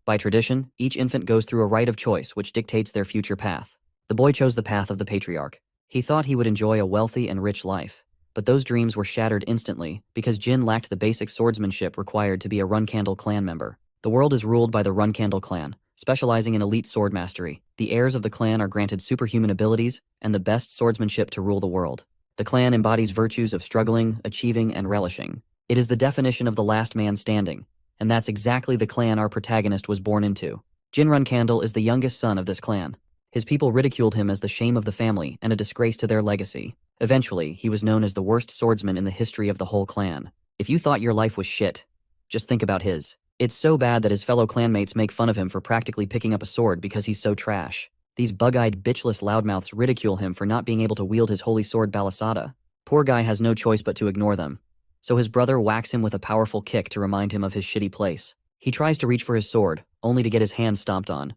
By tradition, each infant goes through a rite of choice which dictates their future path. The boy chose the path of the patriarch. He thought he would enjoy a wealthy and rich life. But those dreams were shattered instantly because Jin lacked the basic swordsmanship required to be a Runcandle clan member. The world is ruled by the Runcandle clan, specializing in elite sword mastery. The heirs of the clan are granted superhuman abilities and the best swordsmanship to rule the world. The clan embodies virtues of struggling, achieving, and relishing. It is the definition of the last man standing, and that's exactly the clan our protagonist was born into. Jin Runcandle is the youngest son of this clan. His people ridiculed him as the shame of the family and a disgrace to their legacy. Eventually, he was known as the worst swordsman in the history of the whole clan. If you thought your life was shit, just think about his. It's so bad that his fellow clanmates make fun of him for practically picking up a sword because he's so trash. These bug-eyed, bitchless loudmouths ridicule him for not being able to wield his holy sword Balasada. Poor guy has no choice but to ignore them. So his brother whacks him with a powerful kick to remind him of his shitty place. He tries to reach for his sword, only to get his hand stomped on.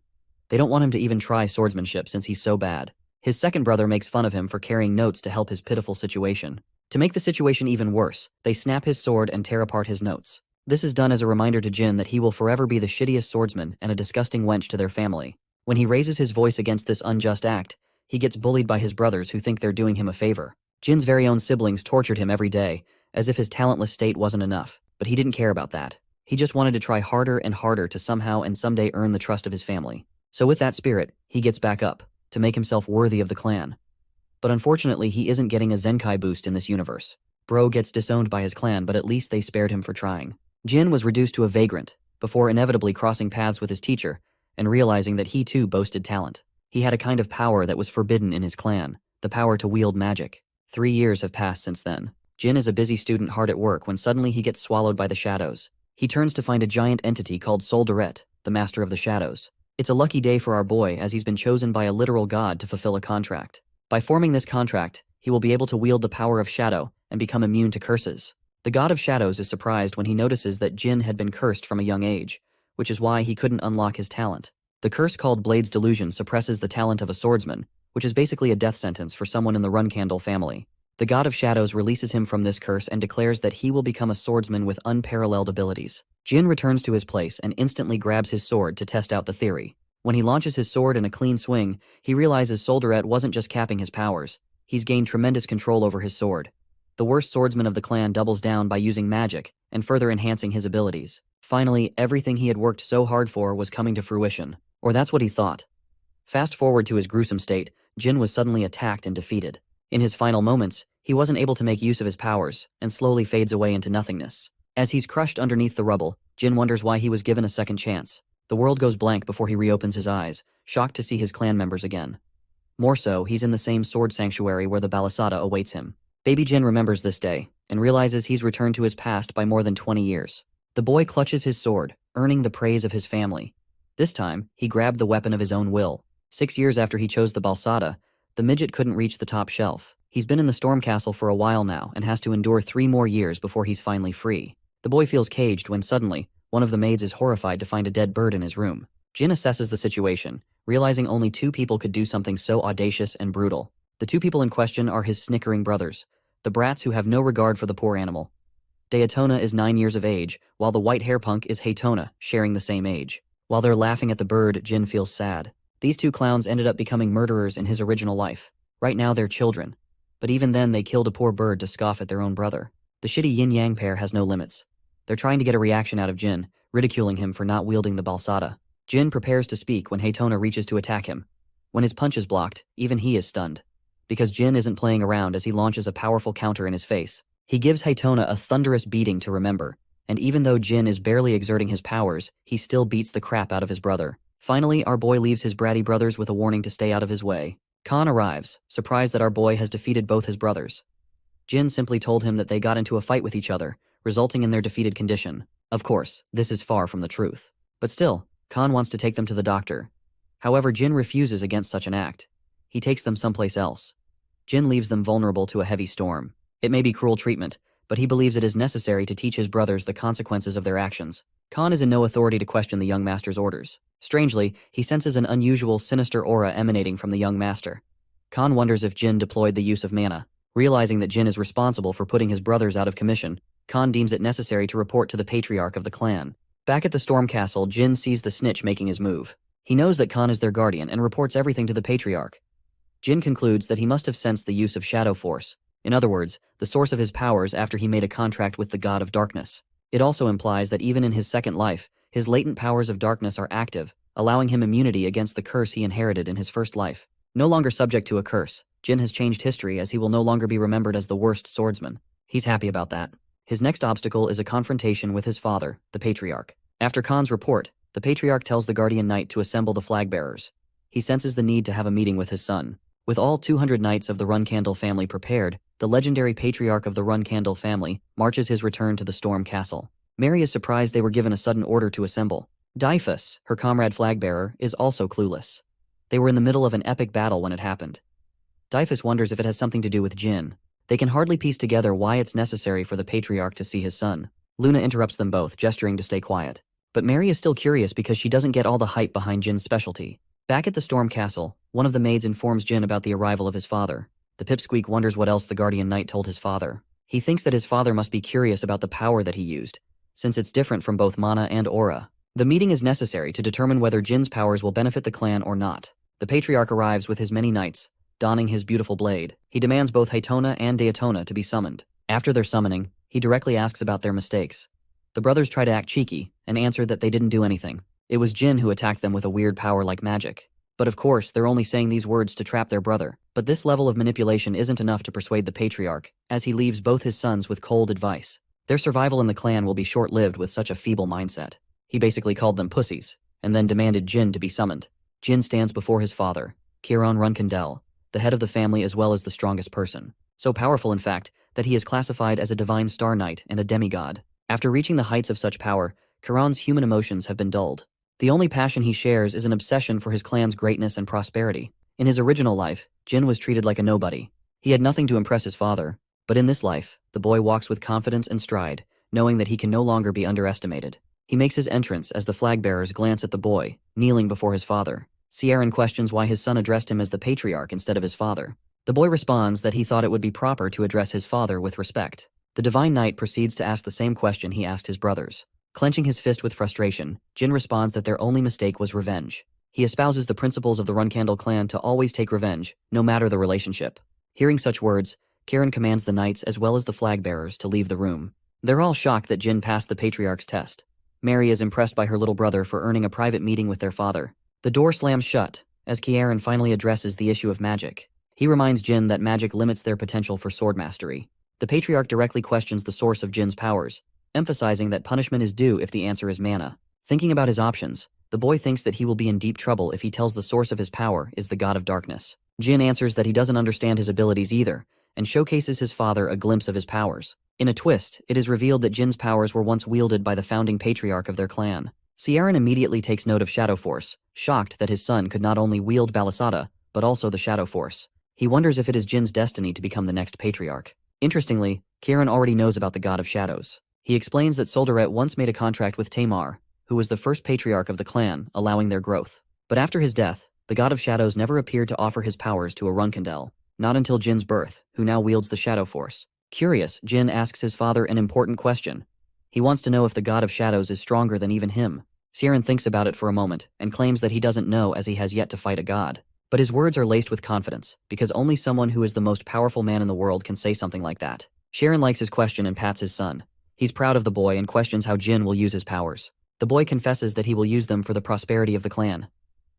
They don't want him to even try swordsmanship since he's so bad. His second brother makes fun of him for carrying notes to help his pitiful situation. To make the situation even worse, they snap his sword and tear apart his notes. This is done as a reminder to Jin that he will forever be the shittiest swordsman and a disgusting wench to their family. When he raises his voice against this unjust act, he gets bullied by his brothers who think they're doing him a favor. Jin's very own siblings tortured him every day, as if his talentless state wasn't enough, but he didn't care about that. He just wanted to try harder and harder to somehow and someday earn the trust of his family. So with that spirit, he gets back up, to make himself worthy of the clan. But unfortunately, he isn't getting a Zenkai boost in this universe. Bro gets disowned by his clan, but at least they spared him for trying. Jin was reduced to a vagrant, before inevitably crossing paths with his teacher, and realizing that he too boasted talent. He had a kind of power that was forbidden in his clan, the power to wield magic. 3 years have passed since then. Jin is a busy student hard at work when suddenly he gets swallowed by the shadows. He turns to find a giant entity called 3yr-old, the master of the shadows. It's a lucky day for our boy as he's been chosen by a literal god to fulfill a contract. By forming this contract, he will be able to wield the power of shadow and become immune to curses. The god of shadows is surprised when he notices that Jin had been cursed from a young age, which is why he couldn't unlock his talent. The curse called Blade's Delusion suppresses the talent of a swordsman, which is basically a death sentence for someone in the Runcandle family. The god of shadows releases him from this curse and declares that he will become a swordsman with unparalleled abilities. Jin returns to his place and instantly grabs his sword to test out the theory. When he launches his sword in a clean swing, he realizes 3yr-old wasn't just capping his powers. He's gained tremendous control over his sword. The worst swordsman of the clan doubles down by using magic and further enhancing his abilities. Finally, everything he had worked so hard for was coming to fruition. Or that's what he thought. Fast forward to his gruesome state, Jin was suddenly attacked and defeated. In his final moments, he wasn't able to make use of his powers and slowly fades away into nothingness. As he's crushed underneath the rubble, Jin wonders why he was given a second chance. The world goes blank before he reopens his eyes, shocked to see his clan members again. More so, he's in the same sword sanctuary where the Balasada awaits him. Baby Jin remembers this day and realizes he's returned to his past by more than 20 years. The boy clutches his sword, earning the praise of his family. This time, he grabbed the weapon of his own will. 6 years after he chose the Balasada, the midget couldn't reach the top shelf. He's been in the Storm Castle for a while now and has to endure 3 more years before he's finally free. The boy feels caged when suddenly, one of the maids is horrified to find a dead bird in his room. Jin assesses the situation, realizing only 2 people could do something so audacious and brutal. The 2 people in question are his snickering brothers, the brats who have no regard for the poor animal. Daytona is 9 years of age, while the white hair punk is Haytona, sharing the same age. While they're laughing at the bird, Jin feels sad. These 2 clowns ended up becoming murderers in his original life. Right now they're children. But even then they killed a poor bird to scoff at their own brother. The shitty yin-yang pair has no limits. They're trying to get a reaction out of Jin, ridiculing him for not wielding the Balasada. Jin prepares to speak when Haytona reaches to attack him. When his punch is blocked, even he is stunned. Because Jin isn't playing around as he launches a powerful counter in his face. He gives Haytona a thunderous beating to remember, and even though Jin is barely exerting his powers, he still beats the crap out of his brother. Finally, our boy leaves his bratty brothers with a warning to stay out of his way. Khan arrives, surprised that our boy has defeated both his brothers. Jin simply told him that they got into a fight with each other, resulting in their defeated condition. Of course, this is far from the truth. But still, Khan wants to take them to the doctor. However, Jin refuses against such an act. He takes them someplace else. Jin leaves them vulnerable to a heavy storm. It may be cruel treatment, but he believes it is necessary to teach his brothers the consequences of their actions. Khan is in no authority to question the young master's orders. Strangely, he senses an unusual, sinister aura emanating from the young master. Khan wonders if Jin deployed the use of mana. Realizing that Jin is responsible for putting his brothers out of commission, Khan deems it necessary to report to the patriarch of the clan. Back at the storm castle, Jin sees the snitch making his move. He knows that Khan is their guardian and reports everything to the Patriarch. Jin concludes that he must have sensed the use of Shadow Force, in other words, the source of his powers after he made a contract with the God of Darkness. It also implies that even in his second life, his latent powers of darkness are active, allowing him immunity against the curse he inherited in his first life. No longer subject to a curse, Jin has changed history as he will no longer be remembered as the worst swordsman. He's happy about that. His next obstacle is a confrontation with his father, the Patriarch. After Khan's report, the Patriarch tells the Guardian Knight to assemble the flag bearers. He senses the need to have a meeting with his son. With all 200 knights of the Runcandle family prepared, the legendary Patriarch of the Runcandle family marches his return to the Storm Castle. Mary is surprised they were given a sudden order to assemble. Dyphus, her comrade flag-bearer, is also clueless. They were in the middle of an epic battle when it happened. Dyphus wonders if it has something to do with Jin. They can hardly piece together why it's necessary for the Patriarch to see his son. Luna interrupts them both, gesturing to stay quiet. But Mary is still curious because she doesn't get all the hype behind Jin's specialty. Back at the Storm Castle, one of the maids informs Jin about the arrival of his father. The pipsqueak wonders what else the Guardian Knight told his father. He thinks that his father must be curious about the power that he used, since it's different from both mana and aura. The meeting is necessary to determine whether Jin's powers will benefit the clan or not. The Patriarch arrives with his many knights, donning his beautiful blade. He demands both Haytona and Daytona to be summoned. After their summoning, he directly asks about their mistakes. The brothers try to act cheeky and answer that they didn't do anything. It was Jin who attacked them with a weird power like magic. But of course, they're only saying these words to trap their brother. But this level of manipulation isn't enough to persuade the Patriarch, as he leaves both his sons with cold advice. Their survival in the clan will be short-lived with such a feeble mindset. He basically called them pussies, and then demanded Jin to be summoned. Jin stands before his father, 3yr-old, the head of the family as well as the strongest person. So powerful, in fact, that he is classified as a divine star knight and a demigod. After reaching the heights of such power, 3yr-old's human emotions have been dulled. The only passion he shares is an obsession for his clan's greatness and prosperity. In his original life, Jin was treated like a nobody. He had nothing to impress his father, but in this life, the boy walks with confidence and stride, knowing that he can no longer be underestimated. He makes his entrance as the flag-bearers glance at the boy, kneeling before his father. 3yr questions why his son addressed him as the Patriarch instead of his father. The boy responds that he thought it would be proper to address his father with respect. The Divine Knight proceeds to ask the same question he asked his brothers. Clenching his fist with frustration, Jin responds that their only mistake was revenge. He espouses the principles of the Runcandle clan to always take revenge, no matter the relationship. Hearing such words, 3yr commands the knights as well as the flag-bearers to leave the room. They're all shocked that Jin passed the Patriarch's test. Mary is impressed by her little brother for earning a private meeting with their father. The door slams shut, as 3yr finally addresses the issue of magic. He reminds Jin that magic limits their potential for sword mastery. The Patriarch directly questions the source of Jin's powers, emphasizing that punishment is due if the answer is mana. Thinking about his options, the boy thinks that he will be in deep trouble if he tells the source of his power is the God of Darkness. Jin answers that he doesn't understand his abilities either, and showcases his father a glimpse of his powers. In a twist, it is revealed that Jin's powers were once wielded by the founding patriarch of their clan. 3yr immediately takes note of Shadow Force, shocked that his son could not only wield Balisada, but also the Shadow Force. He wonders if it is Jin's destiny to become the next patriarch. Interestingly, 3yr already knows about the God of Shadows. He explains that Soldaret once made a contract with Tamar, who was the first patriarch of the clan, allowing their growth. But after his death, the God of Shadows never appeared to offer his powers to a Runcandle, not until Jin's birth, who now wields the Shadow Force. Curious, Jin asks his father an important question. He wants to know if the God of Shadows is stronger than even him. 3yr thinks about it for a moment, and claims that he doesn't know as he has yet to fight a god. But his words are laced with confidence, because only someone who is the most powerful man in the world can say something like that. Sharon likes his question and pats his son. He's proud of the boy and questions how Jin will use his powers. The boy confesses that he will use them for the prosperity of the clan.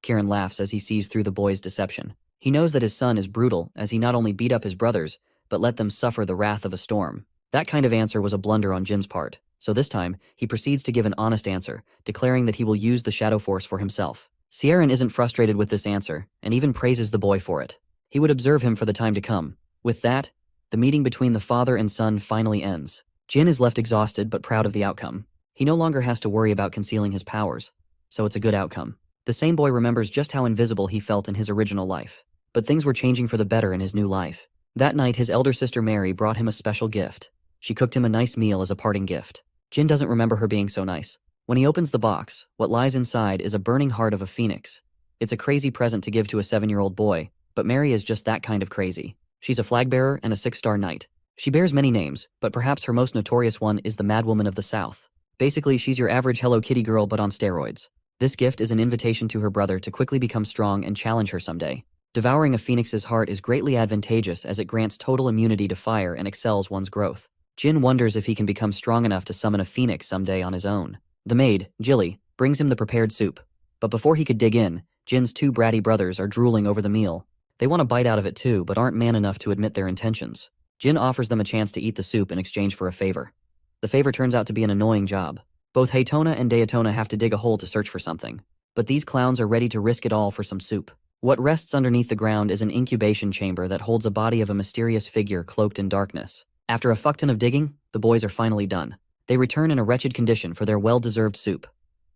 3yr laughs as he sees through the boy's deception. He knows that his son is brutal, as he not only beat up his brothers, but let them suffer the wrath of a storm. That kind of answer was a blunder on Jin's part, so this time, he proceeds to give an honest answer, declaring that he will use the Shadow Force for himself. 3yr isn't frustrated with this answer, and even praises the boy for it. He would observe him for the time to come. With that, the meeting between the father and son finally ends. Jin is left exhausted but proud of the outcome. He no longer has to worry about concealing his powers, so it's a good outcome. The same boy remembers just how invisible he felt in his original life. But things were changing for the better in his new life. That night, his elder sister Mary brought him a special gift. She cooked him a nice meal as a parting gift. Jin doesn't remember her being so nice. When he opens the box, what lies inside is a burning heart of a phoenix. It's a crazy present to give to a 7-year-old boy, but Mary is just that kind of crazy. She's a flag bearer and a 6-star knight. She bears many names, but perhaps her most notorious one is the Madwoman of the South. Basically, she's your average Hello Kitty girl but on steroids. This gift is an invitation to her brother to quickly become strong and challenge her someday. Devouring a phoenix's heart is greatly advantageous as it grants total immunity to fire and excels one's growth. Jin wonders if he can become strong enough to summon a phoenix someday on his own. The maid, Jilly, brings him the prepared soup. But before he could dig in, Jin's two bratty brothers are drooling over the meal. They want a bite out of it too, but aren't man enough to admit their intentions. Jin offers them a chance to eat the soup in exchange for a favor. The favor turns out to be an annoying job. Both Haytona and Daytona have to dig a hole to search for something. But these clowns are ready to risk it all for some soup. What rests underneath the ground is an incubation chamber that holds a body of a mysterious figure cloaked in darkness. After a fuckton of digging, the boys are finally done. They return in a wretched condition for their well-deserved soup.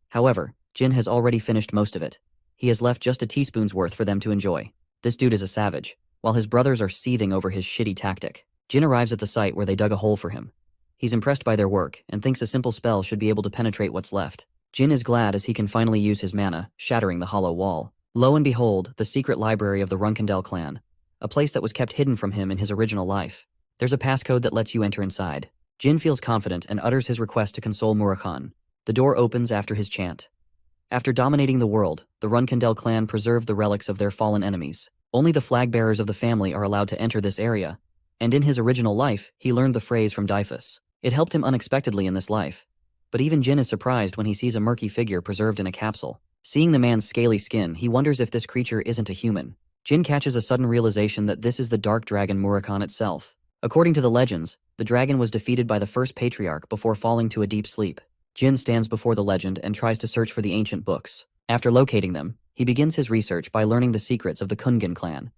However, Jin has already finished most of it. He has left just a teaspoon's worth for them to enjoy. This dude is a savage, while his brothers are seething over his shitty tactic. Jin arrives at the site where they dug a hole for him. He's impressed by their work and thinks a simple spell should be able to penetrate what's left. Jin is glad as he can finally use his mana, shattering the hollow wall. Lo and behold, the secret library of the Runkendel clan, a place that was kept hidden from him in his original life. There's a passcode that lets you enter inside. Jin feels confident and utters his request to console Murakhan. The door opens after his chant. After dominating the world, the Runkendel clan preserved the relics of their fallen enemies. Only the flag-bearers of the family are allowed to enter this area, and in his original life, he learned the phrase from Dyphus. It helped him unexpectedly in this life. But even Jin is surprised when he sees a murky figure preserved in a capsule. Seeing the man's scaly skin, he wonders if this creature isn't a human. Jin catches a sudden realization that this is the dark dragon Murakhan itself. According to the legends, the dragon was defeated by the first patriarch before falling to a deep sleep. Jin stands before the legend and tries to search for the ancient books. After locating them, he begins his research by learning the secrets of the Kungan clan.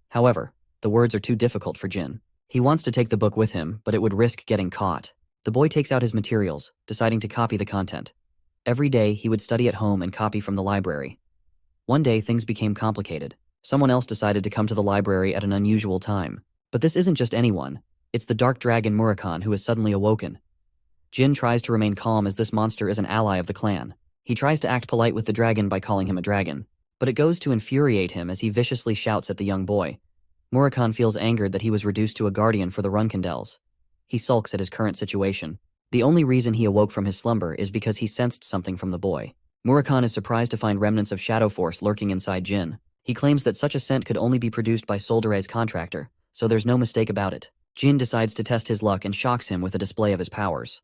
However, the words are too difficult for Jin. He wants to take the book with him, but it would risk getting caught. The boy takes out his materials, deciding to copy the content. Every day, he would study at home and copy from the library. One day, things became complicated. Someone else decided to come to the library at an unusual time. But this isn't just anyone. It's the dark dragon Murakhan who has suddenly awoken. Jin tries to remain calm as this monster is an ally of the clan. He tries to act polite with the dragon by calling him a dragon. But it goes to infuriate him as he viciously shouts at the young boy. Murakhan feels angered that he was reduced to a guardian for the Runkendels. He sulks at his current situation. The only reason he awoke from his slumber is because he sensed something from the boy. Murakhan is surprised to find remnants of shadow force lurking inside Jin. He claims that such a scent could only be produced by Soldere's contractor, so there's no mistake about it. Jin decides to test his luck and shocks him with a display of his powers.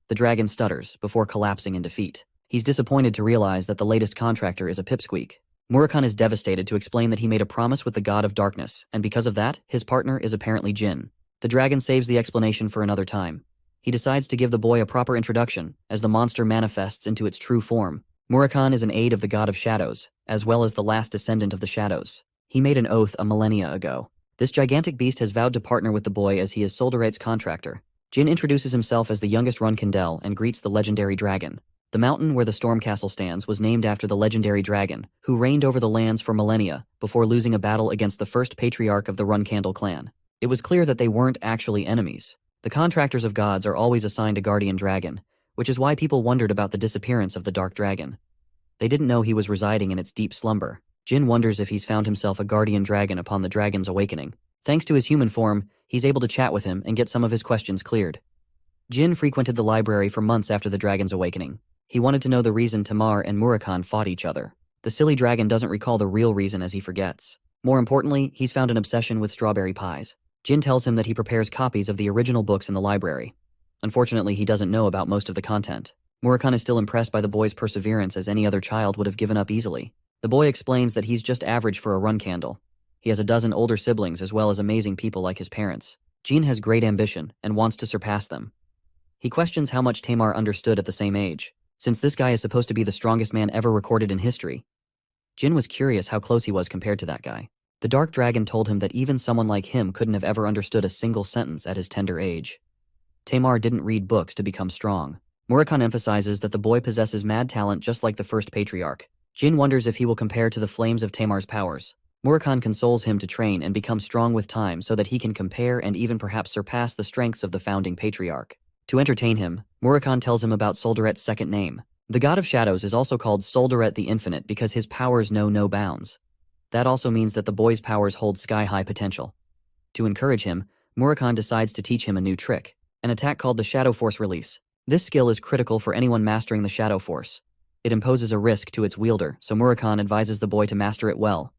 The dragon stutters before collapsing in defeat. He's disappointed to realize that the latest contractor is a pipsqueak. Murakhan is devastated to explain that he made a promise with the god of darkness, and because of that, his partner is apparently Jin. The dragon saves the explanation for another time. He decides to give the boy a proper introduction, as the monster manifests into its true form. Murakhan is an aide of the god of shadows, as well as the last descendant of the shadows. He made an oath a millennia ago. This gigantic beast has vowed to partner with the boy as he is Soldere's contractor. Jin introduces himself as the youngest Runkendel and greets the legendary dragon. The mountain where the storm castle stands was named after the legendary dragon, who reigned over the lands for millennia before losing a battle against the first patriarch of the Runkendel clan. It was clear that they weren't actually enemies. The contractors of gods are always assigned a guardian dragon, which is why people wondered about the disappearance of the dark dragon. They didn't know he was residing in its deep slumber. Jin wonders if he's found himself a guardian dragon upon the dragon's awakening. Thanks to his human form, he's able to chat with him and get some of his questions cleared. Jin frequented the library for months after the dragon's awakening. He wanted to know the reason 3yr and Murakhan fought each other. The silly dragon doesn't recall the real reason as he forgets. More importantly, he's found an obsession with strawberry pies. Jin tells him that he prepares copies of the original books in the library. Unfortunately, he doesn't know about most of the content. Murakhan is still impressed by the boy's perseverance as any other child would have given up easily. The boy explains that he's just average for a Runkendel. He has a dozen older siblings as well as amazing people like his parents. Jin has great ambition and wants to surpass them. He questions how much 3yr understood at the same age. Since this guy is supposed to be the strongest man ever recorded in history, Jin was curious how close he was compared to that guy. The dark dragon told him that even someone like him couldn't have ever understood a single sentence at his tender age. 3yr didn't read books to become strong. Murakhan emphasizes that the boy possesses mad talent just like the first patriarch. Jin wonders if he will compare to the flames of 3yr's powers. Murakhan consoles him to train and become strong with time so that he can compare and even perhaps surpass the strengths of the founding patriarch. To entertain him, Murakhan tells him about Solderet's second name. The god of shadows is also called Solderet the Infinite because his powers know no bounds. That also means that the boy's powers hold sky-high potential. To encourage him, Murakhan decides to teach him a new trick, an attack called the Shadow Force Release. This skill is critical for anyone mastering the Shadow Force. It imposes a risk to its wielder, so Murakhan advises the boy to master it well.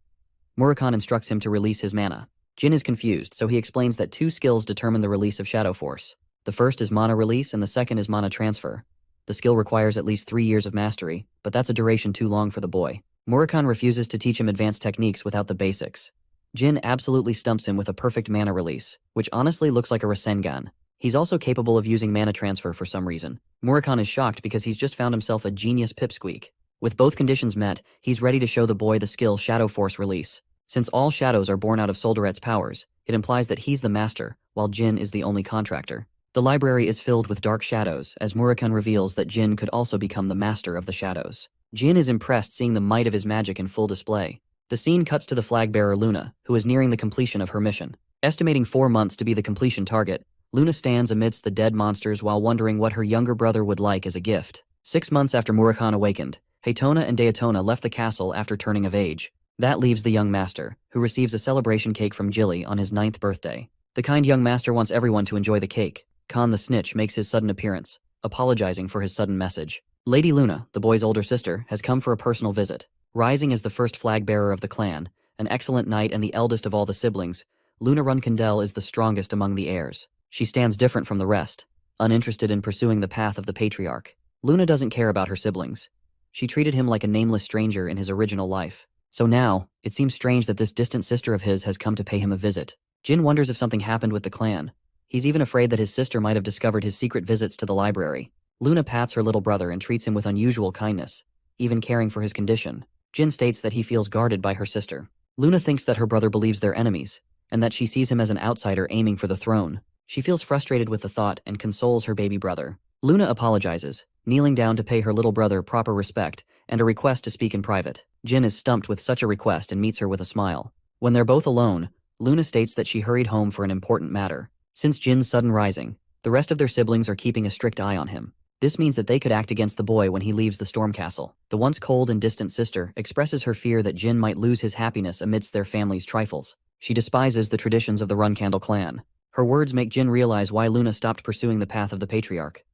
Murakhan instructs him to release his mana. Jin is confused, so he explains that 2 skills determine the release of Shadow Force. The first is mana release and the second is mana transfer. The skill requires at least 3 years of mastery, but that's a duration too long for the boy. Murakhan refuses to teach him advanced techniques without the basics. Jin absolutely stumps him with a perfect mana release, which honestly looks like a Rasengan. He's also capable of using mana transfer for some reason. Murakhan is shocked because he's just found himself a genius pipsqueak. With both conditions met, he's ready to show the boy the skill Shadow Force Release. Since all shadows are born out of Solderet's powers, it implies that he's the master, while Jin is the only contractor. The library is filled with dark shadows, as Murakhan reveals that Jin could also become the master of the shadows. Jin is impressed seeing the might of his magic in full display. The scene cuts to the flag-bearer Luna, who is nearing the completion of her mission. Estimating 4 months to be the completion target, Luna stands amidst the dead monsters while wondering what her younger brother would like as a gift. 6 months after Murakhan awakened, Haytona and Daytona left the castle after turning of age. That leaves the young master, who receives a celebration cake from Jilly on his 9th birthday. The kind young master wants everyone to enjoy the cake. Khan the Snitch makes his sudden appearance, apologizing for his sudden message. Lady Luna, the boy's older sister, has come for a personal visit. Rising as the first flag-bearer of the clan, an excellent knight and the eldest of all the siblings, Luna Runkindel is the strongest among the heirs. She stands different from the rest, uninterested in pursuing the path of the patriarch. Luna doesn't care about her siblings. She treated him like a nameless stranger in his original life. So now, it seems strange that this distant sister of his has come to pay him a visit. Jin wonders if something happened with the clan. He's even afraid that his sister might have discovered his secret visits to the library. Luna pats her little brother and treats him with unusual kindness, even caring for his condition. Jin states that he feels guarded by her sister. Luna thinks that her brother believes they're enemies, and that she sees him as an outsider aiming for the throne. She feels frustrated with the thought and consoles her baby brother. Luna apologizes, kneeling down to pay her little brother proper respect and a request to speak in private. Jin is stumped with such a request and meets her with a smile. When they're both alone, Luna states that she hurried home for an important matter. Since Jin's sudden rising, the rest of their siblings are keeping a strict eye on him. This means that they could act against the boy when he leaves the storm castle. The once cold and distant sister expresses her fear that Jin might lose his happiness amidst their family's trifles. She despises the traditions of the Runcandle clan. Her words make Jin realize why Luna stopped pursuing the path of the patriarch.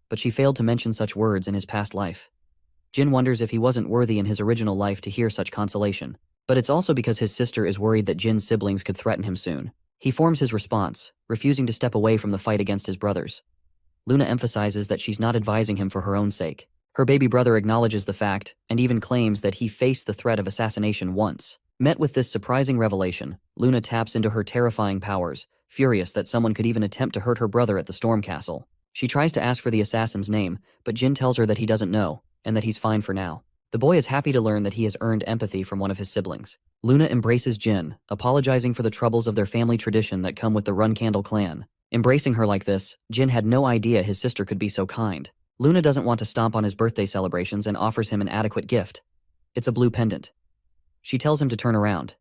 But she failed to mention such words in his past life. Jin wonders if he wasn't worthy in his original life to hear such consolation. But it's also because his sister is worried that Jin's siblings could threaten him soon. He forms his response, refusing to step away from the fight against his brothers. Luna emphasizes that she's not advising him for her own sake. Her baby brother acknowledges the fact and even claims that he faced the threat of assassination once. Met with this surprising revelation, Luna taps into her terrifying powers, furious that someone could even attempt to hurt her brother at the Storm Castle. She tries to ask for the assassin's name, but Jin tells her that he doesn't know, and that he's fine for now. The boy is happy to learn that he has earned empathy from one of his siblings. Luna embraces Jin, apologizing for the troubles of their family tradition that come with the Runcandle clan. Embracing her like this, Jin had no idea his sister could be so kind. Luna doesn't want to stomp on his birthday celebrations and offers him an adequate gift. It's a blue pendant. She tells him to turn around.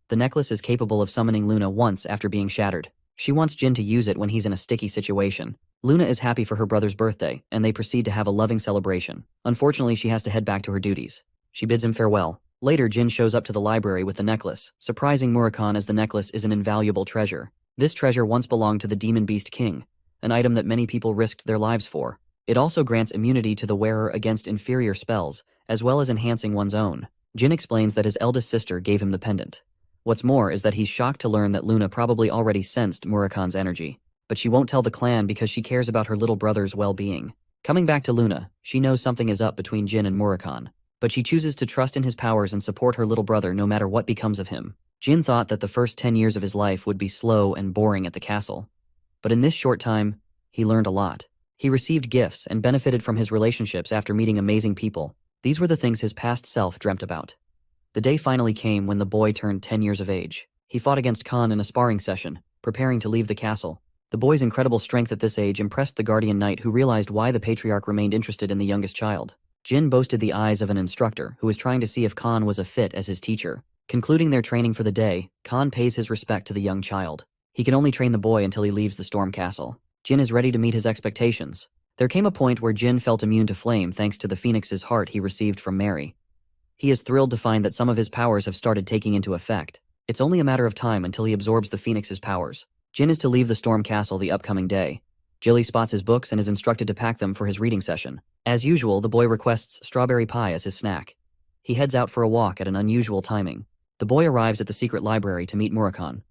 The necklace is capable of summoning Luna once after being shattered. She wants Jin to use it when he's in a sticky situation. Luna is happy for her brother's birthday, and they proceed to have a loving celebration. Unfortunately, she has to head back to her duties. She bids him farewell. Later, Jin shows up to the library with the necklace, surprising Murakhan as the necklace is an invaluable treasure. This treasure once belonged to the Demon Beast King, an item that many people risked their lives for. It also grants immunity to the wearer against inferior spells, as well as enhancing one's own. Jin explains that his eldest sister gave him the pendant. What's more is that he's shocked to learn that Luna probably already sensed Murakhan's energy. But she won't tell the clan because she cares about her little brother's well-being. Coming back to Luna, she knows something is up between Jin and Murakhan, but she chooses to trust in his powers and support her little brother no matter what becomes of him. Jin thought that the first 10 years of his life would be slow and boring at the castle. But in this short time, he learned a lot. He received gifts and benefited from his relationships after meeting amazing people. These were the things his past self dreamt about. The day finally came when the boy turned 10 years of age. He fought against Khan in a sparring session, preparing to leave the castle. The boy's incredible strength at this age impressed the guardian knight, who realized why the patriarch remained interested in the youngest child. Jin boasted the eyes of an instructor who was trying to see if Khan was a fit as his teacher. Concluding their training for the day, Khan pays his respect to the young child. He can only train the boy until he leaves the Storm Castle. Jin is ready to meet his expectations. There came a point where Jin felt immune to flame thanks to the phoenix's heart he received from Mary. He is thrilled to find that some of his powers have started taking into effect. It's only a matter of time until he absorbs the phoenix's powers. Jin is to leave the Storm Castle the upcoming day. Jilly spots his books and is instructed to pack them for his reading session. As usual, the boy requests strawberry pie as his snack. He heads out for a walk at an unusual timing. The boy arrives at the secret library to meet Murakhan.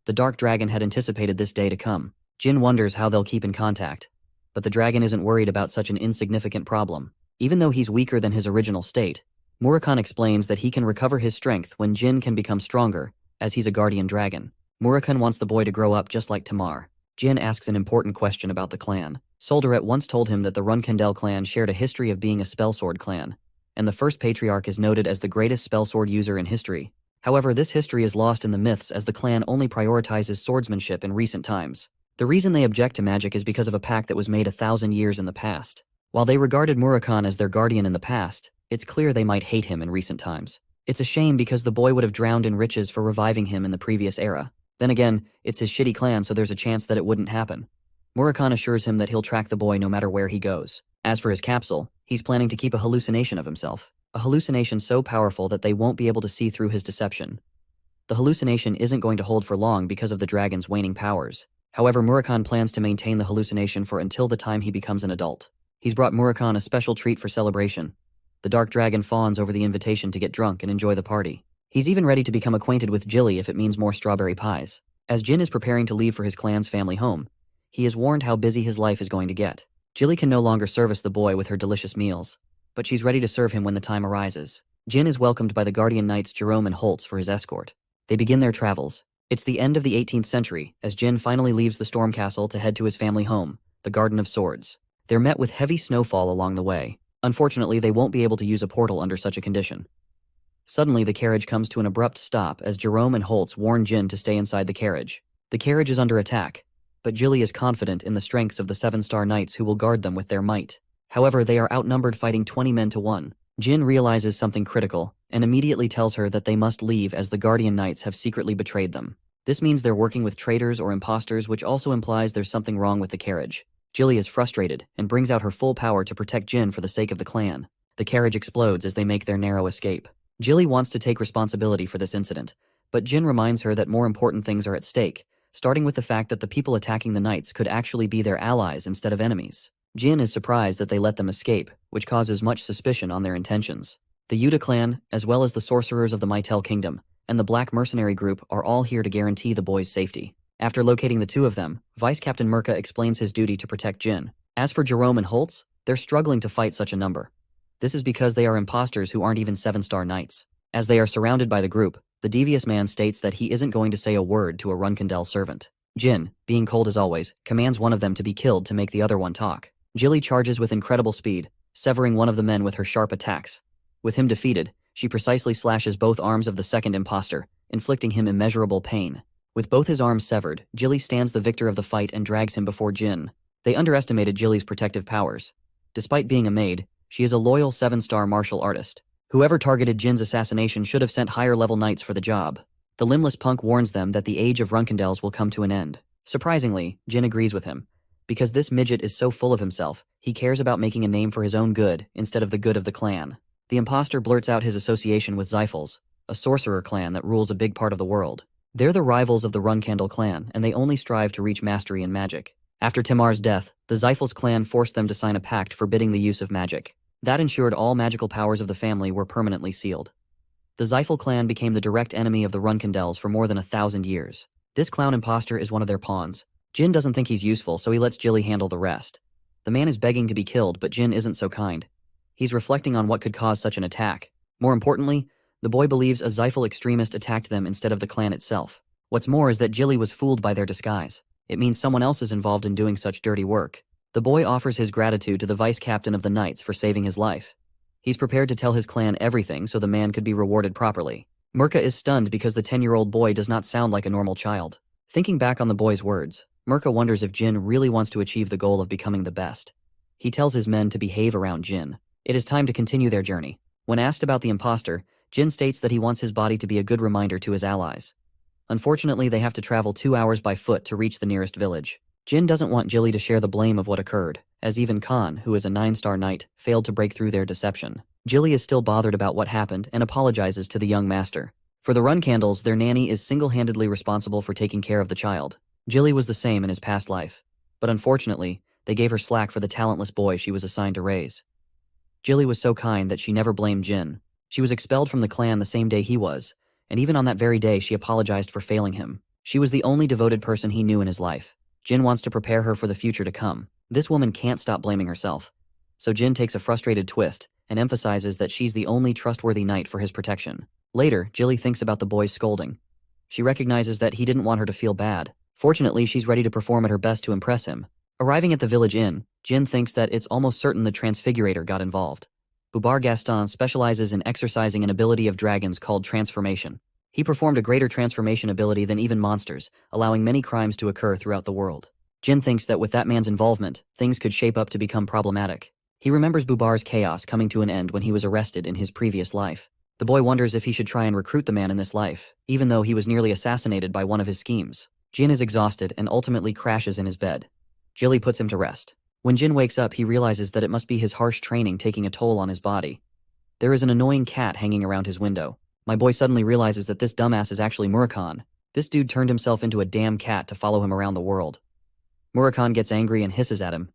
The dark dragon had anticipated this day to come. Jin wonders how they'll keep in contact. But the dragon isn't worried about such an insignificant problem. Even though he's weaker than his original state, Murakhan explains that he can recover his strength when Jin can become stronger, as he's a guardian dragon. Murakhan wants the boy to grow up just like 3yr. Jin asks an important question about the clan. Soldaret once told him that the Runkendel clan shared a history of being a spellsword clan, and the first patriarch is noted as the greatest spellsword user in history. However, this history is lost in the myths as the clan only prioritizes swordsmanship in recent times. The reason they object to magic is because of a pact that was made 1,000 years in the past. While they regarded Murakhan as their guardian in the past, it's clear they might hate him in recent times. It's a shame because the boy would have drowned in riches for reviving him in the previous era. Then again, it's his shitty clan, so there's a chance that it wouldn't happen. Murakhan assures him that he'll track the boy no matter where he goes. As for his capsule, he's planning to keep a hallucination of himself. A hallucination so powerful that they won't be able to see through his deception. The hallucination isn't going to hold for long because of the dragon's waning powers. However, Murakhan plans to maintain the hallucination for until the time he becomes an adult. He's brought Murakhan a special treat for celebration. The dark dragon fawns over the invitation to get drunk and enjoy the party. He's even ready to become acquainted with Jilly if it means more strawberry pies. As Jin is preparing to leave for his clan's family home, he is warned how busy his life is going to get. Jilly can no longer service the boy with her delicious meals, but she's ready to serve him when the time arises. Jin is welcomed by the guardian knights Jerome and Holtz for his escort. They begin their travels. It's the end of the 18th century, as Jin finally leaves the storm castle to head to his family home, the Garden of Swords. They're met with heavy snowfall along the way. Unfortunately, they won't be able to use a portal under such a condition. Suddenly, the carriage comes to an abrupt stop as Jerome and Holtz warn Jin to stay inside the carriage. The carriage is under attack, but Jilly is confident in the strengths of the 7-star knights who will guard them with their might. However, they are outnumbered, fighting 20 men to 1. Jin realizes something critical and immediately tells her that they must leave as the guardian knights have secretly betrayed them. This means they're working with traitors or imposters, which also implies there's something wrong with the carriage. Jilly is frustrated and brings out her full power to protect Jin for the sake of the clan. The carriage explodes as they make their narrow escape. Jilly wants to take responsibility for this incident, but Jin reminds her that more important things are at stake, starting with the fact that the people attacking the knights could actually be their allies instead of enemies. Jin is surprised that they let them escape, which causes much suspicion on their intentions. The Yuta clan, as well as the sorcerers of the Mytel kingdom, and the Black Mercenary group are all here to guarantee the boy's safety. After locating the two of them, Vice Captain Mirka explains his duty to protect Jin. As for Jerome and Holtz, they're struggling to fight such a number. This is because they are imposters who aren't even 7-star knights. As they are surrounded by the group, the devious man states that he isn't going to say a word to a Runkendel servant. Jin, being cold as always, commands one of them to be killed to make the other one talk. Jilly charges with incredible speed, severing one of the men with her sharp attacks. With him defeated, she precisely slashes both arms of the second imposter, inflicting him immeasurable pain. With both his arms severed, Jilly stands the victor of the fight and drags him before Jin. They underestimated Jilly's protective powers. Despite being a maid, she is a loyal 7-star martial artist. Whoever targeted Jin's assassination should have sent higher-level knights for the job. The limbless punk warns them that the age of Runkendels will come to an end. Surprisingly, Jin agrees with him. Because this midget is so full of himself, he cares about making a name for his own good instead of the good of the clan. The imposter blurts out his association with Zyphals, a sorcerer clan that rules a big part of the world. They're the rivals of the Runkendel clan, and they only strive to reach mastery in magic. After 3yr's death, the Zyphals clan forced them to sign a pact forbidding the use of magic. That ensured all magical powers of the family were permanently sealed. The Zyphal clan became the direct enemy of the Runkendels for more than 1,000 years. This clown imposter is one of their pawns. Jin doesn't think he's useful, so he lets Jilly handle the rest. The man is begging to be killed, but Jin isn't so kind. He's reflecting on what could cause such an attack. More importantly, the boy believes a Zyphal extremist attacked them instead of the clan itself. What's more is that Jilly was fooled by their disguise. It means someone else is involved in doing such dirty work. The boy offers his gratitude to the vice captain of the knights for saving his life. He's prepared to tell his clan everything so the man could be rewarded properly. Mirka is stunned because the 10-year-old boy does not sound like a normal child. Thinking back on the boy's words, Mirka wonders if Jin really wants to achieve the goal of becoming the best. He tells his men to behave around Jin. It is time to continue their journey. When asked about the imposter, Jin states that he wants his body to be a good reminder to his allies. Unfortunately, they have to travel 2 hours by foot to reach the nearest village. Jin doesn't want Jilly to share the blame of what occurred, as even Khan, who is a 9-star knight, failed to break through their deception. Jilly is still bothered about what happened and apologizes to the young master. For the Runkendels, their nanny is single-handedly responsible for taking care of the child. Jilly was the same in his past life. But unfortunately, they gave her slack for the talentless boy she was assigned to raise. Jilly was so kind that she never blamed Jin. She was expelled from the clan the same day he was, and even on that very day she apologized for failing him. She was the only devoted person he knew in his life. Jin wants to prepare her for the future to come. This woman can't stop blaming herself. So Jin takes a frustrated twist and emphasizes that she's the only trustworthy knight for his protection. Later, Jilly thinks about the boy's scolding. She recognizes that he didn't want her to feel bad. Fortunately, she's ready to perform at her best to impress him. Arriving at the village inn, Jin thinks that it's almost certain the Transfigurator got involved. Bubar Gaston specializes in exercising an ability of dragons called transformation. He performed a greater transformation ability than even monsters, allowing many crimes to occur throughout the world. Jin thinks that with that man's involvement, things could shape up to become problematic. He remembers Bubar's chaos coming to an end when he was arrested in his previous life. The boy wonders if he should try and recruit the man in this life, even though he was nearly assassinated by one of his schemes. Jin is exhausted and ultimately crashes in his bed. Jilly puts him to rest. When Jin wakes up, he realizes that it must be his harsh training taking a toll on his body. There is an annoying cat hanging around his window. My boy suddenly realizes that this dumbass is actually Murakhan. This dude turned himself into a damn cat to follow him around the world. Murakhan gets angry and hisses at him.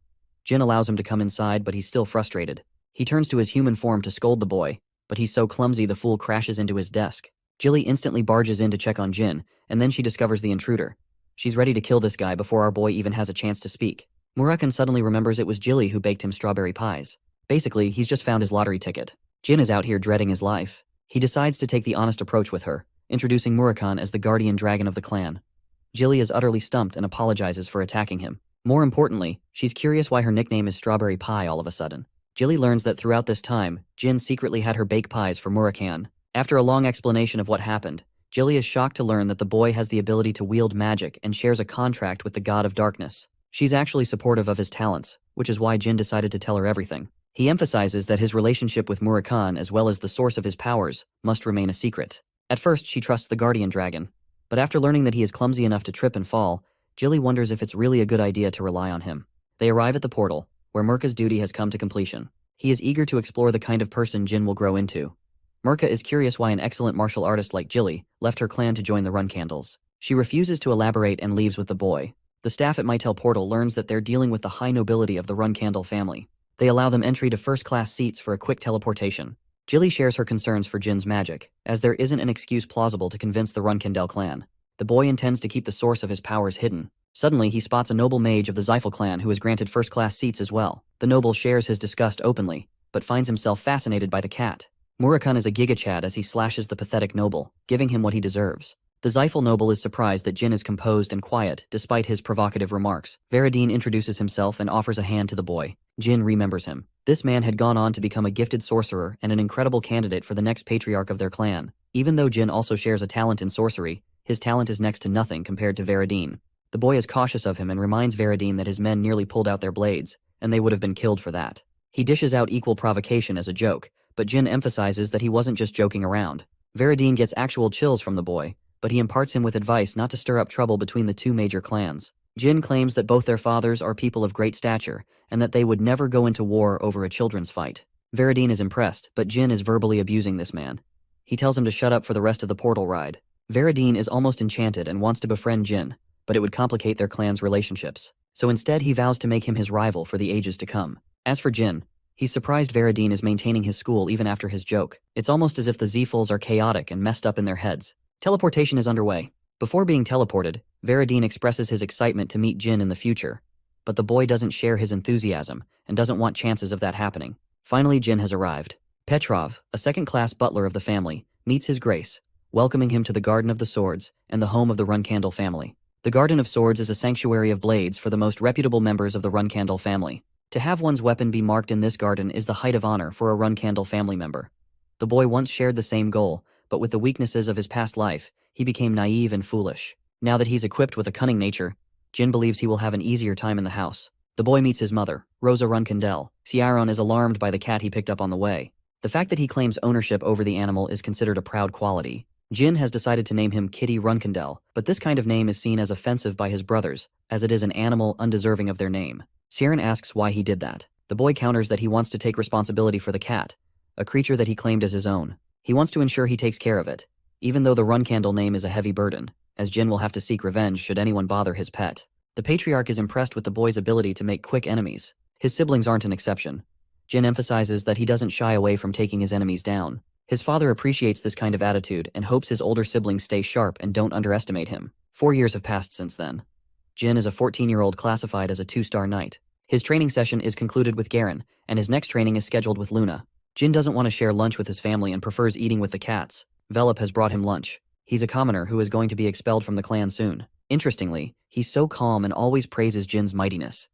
Jin allows him to come inside, but he's still frustrated. He turns to his human form to scold the boy, but he's so clumsy the fool crashes into his desk. Jilly instantly barges in to check on Jin, and then she discovers the intruder. She's ready to kill this guy before our boy even has a chance to speak. Murakhan suddenly remembers it was Jilly who baked him strawberry pies. Basically, he's just found his lottery ticket. Jin is out here dreading his life. He decides to take the honest approach with her, introducing Murakhan as the guardian dragon of the clan. Jilly is utterly stumped and apologizes for attacking him. More importantly, she's curious why her nickname is Strawberry Pie all of a sudden. Jilly learns that throughout this time, Jin secretly had her bake pies for Murakhan. After a long explanation of what happened, Jilly is shocked to learn that the boy has the ability to wield magic and shares a contract with the god of darkness. She's actually supportive of his talents, which is why Jin decided to tell her everything. He emphasizes that his relationship with Murakhan, as well as the source of his powers, must remain a secret. At first, she trusts the guardian dragon, but after learning that he is clumsy enough to trip and fall, Jilly wonders if it's really a good idea to rely on him. They arrive at the portal, where Mirka's duty has come to completion. He is eager to explore the kind of person Jin will grow into. Mirka is curious why an excellent martial artist like Jilly left her clan to join the Run Candles. She refuses to elaborate and leaves with the boy. The staff at Mytel Portal learns that they're dealing with the high nobility of the Run Candle family. They allow them entry to first-class seats for a quick teleportation. Jilly shares her concerns for Jin's magic, as there isn't an excuse plausible to convince the Run Candle clan. The boy intends to keep the source of his powers hidden. Suddenly, he spots a noble mage of the Zyphel clan who is granted first-class seats as well. The noble shares his disgust openly, but finds himself fascinated by the cat. Murakhan is a giga-chad as he slashes the pathetic noble, giving him what he deserves. The Zyphel noble is surprised that Jin is composed and quiet, despite his provocative remarks. Veradine introduces himself and offers a hand to the boy. Jin remembers him. This man had gone on to become a gifted sorcerer and an incredible candidate for the next patriarch of their clan. Even though Jin also shares a talent in sorcery, his talent is next to nothing compared to Veradine. The boy is cautious of him and reminds Veradine that his men nearly pulled out their blades, and they would have been killed for that. He dishes out equal provocation as a joke, but Jin emphasizes that he wasn't just joking around. Veradine gets actual chills from the boy, but he imparts him with advice not to stir up trouble between the two major clans. Jin claims that both their fathers are people of great stature, and that they would never go into war over a children's fight. Veradine is impressed, but Jin is verbally abusing this man. He tells him to shut up for the rest of the portal ride. Veradine is almost enchanted and wants to befriend Jin, but it would complicate their clan's relationships. So instead he vows to make him his rival for the ages to come. As for Jin, he's surprised Veradine is maintaining his school even after his joke. It's almost as if the Zyphels are chaotic and messed up in their heads. Teleportation is underway. Before being teleported, Veradine expresses his excitement to meet Jin in the future, but the boy doesn't share his enthusiasm and doesn't want chances of that happening. Finally, Jin has arrived. Petrov, a second-class butler of the family, meets his grace, welcoming him to the Garden of the Swords and the home of the Runcandle family. The Garden of Swords is a sanctuary of blades for the most reputable members of the Runcandle family. To have one's weapon be marked in this garden is the height of honor for a Runcandle family member. The boy once shared the same goal, but with the weaknesses of his past life, he became naive and foolish. Now that he's equipped with a cunning nature, Jin believes he will have an easier time in the house. The boy meets his mother, Rosa Runcandel. Ciaron is alarmed by the cat he picked up on the way. The fact that he claims ownership over the animal is considered a proud quality. Jin has decided to name him Kitty Runcandel, but this kind of name is seen as offensive by his brothers, as it is an animal undeserving of their name. Ciaron asks why he did that. The boy counters that he wants to take responsibility for the cat, a creature that he claimed as his own. He wants to ensure he takes care of it, even though the Runcandle name is a heavy burden, as Jin will have to seek revenge should anyone bother his pet. The patriarch is impressed with the boy's ability to make quick enemies. His siblings aren't an exception. Jin emphasizes that he doesn't shy away from taking his enemies down. His father appreciates this kind of attitude and hopes his older siblings stay sharp and don't underestimate him. 4 years have passed since then. Jin is a 14-year-old classified as a 2-star knight. His training session is concluded with Garen, and his next training is scheduled with Luna. Jin doesn't want to share lunch with his family and prefers eating with the cats. Velop has brought him lunch. He's a commoner who is going to be expelled from the clan soon. Interestingly, he's so calm and always praises Jin's mightiness.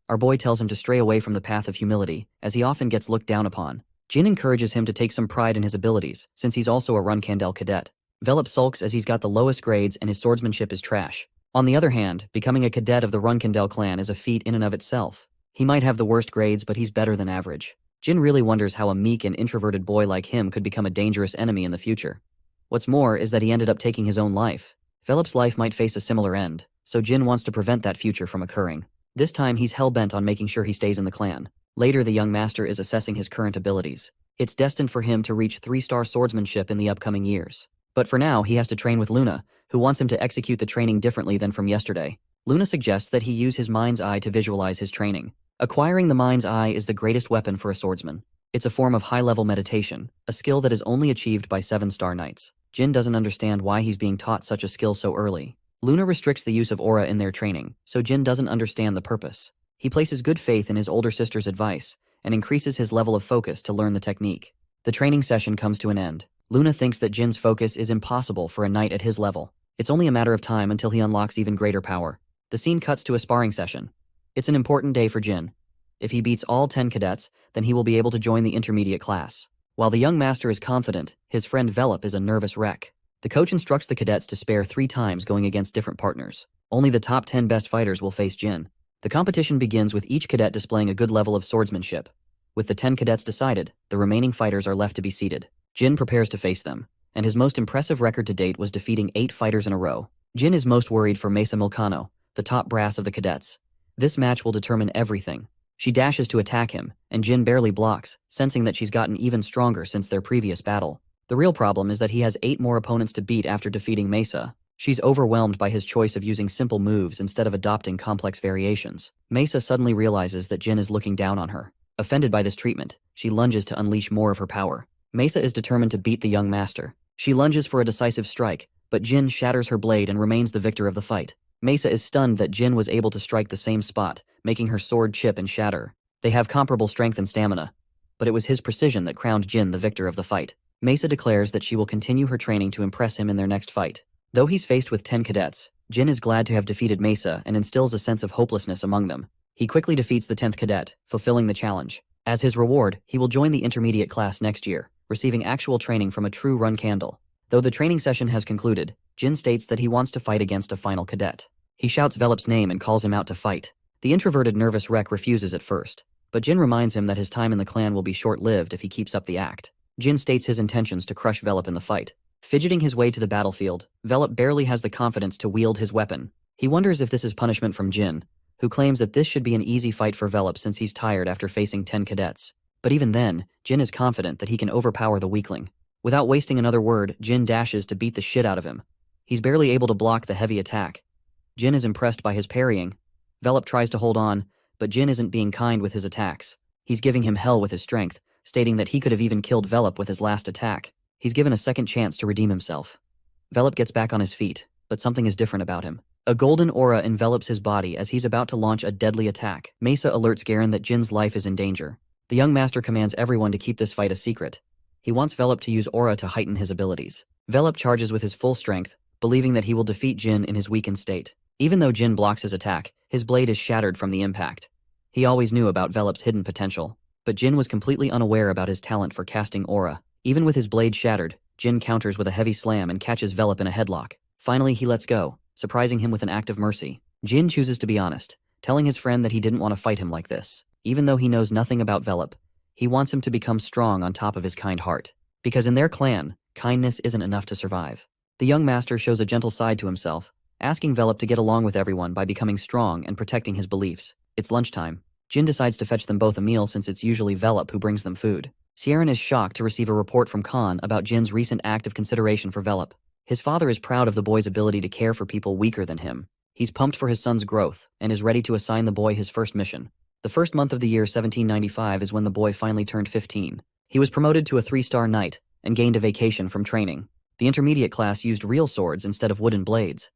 Our boy tells him to stray away from the path of humility, as he often gets looked down upon. Jin encourages him to take some pride in his abilities, since he's also a Runkandel cadet. Velop sulks as he's got the lowest grades and his swordsmanship is trash. On the other hand, becoming a cadet of the Runkandel clan is a feat in and of itself. He might have the worst grades, but he's better than average. Jin really wonders how a meek and introverted boy like him could become a dangerous enemy in the future. What's more is that he ended up taking his own life. Velop's life might face a similar end, so Jin wants to prevent that future from occurring. This time he's hell-bent on making sure he stays in the clan. Later, the young master is assessing his current abilities. It's destined for him to reach 3-star swordsmanship in the upcoming years. But for now, he has to train with Luna, who wants him to execute the training differently than from yesterday. Luna suggests that he use his mind's eye to visualize his training. Acquiring the mind's eye is the greatest weapon for a swordsman. It's a form of high-level meditation, a skill that is only achieved by 7-star knights. Jin doesn't understand why he's being taught such a skill so early. Luna restricts the use of aura in their training, so Jin doesn't understand the purpose. He places good faith in his older sister's advice and increases his level of focus to learn the technique. The training session comes to an end. Luna thinks that Jin's focus is impossible for a knight at his level. It's only a matter of time until he unlocks even greater power. The scene cuts to a sparring session. It's an important day for Jin. If he beats all 10 cadets, then he will be able to join the intermediate class. While the young master is confident, his friend Velop is a nervous wreck. The coach instructs the cadets to spare 3 times going against different partners. Only the top 10 best fighters will face Jin. The competition begins with each cadet displaying a good level of swordsmanship. With the 10 cadets decided, the remaining fighters are left to be seated. Jin prepares to face them, and his most impressive record to date was defeating 8 fighters in a row. Jin is most worried for Mesa Milcano, the top brass of the cadets. This match will determine everything. She dashes to attack him, and Jin barely blocks, sensing that she's gotten even stronger since their previous battle. The real problem is that he has 8 more opponents to beat after defeating Mesa. She's overwhelmed by his choice of using simple moves instead of adopting complex variations. Mesa suddenly realizes that Jin is looking down on her. Offended by this treatment, she lunges to unleash more of her power. Mesa is determined to beat the young master. She lunges for a decisive strike, but Jin shatters her blade and remains the victor of the fight. Mesa is stunned that Jin was able to strike the same spot, making her sword chip and shatter. They have comparable strength and stamina, but it was his precision that crowned Jin the victor of the fight. Mesa declares that she will continue her training to impress him in their next fight. Though he's faced with 10 cadets, Jin is glad to have defeated Mesa and instills a sense of hopelessness among them. He quickly defeats the 10th cadet, fulfilling the challenge. As his reward, he will join the intermediate class next year, receiving actual training from a true Runkandel. Though the training session has concluded, Jin states that he wants to fight against a final cadet. He shouts Velop's name and calls him out to fight. The introverted nervous wreck refuses at first, but Jin reminds him that his time in the clan will be short-lived if he keeps up the act. Jin states his intentions to crush Velop in the fight. Fidgeting his way to the battlefield, Velop barely has the confidence to wield his weapon. He wonders if this is punishment from Jin, who claims that this should be an easy fight for Velop since he's tired after facing 10 cadets. But even then, Jin is confident that he can overpower the weakling. Without wasting another word, Jin dashes to beat the shit out of him. He's barely able to block the heavy attack. Jin is impressed by his parrying. Velop tries to hold on, but Jin isn't being kind with his attacks. He's giving him hell with his strength, stating that he could have even killed Velop with his last attack. He's given a second chance to redeem himself. Velop gets back on his feet, but something is different about him. A golden aura envelops his body as he's about to launch a deadly attack. Mesa alerts Garen that Jin's life is in danger. The young master commands everyone to keep this fight a secret. He wants Velop to use aura to heighten his abilities. Velop charges with his full strength, believing that he will defeat Jin in his weakened state. Even though Jin blocks his attack, his blade is shattered from the impact. He always knew about Velop's hidden potential, but Jin was completely unaware about his talent for casting aura. Even with his blade shattered, Jin counters with a heavy slam and catches Velop in a headlock. Finally, he lets go, surprising him with an act of mercy. Jin chooses to be honest, telling his friend that he didn't want to fight him like this. Even though he knows nothing about Velop, he wants him to become strong on top of his kind heart. Because in their clan, kindness isn't enough to survive. The young master shows a gentle side to himself, asking Velop to get along with everyone by becoming strong and protecting his beliefs. It's lunchtime. Jin decides to fetch them both a meal since it's usually Velop who brings them food. Sieran is shocked to receive a report from Khan about Jin's recent act of consideration for Velop. His father is proud of the boy's ability to care for people weaker than him. He's pumped for his son's growth and is ready to assign the boy his first mission. The first month of the year 1795 is when the boy finally turned 15. He was promoted to a 3-star knight and gained a vacation from training. The intermediate class used real swords instead of wooden blades.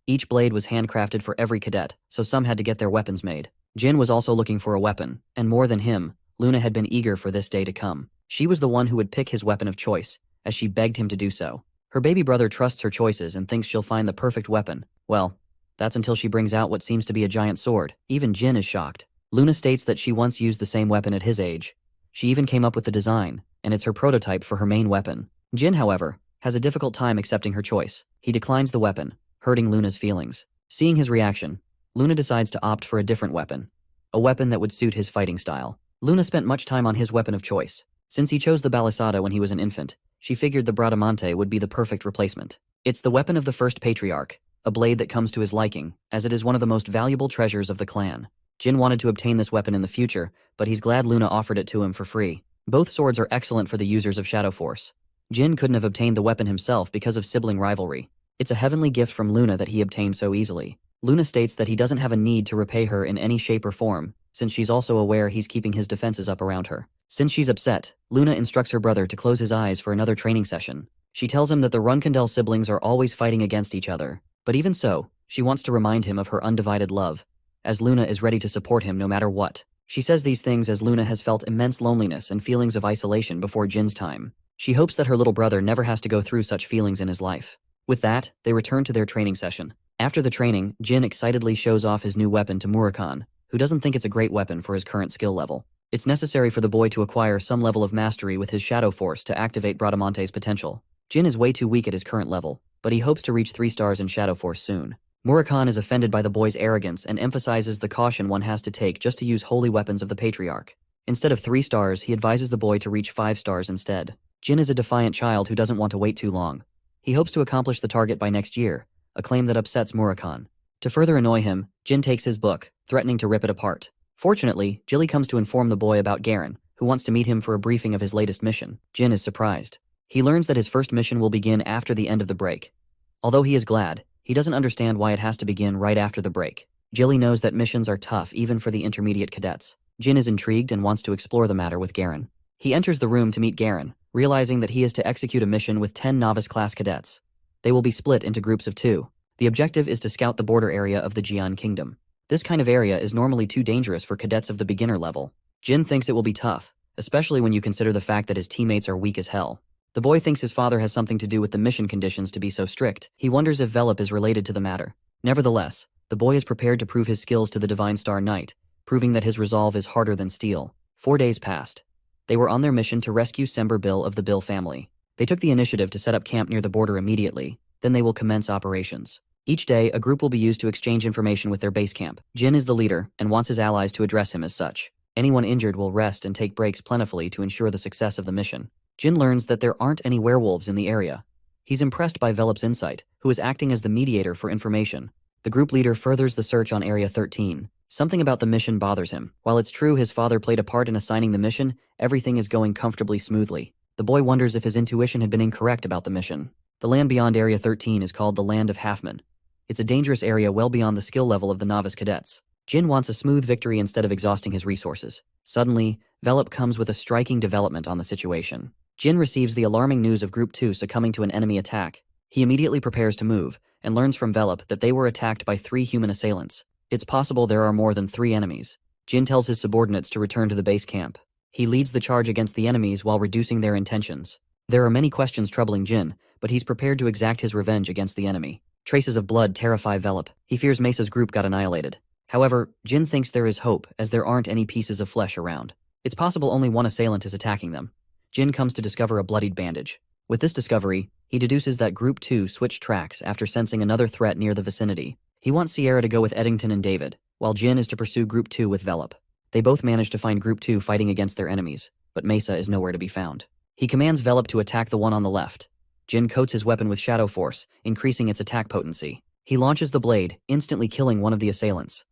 Each blade was handcrafted for every cadet, so some had to get their weapons made. Jin was also looking for a weapon, and more than him, Luna had been eager for this day to come. She was the one who would pick his weapon of choice, as she begged him to do so. Her baby brother trusts her choices and thinks she'll find the perfect weapon. Well, that's until she brings out what seems to be a giant sword. Even Jin is shocked. Luna states that she once used the same weapon at his age. She even came up with the design, and it's her prototype for her main weapon. Jin, however, has a difficult time accepting her choice. He declines the weapon, hurting Luna's feelings. Seeing his reaction, Luna decides to opt for a different weapon. A weapon that would suit his fighting style. Luna spent much time on his weapon of choice. Since he chose the balisada when he was an infant, she figured the bradamante would be the perfect replacement. It's the weapon of the first patriarch, a blade that comes to his liking, as it is one of the most valuable treasures of the clan. Jin wanted to obtain this weapon in the future, but he's glad Luna offered it to him for free. Both swords are excellent for the users of Shadow Force. Jin couldn't have obtained the weapon himself because of sibling rivalry. It's a heavenly gift from Luna that he obtained so easily. Luna states that he doesn't have a need to repay her in any shape or form, since she's also aware he's keeping his defenses up around her. Since she's upset, Luna instructs her brother to close his eyes for another training session. She tells him that the Runkandel siblings are always fighting against each other, but even so, she wants to remind him of her undivided love, as Luna is ready to support him no matter what. She says these things as Luna has felt immense loneliness and feelings of isolation before Jin's time. She hopes that her little brother never has to go through such feelings in his life. With that, they return to their training session. After the training, Jin excitedly shows off his new weapon to Murakhan, who doesn't think it's a great weapon for his current skill level. It's necessary for the boy to acquire some level of mastery with his Shadow Force to activate Bradamante's potential. Jin is way too weak at his current level, but he hopes to reach 3 stars in Shadow Force soon. Murakhan is offended by the boy's arrogance and emphasizes the caution one has to take just to use holy weapons of the Patriarch. Instead of 3 stars, he advises the boy to reach 5 stars instead. Jin is a defiant child who doesn't want to wait too long. He hopes to accomplish the target by next year, a claim that upsets Murakhan. To further annoy him, Jin takes his book, threatening to rip it apart. Fortunately, Jilly comes to inform the boy about Garen, who wants to meet him for a briefing of his latest mission. Jin is surprised. He learns that his first mission will begin after the end of the break. Although he is glad, he doesn't understand why it has to begin right after the break. Jilly knows that missions are tough even for the intermediate cadets. Jin is intrigued and wants to explore the matter with Garen. He enters the room to meet Garen, realizing that he is to execute a mission with 10 novice class cadets. They will be split into groups of 2. The objective is to scout the border area of the Jian Kingdom. This kind of area is normally too dangerous for cadets of the beginner level. Jin thinks it will be tough, especially when you consider the fact that his teammates are weak as hell. The boy thinks his father has something to do with the mission conditions to be so strict. He wonders if Velop is related to the matter. Nevertheless, the boy is prepared to prove his skills to the Divine Star Knight, proving that his resolve is harder than steel. 4 days passed. They were on their mission to rescue Sember Bill of the Bill family. They took the initiative to set up camp near the border immediately, then they will commence operations. Each day, a group will be used to exchange information with their base camp. Jin is the leader and wants his allies to address him as such. Anyone injured will rest and take breaks plentifully to ensure the success of the mission. Jin learns that there aren't any werewolves in the area. He's impressed by Velop's insight, who is acting as the mediator for information. The group leader furthers the search on Area 13. Something about the mission bothers him. While it's true his father played a part in assigning the mission, everything is going comfortably smoothly. The boy wonders if his intuition had been incorrect about the mission. The land beyond Area 13 is called the Land of Halfman. It's a dangerous area well beyond the skill level of the novice cadets. Jin wants a smooth victory instead of exhausting his resources. Suddenly, Velop comes with a striking development on the situation. Jin receives the alarming news of Group 2 succumbing to an enemy attack. He immediately prepares to move, and learns from Velop that they were attacked by 3 human assailants. It's possible there are more than 3 enemies. Jin tells his subordinates to return to the base camp. He leads the charge against the enemies while reducing their intentions. There are many questions troubling Jin, but he's prepared to exact his revenge against the enemy. Traces of blood terrify Velop. He fears Mesa's group got annihilated. However, Jin thinks there is hope as there aren't any pieces of flesh around. It's possible only one assailant is attacking them. Jin comes to discover a bloodied bandage. With this discovery, he deduces that Group 2 switched tracks after sensing another threat near the vicinity. He wants Sierra to go with Eddington and David, while Jin is to pursue Group 2 with Velop. They both manage to find Group 2 fighting against their enemies, but Mesa is nowhere to be found. He commands Velop to attack the one on the left. Jin coats his weapon with Shadow Force, increasing its attack potency. He launches the blade, instantly killing one of the assailants.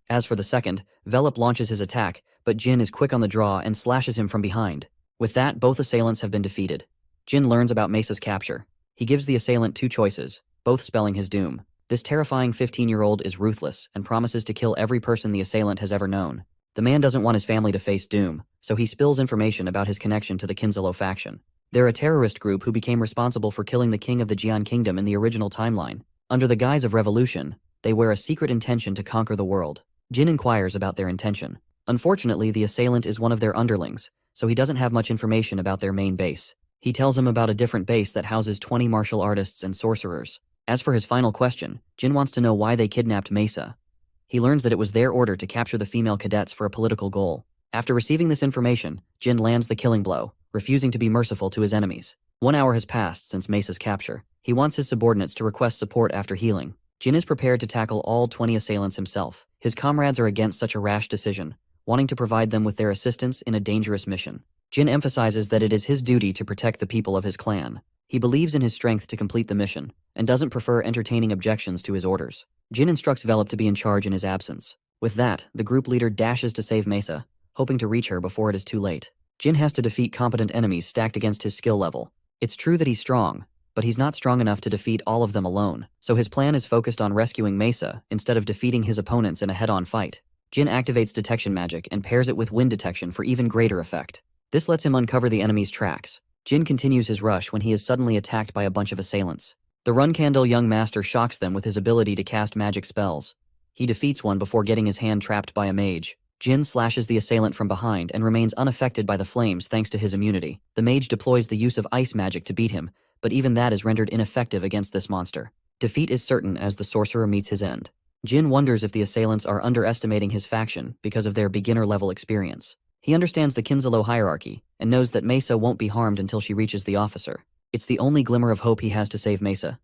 As for the second, Velop launches his attack, but Jin is quick on the draw and slashes him from behind. With that, both assailants have been defeated. Jin learns about Mesa's capture. He gives the assailant 2 choices, both spelling his doom. This terrifying 15-year-old is ruthless and promises to kill every person the assailant has ever known. The man doesn't want his family to face doom, so he spills information about his connection to the Kinzalo faction. They're a terrorist group who became responsible for killing the king of the Jian Kingdom in the original timeline. Under the guise of revolution, they wear a secret intention to conquer the world. Jin inquires about their intention. Unfortunately, the assailant is one of their underlings, so he doesn't have much information about their main base. He tells him about a different base that houses 20 martial artists and sorcerers. As for his final question, Jin wants to know why they kidnapped Mesa. He learns that it was their order to capture the female cadets for a political goal. After receiving this information, Jin lands the killing blow, refusing to be merciful to his enemies. 1 hour has passed since Mesa's capture. He wants his subordinates to request support after healing. Jin is prepared to tackle all 20 assailants himself. His comrades are against such a rash decision, wanting to provide them with their assistance in a dangerous mission. Jin emphasizes that it is his duty to protect the people of his clan. He believes in his strength to complete the mission, and doesn't prefer entertaining objections to his orders. Jin instructs Velop to be in charge in his absence. With that, the group leader dashes to save Mesa, hoping to reach her before it is too late. Jin has to defeat competent enemies stacked against his skill level. It's true that he's strong, but he's not strong enough to defeat all of them alone, so his plan is focused on rescuing Mesa instead of defeating his opponents in a head-on fight. Jin activates detection magic and pairs it with wind detection for even greater effect. This lets him uncover the enemy's tracks. Jin continues his rush when he is suddenly attacked by a bunch of assailants. The Runkandil young master shocks them with his ability to cast magic spells. He defeats one before getting his hand trapped by a mage. Jin slashes the assailant from behind and remains unaffected by the flames thanks to his immunity. The mage deploys the use of ice magic to beat him, but even that is rendered ineffective against this monster. Defeat is certain as the sorcerer meets his end. Jin wonders if the assailants are underestimating his faction because of their beginner-level experience. He understands the Kinzalo hierarchy and knows that Mesa won't be harmed until she reaches the officer. It's the only glimmer of hope he has to save Mesa.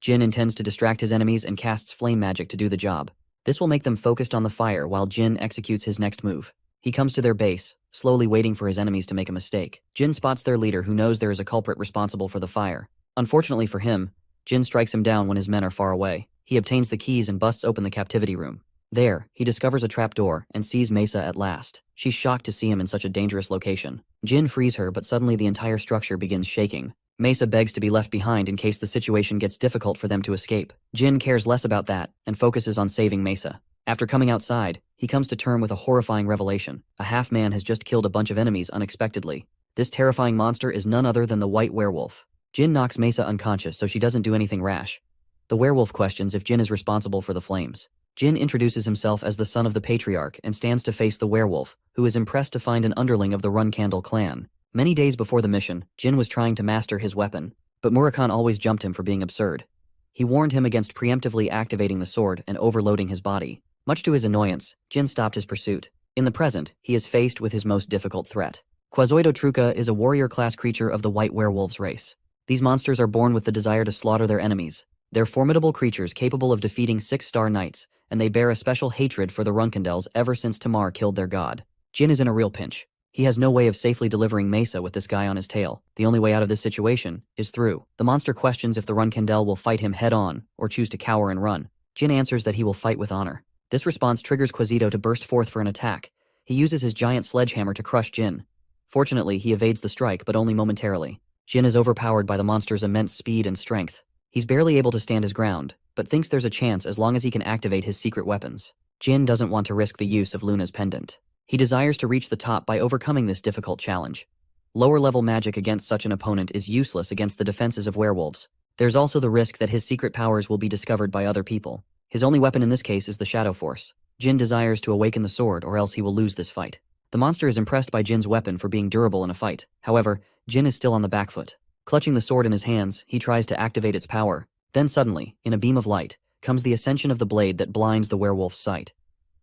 Jin intends to distract his enemies and casts flame magic to do the job. This will make them focused on the fire while Jin executes his next move. He comes to their base, slowly waiting for his enemies to make a mistake. Jin spots their leader who knows there is a culprit responsible for the fire. Unfortunately for him, Jin strikes him down when his men are far away. He obtains the keys and busts open the captivity room. There, he discovers a trapdoor and sees Mesa at last. She's shocked to see him in such a dangerous location. Jin frees her, but suddenly the entire structure begins shaking. Mesa begs to be left behind in case the situation gets difficult for them to escape. Jin cares less about that and focuses on saving Mesa. After coming outside, he comes to terms with a horrifying revelation. A half-man has just killed a bunch of enemies unexpectedly. This terrifying monster is none other than the white werewolf. Jin knocks Mesa unconscious so she doesn't do anything rash. The werewolf questions if Jin is responsible for the flames. Jin introduces himself as the son of the patriarch and stands to face the werewolf, who is impressed to find an underling of the Runkandil clan. Many days before the mission, Jin was trying to master his weapon, but Murakhan always jumped him for being absurd. He warned him against preemptively activating the sword and overloading his body. Much to his annoyance, Jin stopped his pursuit. In the present, he is faced with his most difficult threat. Quazoidotruca is a warrior-class creature of the white werewolves race. These monsters are born with the desire to slaughter their enemies. They're formidable creatures capable of defeating 6-star knights, and they bear a special hatred for the Runkandels ever since Tamar killed their god. Jin is in a real pinch. He has no way of safely delivering Mesa with this guy on his tail. The only way out of this situation is through. The monster questions if the Runkandel will fight him head-on or choose to cower and run. Jin answers that he will fight with honor. This response triggers Quasito to burst forth for an attack. He uses his giant sledgehammer to crush Jin. Fortunately, he evades the strike, but only momentarily. Jin is overpowered by the monster's immense speed and strength. He's barely able to stand his ground, but thinks there's a chance as long as he can activate his secret weapons. Jin doesn't want to risk the use of Luna's pendant. He desires to reach the top by overcoming this difficult challenge. Lower-level magic against such an opponent is useless against the defenses of werewolves. There's also the risk that his secret powers will be discovered by other people. His only weapon in this case is the Shadow Force. Jin desires to awaken the sword or else he will lose this fight. The monster is impressed by Jin's weapon for being durable in a fight. However, Jin is still on the back foot. Clutching the sword in his hands, he tries to activate its power. Then suddenly, in a beam of light, comes the ascension of the blade that blinds the werewolf's sight.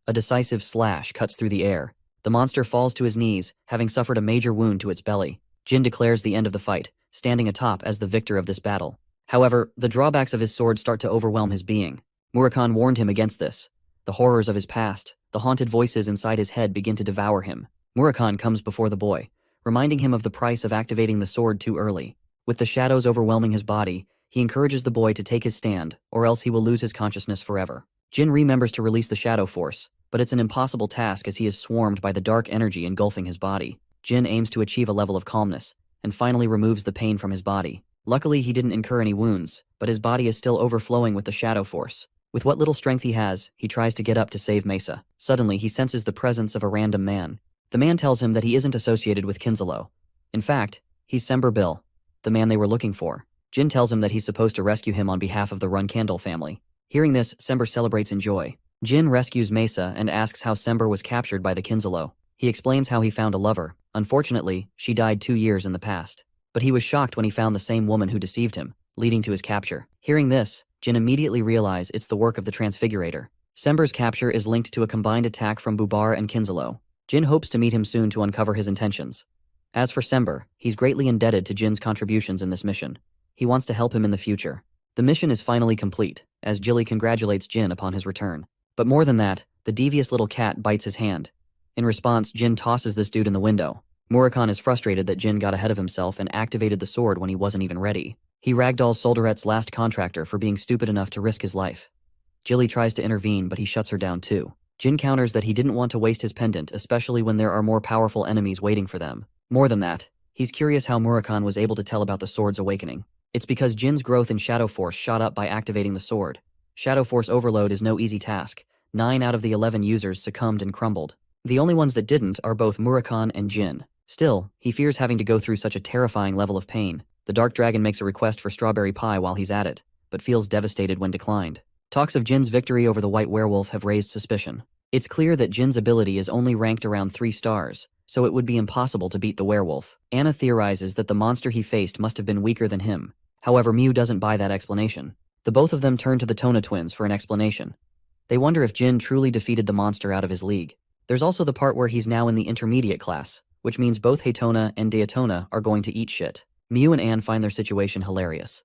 A decisive slash cuts through the air. The monster falls to his knees, having suffered a major wound to its belly. Jin declares the end of the fight, standing atop as the victor of this battle. However, the drawbacks of his sword start to overwhelm his being. Murakhan warned him against this. The horrors of his past, the haunted voices inside his head begin to devour him. Murakhan comes before the boy, reminding him of the price of activating the sword too early. With the shadows overwhelming his body, he encourages the boy to take his stand, or else he will lose his consciousness forever. Jin remembers to release the Shadow Force, but it's an impossible task as he is swarmed by the dark energy engulfing his body. Jin aims to achieve a level of calmness, and finally removes the pain from his body. Luckily, he didn't incur any wounds, but his body is still overflowing with the Shadow Force. With what little strength he has, he tries to get up to save Mesa. Suddenly, he senses the presence of a random man. The man tells him that he isn't associated with Kinsalo. In fact, he's Sember Bill, the man they were looking for. Jin tells him that he's supposed to rescue him on behalf of the Run Candle family. Hearing this, Sember celebrates in joy. Jin rescues Mesa and asks how Sember was captured by the Kinsalo. He explains how he found a lover. Unfortunately, she died 2 years in the past. But he was shocked when he found the same woman who deceived him, leading to his capture. Hearing this, Jin immediately realizes it's the work of the Transfigurator. Sember's capture is linked to a combined attack from Bubar and Kinsalo. Jin hopes to meet him soon to uncover his intentions. As for Sember, he's greatly indebted to Jin's contributions in this mission. He wants to help him in the future. The mission is finally complete, as Jilly congratulates Jin upon his return. But more than that, the devious little cat bites his hand. In response, Jin tosses this dude in the window. Murakhan is frustrated that Jin got ahead of himself and activated the sword when he wasn't even ready. He ragdolls Solderet's last contractor for being stupid enough to risk his life. Jilly tries to intervene, but he shuts her down too. Jin counters that he didn't want to waste his pendant, especially when there are more powerful enemies waiting for them. More than that, he's curious how Murakhan was able to tell about the sword's awakening. It's because Jin's growth in Shadow Force shot up by activating the sword. Shadow Force overload is no easy task. 9 out of the 11 users succumbed and crumbled. The only ones that didn't are both Murakhan and Jin. Still, he fears having to go through such a terrifying level of pain. The Dark Dragon makes a request for strawberry pie while he's at it, but feels devastated when declined. Talks of Jin's victory over the White Werewolf have raised suspicion. It's clear that Jin's ability is only ranked around 3 stars, so it would be impossible to beat the werewolf. Anna theorizes that the monster he faced must have been weaker than him. However, Mew doesn't buy that explanation. The both of them turn to the Tona twins for an explanation. They wonder if Jin truly defeated the monster out of his league. There's also the part where he's now in the intermediate class, which means both Haytona and Daytona are going to eat shit. Mew and Anne find their situation hilarious.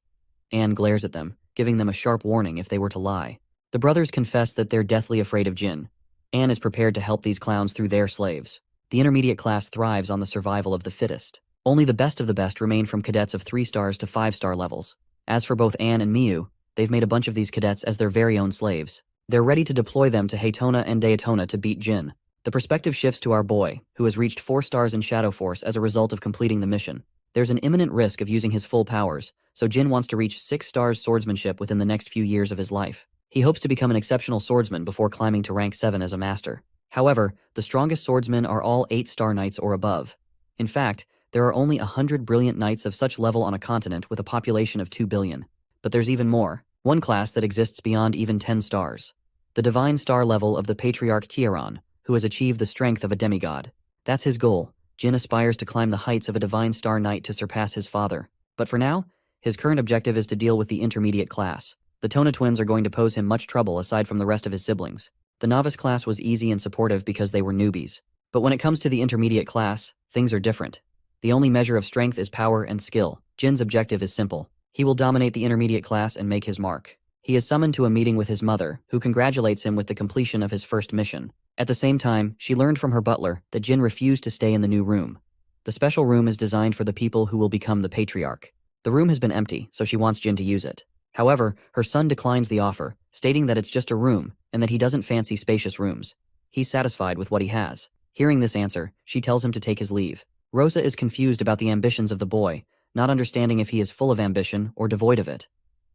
Anne glares at them, giving them a sharp warning if they were to lie. The brothers confess that they're deathly afraid of Jin. Anne is prepared to help these clowns through their slaves. The intermediate class thrives on the survival of the fittest. Only the best of the best remain from cadets of 3 stars to 5-star levels. As for both Anne and Mew, they've made a bunch of these cadets as their very own slaves. They're ready to deploy them to Haytona and Daytona to beat Jin. The perspective shifts to our boy, who has reached 4 stars in Shadow Force as a result of completing the mission. There's an imminent risk of using his full powers, so Jin wants to reach 6 stars swordsmanship within the next few years of his life. He hopes to become an exceptional swordsman before climbing to rank 7 as a master. However, the strongest swordsmen are all 8-star knights or above. In fact, there are only 100 brilliant knights of such level on a continent with a population of 2 billion. But there's even more, one class that exists beyond even 10 stars. The divine star level of the patriarch 3yr-old, who has achieved the strength of a demigod. That's his goal. Jin aspires to climb the heights of a divine star knight to surpass his father. But for now, his current objective is to deal with the intermediate class. The Tona twins are going to pose him much trouble aside from the rest of his siblings. The novice class was easy and supportive because they were newbies. But when it comes to the intermediate class, things are different. The only measure of strength is power and skill. Jin's objective is simple. He will dominate the intermediate class and make his mark. He is summoned to a meeting with his mother, who congratulates him with the completion of his first mission. At the same time, she learned from her butler that Jin refused to stay in the new room. The special room is designed for the people who will become the patriarch. The room has been empty, so she wants Jin to use it. However, her son declines the offer, stating that it's just a room and that he doesn't fancy spacious rooms. He's satisfied with what he has. Hearing this answer, she tells him to take his leave. Rosa is confused about the ambitions of the boy, not understanding if he is full of ambition or devoid of it.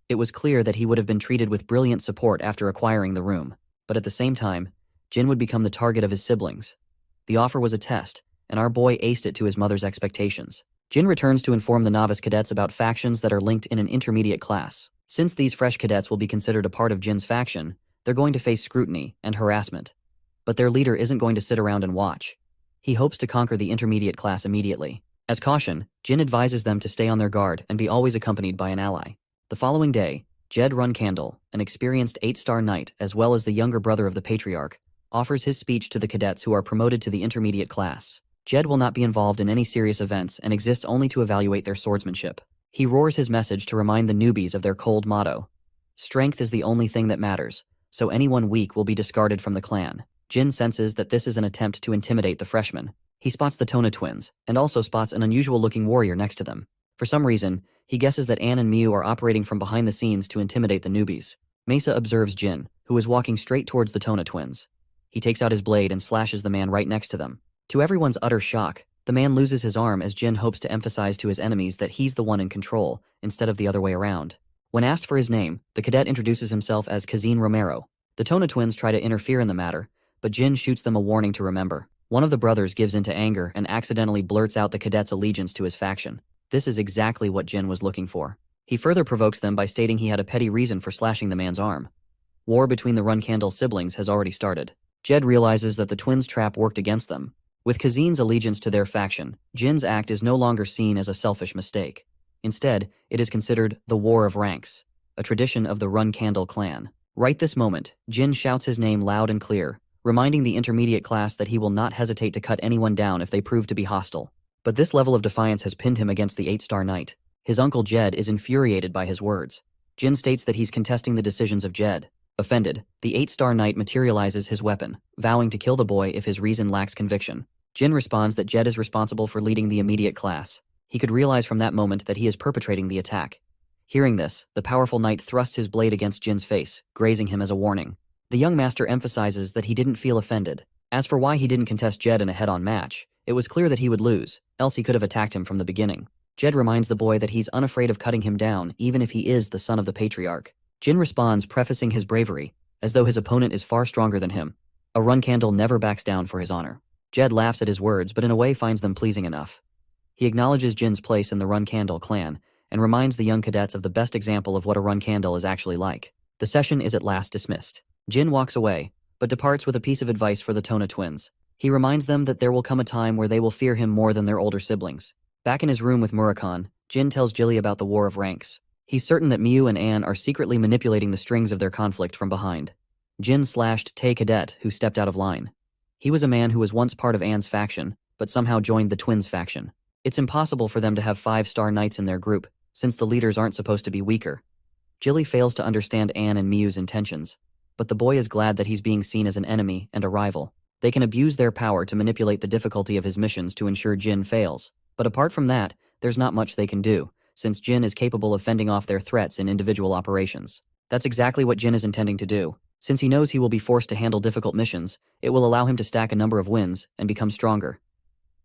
It was clear that he would have been treated with brilliant support after acquiring the room, but at the same time, Jin would become the target of his siblings. The offer was a test, and our boy aced it to his mother's expectations. Jin returns to inform the novice cadets about factions that are linked in an intermediate class. Since these fresh cadets will be considered a part of Jin's faction, they're going to face scrutiny and harassment. But their leader isn't going to sit around and watch. He hopes to conquer the intermediate class immediately. As caution, Jin advises them to stay on their guard and be always accompanied by an ally. The following day, Jed Runcandle, an experienced 8-star knight as well as the younger brother of the patriarch, offers his speech to the cadets who are promoted to the intermediate class. Jed will not be involved in any serious events and exists only to evaluate their swordsmanship. He roars his message to remind the newbies of their cold motto. Strength is the only thing that matters, so anyone weak will be discarded from the clan. Jin senses that this is an attempt to intimidate the freshmen. He spots the Tona twins, and also spots an unusual-looking warrior next to them. For some reason, he guesses that Anne and Mew are operating from behind the scenes to intimidate the newbies. Mesa observes Jin, who is walking straight towards the Tona twins. He takes out his blade and slashes the man right next to them. To everyone's utter shock, the man loses his arm as Jin hopes to emphasize to his enemies that he's the one in control, instead of the other way around. When asked for his name, the cadet introduces himself as Kazin Romero. The Tona twins try to interfere in the matter, but Jin shoots them a warning to remember. One of the brothers gives into anger and accidentally blurts out the cadet's allegiance to his faction. This is exactly what Jin was looking for. He further provokes them by stating he had a petty reason for slashing the man's arm. War between the Run-Candle siblings has already started. Jed realizes that the twins' trap worked against them. With Kazin's allegiance to their faction, Jin's act is no longer seen as a selfish mistake. Instead, it is considered the War of Ranks, a tradition of the Run-Candle clan. Right this moment, Jin shouts his name loud and clear, reminding the intermediate class that he will not hesitate to cut anyone down if they prove to be hostile. But this level of defiance has pinned him against the 8-star Knight. His uncle Jed is infuriated by his words. Jin states that he's contesting the decisions of Jed. Offended, the 8-star Knight materializes his weapon, vowing to kill the boy if his reason lacks conviction. Jin responds that Jed is responsible for leading the immediate class. He could realize from that moment that he is perpetrating the attack. Hearing this, the powerful Knight thrusts his blade against Jin's face, grazing him as a warning. The young master emphasizes that he didn't feel offended. As for why he didn't contest Jed in a head-on match, it was clear that he would lose, else he could have attacked him from the beginning. Jed reminds the boy that he's unafraid of cutting him down even if he is the son of the patriarch. Jin responds, prefacing his bravery, as though his opponent is far stronger than him. A Run-Candle never backs down for his honor. Jed laughs at his words but in a way finds them pleasing enough. He acknowledges Jin's place in the Run-Candle clan and reminds the young cadets of the best example of what a Run-Candle is actually like. The session is at last dismissed. Jin walks away, but departs with a piece of advice for the Tona twins. He reminds them that there will come a time where they will fear him more than their older siblings. Back in his room with Murakhan, Jin tells Jilly about the War of Ranks. He's certain that Miu and Anne are secretly manipulating the strings of their conflict from behind. Jin slashed Tae Cadet, who stepped out of line. He was a man who was once part of Anne's faction, but somehow joined the twins' faction. It's impossible for them to have 5-star knights in their group, since the leaders aren't supposed to be weaker. Jilly fails to understand Anne and Miu's intentions, but the boy is glad that he's being seen as an enemy and a rival. They can abuse their power to manipulate the difficulty of his missions to ensure Jin fails, but apart from that, there's not much they can do, since Jin is capable of fending off their threats in individual operations. That's exactly what Jin is intending to do. Since he knows he will be forced to handle difficult missions, it will allow him to stack a number of wins and become stronger.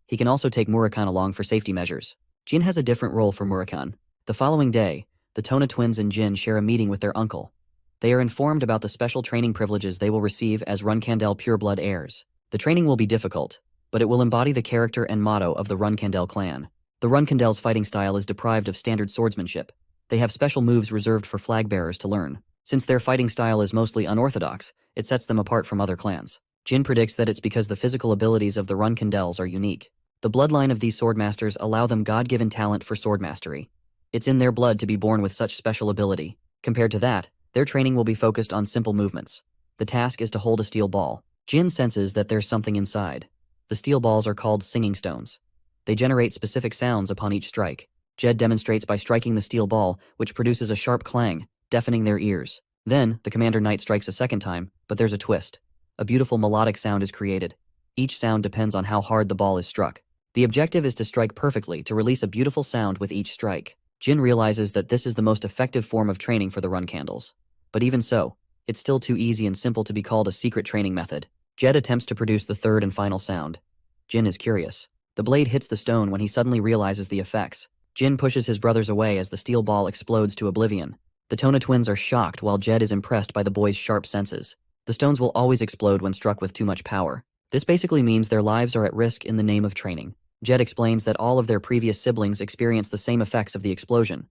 He can also take Murakhan along for safety measures. Jin has a different role for Murakhan. The following day, the Tona twins and Jin share a meeting with their uncle. They are informed about the special training privileges they will receive as Run-Candle pureblood heirs. The training will be difficult, but it will embody the character and motto of the Run-Candle clan. The Run-Candle's fighting style is deprived of standard swordsmanship. They have special moves reserved for flag bearers to learn. Since their fighting style is mostly unorthodox, it sets them apart from other clans. Jin predicts that it's because the physical abilities of the Run-Candles are unique. The bloodline of these swordmasters allow them God-given talent for sword mastery. It's in their blood to be born with such special ability. Compared to that, their training will be focused on simple movements. The task is to hold a steel ball. Jin senses that there's something inside. The steel balls are called singing stones. They generate specific sounds upon each strike. Jed demonstrates by striking the steel ball, which produces a sharp clang, deafening their ears. Then, the Commander Knight strikes a second time, but there's a twist. A beautiful melodic sound is created. Each sound depends on how hard the ball is struck. The objective is to strike perfectly to release a beautiful sound with each strike. Jin realizes that this is the most effective form of training for the Run-Candles. But even so, it's still too easy and simple to be called a secret training method. Jed attempts to produce the third and final sound. Jin is curious. The blade hits the stone when he suddenly realizes the effects. Jin pushes his brothers away as the steel ball explodes to oblivion. The Tona twins are shocked while Jed is impressed by the boy's sharp senses. The stones will always explode when struck with too much power. This basically means their lives are at risk in the name of training. Jed explains that all of their previous siblings experienced the same effects of the explosion.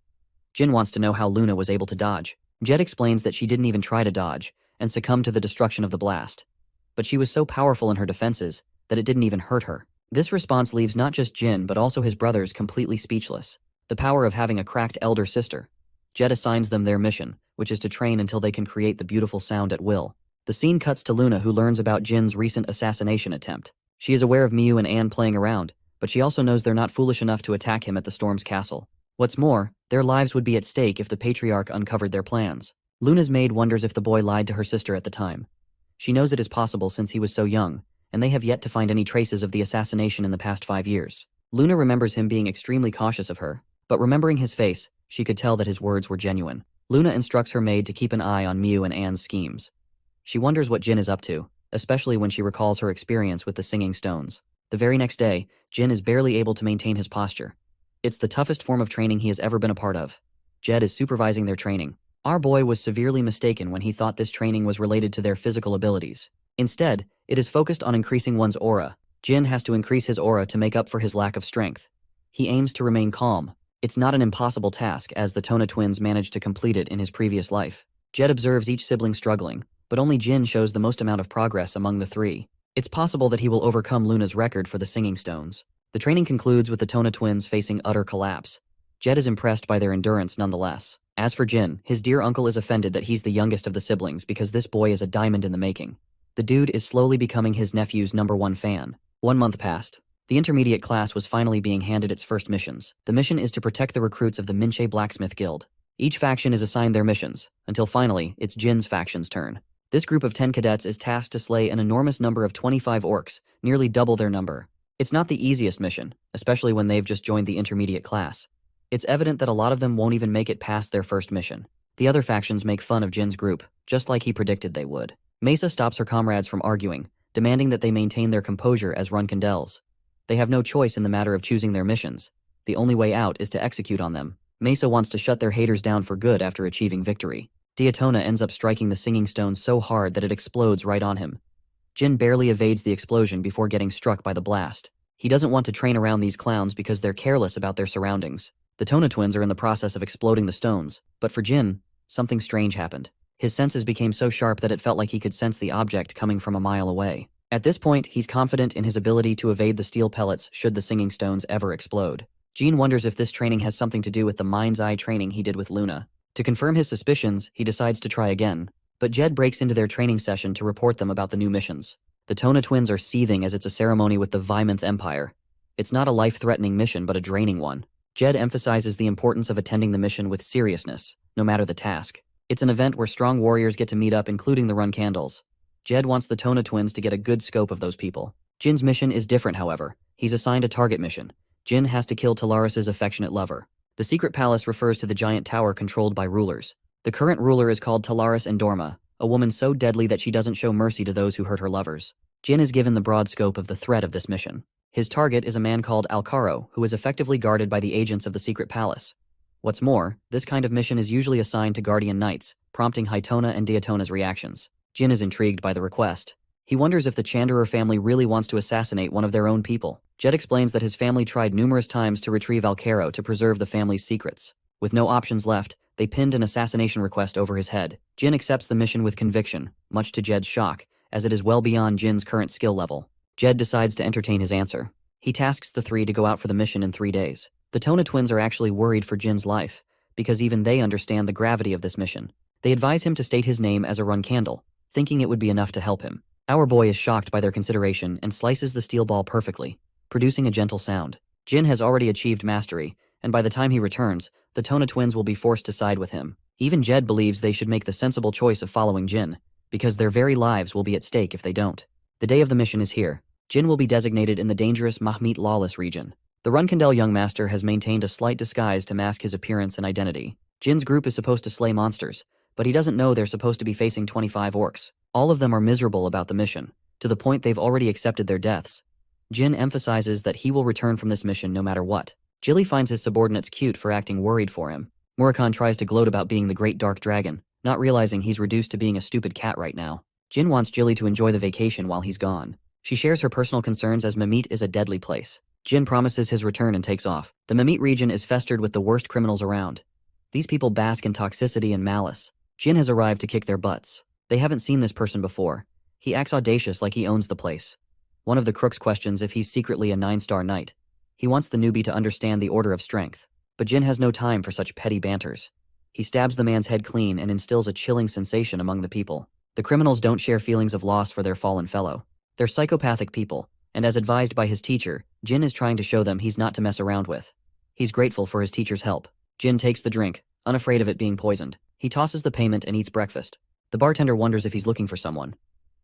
Jin wants to know how Luna was able to dodge. Jed explains that she didn't even try to dodge and succumbed to the destruction of the blast. But she was so powerful in her defenses that it didn't even hurt her. This response leaves not just Jin but also his brothers completely speechless. The power of having a cracked elder sister. Jed assigns them their mission, which is to train until they can create the beautiful sound at will. The scene cuts to Luna, who learns about Jin's recent assassination attempt. She is aware of Miu and Anne playing around, but she also knows they're not foolish enough to attack him at the Storm's castle. What's more, their lives would be at stake if the Patriarch uncovered their plans. Luna's maid wonders if the boy lied to her sister at the time. She knows it is possible since he was so young, and they have yet to find any traces of the assassination in the past 5 years. Luna remembers him being extremely cautious of her, but remembering his face, she could tell that his words were genuine. Luna instructs her maid to keep an eye on Miu and Anne's schemes. She wonders what Jin is up to, especially when she recalls her experience with the singing stones. The very next day, Jin is barely able to maintain his posture. It's the toughest form of training he has ever been a part of. Jed is supervising their training. Our boy was severely mistaken when he thought this training was related to their physical abilities. Instead, it is focused on increasing one's aura. Jin has to increase his aura to make up for his lack of strength. He aims to remain calm. It's not an impossible task, as the Tona twins managed to complete it in his previous life. Jed observes each sibling struggling, but only Jin shows the most amount of progress among the three. It's possible that he will overcome Luna's record for the singing stones. The training concludes with the Tona twins facing utter collapse. Jed is impressed by their endurance nonetheless. As for Jin, his dear uncle is offended that he's the youngest of the siblings because this boy is a diamond in the making. The dude is slowly becoming his nephew's #1 fan. 1 month passed. The intermediate class was finally being handed its first missions. The mission is to protect the recruits of the Minche Blacksmith Guild. Each faction is assigned their missions, until finally, it's Jin's faction's turn. This group of 10 cadets is tasked to slay an enormous number of 25 orcs, nearly double their number. It's not the easiest mission, especially when they've just joined the intermediate class. It's evident that a lot of them won't even make it past their first mission. The other factions make fun of Jin's group, just like he predicted they would. Mesa stops her comrades from arguing, demanding that they maintain their composure as Runkindels. They have no choice in the matter of choosing their missions. The only way out is to execute on them. Mesa wants to shut their haters down for good after achieving victory. Diatona ends up striking the singing stone so hard that it explodes right on him. Jin barely evades the explosion before getting struck by the blast. He doesn't want to train around these clowns because they're careless about their surroundings. The Tona twins are in the process of exploding the stones, but for Jin, something strange happened. His senses became so sharp that it felt like he could sense the object coming from a mile away. At this point, he's confident in his ability to evade the steel pellets should the singing stones ever explode. Jin wonders if this training has something to do with the mind's eye training he did with Luna. To confirm his suspicions, he decides to try again. But Jed breaks into their training session to report them about the new missions. The Tona twins are seething as it's a ceremony with the Vymonth Empire. It's not a life-threatening mission, but a draining one. Jed emphasizes the importance of attending the mission with seriousness, no matter the task. It's an event where strong warriors get to meet up, including the Runkindels. Jed wants the Tona twins to get a good scope of those people. Jin's mission is different, however. He's assigned a target mission. Jin has to kill Talaris's affectionate lover. The secret palace refers to the giant tower controlled by rulers. The current ruler is called Talaris Endorma, a woman so deadly that she doesn't show mercy to those who hurt her lovers. Jin is given the broad scope of the threat of this mission. His target is a man called Alcaro, who is effectively guarded by the agents of the secret palace. What's more, this kind of mission is usually assigned to guardian knights, prompting Hitona and Diatona's reactions. Jin is intrigued by the request. He wonders if the Chanderer family really wants to assassinate one of their own people. Jed explains that his family tried numerous times to retrieve Alcaro to preserve the family's secrets. With no options left, they pinned an assassination request over his head. Jin accepts the mission with conviction, much to Jed's shock, as it is well beyond Jin's current skill level. Jed decides to entertain his answer. He tasks the three to go out for the mission in 3 days. The Tona twins are actually worried for Jin's life, because even they understand the gravity of this mission. They advise him to state his name as a Runkindel, thinking it would be enough to help him. Our boy is shocked by their consideration and slices the steel ball perfectly, producing a gentle sound. Jin has already achieved mastery, and by the time he returns, the Tona twins will be forced to side with him. Even Jed believes they should make the sensible choice of following Jin, because their very lives will be at stake if they don't. The day of the mission is here. Jin will be designated in the dangerous Mahmit Lawless region. The Runkindel young master has maintained a slight disguise to mask his appearance and identity. Jin's group is supposed to slay monsters, but he doesn't know they're supposed to be facing 25 orcs. All of them are miserable about the mission, to the point they've already accepted their deaths. Jin emphasizes that he will return from this mission no matter what. Jilly finds his subordinates cute for acting worried for him. Murakhan tries to gloat about being the great dark dragon, not realizing he's reduced to being a stupid cat right now. Jin wants Jilly to enjoy the vacation while he's gone. She shares her personal concerns as Mamit is a deadly place. Jin promises his return and takes off. The Mamit region is festered with the worst criminals around. These people bask in toxicity and malice. Jin has arrived to kick their butts. They haven't seen this person before. He acts audacious like he owns the place. One of the crooks questions if he's secretly a 9-star knight. He wants the newbie to understand the order of strength. But Jin has no time for such petty banters. He stabs the man's head clean and instills a chilling sensation among the people. The criminals don't share feelings of loss for their fallen fellow. They're psychopathic people, and as advised by his teacher, Jin is trying to show them he's not to mess around with. He's grateful for his teacher's help. Jin takes the drink, unafraid of it being poisoned. He tosses the payment and eats breakfast. The bartender wonders if he's looking for someone.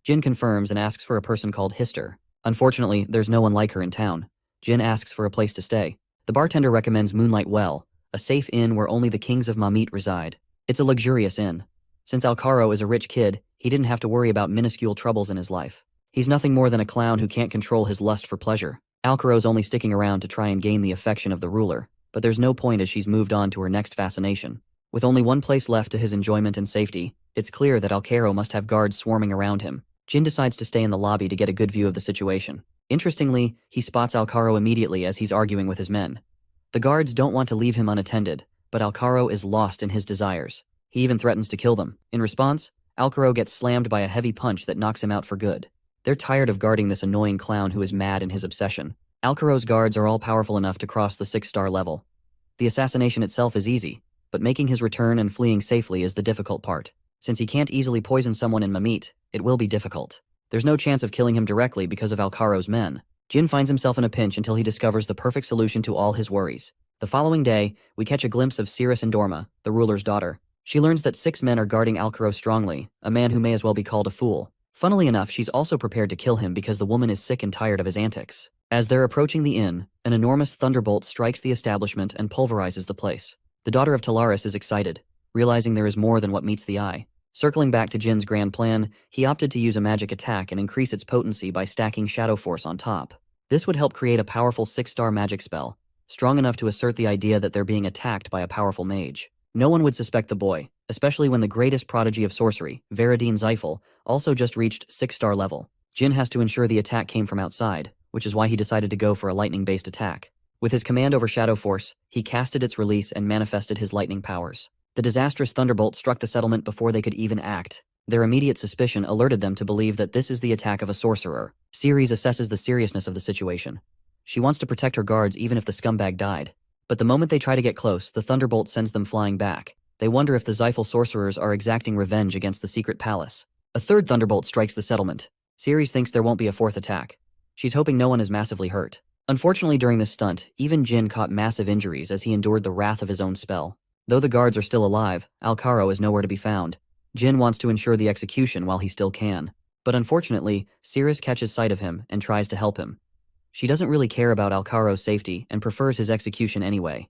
Jin confirms and asks for a person called Hister. Unfortunately, there's no one like her in town. Jin asks for a place to stay. The bartender recommends Moonlight Well, a safe inn where only the kings of Mamit reside. It's a luxurious inn. Since Alcaro is a rich kid, he didn't have to worry about minuscule troubles in his life. He's nothing more than a clown who can't control his lust for pleasure. Alcaro's only sticking around to try and gain the affection of the ruler. but there's no point as she's moved on to her next fascination. With only one place left to his enjoyment and safety, it's clear that Alcaro must have guards swarming around him. Jin decides to stay in the lobby to get a good view of the situation. Interestingly, he spots Alcaro immediately as he's arguing with his men. The guards don't want to leave him unattended, but Alcaro is lost in his desires. He even threatens to kill them. In response, Alcaro gets slammed by a heavy punch that knocks him out for good. They're tired of guarding this annoying clown who is mad in his obsession. Alcaro's guards are all powerful enough to cross the 6-star level. The assassination itself is easy, but making his return and fleeing safely is the difficult part. Since he can't easily poison someone in Mamit, it will be difficult. There's no chance of killing him directly because of Alcaro's men. Jin finds himself in a pinch until he discovers the perfect solution to all his worries. The following day, we catch a glimpse of 3yr-old, the ruler's daughter. She learns that 6 men are guarding Alcaro strongly, a man who may as well be called a fool. Funnily enough, she's also prepared to kill him because the woman is sick and tired of his antics. As they're approaching the inn, an enormous thunderbolt strikes the establishment and pulverizes the place. The daughter of 3yr-old is excited, realizing there is more than what meets the eye. Circling back to Jin's grand plan, he opted to use a magic attack and increase its potency by stacking Shadow Force on top. This would help create a powerful 6-star magic spell, strong enough to assert the idea that they're being attacked by a powerful mage. No one would suspect the boy, especially when the greatest prodigy of sorcery, Veradine Zyphel, also just reached 6-star level. Jin has to ensure the attack came from outside, which is why he decided to go for a lightning-based attack. With his command over Shadow Force, he casted its release and manifested his lightning powers. The disastrous thunderbolt struck the settlement before they could even act. Their immediate suspicion alerted them to believe that this is the attack of a sorcerer. Ceres assesses the seriousness of the situation. She wants to protect her guards even if the scumbag died. But the moment they try to get close, the thunderbolt sends them flying back. They wonder if the Zyphel sorcerers are exacting revenge against the secret palace. A third thunderbolt strikes the settlement. Ceres thinks there won't be a fourth attack. She's hoping no one is massively hurt. Unfortunately, during this stunt, even Jin caught massive injuries as he endured the wrath of his own spell. Though the guards are still alive, Alcaro is nowhere to be found. Jin wants to ensure the execution while he still can. But unfortunately, Ceres catches sight of him and tries to help him. She doesn't really care about Alcaro's safety and prefers his execution anyway.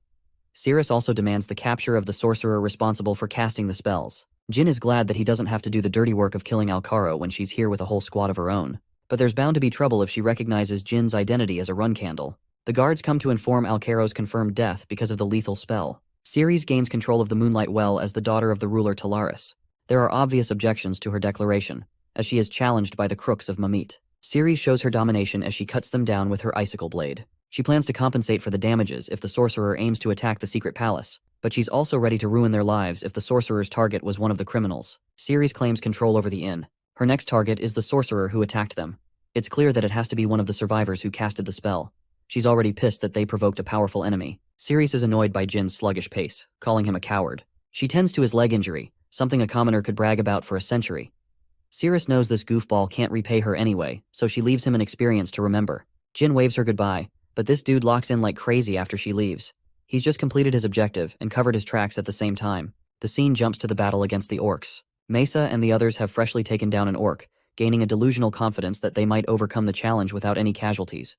Ceres also demands the capture of the sorcerer responsible for casting the spells. Jin is glad that he doesn't have to do the dirty work of killing Alcaro when she's here with a whole squad of her own. But there's bound to be trouble if she recognizes Jin's identity as a run candle. The guards come to inform Alcaro's confirmed death because of the lethal spell. Ceres gains control of the Moonlight Well as the daughter of the ruler 3yr-old. There are obvious objections to her declaration, as she is challenged by the crooks of Mamit. Ceres shows her domination as she cuts them down with her icicle blade. She plans to compensate for the damages if the sorcerer aims to attack the secret palace, but she's also ready to ruin their lives if the sorcerer's target was one of the criminals. Ceres claims control over the inn. Her next target is the sorcerer who attacked them. It's clear that it has to be one of the survivors who casted the spell. She's already pissed that they provoked a powerful enemy. Ceres is annoyed by Jin's sluggish pace, calling him a coward. She tends to his leg injury, something a commoner could brag about for a century. Ceres knows this goofball can't repay her anyway, so she leaves him an experience to remember. Jin waves her goodbye, but this dude locks in like crazy after she leaves. He's just completed his objective and covered his tracks at the same time. The scene jumps to the battle against the orcs. Mesa and the others have freshly taken down an orc, gaining a delusional confidence that they might overcome the challenge without any casualties.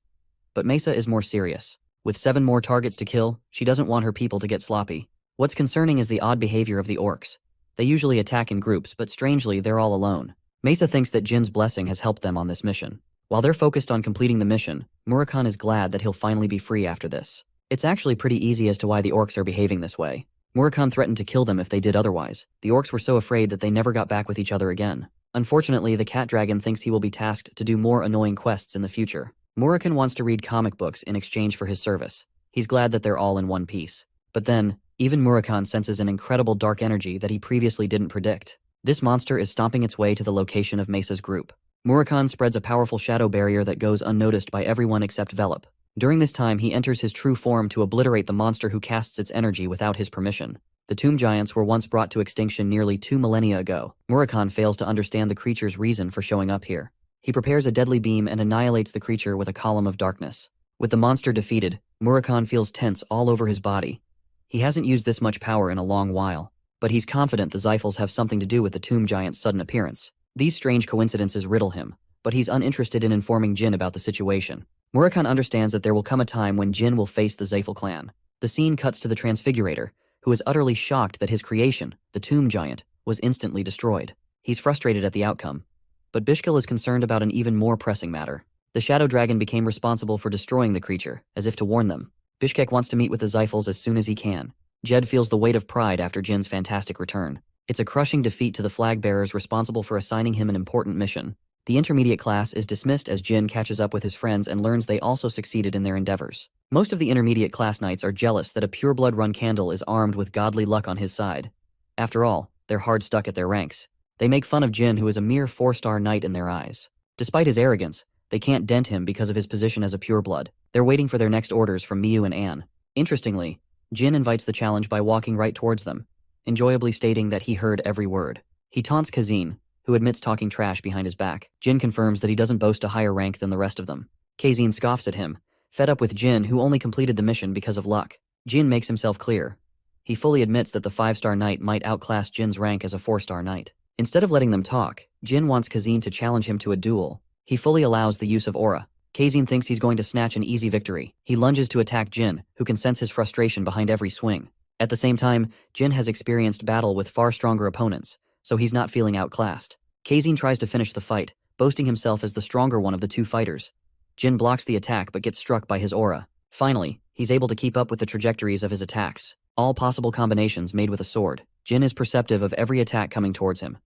But Mesa is more serious. With 7 more targets to kill, she doesn't want her people to get sloppy. What's concerning is the odd behavior of the orcs. They usually attack in groups, but strangely, they're all alone. Mesa thinks that Jin's blessing has helped them on this mission. While they're focused on completing the mission, Murakhan is glad that he'll finally be free after this. It's actually pretty easy as to why the orcs are behaving this way. Murakhan threatened to kill them if they did otherwise. The orcs were so afraid that they never got back with each other again. Unfortunately, the cat dragon thinks he will be tasked to do more annoying quests in the future. Murakhan wants to read comic books in exchange for his service. He's glad that they're all in one piece. But then, even Murakhan senses an incredible dark energy that he previously didn't predict. This monster is stomping its way to the location of Mesa's group. Murakhan spreads a powerful shadow barrier that goes unnoticed by everyone except Velop. During this time, he enters his true form to obliterate the monster who casts its energy without his permission. The tomb giants were once brought to extinction nearly 2 millennia ago. Murakhan fails to understand the creature's reason for showing up here. He prepares a deadly beam and annihilates the creature with a column of darkness. With the monster defeated, Murakhan feels tense all over his body. He hasn't used this much power in a long while, but he's confident the Zyphels have something to do with the tomb giant's sudden appearance. These strange coincidences riddle him, but he's uninterested in informing Jin about the situation. Murakhan understands that there will come a time when Jin will face the Zyphel clan. The scene cuts to the Transfigurator, who is utterly shocked that his creation, the tomb giant, was instantly destroyed. He's frustrated at the outcome. But Bishkil is concerned about an even more pressing matter. The Shadow Dragon became responsible for destroying the creature, as if to warn them. Bishkek wants to meet with the Zyphals as soon as he can. Jed feels the weight of pride after Jin's fantastic return. It's a crushing defeat to the flag bearers responsible for assigning him an important mission. The intermediate class is dismissed as Jin catches up with his friends and learns they also succeeded in their endeavors. Most of the intermediate class knights are jealous that a pureblood run Candle is armed with godly luck on his side. After all, they're hard stuck at their ranks. They make fun of Jin, who is a mere 4-star knight in their eyes. Despite his arrogance, they can't dent him because of his position as a pureblood. They're waiting for their next orders from Miyu and Anne. Interestingly, Jin invites the challenge by walking right towards them, enjoyably stating that he heard every word. He taunts Kazin, who admits talking trash behind his back. Jin confirms that he doesn't boast a higher rank than the rest of them. Kazin scoffs at him, fed up with Jin, who only completed the mission because of luck. Jin makes himself clear. He fully admits that the 5-star knight might outclass Jin's rank as a 4-star knight. Instead of letting them talk, Jin wants Kazin to challenge him to a duel. He fully allows the use of aura. Kazin thinks he's going to snatch an easy victory. He lunges to attack Jin, who can sense his frustration behind every swing. At the same time, Jin has experienced battle with far stronger opponents, so he's not feeling outclassed. Kazin tries to finish the fight, boasting himself as the stronger one of the two fighters. Jin blocks the attack but gets struck by his aura. Finally, he's able to keep up with the trajectories of his attacks, all possible combinations made with a sword. Jin is perceptive of every attack coming towards him.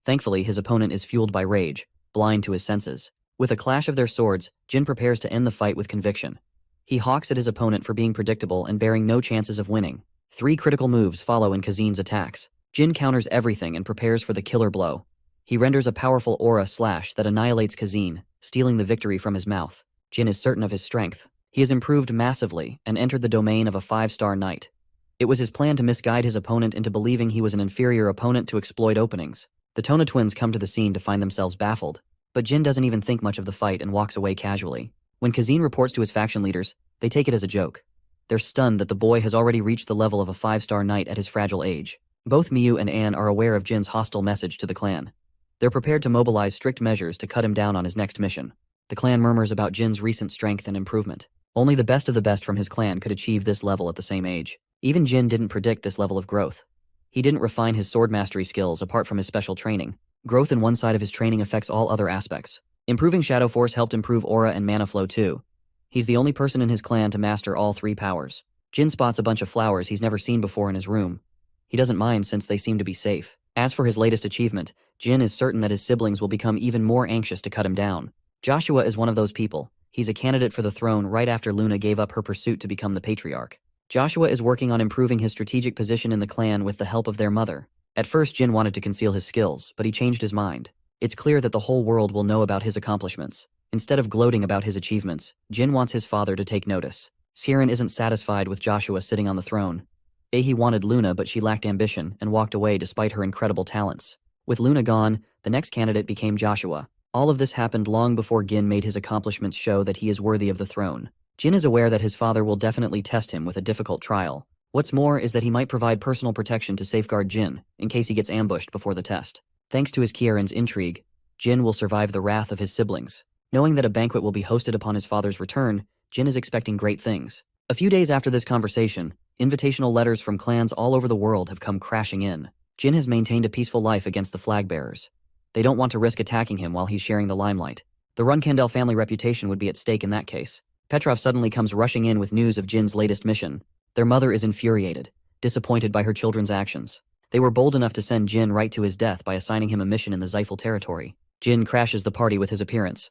Thankfully, his opponent is fueled by rage, blind to his senses. With a clash of their swords, Jin prepares to end the fight with conviction. He hawks at his opponent for being predictable and bearing no chances of winning. 3 critical moves follow in Kazin's attacks. Jin counters everything and prepares for the killer blow. He renders a powerful aura slash that annihilates Kazin, stealing the victory from his mouth. Jin is certain of his strength. He has improved massively and entered the domain of a 5-star knight. It was his plan to misguide his opponent into believing he was an inferior opponent to exploit openings. The Tona twins come to the scene to find themselves baffled, but Jin doesn't even think much of the fight and walks away casually. When Kazin reports to his faction leaders, they take it as a joke. They're stunned that the boy has already reached the level of a 5-star knight at his fragile age. Both Miyu and Anne are aware of Jin's hostile message to the clan. They're prepared to mobilize strict measures to cut him down on his next mission. The clan murmurs about Jin's recent strength and improvement. Only the best of the best from his clan could achieve this level at the same age. Even Jin didn't predict this level of growth. He didn't refine his sword mastery skills apart from his special training. Growth in one side of his training affects all other aspects. Improving Shadow Force helped improve aura and mana flow too. He's the only person in his clan to master all 3 powers. Jin spots a bunch of flowers he's never seen before in his room. He doesn't mind since they seem to be safe. As for his latest achievement, Jin is certain that his siblings will become even more anxious to cut him down. Joshua is one of those people. He's a candidate for the throne right after Luna gave up her pursuit to become the patriarch. Joshua is working on improving his strategic position in the clan with the help of their mother. At first, Jin wanted to conceal his skills, but he changed his mind. It's clear that the whole world will know about his accomplishments. Instead of gloating about his achievements, Jin wants his father to take notice. Siren isn't satisfied with Joshua sitting on the throne. He wanted Luna, but she lacked ambition and walked away despite her incredible talents. With Luna gone, the next candidate became Joshua. All of this happened long before Gin made his accomplishments show that he is worthy of the throne. Jin is aware that his father will definitely test him with a difficult trial. What's more is that he might provide personal protection to safeguard Jin, in case he gets ambushed before the test. Thanks to his Kieran's intrigue, Jin will survive the wrath of his siblings. Knowing that a banquet will be hosted upon his father's return, Jin is expecting great things. A few days after this conversation, invitational letters from clans all over the world have come crashing in. Jin has maintained a peaceful life against the flag bearers. They don't want to risk attacking him while he's sharing the limelight. The Runkandel family reputation would be at stake in that case. Petrov suddenly comes rushing in with news of Jin's latest mission. Their mother is infuriated, disappointed by her children's actions. They were bold enough to send Jin right to his death by assigning him a mission in the Zyphal territory. Jin crashes the party with his appearance.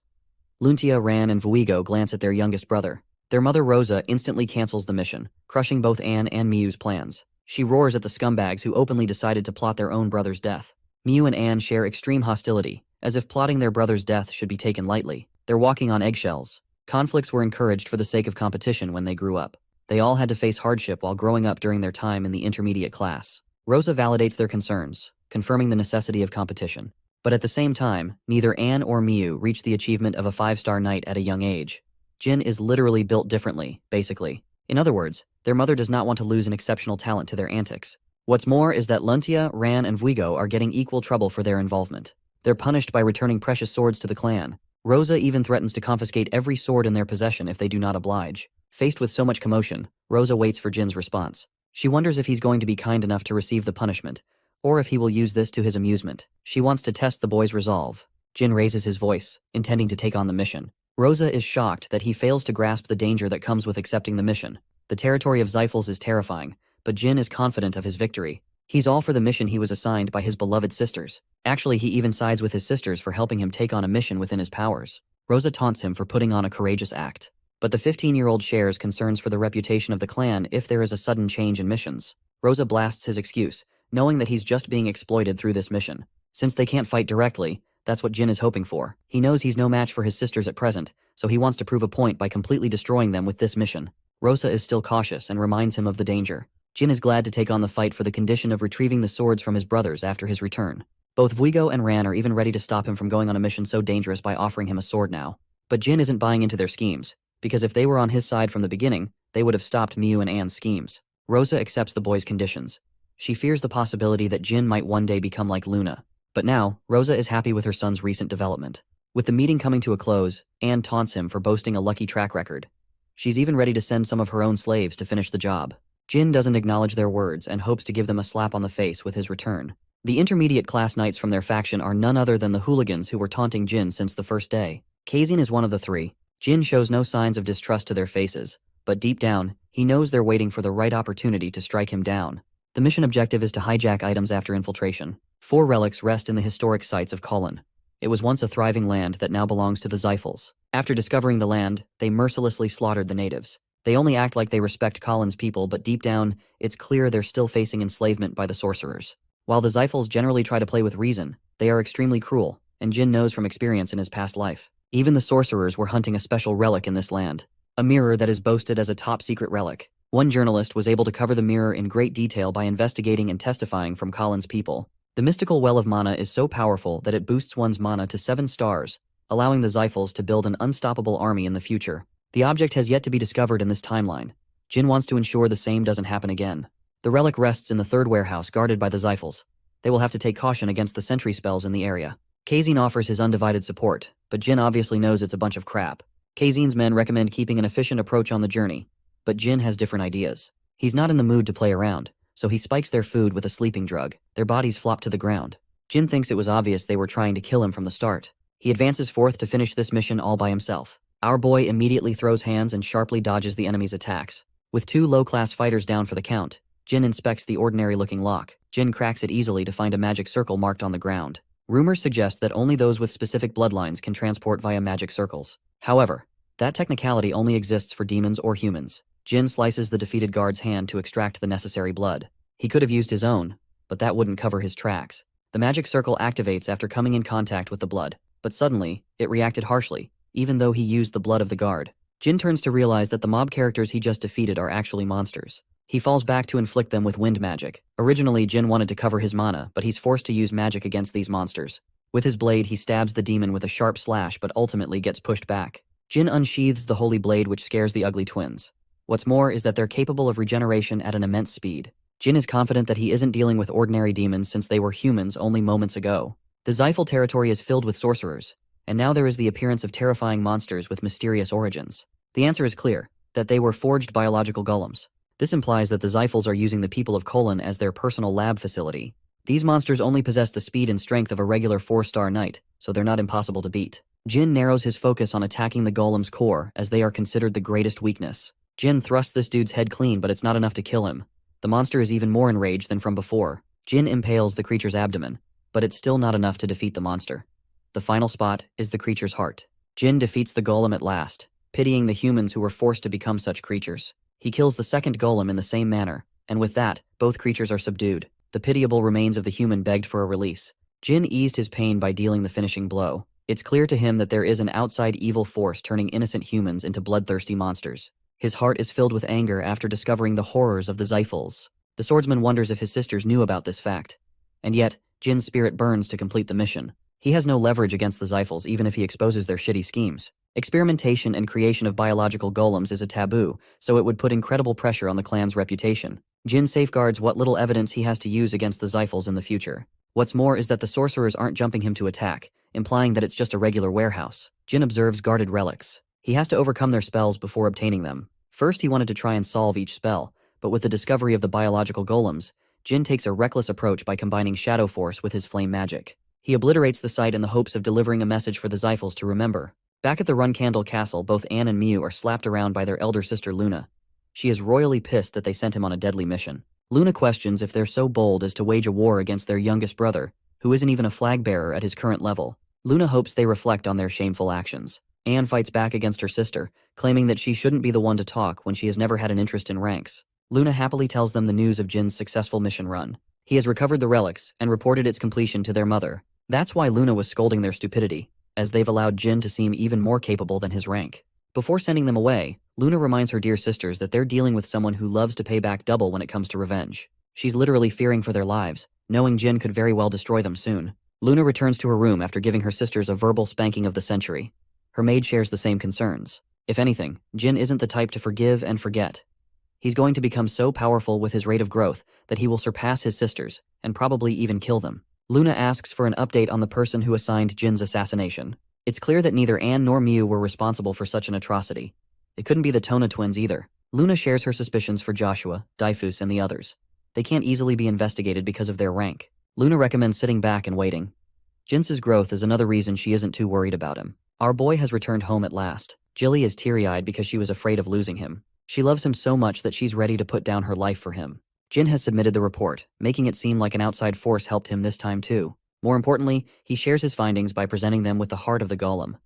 Luntia, Ran, and Vuigo glance at their youngest brother. Their mother Rosa instantly cancels the mission, crushing both Anne and Miyu's plans. She roars at the scumbags who openly decided to plot their own brother's death. Miyu and Anne share extreme hostility, as if plotting their brother's death should be taken lightly. They're walking on eggshells. Conflicts were encouraged for the sake of competition when they grew up. They all had to face hardship while growing up during their time in the intermediate class. Rosa validates their concerns, confirming the necessity of competition. But at the same time, neither Anne or Miyu reached the achievement of a 5-star knight at a young age. Jin is literally built differently, basically. In other words, their mother does not want to lose an exceptional talent to their antics. What's more is that Luntia, Ran, and Vuigo are getting equal trouble for their involvement. They're punished by returning precious swords to the clan. Rosa even threatens to confiscate every sword in their possession if they do not oblige. Faced with so much commotion, Rosa waits for Jin's response. She wonders if he's going to be kind enough to receive the punishment, or if he will use this to his amusement. She wants to test the boy's resolve. Jin raises his voice, intending to take on the mission. Rosa is shocked that he fails to grasp the danger that comes with accepting the mission. The territory of Xiphals is terrifying, but Jin is confident of his victory. He's all for the mission he was assigned by his beloved sisters. Actually, he even sides with his sisters for helping him take on a mission within his powers. Rosa taunts him for putting on a courageous act. But the 15-year-old shares concerns for the reputation of the clan if there is a sudden change in missions. Rosa blasts his excuse, knowing that he's just being exploited through this mission. Since they can't fight directly, that's what Jin is hoping for. He knows he's no match for his sisters at present, so he wants to prove a point by completely destroying them with this mission. Rosa is still cautious and reminds him of the danger. Jin is glad to take on the fight for the condition of retrieving the swords from his brothers after his return. Both Vuigo and Ran are even ready to stop him from going on a mission so dangerous by offering him a sword now. But Jin isn't buying into their schemes, because if they were on his side from the beginning, they would have stopped Miu and Anne's schemes. Rosa accepts the boy's conditions. She fears the possibility that Jin might one day become like Luna. But now, Rosa is happy with her son's recent development. With the meeting coming to a close, Anne taunts him for boasting a lucky track record. She's even ready to send some of her own slaves to finish the job. Jin doesn't acknowledge their words and hopes to give them a slap on the face with his return. The intermediate class knights from their faction are none other than the hooligans who were taunting Jin since the first day. Kazin is one of the three. Jin shows no signs of distrust to their faces, but deep down, he knows they're waiting for the right opportunity to strike him down. The mission objective is to hijack items after infiltration. 4 relics rest in the historic sites of Kulin. It was once a thriving land that now belongs to the Xiphals. After discovering the land, they mercilessly slaughtered the natives. They only act like they respect Kulin's people, but deep down, it's clear they're still facing enslavement by the sorcerers. While the Xiphals generally try to play with reason, they are extremely cruel, and Jin knows from experience in his past life. Even the sorcerers were hunting a special relic in this land, a mirror that is boasted as a top-secret relic. One journalist was able to cover the mirror in great detail by investigating and testifying from Kulin's people. The mystical well of mana is so powerful that it boosts one's mana to 7 stars, allowing the Xiphals to build an unstoppable army in the future. The object has yet to be discovered in this timeline. Jin wants to ensure the same doesn't happen again. The relic rests in the 3rd warehouse guarded by the Xiphals. They will have to take caution against the sentry spells in the area. Kazin offers his undivided support, but Jin obviously knows it's a bunch of crap. Kazin's men recommend keeping an efficient approach on the journey, but Jin has different ideas. He's not in the mood to play around, so he spikes their food with a sleeping drug. Their bodies flop to the ground. Jin thinks it was obvious they were trying to kill him from the start. He advances forth to finish this mission all by himself. Our boy immediately throws hands and sharply dodges the enemy's attacks. With 2 low-class fighters down for the count, Jin inspects the ordinary-looking lock. Jin cracks it easily to find a magic circle marked on the ground. Rumors suggest that only those with specific bloodlines can transport via magic circles. However, that technicality only exists for demons or humans. Jin slices the defeated guard's hand to extract the necessary blood. He could have used his own, but that wouldn't cover his tracks. The magic circle activates after coming in contact with the blood, but suddenly, it reacted harshly, even though he used the blood of the guard. Jin turns to realize that the mob characters he just defeated are actually monsters. He falls back to inflict them with wind magic. Originally, Jin wanted to cover his mana, but he's forced to use magic against these monsters. With his blade, he stabs the demon with a sharp slash but ultimately gets pushed back. Jin unsheathes the holy blade, which scares the ugly twins. What's more is that they're capable of regeneration at an immense speed. Jin is confident that he isn't dealing with ordinary demons since they were humans only moments ago. The Xiphal territory is filled with sorcerers, and now there is the appearance of terrifying monsters with mysterious origins. The answer is clear, that they were forged biological golems. This implies that the Xiphals are using the people of Kulin as their personal lab facility. These monsters only possess the speed and strength of a regular 4-star knight, so they're not impossible to beat. Jin narrows his focus on attacking the golem's core, as they are considered the greatest weakness. Jin thrusts this dude's head clean, but it's not enough to kill him. The monster is even more enraged than from before. Jin impales the creature's abdomen, but it's still not enough to defeat the monster. The final spot is the creature's heart. Jin defeats the golem at last, pitying the humans who were forced to become such creatures. He kills the second golem in the same manner, and with that, both creatures are subdued. The pitiable remains of the human begged for a release. Jin eased his pain by dealing the finishing blow. It's clear to him that there is an outside evil force turning innocent humans into bloodthirsty monsters. His heart is filled with anger after discovering the horrors of the Xiphals. The swordsman wonders if his sisters knew about this fact. And yet, Jin's spirit burns to complete the mission. He has no leverage against the Xiphals even if he exposes their shitty schemes. Experimentation and creation of biological golems is a taboo, so it would put incredible pressure on the clan's reputation. Jin safeguards what little evidence he has to use against the Xiphals in the future. What's more is that the sorcerers aren't jumping him to attack, implying that it's just a regular warehouse. Jin observes guarded relics. He has to overcome their spells before obtaining them. First, he wanted to try and solve each spell, but with the discovery of the biological golems, Jin takes a reckless approach by combining Shadow Force with his flame magic. He obliterates the site in the hopes of delivering a message for the Xiphals to remember. Back at the Run Candle Castle, both Anne and Miu are slapped around by their elder sister Luna. She is royally pissed that they sent him on a deadly mission. Luna questions if they're so bold as to wage a war against their youngest brother, who isn't even a flag bearer at his current level. Luna hopes they reflect on their shameful actions. Anne fights back against her sister, claiming that she shouldn't be the one to talk when she has never had an interest in ranks. Luna happily tells them the news of Jin's successful mission run. He has recovered the relics and reported its completion to their mother. That's why Luna was scolding their stupidity, as they've allowed Jin to seem even more capable than his rank. Before sending them away, Luna reminds her dear sisters that they're dealing with someone who loves to pay back double when it comes to revenge. She's literally fearing for their lives, knowing Jin could very well destroy them soon. Luna returns to her room after giving her sisters a verbal spanking of the century. Her maid shares the same concerns. If anything, Jin isn't the type to forgive and forget. He's going to become so powerful with his rate of growth that he will surpass his sisters, and probably even kill them. Luna asks for an update on the person who assigned Jin's assassination. It's clear that neither Anne nor Miu were responsible for such an atrocity. It couldn't be the Tona twins either. Luna shares her suspicions for Joshua, Daifus, and the others. They can't easily be investigated because of their rank. Luna recommends sitting back and waiting. Jin's growth is another reason she isn't too worried about him. Our boy has returned home at last. Jilly is teary-eyed because she was afraid of losing him. She loves him so much that she's ready to put down her life for him. Jin has submitted the report, making it seem like an outside force helped him this time too. More importantly, he shares his findings by presenting them with the heart of the golem.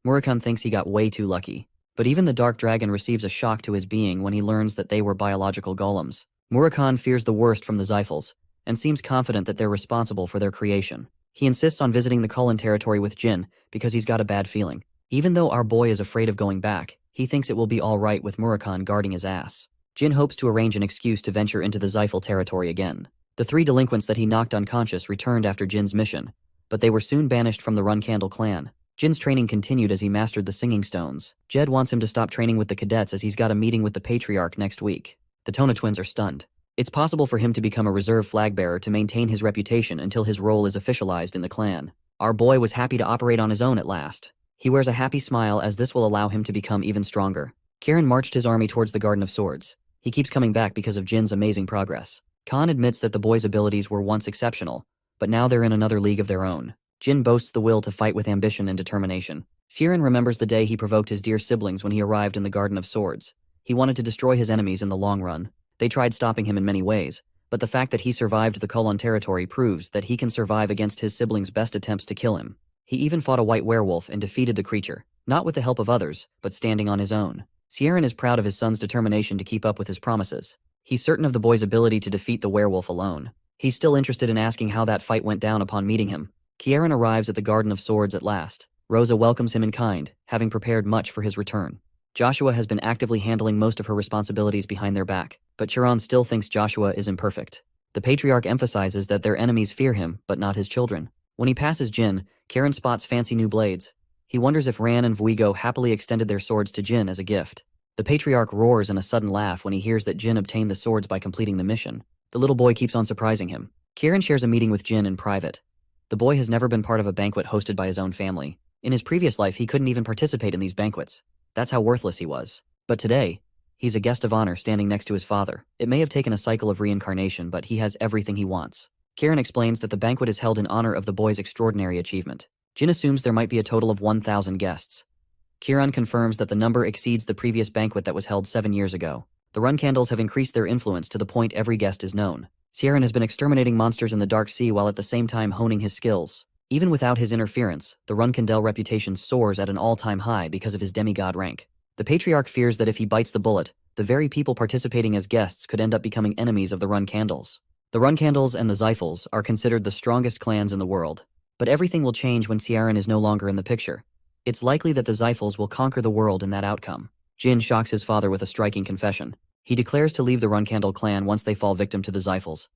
Murakhan thinks he got way too lucky. But even the Dark Dragon receives a shock to his being when he learns that they were biological golems. Murakhan fears the worst from the Zyphals, and seems confident that they're responsible for their creation. He insists on visiting the Kulin territory with Jin because he's got a bad feeling. Even though our boy is afraid of going back, he thinks it will be alright with Murakhan guarding his ass. Jin hopes to arrange an excuse to venture into the Zyphal territory again. The 3 delinquents that he knocked unconscious returned after Jin's mission, but they were soon banished from the Run Candle clan. Jin's training continued as he mastered the singing stones. Jed wants him to stop training with the cadets as he's got a meeting with the Patriarch next week. The Tona twins are stunned. It's possible for him to become a reserve flag bearer to maintain his reputation until his role is officialized in the clan. Our boy was happy to operate on his own at last. He wears a happy smile as this will allow him to become even stronger. Kieran marched his army towards the Garden of Swords. He keeps coming back because of Jin's amazing progress. Khan admits that the boy's abilities were once exceptional, but now they're in another league of their own. Jin boasts the will to fight with ambition and determination. Siren remembers the day he provoked his dear siblings when he arrived in the Garden of Swords. He wanted to destroy his enemies in the long run. They tried stopping him in many ways, but the fact that he survived the Kulon territory proves that he can survive against his siblings' best attempts to kill him. He even fought a white werewolf and defeated the creature, not with the help of others, but standing on his own. Siren is proud of his son's determination to keep up with his promises. He's certain of the boy's ability to defeat the werewolf alone. He's still interested in asking how that fight went down upon meeting him. Kieran arrives at the Garden of Swords at last. Rosa welcomes him in kind, having prepared much for his return. Joshua has been actively handling most of her responsibilities behind their back, but Chiron still thinks Joshua is imperfect. The Patriarch emphasizes that their enemies fear him, but not his children. When he passes Jin, Kieran spots fancy new blades. He wonders if Ran and Vuigo happily extended their swords to Jin as a gift. The Patriarch roars in a sudden laugh when he hears that Jin obtained the swords by completing the mission. The little boy keeps on surprising him. Kieran shares a meeting with Jin in private. The boy has never been part of a banquet hosted by his own family. In his previous life, he couldn't even participate in these banquets. That's how worthless he was. But today, he's a guest of honor standing next to his father. It may have taken a cycle of reincarnation, but he has everything he wants. Kieran explains that the banquet is held in honor of the boy's extraordinary achievement. Jin assumes there might be a total of 1,000 guests. Kieran confirms that the number exceeds the previous banquet that was held 7 years ago. The Run Candles have increased their influence to the point every guest is known. Sieran has been exterminating monsters in the Dark Sea while at the same time honing his skills. Even without his interference, the Run Candle reputation soars at an all-time high because of his demigod rank. The Patriarch fears that if he bites the bullet, the very people participating as guests could end up becoming enemies of the Run Candles. The Run Candles and the Zyphals are considered the strongest clans in the world. But everything will change when Sieran is no longer in the picture. It's likely that the Zyphals will conquer the world in that outcome. Jin shocks his father with a striking confession. He declares to leave the Run Candle clan once they fall victim to the Zyphals.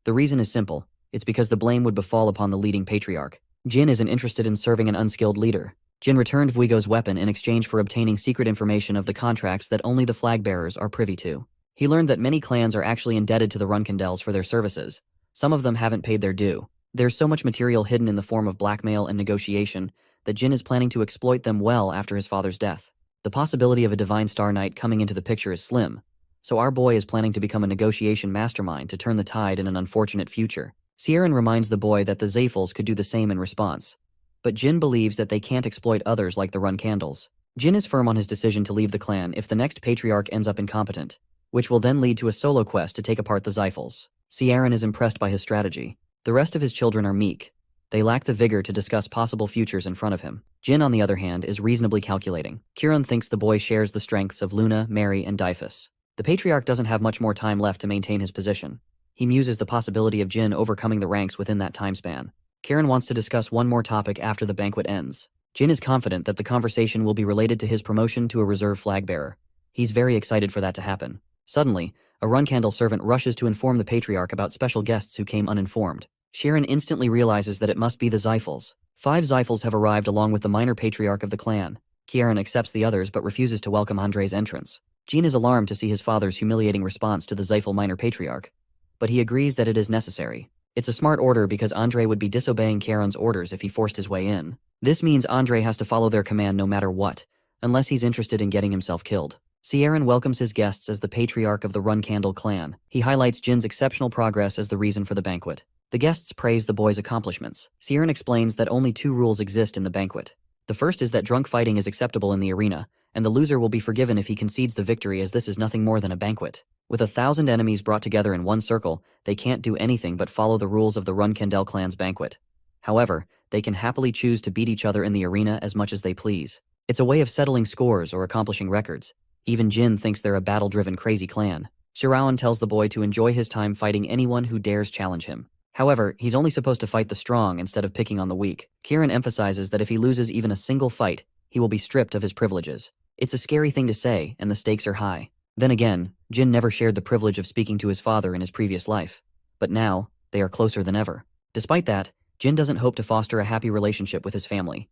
The reason is simple. It's because the blame would befall upon the leading Patriarch. Jin isn't interested in serving an unskilled leader. Jin returned Vuigo's weapon in exchange for obtaining secret information of the contracts that only the flag bearers are privy to. He learned that many clans are actually indebted to the Run Candles for their services. Some of them haven't paid their due. There's so much material hidden in the form of blackmail and negotiation that Jin is planning to exploit them well after his father's death. The possibility of a Divine Star Knight coming into the picture is slim, so our boy is planning to become a negotiation mastermind to turn the tide in an unfortunate future. Sieran reminds the boy that the Zyphals could do the same in response. But Jin believes that they can't exploit others like the Run Candles. Jin is firm on his decision to leave the clan if the next Patriarch ends up incompetent, which will then lead to a solo quest to take apart the Zyphals. 3yr-old is impressed by his strategy. The rest of his children are meek. They lack the vigor to discuss possible futures in front of him. Jin, on the other hand, is reasonably calculating. 3yr-old thinks the boy shares the strengths of Luna, Mary, and Dyphus. The patriarch doesn't have much more time left to maintain his position. He muses the possibility of Jin overcoming the ranks within that time span. 3yr-old wants to discuss one more topic after the banquet ends. Jin is confident that the conversation will be related to his promotion to a reserve flag bearer. He's very excited for that to happen. Suddenly, a Runkandel servant rushes to inform the patriarch about special guests who came uninformed. 3yr-old instantly realizes that it must be the Zyphals. 5 Zyphals have arrived along with the minor patriarch of the clan. 3yr-old accepts the others but refuses to welcome Andrei's entrance. Jin is alarmed to see his father's humiliating response to the Zyphal minor patriarch, but he agrees that it is necessary. It's a smart order because Andrei would be disobeying 3yr-old's orders if he forced his way in. This means Andrei has to follow their command no matter what, unless he's interested in getting himself killed. 3yr-old welcomes his guests as the patriarch of the Runkandel clan. He highlights Jin's exceptional progress as the reason for the banquet. The guests praise the boy's accomplishments. 3yr-old explains that only 2 rules exist in the banquet. The first is that drunk fighting is acceptable in the arena, and the loser will be forgiven if he concedes the victory, as this is nothing more than a banquet. With 1,000 enemies brought together in one circle, they can't do anything but follow the rules of the Runkandel clan's banquet. However, they can happily choose to beat each other in the arena as much as they please. It's a way of settling scores or accomplishing records. Even Jin thinks they're a battle-driven crazy clan. 3yr-old tells the boy to enjoy his time fighting anyone who dares challenge him. However, he's only supposed to fight the strong instead of picking on the weak. 3yr-old emphasizes that if he loses even a single fight, he will be stripped of his privileges. It's a scary thing to say, and the stakes are high. Then again, Jin never shared the privilege of speaking to his father in his previous life. But now, they are closer than ever. Despite that, Jin doesn't hope to foster a happy relationship with his family.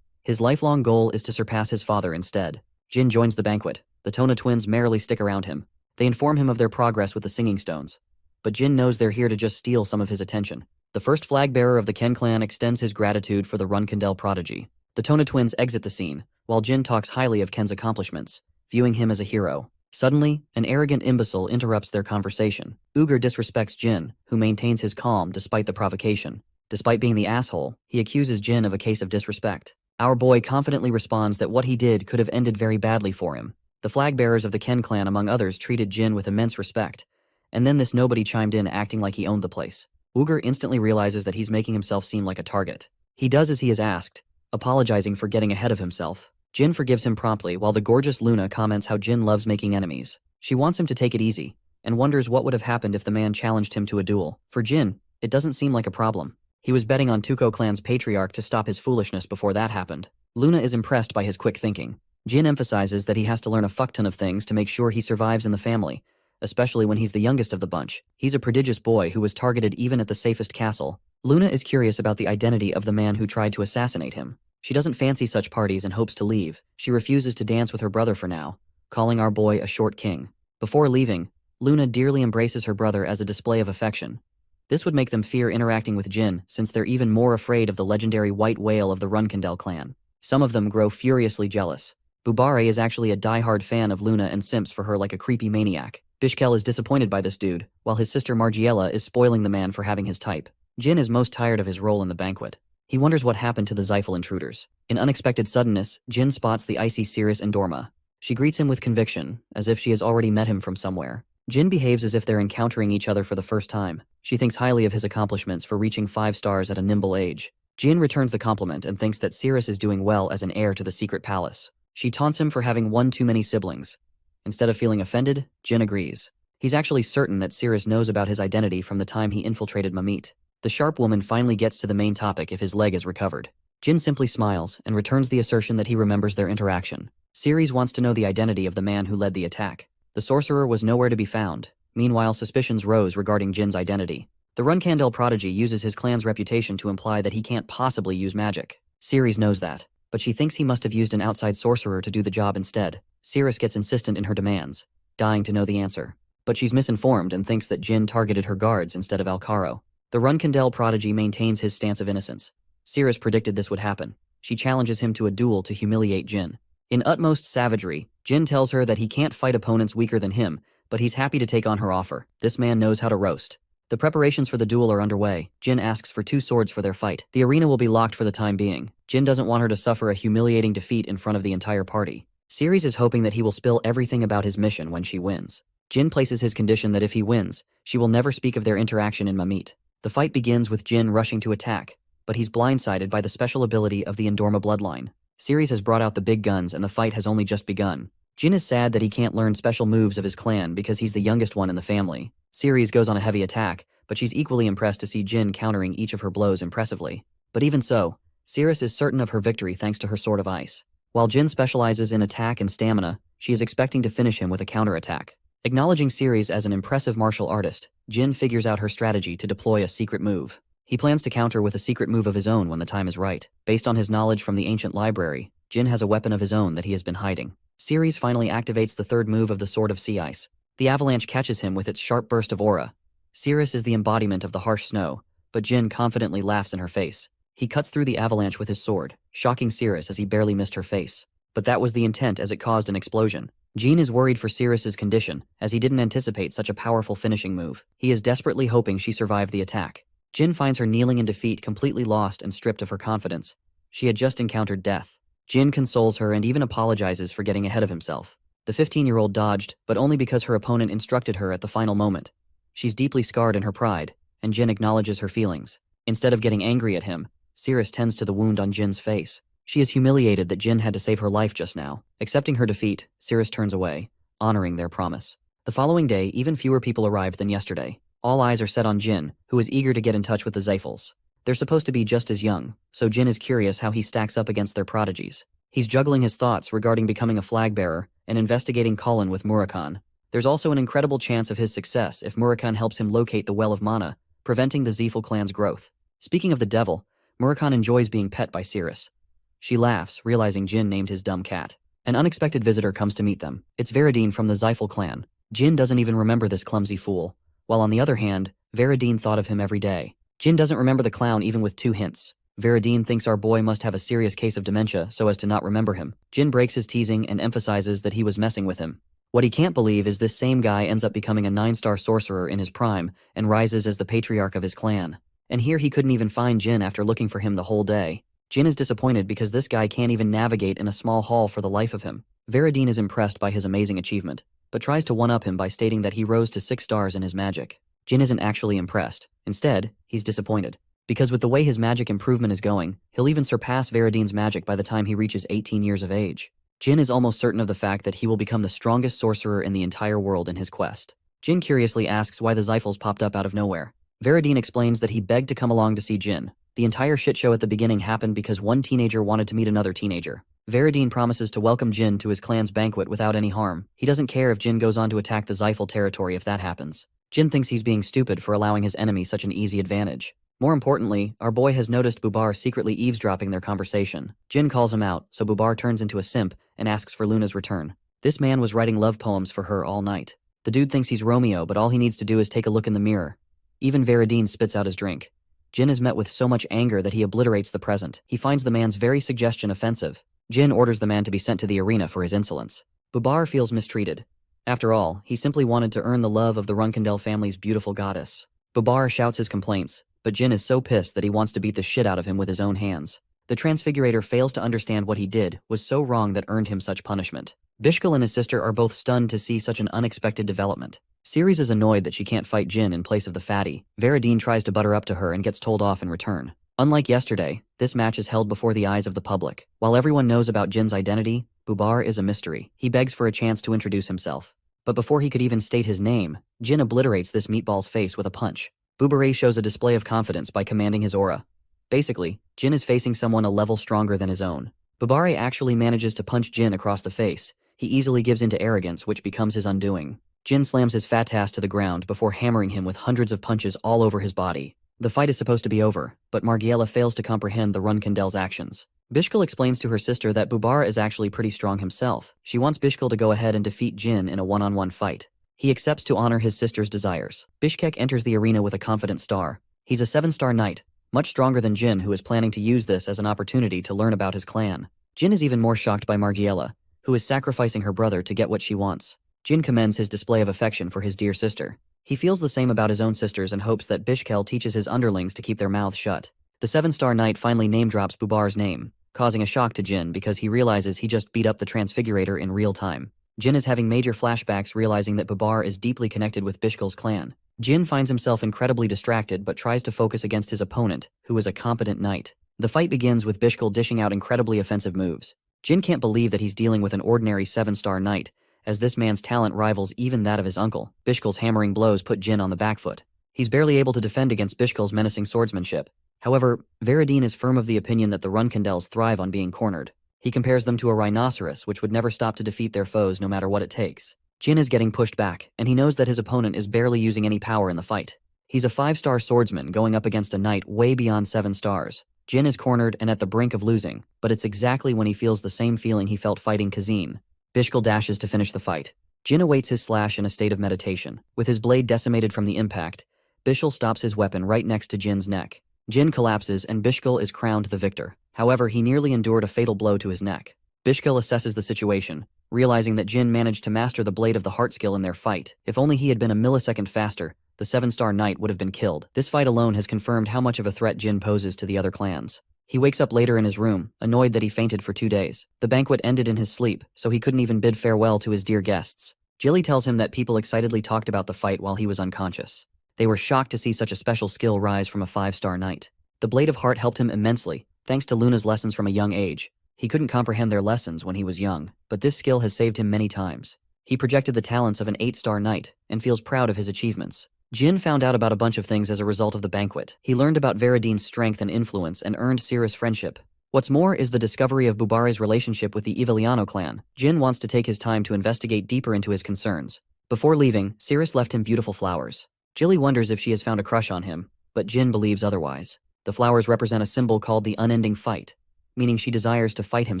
His lifelong goal is to surpass his father instead. Jin joins the banquet. The Tona twins merrily stick around him. They inform him of their progress with the singing stones. But Jin knows they're here to just steal some of his attention. The first flag bearer of the Ken clan extends his gratitude for the Runkandel prodigy. The Tona twins exit the scene, while Jin talks highly of Ken's accomplishments, viewing him as a hero. Suddenly, an arrogant imbecile interrupts their conversation. Uyghur disrespects Jin, who maintains his calm despite the provocation. Despite being the asshole, he accuses Jin of a case of disrespect. Our boy confidently responds that what he did could have ended very badly for him. The flag bearers of the Ken clan, among others, treated Jin with immense respect. And then this nobody chimed in, acting like he owned the place. Uyghur instantly realizes that he's making himself seem like a target. He does as he is asked, apologizing for getting ahead of himself. Jin forgives him promptly, while the gorgeous Luna comments how Jin loves making enemies. She wants him to take it easy, and wonders what would have happened if the man challenged him to a duel. For Jin, it doesn't seem like a problem. He was betting on Tuco clan's patriarch to stop his foolishness before that happened. Luna is impressed by his quick thinking. Jin emphasizes that he has to learn a fuckton of things to make sure he survives in the family, especially when he's the youngest of the bunch. He's a prodigious boy who was targeted even at the safest castle. Luna is curious about the identity of the man who tried to assassinate him. She doesn't fancy such parties and hopes to leave. She refuses to dance with her brother for now, calling our boy a short king. Before leaving, Luna dearly embraces her brother as a display of affection. This would make them fear interacting with Jin, since they're even more afraid of the legendary white whale of the Runkandel clan. Some of them grow furiously jealous. Bubare is actually a die-hard fan of Luna and simps for her like a creepy maniac. Bishkel is disappointed by this dude, while his sister Margiela is spoiling the man for having his type. Jin is most tired of his role in the banquet. He wonders what happened to the Zyphal intruders. In unexpected suddenness, Jin spots the icy Cirrus and Dorma. She greets him with conviction, as if she has already met him from somewhere. Jin behaves as if they're encountering each other for the first time. She thinks highly of his accomplishments for reaching 5 stars at a nimble age. Jin returns the compliment and thinks that Cirrus is doing well as an heir to the secret palace. She taunts him for having one too many siblings. Instead of feeling offended, Jin agrees. He's actually certain that Cirrus knows about his identity from the time he infiltrated Mamit. The sharp woman finally gets to the main topic if his leg is recovered. Jin simply smiles and returns the assertion that he remembers their interaction. Ceres wants to know the identity of the man who led the attack. The sorcerer was nowhere to be found. Meanwhile, suspicions rose regarding Jin's identity. The Runkandel prodigy uses his clan's reputation to imply that he can't possibly use magic. Ceres knows that, but she thinks he must have used an outside sorcerer to do the job instead. Ceres gets insistent in her demands, dying to know the answer. But she's misinformed and thinks that Jin targeted her guards instead of Alcaro. The Runkandel prodigy maintains his stance of innocence. Ceres predicted this would happen. She challenges him to a duel to humiliate Jin. In utmost savagery, Jin tells her that he can't fight opponents weaker than him, but he's happy to take on her offer. This man knows how to roast. The preparations for the duel are underway. Jin asks for 2 swords for their fight. The arena will be locked for the time being. Jin doesn't want her to suffer a humiliating defeat in front of the entire party. Ceres is hoping that he will spill everything about his mission when she wins. Jin places his condition that if he wins, she will never speak of their interaction in Mamit. The fight begins with Jin rushing to attack, but he's blindsided by the special ability of the Endorma bloodline. Ceres has brought out the big guns and the fight has only just begun. Jin is sad that he can't learn special moves of his clan because he's the youngest one in the family. Ceres goes on a heavy attack, but she's equally impressed to see Jin countering each of her blows impressively. But even so, Ceres is certain of her victory thanks to her Sword of Ice. While Jin specializes in attack and stamina, she is expecting to finish him with a counterattack. Acknowledging Ceres as an impressive martial artist, Jin figures out her strategy to deploy a secret move. He plans to counter with a secret move of his own when the time is right. Based on his knowledge from the ancient library, Jin has a weapon of his own that he has been hiding. Ceres finally activates the third move of the Sword of Sea Ice. The avalanche catches him with its sharp burst of aura. Ceres is the embodiment of the harsh snow, but Jin confidently laughs in her face. He cuts through the avalanche with his sword, shocking Ceres as he barely missed her face. But that was the intent as it caused an explosion. Jin is worried for Ceres' condition, as he didn't anticipate such a powerful finishing move. He is desperately hoping she survived the attack. Jin finds her kneeling in defeat, completely lost and stripped of her confidence. She had just encountered death. Jin consoles her and even apologizes for getting ahead of himself. The 15-year-old dodged, but only because her opponent instructed her at the final moment. She's deeply scarred in her pride, and Jin acknowledges her feelings. Instead of getting angry at him, Ceres tends to the wound on Jin's face. She is humiliated that Jin had to save her life just now. Accepting her defeat, Ceres turns away, honoring their promise. The following day, even fewer people arrived than yesterday. All eyes are set on Jin, who is eager to get in touch with the Zephyls. They're supposed to be just as young, so Jin is curious how he stacks up against their prodigies. He's juggling his thoughts regarding becoming a flag bearer and investigating Colin with Murakhan. There's also an incredible chance of his success if Murakhan helps him locate the Well of Mana, preventing the Zephyl clan's growth. Speaking of the devil, Murakhan enjoys being pet by Ceres. She laughs, realizing Jin named his dumb cat. An unexpected visitor comes to meet them. It's Veridine from the Zephyl clan. Jin doesn't even remember this clumsy fool, while on the other hand, Veridine thought of him every day. Jin doesn't remember the clown even with 2 hints. Veridine thinks our boy must have a serious case of dementia so as to not remember him. Jin breaks his teasing and emphasizes that he was messing with him. What he can't believe is this same guy ends up becoming a 9-star sorcerer in his prime and rises as the patriarch of his clan. And here he couldn't even find Jin after looking for him the whole day. Jin is disappointed because this guy can't even navigate in a small hall for the life of him. Veridine is impressed by his amazing achievement, but tries to one-up him by stating that he rose to 6 stars in his magic. Jin isn't actually impressed. Instead, he's disappointed. Because with the way his magic improvement is going, he'll even surpass Veridine's magic by the time he reaches 18 years of age. Jin is almost certain of the fact that he will become the strongest sorcerer in the entire world in his quest. Jin curiously asks why the Zephyls popped up out of nowhere. Veridine explains that he begged to come along to see Jin. The entire shit show at the beginning happened because one teenager wanted to meet another teenager. Veridine promises to welcome Jin to his clan's banquet without any harm. He doesn't care if Jin goes on to attack the Zephyl territory if that happens. Jin thinks he's being stupid for allowing his enemy such an easy advantage. More importantly, our boy has noticed Bubar secretly eavesdropping their conversation. Jin calls him out, so Bubar turns into a simp and asks for Luna's return. This man was writing love poems for her all night. The dude thinks he's Romeo, but all he needs to do is take a look in the mirror. Even Veridine spits out his drink. Jin is met with so much anger that he obliterates the present. He finds the man's very suggestion offensive. Jin orders the man to be sent to the arena for his insolence. Bubar feels mistreated. After all, he simply wanted to earn the love of the Runkendel family's beautiful goddess. Bubar shouts his complaints, but Jin is so pissed that he wants to beat the shit out of him with his own hands. The Transfigurator fails to understand what he did was so wrong that earned him such punishment. Bishkal and his sister are both stunned to see such an unexpected development. Ceres is annoyed that she can't fight Jin in place of the fatty. Veridine tries to butter up to her and gets told off in return. Unlike yesterday, this match is held before the eyes of the public. While everyone knows about Jin's identity, Bubar is a mystery. He begs for a chance to introduce himself. But before he could even state his name, Jin obliterates this meatball's face with a punch. Bubare shows a display of confidence by commanding his aura. Basically, Jin is facing someone a level stronger than his own. Bubare actually manages to punch Jin across the face. He easily gives into arrogance, which becomes his undoing. Jin slams his fat ass to the ground before hammering him with hundreds of punches all over his body. The fight is supposed to be over, but Margiela fails to comprehend the Runkendel's actions. Bishkal explains to her sister that Bubar is actually pretty strong himself. She wants Bishkal to go ahead and defeat Jin in a one-on-one fight. He accepts to honor his sister's desires. Bishkek enters the arena with a confident star. He's a 7-star knight, much stronger than Jin, who is planning to use this as an opportunity to learn about his clan. Jin is even more shocked by Margiela, who is sacrificing her brother to get what she wants. Jin commends his display of affection for his dear sister. He feels the same about his own sisters and hopes that Bishkel teaches his underlings to keep their mouths shut. The 7-star knight finally name-drops Bubar's name, causing a shock to Jin because he realizes he just beat up the Transfigurator in real time. Jin is having major flashbacks, realizing that Babar is deeply connected with Bishkul's clan. Jin finds himself incredibly distracted but tries to focus against his opponent, who is a competent knight. The fight begins with Bishkul dishing out incredibly offensive moves. Jin can't believe that he's dealing with an ordinary 7-star knight, as this man's talent rivals even that of his uncle. Bishkul's hammering blows put Jin on the back foot. He's barely able to defend against Bishkul's menacing swordsmanship. However, Veradine is firm of the opinion that the Runkandels thrive on being cornered. He compares them to a rhinoceros which would never stop to defeat their foes no matter what it takes. Jin is getting pushed back, and he knows that his opponent is barely using any power in the fight. He's a 5-star swordsman going up against a knight way beyond 7 stars. Jin is cornered and at the brink of losing, but it's exactly when he feels the same feeling he felt fighting Kazin. Bishkul dashes to finish the fight. Jin awaits his slash in a state of meditation. With his blade decimated from the impact, Bishkul stops his weapon right next to Jin's neck. Jin collapses and Bishkul is crowned the victor. However, he nearly endured a fatal blow to his neck. Bishkul assesses the situation, realizing that Jin managed to master the Blade of the Heart skill in their fight. If only he had been a millisecond faster, the 7-star knight would have been killed. This fight alone has confirmed how much of a threat Jin poses to the other clans. He wakes up later in his room, annoyed that he fainted for 2 days. The banquet ended in his sleep, so he couldn't even bid farewell to his dear guests. Jilly tells him that people excitedly talked about the fight while he was unconscious. They were shocked to see such a special skill rise from a 5-star knight. The Blade of Heart helped him immensely, thanks to Luna's lessons from a young age. He couldn't comprehend their lessons when he was young, but this skill has saved him many times. He projected the talents of an 8-star knight and feels proud of his achievements. Jin found out about a bunch of things as a result of the banquet. He learned about Veradine's strength and influence and earned 3yr's friendship. What's more is the discovery of Bubare's relationship with the Iviliano clan. Jin wants to take his time to investigate deeper into his concerns. Before leaving, 3yr left him beautiful flowers. Jilly wonders if she has found a crush on him, but Jin believes otherwise. The flowers represent a symbol called the unending fight, meaning she desires to fight him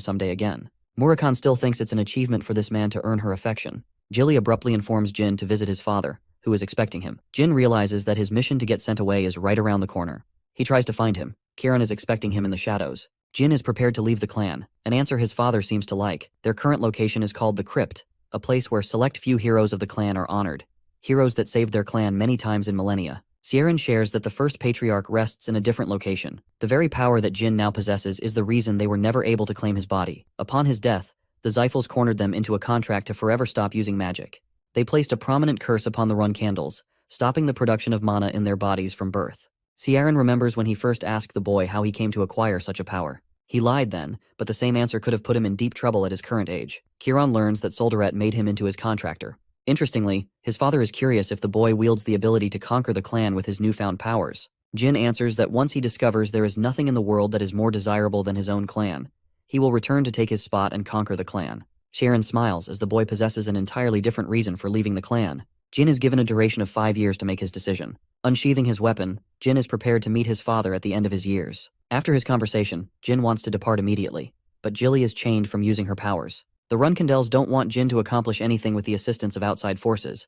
someday again. Murakhan still thinks it's an achievement for this man to earn her affection. Jilly abruptly informs Jin to visit his father, who is expecting him. Jin realizes that his mission to get sent away is right around the corner. He tries to find him. Kiran is expecting him in the shadows. Jin is prepared to leave the clan, an answer his father seems to like. Their current location is called the Crypt, a place where select few heroes of the clan are honored. Heroes that saved their clan many times in millennia. Sieran shares that the first patriarch rests in a different location. The very power that Jin now possesses is the reason they were never able to claim his body. Upon his death, the Zyphals cornered them into a contract to forever stop using magic. They placed a prominent curse upon the Runkandels, stopping the production of mana in their bodies from birth. Sieran remembers when he first asked the boy how he came to acquire such a power. He lied then, but the same answer could have put him in deep trouble at his current age. Kiran learns that Soldaret made him into his contractor. Interestingly, his father is curious if the boy wields the ability to conquer the clan with his newfound powers. Jin answers that once he discovers there is nothing in the world that is more desirable than his own clan, he will return to take his spot and conquer the clan. Sharon smiles as the boy possesses an entirely different reason for leaving the clan. Jin is given a duration of 5 years to make his decision. Unsheathing his weapon, Jin is prepared to meet his father at the end of his years. After his conversation, Jin wants to depart immediately, but Jilly is chained from using her powers. The Runkandels don't want Jin to accomplish anything with the assistance of outside forces.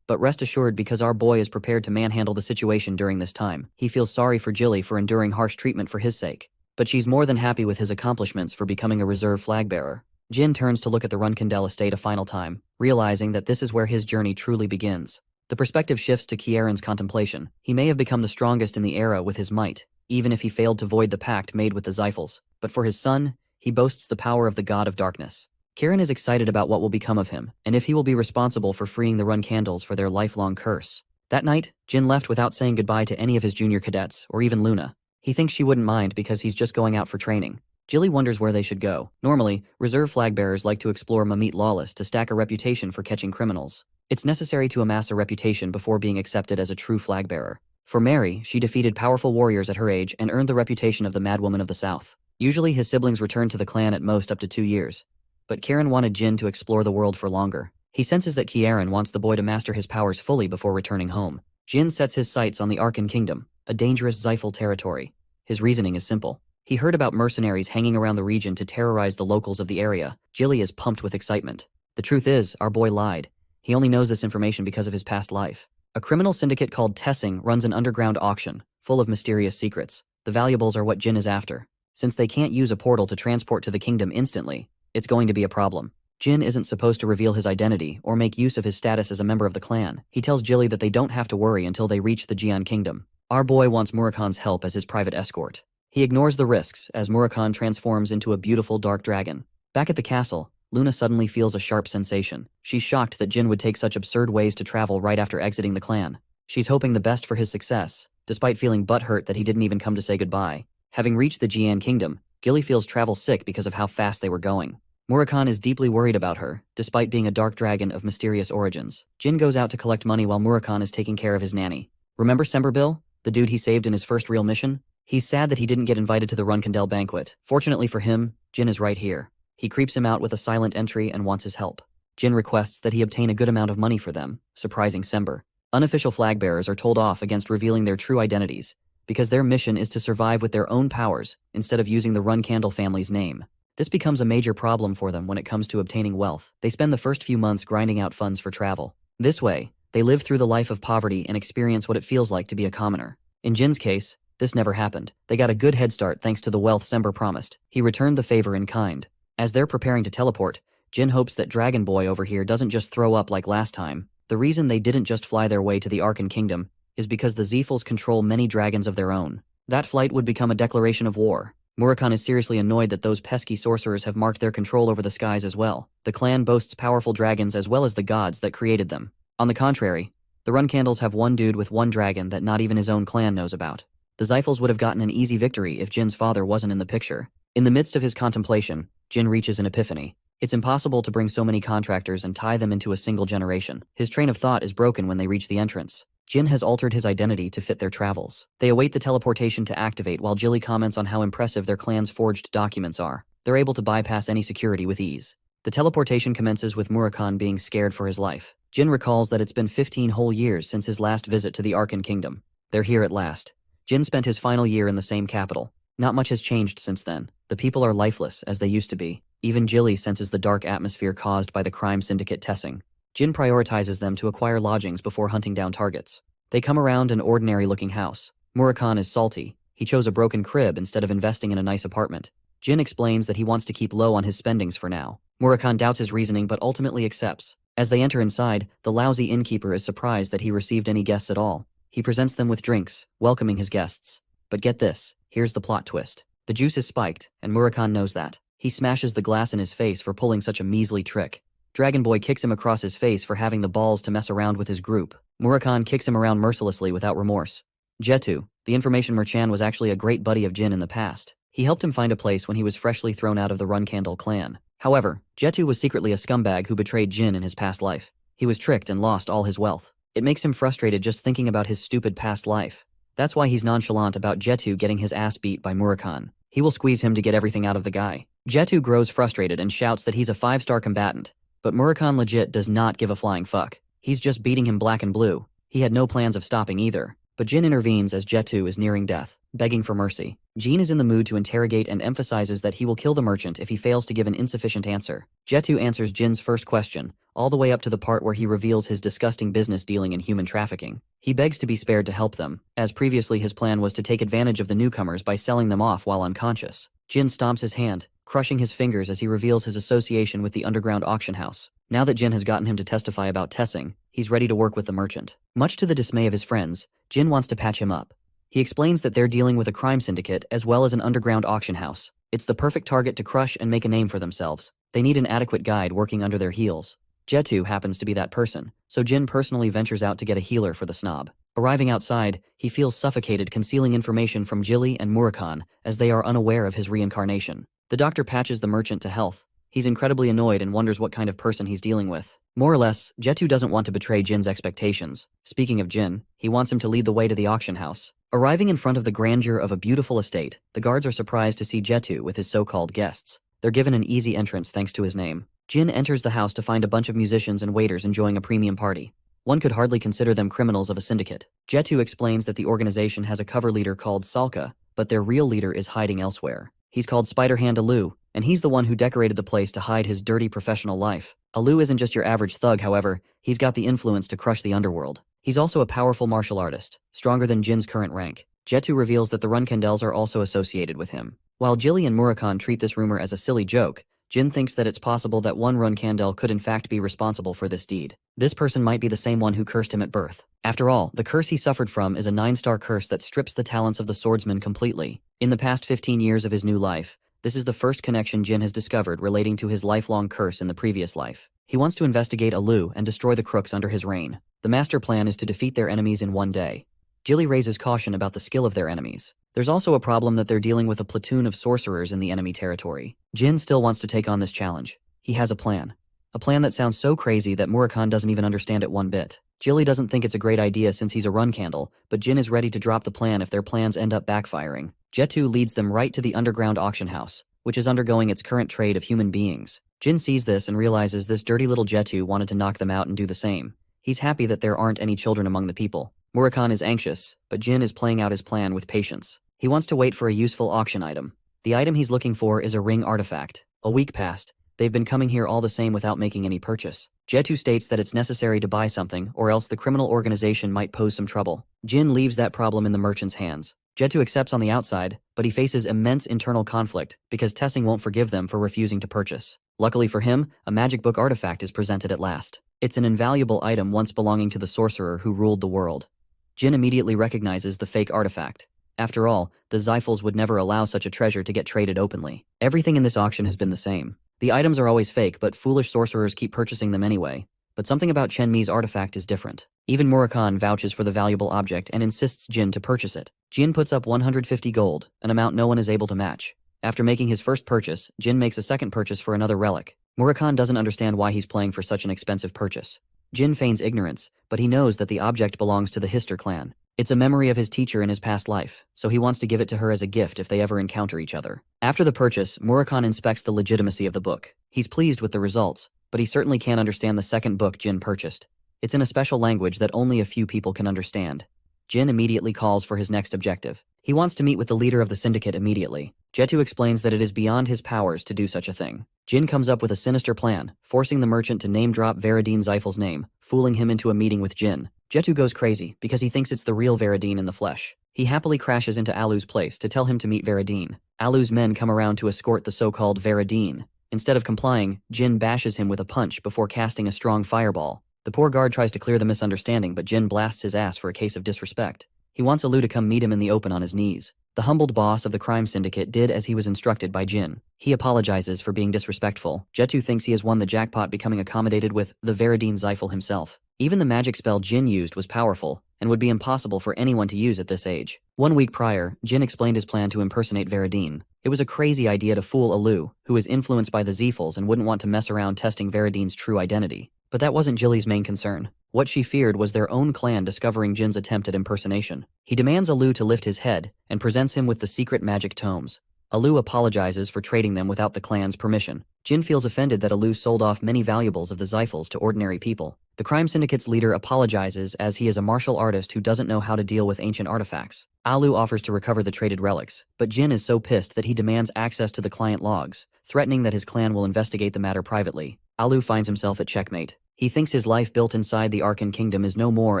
But rest assured, because our boy is prepared to manhandle the situation during this time, he feels sorry for Jilly for enduring harsh treatment for his sake. But she's more than happy with his accomplishments for becoming a reserve flag bearer. Jin turns to look at the Runkandel estate a final time, realizing that this is where his journey truly begins. The perspective shifts to Kieran's contemplation. He may have become the strongest in the era with his might, even if he failed to void the pact made with the Zyphals. But for his son, he boasts the power of the God of Darkness. Kieran is excited about what will become of him, and if he will be responsible for freeing the Runkandels for their lifelong curse. That night, Jin left without saying goodbye to any of his junior cadets, or even Luna. He thinks she wouldn't mind because he's just going out for training. Jilly wonders where they should go. Normally, reserve flag bearers like to explore Mamit Lawless to stack a reputation for catching criminals. It's necessary to amass a reputation before being accepted as a true flag bearer. For Mary, she defeated powerful warriors at her age and earned the reputation of the Madwoman of the South. Usually his siblings return to the clan at most up to 2 years. But Kieran wanted Jin to explore the world for longer. He senses that Kieran wants the boy to master his powers fully before returning home. Jin sets his sights on the Arkan Kingdom, a dangerous Zyphal territory. His reasoning is simple. He heard about mercenaries hanging around the region to terrorize the locals of the area. Jilly is pumped with excitement. The truth is, our boy lied. He only knows this information because of his past life. A criminal syndicate called Tessing runs an underground auction, full of mysterious secrets. The valuables are what Jin is after. Since they can't use a portal to transport to the kingdom instantly, it's going to be a problem. Jin isn't supposed to reveal his identity or make use of his status as a member of the clan. He tells Jilly that they don't have to worry until they reach the Jian Kingdom. Our boy wants Murakhan's help as his private escort. He ignores the risks as Murakhan transforms into a beautiful dark dragon. Back at the castle, Luna suddenly feels a sharp sensation. She's shocked that Jin would take such absurd ways to travel right after exiting the clan. She's hoping the best for his success, despite feeling butthurt that he didn't even come to say goodbye. Having reached the Jian kingdom, Gilly feels travel sick because of how fast they were going. Murakhan is deeply worried about her, despite being a dark dragon of mysterious origins. Jin goes out to collect money while Murakhan is taking care of his nanny. Remember Semberbil, the dude he saved in his first real mission? He's sad that he didn't get invited to the Runkandel banquet. Fortunately for him, Jin is right here. He creeps him out with a silent entry and wants his help. Jin requests that he obtain a good amount of money for them, surprising Sember. Unofficial flag bearers are told off against revealing their true identities, because their mission is to survive with their own powers instead of using the Runkandel family's name. This becomes a major problem for them when it comes to obtaining wealth. They spend the first few months grinding out funds for travel. This way, they live through the life of poverty and experience what it feels like to be a commoner. In Jin's case, this never happened. They got a good head start thanks to the wealth Sember promised. He returned the favor in kind. As they're preparing to teleport, Jin hopes that Dragon Boy over here doesn't just throw up like last time. The reason they didn't just fly their way to the Arkan Kingdom is because the Zephals control many dragons of their own. That flight would become a declaration of war. Murakhan is seriously annoyed that those pesky sorcerers have marked their control over the skies as well. The clan boasts powerful dragons as well as the gods that created them. On the contrary, the Runkandels have one dude with one dragon that not even his own clan knows about. The Zephals would have gotten an easy victory if Jin's father wasn't in the picture. In the midst of his contemplation, Jin reaches an epiphany. It's impossible to bring so many contractors and tie them into a single generation. His train of thought is broken when they reach the entrance. Jin has altered his identity to fit their travels. They await the teleportation to activate while Jilly comments on how impressive their clan's forged documents are. They're able to bypass any security with ease. The teleportation commences with Murakhan being scared for his life. Jin recalls that it's been 15 whole years since his last visit to the Arkan Kingdom. They're here at last. Jin spent his final year in the same capital. Not much has changed since then. The people are lifeless as they used to be. Even Jilly senses the dark atmosphere caused by the crime syndicate Tessing. Jin prioritizes them to acquire lodgings before hunting down targets. They come around an ordinary-looking house. Murakhan is salty. He chose a broken crib instead of investing in a nice apartment. Jin explains that he wants to keep low on his spendings for now. Murakhan doubts his reasoning but ultimately accepts. As they enter inside, the lousy innkeeper is surprised that he received any guests at all. He presents them with drinks, welcoming his guests. But get this, here's the plot twist. The juice is spiked, and Murakhan knows that. He smashes the glass in his face for pulling such a measly trick. Dragon Boy kicks him across his face for having the balls to mess around with his group. Murakhan kicks him around mercilessly without remorse. Jetu, the information merchant, was actually a great buddy of Jin in the past. He helped him find a place when he was freshly thrown out of the Runkandel clan. However, Jetu was secretly a scumbag who betrayed Jin in his past life. He was tricked and lost all his wealth. It makes him frustrated just thinking about his stupid past life. That's why he's nonchalant about Jetu getting his ass beat by Murakhan. He will squeeze him to get everything out of the guy. Jetu grows frustrated and shouts that he's a 5-star combatant. But Murakhan legit does not give a flying fuck. He's just beating him black and blue. He had no plans of stopping either. But Jin intervenes as Jetu is nearing death, begging for mercy. Jin is in the mood to interrogate and emphasizes that he will kill the merchant if he fails to give an insufficient answer. Jetu answers Jin's first question, all the way up to the part where he reveals his disgusting business dealing in human trafficking. He begs to be spared to help them, as previously his plan was to take advantage of the newcomers by selling them off while unconscious. Jin stomps his hand, crushing his fingers as he reveals his association with the underground auction house. Now that Jin has gotten him to testify about Tessing, he's ready to work with the merchant. Much to the dismay of his friends, Jin wants to patch him up. He explains that they're dealing with a crime syndicate as well as an underground auction house. It's the perfect target to crush and make a name for themselves. They need an adequate guide working under their heels. Jetu happens to be that person, so Jin personally ventures out to get a healer for the snob. Arriving outside, he feels suffocated concealing information from Jilly and Murakhan as they are unaware of his reincarnation. The doctor patches the merchant to health. He's incredibly annoyed and wonders what kind of person he's dealing with. More or less, Jetu doesn't want to betray Jin's expectations. Speaking of Jin, he wants him to lead the way to the auction house. Arriving in front of the grandeur of a beautiful estate, the guards are surprised to see Jetu with his so-called guests. They're given an easy entrance thanks to his name. Jin enters the house to find a bunch of musicians and waiters enjoying a premium party. One could hardly consider them criminals of a syndicate. Jetu explains that the organization has a cover leader called Salka, but their real leader is hiding elsewhere. He's called Spider-Hand Alu, and he's the one who decorated the place to hide his dirty professional life. Alu isn't just your average thug, however, he's got the influence to crush the underworld. He's also a powerful martial artist, stronger than Jin's current rank. Jetu reveals that the Runkandels are also associated with him. While Jilly and Murakhan treat this rumor as a silly joke, Jin thinks that it's possible that one Runkandel could in fact be responsible for this deed. This person might be the same one who cursed him at birth. After all, the curse he suffered from is a 9-star curse that strips the talents of the swordsman completely. In the past 15 years of his new life, This is the first connection Jin has discovered relating to his lifelong curse in the previous life. He wants to investigate Alu and destroy the crooks under his reign. The master plan is to defeat their enemies in one day. Jilly raises caution about the skill of their enemies. There's also a problem that they're dealing with a platoon of sorcerers in the enemy territory. Jin still wants to take on this challenge. He has a plan. A plan that sounds so crazy that Murakhan doesn't even understand it one bit. Jilly doesn't think it's a great idea since he's a run candle, but Jin is ready to drop the plan if their plans end up backfiring. Jetu leads them right to the underground auction house, which is undergoing its current trade of human beings. Jin sees this and realizes this dirty little Jetu wanted to knock them out and do the same. He's happy that there aren't any children among the people. Murakhan is anxious, but Jin is playing out his plan with patience. He wants to wait for a useful auction item. The item he's looking for is a ring artifact. A week passed. They've been coming here all the same without making any purchase. Jetu states that it's necessary to buy something, or else the criminal organization might pose some trouble. Jin leaves that problem in the merchant's hands. Jetu accepts on the outside, but he faces immense internal conflict because Tessing won't forgive them for refusing to purchase. Luckily for him, a magic book artifact is presented at last. It's an invaluable item once belonging to the sorcerer who ruled the world. Jin immediately recognizes the fake artifact. After all, the Xiphals would never allow such a treasure to get traded openly. Everything in this auction has been the same. The items are always fake, but foolish sorcerers keep purchasing them anyway. But something about Chen Mi's artifact is different. Even Murakhan vouches for the valuable object and insists Jin to purchase it. Jin puts up 150 gold, an amount no one is able to match. After making his first purchase, Jin makes a second purchase for another relic. Murakhan doesn't understand why he's playing for such an expensive purchase. Jin feigns ignorance, but he knows that the object belongs to the Hister clan. It's a memory of his teacher in his past life, so he wants to give it to her as a gift if they ever encounter each other. After the purchase, Murakhan inspects the legitimacy of the book. He's pleased with the results, but he certainly can't understand the second book Jin purchased. It's in a special language that only a few people can understand. Jin immediately calls for his next objective. He wants to meet with the leader of the syndicate immediately. Jetu explains that it is beyond his powers to do such a thing. Jin comes up with a sinister plan, forcing the merchant to name-drop Veradine Xiphals' name, fooling him into a meeting with Jin. Jetu goes crazy because he thinks it's the real Veradine in the flesh. He happily crashes into Alu's place to tell him to meet Veradine. Alu's men come around to escort the so-called Veradine. Instead of complying, Jin bashes him with a punch before casting a strong fireball. The poor guard tries to clear the misunderstanding, but Jin blasts his ass for a case of disrespect. He wants Alu to come meet him in the open on his knees. The humbled boss of the crime syndicate did as he was instructed by Jin. He apologizes for being disrespectful. Jetu thinks he has won the jackpot, becoming accommodated with the Veradine Xiphal himself. Even the magic spell Jin used was powerful, and would be impossible for anyone to use at this age. 1 week prior, Jin explained his plan to impersonate Veradine. It was a crazy idea to fool Alu, who is influenced by the Xiphals and wouldn't want to mess around testing Veradine's true identity. But that wasn't Jilly's main concern. What she feared was their own clan discovering Jin's attempt at impersonation. He demands Alu to lift his head and presents him with the secret magic tomes. Alu apologizes for trading them without the clan's permission. Jin feels offended that Alu sold off many valuables of the Xiphals to ordinary people. The crime syndicate's leader apologizes as he is a martial artist who doesn't know how to deal with ancient artifacts. Alu offers to recover the traded relics, but Jin is so pissed that he demands access to the client logs, threatening that his clan will investigate the matter privately. Alu finds himself at checkmate. He thinks his life built inside the Arkan Kingdom is no more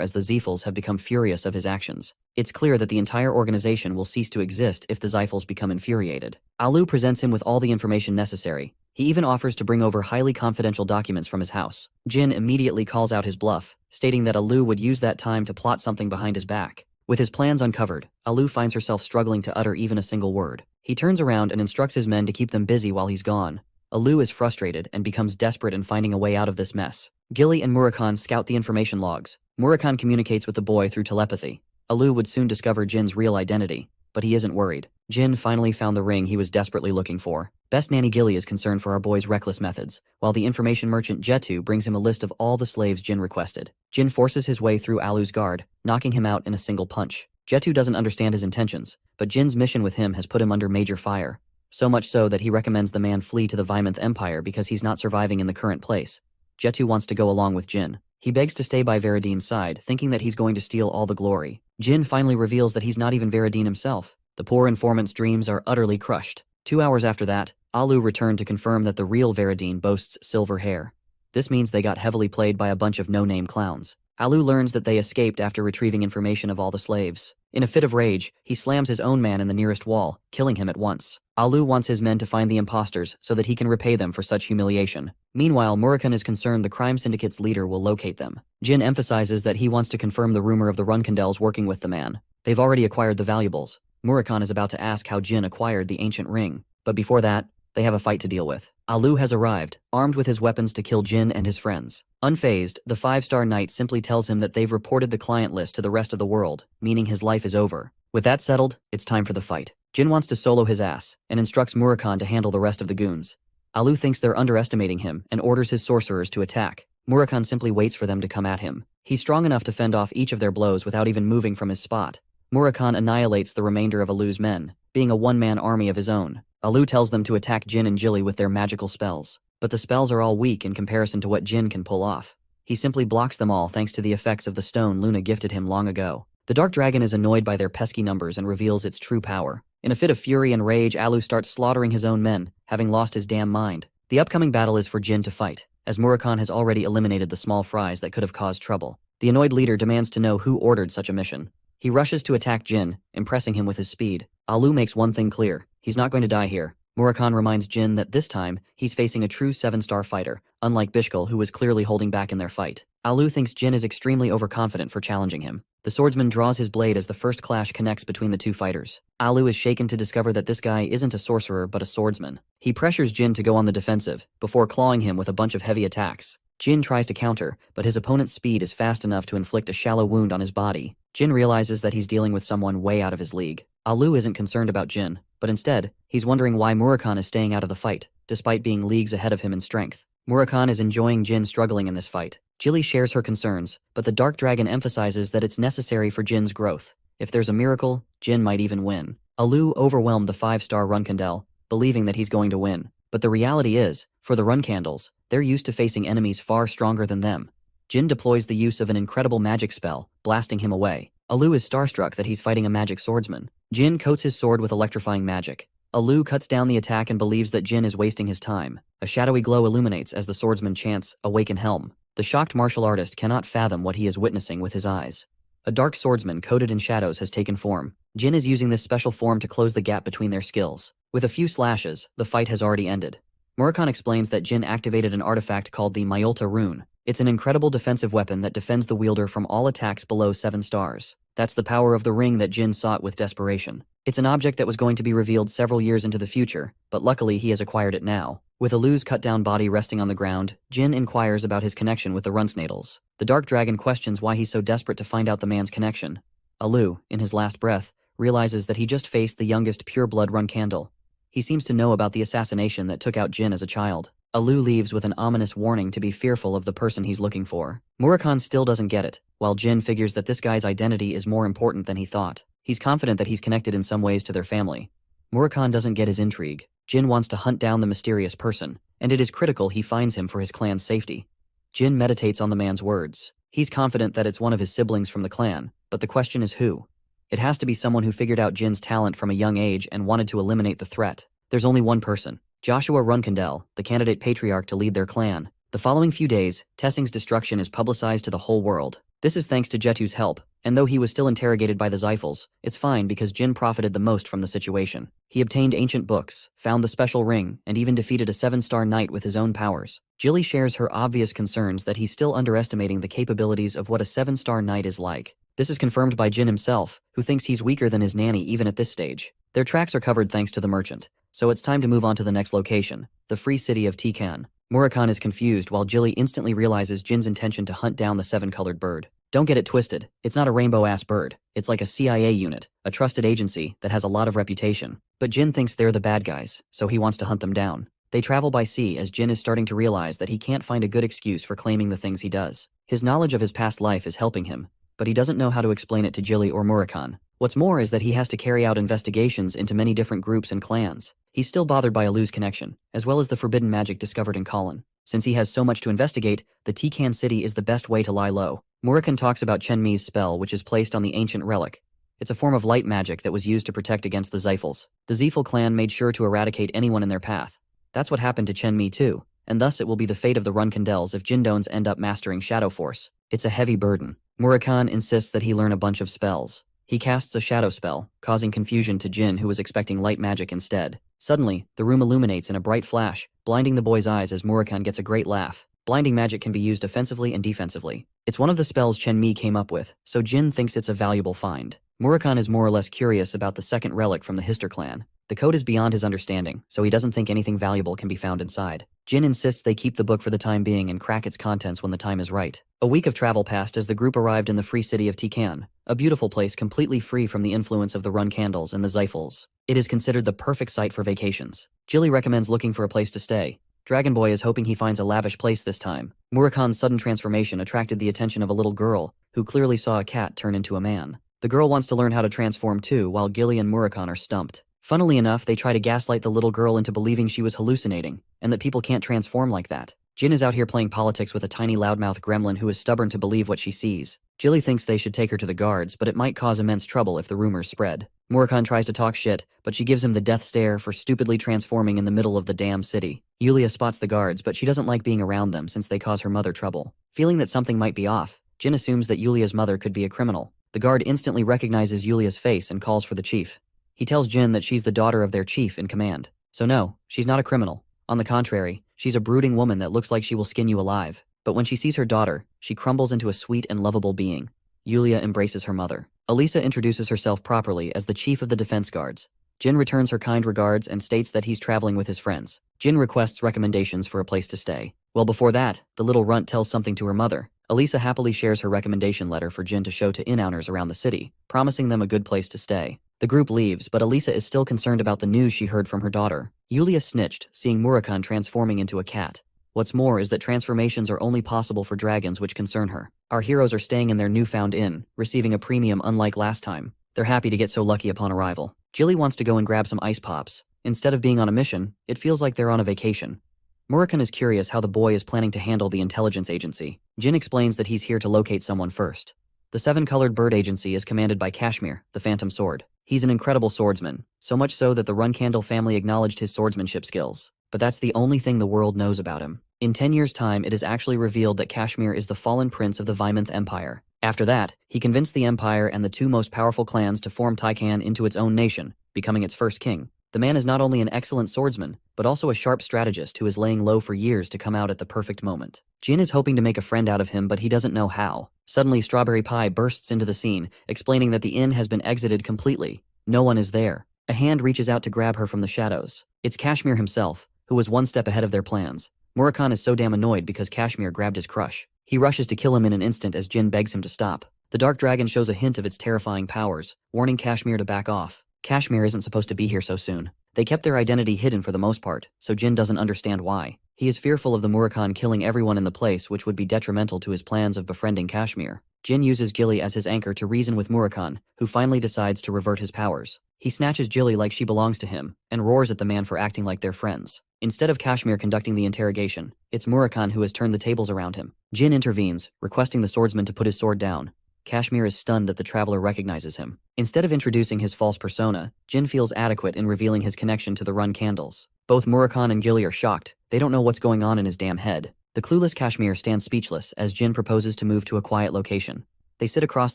as the Xiphals have become furious of his actions. It's clear that the entire organization will cease to exist if the Xiphals become infuriated. Alu presents him with all the information necessary. He even offers to bring over highly confidential documents from his house. Jin immediately calls out his bluff, stating that Alu would use that time to plot something behind his back. With his plans uncovered, Alu finds herself struggling to utter even a single word. He turns around and instructs his men to keep them busy while he's gone. Alu is frustrated and becomes desperate in finding a way out of this mess. Gilly and Murakhan scout the information logs. Murakhan communicates with the boy through telepathy. Alu would soon discover Jin's real identity, but he isn't worried. Jin finally found the ring he was desperately looking for. Best Nanny Gilly is concerned for our boy's reckless methods, while the information merchant Jetu brings him a list of all the slaves Jin requested. Jin forces his way through Alu's guard, knocking him out in a single punch. Jetu doesn't understand his intentions, but Jin's mission with him has put him under major fire. So much so that he recommends the man flee to the Vymonth Empire because he's not surviving in the current place. Jetu wants to go along with Jin. He begs to stay by Veradine's side, thinking that he's going to steal all the glory. Jin finally reveals that he's not even Veradine himself. The poor informant's dreams are utterly crushed. 2 hours after that, Alu returned to confirm that the real Veradine boasts silver hair. This means they got heavily played by a bunch of no-name clowns. Alu learns that they escaped after retrieving information of all the slaves. In a fit of rage, he slams his own man in the nearest wall, killing him at once. Alu wants his men to find the imposters so that he can repay them for such humiliation. Meanwhile, Murakhan is concerned the crime syndicate's leader will locate them. Jin emphasizes that he wants to confirm the rumor of the Runkandels working with the man. They've already acquired the valuables. Murakhan is about to ask how Jin acquired the ancient ring. But before that, they have a fight to deal with. Alu has arrived, armed with his weapons to kill Jin and his friends. Unfazed, the 5-star knight simply tells him that they've reported the client list to the rest of the world, meaning his life is over. With that settled, it's time for the fight. Jin wants to solo his ass, and instructs Murakhan to handle the rest of the goons. Alu thinks they're underestimating him and orders his sorcerers to attack. Murakhan simply waits for them to come at him. He's strong enough to fend off each of their blows without even moving from his spot. Murakhan annihilates the remainder of Alu's men, being a one-man army of his own. Alu tells them to attack Jin and Jilly with their magical spells. But the spells are all weak in comparison to what Jin can pull off. He simply blocks them all thanks to the effects of the stone Luna gifted him long ago. The Dark Dragon is annoyed by their pesky numbers and reveals its true power. In a fit of fury and rage, Alu starts slaughtering his own men, having lost his damn mind. The upcoming battle is for Jin to fight, as Murakhan has already eliminated the small fries that could have caused trouble. The annoyed leader demands to know who ordered such a mission. He rushes to attack Jin, impressing him with his speed. Alu makes one thing clear: he's not going to die here. Murakhan reminds Jin that this time, he's facing a true 7-star fighter, unlike Bishkal, who was clearly holding back in their fight. Alu thinks Jin is extremely overconfident for challenging him. The swordsman draws his blade as the first clash connects between the two fighters. Alu is shaken to discover that this guy isn't a sorcerer but a swordsman. He pressures Jin to go on the defensive, before clawing him with a bunch of heavy attacks. Jin tries to counter, but his opponent's speed is fast enough to inflict a shallow wound on his body. Jin realizes that he's dealing with someone way out of his league. Alu isn't concerned about Jin, but instead, he's wondering why Murakhan is staying out of the fight, despite being leagues ahead of him in strength. Murakhan is enjoying Jin struggling in this fight. Jilly shares her concerns, but the Dark Dragon emphasizes that it's necessary for Jin's growth. If there's a miracle, Jin might even win. Alu overwhelmed the 5-star Runkandel, believing that he's going to win. But the reality is, for the Runcandles, they're used to facing enemies far stronger than them. Jin deploys the use of an incredible magic spell, blasting him away. Alu is starstruck that he's fighting a magic swordsman. Jin coats his sword with electrifying magic. Alu cuts down the attack and believes that Jin is wasting his time. A shadowy glow illuminates as the swordsman chants, "Awaken Helm." The shocked martial artist cannot fathom what he is witnessing with his eyes. A dark swordsman coated in shadows has taken form. Jin is using this special form to close the gap between their skills. With a few slashes, the fight has already ended. Murakhan explains that Jin activated an artifact called the Myolta Rune. It's an incredible defensive weapon that defends the wielder from all attacks below 7 stars. That's the power of the ring that Jin sought with desperation. It's an object that was going to be revealed several years into the future, but luckily he has acquired it now. With Alu's cut-down body resting on the ground, Jin inquires about his connection with the Runsnadels. The Dark Dragon questions why he's so desperate to find out the man's connection. Alu, in his last breath, realizes that he just faced the youngest pure-blood Runcandle. He seems to know about the assassination that took out Jin as a child. Alu leaves with an ominous warning to be fearful of the person he's looking for. Murakhan still doesn't get it, while Jin figures that this guy's identity is more important than he thought. He's confident that he's connected in some ways to their family. Murakhan doesn't get his intrigue. Jin wants to hunt down the mysterious person, and it is critical he finds him for his clan's safety. Jin meditates on the man's words. He's confident that it's one of his siblings from the clan, but the question is who? It has to be someone who figured out Jin's talent from a young age and wanted to eliminate the threat. There's only one person: Joshua Runkandel, the candidate patriarch to lead their clan. The following few days, Tessing's destruction is publicized to the whole world. This is thanks to Jetu's help, and though he was still interrogated by the Zyphals, it's fine because Jin profited the most from the situation. He obtained ancient books, found the special ring, and even defeated a 7-star knight with his own powers. Jilly shares her obvious concerns that he's still underestimating the capabilities of what a 7-star knight is like. This is confirmed by Jin himself, who thinks he's weaker than his nanny even at this stage. Their tracks are covered thanks to the merchant, so it's time to move on to the next location, the free city of Tikan. Murakhan is confused while Jilly instantly realizes Jin's intention to hunt down the 7-colored bird. Don't get it twisted, it's not a rainbow-ass bird. It's like a CIA unit, a trusted agency that has a lot of reputation. But Jin thinks they're the bad guys, so he wants to hunt them down. They travel by sea as Jin is starting to realize that he can't find a good excuse for claiming the things he does. His knowledge of his past life is helping him, but he doesn't know how to explain it to Jilly or Murakhan. What's more is that he has to carry out investigations into many different groups and clans. He's still bothered by Alu's connection, as well as the forbidden magic discovered in Colin. Since he has so much to investigate, the Tikan city is the best way to lie low. Murakhan talks about Chenmi's spell, which is placed on the ancient relic. It's a form of light magic that was used to protect against the Zyphals. The Zyphal clan made sure to eradicate anyone in their path. That's what happened to Chenmi too, and thus it will be the fate of the Runkandels if Jindones end up mastering Shadow Force. It's a heavy burden. Murakhan insists that he learn a bunch of spells. He casts a shadow spell, causing confusion to Jin, who was expecting light magic instead. Suddenly, the room illuminates in a bright flash, blinding the boy's eyes as Murakhan gets a great laugh. Blinding magic can be used offensively and defensively. It's one of the spells Chenmi came up with, so Jin thinks it's a valuable find. Murakhan is more or less curious about the second relic from the Hister clan. The code is beyond his understanding, so he doesn't think anything valuable can be found inside. Jin insists they keep the book for the time being and crack its contents when the time is right. A week of travel passed as the group arrived in the free city of Tikan, a beautiful place completely free from the influence of the run candles and the Zyphals. It is considered the perfect site for vacations. Jilly recommends looking for a place to stay. Dragon Boy is hoping he finds a lavish place this time. Murakan's sudden transformation attracted the attention of a little girl, who clearly saw a cat turn into a man. The girl wants to learn how to transform too, while Gilly and Murakan are stumped. Funnily enough, they try to gaslight the little girl into believing she was hallucinating, and that people can't transform like that. Jin is out here playing politics with a tiny loudmouth gremlin who is stubborn to believe what she sees. Jilly thinks they should take her to the guards, but it might cause immense trouble if the rumors spread. Murakan tries to talk shit, but she gives him the death stare for stupidly transforming in the middle of the damn city. Yulia spots the guards, but she doesn't like being around them since they cause her mother trouble. Feeling that something might be off, Jin assumes that Yulia's mother could be a criminal. The guard instantly recognizes Yulia's face and calls for the chief. He tells Jin that she's the daughter of their chief in command. So no, she's not a criminal. On the contrary, she's a brooding woman that looks like she will skin you alive. But when she sees her daughter, she crumbles into a sweet and lovable being. Yulia embraces her mother. Elisa introduces herself properly as the chief of the defense guards. Jin returns her kind regards and states that he's traveling with his friends. Jin requests recommendations for a place to stay. Well, before that, the little runt tells something to her mother. Elisa happily shares her recommendation letter for Jin to show to inn-owners around the city, promising them a good place to stay. The group leaves, but Elisa is still concerned about the news she heard from her daughter. Yulia snitched, seeing Murakan transforming into a cat. What's more is that transformations are only possible for dragons which concern her. Our heroes are staying in their newfound inn, receiving a premium unlike last time. They're happy to get so lucky upon arrival. Jilly wants to go and grab some ice pops. Instead of being on a mission, it feels like they're on a vacation. Murakan is curious how the boy is planning to handle the intelligence agency. Jin explains that he's here to locate someone first. The Seven-Colored Bird Agency is commanded by Kashmir, the Phantom Sword. He's an incredible swordsman, so much so that the Runcandle family acknowledged his swordsmanship skills. But that's the only thing the world knows about him. In 10 years' time, it is actually revealed that Kashmir is the fallen prince of the Vymanth Empire. After that, he convinced the empire and the two most powerful clans to form Tikan into its own nation, becoming its first king. The man is not only an excellent swordsman, but also a sharp strategist who is laying low for years to come out at the perfect moment. Jin is hoping to make a friend out of him, but he doesn't know how. Suddenly, Strawberry Pie bursts into the scene, explaining that the inn has been exited completely. No one is there. A hand reaches out to grab her from the shadows. It's Kashmir himself, who was one step ahead of their plans. Murakan is so damn annoyed because Kashmir grabbed his crush. He rushes to kill him in an instant as Jin begs him to stop. The Dark Dragon shows a hint of its terrifying powers, warning Kashmir to back off. Kashmir isn't supposed to be here so soon. They kept their identity hidden for the most part, so Jin doesn't understand why. He is fearful of the Murakan killing everyone in the place, which would be detrimental to his plans of befriending Kashmir. Jin uses Jilly as his anchor to reason with Murakan, who finally decides to revert his powers. He snatches Jilly like she belongs to him, and roars at the man for acting like they're friends. Instead of Kashmir conducting the interrogation, it's Murakan who has turned the tables around him. Jin intervenes, requesting the swordsman to put his sword down. Kashmir is stunned that the traveler recognizes him. Instead of introducing his false persona, Jin feels adequate in revealing his connection to the Run Candles. Both Murakan and Gilly are shocked. They don't know what's going on in his damn head. The clueless Kashmir stands speechless as Jin proposes to move to a quiet location. They sit across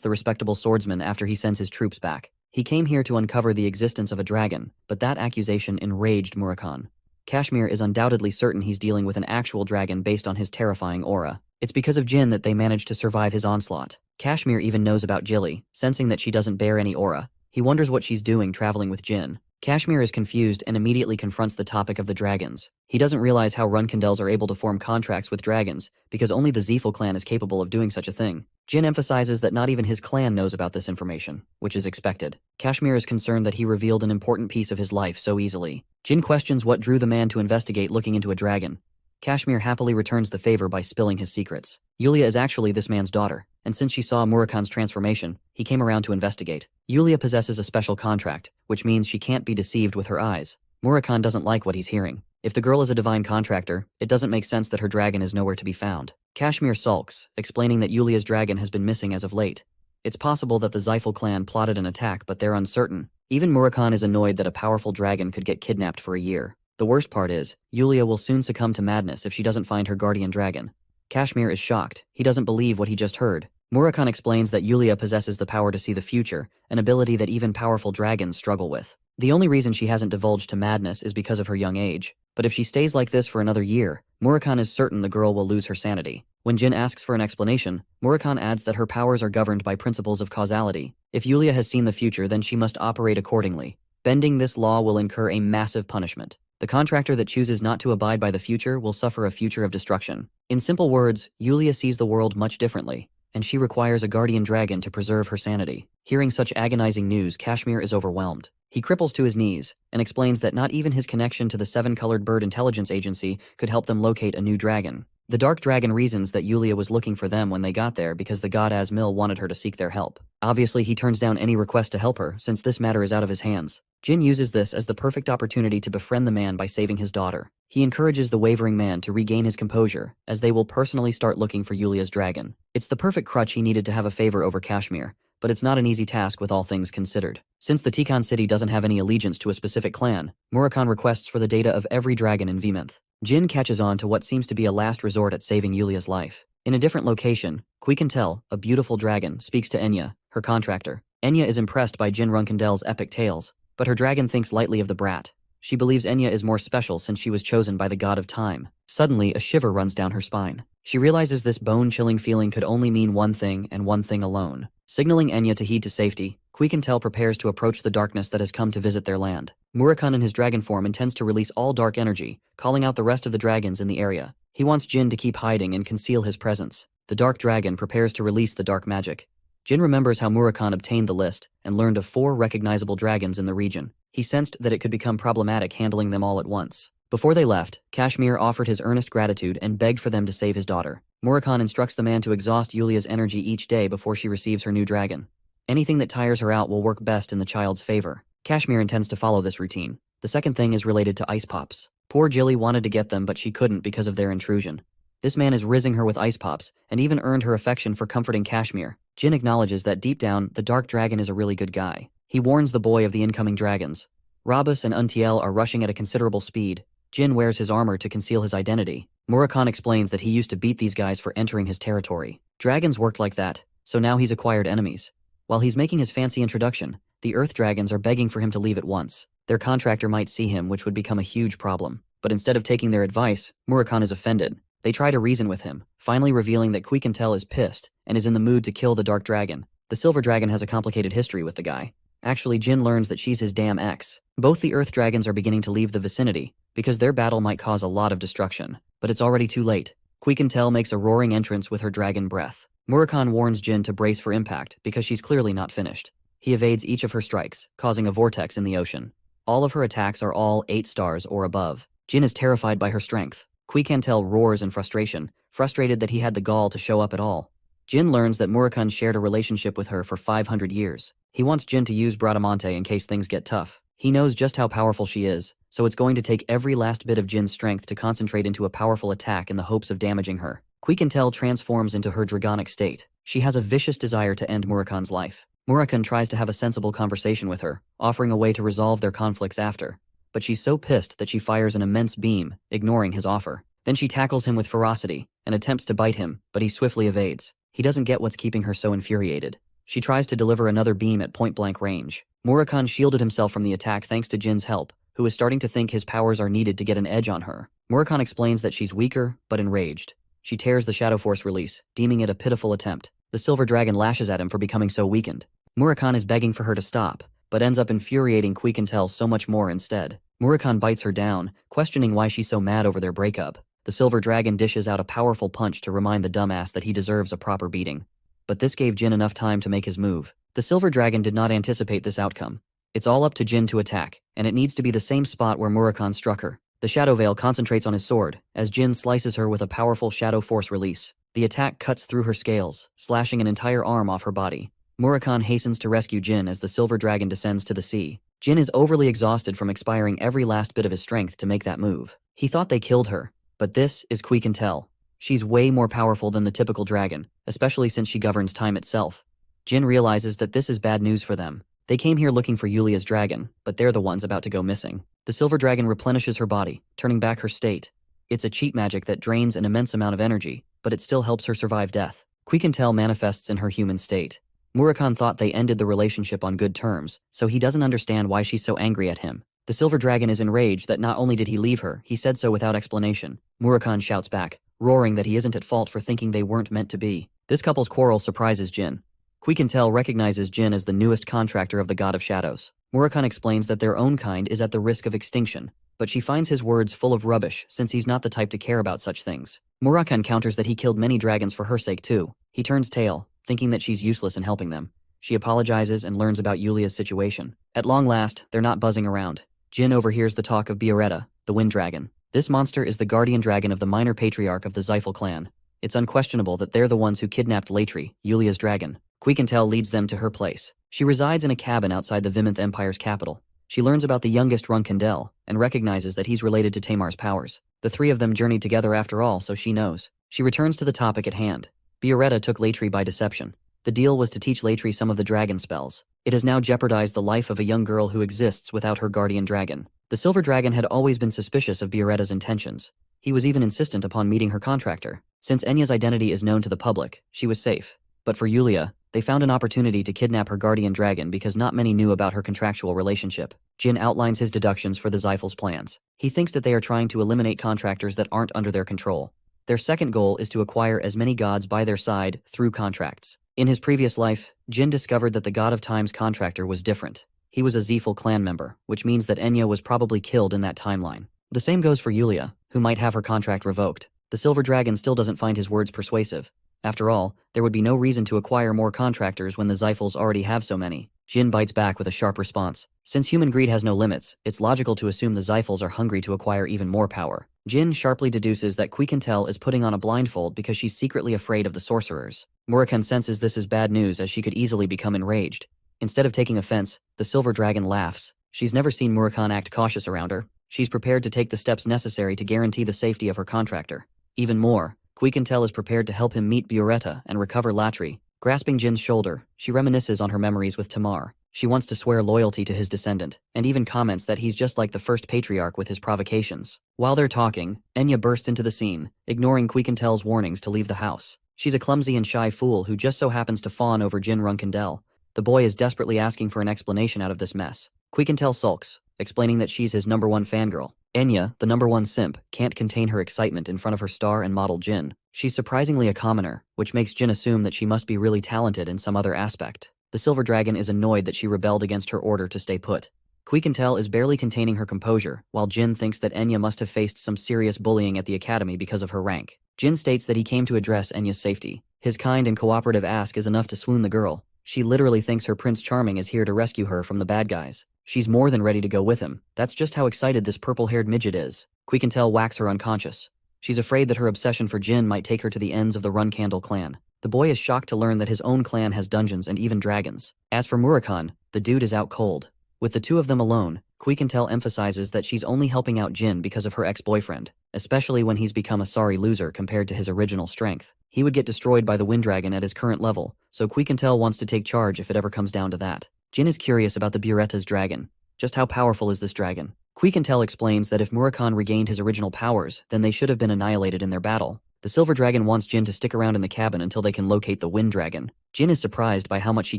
the respectable swordsman after he sends his troops back. He came here to uncover the existence of a dragon, but that accusation enraged Murakan. Kashmir is undoubtedly certain he's dealing with an actual dragon based on his terrifying aura. It's because of Jin that they managed to survive his onslaught. Kashmir even knows about Jilly, sensing that she doesn't bear any aura. He wonders what she's doing traveling with Jin. Kashmir is confused and immediately confronts the topic of the dragons. He doesn't realize how Runcandels are able to form contracts with dragons, because only the Zephyl clan is capable of doing such a thing. Jin emphasizes that not even his clan knows about this information, which is expected. Kashmir is concerned that he revealed an important piece of his life so easily. Jin questions what drew the man to investigate looking into a dragon. Kashmir happily returns the favor by spilling his secrets. Yulia is actually this man's daughter, and since she saw Murakan's transformation, he came around to investigate. Yulia possesses a special contract, which means she can't be deceived with her eyes. Murakan doesn't like what he's hearing. If the girl is a divine contractor, it doesn't make sense that her dragon is nowhere to be found. Kashmir sulks, explaining that Yulia's dragon has been missing as of late. It's possible that the Zephyl clan plotted an attack, but they're uncertain. Even Murakan is annoyed that a powerful dragon could get kidnapped for a year. The worst part is, Yulia will soon succumb to madness if she doesn't find her guardian dragon. Kashmir is shocked. He doesn't believe what he just heard. Murakan explains that Yulia possesses the power to see the future, an ability that even powerful dragons struggle with. The only reason she hasn't divulged to madness is because of her young age. But if she stays like this for another year, Murakan is certain the girl will lose her sanity. When Jin asks for an explanation, Murakan adds that her powers are governed by principles of causality. If Yulia has seen the future, then she must operate accordingly. Bending this law will incur a massive punishment. The contractor that chooses not to abide by the future will suffer a future of destruction. In simple words, Yulia sees the world much differently, and she requires a guardian dragon to preserve her sanity. Hearing such agonizing news, Kashmir is overwhelmed. He cripples to his knees and explains that not even his connection to the Seven-Colored Bird Intelligence Agency could help them locate a new dragon. The Dark Dragon reasons that Yulia was looking for them when they got there because the god Asmil wanted her to seek their help. Obviously, he turns down any request to help her since this matter is out of his hands. Jin uses this as the perfect opportunity to befriend the man by saving his daughter. He encourages the wavering man to regain his composure, as they will personally start looking for Yulia's dragon. It's the perfect crutch he needed to have a favor over Kashmir, but it's not an easy task with all things considered. Since the Tikhon city doesn't have any allegiance to a specific clan, Murakhan requests for the data of every dragon in Viminth. Jin catches on to what seems to be a last resort at saving Yulia's life. In a different location, Quikentel, a beautiful dragon, speaks to Enya, her contractor. Enya is impressed by Jin Runkendel's epic tales, but her dragon thinks lightly of the brat. She believes Enya is more special since she was chosen by the god of time. Suddenly, a shiver runs down her spine. She realizes this bone-chilling feeling could only mean one thing and one thing alone. Signaling Enya to heed to safety, Quikentel prepares to approach the darkness that has come to visit their land. Murakhan in his dragon form intends to release all dark energy, calling out the rest of the dragons in the area. He wants Jin to keep hiding and conceal his presence. The dark dragon prepares to release the dark magic. Jin remembers how Murakhan obtained the list and learned of 4 recognizable dragons in the region. He sensed that it could become problematic handling them all at once. Before they left, Kashmir offered his earnest gratitude and begged for them to save his daughter. Murakhan instructs the man to exhaust Yulia's energy each day before she receives her new dragon. Anything that tires her out will work best in the child's favor. Kashmir intends to follow this routine. The second thing is related to ice pops. Poor Jilly wanted to get them, but she couldn't because of their intrusion. This man is rizzing her with ice pops, and even earned her affection for comforting Kashmir. Jin acknowledges that deep down, the Dark Dragon is a really good guy. He warns the boy of the incoming dragons. Rabus and Untiel are rushing at a considerable speed. Jin wears his armor to conceal his identity. Murakhan explains that he used to beat these guys for entering his territory. Dragons worked like that, so now he's acquired enemies. While he's making his fancy introduction, the Earth Dragons are begging for him to leave at once. Their contractor might see him, which would become a huge problem. But instead of taking their advice, Murakhan is offended. They try to reason with him, finally revealing that Quikentel is pissed and is in the mood to kill the Dark Dragon. The Silver Dragon has a complicated history with the guy. Actually, Jin learns that she's his damn ex. Both the Earth Dragons are beginning to leave the vicinity, because their battle might cause a lot of destruction. But it's already too late. Quikentel makes a roaring entrance with her dragon breath. Murakhan warns Jin to brace for impact, because she's clearly not finished. He evades each of her strikes, causing a vortex in the ocean. All of her attacks are all 8 stars or above. Jin is terrified by her strength. Quikentel roars in frustration, frustrated that he had the gall to show up at all. Jin learns that Murakhan shared a relationship with her for 500 years. He wants Jin to use Bradamante in case things get tough. He knows just how powerful she is, so it's going to take every last bit of Jin's strength to concentrate into a powerful attack in the hopes of damaging her. Quikentel transforms into her dragonic state. She has a vicious desire to end Murakhan's life. Murakhan tries to have a sensible conversation with her, offering a way to resolve their conflicts after. But she's so pissed that she fires an immense beam, ignoring his offer. Then she tackles him with ferocity and attempts to bite him, but he swiftly evades. He doesn't get what's keeping her so infuriated. She tries to deliver another beam at point-blank range. Murakhan shielded himself from the attack thanks to Jin's help, who is starting to think his powers are needed to get an edge on her. Murakhan explains that she's weaker, but enraged. She tears the Shadow Force release, deeming it a pitiful attempt. The Silver Dragon lashes at him for becoming so weakened. Murakhan is begging for her to stop, but ends up infuriating Quikentel so much more instead. Murakhan bites her down, questioning why she's so mad over their breakup. The Silver Dragon dishes out a powerful punch to remind the dumbass that he deserves a proper beating. But this gave Jin enough time to make his move. The Silver Dragon did not anticipate this outcome. It's all up to Jin to attack, and it needs to be the same spot where Murakhan struck her. The Shadow Veil concentrates on his sword, as Jin slices her with a powerful Shadow Force release. The attack cuts through her scales, slashing an entire arm off her body. Murakhan hastens to rescue Jin as the Silver Dragon descends to the sea. Jin is overly exhausted from expiring every last bit of his strength to make that move. He thought they killed her, but this is Quikentel. She's way more powerful than the typical dragon, especially since she governs time itself. Jin realizes that this is bad news for them. They came here looking for Yulia's dragon, but they're the ones about to go missing. The Silver Dragon replenishes her body, turning back her state. It's a cheat magic that drains an immense amount of energy, but it still helps her survive death. Quikentel manifests in her human state. Murakhan thought they ended the relationship on good terms, so he doesn't understand why she's so angry at him. The Silver Dragon is enraged that not only did he leave her, he said so without explanation. Murakhan shouts back, roaring that he isn't at fault for thinking they weren't meant to be. This couple's quarrel surprises Jin. Quikentel recognizes Jin as the newest contractor of the God of Shadows. Murakhan explains that their own kind is at the risk of extinction, but she finds his words full of rubbish since he's not the type to care about such things. Murakhan counters that he killed many dragons for her sake too. He turns tail, thinking that she's useless in helping them. She apologizes and learns about Yulia's situation. At long last, they're not buzzing around. Jin overhears the talk of Bioretta, the wind dragon. This monster is the guardian dragon of the minor patriarch of the Zyphal clan. It's unquestionable that they're the ones who kidnapped Latri, Yulia's dragon. Quiquentel leads them to her place. She resides in a cabin outside the Viminth Empire's capital. She learns about the youngest Runkandel and recognizes that he's related to Tamar's powers. The three of them journeyed together after all, so she knows. She returns to the topic at hand. Bioretta took Latri by deception. The deal was to teach Latri some of the dragon spells. It has now jeopardized the life of a young girl who exists without her guardian dragon. The silver dragon had always been suspicious of Bioretta's intentions. He was even insistent upon meeting her contractor. Since Enya's identity is known to the public, she was safe. But for Yulia, they found an opportunity to kidnap her guardian dragon because not many knew about her contractual relationship. Jin outlines his deductions for the Zyphal's plans. He thinks that they are trying to eliminate contractors that aren't under their control. Their second goal is to acquire as many gods by their side through contracts. In his previous life, Jin discovered that the God of Time's contractor was different. He was a Zyphal clan member, which means that Enya was probably killed in that timeline. The same goes for Yulia, who might have her contract revoked. The silver dragon still doesn't find his words persuasive. After all, there would be no reason to acquire more contractors when the Zyphals already have so many. Jin bites back with a sharp response. Since human greed has no limits, it's logical to assume the Zyphals are hungry to acquire even more power. Jin sharply deduces that Quiquentel is putting on a blindfold because she's secretly afraid of the sorcerers. Murakhan senses this is bad news as she could easily become enraged. Instead of taking offense, the silver dragon laughs. She's never seen Murakhan act cautious around her. She's prepared to take the steps necessary to guarantee the safety of her contractor. Even more, Quiquentel is prepared to help him meet Bioretta and recover Latri. Grasping Jin's shoulder, she reminisces on her memories with Tamar. She wants to swear loyalty to his descendant, and even comments that he's just like the first patriarch with his provocations. While they're talking, Enya bursts into the scene, ignoring Quiquentel's warnings to leave the house. She's a clumsy and shy fool who just so happens to fawn over Jin Runkandel. The boy is desperately asking for an explanation out of this mess. Quiquentel sulks, explaining that she's his #1 fangirl. Enya, the #1 simp, can't contain her excitement in front of her star and model Jin. She's surprisingly a commoner, which makes Jin assume that she must be really talented in some other aspect. The silver dragon is annoyed that she rebelled against her order to stay put. Quiquentel is barely containing her composure, while Jin thinks that Enya must have faced some serious bullying at the academy because of her rank. Jin states that he came to address Enya's safety. His kind and cooperative ask is enough to swoon the girl. She literally thinks her Prince Charming is here to rescue her from the bad guys. She's more than ready to go with him. That's just how excited this purple-haired midget is. Quiquentel whacks her unconscious. She's afraid that her obsession for Jin might take her to the ends of the Runcandle clan. The boy is shocked to learn that his own clan has dungeons and even dragons. As for Murakhan, the dude is out cold. With the two of them alone, Quiquentel emphasizes that she's only helping out Jin because of her ex-boyfriend, especially when he's become a sorry loser compared to his original strength. He would get destroyed by the wind dragon at his current level, so Quiquentel wants to take charge if it ever comes down to that. Jin is curious about the Bioretta's dragon. Just how powerful is this dragon? Quiquentel explains that if Murakhan regained his original powers, then they should have been annihilated in their battle. The silver dragon wants Jin to stick around in the cabin until they can locate the wind dragon. Jin is surprised by how much she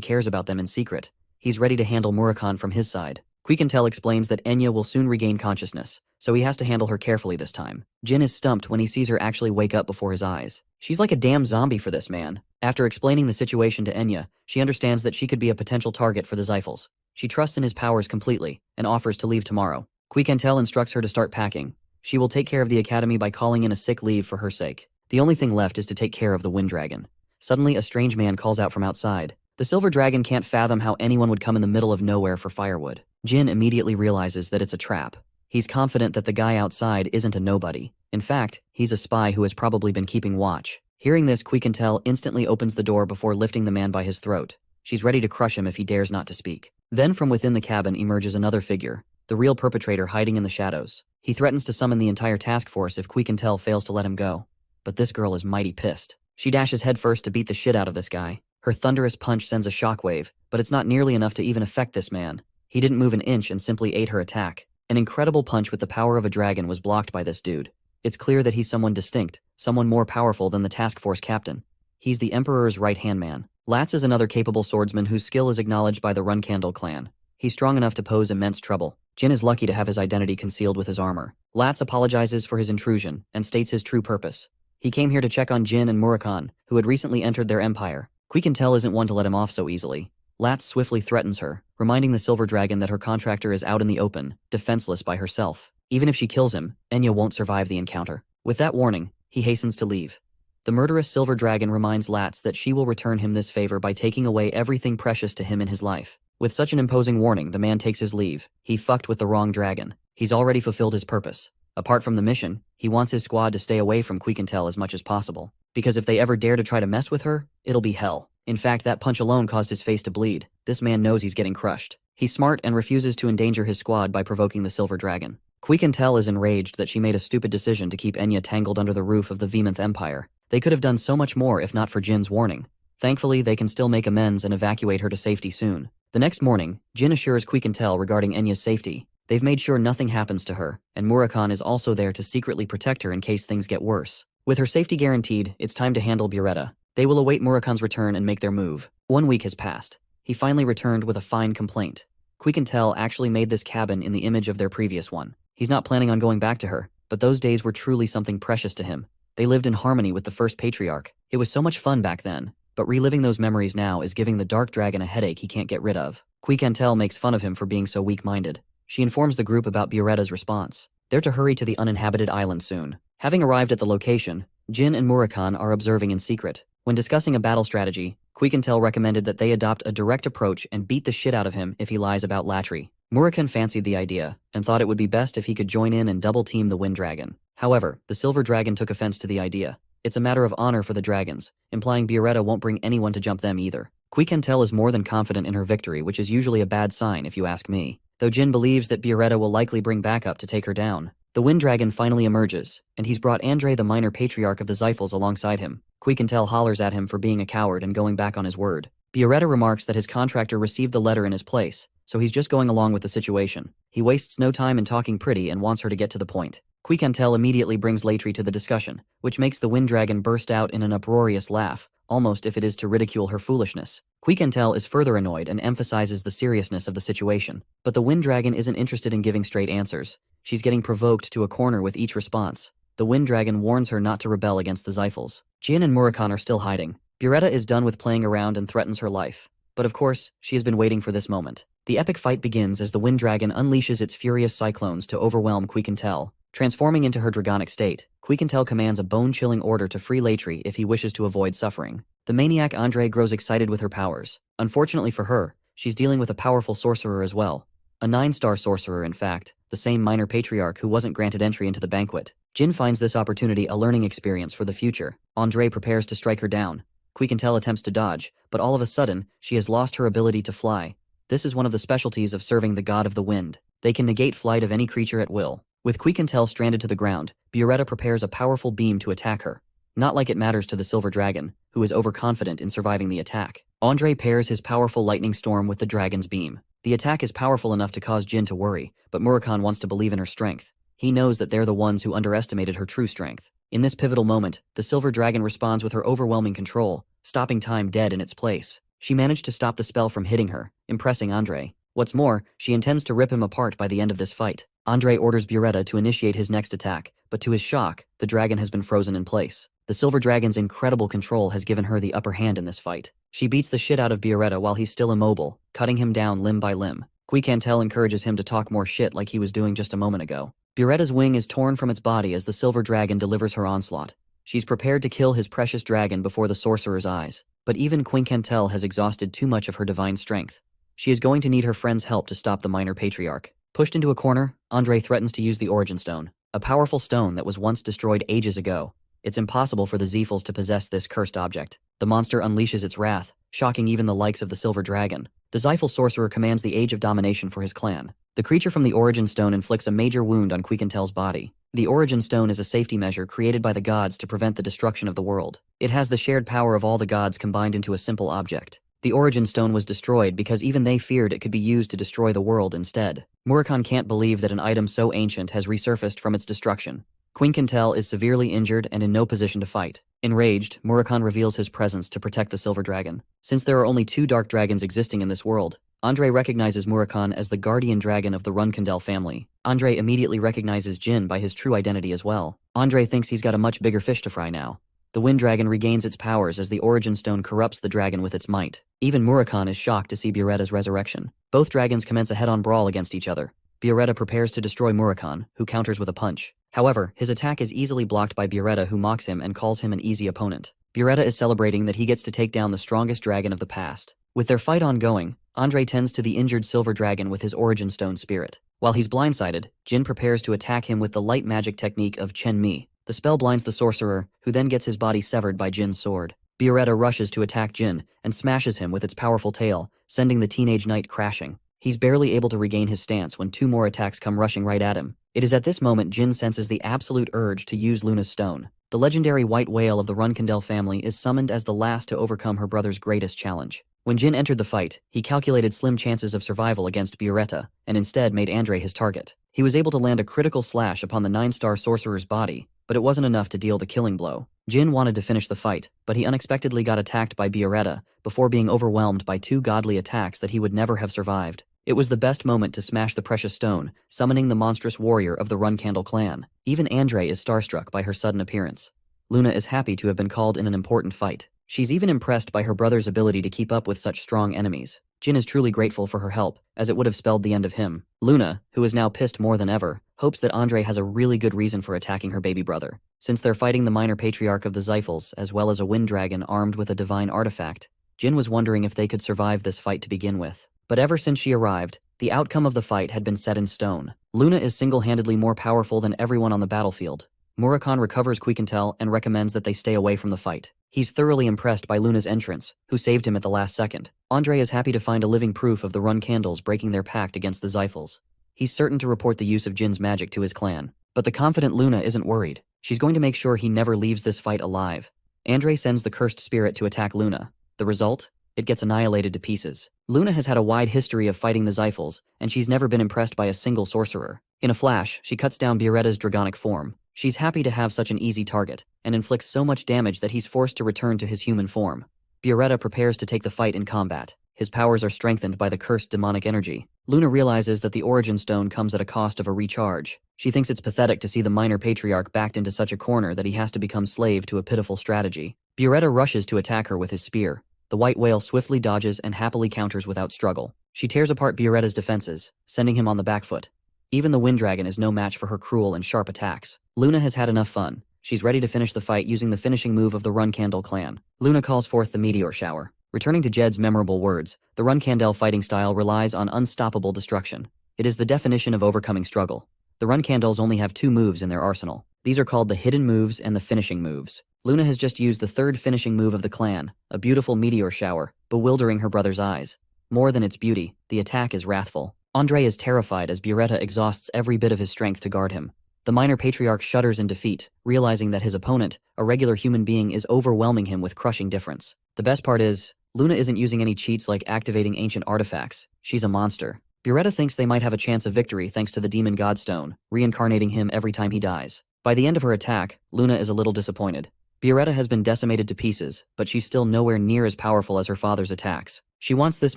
cares about them in secret. He's ready to handle Murakhan from his side. Quiquentel explains that Enya will soon regain consciousness, so he has to handle her carefully this time. Jin is stumped when he sees her actually wake up before his eyes. She's like a damn zombie for this man. After explaining the situation to Enya, she understands that she could be a potential target for the Zyphals. She trusts in his powers completely, and offers to leave tomorrow. Quiquentel instructs her to start packing. She will take care of the academy by calling in a sick leave for her sake. The only thing left is to take care of the wind dragon. Suddenly, a strange man calls out from outside. The silver dragon can't fathom how anyone would come in the middle of nowhere for firewood. Jin immediately realizes that it's a trap. He's confident that the guy outside isn't a nobody. In fact, he's a spy who has probably been keeping watch. Hearing this, Quiquentel instantly opens the door before lifting the man by his throat. She's ready to crush him if he dares not to speak. Then from within the cabin emerges another figure, the real perpetrator hiding in the shadows. He threatens to summon the entire task force if Quiquentel fails to let him go. But this girl is mighty pissed. She dashes headfirst to beat the shit out of this guy. Her thunderous punch sends a shockwave, but it's not nearly enough to even affect this man. He didn't move an inch and simply ate her attack. An incredible punch with the power of a dragon was blocked by this dude. It's clear that he's someone distinct, someone more powerful than the task force captain. He's the Emperor's right-hand man. Latz is another capable swordsman whose skill is acknowledged by the Runcandle clan. He's strong enough to pose immense trouble. Jin is lucky to have his identity concealed with his armor. Latz apologizes for his intrusion and states his true purpose. He came here to check on Jin and Murakhan, who had recently entered their empire. Quiquentel isn't one to let him off so easily. Latz swiftly threatens her, reminding the silver dragon that her contractor is out in the open, defenseless by herself. Even if she kills him, Enya won't survive the encounter. With that warning, he hastens to leave. The murderous silver dragon reminds Latz that she will return him this favor by taking away everything precious to him in his life. With such an imposing warning, the man takes his leave. He fucked with the wrong dragon. He's already fulfilled his purpose. Apart from the mission, he wants his squad to stay away from Quiquintel as much as possible. Because if they ever dare to try to mess with her, it'll be hell. In fact, that punch alone caused his face to bleed. This man knows he's getting crushed. He's smart and refuses to endanger his squad by provoking the silver dragon. Quiquintel is enraged that she made a stupid decision to keep Enya tangled under the roof of the Vemonth Empire. They could have done so much more if not for Jin's warning. Thankfully, they can still make amends and evacuate her to safety soon. The next morning, Jin assures Quiquintel regarding Enya's safety. They've made sure nothing happens to her, and Murakan is also there to secretly protect her in case things get worse. With her safety guaranteed, it's time to handle Buretta. They will await Murakan's return and make their move. 1 week has passed. He finally returned with a fine complaint. Quiquintel actually made this cabin in the image of their previous one. He's not planning on going back to her, but those days were truly something precious to him. They lived in harmony with the first patriarch. It was so much fun back then, but reliving those memories now is giving the dark dragon a headache he can't get rid of. Quiquintel makes fun of him for being so weak-minded. She informs the group about Buretta's response. They're to hurry to the uninhabited island soon. Having arrived at the location, Jin and Murakan are observing in secret. When discussing a battle strategy, Quiquintel recommended that they adopt a direct approach and beat the shit out of him if he lies about Latri. Murakan fancied the idea, and thought it would be best if he could join in and double-team the Wind Dragon. However, the Silver Dragon took offense to the idea. It's a matter of honor for the dragons, implying Buretta won't bring anyone to jump them either. Quiquintel is more than confident in her victory, which is usually a bad sign if you ask me. Though Jin believes that Buretta will likely bring backup to take her down. The Wind Dragon finally emerges, and he's brought Andre the minor patriarch of the Zyphals alongside him. Quiquintel hollers at him for being a coward and going back on his word. Buretta remarks that his contractor received the letter in his place, so he's just going along with the situation. He wastes no time in talking pretty and wants her to get to the point. Quiquintel immediately brings Latri to the discussion, which makes the Wind Dragon burst out in an uproarious laugh, almost if it is to ridicule her foolishness. Quiquintel is further annoyed and emphasizes the seriousness of the situation. But the Wind Dragon isn't interested in giving straight answers. She's getting provoked to a corner with each response. The Wind Dragon warns her not to rebel against the Zyphals. Jin and Murakan are still hiding. Buretta is done with playing around and threatens her life. But of course, she has been waiting for this moment. The epic fight begins as the Wind Dragon unleashes its furious cyclones to overwhelm Quiquintel. Transforming into her dragonic state, Quiquintel commands a bone-chilling order to free Latri if he wishes to avoid suffering. The maniac Andre grows excited with her powers. Unfortunately for her, she's dealing with a powerful sorcerer as well. A 9-star sorcerer, in fact, the same minor patriarch who wasn't granted entry into the banquet. Jin finds this opportunity a learning experience for the future. Andre prepares to strike her down. Quiquintel attempts to dodge, but all of a sudden, she has lost her ability to fly. This is one of the specialties of serving the god of the wind. They can negate flight of any creature at will. With Quiquintel stranded to the ground, Buretta prepares a powerful beam to attack her. Not like it matters to the Silver Dragon, who is overconfident in surviving the attack. Andre pairs his powerful lightning storm with the dragon's beam. The attack is powerful enough to cause Jin to worry, but Murakan wants to believe in her strength. He knows that they're the ones who underestimated her true strength. In this pivotal moment, the Silver Dragon responds with her overwhelming control, stopping time dead in its place. She managed to stop the spell from hitting her, impressing Andre. What's more, she intends to rip him apart by the end of this fight. Andre orders Buretta to initiate his next attack, but to his shock, the dragon has been frozen in place. The Silver Dragon's incredible control has given her the upper hand in this fight. She beats the shit out of Buretta while he's still immobile, cutting him down limb by limb. Quiquintel encourages him to talk more shit like he was doing just a moment ago. Buretta's wing is torn from its body as the Silver Dragon delivers her onslaught. She's prepared to kill his precious dragon before the sorcerer's eyes, but even Quiquintel has exhausted too much of her divine strength. She is going to need her friend's help to stop the minor patriarch. Pushed into a corner, Andre threatens to use the Origin Stone, a powerful stone that was once destroyed ages ago. It's impossible for the Zyphals to possess this cursed object. The monster unleashes its wrath, shocking even the likes of the Silver Dragon. The Zyphal sorcerer commands the Age of Domination for his clan. The creature from the Origin Stone inflicts a major wound on Quiquintel's body. The Origin Stone is a safety measure created by the gods to prevent the destruction of the world. It has the shared power of all the gods combined into a simple object. The Origin Stone was destroyed because even they feared it could be used to destroy the world instead. Murakan can't believe that an item so ancient has resurfaced from its destruction. Quiquintel is severely injured and in no position to fight. Enraged, Murakan reveals his presence to protect the Silver Dragon. Since there are only 2 dark dragons existing in this world, Andre recognizes Murakan as the guardian dragon of the Runkindel family. Andre immediately recognizes Jin by his true identity as well. Andre thinks he's got a much bigger fish to fry now. The wind dragon regains its powers as the origin stone corrupts the dragon with its might. Even Murakhan is shocked to see Bureta's resurrection. Both dragons commence a head-on brawl against each other. Bureta prepares to destroy Murakhan, who counters with a punch. However, his attack is easily blocked by Bureta, who mocks him and calls him an easy opponent. Bureta is celebrating that he gets to take down the strongest dragon of the past. With their fight ongoing, Andre tends to the injured silver dragon with his origin stone spirit. While he's blindsided, Jin prepares to attack him with the light magic technique of Chen Mi. The spell blinds the sorcerer, who then gets his body severed by Jin's sword. Bureta rushes to attack Jin and smashes him with its powerful tail, sending the teenage knight crashing. He's barely able to regain his stance when 2 more attacks come rushing right at him. It is at this moment Jin senses the absolute urge to use Luna's stone. The legendary white whale of the Runkandel family is summoned as the last to overcome her brother's greatest challenge. When Jin entered the fight, he calculated slim chances of survival against Bureta, and instead made Andre his target. He was able to land a critical slash upon the 9-star sorcerer's body, but it wasn't enough to deal the killing blow. Jin wanted to finish the fight, but he unexpectedly got attacked by Bureta before being overwhelmed by 2 godly attacks that he would never have survived. It was the best moment to smash the precious stone, summoning the monstrous warrior of the Runkandel clan. Even Andre is starstruck by her sudden appearance. Luna is happy to have been called in an important fight. She's even impressed by her brother's ability to keep up with such strong enemies. Jin is truly grateful for her help, as it would have spelled the end of him. Luna, who is now pissed more than ever, hopes that Andre has a really good reason for attacking her baby brother. Since they're fighting the minor patriarch of the Zyphals, as well as a wind dragon armed with a divine artifact, Jin was wondering if they could survive this fight to begin with. But ever since she arrived, the outcome of the fight had been set in stone. Luna is single-handedly more powerful than everyone on the battlefield. Murakhan recovers Quiquintel and recommends that they stay away from the fight. He's thoroughly impressed by Luna's entrance, who saved him at the last second. Andre is happy to find a living proof of the Runkandels breaking their pact against the Zyphals. He's certain to report the use of Jin's magic to his clan. But the confident Luna isn't worried. She's going to make sure he never leaves this fight alive. Andre sends the cursed spirit to attack Luna. The result? It gets annihilated to pieces. Luna has had a wide history of fighting the Zyphals, and she's never been impressed by a single sorcerer. In a flash, she cuts down Bureta's dragonic form. She's happy to have such an easy target, and inflicts so much damage that he's forced to return to his human form. Bureta prepares to take the fight in combat. His powers are strengthened by the cursed demonic energy. Luna realizes that the origin stone comes at a cost of a recharge. She thinks it's pathetic to see the minor patriarch backed into such a corner that he has to become slave to a pitiful strategy. Bureta rushes to attack her with his spear. The white whale swiftly dodges and happily counters without struggle. She tears apart Bureta's defenses, sending him on the back foot. Even the wind dragon is no match for her cruel and sharp attacks. Luna has had enough fun. She's ready to finish the fight using the finishing move of the Runkandel clan. Luna calls forth the meteor shower. Returning to Jed's memorable words, the Runkandel fighting style relies on unstoppable destruction. It is the definition of overcoming struggle. The Runkandels only have 2 moves in their arsenal. These are called the hidden moves and the finishing moves. Luna has just used the 3rd finishing move of the clan, a beautiful meteor shower, bewildering her brother's eyes. More than its beauty, the attack is wrathful. Andre is terrified as Bureta exhausts every bit of his strength to guard him. The minor patriarch shudders in defeat, realizing that his opponent, a regular human being, is overwhelming him with crushing difference. The best part is, Luna isn't using any cheats like activating ancient artifacts. She's a monster. Bureta thinks they might have a chance of victory thanks to the demon godstone, reincarnating him every time he dies. By the end of her attack, Luna is a little disappointed. Bureta has been decimated to pieces, but she's still nowhere near as powerful as her father's attacks. She wants this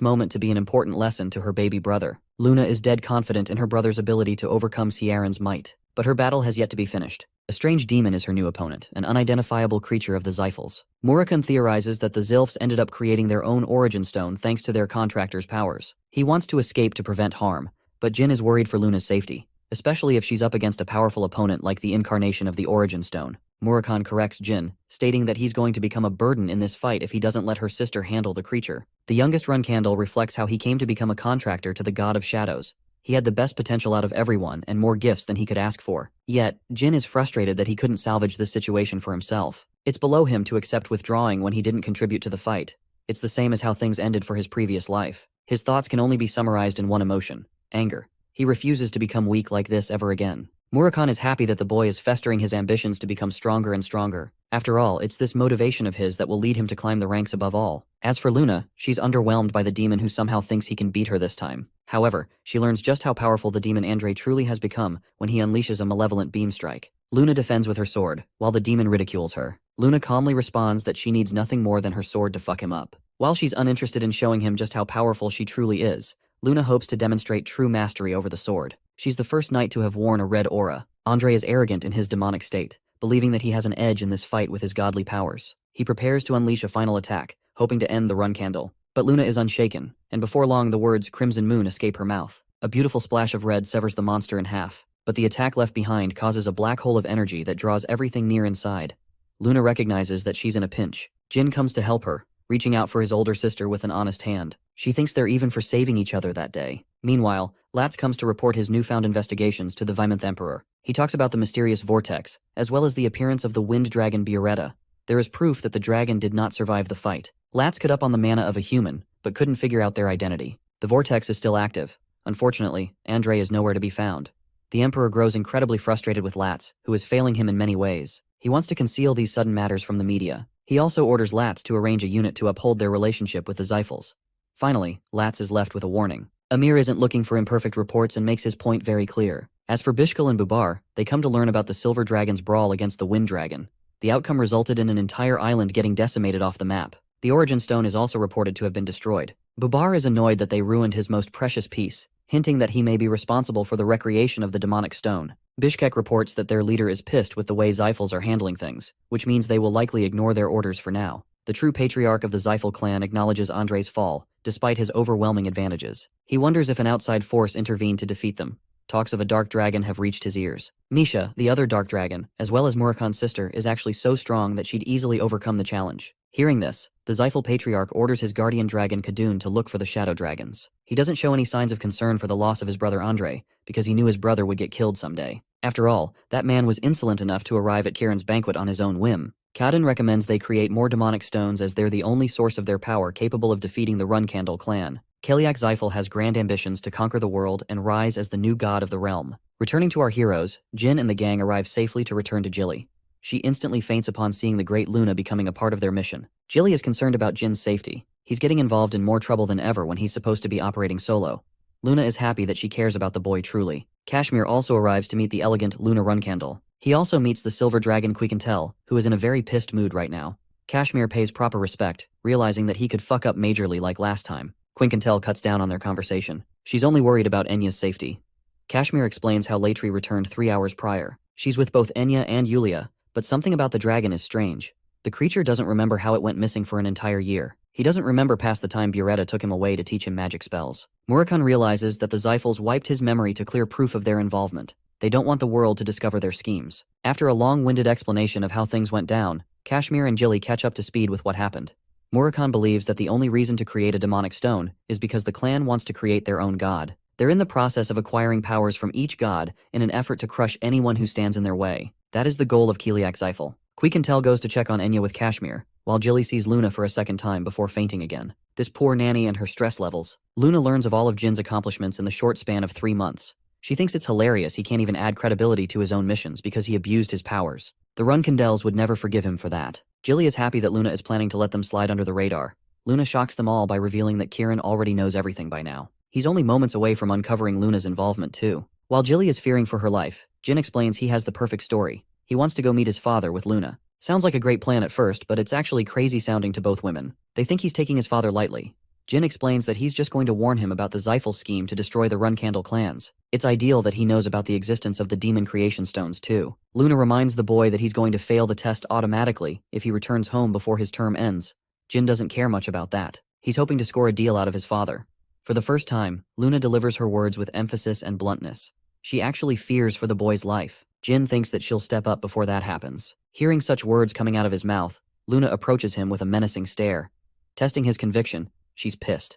moment to be an important lesson to her baby brother. Luna is dead confident in her brother's ability to overcome Ciaran's might, but her battle has yet to be finished. A strange demon is her new opponent, an unidentifiable creature of the Zyphals. Murakhan theorizes that the Zylphs ended up creating their own origin stone thanks to their contractor's powers. He wants to escape to prevent harm, but Jin is worried for Luna's safety, especially if she's up against a powerful opponent like the incarnation of the origin stone. Murakhan corrects Jin, stating that he's going to become a burden in this fight if he doesn't let her sister handle the creature. The youngest Runkandel reflects how he came to become a contractor to the god of shadows. He had the best potential out of everyone and more gifts than he could ask for. Yet, Jin is frustrated that he couldn't salvage this situation for himself. It's below him to accept withdrawing when he didn't contribute to the fight. It's the same as how things ended for his previous life. His thoughts can only be summarized in one emotion: anger. He refuses to become weak like this ever again. Murakhan is happy that the boy is festering his ambitions to become stronger and stronger. After all, it's this motivation of his that will lead him to climb the ranks above all. As for Luna, she's underwhelmed by the demon who somehow thinks he can beat her this time. However, she learns just how powerful the demon Andre truly has become when he unleashes a malevolent beam strike. Luna defends with her sword, while the demon ridicules her. Luna calmly responds that she needs nothing more than her sword to fuck him up. While she's uninterested in showing him just how powerful she truly is, Luna hopes to demonstrate true mastery over the sword. She's the first knight to have worn a red aura. Andre is arrogant in his demonic state, believing that he has an edge in this fight with his godly powers. He prepares to unleash a final attack, hoping to end the run candle. But Luna is unshaken, and before long the words Crimson Moon escape her mouth. A beautiful splash of red severs the monster in half, but the attack left behind causes a black hole of energy that draws everything near inside. Luna recognizes that she's in a pinch. Jin comes to help her, reaching out for his older sister with an honest hand. She thinks they're even for saving each other that day. Meanwhile, Latz comes to report his newfound investigations to the Vimonth Emperor. He talks about the mysterious vortex, as well as the appearance of the wind dragon Bioretta. There is proof that the dragon did not survive the fight. Latz could up on the mana of a human, but couldn't figure out their identity. The vortex is still active. Unfortunately, Andre is nowhere to be found. The Emperor grows incredibly frustrated with Latz, who is failing him in many ways. He wants to conceal these sudden matters from the media. He also orders Latz to arrange a unit to uphold their relationship with the Zyphals. Finally, Latz is left with a warning. Amir isn't looking for imperfect reports and makes his point very clear. As for Bishkal and Bubar, they come to learn about the Silver Dragon's brawl against the Wind Dragon. The outcome resulted in an entire island getting decimated off the map. The Origin Stone is also reported to have been destroyed. Bubar is annoyed that they ruined his most precious piece, hinting that he may be responsible for the recreation of the demonic stone. Bishkek reports that their leader is pissed with the way Zyphals are handling things, which means they will likely ignore their orders for now. The true patriarch of the Zyphal clan acknowledges Andre's fall, despite his overwhelming advantages. He wonders if an outside force intervened to defeat them. Talks of a dark dragon have reached his ears. Misha, the other dark dragon, as well as Murakan's sister, is actually so strong that she'd easily overcome the challenge. Hearing this, the Zyphal patriarch orders his guardian dragon Kadun to look for the shadow dragons. He doesn't show any signs of concern for the loss of his brother Andre, because he knew his brother would get killed someday. After all, that man was insolent enough to arrive at Kiran's banquet on his own whim. Kadun recommends they create more demonic stones as they're the only source of their power capable of defeating the Run Candle clan. Keliak Zyphal has grand ambitions to conquer the world and rise as the new god of the realm. Returning to our heroes, Jin and the gang arrive safely to return to Jilly. She instantly faints upon seeing the great Luna becoming a part of their mission. Jilly is concerned about Jin's safety. He's getting involved in more trouble than ever when he's supposed to be operating solo. Luna is happy that she cares about the boy truly. Kashmir also arrives to meet the elegant Luna Runcandle. He also meets the silver dragon Quiquintel, who is in a very pissed mood right now. Kashmir pays proper respect, realizing that he could fuck up majorly like last time. Quiquintel cuts down on their conversation. She's only worried about Enya's safety. Kashmir explains how Latri returned 3 hours prior. She's with both Enya and Yulia, but something about the dragon is strange. The creature doesn't remember how it went missing for an entire year. He doesn't remember past the time Bioretta took him away to teach him magic spells. Murakan realizes that the Zyphals wiped his memory to clear proof of their involvement. They don't want the world to discover their schemes. After a long-winded explanation of how things went down, Kashmir and Jilly catch up to speed with what happened. Murakan believes that the only reason to create a demonic stone is because the clan wants to create their own god. They're in the process of acquiring powers from each god in an effort to crush anyone who stands in their way. That is the goal of Keliak Zyphal. Quiquintel goes to check on Enya with Kashmir, while Jilly sees Luna for a second time before fainting again. This poor nanny and her stress levels. Luna learns of all of Jin's accomplishments in the short span of 3 months. She thinks it's hilarious he can't even add credibility to his own missions because he abused his powers. The Runcandels would never forgive him for that. Jilly is happy that Luna is planning to let them slide under the radar. Luna shocks them all by revealing that Kiran already knows everything by now. He's only moments away from uncovering Luna's involvement too. While Jilly is fearing for her life, Jin explains he has the perfect story. He wants to go meet his father with Luna. Sounds like a great plan at first, but it's actually crazy sounding to both women. They think he's taking his father lightly. Jin explains that he's just going to warn him about the Zyphal scheme to destroy the Runcandle clans. It's ideal that he knows about the existence of the Demon Creation Stones too. Luna reminds the boy that he's going to fail the test automatically if he returns home before his term ends. Jin doesn't care much about that. He's hoping to score a deal out of his father. For the first time, Luna delivers her words with emphasis and bluntness. She actually fears for the boy's life. Jin thinks that she'll step up before that happens. Hearing such words coming out of his mouth, Luna approaches him with a menacing stare. Testing his conviction, she's pissed.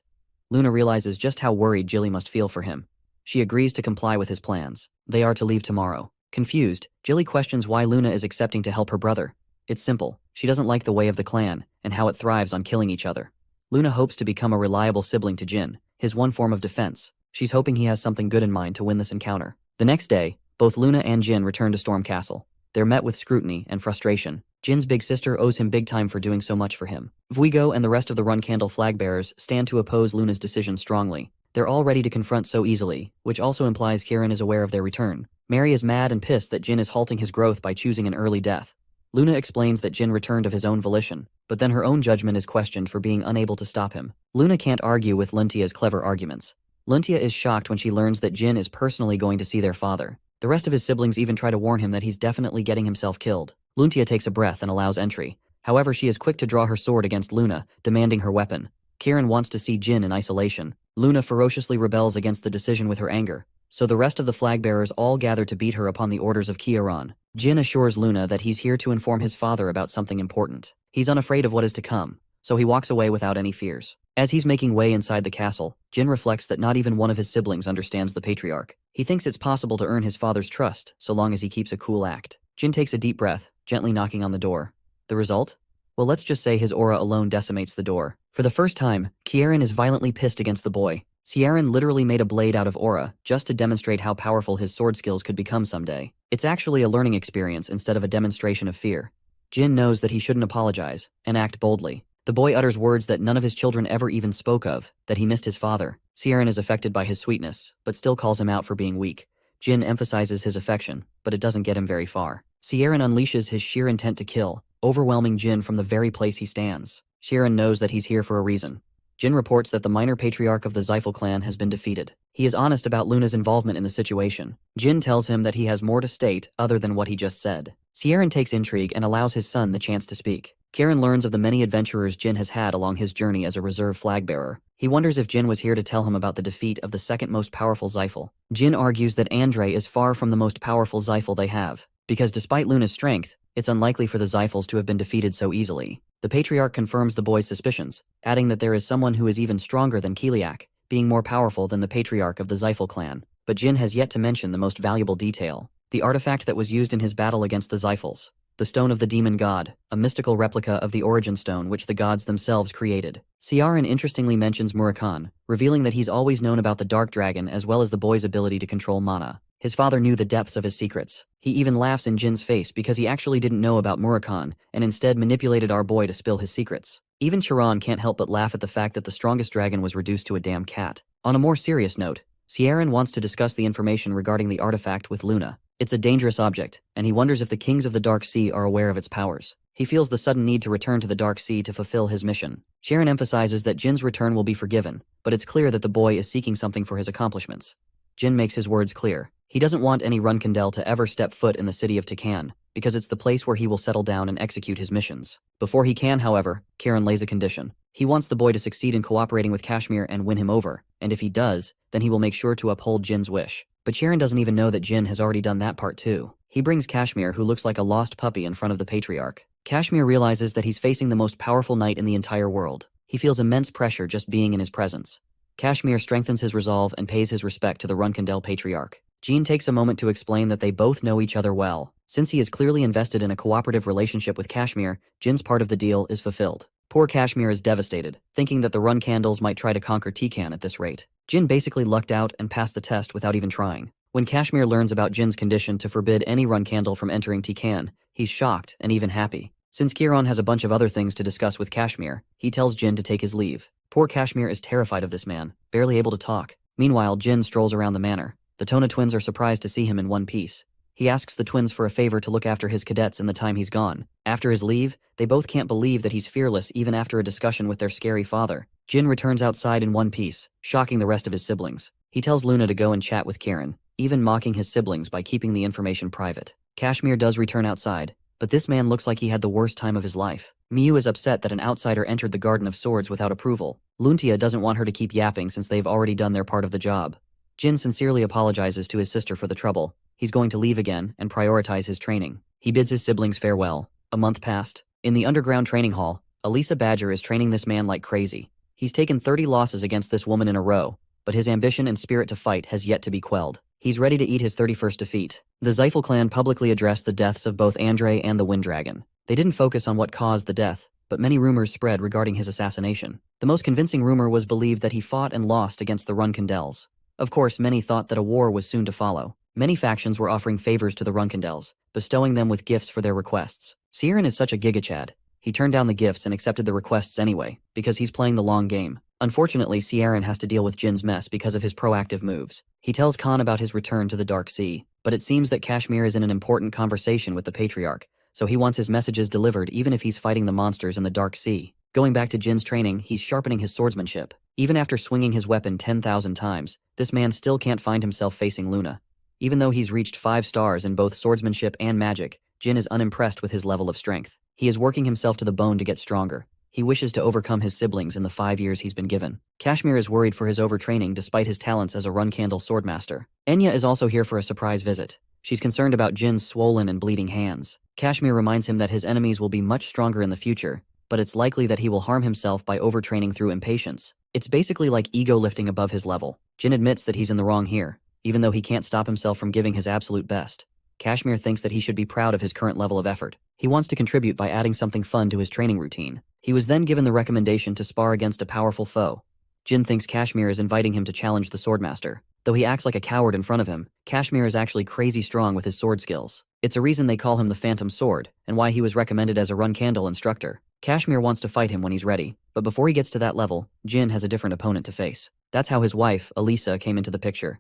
Luna realizes just how worried Jilly must feel for him. She agrees to comply with his plans. They are to leave tomorrow. Confused, Jilly questions why Luna is accepting to help her brother. It's simple. She doesn't like the way of the clan and how it thrives on killing each other. Luna hopes to become a reliable sibling to Jin, his one form of defense. She's hoping he has something good in mind to win this encounter. The next day, both Luna and Jin return to Storm Castle. They're met with scrutiny and frustration. Jin's big sister owes him big time for doing so much for him. Vuigo and the rest of the Runcandle flag bearers stand to oppose Luna's decision strongly. They're all ready to confront so easily, which also implies Kiran is aware of their return. Mary is mad and pissed that Jin is halting his growth by choosing an early death. Luna explains that Jin returned of his own volition, but then her own judgment is questioned for being unable to stop him. Luna can't argue with Luntia's clever arguments. Luntia is shocked when she learns that Jin is personally going to see their father. The rest of his siblings even try to warn him that he's definitely getting himself killed. Luntia takes a breath and allows entry. However, she is quick to draw her sword against Luna, demanding her weapon. Kieran wants to see Jin in isolation. Luna ferociously rebels against the decision with her anger, so the rest of the flag bearers all gather to beat her upon the orders of 3yr-old. Jin assures Luna that he's here to inform his father about something important. He's unafraid of what is to come, so he walks away without any fears. As he's making way inside the castle, Jin reflects that not even one of his siblings understands the patriarch. He thinks it's possible to earn his father's trust so long as he keeps a cool act. Jin takes a deep breath, gently knocking on the door. The result? Well, let's just say his aura alone decimates the door. For the first time, Kieran is violently pissed against the boy. Kieran literally made a blade out of aura just to demonstrate how powerful his sword skills could become someday. It's actually a learning experience instead of a demonstration of fear. Jin knows that he shouldn't apologize and act boldly. The boy utters words that none of his children ever even spoke of, that he missed his father. Kieran is affected by his sweetness, but still calls him out for being weak. Jin emphasizes his affection, but it doesn't get him very far. Kieran unleashes his sheer intent to kill, overwhelming Jin from the very place he stands. Kieran knows that he's here for a reason. Jin reports that the minor patriarch of the Zyphal clan has been defeated. He is honest about Luna's involvement in the situation. Jin tells him that he has more to state other than what he just said. Kieran takes intrigue and allows his son the chance to speak. Kieran learns of the many adventurers Jin has had along his journey as a reserve flag bearer. He wonders if Jin was here to tell him about the defeat of the second most powerful Zyphal. Jin argues that Andre is far from the most powerful Zyphal they have, because despite Luna's strength, it's unlikely for the Zyphals to have been defeated so easily. The patriarch confirms the boy's suspicions, adding that there is someone who is even stronger than Kiliak, being more powerful than the patriarch of the Zyphal clan. But Jin has yet to mention the most valuable detail: the artifact that was used in his battle against the Zyphals. The Stone of the Demon God, a mystical replica of the Origin Stone which the gods themselves created. Kieran interestingly mentions Murakhan, revealing that he's always known about the Dark Dragon as well as the boy's ability to control mana. His father knew the depths of his secrets. He even laughs in Jin's face because he actually didn't know about Murakhan and instead manipulated our boy to spill his secrets. Even Chiron can't help but laugh at the fact that the strongest dragon was reduced to a damn cat. On a more serious note, Kieran wants to discuss the information regarding the artifact with Luna. It's a dangerous object, and he wonders if the kings of the Dark Sea are aware of its powers. He feels the sudden need to return to the Dark Sea to fulfill his mission. Kieran emphasizes that Jin's return will be forgiven, but it's clear that the boy is seeking something for his accomplishments. Jin makes his words clear. He doesn't want any Runkandel to ever step foot in the city of Tikan, because it's the place where he will settle down and execute his missions. Before he can, however, Kieran lays a condition. He wants the boy to succeed in cooperating with Kashmir and win him over, and if he does, then he will make sure to uphold Jin's wish. But Kieran doesn't even know that Jin has already done that part too. He brings Kashmir, who looks like a lost puppy, in front of the patriarch. Kashmir realizes that he's facing the most powerful knight in the entire world. He feels immense pressure just being in his presence. Kashmir strengthens his resolve and pays his respect to the Runkandel patriarch. Jin takes a moment to explain that they both know each other well. Since he is clearly invested in a cooperative relationship with Kashmir, Jin's part of the deal is fulfilled. Poor Kashmir is devastated, thinking that the Runkandels might try to conquer Tikan at this rate. Jin basically lucked out and passed the test without even trying. When Kashmir learns about Jin's condition to forbid any Runkandel from entering Tikan, he's shocked and even happy. Since Kieran has a bunch of other things to discuss with Kashmir, he tells Jin to take his leave. Poor Kashmir is terrified of this man, barely able to talk. Meanwhile, Jin strolls around the manor. The Tona twins are surprised to see him in one piece. He asks the twins for a favor to look after his cadets in the time he's gone. After his leave, they both can't believe that he's fearless even after a discussion with their scary father. Jin returns outside in one piece, shocking the rest of his siblings. He tells Luna to go and chat with Kieran, even mocking his siblings by keeping the information private. Kashmir does return outside, but this man looks like he had the worst time of his life. Miyu is upset that an outsider entered the Garden of Swords without approval. Luntia doesn't want her to keep yapping since they've already done their part of the job. Jin sincerely apologizes to his sister for the trouble. He's going to leave again and prioritize his training. He bids his siblings farewell. A month passed. In the underground training hall, Elisa Badger is training this man like crazy. He's taken 30 losses against this woman in a row, but his ambition and spirit to fight has yet to be quelled. He's ready to eat his 31st defeat. The Zyphal clan publicly addressed the deaths of both Andre and the Wind Dragon. They didn't focus on what caused the death, but many rumors spread regarding his assassination. The most convincing rumor was believed that he fought and lost against the Runkandels. Of course, many thought that a war was soon to follow. Many factions were offering favors to the Runkandels, bestowing them with gifts for their requests. Kieran is such a gigachad. He turned down the gifts and accepted the requests anyway, because he's playing the long game. Unfortunately, Kieran has to deal with Jin's mess because of his proactive moves. He tells Khan about his return to the Dark Sea, but it seems that Kashmir is in an important conversation with the Patriarch, so he wants his messages delivered even if he's fighting the monsters in the Dark Sea. Going back to Jin's training, he's sharpening his swordsmanship. Even after swinging his weapon 10,000 times, this man still can't find himself facing Luna. Even though he's reached 5 stars in both swordsmanship and magic, Jin is unimpressed with his level of strength. He is working himself to the bone to get stronger. He wishes to overcome his siblings in the 5 years he's been given. Kashmir is worried for his overtraining despite his talents as a run-candle swordmaster. Enya is also here for a surprise visit. She's concerned about Jin's swollen and bleeding hands. Kashmir reminds him that his enemies will be much stronger in the future, but it's likely that he will harm himself by overtraining through impatience. It's basically like ego lifting above his level. Jin admits that he's in the wrong here, even though he can't stop himself from giving his absolute best. Kashmir thinks that he should be proud of his current level of effort. He wants to contribute by adding something fun to his training routine. He was then given the recommendation to spar against a powerful foe. Jin thinks Kashmir is inviting him to challenge the swordmaster. Though he acts like a coward in front of him, Kashmir is actually crazy strong with his sword skills. It's a reason they call him the Phantom Sword, and why he was recommended as a run-candle instructor. Kashmir wants to fight him when he's ready, but before he gets to that level, Jin has a different opponent to face. That's how his wife, Elisa, came into the picture.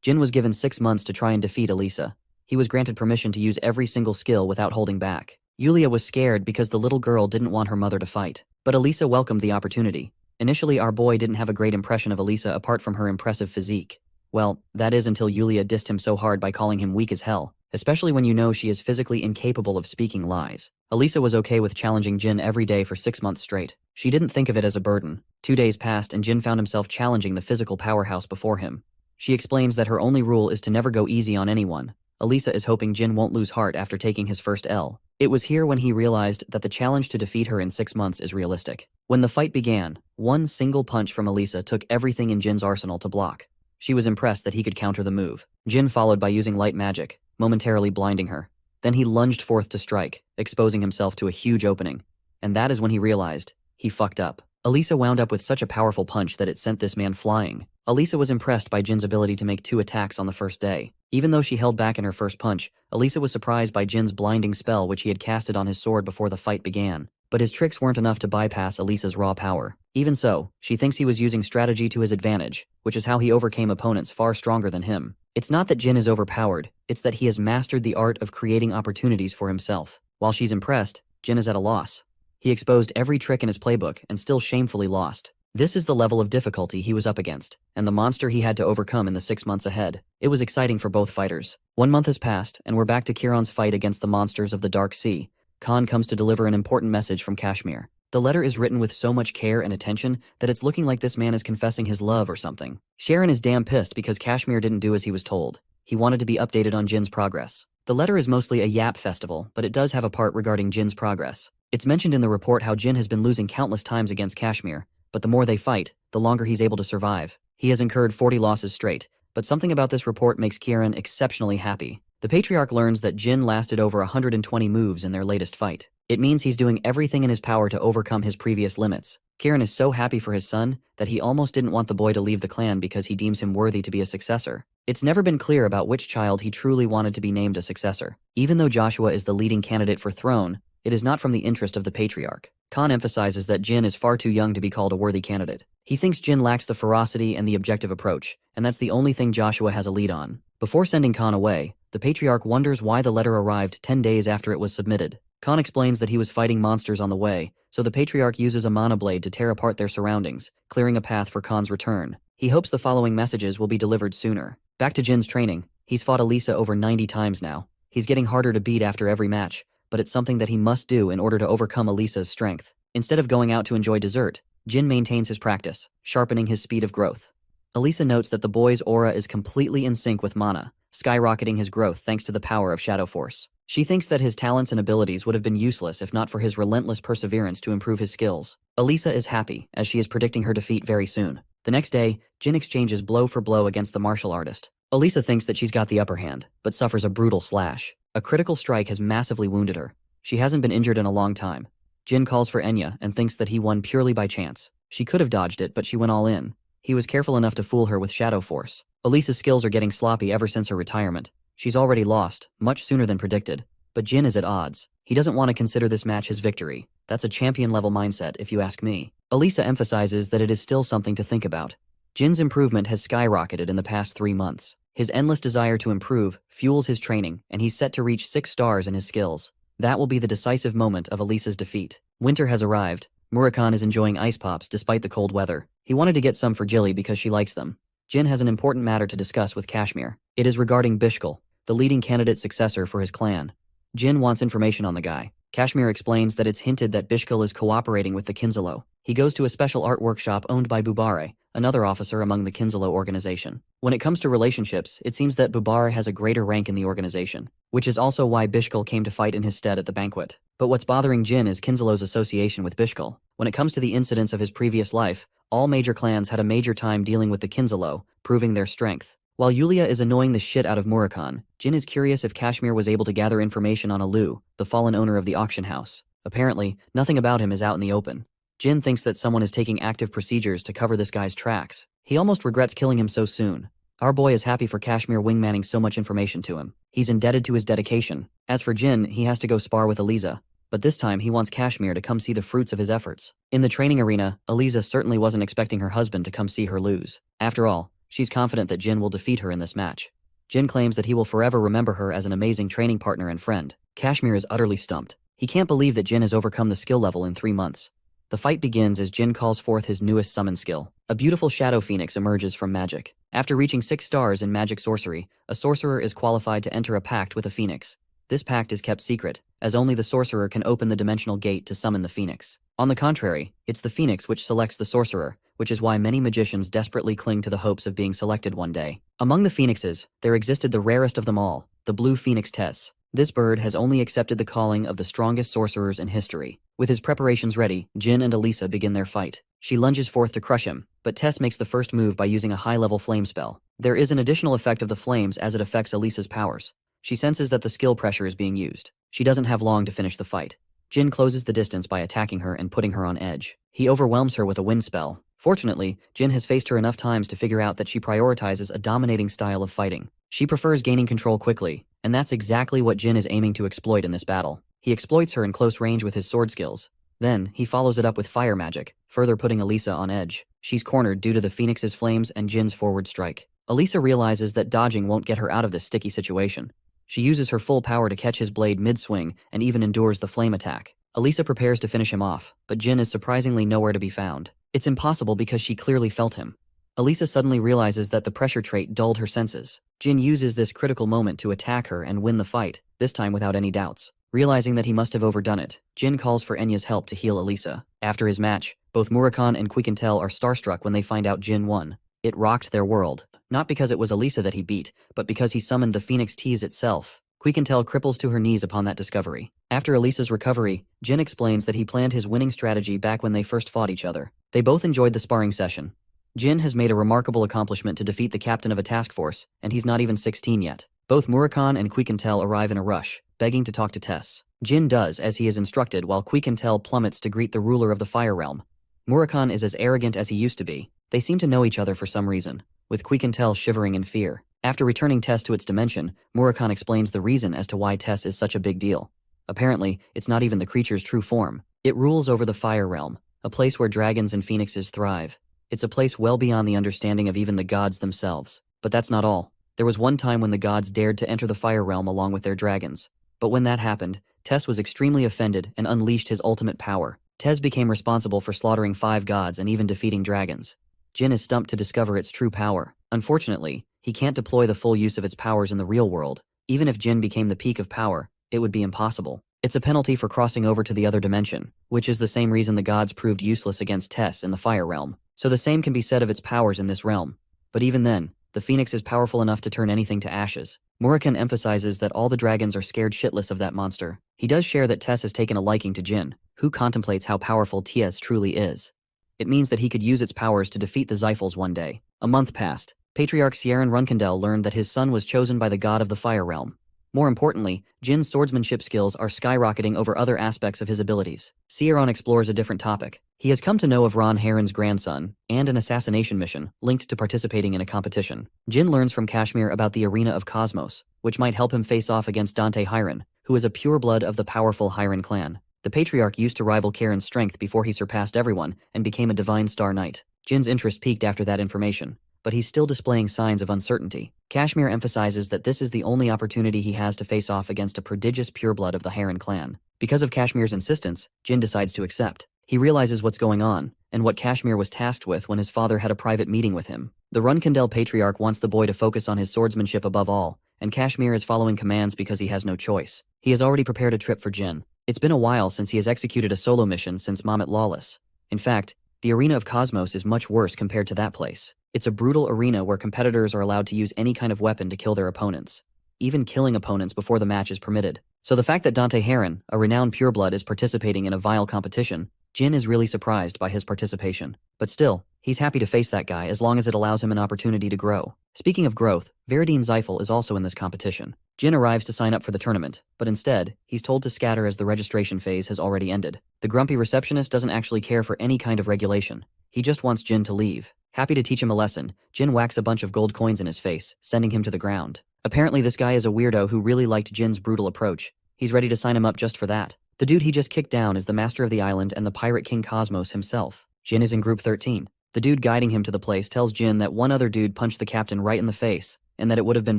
Jin was given 6 months to try and defeat Elisa. He was granted permission to use every single skill without holding back. Yulia was scared because the little girl didn't want her mother to fight, but Elisa welcomed the opportunity. Initially, our boy didn't have a great impression of Elisa apart from her impressive physique. Well, that is until Yulia dissed him so hard by calling him weak as hell, especially when you know she is physically incapable of speaking lies. Elisa was okay with challenging Jin every day for 6 months straight. She didn't think of it as a burden. 2 days passed and Jin found himself challenging the physical powerhouse before him. She explains that her only rule is to never go easy on anyone. Elisa is hoping Jin won't lose heart after taking his first L. It was here when he realized that the challenge to defeat her in 6 months is realistic. When the fight began, one single punch from Elisa took everything in Jin's arsenal to block. She was impressed that he could counter the move. Jin followed by using light magic, momentarily blinding her. Then he lunged forth to strike, exposing himself to a huge opening. And that is when he realized he fucked up. Elisa wound up with such a powerful punch that it sent this man flying. Elisa was impressed by Jin's ability to make 2 attacks on the first day. Even though she held back in her first punch, Elisa was surprised by Jin's blinding spell which he had casted on his sword before the fight began. But his tricks weren't enough to bypass Elisa's raw power. Even so, she thinks he was using strategy to his advantage, which is how he overcame opponents far stronger than him. It's not that Jin is overpowered, it's that he has mastered the art of creating opportunities for himself. While she's impressed, Jin is at a loss. He exposed every trick in his playbook and still shamefully lost. This is the level of difficulty he was up against, and the monster he had to overcome in the 6 months ahead. It was exciting for both fighters. 1 month has passed, and we're back to Kiron's fight against the monsters of the Dark Sea. Khan comes to deliver an important message from Kashmir. The letter is written with so much care and attention that it's looking like this man is confessing his love or something. Sharon is damn pissed because Kashmir didn't do as he was told. He wanted to be updated on Jin's progress. The letter is mostly a yap festival, but it does have a part regarding Jin's progress. It's mentioned in the report how Jin has been losing countless times against Kashmir, but the more they fight, the longer he's able to survive. He has incurred 40 losses straight, but something about this report makes Kieran exceptionally happy. The Patriarch learns that Jin lasted over 120 moves in their latest fight. It means he's doing everything in his power to overcome his previous limits. Kieran is so happy for his son that he almost didn't want the boy to leave the clan because he deems him worthy to be a successor. It's never been clear about which child he truly wanted to be named a successor. Even though Joshua is the leading candidate for throne, it is not from the interest of the Patriarch. Khan emphasizes that Jin is far too young to be called a worthy candidate. He thinks Jin lacks the ferocity and the objective approach, and that's the only thing Joshua has a lead on. Before sending Khan away, the Patriarch wonders why the letter arrived 10 days after it was submitted. Khan explains that he was fighting monsters on the way, so the Patriarch uses a mana blade to tear apart their surroundings, clearing a path for Khan's return. He hopes the following messages will be delivered sooner. Back to Jin's training. He's fought Elisa over 90 times now. He's getting harder to beat after every match, but it's something that he must do in order to overcome Elisa's strength. Instead of going out to enjoy dessert, Jin maintains his practice, sharpening his speed of growth. Elisa notes that the boy's aura is completely in sync with mana, skyrocketing his growth thanks to the power of Shadow Force. She thinks that his talents and abilities would have been useless if not for his relentless perseverance to improve his skills. Elisa is happy, as she is predicting her defeat very soon. The next day, Jin exchanges blow for blow against the martial artist. Elisa thinks that she's got the upper hand, but suffers a brutal slash. A critical strike has massively wounded her. She hasn't been injured in a long time. Jin calls for Enya and thinks that he won purely by chance. She could have dodged it, but she went all in. He was careful enough to fool her with Shadow Force. Elisa's skills are getting sloppy ever since her retirement. She's already lost, much sooner than predicted. But Jin is at odds. He doesn't want to consider this match his victory. That's a champion-level mindset, if you ask me. Elisa emphasizes that it is still something to think about. Jin's improvement has skyrocketed in the past 3 months. His endless desire to improve fuels his training, and he's set to reach 6 stars in his skills. That will be the decisive moment of Elisa's defeat. Winter has arrived. Murakhan is enjoying ice pops despite the cold weather. He wanted to get some for Jilly because she likes them. Jin has an important matter to discuss with Kashmir. It is regarding Bishkal, the leading candidate successor for his clan. Jin wants information on the guy. Kashmir explains that it's hinted that Bishkal is cooperating with the Kinzalo. He goes to a special art workshop owned by Bubare, another officer among the Kinzalo organization. When it comes to relationships, it seems that Bubare has a greater rank in the organization, which is also why Bishkal came to fight in his stead at the banquet. But what's bothering Jin is Kinzalo's association with Bishkal. When it comes to the incidents of his previous life, all major clans had a major time dealing with the Kinzalo, proving their strength. While Yulia is annoying the shit out of Murakhan, Jin is curious if Kashmir was able to gather information on Alu, the fallen owner of the auction house. Apparently, nothing about him is out in the open. Jin thinks that someone is taking active procedures to cover this guy's tracks. He almost regrets killing him so soon. Our boy is happy for Kashmir wingmanning so much information to him. He's indebted to his dedication. As for Jin, he has to go spar with Eliza. But this time he wants Kashmir to come see the fruits of his efforts. In the training arena, Eliza certainly wasn't expecting her husband to come see her lose. After all, she's confident that Jin will defeat her in this match. Jin claims that he will forever remember her as an amazing training partner and friend. Kashmir is utterly stumped. He can't believe that Jin has overcome the skill level in 3 months. The fight begins as Jin calls forth his newest summon skill. A beautiful shadow phoenix emerges from magic. After reaching 6 stars in magic sorcery, a sorcerer is qualified to enter a pact with a phoenix. This pact is kept secret, as only the sorcerer can open the dimensional gate to summon the phoenix. On the contrary, it's the phoenix which selects the sorcerer, which is why many magicians desperately cling to the hopes of being selected one day. Among the phoenixes, there existed the rarest of them all, the blue phoenix Tess. This bird has only accepted the calling of the strongest sorcerers in history. With his preparations ready, Jin and Elisa begin their fight. She lunges forth to crush him, but Tess makes the first move by using a high-level flame spell. There is an additional effect of the flames as it affects Elisa's powers. She senses that the skill pressure is being used. She doesn't have long to finish the fight. Jin closes the distance by attacking her and putting her on edge. He overwhelms her with a wind spell. Fortunately, Jin has faced her enough times to figure out that she prioritizes a dominating style of fighting. She prefers gaining control quickly, and that's exactly what Jin is aiming to exploit in this battle. He exploits her in close range with his sword skills. Then, he follows it up with fire magic, further putting Elisa on edge. She's cornered due to the Phoenix's flames and Jin's forward strike. Elisa realizes that dodging won't get her out of this sticky situation. She uses her full power to catch his blade mid-swing and even endures the flame attack. Elisa prepares to finish him off, but Jin is surprisingly nowhere to be found. It's impossible because she clearly felt him. Elisa suddenly realizes that the pressure trait dulled her senses. Jin uses this critical moment to attack her and win the fight, this time without any doubts. Realizing that he must have overdone it, Jin calls for Enya's help to heal Elisa. After his match, both Murakhan and Quiquintel are starstruck when they find out Jin won. It rocked their world, not because it was Elisa that he beat, but because he summoned the Phoenix Tease itself. Quiquintel cripples to her knees upon that discovery. After Elisa's recovery, Jin explains that he planned his winning strategy back when they first fought each other. They both enjoyed the sparring session. Jin has made a remarkable accomplishment to defeat the captain of a task force, and he's not even 16 yet. Both Murakhan and Quiquintel arrive in a rush, begging to talk to Tess. Jin does as he is instructed while Quiquintel plummets to greet the ruler of the Fire Realm. Murakhan is as arrogant as he used to be. They seem to know each other for some reason, with Quiquintel shivering in fear. After returning Tess to its dimension, Murakhan explains the reason as to why Tess is such a big deal. Apparently, it's not even the creature's true form. It rules over the Fire Realm, a place where dragons and phoenixes thrive. It's a place well beyond the understanding of even the gods themselves. But that's not all. There was one time when the gods dared to enter the Fire Realm along with their dragons. But when that happened, Tess was extremely offended and unleashed his ultimate power. Tess became responsible for slaughtering 5 gods and even defeating dragons. Jin is stumped to discover its true power. Unfortunately, he can't deploy the full use of its powers in the real world. Even if Jin became the peak of power, it would be impossible. It's a penalty for crossing over to the other dimension, which is the same reason the gods proved useless against Tess in the Fire Realm. So the same can be said of its powers in this realm. But even then, the Phoenix is powerful enough to turn anything to ashes. Murakhan emphasizes that all the dragons are scared shitless of that monster. He does share that Tess has taken a liking to Jin, who contemplates how powerful Tess truly is. It means that he could use its powers to defeat the Zyphals one day. A month passed. Patriarch 3yr-old learned that his son was chosen by the god of the Fire Realm. More importantly, Jin's swordsmanship skills are skyrocketing over other aspects of his abilities. 3yr-old explores a different topic. He has come to know of Ron Heron's grandson, and an assassination mission, linked to participating in a competition. Jin learns from Kashmir about the Arena of Cosmos, which might help him face off against Dante Hiron, who is a pureblood of the powerful Hiron clan. The Patriarch used to rival Karen's strength before he surpassed everyone and became a Divine Star Knight. Jin's interest peaked after that information, but he's still displaying signs of uncertainty. Kashmir emphasizes that this is the only opportunity he has to face off against a prodigious pureblood of the Heron clan. Because of Kashmir's insistence, Jin decides to accept. He realizes what's going on, and what Kashmir was tasked with when his father had a private meeting with him. The Runkindel Patriarch wants the boy to focus on his swordsmanship above all, and Kashmir is following commands because he has no choice. He has already prepared a trip for Jin. It's been a while since he has executed a solo mission since Mamet Lawless. In fact, the arena of Cosmos is much worse compared to that place. It's a brutal arena where competitors are allowed to use any kind of weapon to kill their opponents. Even killing opponents before the match is permitted. So the fact that Dante Heron, a renowned pureblood, is participating in a vile competition, Jin is really surprised by his participation. But still, he's happy to face that guy as long as it allows him an opportunity to grow. Speaking of growth, Veridine Zeifel is also in this competition. Jin arrives to sign up for the tournament, but instead, he's told to scatter as the registration phase has already ended. The grumpy receptionist doesn't actually care for any kind of regulation. He just wants Jin to leave. Happy to teach him a lesson, Jin whacks a bunch of gold coins in his face, sending him to the ground. Apparently this guy is a weirdo who really liked Jin's brutal approach. He's ready to sign him up just for that. The dude he just kicked down is the master of the island and the pirate king Cosmos himself. Jin is in group 13. The dude guiding him to the place tells Jin that one other dude punched the captain right in the face, and that it would have been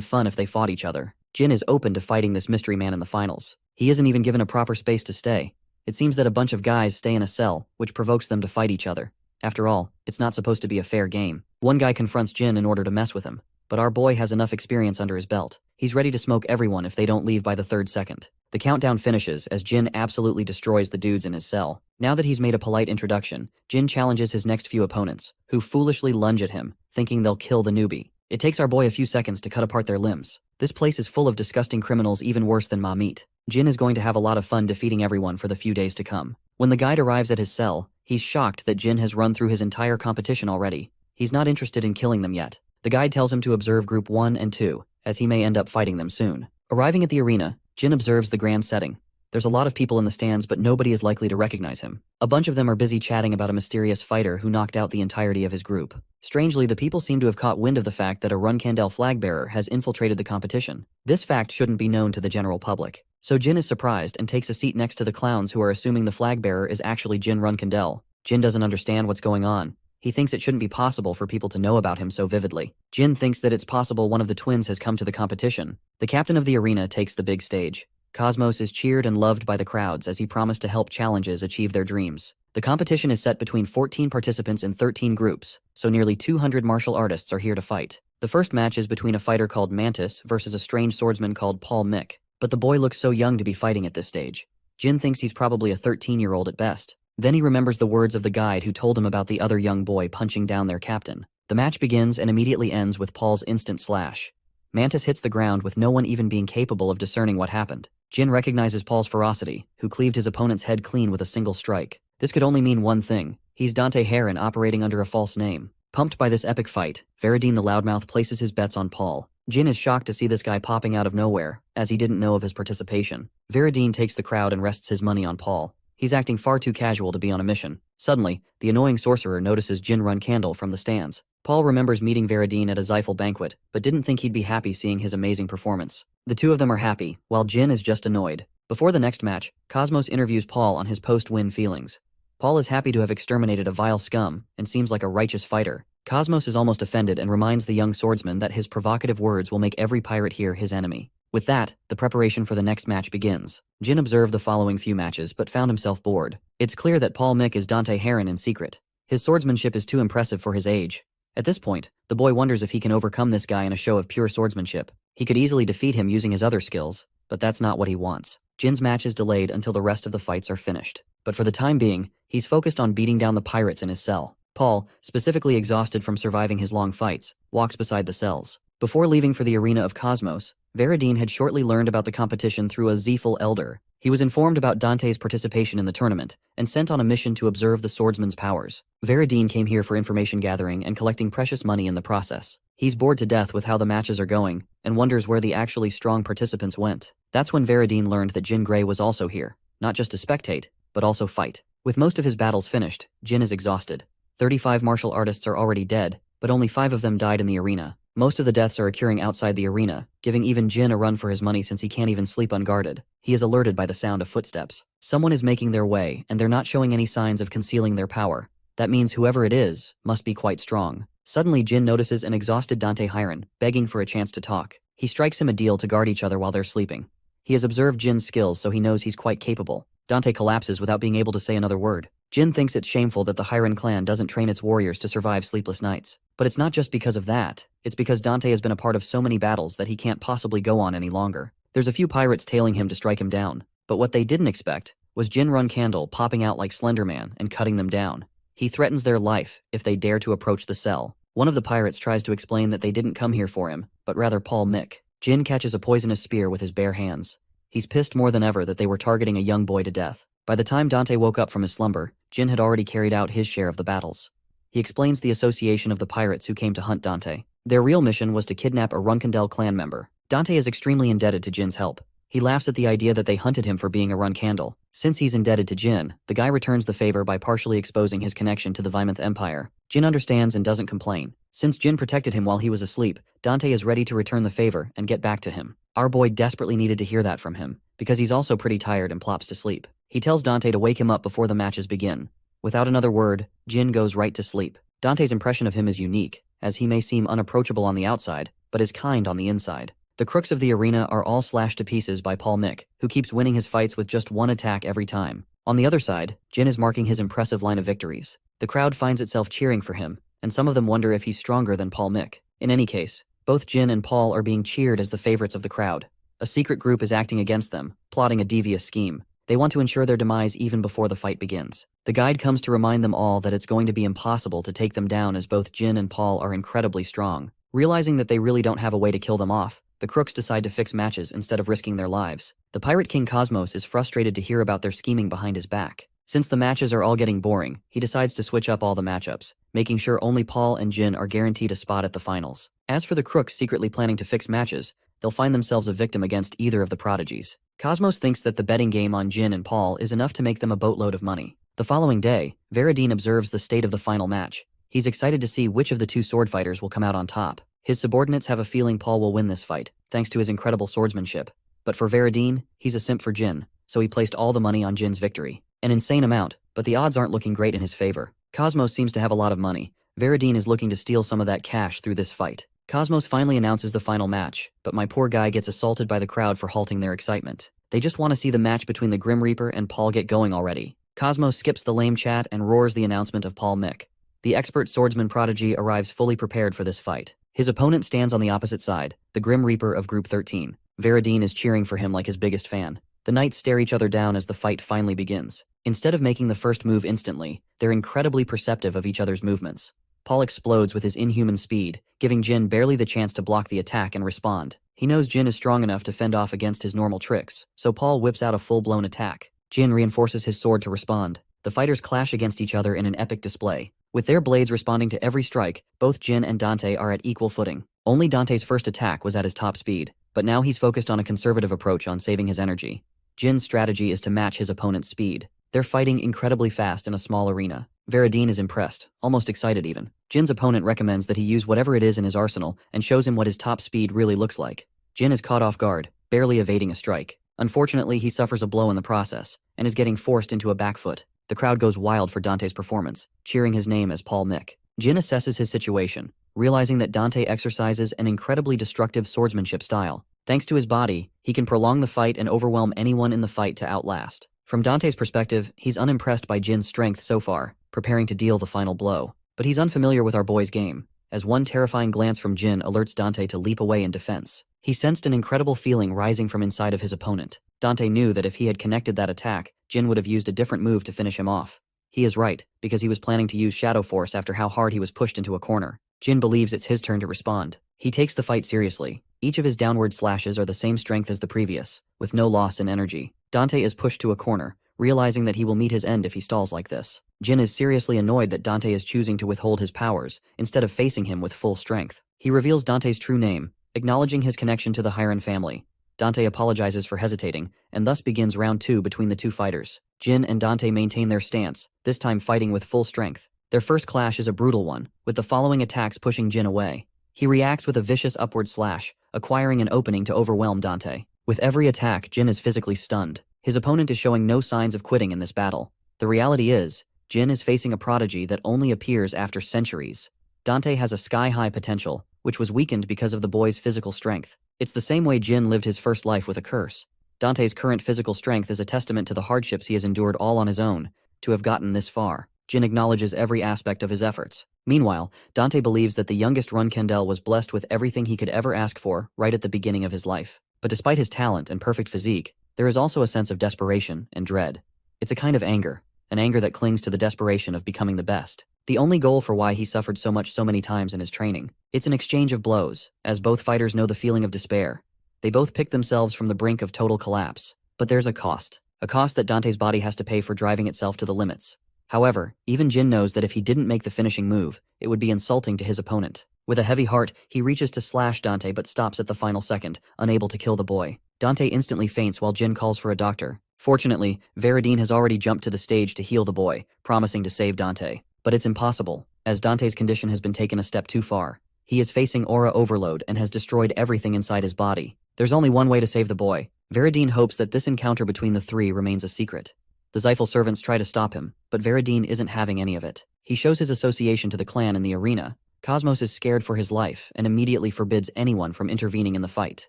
fun if they fought each other. Jin is open to fighting this mystery man in the finals. He isn't even given a proper space to stay. It seems that a bunch of guys stay in a cell, which provokes them to fight each other. After all, it's not supposed to be a fair game. One guy confronts Jin in order to mess with him, but our boy has enough experience under his belt. He's ready to smoke everyone if they don't leave by the 3rd second. The countdown finishes as Jin absolutely destroys the dudes in his cell. Now that he's made a polite introduction, Jin challenges his next few opponents, who foolishly lunge at him, thinking they'll kill the newbie. It takes our boy a few seconds to cut apart their limbs. This place is full of disgusting criminals even worse than Ma Meat. Jin is going to have a lot of fun defeating everyone for the few days to come. When the guide arrives at his cell, he's shocked that Jin has run through his entire competition already. He's not interested in killing them yet. The guide tells him to observe Group 1 and 2, as he may end up fighting them soon. Arriving at the arena, Jin observes the grand setting. There's a lot of people in the stands, but nobody is likely to recognize him. A bunch of them are busy chatting about a mysterious fighter who knocked out the entirety of his group. Strangely, the people seem to have caught wind of the fact that a Runkindel flag bearer has infiltrated the competition. This fact shouldn't be known to the general public. So Jin is surprised and takes a seat next to the clowns who are assuming the flag bearer is actually Jin Runkindel. Jin doesn't understand what's going on. He thinks it shouldn't be possible for people to know about him so vividly. Jin thinks that it's possible one of the twins has come to the competition. The captain of the arena takes the big stage. Cosmos is cheered and loved by the crowds as he promised to help challenges achieve their dreams. The competition is set between 14 participants in 13 groups, so nearly 200 martial artists are here to fight. The first match is between a fighter called Mantis versus a strange swordsman called Paul Mick, but the boy looks so young to be fighting at this stage. Jin thinks he's probably a 13-year-old at best. Then he remembers the words of the guide who told him about the other young boy punching down their captain. The match begins and immediately ends with Paul's instant slash. Mantis hits the ground with no one even being capable of discerning what happened. Jin recognizes Paul's ferocity, who cleaved his opponent's head clean with a single strike. This could only mean one thing. He's Dante Heron operating under a false name. Pumped by this epic fight, Veridine the Loudmouth places his bets on Paul. Jin is shocked to see this guy popping out of nowhere, as he didn't know of his participation. Veridine takes the crowd and rests his money on Paul. He's acting far too casual to be on a mission. Suddenly, the annoying sorcerer notices Jin Runkindel from the stands. Paul remembers meeting Veridine at a Zeifel banquet, but didn't think he'd be happy seeing his amazing performance. The two of them are happy, while Jin is just annoyed. Before the next match, Cosmos interviews Paul on his post-win feelings. Paul is happy to have exterminated a vile scum, and seems like a righteous fighter. Cosmos is almost offended and reminds the young swordsman that his provocative words will make every pirate here his enemy. With that, the preparation for the next match begins. Jin observed the following few matches, but found himself bored. It's clear that Paul Mick is Dante Heron in secret. His swordsmanship is too impressive for his age. At this point, the boy wonders if he can overcome this guy in a show of pure swordsmanship. He could easily defeat him using his other skills, but that's not what he wants. Jin's match is delayed until the rest of the fights are finished. But for the time being, he's focused on beating down the pirates in his cell. Paul, specifically exhausted from surviving his long fights, walks beside the cells. Before leaving for the arena of Cosmos, Veridine had shortly learned about the competition through a Zeifel elder. He was informed about Dante's participation in the tournament, and sent on a mission to observe the swordsman's powers. Veridine came here for information gathering and collecting precious money in the process. He's bored to death with how the matches are going, and wonders where the actually strong participants went. That's when Veridine learned that Jin Grey was also here, not just to spectate, but also fight. With most of his battles finished, Jin is exhausted. 35 martial artists are already dead, but only 5 of them died in the arena. Most of the deaths are occurring outside the arena, giving even Jin a run for his money since he can't even sleep unguarded. He is alerted by the sound of footsteps. Someone is making their way, and they're not showing any signs of concealing their power. That means whoever it is must be quite strong. Suddenly, Jin notices an exhausted Dante Heron, begging for a chance to talk. He strikes him a deal to guard each other while they're sleeping. He has observed Jin's skills, so he knows he's quite capable. Dante collapses without being able to say another word. Jin thinks it's shameful that the Hyran clan doesn't train its warriors to survive sleepless nights. But it's not just because of that, it's because Dante has been a part of so many battles that he can't possibly go on any longer. There's a few pirates tailing him to strike him down, but what they didn't expect was Jin Candle popping out like Slender Man and cutting them down. He threatens their life if they dare to approach the cell. One of the pirates tries to explain that they didn't come here for him, but rather Paul Mick. Jin catches a poisonous spear with his bare hands. He's pissed more than ever that they were targeting a young boy to death. By the time Dante woke up from his slumber, Jin had already carried out his share of the battles. He explains the association of the pirates who came to hunt Dante. Their real mission was to kidnap a Runkandel clan member. Dante is extremely indebted to Jin's help. He laughs at the idea that they hunted him for being a Runkandel. Since he's indebted to Jin, the guy returns the favor by partially exposing his connection to the Vymonth Empire. Jin understands and doesn't complain. Since Jin protected him while he was asleep, Dante is ready to return the favor and get back to him. Our boy desperately needed to hear that from him, because he's also pretty tired and plops to sleep. He tells Dante to wake him up before the matches begin. Without another word, Jin goes right to sleep. Dante's impression of him is unique, as he may seem unapproachable on the outside, but is kind on the inside. The crooks of the arena are all slashed to pieces by Paul Mick, who keeps winning his fights with just one attack every time. On the other side, Jin is marking his impressive line of victories. The crowd finds itself cheering for him, and some of them wonder if he's stronger than Paul Mick. In any case, both Jin and Paul are being cheered as the favorites of the crowd. A secret group is acting against them, plotting a devious scheme. They want to ensure their demise even before the fight begins. The guide comes to remind them all that it's going to be impossible to take them down as both Jin and Paul are incredibly strong. Realizing that they really don't have a way to kill them off, the crooks decide to fix matches instead of risking their lives. The Pirate King Cosmos is frustrated to hear about their scheming behind his back. Since the matches are all getting boring, he decides to switch up all the matchups, making sure only Paul and Jin are guaranteed a spot at the finals. As for the crooks secretly planning to fix matches, they'll find themselves a victim against either of the prodigies. Cosmos thinks that the betting game on Jin and Paul is enough to make them a boatload of money. The following day, Veradine observes the state of the final match. He's excited to see which of the two sword fighters will come out on top. His subordinates have a feeling Paul will win this fight, thanks to his incredible swordsmanship. But for Veradine, he's a simp for Jin, so he placed all the money on Jin's victory. An insane amount, but the odds aren't looking great in his favor. Cosmos seems to have a lot of money. Veradine is looking to steal some of that cash through this fight. Cosmos finally announces the final match, but my poor guy gets assaulted by the crowd for halting their excitement. They just want to see the match between the Grim Reaper and Paul get going already. Cosmos skips the lame chat and roars the announcement of Paul Mick. The expert swordsman prodigy arrives fully prepared for this fight. His opponent stands on the opposite side, the Grim Reaper of Group 13. Veradine is cheering for him like his biggest fan. The knights stare each other down as the fight finally begins. Instead of making the first move instantly, they're incredibly perceptive of each other's movements. Paul explodes with his inhuman speed, giving Jin barely the chance to block the attack and respond. He knows Jin is strong enough to fend off against his normal tricks, so Paul whips out a full-blown attack. Jin reinforces his sword to respond. The fighters clash against each other in an epic display. With their blades responding to every strike, both Jin and Dante are at equal footing. Only Dante's first attack was at his top speed, but now he's focused on a conservative approach on saving his energy. Jin's strategy is to match his opponent's speed. They're fighting incredibly fast in a small arena. Veradine is impressed, almost excited even. Jin's opponent recommends that he use whatever it is in his arsenal and shows him what his top speed really looks like. Jin is caught off guard, barely evading a strike. Unfortunately, he suffers a blow in the process, and is getting forced into a back foot. The crowd goes wild for Dante's performance, cheering his name as Paul Mick. Jin assesses his situation, realizing that Dante exercises an incredibly destructive swordsmanship style. Thanks to his body, he can prolong the fight and overwhelm anyone in the fight to outlast. From Dante's perspective, he's unimpressed by Jin's strength so far, preparing to deal the final blow. But he's unfamiliar with our boy's game, as one terrifying glance from Jin alerts Dante to leap away in defense. He sensed an incredible feeling rising from inside of his opponent. Dante knew that if he had connected that attack, Jin would have used a different move to finish him off. He is right, because he was planning to use Shadow Force after how hard he was pushed into a corner. Jin believes it's his turn to respond. He takes the fight seriously. Each of his downward slashes are the same strength as the previous, with no loss in energy. Dante is pushed to a corner, realizing that he will meet his end if he stalls like this. Jin is seriously annoyed that Dante is choosing to withhold his powers, instead of facing him with full strength. He reveals Dante's true name, acknowledging his connection to the Hyran family. Dante apologizes for hesitating, and thus begins round 2 between the two fighters. Jin and Dante maintain their stance, this time fighting with full strength. Their first clash is a brutal one, with the following attacks pushing Jin away. He reacts with a vicious upward slash, acquiring an opening to overwhelm Dante. With every attack, Jin is physically stunned. His opponent is showing no signs of quitting in this battle. The reality is, Jin is facing a prodigy that only appears after centuries. Dante has a sky-high potential, which was weakened because of the boy's physical strength. It's the same way Jin lived his first life with a curse. Dante's current physical strength is a testament to the hardships he has endured all on his own, to have gotten this far. Jin acknowledges every aspect of his efforts. Meanwhile, Dante believes that the youngest Run Kendall was blessed with everything he could ever ask for right at the beginning of his life. But despite his talent and perfect physique, there is also a sense of desperation and dread. It's a kind of anger, an anger that clings to the desperation of becoming the best. The only goal for why he suffered so much so many times in his training. It's an exchange of blows, as both fighters know the feeling of despair. They both pick themselves from the brink of total collapse. But there's a cost that Dante's body has to pay for driving itself to the limits. However, even Jin knows that if he didn't make the finishing move, it would be insulting to his opponent. With a heavy heart, he reaches to slash Dante but stops at the final second, unable to kill the boy. Dante instantly faints while Jin calls for a doctor. Fortunately, Veridine has already jumped to the stage to heal the boy, promising to save Dante. But it's impossible, as Dante's condition has been taken a step too far. He is facing aura overload and has destroyed everything inside his body. There's only one way to save the boy. Veridine hopes that this encounter between the three remains a secret. The Zyphal servants try to stop him, but Veridine isn't having any of it. He shows his association to the clan in the arena. Cosmos is scared for his life and immediately forbids anyone from intervening in the fight.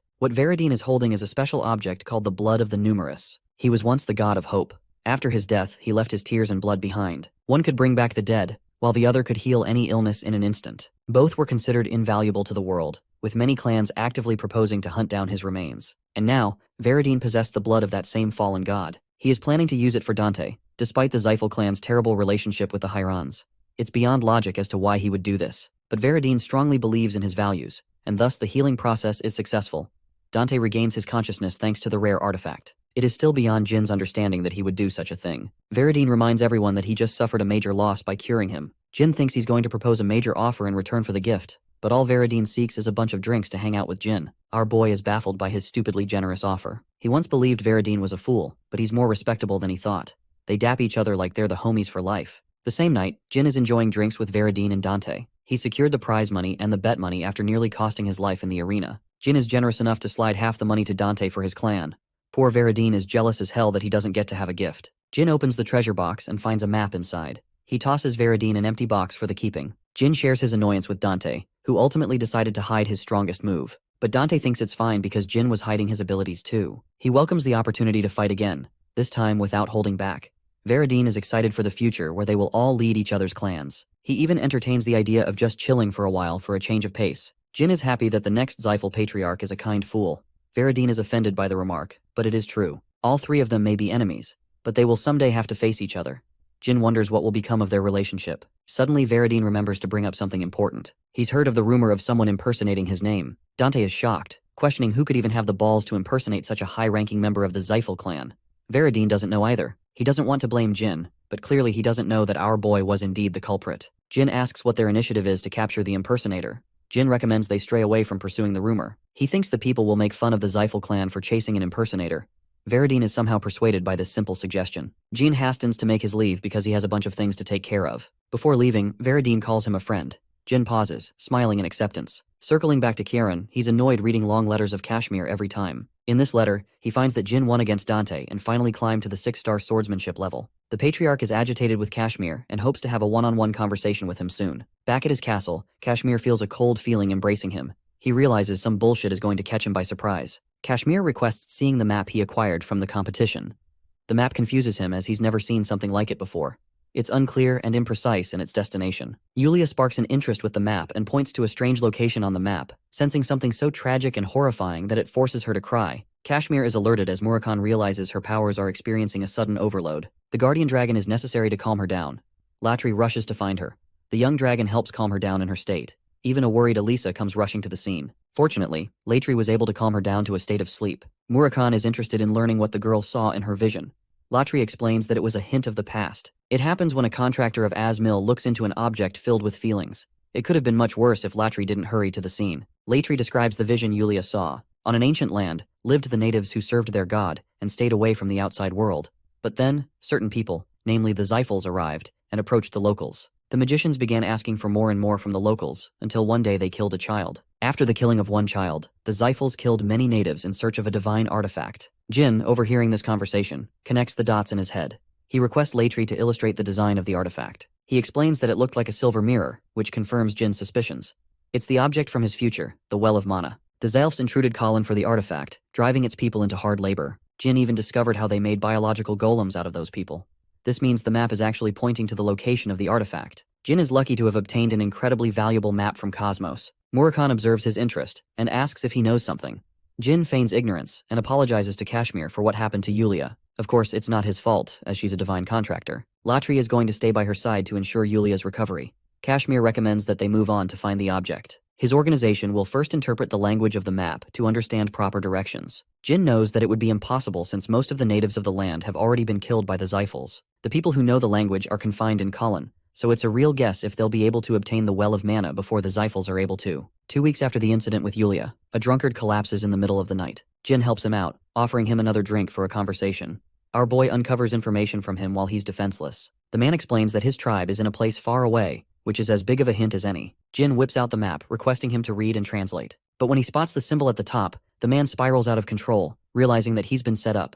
What Veridine is holding is a special object called the blood of the numerous. He was once the god of hope. After his death, he left his tears and blood behind. One could bring back the dead, while the other could heal any illness in an instant. Both were considered invaluable to the world, with many clans actively proposing to hunt down his remains. And now, Veridine possessed the blood of that same fallen god. He is planning to use it for Dante, despite the Zyphal clan's terrible relationship with the Hyrons. It's beyond logic as to why he would do this, but Veridine strongly believes in his values, and thus the healing process is successful. Dante regains his consciousness thanks to the rare artifact. It is still beyond Jin's understanding that he would do such a thing. Veridine reminds everyone that he just suffered a major loss by curing him. Jin thinks he's going to propose a major offer in return for the gift, but all Veridine seeks is a bunch of drinks to hang out with Jin. Our boy is baffled by his stupidly generous offer. He once believed Veridine was a fool, but he's more respectable than he thought. They dap each other like they're the homies for life. The same night, Jin is enjoying drinks with Veridine and Dante. He secured the prize money and the bet money after nearly costing his life in the arena. Jin is generous enough to slide half the money to Dante for his clan. Poor Veridine is jealous as hell that he doesn't get to have a gift. Jin opens the treasure box and finds a map inside. He tosses Veridine an empty box for the keeping. Jin shares his annoyance with Dante, who ultimately decided to hide his strongest move. But Dante thinks it's fine because Jin was hiding his abilities too. He welcomes the opportunity to fight again, this time without holding back. Veridine is excited for the future where they will all lead each other's clans. He even entertains the idea of just chilling for a while for a change of pace. Jin is happy that the next Zyphal patriarch is a kind fool. Veridine is offended by the remark, but it is true. All three of them may be enemies, but they will someday have to face each other. Jin wonders what will become of their relationship. Suddenly, Veridine remembers to bring up something important. He's heard of the rumor of someone impersonating his name. Dante is shocked, questioning who could even have the balls to impersonate such a high-ranking member of the Zyphal clan. Veridine doesn't know either. He doesn't want to blame Jin, but clearly he doesn't know that our boy was indeed the culprit. Jin asks what their initiative is to capture the impersonator. Jin recommends they stray away from pursuing the rumor. He thinks the people will make fun of the Zyphal clan for chasing an impersonator. Veridine is somehow persuaded by this simple suggestion. Jin hastens to make his leave because he has a bunch of things to take care of. Before leaving, Veridine calls him a friend. Jin pauses, smiling in acceptance. Circling back to Kieran, he's annoyed reading long letters of Kashmir every time. In this letter, he finds that Jin won against Dante and finally climbed to the 6-star swordsmanship level. The patriarch is agitated with Kashmir and hopes to have a one-on-one conversation with him soon. Back at his castle, Kashmir feels a cold feeling embracing him. He realizes some bullshit is going to catch him by surprise. Kashmir requests seeing the map he acquired from the competition. The map confuses him as he's never seen something like it before. It's unclear and imprecise in its destination. Yulia sparks an interest with the map and points to a strange location on the map, sensing something so tragic and horrifying that it forces her to cry. Kashmir is alerted as Murakhan realizes her powers are experiencing a sudden overload. The guardian dragon is necessary to calm her down. Latri rushes to find her. The young dragon helps calm her down in her state. Even a worried Elisa comes rushing to the scene. Fortunately, Latri was able to calm her down to a state of sleep. Murakhan is interested in learning what the girl saw in her vision. Latri explains that it was a hint of the past. It happens when a contractor of Asmil looks into an object filled with feelings. It could have been much worse if Latri didn't hurry to the scene. Latri describes the vision Yulia saw. On an ancient land, lived the natives who served their god and stayed away from the outside world. But then, certain people, namely the Zyphals, arrived and approached the locals. The magicians began asking for more and more from the locals, until one day they killed a child. After the killing of one child, the Zyphals killed many natives in search of a divine artifact. Jin, overhearing this conversation, connects the dots in his head. He requests Latri to illustrate the design of the artifact. He explains that it looked like a silver mirror, which confirms Jin's suspicions. It's the object from his future, the Well of Mana. The Zalfs intruded Colin for the artifact, driving its people into hard labor. Jin even discovered how they made biological golems out of those people. This means the map is actually pointing to the location of the artifact. Jin is lucky to have obtained an incredibly valuable map from Cosmos. Murakhan observes his interest and asks if he knows something. Jin feigns ignorance and apologizes to Kashmir for what happened to Yulia. Of course, it's not his fault, as she's a divine contractor. Latri is going to stay by her side to ensure Yulia's recovery. Kashmir recommends that they move on to find the object. His organization will first interpret the language of the map to understand proper directions. Jin knows that it would be impossible since most of the natives of the land have already been killed by the Zyphals. The people who know the language are confined in Colin, so it's a real guess if they'll be able to obtain the Well of Mana before the Zyphals are able to. 2 weeks after the incident with Yulia, a drunkard collapses in the middle of the night. Jin helps him out, offering him another drink for a conversation. Our boy uncovers information from him while he's defenseless. The man explains that his tribe is in a place far away, which is as big of a hint as any. Jin whips out the map, requesting him to read and translate. But when he spots the symbol at the top, the man spirals out of control, realizing that he's been set up.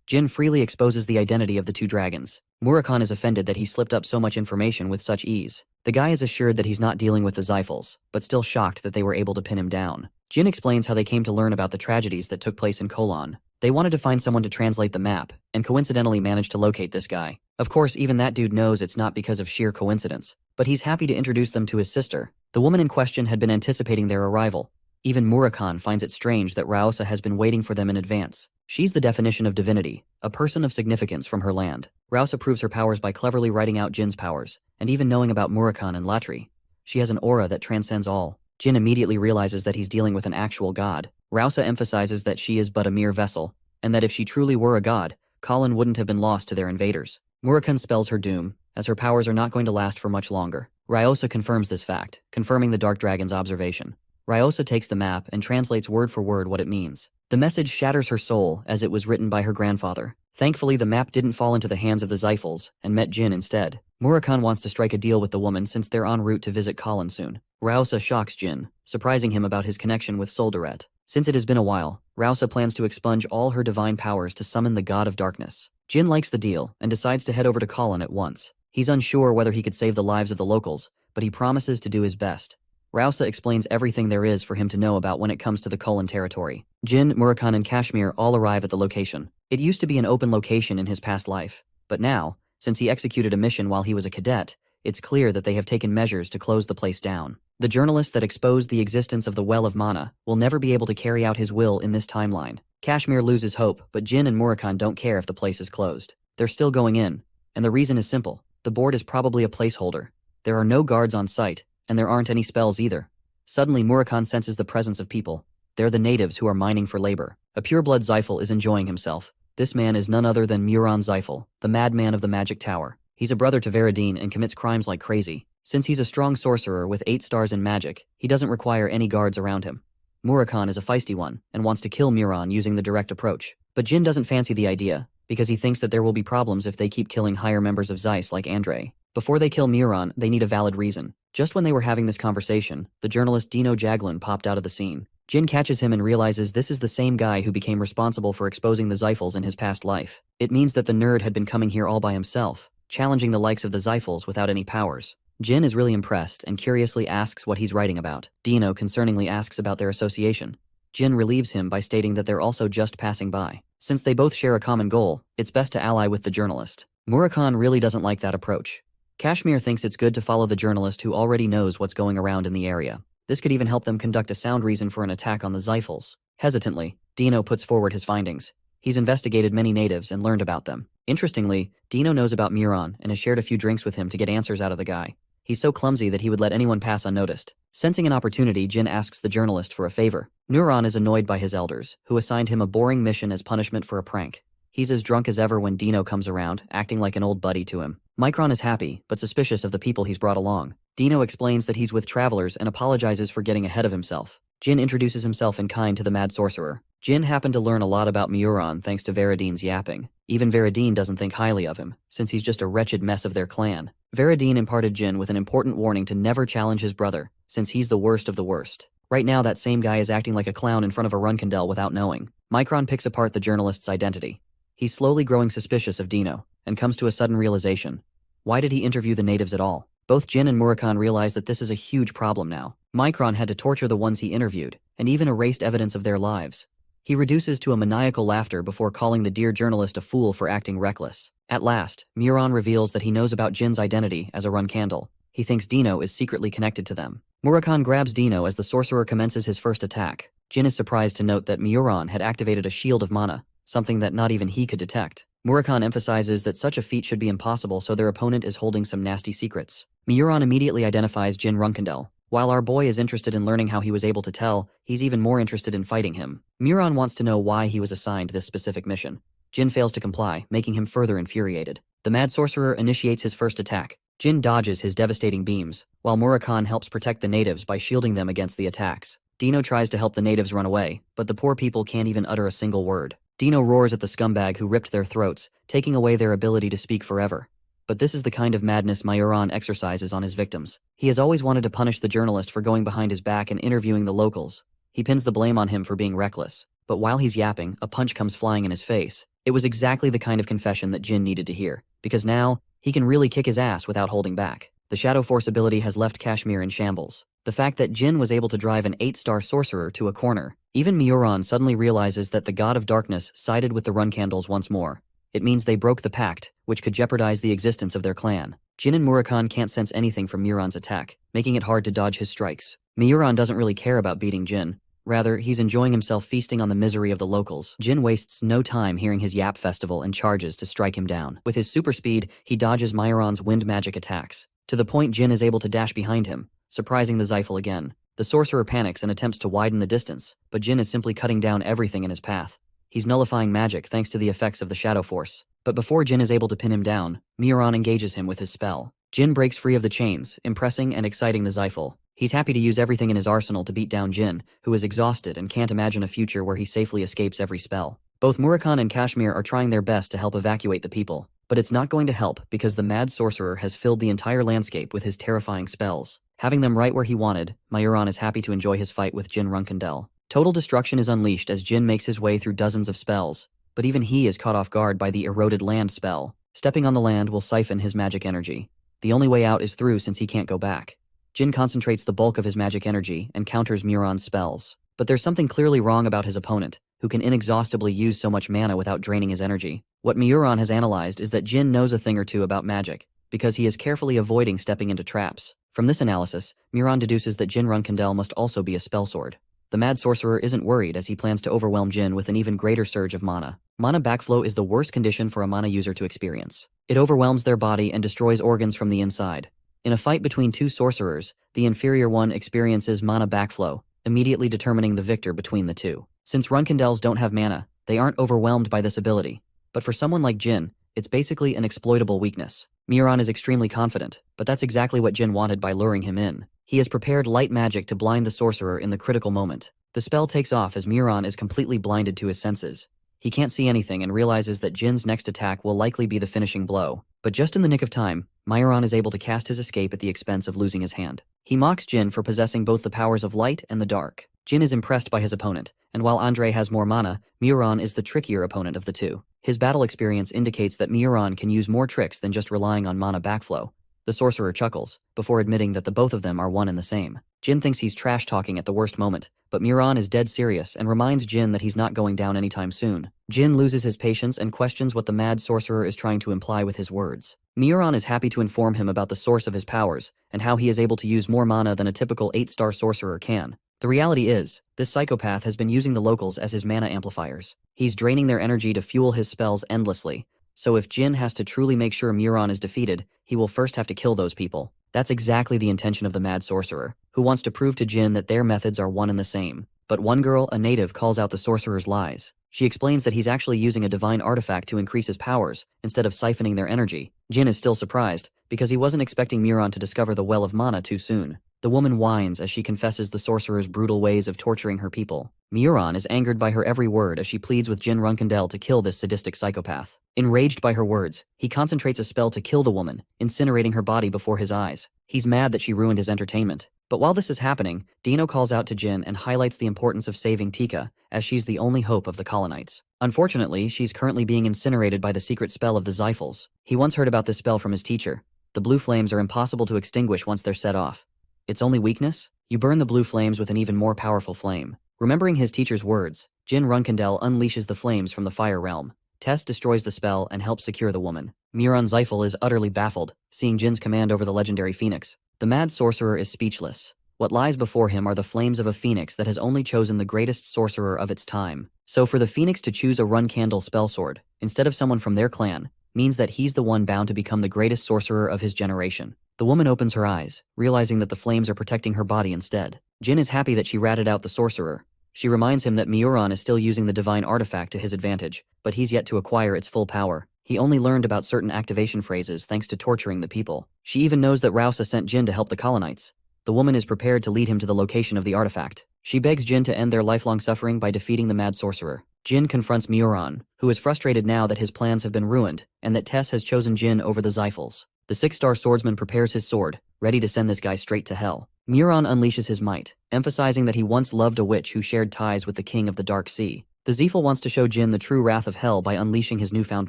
Jin freely exposes the identity of the two dragons. Murakhan is offended that he slipped up so much information with such ease. The guy is assured that he's not dealing with the Zyphals, but still shocked that they were able to pin him down. Jin explains how they came to learn about the tragedies that took place in Kolon. They wanted to find someone to translate the map, and coincidentally managed to locate this guy. Of course, even that dude knows it's not because of sheer coincidence, but he's happy to introduce them to his sister. The woman in question had been anticipating their arrival. Even Murakhan finds it strange that Raosa has been waiting for them in advance. She's the definition of divinity, a person of significance from her land. Raosa proves her powers by cleverly writing out Jin's powers, and even knowing about Murakhan and Latri. She has an aura that transcends all. Jin immediately realizes that he's dealing with an actual god. Raosa emphasizes that she is but a mere vessel, and that if she truly were a god, Colin wouldn't have been lost to their invaders. Murakhan spells her doom, as her powers are not going to last for much longer. Raosa confirms this fact, confirming the Dark Dragon's observation. Raosa takes the map and translates word for word what it means. The message shatters her soul as it was written by her grandfather. Thankfully, the map didn't fall into the hands of the Zyphals and met Jin instead. Murakhan wants to strike a deal with the woman since they're en route to visit Colin soon. Raosa shocks Jin, surprising him about his connection with Soldaret. Since it has been a while, Raosa plans to expunge all her divine powers to summon the God of Darkness. Jin likes the deal and decides to head over to Colin at once. He's unsure whether he could save the lives of the locals, but he promises to do his best. Raosa explains everything there is for him to know about when it comes to the Colin territory. Jin, Murakhan, and Kashmir all arrive at the location. It used to be an open location in his past life, but now, since he executed a mission while he was a cadet, it's clear that they have taken measures to close the place down. The journalist that exposed the existence of the Well of Mana will never be able to carry out his will in this timeline. Kashmir loses hope, but Jin and Murakhan don't care if the place is closed. They're still going in, and the reason is simple. The board is probably a placeholder. There are no guards on site, and there aren't any spells either. Suddenly, Murakhan senses the presence of people. They're the natives who are mining for labor. A pureblood Zyphal is enjoying himself. This man is none other than Muron Zyphal, the madman of the Magic Tower. He's a brother to Veradine and commits crimes like crazy. Since he's a strong sorcerer with 8 stars in magic, he doesn't require any guards around him. Murakhan is a feisty one and wants to kill Muron using the direct approach. But Jin doesn't fancy the idea, because he thinks that there will be problems if they keep killing higher members of Zeiss like Andre. Before they kill Muron, they need a valid reason. Just when they were having this conversation, the journalist Dino Jaglin popped out of the scene. Jin catches him and realizes this is the same guy who became responsible for exposing the Zyphals in his past life. It means that the nerd had been coming here all by himself, challenging the likes of the Zyphals without any powers. Jin is really impressed and curiously asks what he's writing about. Dino concerningly asks about their association. Jin relieves him by stating that they're also just passing by. Since they both share a common goal, it's best to ally with the journalist. Murakhan really doesn't like that approach. Kashmir thinks it's good to follow the journalist who already knows what's going around in the area. This could even help them conduct a sound reason for an attack on the Zyphals. Hesitantly, Dino puts forward his findings. He's investigated many natives and learned about them. Interestingly, Dino knows about Muron and has shared a few drinks with him to get answers out of the guy. He's so clumsy that he would let anyone pass unnoticed. Sensing an opportunity, Jin asks the journalist for a favor. Muron is annoyed by his elders, who assigned him a boring mission as punishment for a prank. He's as drunk as ever when Dino comes around, acting like an old buddy to him. Micron is happy, but suspicious of the people he's brought along. Dino explains that he's with travelers and apologizes for getting ahead of himself. Jin introduces himself in kind to the mad sorcerer. Jin happened to learn a lot about Muron thanks to Veradine's yapping. Even Veradine doesn't think highly of him, since he's just a wretched mess of their clan. Veradine imparted Jin with an important warning to never challenge his brother, since he's the worst of the worst. Right now, that same guy is acting like a clown in front of a Runkindel without knowing. Micron picks apart the journalist's identity. He's slowly growing suspicious of Dino, and comes to a sudden realization. Why did he interview the natives at all? Both Jin and Murakhan realize that this is a huge problem now. Micron had to torture the ones he interviewed, and even erased evidence of their lives. He reduces to a maniacal laughter before calling the dear journalist a fool for acting reckless. At last, 3yr-old reveals that he knows about Jin's identity as a run candle. He thinks Dino is secretly connected to them. Murakhan grabs Dino as the sorcerer commences his first attack. Jin is surprised to note that 3yr-old had activated a shield of mana, something that not even he could detect. Murakhan emphasizes that such a feat should be impossible, so their opponent is holding some nasty secrets. 3yr-old immediately identifies Jin Runkendel. While our boy is interested in learning how he was able to tell, he's even more interested in fighting him. 3yr-old wants to know why he was assigned this specific mission. Jin fails to comply, making him further infuriated. The mad sorcerer initiates his first attack. Jin dodges his devastating beams, while Murakhan helps protect the natives by shielding them against the attacks. Dino tries to help the natives run away, but the poor people can't even utter a single word. Dino roars at the scumbag who ripped their throats, taking away their ability to speak forever. But this is the kind of madness 3yr-old exercises on his victims. He has always wanted to punish the journalist for going behind his back and interviewing the locals. He pins the blame on him for being reckless. But while he's yapping, a punch comes flying in his face. It was exactly the kind of confession that Jin needed to hear, because now, he can really kick his ass without holding back. The Shadow Force ability has left Kashmir in shambles. The fact that Jin was able to drive an 8-star sorcerer to a corner. Even 3yr-old suddenly realizes that the God of Darkness sided with the Run Candles once more. It means they broke the pact, which could jeopardize the existence of their clan. Jin and Murakhan can't sense anything from 3yr-old's attack, making it hard to dodge his strikes. 3yr-old doesn't really care about beating Jin. Rather, he's enjoying himself feasting on the misery of the locals. Jin wastes no time hearing his yap festival and charges to strike him down. With his super speed, he dodges 3yr-old's wind magic attacks, to the point Jin is able to dash behind him, surprising the Zyphal again. The sorcerer panics and attempts to widen the distance, but Jin is simply cutting down everything in his path. He's nullifying magic thanks to the effects of the Shadow Force. But before Jin is able to pin him down, 3yr-old engages him with his spell. Jin breaks free of the chains, impressing and exciting the Zyphal. He's happy to use everything in his arsenal to beat down Jin, who is exhausted and can't imagine a future where he safely escapes every spell. Both Murakhan and Kashmir are trying their best to help evacuate the people, but it's not going to help because the mad sorcerer has filled the entire landscape with his terrifying spells. Having them right where he wanted, 3yr-old is happy to enjoy his fight with Jin Runkendel. Total destruction is unleashed as Jin makes his way through dozens of spells, but even he is caught off guard by the eroded land spell. Stepping on the land will siphon his magic energy. The only way out is through since he can't go back. Jin concentrates the bulk of his magic energy and counters 3yr-old's spells. But there's something clearly wrong about his opponent, who can inexhaustibly use so much mana without draining his energy. What 3yr-old has analyzed is that Jin knows a thing or two about magic, because he is carefully avoiding stepping into traps. From this analysis, 3yr-old deduces that Jin Runkendel must also be a spellsword. The mad sorcerer isn't worried as he plans to overwhelm Jin with an even greater surge of mana. Mana backflow is the worst condition for a mana user to experience. It overwhelms their body and destroys organs from the inside. In a fight between two sorcerers, the inferior one experiences mana backflow, immediately determining the victor between the two. Since Runkendels don't have mana, they aren't overwhelmed by this ability. But for someone like Jin, it's basically an exploitable weakness. 3yr-old is extremely confident, but that's exactly what Jin wanted by luring him in. He has prepared light magic to blind the sorcerer in the critical moment. The spell takes off as 3yr-old is completely blinded to his senses. He can't see anything and realizes that Jin's next attack will likely be the finishing blow. But just in the nick of time, 3yr-old is able to cast his escape at the expense of losing his hand. He mocks Jin for possessing both the powers of light and the dark. Jin is impressed by his opponent, and while Andre has more mana, 3yr-old is the trickier opponent of the two. His battle experience indicates that 3yr-old can use more tricks than just relying on mana backflow. The sorcerer chuckles, before admitting that the both of them are one and the same. Jin thinks he's trash-talking at the worst moment, but 3yr-old is dead serious and reminds Jin that he's not going down anytime soon. Jin loses his patience and questions what the mad sorcerer is trying to imply with his words. 3yr-old is happy to inform him about the source of his powers, and how he is able to use more mana than a typical 8-star sorcerer can. The reality is, this psychopath has been using the locals as his mana amplifiers. He's draining their energy to fuel his spells endlessly. So if Jin has to truly make sure 3yr-old is defeated, he will first have to kill those people. That's exactly the intention of the mad sorcerer, who wants to prove to Jin that their methods are one and the same. But one girl, a native, calls out the sorcerer's lies. She explains that he's actually using a divine artifact to increase his powers, instead of siphoning their energy. Jin is still surprised, because he wasn't expecting 3yr-old to discover the well of mana too soon. The woman whines as she confesses the sorcerer's brutal ways of torturing her people. 3yr-old is angered by her every word as she pleads with Jin Runkendel to kill this sadistic psychopath. Enraged by her words, he concentrates a spell to kill the woman, incinerating her body before his eyes. He's mad that she ruined his entertainment. But while this is happening, Dino calls out to Jin and highlights the importance of saving Tika, as she's the only hope of the colonites. Unfortunately, she's currently being incinerated by the secret spell of the Zyphals. He once heard about this spell from his teacher. The blue flames are impossible to extinguish once they're set off. Its only weakness? You burn the blue flames with an even more powerful flame. Remembering his teacher's words, Jin-Runkandel unleashes the flames from the fire realm. Tess destroys the spell and helps secure the woman. Miron-Zyphel is utterly baffled, seeing Jin's command over the legendary phoenix. The mad sorcerer is speechless. What lies before him are the flames of a phoenix that has only chosen the greatest sorcerer of its time. So for the phoenix to choose a Runkandel spellsword, instead of someone from their clan, means that he's the one bound to become the greatest sorcerer of his generation. The woman opens her eyes, realizing that the flames are protecting her body instead. Jin is happy that she ratted out the sorcerer. She reminds him that Miron is still using the divine artifact to his advantage, but he's yet to acquire its full power. He only learned about certain activation phrases thanks to torturing the people. She even knows that Rausa sent Jin to help the colonites. The woman is prepared to lead him to the location of the artifact. She begs Jin to end their lifelong suffering by defeating the mad sorcerer. Jin confronts Miron, who is frustrated now that his plans have been ruined, and that Tess has chosen Jin over the Zyphels. The 6-star swordsman prepares his sword, ready to send this guy straight to hell. Miron unleashes his might, emphasizing that he once loved a witch who shared ties with the king of the Dark Sea. The Zyphel wants to show Jin the true wrath of hell by unleashing his newfound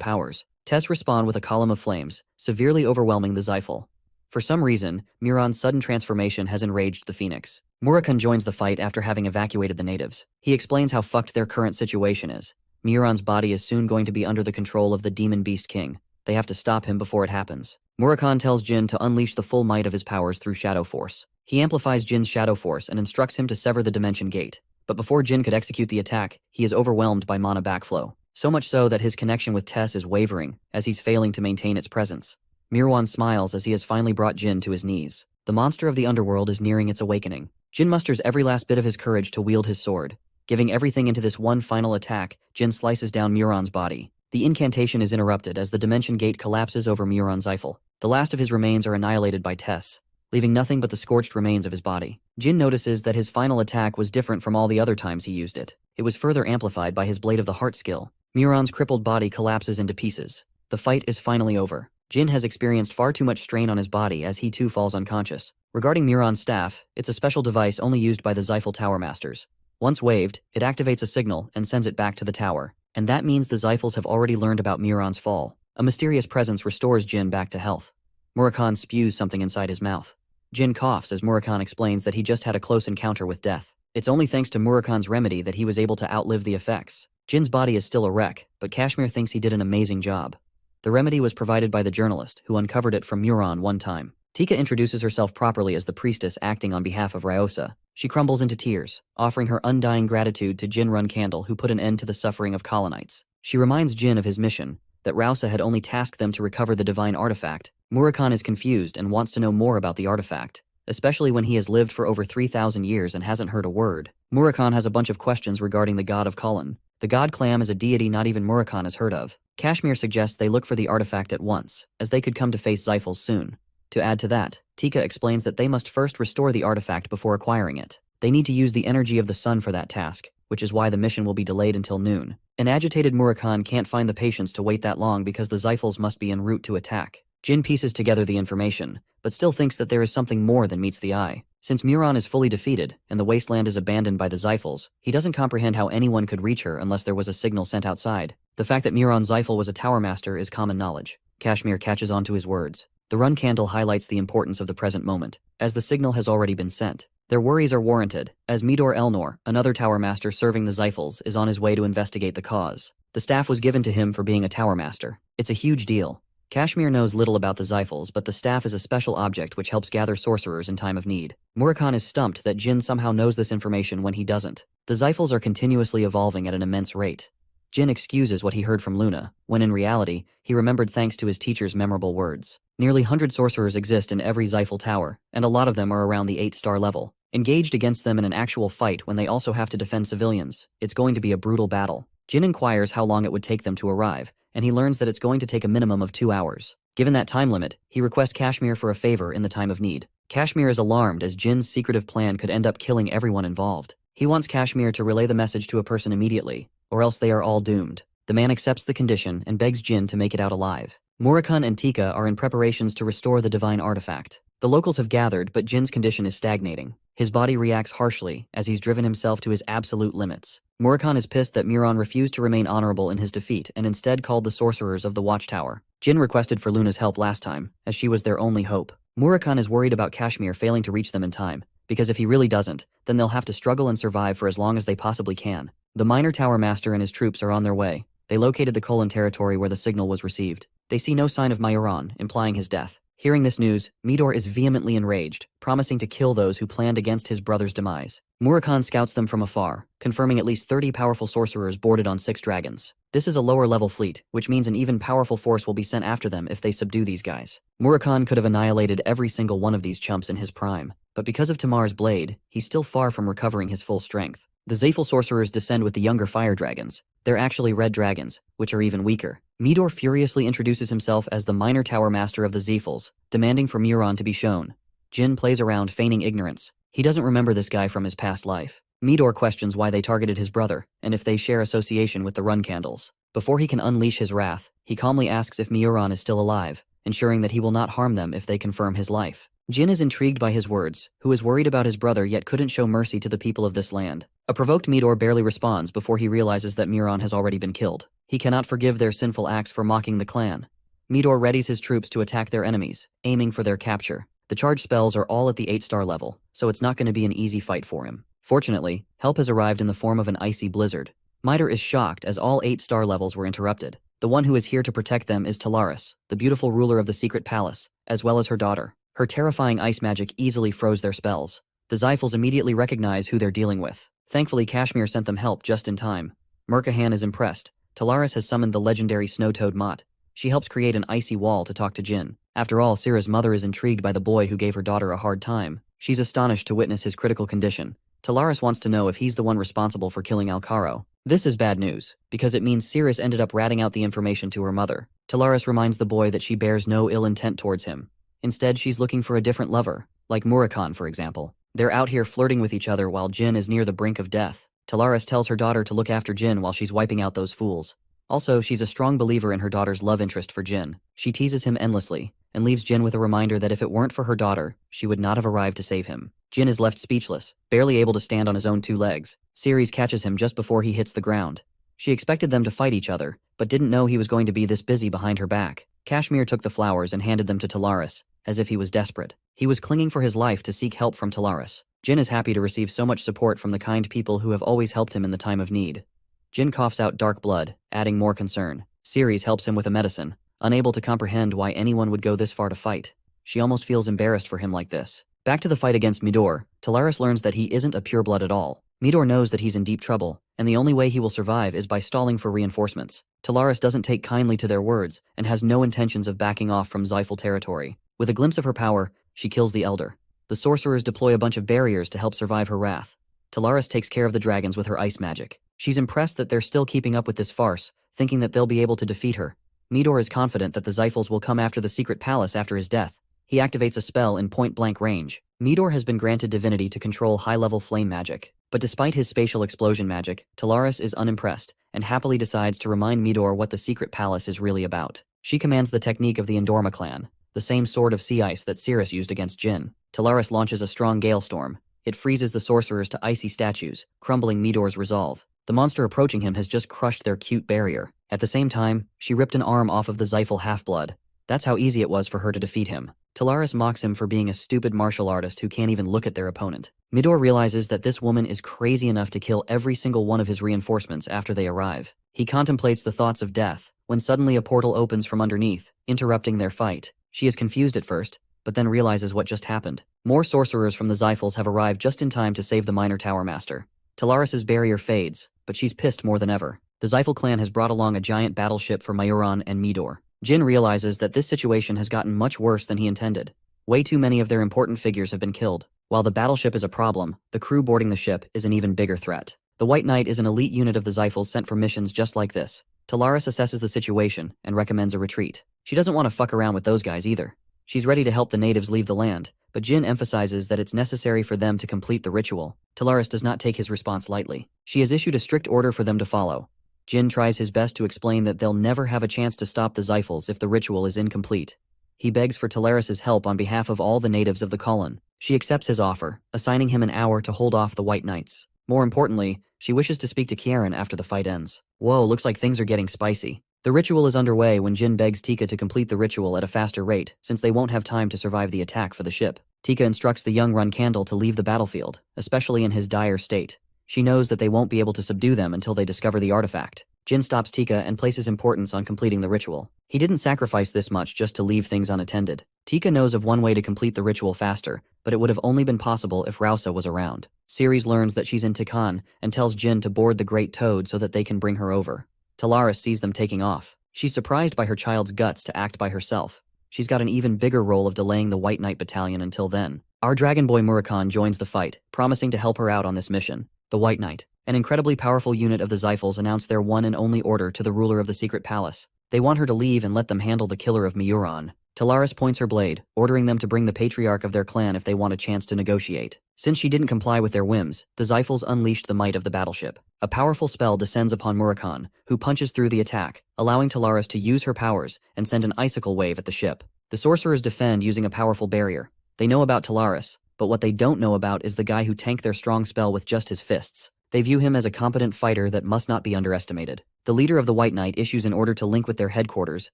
powers. Tess responds with a column of flames, severely overwhelming the Zyphel. For some reason, Miron's sudden transformation has enraged the phoenix. Murakun joins the fight after having evacuated the natives. He explains how fucked their current situation is. Miron's body is soon going to be under the control of the Demon Beast King. They have to stop him before it happens. Murakun tells Jin to unleash the full might of his powers through Shadow Force. He amplifies Jin's Shadow Force and instructs him to sever the Dimension Gate. But before Jin could execute the attack, he is overwhelmed by mana backflow. So much so that his connection with Tess is wavering, as he's failing to maintain its presence. Mirwan smiles as he has finally brought Jin to his knees. The monster of the underworld is nearing its awakening. Jin musters every last bit of his courage to wield his sword. Giving everything into this one final attack, Jin slices down Miron's body. The incantation is interrupted as the Dimension Gate collapses over Miron-Zyphel. The last of his remains are annihilated by Tess, leaving nothing but the scorched remains of his body. Jin notices that his final attack was different from all the other times he used it. It was further amplified by his Blade of the Heart skill. Miron's crippled body collapses into pieces. The fight is finally over. Jin has experienced far too much strain on his body as he too falls unconscious. Regarding Miron's staff, it's a special device only used by the Zyphel Tower Masters. Once waved, it activates a signal and sends it back to the tower. And that means the Zyphels have already learned about Miron's fall. A mysterious presence restores Jin back to health. Murakun spews something inside his mouth. Jin coughs as Murakun explains that he just had a close encounter with death. It's only thanks to Murakun's remedy that he was able to outlive the effects. Jin's body is still a wreck, but Kashmir thinks he did an amazing job. The remedy was provided by the journalist, who uncovered it from Muron one time. Tika introduces herself properly as the priestess acting on behalf of Ryosa. She crumbles into tears, offering her undying gratitude to Jin-Runkandel, who put an end to the suffering of colonites. She reminds Jin of his mission, that Rausa had only tasked them to recover the divine artifact. Murakun is confused and wants to know more about the artifact, especially when he has lived for over 3,000 years and hasn't heard a word. Murakun has a bunch of questions regarding the god of Kulin. The god Clam is a deity not even Murakun has heard of. Kashmir suggests they look for the artifact at once, as they could come to face Zyphels soon. To add to that, Tika explains that they must first restore the artifact before acquiring it. They need to use the energy of the sun for that task, which is why the mission will be delayed until noon. An agitated Murakun can't find the patience to wait that long because the Zyphels must be en route to attack. Jin pieces together the information, but still thinks that there is something more than meets the eye. Since Muron is fully defeated, and the wasteland is abandoned by the Zyphels, he doesn't comprehend how anyone could reach her unless there was a signal sent outside. The fact that Muron-Zyphel was a tower master is common knowledge. Kashmir catches on to his words. The run candle highlights the importance of the present moment, as the signal has already been sent. Their worries are warranted, as Midor Elnor, another tower master serving the Zyphels, is on his way to investigate the cause. The staff was given to him for being a tower master. It's a huge deal. Kashmir knows little about the Zyphels, but the staff is a special object which helps gather sorcerers in time of need. Murakun is stumped that Jin somehow knows this information when he doesn't. The Zyphels are continuously evolving at an immense rate. Jin excuses what he heard from Luna, when in reality, he remembered thanks to his teacher's memorable words. Nearly 100 sorcerers exist in every Zyphel tower, and a lot of them are around the 8-star level. Engaged against them in an actual fight when they also have to defend civilians, it's going to be a brutal battle. Jin inquires how long it would take them to arrive, and he learns that it's going to take a minimum of 2 hours. Given that time limit, he requests Kashmir for a favor in the time of need. Kashmir is alarmed as Jin's secretive plan could end up killing everyone involved. He wants Kashmir to relay the message to a person immediately, or else they are all doomed. The man accepts the condition and begs Jin to make it out alive. Murakun and Tika are in preparations to restore the divine artifact. The locals have gathered, but Jin's condition is stagnating. His body reacts harshly as he's driven himself to his absolute limits. Murakun is pissed that Miron refused to remain honorable in his defeat and instead called the sorcerers of the Watchtower. Jin requested for Luna's help last time, as she was their only hope. Murakun is worried about Kashmir failing to reach them in time, because if he really doesn't, then they'll have to struggle and survive for as long as they possibly can. The minor tower master and his troops are on their way. They located the Colon territory where the signal was received. They see no sign of Majoran, implying his death. Hearing this news, Midor is vehemently enraged, promising to kill those who planned against his brother's demise. Murakhan scouts them from afar, confirming at least 30 powerful sorcerers boarded on 6 dragons. This is a lower-level fleet, which means an even powerful force will be sent after them if they subdue these guys. Murakhan could have annihilated every single one of these chumps in his prime, but because of Tamar's blade, he's still far from recovering his full strength. The Zayful sorcerers descend with the younger fire dragons. They're actually red dragons, which are even weaker. Midor furiously introduces himself as the minor tower master of the Zayfals, demanding for Muran to be shown. Jin plays around, feigning ignorance. He doesn't remember this guy from his past life. Midor questions why they targeted his brother, and if they share association with the Run Candles. Before he can unleash his wrath, he calmly asks if Muran is still alive, ensuring that he will not harm them if they confirm his life. Jin is intrigued by his words, who is worried about his brother yet couldn't show mercy to the people of this land. A provoked Midor barely responds before he realizes that Muran has already been killed. He cannot forgive their sinful acts for mocking the clan. Midor readies his troops to attack their enemies, aiming for their capture. The charge spells are all at the 8-star level, so it's not going to be an easy fight for him. Fortunately, help has arrived in the form of an icy blizzard. Midor is shocked as all 8-star levels were interrupted. The one who is here to protect them is Talaris, the beautiful ruler of the secret palace, as well as her daughter. Her terrifying ice magic easily froze their spells. The Zyphals immediately recognize who they're dealing with. Thankfully, Kashmir sent them help just in time. Murkahan is impressed. Talaris has summoned the legendary Snow-Toad Mott. She helps create an icy wall to talk to Jin. After all, Sira's mother is intrigued by the boy who gave her daughter a hard time. She's astonished to witness his critical condition. Talaris wants to know if he's the one responsible for killing Alcaro. This is bad news, because it means Cirrus ended up ratting out the information to her mother. Talaris reminds the boy that she bears no ill intent towards him. Instead, she's looking for a different lover, like Murakhan, for example. They're out here flirting with each other while Jin is near the brink of death. Talaris tells her daughter to look after Jin while she's wiping out those fools. Also, she's a strong believer in her daughter's love interest for Jin. She teases him endlessly, and leaves Jin with a reminder that if it weren't for her daughter, she would not have arrived to save him. Jin is left speechless, barely able to stand on his own 2 legs. Ceres catches him just before he hits the ground. She expected them to fight each other, but didn't know he was going to be this busy behind her back. Kashmir took the flowers and handed them to Talaris, as if he was desperate. He was clinging for his life to seek help from Talaris. Jin is happy to receive so much support from the kind people who have always helped him in the time of need. Jin coughs out dark blood, adding more concern. Ceres helps him with a medicine, unable to comprehend why anyone would go this far to fight. She almost feels embarrassed for him like this. Back to the fight against Midor, Talaris learns that he isn't a pureblood at all. Midor knows that he's in deep trouble, and the only way he will survive is by stalling for reinforcements. Talaris doesn't take kindly to their words, and has no intentions of backing off from Zyphal territory. With a glimpse of her power, she kills the Elder. The sorcerers deploy a bunch of barriers to help survive her wrath. Talaris takes care of the dragons with her ice magic. She's impressed that they're still keeping up with this farce, thinking that they'll be able to defeat her. Midor is confident that the Zyphals will come after the secret palace after his death. He activates a spell in point-blank range. Midor has been granted divinity to control high-level flame magic. But despite his spatial explosion magic, Talaris is unimpressed, and happily decides to remind Midor what the secret palace is really about. She commands the technique of the Endorma clan, the same sword of sea ice that Cirrus used against Jin. Talaris launches a strong gale storm. It freezes the sorcerers to icy statues, crumbling Midor's resolve. The monster approaching him has just crushed their cute barrier. At the same time, she ripped an arm off of the Zyphal half-blood. That's how easy it was for her to defeat him. Talaris mocks him for being a stupid martial artist who can't even look at their opponent. Midor realizes that this woman is crazy enough to kill every single one of his reinforcements after they arrive. He contemplates the thoughts of death, when suddenly a portal opens from underneath, interrupting their fight. She is confused at first, but then realizes what just happened. More sorcerers from the Zyphals have arrived just in time to save the minor tower master. Talaris's barrier fades, but she's pissed more than ever. The Zyphal clan has brought along a giant battleship for Majoran and Midor. Jin realizes that this situation has gotten much worse than he intended. Way too many of their important figures have been killed. While the battleship is a problem, the crew boarding the ship is an even bigger threat. The White Knight is an elite unit of the Zyphals sent for missions just like this. Talaris assesses the situation and recommends a retreat. She doesn't want to fuck around with those guys either. She's ready to help the natives leave the land, but Jin emphasizes that it's necessary for them to complete the ritual. Talaris does not take his response lightly. She has issued a strict order for them to follow. Jin tries his best to explain that they'll never have a chance to stop the Zyphals if the ritual is incomplete. He begs for Talaris's help on behalf of all the natives of the colon. She accepts his offer, assigning him an hour to hold off the White Knights. More importantly, she wishes to speak to Kieran after the fight ends. Whoa, looks like things are getting spicy. The ritual is underway when Jin begs Tika to complete the ritual at a faster rate, since they won't have time to survive the attack for the ship. Tika instructs the young Run-Candle to leave the battlefield, especially in his dire state. She knows that they won't be able to subdue them until they discover the artifact. Jin stops Tika and places importance on completing the ritual. He didn't sacrifice this much just to leave things unattended. Tika knows of one way to complete the ritual faster, but it would have only been possible if Rausa was around. Ceres learns that she's in Tikan and tells Jin to board the Great Toad so that they can bring her over. Talaris sees them taking off. She's surprised by her child's guts to act by herself. She's got an even bigger role of delaying the White Knight Battalion until then. Our Dragon Boy Murakhan joins the fight, promising to help her out on this mission. The White Knight, an incredibly powerful unit of the Xiphals, announce their one and only order to the ruler of the secret palace. They want her to leave and let them handle the killer of Miyuran. Talaris points her blade, ordering them to bring the patriarch of their clan if they want a chance to negotiate. Since she didn't comply with their whims, the Xiphals unleashed the might of the battleship. A powerful spell descends upon Murakhan, who punches through the attack, allowing Talaris to use her powers and send an icicle wave at the ship. The sorcerers defend using a powerful barrier. They know about Talaris, but what they don't know about is the guy who tanked their strong spell with just his fists. They view him as a competent fighter that must not be underestimated. The leader of the White Knight issues an order to link with their headquarters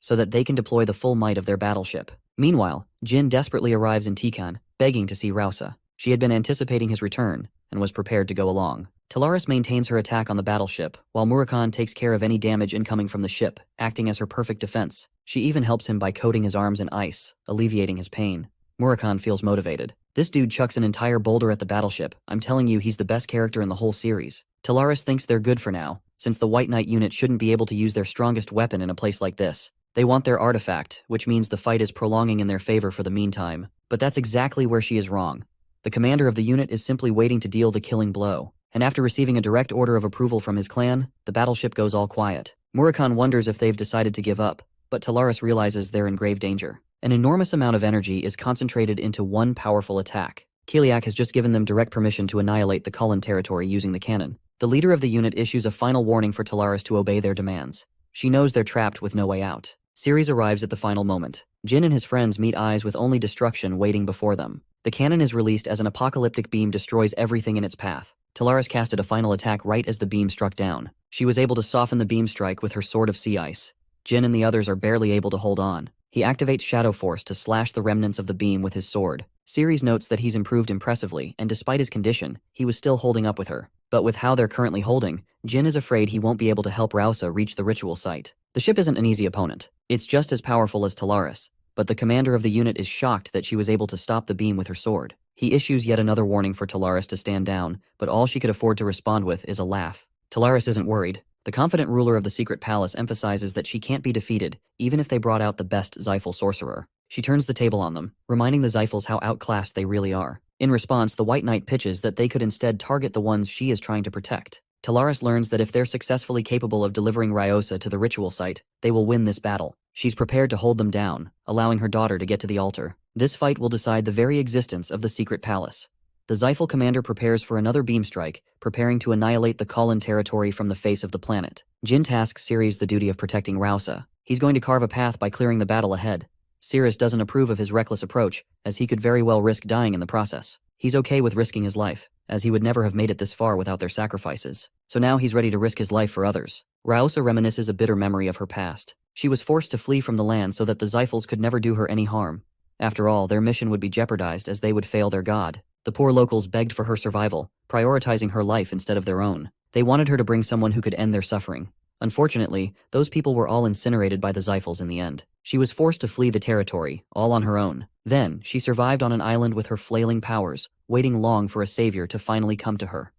so that they can deploy the full might of their battleship. Meanwhile, Jin desperately arrives in Tikan, begging to see Rausa. She had been anticipating his return and was prepared to go along. Talaris maintains her attack on the battleship, while Murakhan takes care of any damage incoming from the ship, acting as her perfect defense. She even helps him by coating his arms in ice, alleviating his pain. Murakhan feels motivated. This dude chucks an entire boulder at the battleship. I'm telling you, he's the best character in the whole series. Talaris thinks they're good for now, since the White Knight unit shouldn't be able to use their strongest weapon in a place like this. They want their artifact, which means the fight is prolonging in their favor for the meantime. But that's exactly where she is wrong. The commander of the unit is simply waiting to deal the killing blow. And after receiving a direct order of approval from his clan, the battleship goes all quiet. Murakhan wonders if they've decided to give up, but Talaris realizes they're in grave danger. An enormous amount of energy is concentrated into one powerful attack. Kiliak has just given them direct permission to annihilate the Kulin territory using the cannon. The leader of the unit issues a final warning for Talaris to obey their demands. She knows they're trapped with no way out. Ceres arrives at the final moment. Jin and his friends meet eyes with only destruction waiting before them. The cannon is released as an apocalyptic beam destroys everything in its path. Talaris casted a final attack right as the beam struck down. She was able to soften the beam strike with her sword of sea ice. Jin and the others are barely able to hold on. He activates Shadow Force to slash the remnants of the beam with his sword. Ceres notes that he's improved impressively, and despite his condition, he was still holding up with her. But with how they're currently holding, Jin is afraid he won't be able to help Rausa reach the ritual site. The ship isn't an easy opponent. It's just as powerful as Talaris, but the commander of the unit is shocked that she was able to stop the beam with her sword. He issues yet another warning for Talaris to stand down, but all she could afford to respond with is a laugh. Talaris isn't worried. The confident ruler of the secret palace emphasizes that she can't be defeated, even if they brought out the best Xiphal sorcerer. She turns the table on them, reminding the Xiphals how outclassed they really are. In response, the White Knight pitches that they could instead target the ones she is trying to protect. Talaris learns that if they're successfully capable of delivering Ryosa to the ritual site, they will win this battle. She's prepared to hold them down, allowing her daughter to get to the altar. This fight will decide the very existence of the secret palace. The Xiphal commander prepares for another beam strike, preparing to annihilate the Kulin territory from the face of the planet. Jin tasks Ceres the duty of protecting Rausa. He's going to carve a path by clearing the battle ahead. Ceres doesn't approve of his reckless approach, as he could very well risk dying in the process. He's okay with risking his life, as he would never have made it this far without their sacrifices. So now he's ready to risk his life for others. Rausa reminisces a bitter memory of her past. She was forced to flee from the land so that the Xiphals could never do her any harm. After all, their mission would be jeopardized as they would fail their god. The poor locals begged for her survival, prioritizing her life instead of their own. They wanted her to bring someone who could end their suffering. Unfortunately, those people were all incinerated by the Xiphals in the end. She was forced to flee the territory, all on her own. Then, she survived on an island with her flailing powers, waiting long for a savior to finally come to her.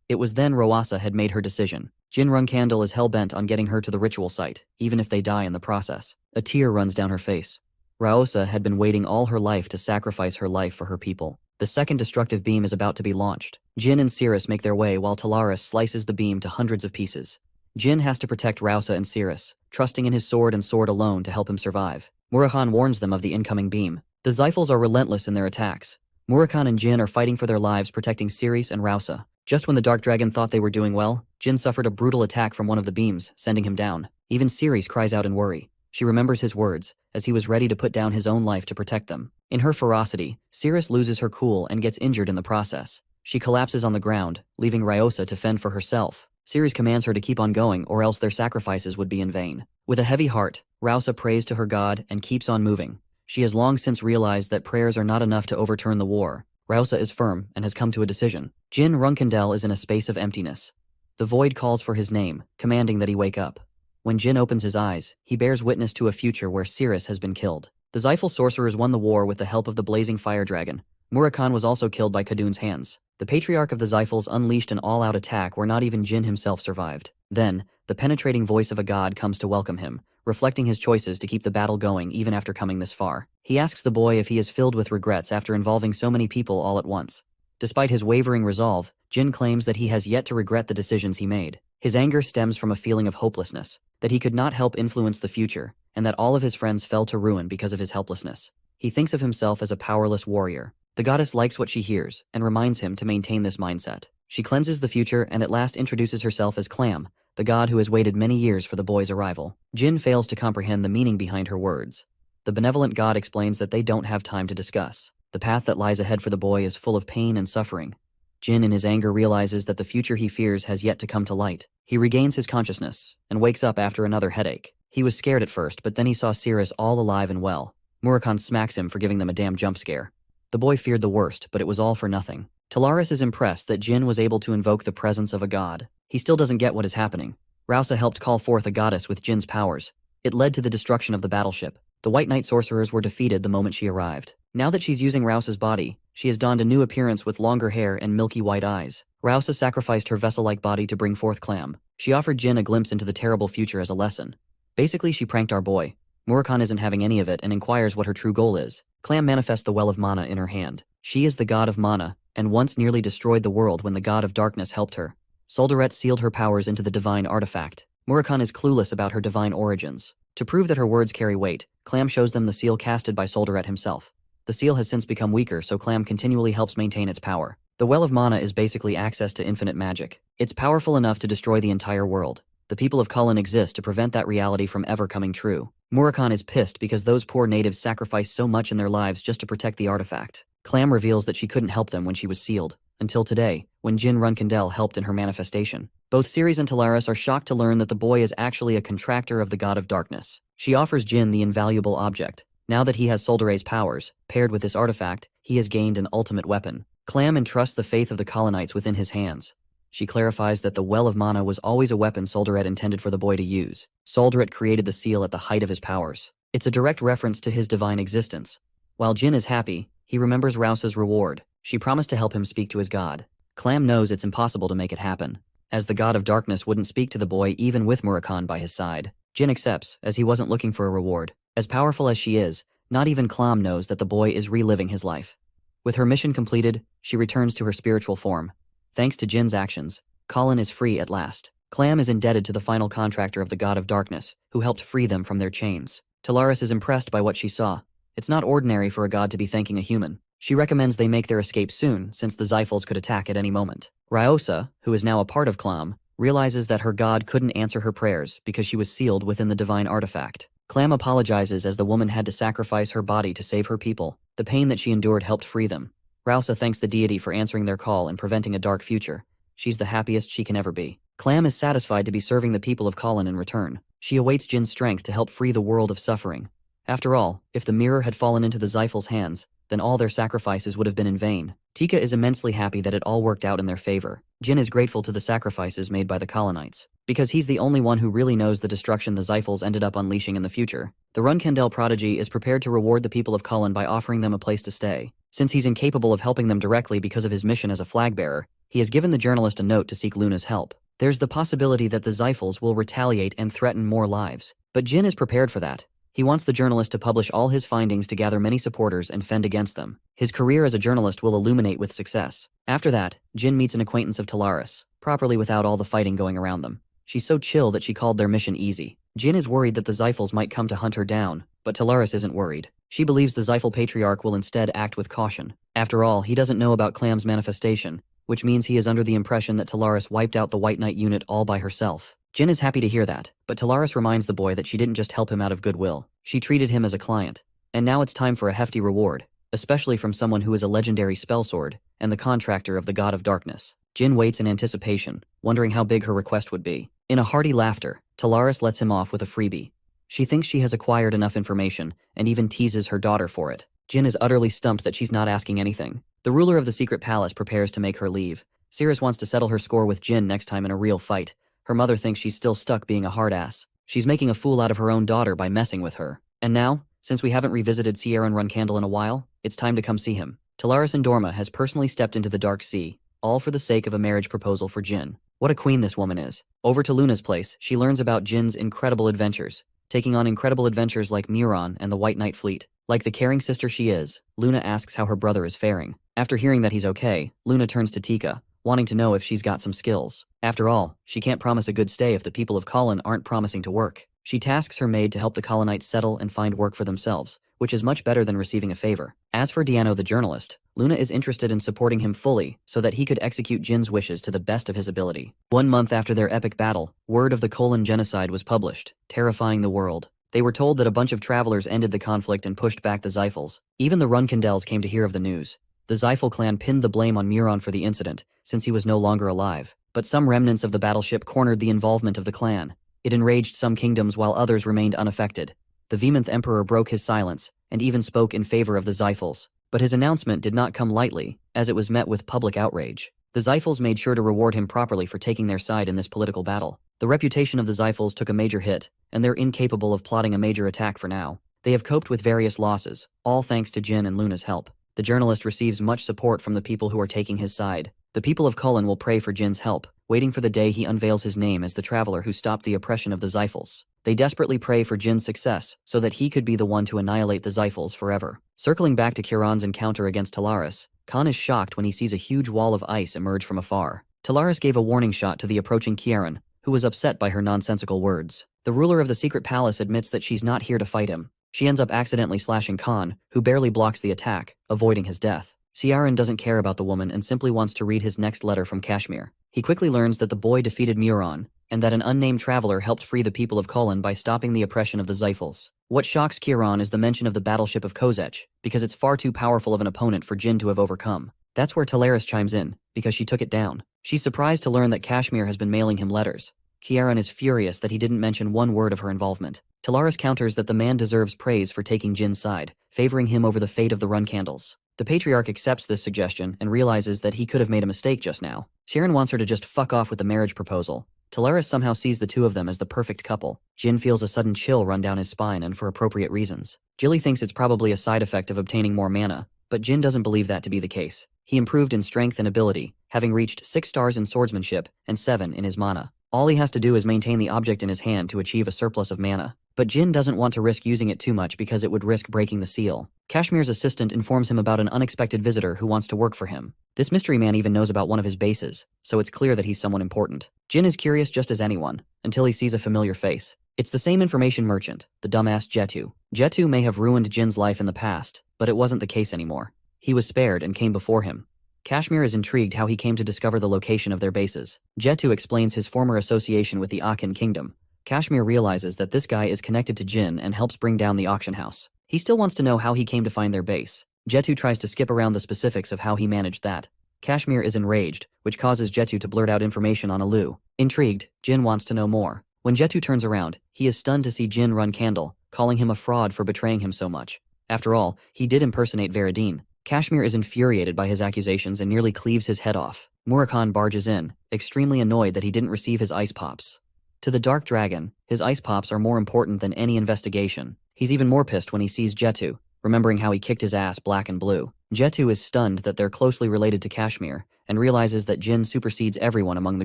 It was then Rausa had made her decision. Jin Run-Candle is hell-bent on getting her to the ritual site, even if they die in the process. A tear runs down her face. Rausa had been waiting all her life to sacrifice her life for her people. The second destructive beam is about to be launched. Jin and Ceres make their way while Talaris slices the beam to hundreds of pieces. Jin has to protect Rausa and Ceres, trusting in his sword and sword alone to help him survive. Murakhan warns them of the incoming beam. The Xiphals are relentless in their attacks. Murakhan and Jin are fighting for their lives protecting Ceres and Rausa. Just when the Dark Dragon thought they were doing well, Jin suffered a brutal attack from one of the beams, sending him down. Even Ceres cries out in worry. She remembers his words, as he was ready to put down his own life to protect them. In her ferocity, Ceres loses her cool and gets injured in the process. She collapses on the ground, leaving Ryosa to fend for herself. Ceres commands her to keep on going or else their sacrifices would be in vain. With a heavy heart, Rausa prays to her god and keeps on moving. She has long since realized that prayers are not enough to overturn the war. Rausa is firm and has come to a decision. Jin Runkendel is in a space of emptiness. The void calls for his name, commanding that he wake up. When Jin opens his eyes, he bears witness to a future where Cirrus has been killed. The Zyphal sorcerers won the war with the help of the blazing fire dragon. Murakhan was also killed by Khadun's hands. The patriarch of the Zyphals unleashed an all-out attack where not even Jin himself survived. Then, the penetrating voice of a god comes to welcome him, reflecting his choices to keep the battle going even after coming this far. He asks the boy if he is filled with regrets after involving so many people all at once. Despite his wavering resolve, Jin claims that he has yet to regret the decisions he made. His anger stems from a feeling of hopelessness, that he could not help influence the future, and that all of his friends fell to ruin because of his helplessness. He thinks of himself as a powerless warrior. The goddess likes what she hears and reminds him to maintain this mindset. She cleanses the future and at last introduces herself as Clam, the god who has waited many years for the boy's arrival. Jin fails to comprehend the meaning behind her words. The benevolent god explains that they don't have time to discuss. The path that lies ahead for the boy is full of pain and suffering. Jin in his anger realizes that the future he fears has yet to come to light. He regains his consciousness and wakes up after another headache. He was scared at first, but then he saw Cirrus all alive and well. Murakhan smacks him for giving them a damn jump scare. The boy feared the worst, but it was all for nothing. Talaris is impressed that Jin was able to invoke the presence of a god. He still doesn't get what is happening. Rausa helped call forth a goddess with Jin's powers. It led to the destruction of the battleship. The White Knight sorcerers were defeated the moment she arrived. Now that she's using Rausa's body, she has donned a new appearance with longer hair and milky white eyes. Rausa sacrificed her vessel-like body to bring forth Clam. She offered Jin a glimpse into the terrible future as a lesson. Basically, she pranked our boy. Murakhan isn't having any of it and inquires what her true goal is. Clam manifests the well of mana in her hand. She is the god of mana, and once nearly destroyed the world when the god of darkness helped her. Solderette sealed her powers into the divine artifact. Murakhan is clueless about her divine origins. To prove that her words carry weight, Clam shows them the seal casted by Solderette himself. The seal has since become weaker, so Clam continually helps maintain its power. The well of mana is basically access to infinite magic. It's powerful enough to destroy the entire world. The people of Cullen exist to prevent that reality from ever coming true. Murakhan is pissed because those poor natives sacrificed so much in their lives just to protect the artifact. Clam reveals that she couldn't help them when she was sealed. Until today, when Jin Runkendel helped in her manifestation. Both Ceres and Talaris are shocked to learn that the boy is actually a contractor of the god of darkness. She offers Jin the invaluable object. Now that he has Soldere's powers, paired with this artifact, he has gained an ultimate weapon. Clam entrusts the faith of the colonites within his hands. She clarifies that the well of mana was always a weapon Solderette intended for the boy to use. Solderette created the seal at the height of his powers. It's a direct reference to his divine existence. While Jin is happy, he remembers Rausa's reward. She promised to help him speak to his god. Clam knows it's impossible to make it happen, as the god of darkness wouldn't speak to the boy even with Murakhan by his side. Jin accepts, as he wasn't looking for a reward. As powerful as she is, not even Clam knows that the boy is reliving his life. With her mission completed, she returns to her spiritual form. Thanks to Jin's actions, Colin is free at last. Clam is indebted to the final contractor of the god of darkness, who helped free them from their chains. Talaris is impressed by what she saw. It's not ordinary for a god to be thanking a human. She recommends they make their escape soon, since the Zyphals could attack at any moment. Rausa, who is now a part of Clam, realizes that her god couldn't answer her prayers because she was sealed within the divine artifact. Clam apologizes as the woman had to sacrifice her body to save her people. The pain that she endured helped free them. Rausa thanks the deity for answering their call and preventing a dark future. She's the happiest she can ever be. Clam is satisfied to be serving the people of Colin in return. She awaits Jin's strength to help free the world of suffering. After all, if the mirror had fallen into the Zyphals' hands, then all their sacrifices would have been in vain. Tika is immensely happy that it all worked out in their favor. Jin is grateful to the sacrifices made by the colonites, because he's the only one who really knows the destruction the Zyphals ended up unleashing in the future. The Runkendel prodigy is prepared to reward the people of Cullen by offering them a place to stay. Since he's incapable of helping them directly because of his mission as a flag-bearer, he has given the journalist a note to seek Luna's help. There's the possibility that the Zyphals will retaliate and threaten more lives. But Jin is prepared for that. He wants the journalist to publish all his findings to gather many supporters and fend against them. His career as a journalist will illuminate with success. After that, Jin meets an acquaintance of Talaris, properly without all the fighting going around them. She's so chill that she called their mission easy. Jin is worried that the Zyphals might come to hunt her down, but Talaris isn't worried. She believes the Zyphal patriarch will instead act with caution. After all, he doesn't know about Clam's manifestation, which means he is under the impression that Talaris wiped out the White Knight unit all by herself. Jin is happy to hear that, but Talaris reminds the boy that she didn't just help him out of goodwill. She treated him as a client. And now it's time for a hefty reward, especially from someone who is a legendary spellsword and the contractor of the god of darkness. Jin waits in anticipation, wondering how big her request would be. In a hearty laughter, Talaris lets him off with a freebie. She thinks she has acquired enough information, and even teases her daughter for it. Jin is utterly stumped that she's not asking anything. The ruler of the secret palace prepares to make her leave. Cirrus wants to settle her score with Jin next time in a real fight. Her mother thinks she's still stuck being a hard ass. She's making a fool out of her own daughter by messing with her. And now, since we haven't revisited 3yr-old in a while, it's time to come see him. Talaris Dorma has personally stepped into the Dark Sea, all for the sake of a marriage proposal for Jin. What a queen this woman is. Over to Luna's place, she learns about Jin's incredible adventures, taking on incredible adventures like 3yr-old and the White Knight fleet. Like the caring sister she is, Luna asks how her brother is faring. After hearing that he's okay, Luna turns to Tika, wanting to know if she's got some skills. After all, she can't promise a good stay if the people of Colin aren't promising to work. She tasks her maid to help the Colonites settle and find work for themselves, which is much better than receiving a favor. As for Diano the journalist, Luna is interested in supporting him fully so that he could execute Jin's wishes to the best of his ability. 1 month after their epic battle, word of the Colon genocide was published, terrifying the world. They were told that a bunch of travelers ended the conflict and pushed back the Zyphals. Even the Runkindels came to hear of the news. The Zyphal clan pinned the blame on 3yr-old for the incident, since he was no longer alive. But some remnants of the battleship cornered the involvement of the clan. It enraged some kingdoms while others remained unaffected. The Vemonth Emperor broke his silence, and even spoke in favor of the Zyphals. But his announcement did not come lightly, as it was met with public outrage. The Zyphals made sure to reward him properly for taking their side in this political battle. The reputation of the Zyphals took a major hit, and they're incapable of plotting a major attack for now. They have coped with various losses, all thanks to Jin and Luna's help. The journalist receives much support from the people who are taking his side. The people of Cullen will pray for Jin's help, waiting for the day he unveils his name as the traveler who stopped the oppression of the Zyphals. They desperately pray for Jin's success, so that he could be the one to annihilate the Zyphals forever. Circling back to Kieran's encounter against Talaris, Khan is shocked when he sees a huge wall of ice emerge from afar. Talaris gave a warning shot to the approaching Kieran, who was upset by her nonsensical words. The ruler of the secret palace admits that she's not here to fight him. She ends up accidentally slashing Khan, who barely blocks the attack, avoiding his death. Ciaran doesn't care about the woman and simply wants to read his next letter from Kashmir. He quickly learns that the boy defeated 3yr-old, and that an unnamed traveler helped free the people of Cullen by stopping the oppression of the Zyphals. What shocks Kieran is the mention of the battleship of Kozech, because it's far too powerful of an opponent for Jin to have overcome. That's where Talaris chimes in, because she took it down. She's surprised to learn that Kashmir has been mailing him letters. Kieran is furious that he didn't mention one word of her involvement. Talaris counters that the man deserves praise for taking Jin's side, favoring him over the fate of the Runcandles. The Patriarch accepts this suggestion and realizes that he could have made a mistake just now. Sharon wants her to just fuck off with the marriage proposal. Talaris somehow sees the two of them as the perfect couple. Jin feels a sudden chill run down his spine, and for appropriate reasons. Jilly thinks it's probably a side effect of obtaining more mana, but Jin doesn't believe that to be the case. He improved in strength and ability, having reached 6 stars in swordsmanship and 7 in his mana. All he has to do is maintain the object in his hand to achieve a surplus of mana. But Jin doesn't want to risk using it too much because it would risk breaking the seal. Kashmir's assistant informs him about an unexpected visitor who wants to work for him. This mystery man even knows about one of his bases, so it's clear that he's someone important. Jin is curious just as anyone, until he sees a familiar face. It's the same information merchant, the dumbass Jetu. Jetu may have ruined Jin's life in the past, but it wasn't the case anymore. He was spared and came before him. Kashmir is intrigued how he came to discover the location of their bases. Jetu explains his former association with the Akin kingdom. Kashmir realizes that this guy is connected to Jin and helps bring down the auction house. He still wants to know how he came to find their base. Jetu tries to skip around the specifics of how he managed that. Kashmir is enraged, which causes Jetu to blurt out information on Alu. Intrigued, Jin wants to know more. When Jetu turns around, he is stunned to see Jin run Candle, calling him a fraud for betraying him so much. After all, he did impersonate Veradine. Kashmir is infuriated by his accusations and nearly cleaves his head off. Murakan barges in, extremely annoyed that he didn't receive his ice pops. To the Dark Dragon, his ice pops are more important than any investigation. He's even more pissed when he sees Jetu, remembering how he kicked his ass black and blue. Jetu is stunned that they're closely related to Kashmir, and realizes that Jin supersedes everyone among the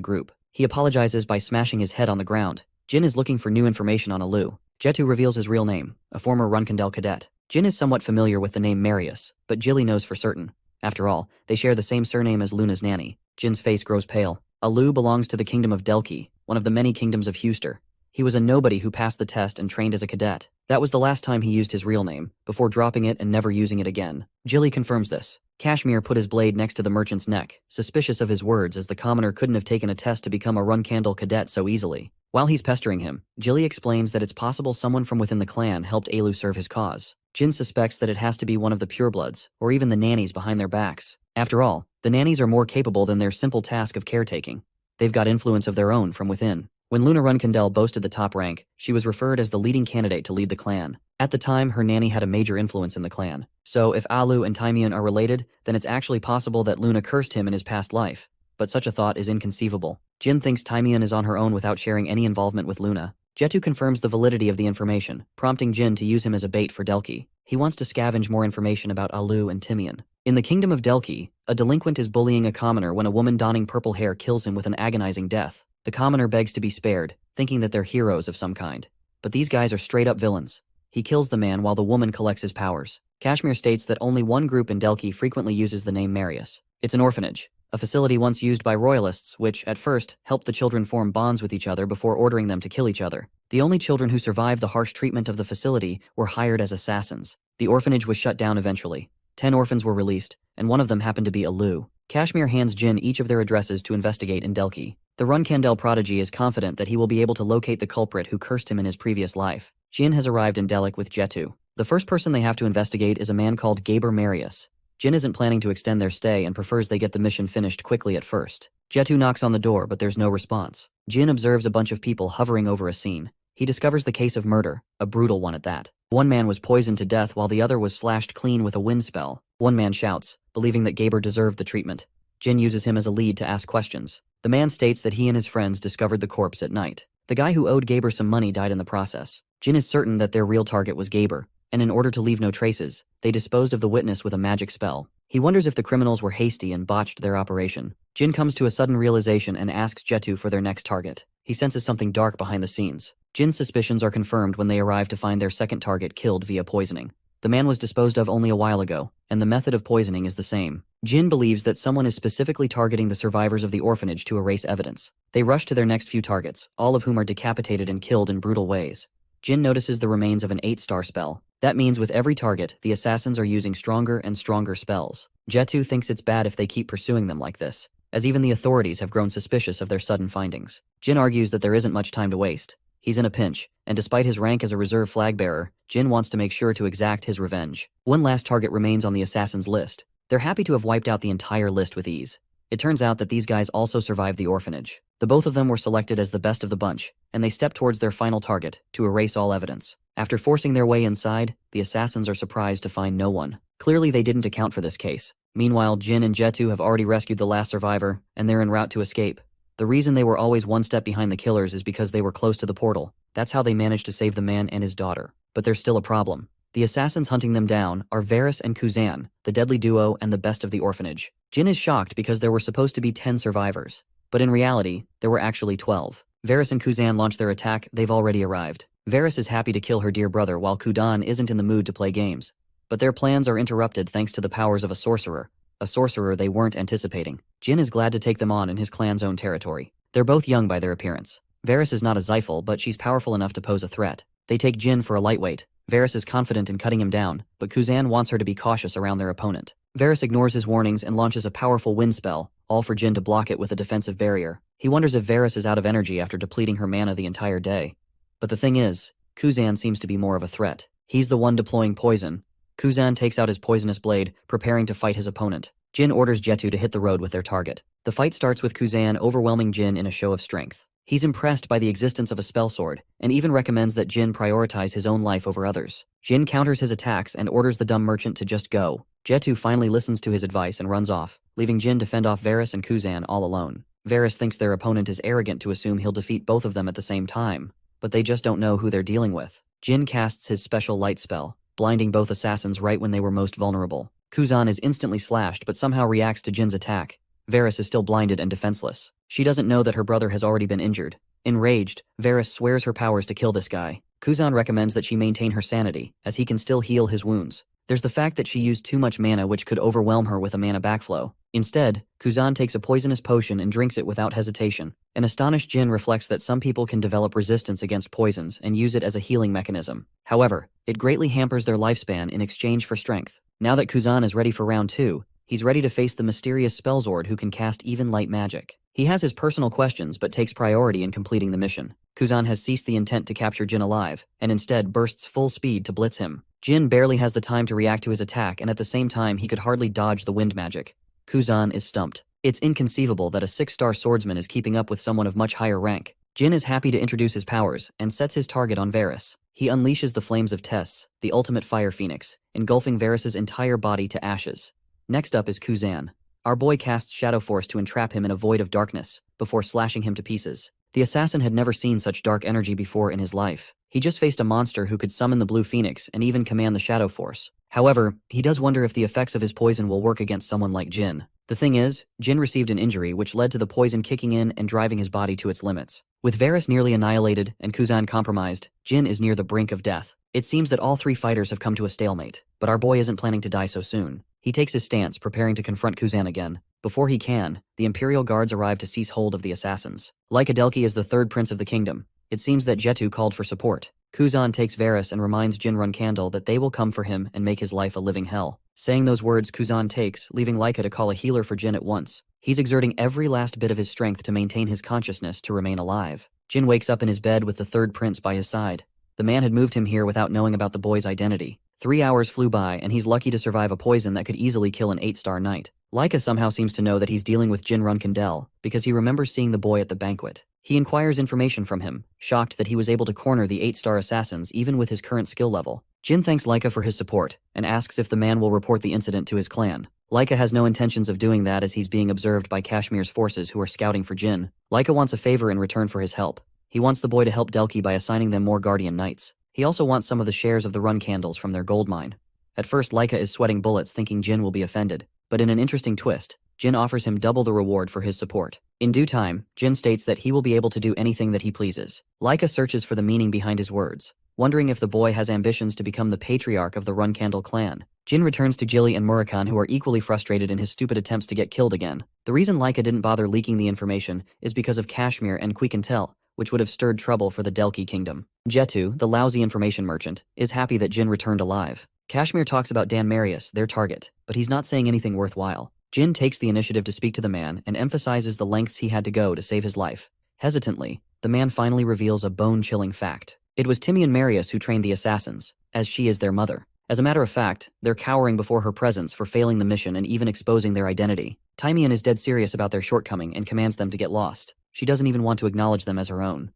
group. He apologizes by smashing his head on the ground. Jin is looking for new information on Alu. Jetu reveals his real name, a former Runkindel cadet. Jin is somewhat familiar with the name Marius, but Jilly knows for certain. After all, they share the same surname as Luna's nanny. Jin's face grows pale. Alu belongs to the kingdom of Delki, one of the many kingdoms of Huster. He was a nobody who passed the test and trained as a cadet. That was the last time he used his real name, before dropping it and never using it again. Jilly confirms this. Kashmir put his blade next to the merchant's neck, suspicious of his words as the commoner couldn't have taken a test to become a Runcandle cadet so easily. While he's pestering him, Jilly explains that it's possible someone from within the clan helped Alu serve his cause. Jin suspects that it has to be one of the purebloods, or even the nannies behind their backs. After all, the nannies are more capable than their simple task of caretaking. They've got influence of their own from within. When Luna Runkindel boasted the top rank, she was referred as the leading candidate to lead the clan. At the time, her nanny had a major influence in the clan. So if Alu and Taimyeon are related, then it's actually possible that Luna cursed him in his past life. But such a thought is inconceivable. Jin thinks Taimyeon is on her own without sharing any involvement with Luna. Jetu confirms the validity of the information, prompting Jin to use him as a bait for Delki. He wants to scavenge more information about Alu and Taimyeon. In the kingdom of Delki, a delinquent is bullying a commoner when a woman donning purple hair kills him with an agonizing death. The commoner begs to be spared, thinking that they're heroes of some kind. But these guys are straight-up villains. He kills the man while the woman collects his powers. Kashmir states that only one group in Delki frequently uses the name Marius. It's an orphanage, a facility once used by royalists which, at first, helped the children form bonds with each other before ordering them to kill each other. The only children who survived the harsh treatment of the facility were hired as assassins. The orphanage was shut down eventually. 10 orphans were released, and one of them happened to be Alu. Kashmir hands Jin each of their addresses to investigate in Delki. The Runkindel prodigy is confident that he will be able to locate the culprit who cursed him in his previous life. Jin has arrived in Delik with Jetu. The first person they have to investigate is a man called Gaber Marius. Jin isn't planning to extend their stay and prefers they get the mission finished quickly at first. Jetu knocks on the door, but there's no response. Jin observes a bunch of people hovering over a scene. He discovers the case of murder, a brutal one at that. One man was poisoned to death while the other was slashed clean with a wind spell. One man shouts, believing that Gaber deserved the treatment. Jin uses him as a lead to ask questions. The man states that he and his friends discovered the corpse at night. The guy who owed Gaber some money died in the process. Jin is certain that their real target was Gaber, and in order to leave no traces, they disposed of the witness with a magic spell. He wonders if the criminals were hasty and botched their operation. Jin comes to a sudden realization and asks Jetu for their next target. He senses something dark behind the scenes. Jin's suspicions are confirmed when they arrive to find their second target killed via poisoning. The man was disposed of only a while ago, and the method of poisoning is the same. Jin believes that someone is specifically targeting the survivors of the orphanage to erase evidence. They rush to their next few targets, all of whom are decapitated and killed in brutal ways. Jin notices the remains of an 8-star spell. That means with every target, the assassins are using stronger and stronger spells. Jetu thinks it's bad if they keep pursuing them like this, as even the authorities have grown suspicious of their sudden findings. Jin argues that there isn't much time to waste. He's in a pinch, and despite his rank as a reserve flag-bearer, Jin wants to make sure to exact his revenge. One last target remains on the assassins' list. They're happy to have wiped out the entire list with ease. It turns out that these guys also survived the orphanage. The both of them were selected as the best of the bunch, and they step towards their final target, to erase all evidence. After forcing their way inside, the assassins are surprised to find no one. Clearly they didn't account for this case. Meanwhile, Jin and Jetu have already rescued the last survivor, and they're en route to escape. The reason they were always one step behind the killers is because they were close to the portal. That's how they managed to save the man and his daughter. But there's still a problem. The assassins hunting them down are Varys and Kuzan, the deadly duo and the best of the orphanage. Jin is shocked because there were supposed to be 10 survivors. But in reality, there were actually 12. Varys and Kuzan launch their attack, they've already arrived. Varys is happy to kill her dear brother while Kudan isn't in the mood to play games. But their plans are interrupted thanks to the powers of a sorcerer they weren't anticipating. Jin is glad to take them on in his clan's own territory. They're both young by their appearance. Varys is not a Zyphal, but she's powerful enough to pose a threat. They take Jin for a lightweight. Varys is confident in cutting him down, but Kuzan wants her to be cautious around their opponent. Varys ignores his warnings and launches a powerful wind spell, all for Jin to block it with a defensive barrier. He wonders if Varys is out of energy after depleting her mana the entire day. But the thing is, Kuzan seems to be more of a threat. He's the one deploying poison. Kuzan takes out his poisonous blade, preparing to fight his opponent. Jin orders Jetu to hit the road with their target. The fight starts with Kuzan overwhelming Jin in a show of strength. He's impressed by the existence of a spell sword, and even recommends that Jin prioritize his own life over others. Jin counters his attacks and orders the dumb merchant to just go. Jetu finally listens to his advice and runs off, leaving Jin to fend off Varys and Kuzan all alone. Varys thinks their opponent is arrogant to assume he'll defeat both of them at the same time, but they just don't know who they're dealing with. Jin casts his special light spell, blinding both assassins right when they were most vulnerable. Kuzan is instantly slashed but somehow reacts to Jin's attack. Varys is still blinded and defenseless. She doesn't know that her brother has already been injured. Enraged, Varys swears her powers to kill this guy. Kuzan recommends that she maintain her sanity, as he can still heal his wounds. There's the fact that she used too much mana which could overwhelm her with a mana backflow. Instead, Kuzan takes a poisonous potion and drinks it without hesitation. An astonished Jin reflects that some people can develop resistance against poisons and use it as a healing mechanism. However, it greatly hampers their lifespan in exchange for strength. Now that Kuzan is ready for round 2, he's ready to face the mysterious Spellzord who can cast even light magic. He has his personal questions but takes priority in completing the mission. Kuzan has ceased the intent to capture Jin alive, and instead bursts full speed to blitz him. Jin barely has the time to react to his attack, and at the same time he could hardly dodge the wind magic. Kuzan is stumped. It's inconceivable that a 6-star swordsman is keeping up with someone of much higher rank. Jin is happy to introduce his powers and sets his target on Varys. He unleashes the flames of Tess, the ultimate fire phoenix, engulfing Varys' entire body to ashes. Next up is Kuzan. Our boy casts Shadow Force to entrap him in a void of darkness, before slashing him to pieces. The assassin had never seen such dark energy before in his life. He just faced a monster who could summon the Blue Phoenix and even command the Shadow Force. However, he does wonder if the effects of his poison will work against someone like Jin. The thing is, Jin received an injury which led to the poison kicking in and driving his body to its limits. With Varys nearly annihilated and Kuzan compromised, Jin is near the brink of death. It seems that all three fighters have come to a stalemate, but our boy isn't planning to die so soon. He takes his stance, preparing to confront Kuzan again. Before he can, the Imperial Guards arrive to seize hold of the assassins. Like Adelki is the third prince of the kingdom, it seems that Jetu called for support. Kuzan takes Varys and reminds Jinrun Candle that they will come for him and make his life a living hell. Saying those words, Kuzan takes, leaving Laika to call a healer for Jin at once. He's exerting every last bit of his strength to maintain his consciousness to remain alive. Jin wakes up in his bed with the third prince by his side. The man had moved him here without knowing about the boy's identity. 3 hours flew by, and he's lucky to survive a poison that could easily kill an 8-star knight. Laika somehow seems to know that he's dealing with Jinrun Candle, because he remembers seeing the boy at the banquet. He inquires information from him, shocked that he was able to corner the 8-star assassins even with his current skill level. Jin thanks Laika for his support, and asks if the man will report the incident to his clan. Laika has no intentions of doing that as he's being observed by Kashmir's forces who are scouting for Jin. Laika wants a favor in return for his help. He wants the boy to help Delki by assigning them more guardian knights. He also wants some of the shares of the run candles from their gold mine. At first, Laika is sweating bullets thinking Jin will be offended, but in an interesting twist, Jin offers him double the reward for his support. In due time, Jin states that he will be able to do anything that he pleases. Laika searches for the meaning behind his words, wondering if the boy has ambitions to become the patriarch of the Run Candle clan. Jin returns to Jilly and Murakan, who are equally frustrated in his stupid attempts to get killed again. The reason Laika didn't bother leaking the information is because of Kashmir and Quiquintel, which would have stirred trouble for the Delki kingdom. Jetu, the lousy information merchant, is happy that Jin returned alive. Kashmir talks about Dan Marius, their target, but he's not saying anything worthwhile. Jin takes the initiative to speak to the man and emphasizes the lengths he had to go to save his life. Hesitantly, the man finally reveals a bone-chilling fact. It was Timian Marius who trained the assassins, as she is their mother. As a matter of fact, they're cowering before her presence for failing the mission and even exposing their identity. Timian is dead serious about their shortcoming and commands them to get lost. She doesn't even want to acknowledge them as her own.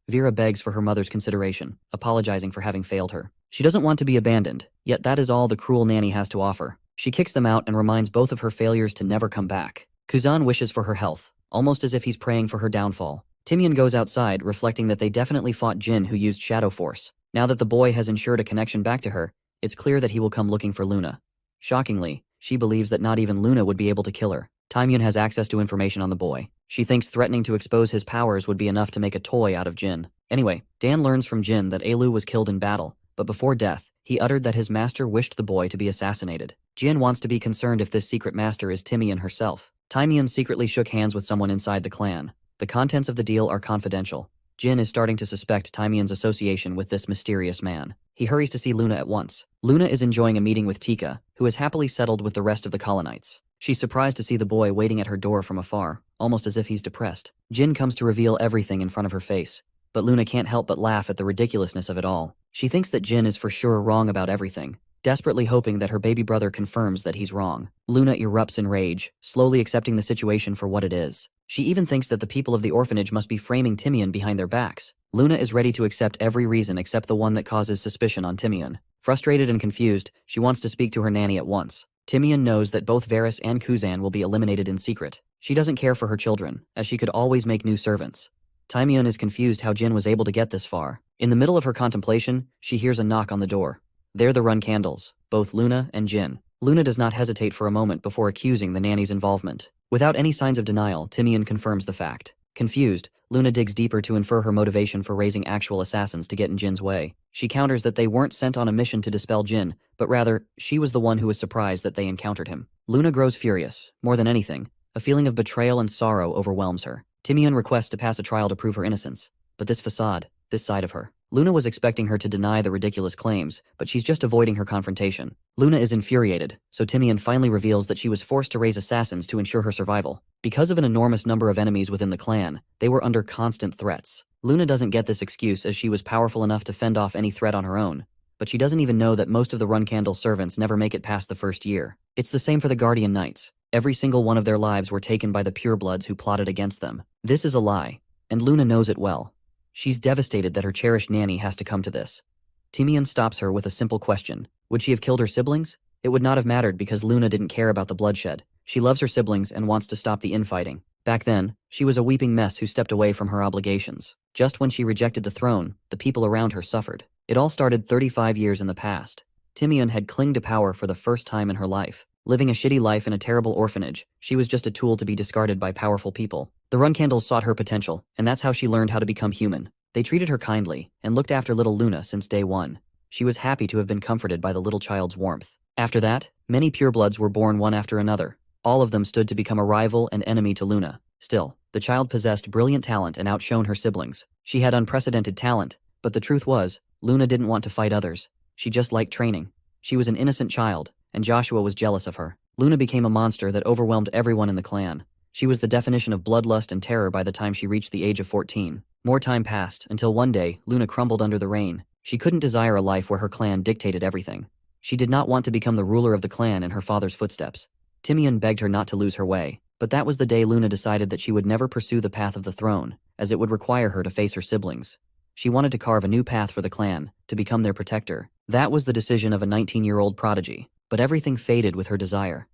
Vera begs for her mother's consideration, apologizing for having failed her. She doesn't want to be abandoned, yet that is all the cruel nanny has to offer. She kicks them out and reminds both of her failures to never come back. Kuzan wishes for her health, almost as if he's praying for her downfall. Timian goes outside, reflecting that they definitely fought Jin, who used Shadow Force. Now that the boy has ensured a connection back to her, it's clear that he will come looking for Luna. Shockingly, she believes that not even Luna would be able to kill her. Timian has access to information on the boy. She thinks threatening to expose his powers would be enough to make a toy out of Jin. Anyway, Dan learns from Jin that Elu was killed in battle, but before death, he uttered that his master wished the boy to be assassinated. Jin wants to be concerned if this secret master is Timian herself. Timian secretly shook hands with someone inside the clan. The contents of the deal are confidential. Jin is starting to suspect Timian's association with this mysterious man. He hurries to see Luna at once. Luna is enjoying a meeting with Tika, who is happily settled with the rest of the colonites. She's surprised to see the boy waiting at her door from afar, almost as if he's depressed. Jin comes to reveal everything in front of her face, but Luna can't help but laugh at the ridiculousness of it all. She thinks that Jin is for sure wrong about everything, desperately hoping that her baby brother confirms that he's wrong. Luna erupts in rage, slowly accepting the situation for what it is. She even thinks that the people of the orphanage must be framing Timian behind their backs. Luna is ready to accept every reason except the one that causes suspicion on Timian. Frustrated and confused, she wants to speak to her nanny at once. Timian knows that both Varys and Kuzan will be eliminated in secret. She doesn't care for her children, as she could always make new servants. Timian is confused how Jin was able to get this far. In the middle of her contemplation, she hears a knock on the door. They're the Run Candles, both Luna and Jin. Luna does not hesitate for a moment before accusing the nanny's involvement. Without any signs of denial, Timian confirms the fact. Confused, Luna digs deeper to infer her motivation for raising actual assassins to get in Jin's way. She counters that they weren't sent on a mission to dispel Jin, but rather, she was the one who was surprised that they encountered him. Luna grows furious. More than anything, a feeling of betrayal and sorrow overwhelms her. Timian requests to pass a trial to prove her innocence, but this facade, this side of her. Luna was expecting her to deny the ridiculous claims, but she's just avoiding her confrontation. Luna is infuriated, so Timian finally reveals that she was forced to raise assassins to ensure her survival. Because of an enormous number of enemies within the clan, they were under constant threats. Luna doesn't get this excuse as she was powerful enough to fend off any threat on her own, but she doesn't even know that most of the Run Candle servants never make it past the first year. It's the same for the Guardian Knights. Every single one of their lives were taken by the purebloods who plotted against them. This is a lie, and Luna knows it well. She's devastated that her cherished nanny has to come to this. Timian stops her with a simple question. Would she have killed her siblings? It would not have mattered because Luna didn't care about the bloodshed. She loves her siblings and wants to stop the infighting. Back then, she was a weeping mess who stepped away from her obligations. Just when she rejected the throne, the people around her suffered. It all started 35 years in the past. Timian had clung to power for the first time in her life. Living a shitty life in a terrible orphanage, she was just a tool to be discarded by powerful people. The Runcandles sought her potential, and that's how she learned how to become human. They treated her kindly, and looked after little Luna since day one. She was happy to have been comforted by the little child's warmth. After that, many purebloods were born one after another. All of them stood to become a rival and enemy to Luna. Still, the child possessed brilliant talent and outshone her siblings. She had unprecedented talent, but the truth was, Luna didn't want to fight others. She just liked training. She was an innocent child, and Joshua was jealous of her. Luna became a monster that overwhelmed everyone in the clan. She was the definition of bloodlust and terror by the time she reached the age of 14. More time passed, until one day, Luna crumbled under the rain. She couldn't desire a life where her clan dictated everything. She did not want to become the ruler of the clan in her father's footsteps. Timian begged her not to lose her way, but that was the day Luna decided that she would never pursue the path of the throne, as it would require her to face her siblings. She wanted to carve a new path for the clan, to become their protector. That was the decision of a 19-year-old prodigy, but everything faded with her desire.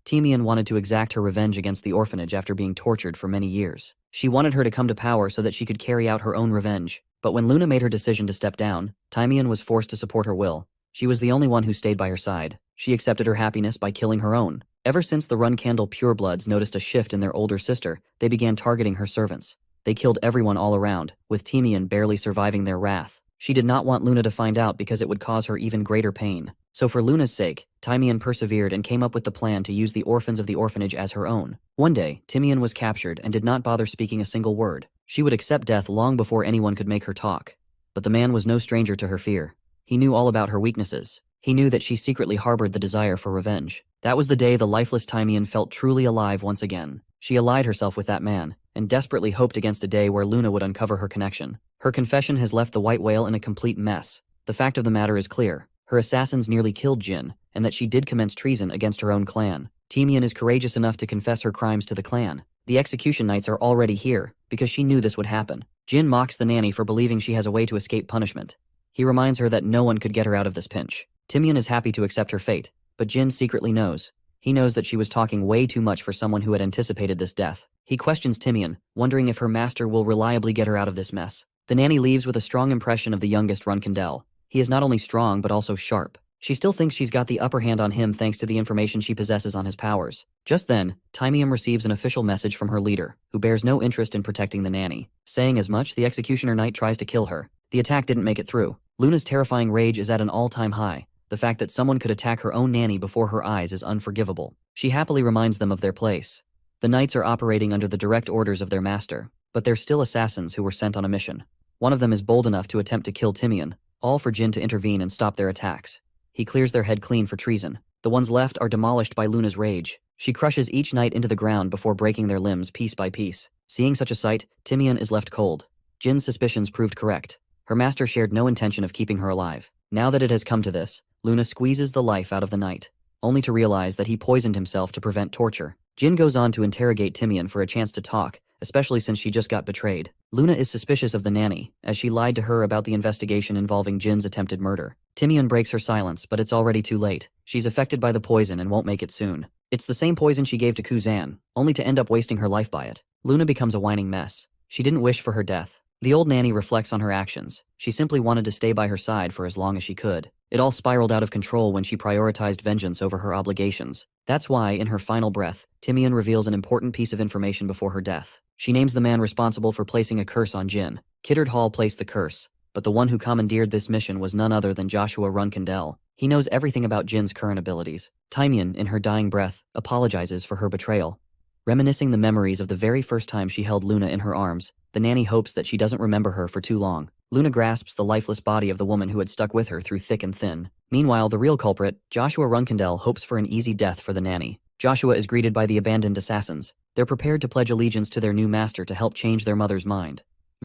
Timian wanted to exact her revenge against the orphanage after being tortured for many years. She wanted her to come to power so that she could carry out her own revenge. But when Luna made her decision to step down, Timian was forced to support her will. She was the only one who stayed by her side. She accepted her happiness by killing her own. Ever since the Runcandle purebloods noticed a shift in their older sister, they began targeting her servants. They killed everyone all around, with Timian barely surviving their wrath. She did not want Luna to find out because it would cause her even greater pain. So for Luna's sake, Timian persevered and came up with the plan to use the orphans of the orphanage as her own. One day, Timian was captured and did not bother speaking a single word. She would accept death long before anyone could make her talk. But the man was no stranger to her fear. He knew all about her weaknesses. He knew that she secretly harbored the desire for revenge. That was the day the lifeless Timian felt truly alive once again. She allied herself with that man, and desperately hoped against a day where Luna would uncover her connection. Her confession has left the White Whale in a complete mess. The fact of the matter is clear. Her assassins nearly killed Jin, and that she did commence treason against her own clan. Timian is courageous enough to confess her crimes to the clan. The execution knights are already here, because she knew this would happen. Jin mocks the nanny for believing she has a way to escape punishment. He reminds her that no one could get her out of this pinch. Timian is happy to accept her fate, but Jin secretly knows. He knows that she was talking way too much for someone who had anticipated this death. He questions Timian, wondering if her master will reliably get her out of this mess. The nanny leaves with a strong impression of the youngest Runcandle. He is not only strong but also sharp. She still thinks she's got the upper hand on him thanks to the information she possesses on his powers. Just then, Timian receives an official message from her leader, who bears no interest in protecting the nanny. Saying as much, the executioner knight tries to kill her. The attack didn't make it through. Luna's terrifying rage is at an all-time high. The fact that someone could attack her own nanny before her eyes is unforgivable. She happily reminds them of their place. The knights are operating under the direct orders of their master, but they're still assassins who were sent on a mission. One of them is bold enough to attempt to kill Timian, all for Jin to intervene and stop their attacks. He clears their head clean for treason. The ones left are demolished by Luna's rage. She crushes each knight into the ground before breaking their limbs piece by piece. Seeing such a sight, Timian is left cold. Jin's suspicions proved correct. Her master shared no intention of keeping her alive. Now that it has come to this, Luna squeezes the life out of the knight, only to realize that he poisoned himself to prevent torture. Jin goes on to interrogate Timian for a chance to talk, especially since she just got betrayed. Luna is suspicious of the nanny, as she lied to her about the investigation involving Jin's attempted murder. Timian breaks her silence, but it's already too late. She's affected by the poison and won't make it soon. It's the same poison she gave to Kuzan, only to end up wasting her life by it. Luna becomes a whining mess. She didn't wish for her death. The old nanny reflects on her actions. She simply wanted to stay by her side for as long as she could. It all spiraled out of control when she prioritized vengeance over her obligations. That's why, in her final breath, Timian reveals an important piece of information before her death. She names the man responsible for placing a curse on Jin. Kiddard Hall placed the curse, but the one who commandeered this mission was none other than Joshua Runcandle. He knows everything about Jin's current abilities. Timian, in her dying breath, apologizes for her betrayal. Reminiscing the memories of the very first time she held Luna in her arms, the nanny hopes that she doesn't remember her for too long. Luna grasps the lifeless body of the woman who had stuck with her through thick and thin. Meanwhile, the real culprit, Joshua Runcandle, hopes for an easy death for the nanny. Joshua is greeted by the abandoned assassins. They're prepared to pledge allegiance to their new master to help change their mother's mind.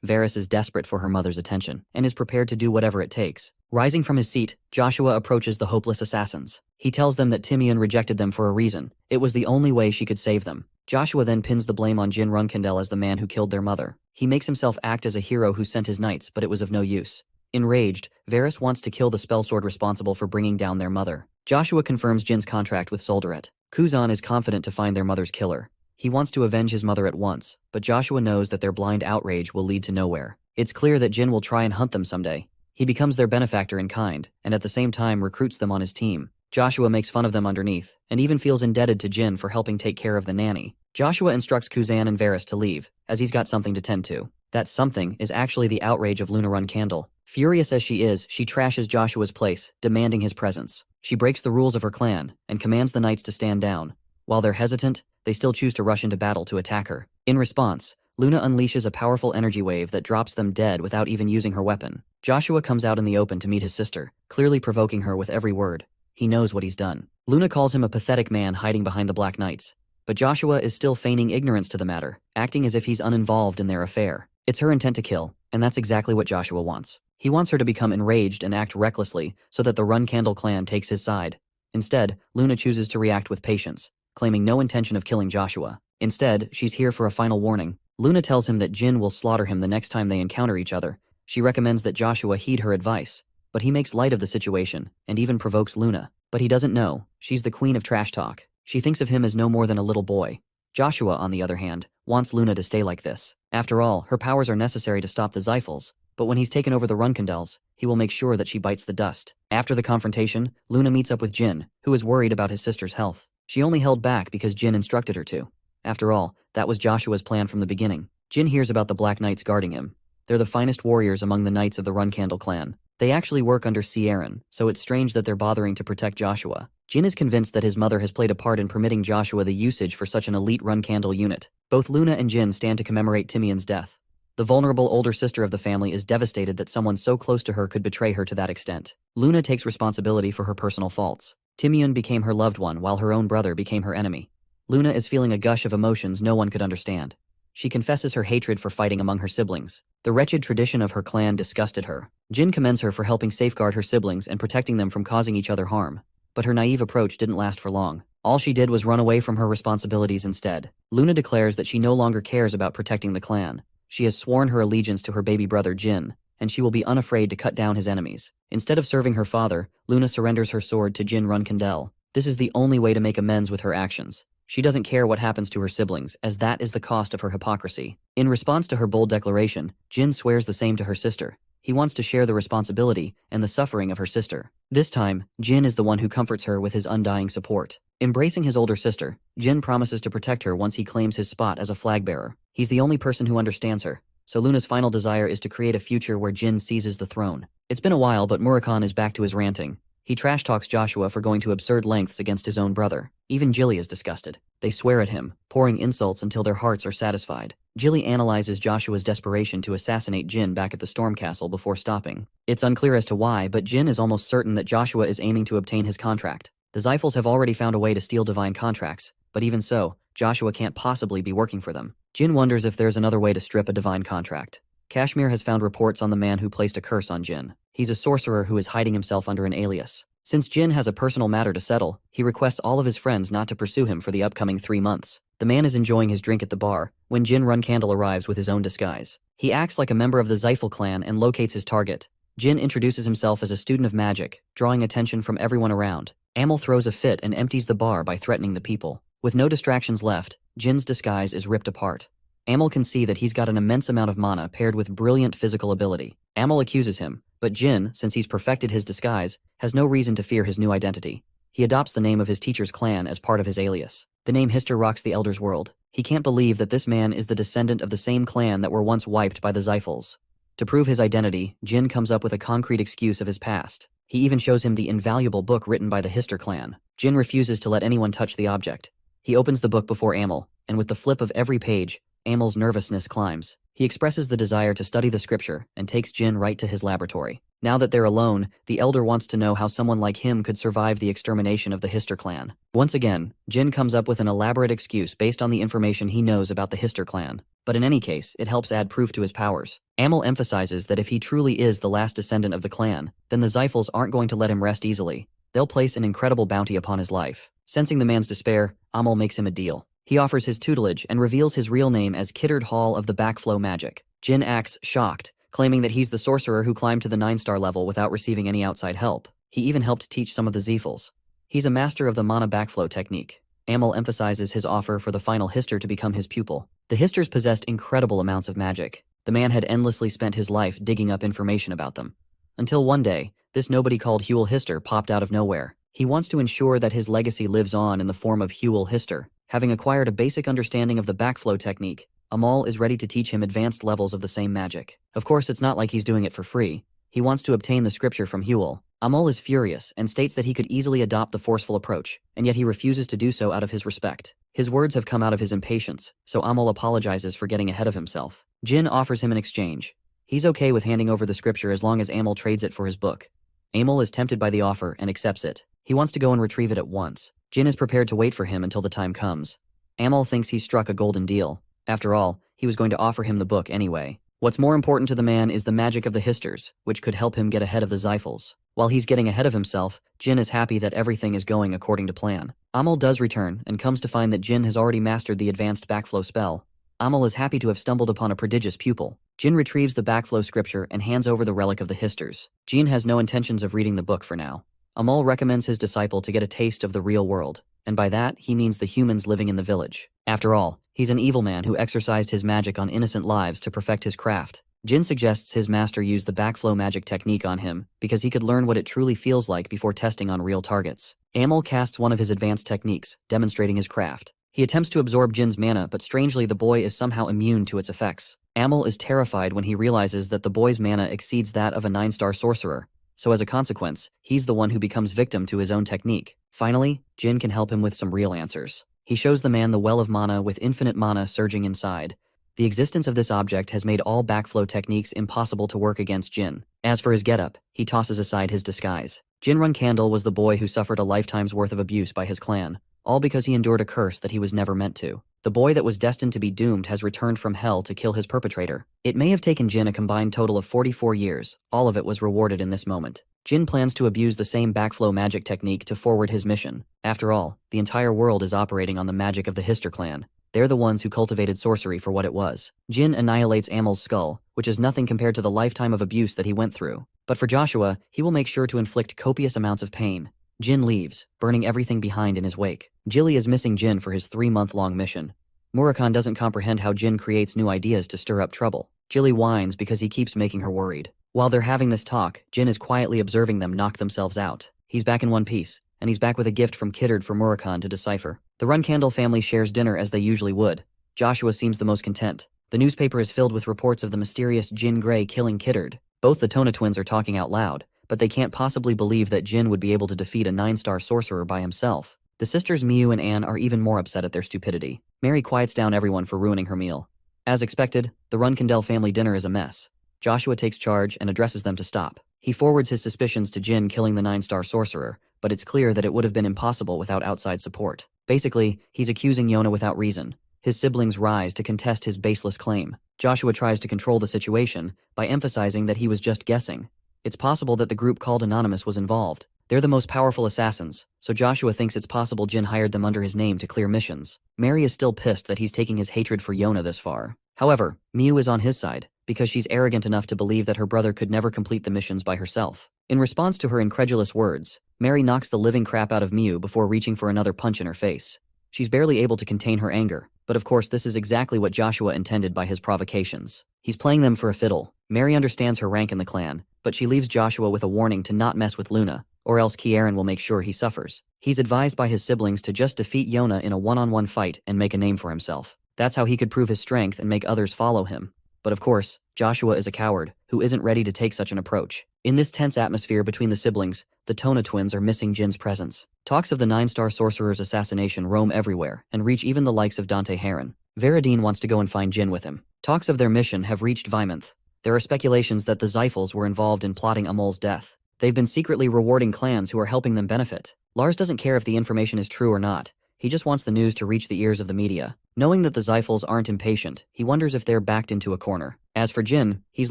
Varys is desperate for her mother's attention, and is prepared to do whatever it takes. Rising from his seat, Joshua approaches the hopeless assassins. He tells them that Timian rejected them for a reason. It was the only way she could save them. Joshua then pins the blame on Jin Runcandle as the man who killed their mother. He makes himself act as a hero who sent his knights, but it was of no use. Enraged, Varys wants to kill the spellsword responsible for bringing down their mother. Joshua confirms Jin's contract with Soldaret. Kuzan is confident to find their mother's killer. He wants to avenge his mother at once, but Joshua knows that their blind outrage will lead to nowhere. It's clear that Jin will try and hunt them someday. He becomes their benefactor in kind, and at the same time recruits them on his team. Joshua makes fun of them underneath, and even feels indebted to Jin for helping take care of the nanny. Joshua instructs Kuzan and Varys to leave, as he's got something to tend to. That something is actually the outrage of Luna Runcandle. Furious as she is, she trashes Joshua's place, demanding his presence. She breaks the rules of her clan, and commands the knights to stand down. While they're hesitant, they still choose to rush into battle to attack her. In response, Luna unleashes a powerful energy wave that drops them dead without even using her weapon. Joshua comes out in the open to meet his sister, clearly provoking her with every word. He knows what he's done. Luna calls him a pathetic man hiding behind the Black Knights. But Joshua is still feigning ignorance to the matter, acting as if he's uninvolved in their affair. It's her intent to kill, and that's exactly what Joshua wants. He wants her to become enraged and act recklessly so that the Runcandle clan takes his side. Instead, Luna chooses to react with patience, claiming no intention of killing Joshua. Instead, she's here for a final warning. Luna tells him that Jin will slaughter him the next time they encounter each other. She recommends that Joshua heed her advice, but he makes light of the situation and even provokes Luna. But he doesn't know, she's the queen of trash talk. She thinks of him as no more than a little boy. Joshua, on the other hand, wants Luna to stay like this. After all, her powers are necessary to stop the Zyphals, but when he's taken over the Runcandles, he will make sure that she bites the dust. After the confrontation, Luna meets up with Jin, who is worried about his sister's health. She only held back because Jin instructed her to. After all, that was Joshua's plan from the beginning. Jin hears about the Black Knights guarding him. They're the finest warriors among the knights of the Runcandle clan. They actually work under 3yr-old, so it's strange that they're bothering to protect Joshua. Jin is convinced that his mother has played a part in permitting Joshua the usage for such an elite Runcandle unit. Both Luna and Jin stand to commemorate Timian's death. The vulnerable older sister of the family is devastated that someone so close to her could betray her to that extent. Luna takes responsibility for her personal faults. Timian became her loved one while her own brother became her enemy. Luna is feeling a gush of emotions no one could understand. She confesses her hatred for fighting among her siblings. The wretched tradition of her clan disgusted her. Jin commends her for helping safeguard her siblings and protecting them from causing each other harm. But her naive approach didn't last for long. All she did was run away from her responsibilities instead. Luna declares that she no longer cares about protecting the clan. She has sworn her allegiance to her baby brother Jin, and she will be unafraid to cut down his enemies. Instead of serving her father, Luna surrenders her sword to Jin Runcandle. This is the only way to make amends with her actions. She doesn't care what happens to her siblings, as that is the cost of her hypocrisy. In response to her bold declaration, Jin swears the same to her sister. He wants to share the responsibility and the suffering of her sister. This time, Jin is the one who comforts her with his undying support. Embracing his older sister, Jin promises to protect her once he claims his spot as a flag bearer. He's the only person who understands her, so Luna's final desire is to create a future where Jin seizes the throne. It's been a while, but Murakhan is back to his ranting. He trash talks Joshua for going to absurd lengths against his own brother. Even Jilly is disgusted. They swear at him, pouring insults until their hearts are satisfied. Jilly analyzes Joshua's desperation to assassinate Jin back at the Storm Castle before stopping. It's unclear as to why, but Jin is almost certain that Joshua is aiming to obtain his contract. The Zyphals have already found a way to steal divine contracts, but even so, Joshua can't possibly be working for them. Jin wonders if there's another way to strip a divine contract. Kashmir has found reports on the man who placed a curse on Jin. He's a sorcerer who is hiding himself under an alias. Since Jin has a personal matter to settle, he requests all of his friends not to pursue him for the upcoming 3 months. The man is enjoying his drink at the bar when Jin Runcandle arrives with his own disguise. He acts like a member of the Zyphal clan and locates his target. Jin introduces himself as a student of magic, drawing attention from everyone around. Amel throws a fit and empties the bar by threatening the people. With no distractions left, Jin's disguise is ripped apart. Amel can see that he's got an immense amount of mana paired with brilliant physical ability. Amel accuses him, but Jin, since he's perfected his disguise, has no reason to fear his new identity. He adopts the name of his teacher's clan as part of his alias. The name Hister rocks the Elder's world. He can't believe that this man is the descendant of the same clan that were once wiped by the Zyphals. To prove his identity, Jin comes up with a concrete excuse of his past. He even shows him the invaluable book written by the Hister clan. Jin refuses to let anyone touch the object. He opens the book before Amel, and with the flip of every page, Amel's nervousness climbs. He expresses the desire to study the scripture and takes Jin right to his laboratory. Now that they're alone, the Elder wants to know how someone like him could survive the extermination of the Hister clan. Once again, Jin comes up with an elaborate excuse based on the information he knows about the Hister clan. But in any case, it helps add proof to his powers. Amel emphasizes that if he truly is the last descendant of the clan, then the Zyphals aren't going to let him rest easily. They'll place an incredible bounty upon his life. Sensing the man's despair, Amel makes him a deal. He offers his tutelage and reveals his real name as 3yr-old of the backflow magic. Jin acts shocked, claiming that he's the sorcerer who climbed to the 9-star level without receiving any outside help. He even helped teach some of the Zefals. He's a master of the mana backflow technique. Amol emphasizes his offer for the final Hister to become his pupil. The Histers possessed incredible amounts of magic. The man had endlessly spent his life digging up information about them. Until one day, this nobody called 3yr-old Hister popped out of nowhere. He wants to ensure that his legacy lives on in the form of 3yr-old Hister. Having acquired a basic understanding of the backflow technique, Amol is ready to teach him advanced levels of the same magic. Of course, it's not like he's doing it for free. He wants to obtain the scripture from 3yr-old. Amol is furious and states that he could easily adopt the forceful approach, and yet he refuses to do so out of his respect. His words have come out of his impatience, so Amol apologizes for getting ahead of himself. Jin offers him an exchange. He's okay with handing over the scripture as long as Amol trades it for his book. Amol is tempted by the offer and accepts it. He wants to go and retrieve it at once. Jin is prepared to wait for him until the time comes. Amol thinks he's struck a golden deal. After all, he was going to offer him the book anyway. What's more important to the man is the magic of the Histers, which could help him get ahead of the Zefals. While he's getting ahead of himself, Jin is happy that everything is going according to plan. Amol does return and comes to find that Jin has already mastered the advanced backflow spell. Amol is happy to have stumbled upon a prodigious pupil. Jin retrieves the backflow scripture and hands over the relic of the Histers. Jin has no intentions of reading the book for now. Amol recommends his disciple to get a taste of the real world, and by that he means the humans living in the village. After all, he's an evil man who exercised his magic on innocent lives to perfect his craft. Jin suggests his master use the backflow magic technique on him because he could learn what it truly feels like before testing on real targets. Amol casts one of his advanced techniques, demonstrating his craft. He attempts to absorb Jin's mana, but strangely the boy is somehow immune to its effects. Amol is terrified when he realizes that the boy's mana exceeds that of a 9-star sorcerer, so as a consequence, he's the one who becomes victim to his own technique. Finally, Jin can help him with some real answers. He shows the man the well of mana with infinite mana surging inside. The existence of this object has made all backflow techniques impossible to work against Jin. As for his getup, he tosses aside his disguise. Jinrun Candle was the boy who suffered a lifetime's worth of abuse by his clan, all because he endured a curse that he was never meant to. The boy that was destined to be doomed has returned from hell to kill his perpetrator. It may have taken Jin a combined total of 44 years, all of it was rewarded in this moment. Jin plans to abuse the same backflow magic technique to forward his mission. After all, the entire world is operating on the magic of the Hister clan. They're the ones who cultivated sorcery for what it was. Jin annihilates Amol's skull, which is nothing compared to the lifetime of abuse that he went through. But for Joshua, he will make sure to inflict copious amounts of pain. Jin leaves, burning everything behind in his wake. Jilly is missing Jin for his 3-month-long mission. Murakhan doesn't comprehend how Jin creates new ideas to stir up trouble. Jilly whines because he keeps making her worried. While they're having this talk, Jin is quietly observing them knock themselves out. He's back in one piece, and he's back with a gift from 3yr-old for Murakhan to decipher. The Runcandle family shares dinner as they usually would. Joshua seems the most content. The newspaper is filled with reports of the mysterious Jin Grey killing 3yr-old. Both the Tona twins are talking out loud, but they can't possibly believe that Jin would be able to defeat a 9-star sorcerer by himself. The sisters Miyu and Anne are even more upset at their stupidity. Mary quiets down everyone for ruining her meal. As expected, the Runcandle family dinner is a mess. Joshua takes charge and addresses them to stop. He forwards his suspicions to Jin killing the 9-star sorcerer, but it's clear that it would have been impossible without outside support. Basically, he's accusing Yona without reason. His siblings rise to contest his baseless claim. Joshua tries to control the situation by emphasizing that he was just guessing. It's possible that the group called Anonymous was involved. They're the most powerful assassins, so Joshua thinks it's possible Jin hired them under his name to clear missions. Mary is still pissed that he's taking his hatred for Yona this far. However, Miyu is on his side, because she's arrogant enough to believe that her brother could never complete the missions by herself. In response to her incredulous words, Mary knocks the living crap out of Miyu before reaching for another punch in her face. She's barely able to contain her anger, but of course this is exactly what Joshua intended by his provocations. He's playing them for a fiddle. Mary understands her rank in the clan, but she leaves Joshua with a warning to not mess with Luna, or else Kieran will make sure he suffers. He's advised by his siblings to just defeat Yona in a one-on-one fight and make a name for himself. That's how he could prove his strength and make others follow him. But of course, Joshua is a coward who isn't ready to take such an approach. In this tense atmosphere between the siblings, the Tona twins are missing Jin's presence. Talks of the 9-star sorcerer's assassination roam everywhere and reach even the likes of Dante Heron. Veradine wants to go and find Jin with him. Talks of their mission have reached Vymonth. There are speculations that the Zefals were involved in plotting Amol's death. They've been secretly rewarding clans who are helping them benefit. Lars doesn't care if the information is true or not. He just wants the news to reach the ears of the media. Knowing that the Zefals aren't impatient, he wonders if they're backed into a corner. As for Jin, he's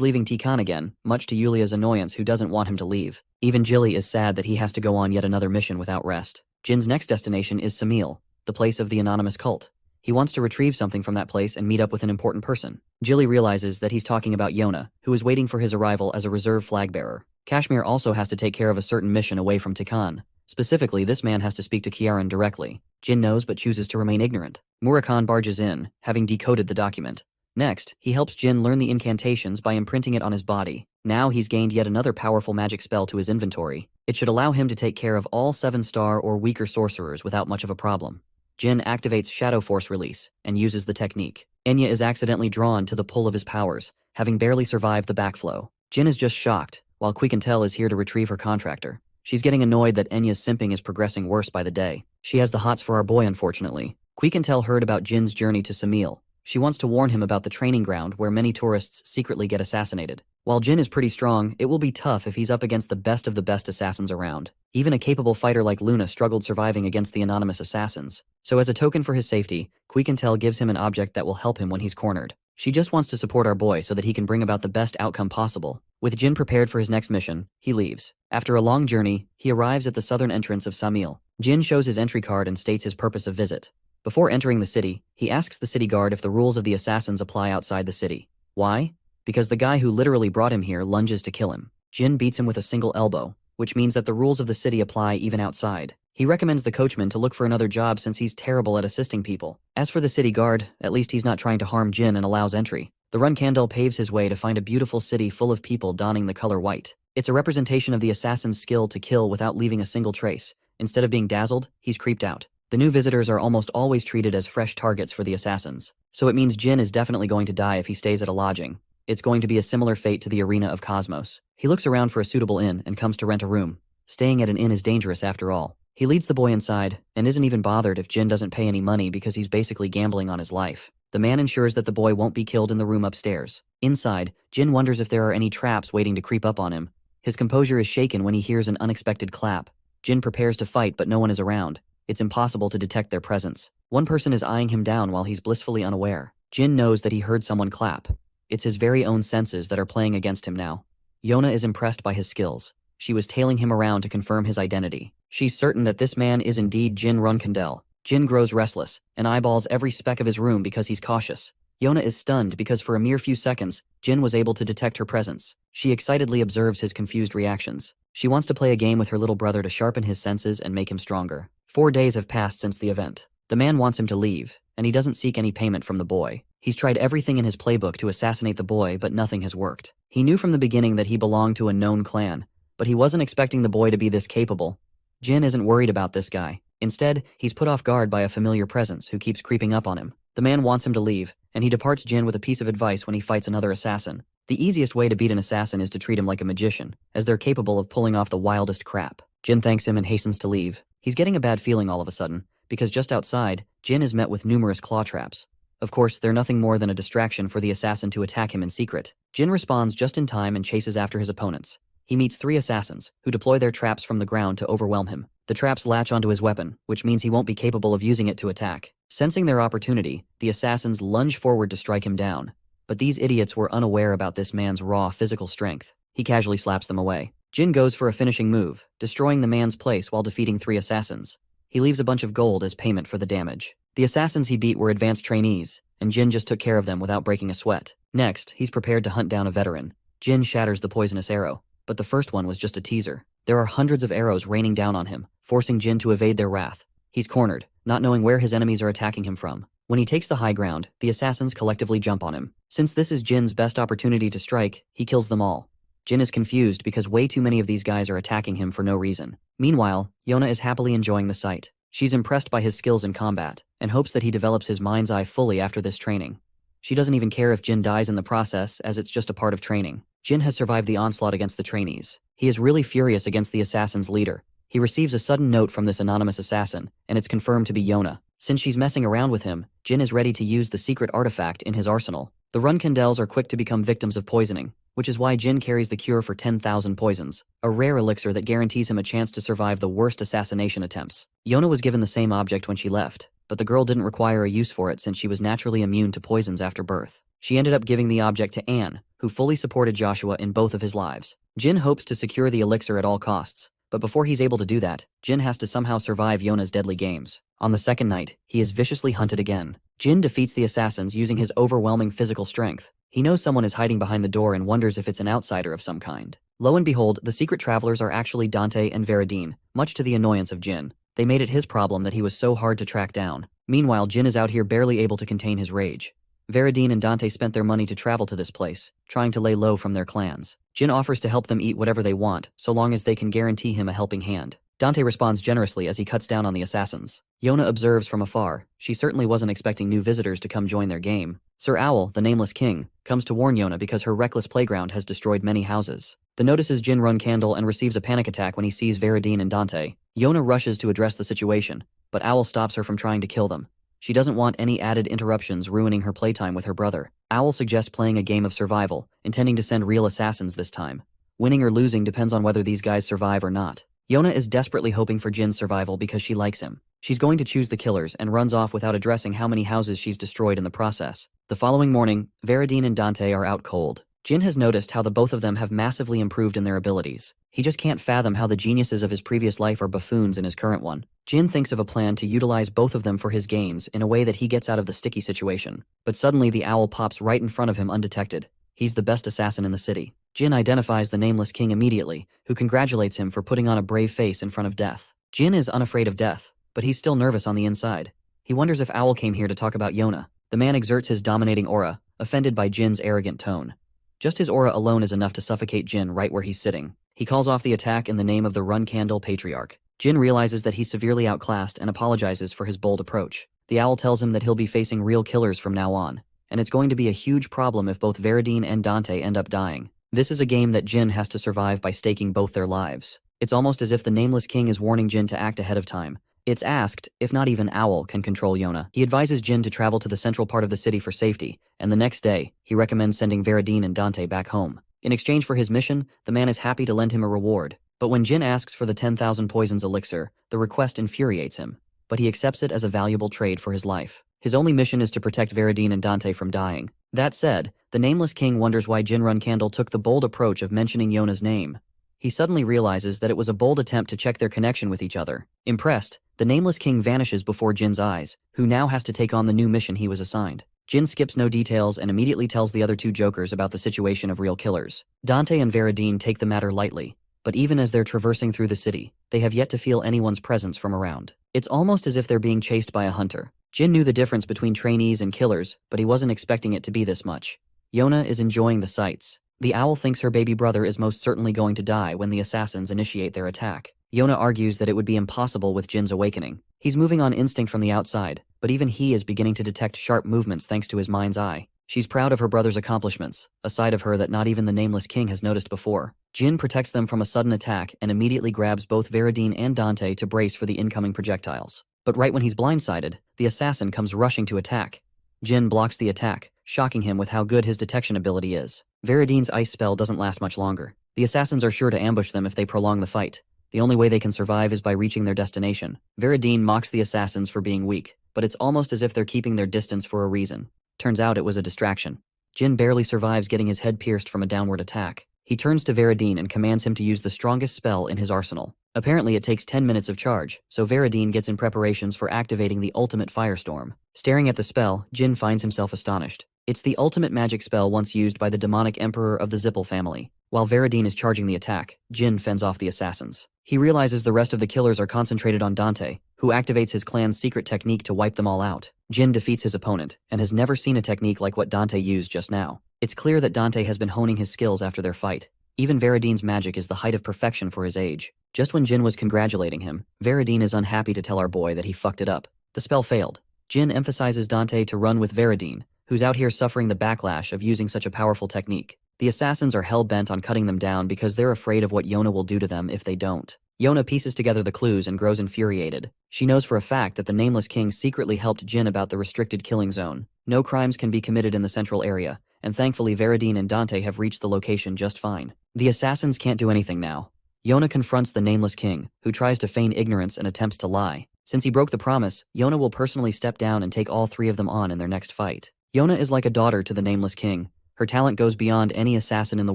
leaving Tikan again, much to Yulia's annoyance who doesn't want him to leave. Even Jilly is sad that he has to go on yet another mission without rest. Jin's next destination is Samil, the place of the anonymous cult. He wants to retrieve something from that place and meet up with an important person. Jilly realizes that he's talking about Yona, who is waiting for his arrival as a reserve flag bearer. Kashmir also has to take care of a certain mission away from Tikan. Specifically, this man has to speak to Kiaran directly. Jin knows but chooses to remain ignorant. Murakan barges in, having decoded the document. Next, he helps Jin learn the incantations by imprinting it on his body. Now he's gained yet another powerful magic spell to his inventory. It should allow him to take care of all 7-star or weaker sorcerers without much of a problem. Jin activates Shadow Force release and uses the technique. Enya is accidentally drawn to the pull of his powers, having barely survived the backflow. Jin is just shocked, while Quikentel is here to retrieve her contractor. She's getting annoyed that Enya's simping is progressing worse by the day. She has the hots for our boy, unfortunately. Quikentel heard about Jin's journey to Samil. She wants to warn him about the training ground where many tourists secretly get assassinated. While Jin is pretty strong, it will be tough if he's up against the best of the best assassins around. Even a capable fighter like Luna struggled surviving against the anonymous assassins. So as a token for his safety, Quikentel gives him an object that will help him when he's cornered. She just wants to support our boy so that he can bring about the best outcome possible. With Jin prepared for his next mission, he leaves. After a long journey, he arrives at the southern entrance of Samil. Jin shows his entry card and states his purpose of visit. Before entering the city, he asks the city guard if the rules of the assassins apply outside the city. Why? Because the guy who literally brought him here lunges to kill him. Jin beats him with a single elbow, which means that the rules of the city apply even outside. He recommends the coachman to look for another job since he's terrible at assisting people. As for the city guard, at least he's not trying to harm Jin and allows entry. The Runkandel paves his way to find a beautiful city full of people donning the color white. It's a representation of the assassin's skill to kill without leaving a single trace. Instead of being dazzled, he's creeped out. The new visitors are almost always treated as fresh targets for the assassins. So it means Jin is definitely going to die if he stays at a lodging. It's going to be a similar fate to the arena of Cosmos. He looks around for a suitable inn and comes to rent a room. Staying at an inn is dangerous after all. He leads the boy inside and isn't even bothered if Jin doesn't pay any money because he's basically gambling on his life. The man ensures that the boy won't be killed in the room upstairs. Inside, Jin wonders if there are any traps waiting to creep up on him. His composure is shaken when he hears an unexpected clap. Jin prepares to fight, but no one is around. It's impossible to detect their presence. One person is eyeing him down while he's blissfully unaware. Jin knows that he heard someone clap. It's his very own senses that are playing against him now. Yona is impressed by his skills. She was tailing him around to confirm his identity. She's certain that this man is indeed Jin Runkandel. Jin grows restless and eyeballs every speck of his room because he's cautious. Yona is stunned because for a mere few seconds, Jin was able to detect her presence. She excitedly observes his confused reactions. She wants to play a game with her little brother to sharpen his senses and make him stronger. 4 days have passed since the event. The man wants him to leave, and he doesn't seek any payment from the boy. He's tried everything in his playbook to assassinate the boy, but nothing has worked. He knew from the beginning that he belonged to a known clan, but he wasn't expecting the boy to be this capable. Jin isn't worried about this guy. Instead, he's put off guard by a familiar presence who keeps creeping up on him. The man wants him to leave, and he departs Jin with a piece of advice when he fights another assassin. The easiest way to beat an assassin is to treat him like a magician, as they're capable of pulling off the wildest crap. Jin thanks him and hastens to leave. He's getting a bad feeling all of a sudden, because just outside, Jin is met with numerous claw traps. Of course, they're nothing more than a distraction for the assassin to attack him in secret. Jin responds just in time and chases after his opponents. He meets 3 assassins, who deploy their traps from the ground to overwhelm him. The traps latch onto his weapon, which means he won't be capable of using it to attack. Sensing their opportunity, the assassins lunge forward to strike him down. But these idiots were unaware about this man's raw physical strength. He casually slaps them away. Jin goes for a finishing move, destroying the man's place while defeating 3 assassins. He leaves a bunch of gold as payment for the damage. The assassins he beat were advanced trainees, and Jin just took care of them without breaking a sweat. Next, he's prepared to hunt down a veteran. Jin shatters the poisonous arrow, but the first one was just a teaser. There are hundreds of arrows raining down on him, forcing Jin to evade their wrath. He's cornered, not knowing where his enemies are attacking him from. When he takes the high ground, the assassins collectively jump on him. Since this is Jin's best opportunity to strike, he kills them all. Jin is confused because way too many of these guys are attacking him for no reason. Meanwhile, Yona is happily enjoying the sight. She's impressed by his skills in combat, and hopes that he develops his mind's eye fully after this training. She doesn't even care if Jin dies in the process, as it's just a part of training. Jin has survived the onslaught against the trainees. He is really furious against the assassin's leader. He receives a sudden note from this anonymous assassin, and it's confirmed to be Yona. Since she's messing around with him, Jin is ready to use the secret artifact in his arsenal. The Runkandels are quick to become victims of poisoning, which is why Jin carries the cure for 10,000 poisons, a rare elixir that guarantees him a chance to survive the worst assassination attempts. Yona was given the same object when she left, but the girl didn't require a use for it since she was naturally immune to poisons after birth. She ended up giving the object to Anne, who fully supported Joshua in both of his lives. Jin hopes to secure the elixir at all costs, But before he's able to do that, Jin has to somehow survive Yona's deadly games. On the second night, he is viciously hunted again. Jin defeats the assassins using his overwhelming physical strength. He knows someone is hiding behind the door and wonders if it's an outsider of some kind. Lo and behold, the secret travelers are actually Dante and Veradine, much to the annoyance of Jin. They made it his problem that he was so hard to track down. Meanwhile, Jin is out here barely able to contain his rage. Veradine and Dante spent their money to travel to this place, trying to lay low from their clans. Jin offers to help them eat whatever they want, so long as they can guarantee him a helping hand. Dante responds generously as he cuts down on the assassins. Yona observes from afar. She certainly wasn't expecting new visitors to come join their game. 3yr-owl, the nameless king, comes to warn Yona because her reckless playground has destroyed many houses. The notices Jin run candle and receives a panic attack when he sees Veradine and Dante. Yona rushes to address the situation, but Owl stops her from trying to kill them. She doesn't want any added interruptions ruining her playtime with her brother. Owl suggests playing a game of survival, intending to send real assassins this time. Winning or losing depends on whether these guys survive or not. Yona is desperately hoping for Jin's survival because she likes him. She's going to choose the killers and runs off without addressing how many houses she's destroyed in the process. The following morning, Veradine and Dante are out cold. Jin has noticed how the both of them have massively improved in their abilities. He just can't fathom how the geniuses of his previous life are buffoons in his current one. Jin thinks of a plan to utilize both of them for his gains in a way that he gets out of the sticky situation. But suddenly the owl pops right in front of him undetected. He's the best assassin in the city. Jin identifies the nameless king immediately, who congratulates him for putting on a brave face in front of death. Jin is unafraid of death, but he's still nervous on the inside. He wonders if Owl came here to talk about Yona. The man exerts his dominating aura, offended by Jin's arrogant tone. Just his aura alone is enough to suffocate Jin right where he's sitting. He calls off the attack in the name of the Run Candle Patriarch. Jin realizes that he's severely outclassed and apologizes for his bold approach. The owl tells him that he'll be facing real killers from now on, and it's going to be a huge problem if both Veradine and Dante end up dying. This is a game that Jin has to survive by staking both their lives. It's almost as if the nameless king is warning Jin to act ahead of time. It's asked if not even Owl can control Yona. He advises Jin to travel to the central part of the city for safety, and the next day, he recommends sending Veradine and Dante back home. In exchange for his mission, the man is happy to lend him a reward. But when Jin asks for the 10,000 poisons elixir, the request infuriates him. But he accepts it as a valuable trade for his life. His only mission is to protect Veradine and Dante from dying. That said, the nameless king wonders why Jin Run Candle took the bold approach of mentioning Yona's name. He suddenly realizes that it was a bold attempt to check their connection with each other. Impressed, the nameless king vanishes before Jin's eyes, who now has to take on the new mission he was assigned. Jin skips no details and immediately tells the other two jokers about the situation of real killers. Dante and Veradine take the matter lightly, but even as they're traversing through the city, they have yet to feel anyone's presence from around. It's almost as if they're being chased by a hunter. Jin knew the difference between trainees and killers, but he wasn't expecting it to be this much. Yona is enjoying the sights. The owl thinks her baby brother is most certainly going to die when the assassins initiate their attack. Yona argues that it would be impossible with Jin's awakening. He's moving on instinct from the outside, but even he is beginning to detect sharp movements thanks to his mind's eye. She's proud of her brother's accomplishments, a side of her that not even the nameless king has noticed before. Jin protects them from a sudden attack and immediately grabs both Veradine and Dante to brace for the incoming projectiles. But right when he's blindsided, the assassin comes rushing to attack. Jin blocks the attack, shocking him with how good his detection ability is. Veradine's ice spell doesn't last much longer. The assassins are sure to ambush them if they prolong the fight. The only way they can survive is by reaching their destination. Veradine mocks the assassins for being weak, but it's almost as if they're keeping their distance for a reason. Turns out it was a distraction. Jin barely survives getting his head pierced from a downward attack. He turns to Veradine and commands him to use the strongest spell in his arsenal. Apparently it takes 10 minutes of charge, so Veradine gets in preparations for activating the ultimate firestorm. Staring at the spell, Jin finds himself astonished. It's the ultimate magic spell once used by the demonic emperor of the Zippel family. While Veradine is charging the attack, Jin fends off the assassins. He realizes the rest of the killers are concentrated on Dante, who activates his clan's secret technique to wipe them all out. Jin defeats his opponent, and has never seen a technique like what Dante used just now. It's clear that Dante has been honing his skills after their fight. Even Veradine's magic is the height of perfection for his age. Just when Jin was congratulating him, Veradine is unhappy to tell our boy that he fucked it up. The spell failed. Jin emphasizes Dante to run with Veradine, who's out here suffering the backlash of using such a powerful technique. The assassins are hell-bent on cutting them down because they're afraid of what Yona will do to them if they don't. Yona pieces together the clues and grows infuriated. She knows for a fact that the nameless king secretly helped Jin about the restricted killing zone. No crimes can be committed in the central area, and thankfully Veradine and Dante have reached the location just fine. The assassins can't do anything now. Yona confronts the nameless king, who tries to feign ignorance and attempts to lie. Since he broke the promise, Yona will personally step down and take all three of them on in their next fight. Yona is like a daughter to the nameless king. Her talent goes beyond any assassin in the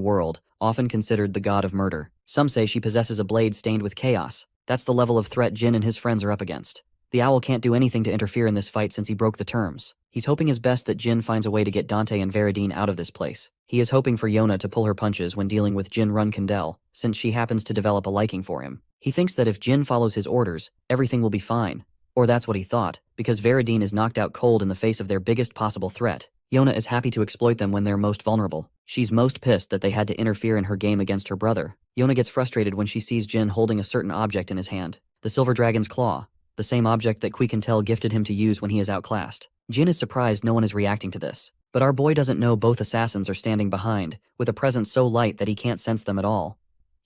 world, often considered the god of murder. Some say she possesses a blade stained with chaos. That's the level of threat Jin and his friends are up against. The owl can't do anything to interfere in this fight since he broke the terms. He's hoping his best that Jin finds a way to get Dante and Veradine out of this place. He is hoping for Yona to pull her punches when dealing with Jin Run-Kandel, since she happens to develop a liking for him. He thinks that if Jin follows his orders, everything will be fine. Or that's what he thought, because Veradine is knocked out cold in the face of their biggest possible threat. Yona is happy to exploit them when they're most vulnerable. She's most pissed that they had to interfere in her game against her brother. Yona gets frustrated when she sees Jin holding a certain object in his hand. The Silver Dragon's Claw. The same object that Quiquintel gifted him to use when he is outclassed. Jin is surprised no one is reacting to this. But our boy doesn't know both assassins are standing behind, with a presence so light that he can't sense them at all.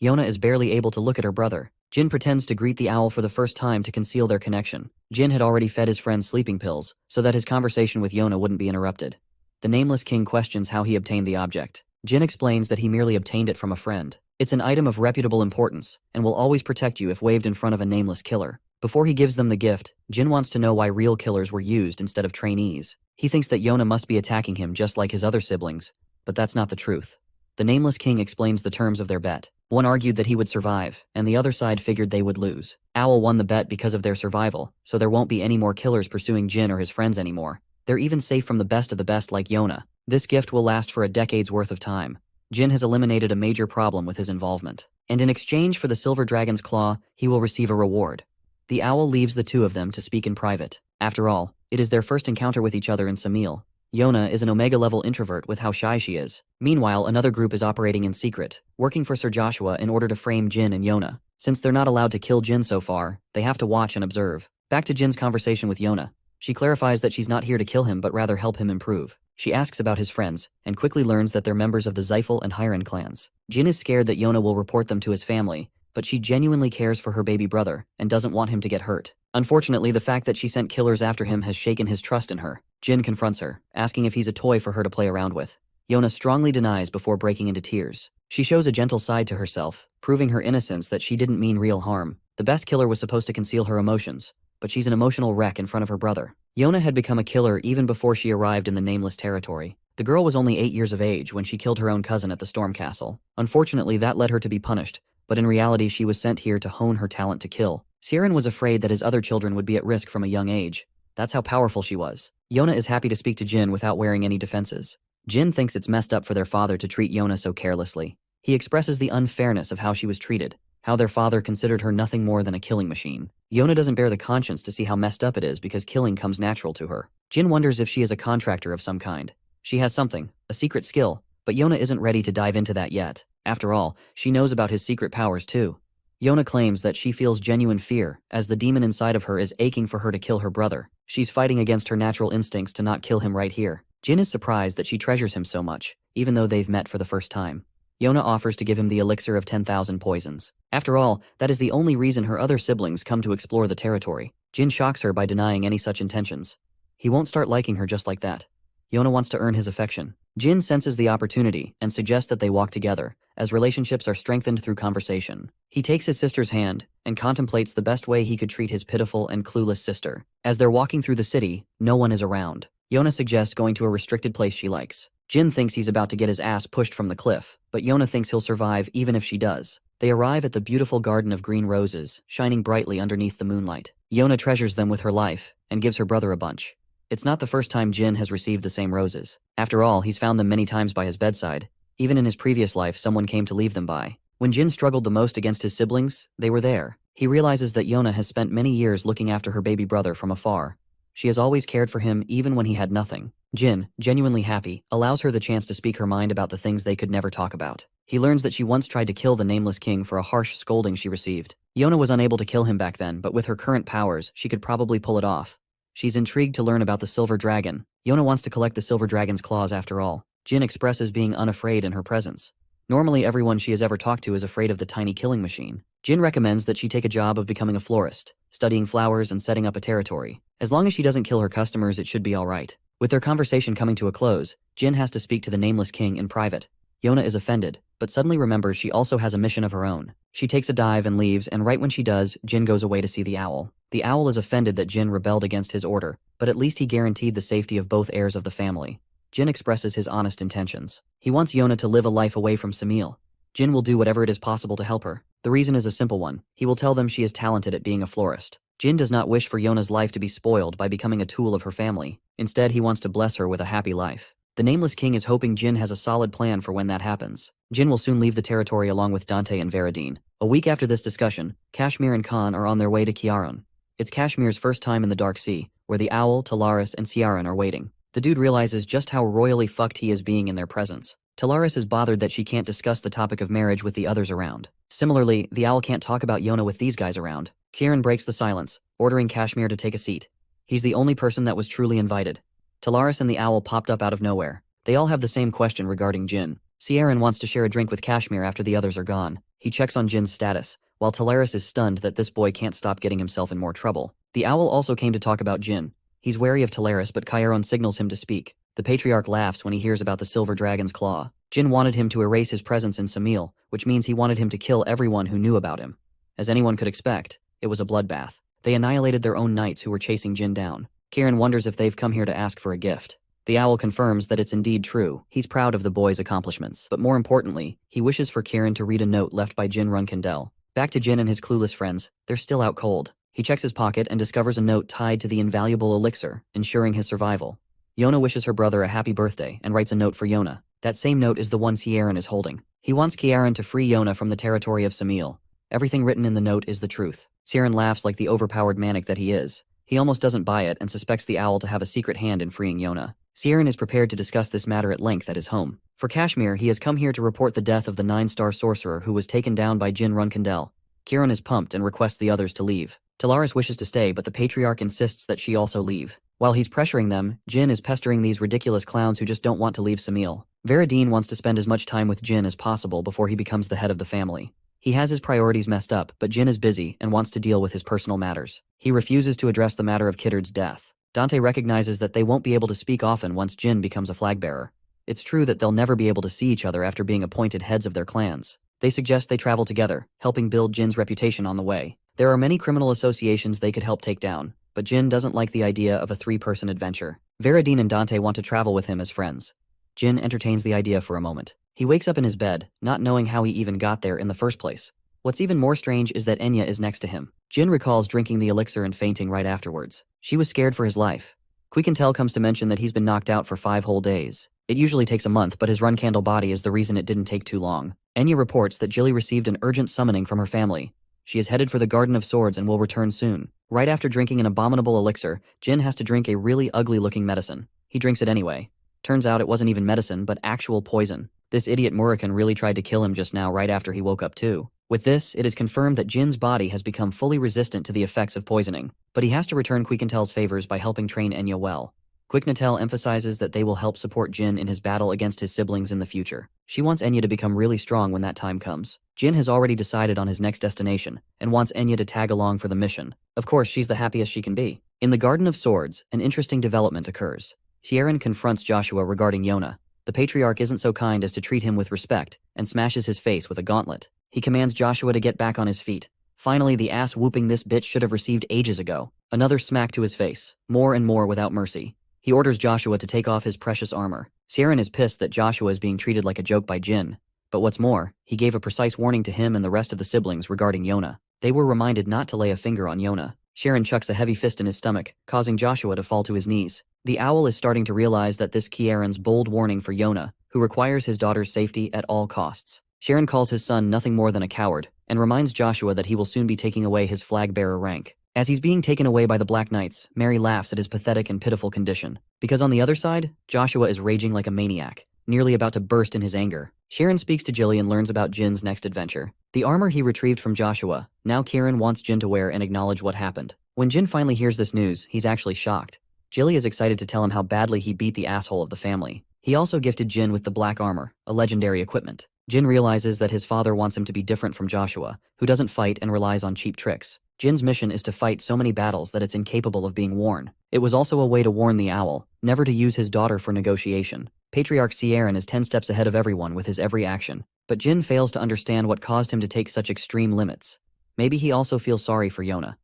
Yona is barely able to look at her brother. Jin pretends to greet the owl for the first time to conceal their connection. Jin had already fed his friend sleeping pills, so that his conversation with Yona wouldn't be interrupted. The Nameless King questions how he obtained the object. Jin explains that he merely obtained it from a friend. It's an item of reputable importance, and will always protect you if waved in front of a nameless killer. Before he gives them the gift, Jin wants to know why real killers were used instead of trainees. He thinks that Yona must be attacking him just like his other siblings, but that's not the truth. The Nameless King explains the terms of their bet. One argued that he would survive, and the other side figured they would lose. Owl won the bet because of their survival, so there won't be any more killers pursuing Jin or his friends anymore. They're even safe from the best of the best like Yona. This gift will last for a decade's worth of time. Jin has eliminated a major problem with his involvement, and in exchange for the Silver Dragon's Claw, he will receive a reward. The owl leaves the two of them to speak in private. After all, it is their first encounter with each other in Samil. Yona is an Omega-level introvert with how shy she is. Meanwhile, another group is operating in secret, working for Sir Joshua in order to frame Jin and Yona. Since they're not allowed to kill Jin so far, they have to watch and observe. Back to Jin's conversation with Yona. She clarifies that she's not here to kill him but rather help him improve. She asks about his friends, and quickly learns that they're members of the Zyphel and Hyren clans. Jin is scared that Yona will report them to his family, but she genuinely cares for her baby brother and doesn't want him to get hurt. Unfortunately, the fact that she sent killers after him has shaken his trust in her. Jin confronts her, asking if he's a toy for her to play around with. Yona strongly denies before breaking into tears. She shows a gentle side to herself, proving her innocence that she didn't mean real harm. The best killer was supposed to conceal her emotions, but she's an emotional wreck in front of her brother. Yona had become a killer even before she arrived in the Nameless territory. The girl was only 8 years of age when she killed her own cousin at the Storm Castle. Unfortunately, that led her to be punished, but in reality she was sent here to hone her talent to kill. Siren was afraid that his other children would be at risk from a young age. That's how powerful she was. Yona is happy to speak to Jin without wearing any defenses. Jin thinks it's messed up for their father to treat Yona so carelessly. He expresses the unfairness of how she was treated, how their father considered her nothing more than a killing machine. Yona doesn't bear the conscience to see how messed up it is because killing comes natural to her. Jin wonders if she is a contractor of some kind. She has something, a secret skill, but Yona isn't ready to dive into that yet. After all, she knows about his secret powers too. Yona claims that she feels genuine fear, as the demon inside of her is aching for her to kill her brother. She's fighting against her natural instincts to not kill him right here. Jin is surprised that she treasures him so much, even though they've met for the first time. Yona offers to give him the elixir of 10,000 poisons. After all, that is the only reason her other siblings come to explore the territory. Jin shocks her by denying any such intentions. He won't start liking her just like that. Yona wants to earn his affection. Jin senses the opportunity and suggests that they walk together, as relationships are strengthened through conversation. He takes his sister's hand and contemplates the best way he could treat his pitiful and clueless sister. As they're walking through the city, no one is around. Yona suggests going to a restricted place she likes. Jin thinks he's about to get his ass pushed from the cliff, but Yona thinks he'll survive even if she does. They arrive at the beautiful garden of green roses, shining brightly underneath the moonlight. Yona treasures them with her life and gives her brother a bunch. It's not the first time Jin has received the same roses. After all, he's found them many times by his bedside. Even in his previous life, someone came to leave them by. When Jin struggled the most against his siblings, they were there. He realizes that Yona has spent many years looking after her baby brother from afar. She has always cared for him even when he had nothing. Jin, genuinely happy, allows her the chance to speak her mind about the things they could never talk about. He learns that she once tried to kill the Nameless King for a harsh scolding she received. Yona was unable to kill him back then, but with her current powers, she could probably pull it off. She's intrigued to learn about the Silver Dragon. Yona wants to collect the Silver Dragon's claws after all. Jin expresses being unafraid in her presence. Normally everyone she has ever talked to is afraid of the tiny killing machine. Jin recommends that she take a job of becoming a florist, studying flowers and setting up a territory. As long as she doesn't kill her customers, it should be alright. With their conversation coming to a close, Jin has to speak to the Nameless King in private. Yona is offended, but suddenly remembers she also has a mission of her own. She takes a dive and leaves, and right when she does, Jin goes away to see the owl. The owl is offended that Jin rebelled against his order, but at least he guaranteed the safety of both heirs of the family. Jin expresses his honest intentions. He wants Yona to live a life away from Samil. Jin will do whatever it is possible to help her. The reason is a simple one. He will tell them she is talented at being a florist. Jin does not wish for Yona's life to be spoiled by becoming a tool of her family. Instead, he wants to bless her with a happy life. The Nameless King is hoping Jin has a solid plan for when that happens. Jin will soon leave the territory along with Dante and Veradine. A week after this discussion, Kashmir and Khan are on their way to Kiaran. It's Kashmir's first time in the Dark Sea, where the Owl, Talaris, and Ciaran are waiting. The dude realizes just how royally fucked he is being in their presence. Talaris is bothered that she can't discuss the topic of marriage with the others around. Similarly, the Owl can't talk about Yona with these guys around. Ciaran breaks the silence, ordering Kashmir to take a seat. He's the only person that was truly invited. Talaris and the Owl popped up out of nowhere. They all have the same question regarding Jin. Ciaran wants to share a drink with Kashmir after the others are gone. He checks on Jin's status, while Talaris is stunned that this boy can't stop getting himself in more trouble. The Owl also came to talk about Jin. He's wary of Talaris, but Chiron signals him to speak. The Patriarch laughs when he hears about the Silver Dragon's Claw. Jin wanted him to erase his presence in Samil, which means he wanted him to kill everyone who knew about him. As anyone could expect, it was a bloodbath. They annihilated their own knights who were chasing Jin down. Kieran wonders if they've come here to ask for a gift. The Owl confirms that it's indeed true. He's proud of the boy's accomplishments, but more importantly, he wishes for Kieran to read a note left by Jin Runkindel. Back to Jin and his clueless friends, they're still out cold. He checks his pocket and discovers a note tied to the invaluable elixir, ensuring his survival. Yona wishes her brother a happy birthday and writes a note for Yona. That same note is the one Ciaran is holding. He wants Ciaran to free Yona from the territory of Samil. Everything written in the note is the truth. Ciaran laughs like the overpowered manic that he is. He almost doesn't buy it and suspects the Owl to have a secret hand in freeing Yona. Ciaran is prepared to discuss this matter at length at his home. For Kashmir, he has come here to report the death of the 9-star sorcerer who was taken down by Jin Runkindel. Kieran is pumped and requests the others to leave. Talaris wishes to stay, but the Patriarch insists that she also leave. While he's pressuring them, Jin is pestering these ridiculous clowns who just don't want to leave Samil. Veradine wants to spend as much time with Jin as possible before he becomes the head of the family. He has his priorities messed up, but Jin is busy and wants to deal with his personal matters. He refuses to address the matter of Kiddard's death. Dante recognizes that they won't be able to speak often once Jin becomes a flag-bearer. It's true that they'll never be able to see each other after being appointed heads of their clans. They suggest they travel together, helping build Jin's reputation on the way. There are many criminal associations they could help take down, but Jin doesn't like the idea of a 3-person adventure. Veradine and Dante want to travel with him as friends. Jin entertains the idea for a moment. He wakes up in his bed, not knowing how he even got there in the first place. What's even more strange is that Enya is next to him. Jin recalls drinking the elixir and fainting right afterwards. She was scared for his life. Quiquintel comes to mention that he's been knocked out for 5 whole days. It usually takes a month, but his run-candle body is the reason it didn't take too long. Enya reports that Jilly received an urgent summoning from her family. She is headed for the Garden of Swords and will return soon. Right after drinking an abominable elixir, Jin has to drink a really ugly-looking medicine. He drinks it anyway. Turns out it wasn't even medicine, but actual poison. This idiot Murakan really tried to kill him just now right after he woke up too. With this, it is confirmed that Jin's body has become fully resistant to the effects of poisoning, but he has to return Quiquintel's favors by helping train Enya well. Quiquintel emphasizes that they will help support Jin in his battle against his siblings in the future. She wants Enya to become really strong when that time comes. Jin has already decided on his next destination, and wants Enya to tag along for the mission. Of course, she's the happiest she can be. In the Garden of Swords, an interesting development occurs. Ciaran confronts Joshua regarding Yona. The Patriarch isn't so kind as to treat him with respect, and smashes his face with a gauntlet. He commands Joshua to get back on his feet. Finally, the ass whooping this bitch should have received ages ago. Another smack to his face, more and more without mercy. He orders Joshua to take off his precious armor. Ciaran is pissed that Joshua is being treated like a joke by Jin. But what's more, he gave a precise warning to him and the rest of the siblings regarding Yona. They were reminded not to lay a finger on Yona. Ciaran chucks a heavy fist in his stomach, causing Joshua to fall to his knees. The Owl is starting to realize that this Ciaran's bold warning for Yona, who requires his daughter's safety at all costs. Ciaran calls his son nothing more than a coward, and reminds Joshua that he will soon be taking away his flag-bearer rank. As he's being taken away by the Black Knights, Mary laughs at his pathetic and pitiful condition. Because on the other side, Joshua is raging like a maniac, nearly about to burst in his anger. Ciaran speaks to Jilly and learns about Jin's next adventure. The armor he retrieved from Joshua, now Ciaran wants Jin to wear and acknowledge what happened. When Jin finally hears this news, he's actually shocked. Jilly is excited to tell him how badly he beat the asshole of the family. He also gifted Jin with the black armor, a legendary equipment. Jin realizes that his father wants him to be different from Joshua, who doesn't fight and relies on cheap tricks. Jin's mission is to fight so many battles that it's incapable of being worn. It was also a way to warn the Owl, never to use his daughter for negotiation. Patriarch Ciaran is 10 steps ahead of everyone with his every action, but Jin fails to understand what caused him to take such extreme limits. Maybe he also feels sorry for Yona.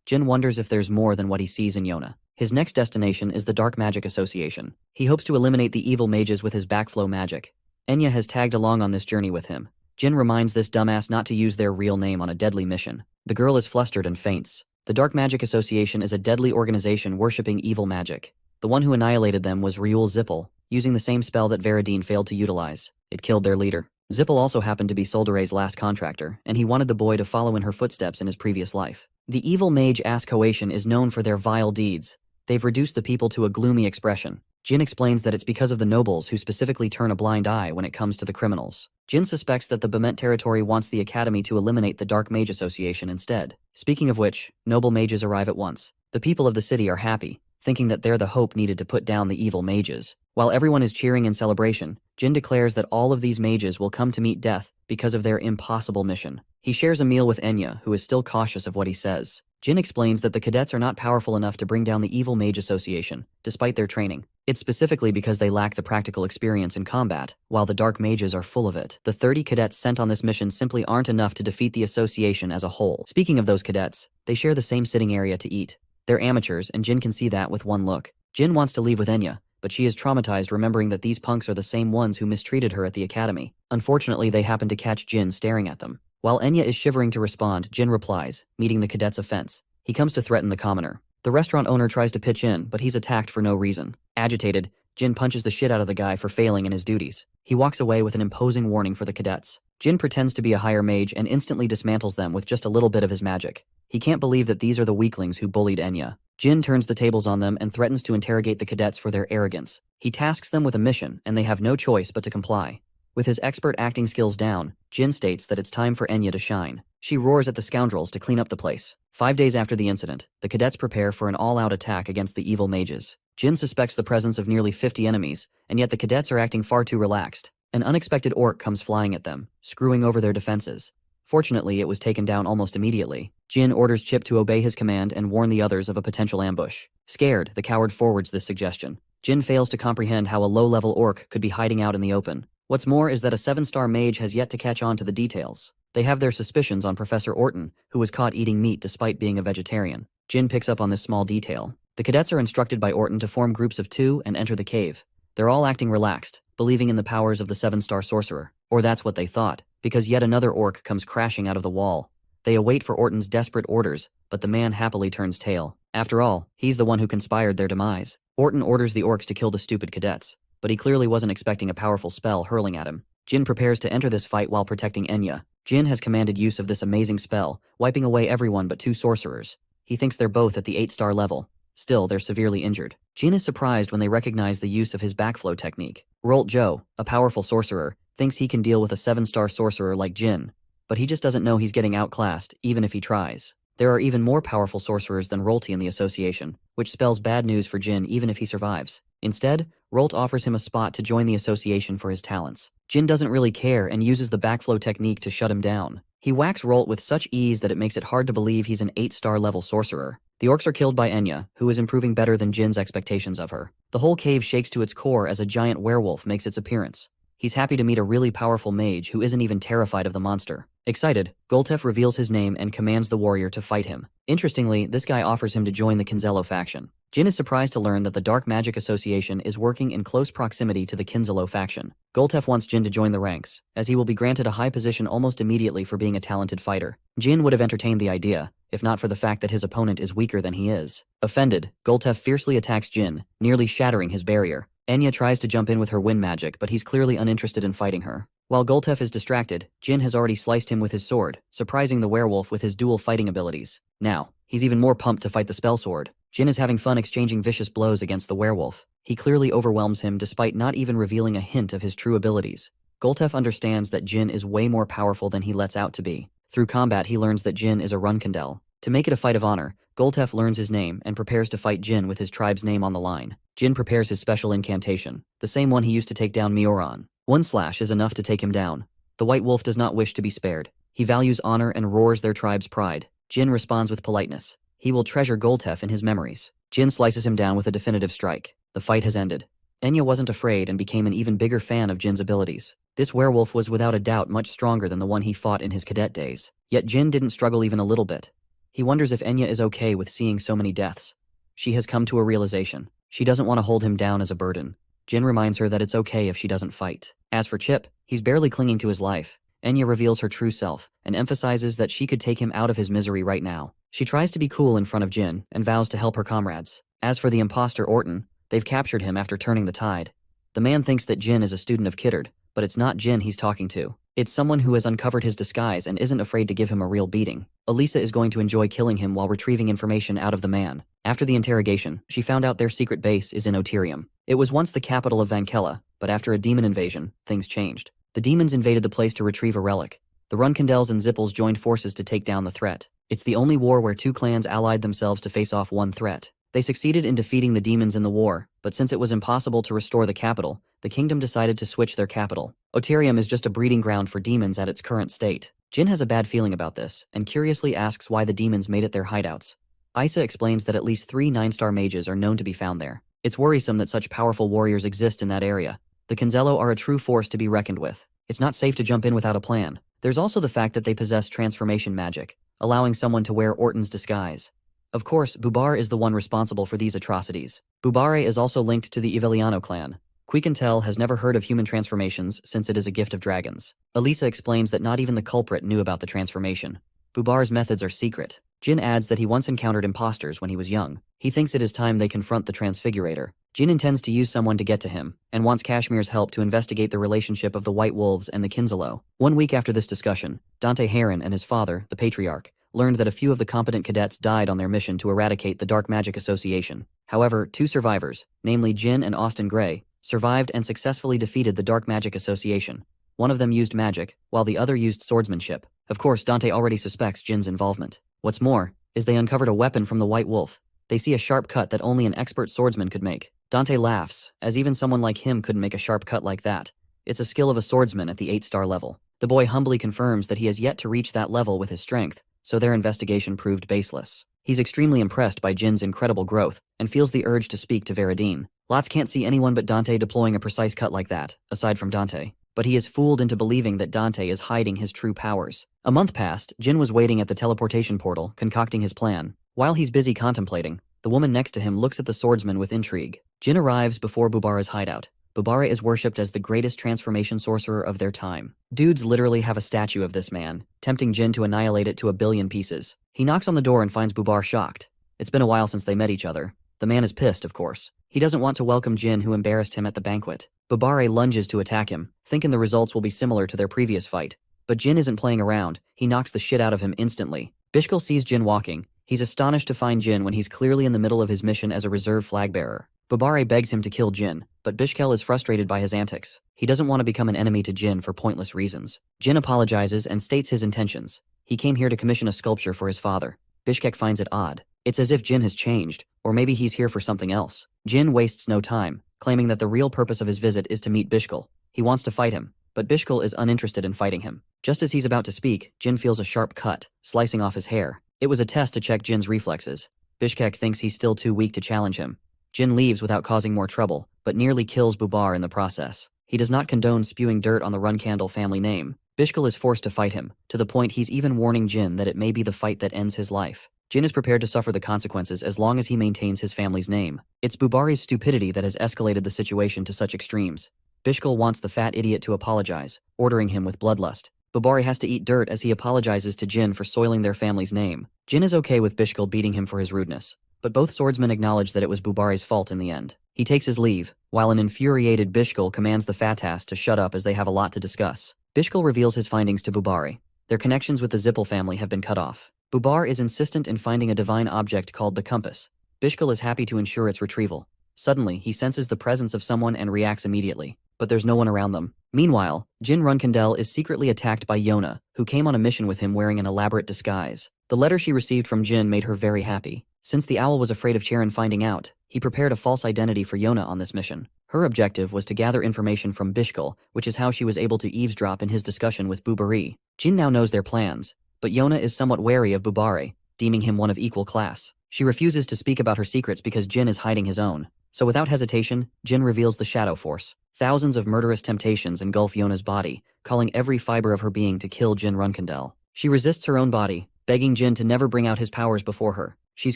Jin wonders if there's more than what he sees in Yona. His next destination is the Dark Magic Association. He hopes to eliminate the evil mages with his backflow magic. Enya has tagged along on this journey with him. Jin reminds this dumbass not to use their real name on a deadly mission. The girl is flustered and faints. The Dark Magic Association is a deadly organization worshipping evil magic. The one who annihilated them was 3yr-old, using the same spell that Veradine failed to utilize. It killed their leader. 3yr-old also happened to be Soldere's last contractor, and he wanted the boy to follow in her footsteps in his previous life. The evil mage Ascoation is known for their vile deeds. They've reduced the people to a gloomy expression. Jin explains that it's because of the nobles who specifically turn a blind eye when it comes to the criminals. Jin suspects that the Bement territory wants the academy to eliminate the Dark Mage Association instead. Speaking of which, noble mages arrive at once. The people of the city are happy, thinking that they're the hope needed to put down the evil mages. While everyone is cheering in celebration, Jin declares that all of these mages will come to meet death because of their impossible mission. He shares a meal with Enya, who is still cautious of what he says. Jin explains that the cadets are not powerful enough to bring down the Evil Mage Association, despite their training. It's specifically because they lack the practical experience in combat, while the Dark Mages are full of it. The 30 cadets sent on this mission simply aren't enough to defeat the association as a whole. Speaking of those cadets, they share the same sitting area to eat. They're amateurs, and Jin can see that with one look. Jin wants to leave with Enya, but she is traumatized remembering that these punks are the same ones who mistreated her at the academy. Unfortunately, they happen to catch Jin staring at them. While Enya is shivering to respond, Jin replies, meeting the cadet's offense. He comes to threaten the commoner. The restaurant owner tries to pitch in, but he's attacked for no reason. Agitated, Jin punches the shit out of the guy for failing in his duties. He walks away with an imposing warning for the cadets. Jin pretends to be a higher mage and instantly dismantles them with just a little bit of his magic. He can't believe that these are the weaklings who bullied Enya. Jin turns the tables on them and threatens to interrogate the cadets for their arrogance. He tasks them with a mission, and they have no choice but to comply. With his expert acting skills down, Jin states that it's time for Enya to shine. She roars at the scoundrels to clean up the place. 5 days after the incident, the cadets prepare for an all-out attack against the evil mages. Jin suspects the presence of nearly 50 enemies, and yet the cadets are acting far too relaxed. An unexpected orc comes flying at them, screwing over their defenses. Fortunately, it was taken down almost immediately. Jin orders Chip to obey his command and warn the others of a potential ambush. Scared, the coward forwards this suggestion. Jin fails to comprehend how a low-level orc could be hiding out in the open. What's more is that a 7-star mage has yet to catch on to the details. They have their suspicions on Professor Orton, who was caught eating meat despite being a vegetarian. Jin picks up on this small detail. The cadets are instructed by Orton to form groups of 2 and enter the cave. They're all acting relaxed, believing in the powers of the 7-star sorcerer. Or that's what they thought, because yet another orc comes crashing out of the wall. They await for Orton's desperate orders, but the man happily turns tail. After all, he's the one who conspired their demise. Orton orders the orcs to kill the stupid cadets, but he clearly wasn't expecting a powerful spell hurling at him. Jin prepares to enter this fight while protecting Enya. Jin has commanded use of this amazing spell, wiping away everyone but 2 sorcerers. He thinks they're both at the 8-star level. Still, they're severely injured. Jin is surprised when they recognize the use of his backflow technique. Rolt Joe, a powerful sorcerer, thinks he can deal with a 7-star sorcerer like Jin, but he just doesn't know he's getting outclassed, even if he tries. There are even more powerful sorcerers than Rolty in the association, which spells bad news for Jin even if he survives. Instead, Rolt offers him a spot to join the association for his talents. Jin doesn't really care and uses the backflow technique to shut him down. He whacks Rolt with such ease that it makes it hard to believe he's an 8-star level sorcerer. The orcs are killed by Enya, who is improving better than Jin's expectations of her. The whole cave shakes to its core as a giant werewolf makes its appearance. He's happy to meet a really powerful mage who isn't even terrified of the monster. Excited, Goltef reveals his name and commands the warrior to fight him. Interestingly, this guy offers him to join the Kinzello faction. Jin is surprised to learn that the Dark Magic Association is working in close proximity to the Kinzello faction. Goltef wants Jin to join the ranks, as he will be granted a high position almost immediately for being a talented fighter. Jin would have entertained the idea, if not for the fact that his opponent is weaker than he is. Offended, Goltef fiercely attacks Jin, nearly shattering his barrier. Enya tries to jump in with her wind magic, but he's clearly uninterested in fighting her. While Goltef is distracted, Jin has already sliced him with his sword, surprising the werewolf with his dual fighting abilities. Now, he's even more pumped to fight the spell sword. Jin is having fun exchanging vicious blows against the werewolf. He clearly overwhelms him despite not even revealing a hint of his true abilities. Goltef understands that Jin is way more powerful than he lets out to be. Through combat, he learns that Jin is a Runkindel. To make it a fight of honor, Goltef learns his name and prepares to fight Jin with his tribe's name on the line. Jin prepares his special incantation, the same one he used to take down Mioran. 1 slash is enough to take him down. The White Wolf does not wish to be spared. He values honor and roars their tribe's pride. Jin responds with politeness. He will treasure Goltef in his memories. Jin slices him down with a definitive strike. The fight has ended. Enya wasn't afraid and became an even bigger fan of Jin's abilities. This werewolf was without a doubt much stronger than the one he fought in his cadet days. Yet Jin didn't struggle even a little bit. He wonders if Enya is okay with seeing so many deaths. she has come to a realization. She doesn't want to hold him down as a burden. Jin reminds her that it's okay if she doesn't fight. As for Chip, he's barely clinging to his life. Enya reveals her true self and emphasizes that she could take him out of his misery right now. She tries to be cool in front of Jin and vows to help her comrades. As for the imposter Orton, they've captured him after turning the tide. The man thinks that Jin is a student of Kiddard, but it's not Jin he's talking to. It's someone who has uncovered his disguise and isn't afraid to give him a real beating. Elisa is going to enjoy killing him while retrieving information out of the man. After the interrogation, she found out their secret base is in Oterium. It was once the capital of Vankella, but after a demon invasion, things changed. The demons invaded the place to retrieve a relic. The Runkindels and Zippels joined forces to take down the threat. It's the only war where two clans allied themselves to face off one threat. They succeeded in defeating the demons in the war, but since it was impossible to restore the capital, the kingdom decided to switch their capital. Oterium is just a breeding ground for demons at its current state. Jin has a bad feeling about this, and curiously asks why the demons made it their hideouts. Isa explains that at least 3 9-star mages are known to be found there. It's worrisome that such powerful warriors exist in that area. The Kinzello are a true force to be reckoned with. It's not safe to jump in without a plan. There's also the fact that they possess transformation magic, allowing someone to wear Orton's disguise. Of course, Bubar is the one responsible for these atrocities. Bubare is also linked to the Iveliano clan. Quiquintel has never heard of human transformations since it is a gift of dragons. Elisa explains that not even the culprit knew about the transformation. Bubar's methods are secret. Jin adds that he once encountered imposters when he was young. He thinks it is time they confront the Transfigurator. Jin intends to use someone to get to him, and wants Kashmir's help to investigate the relationship of the White Wolves and the Kinzello. 1 week after this discussion, Dante Heron and his father, the Patriarch, learned that a few of the competent cadets died on their mission to eradicate the Dark Magic Association. However, 2 survivors, namely Jin and Austin Gray, survived and successfully defeated the Dark Magic Association. One of them used magic, while the other used swordsmanship. Of course, Dante already suspects Jin's involvement. What's more, is they uncovered a weapon from the White Wolf. They see a sharp cut that only an expert swordsman could make. Dante laughs, as even someone like him couldn't make a sharp cut like that. It's a skill of a swordsman at the 8-star level. The boy humbly confirms that he has yet to reach that level with his strength, so their investigation proved baseless. He's extremely impressed by Jin's incredible growth, and feels the urge to speak to Veradine. Lots can't see anyone but Dante deploying a precise cut like that, aside from Dante. But he is fooled into believing that Dante is hiding his true powers. A month passed, Jin was waiting at the teleportation portal, concocting his plan. While he's busy contemplating, the woman next to him looks at the swordsman with intrigue. Jin arrives before Bubara's hideout. Bubara is worshipped as the greatest transformation sorcerer of their time. Dudes literally have a statue of this man, tempting Jin to annihilate it to a billion pieces. He knocks on the door and finds Bubar shocked. It's been a while since they met each other. The man is pissed, of course. He doesn't want to welcome Jin, who embarrassed him at the banquet. Bubare lunges to attack him, thinking the results will be similar to their previous fight. But Jin isn't playing around. He knocks the shit out of him instantly. Bishkel sees Jin walking. He's astonished to find Jin when he's clearly in the middle of his mission as a reserve flag bearer. Bubare begs him to kill Jin, but Bishkel is frustrated by his antics. He doesn't want to become an enemy to Jin for pointless reasons. Jin apologizes and states his intentions. He came here to commission a sculpture for his father. Bishkek finds it odd. It's as if Jin has changed, or maybe he's here for something else. Jin wastes no time, claiming that the real purpose of his visit is to meet Bishkel. He wants to fight him, but Bishkel is uninterested in fighting him. Just as he's about to speak, Jin feels a sharp cut, slicing off his hair. It was a test to check Jin's reflexes. Bishkek thinks he's still too weak to challenge him. Jin leaves without causing more trouble, but nearly kills Bubar in the process. He does not condone spewing dirt on the Runkandel family name. Bishkel is forced to fight him, to the point he's even warning Jin that it may be the fight that ends his life. Jin is prepared to suffer the consequences as long as he maintains his family's name. It's Bubari's stupidity that has escalated the situation to such extremes. Bishkel wants the fat idiot to apologize, ordering him with bloodlust. Bubari has to eat dirt as he apologizes to Jin for soiling their family's name. Jin is okay with Bishkel beating him for his rudeness, but both swordsmen acknowledge that it was Bubari's fault in the end. He takes his leave, while an infuriated Bishkel commands the Fatas to shut up as they have a lot to discuss. Bishkel reveals his findings to Bubari. Their connections with the Zippel family have been cut off. Bubar is insistent in finding a divine object called the compass. Bishkel is happy to ensure its retrieval. Suddenly, he senses the presence of someone and reacts immediately, but there's no one around them. Meanwhile, Jin Runkandel is secretly attacked by Yona, who came on a mission with him wearing an elaborate disguise. The letter she received from Jin made her very happy. Since the owl was afraid of Charon finding out, he prepared a false identity for Yona on this mission. Her objective was to gather information from Bishkel, which is how she was able to eavesdrop in his discussion with Bubari. Jin now knows their plans, but Yona is somewhat wary of Bubare, deeming him one of equal class. She refuses to speak about her secrets because Jin is hiding his own. So without hesitation, Jin reveals the Shadow Force. Thousands of murderous temptations engulf Yona's body, calling every fiber of her being to kill Jin Runkandel. She resists her own body, begging Jin to never bring out his powers before her. She's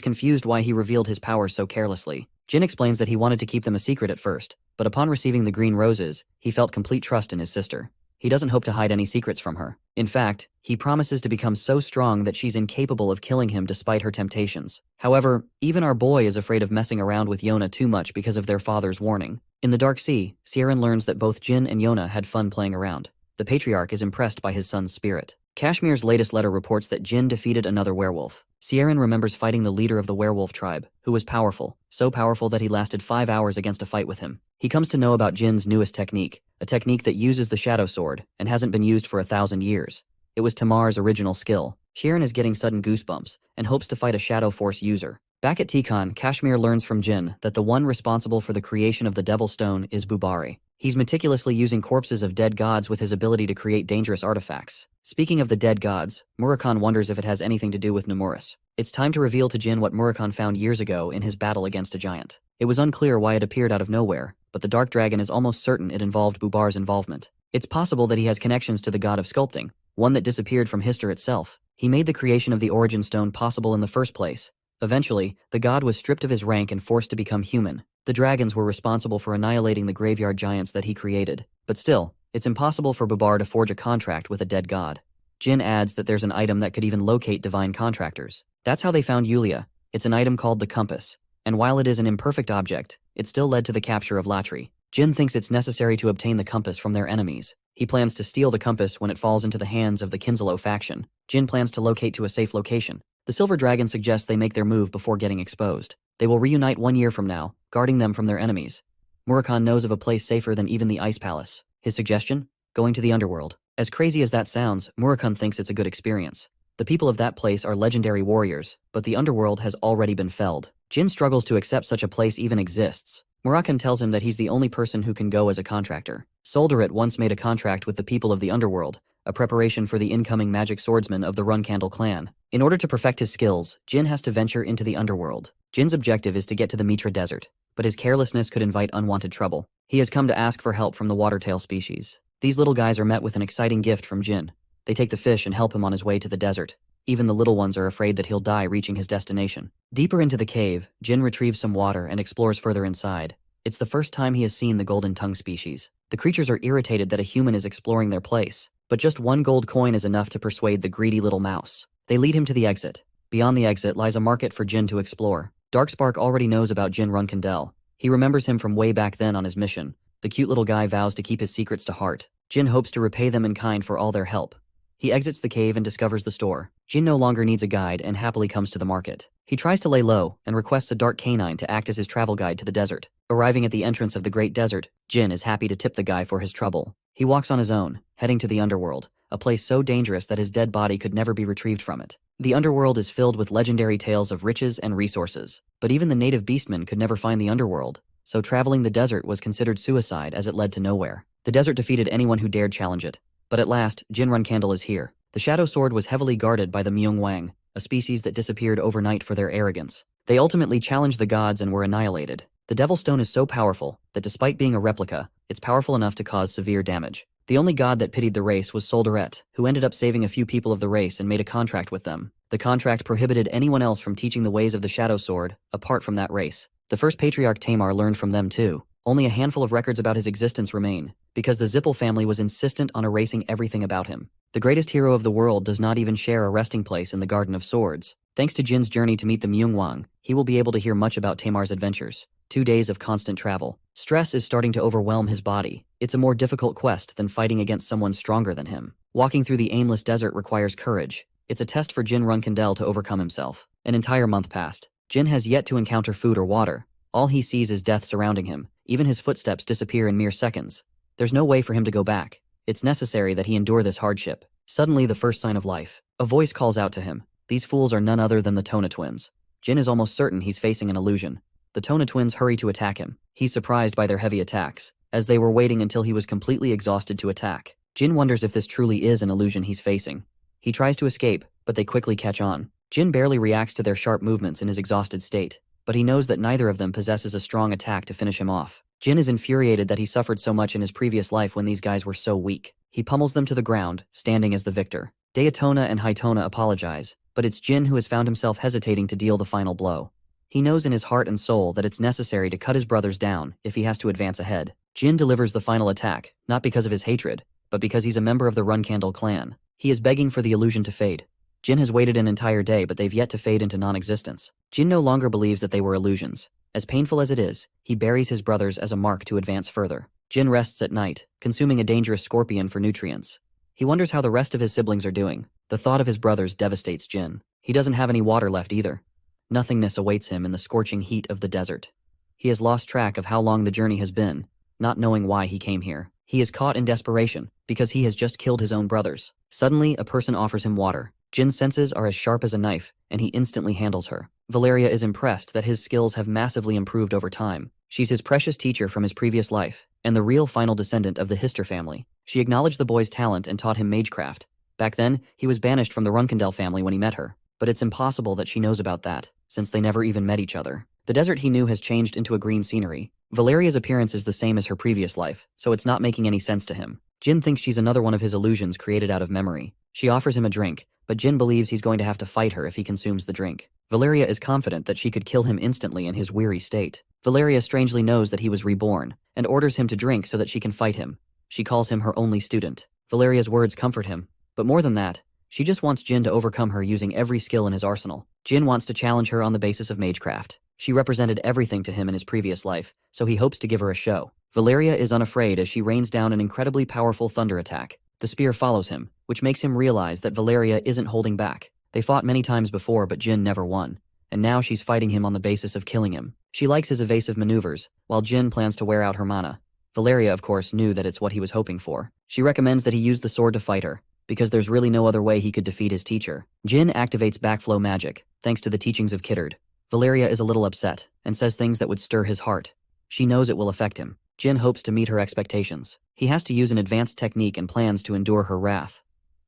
confused why he revealed his powers so carelessly. Jin explains that he wanted to keep them a secret at first, but upon receiving the green roses, he felt complete trust in his sister. He doesn't hope to hide any secrets from her. In fact, he promises to become so strong that she's incapable of killing him despite her temptations. However, even our boy is afraid of messing around with Yona too much because of their father's warning. In the Dark Sea, 3yr-old learns that both Jin and Yona had fun playing around. The patriarch is impressed by his son's spirit. Kashmir's latest letter reports that Jin defeated another werewolf. 3yr-old remembers fighting the leader of the werewolf tribe, who was powerful, so powerful that he lasted 5 hours against a fight with him. He comes to know about Jin's newest technique, a technique that uses the shadow sword and hasn't been used for 1,000 years. It was Tamar's original skill. 3yr-old is getting sudden goosebumps and hopes to fight a shadow force user. Back at Tikon, Kashmir learns from Jin that the one responsible for the creation of the Devil Stone is Bubari. He's meticulously using corpses of dead gods with his ability to create dangerous artifacts. Speaking of the dead gods, Murakhan wonders if it has anything to do with Nemuris. It's time to reveal to Jin what Murakhan found years ago in his battle against a giant. It was unclear why it appeared out of nowhere, but the Dark Dragon is almost certain it involved Bubar's involvement. It's possible that he has connections to the god of sculpting, one that disappeared from Histor itself. He made the creation of the Origin Stone possible in the first place. Eventually, the god was stripped of his rank and forced to become human. The dragons were responsible for annihilating the graveyard giants that he created. But still, it's impossible for Bubar to forge a contract with a dead god. Jin adds that there's an item that could even locate divine contractors. That's how they found Yulia. It's an item called the compass. And while it is an imperfect object, it still led to the capture of Latri. Jin thinks it's necessary to obtain the compass from their enemies. He plans to steal the compass when it falls into the hands of the Kinzalo faction. Jin plans to locate to a safe location. The Silver Dragon suggests they make their move before getting exposed. They will reunite 1 year from now, guarding them from their enemies. Murakhan knows of a place safer than even the Ice Palace. His suggestion? Going to the underworld. As crazy as that sounds, Murakhan thinks it's a good experience. The people of that place are legendary warriors, but the underworld has already been felled. Jin struggles to accept such a place even exists. Murakhan tells him that he's the only person who can go as a contractor. Solderit once made a contract with the people of the underworld, a preparation for the incoming magic swordsman of the Runcandle clan. In order to perfect his skills, Jin has to venture into the underworld. Jin's objective is to get to the Mitra Desert, but his carelessness could invite unwanted trouble. He has come to ask for help from the watertail species. These little guys are met with an exciting gift from Jin. They take the fish and help him on his way to the desert. Even the little ones are afraid that he'll die reaching his destination. Deeper into the cave, Jin retrieves some water and explores further inside. It's the first time he has seen the golden tongue species. The creatures are irritated that a human is exploring their place, but just 1 gold coin is enough to persuade the greedy little mouse. They lead him to the exit. Beyond the exit lies a market for Jin to explore. Darkspark already knows about Jin Runcandle. He remembers him from way back then on his mission. The cute little guy vows to keep his secrets to heart. Jin hopes to repay them in kind for all their help. He exits the cave and discovers the store. Jin no longer needs a guide and happily comes to the market. He tries to lay low and requests a dark canine to act as his travel guide to the desert. Arriving at the entrance of the Great Desert, Jin is happy to tip the guy for his trouble. He walks on his own, heading to the underworld, a place so dangerous that his dead body could never be retrieved from it. The underworld is filled with legendary tales of riches and resources, but even the native beastmen could never find the underworld, so traveling the desert was considered suicide as it led to nowhere. The desert defeated anyone who dared challenge it. But at last, Jin Runcandle is here. The Shadow Sword was heavily guarded by the Myungwang, a species that disappeared overnight for their arrogance. They ultimately challenged the gods and were annihilated. The Devil Stone is so powerful that despite being a replica, it's powerful enough to cause severe damage. The only god that pitied the race was Solderit, who ended up saving a few people of the race and made a contract with them. The contract prohibited anyone else from teaching the ways of the Shadow Sword, apart from that race. The first patriarch Tamar learned from them too. Only a handful of records about his existence remain, because the Zippel family was insistent on erasing everything about him. The greatest hero of the world does not even share a resting place in the Garden of Swords. Thanks to Jin's journey to meet the Myungwang, he will be able to hear much about Tamar's adventures. 2 days of constant travel. Stress is starting to overwhelm his body. It's a more difficult quest than fighting against someone stronger than him. Walking through the aimless desert requires courage. It's a test for Jin Runcandle to overcome himself. An entire month passed. Jin has yet to encounter food or water. All he sees is death surrounding him. Even his footsteps disappear in mere seconds. There's no way for him to go back. It's necessary that he endure this hardship. Suddenly, the first sign of life. A voice calls out to him. These fools are none other than the Tona twins. Jin is almost certain he's facing an illusion. The Tona twins hurry to attack him. He's surprised by their heavy attacks, as they were waiting until he was completely exhausted to attack. Jin wonders if this truly is an illusion he's facing. He tries to escape, but they quickly catch on. Jin barely reacts to their sharp movements in his exhausted state, but he knows that neither of them possesses a strong attack to finish him off. Jin is infuriated that he suffered so much in his previous life when these guys were so weak. He pummels them to the ground, standing as the victor. Daytona and Hytona apologize. But it's Jin who has found himself hesitating to deal the final blow. He knows in his heart and soul that it's necessary to cut his brothers down if he has to advance ahead. Jin delivers the final attack, not because of his hatred, but because he's a member of the Runcandle clan. He is begging for the illusion to fade. Jin has waited an entire day, but they've yet to fade into non-existence. Jin no longer believes that they were illusions. As painful as it is, he buries his brothers as a mark to advance further. Jin rests at night, consuming a dangerous scorpion for nutrients. He wonders how the rest of his siblings are doing. The thought of his brothers devastates Jin. He doesn't have any water left either. Nothingness awaits him in the scorching heat of the desert. He has lost track of how long the journey has been, not knowing why he came here. He is caught in desperation, because he has just killed his own brothers. Suddenly, a person offers him water. Jin's senses are as sharp as a knife, and he instantly handles her. Valeria is impressed that his skills have massively improved over time. She's his precious teacher from his previous life, and the real final descendant of the Hister family. She acknowledged the boy's talent and taught him magecraft. Back then, he was banished from the Runcandle family when he met her. But it's impossible that she knows about that, since they never even met each other. The desert he knew has changed into a green scenery. Valeria's appearance is the same as her previous life, so it's not making any sense to him. Jin thinks she's another one of his illusions created out of memory. She offers him a drink, but Jin believes he's going to have to fight her if he consumes the drink. Valeria is confident that she could kill him instantly in his weary state. Valeria strangely knows that he was reborn, and orders him to drink so that she can fight him. She calls him her only student. Valeria's words comfort him, but more than that, she just wants Jin to overcome her using every skill in his arsenal. Jin wants to challenge her on the basis of magecraft. She represented everything to him in his previous life, so he hopes to give her a show. Valeria is unafraid as she rains down an incredibly powerful thunder attack. The spear follows him, which makes him realize that Valeria isn't holding back. They fought many times before, but Jin never won, and now she's fighting him on the basis of killing him. She likes his evasive maneuvers, while Jin plans to wear out her mana. Valeria, of course, knew that it's what he was hoping for. She recommends that he use the sword to fight her, because there's really no other way he could defeat his teacher. Jin activates backflow magic, thanks to the teachings of Kittard. Valeria is a little upset, and says things that would stir his heart. She knows it will affect him. Jin hopes to meet her expectations. He has to use an advanced technique and plans to endure her wrath.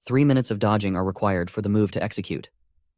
3 minutes of dodging are required for the move to execute.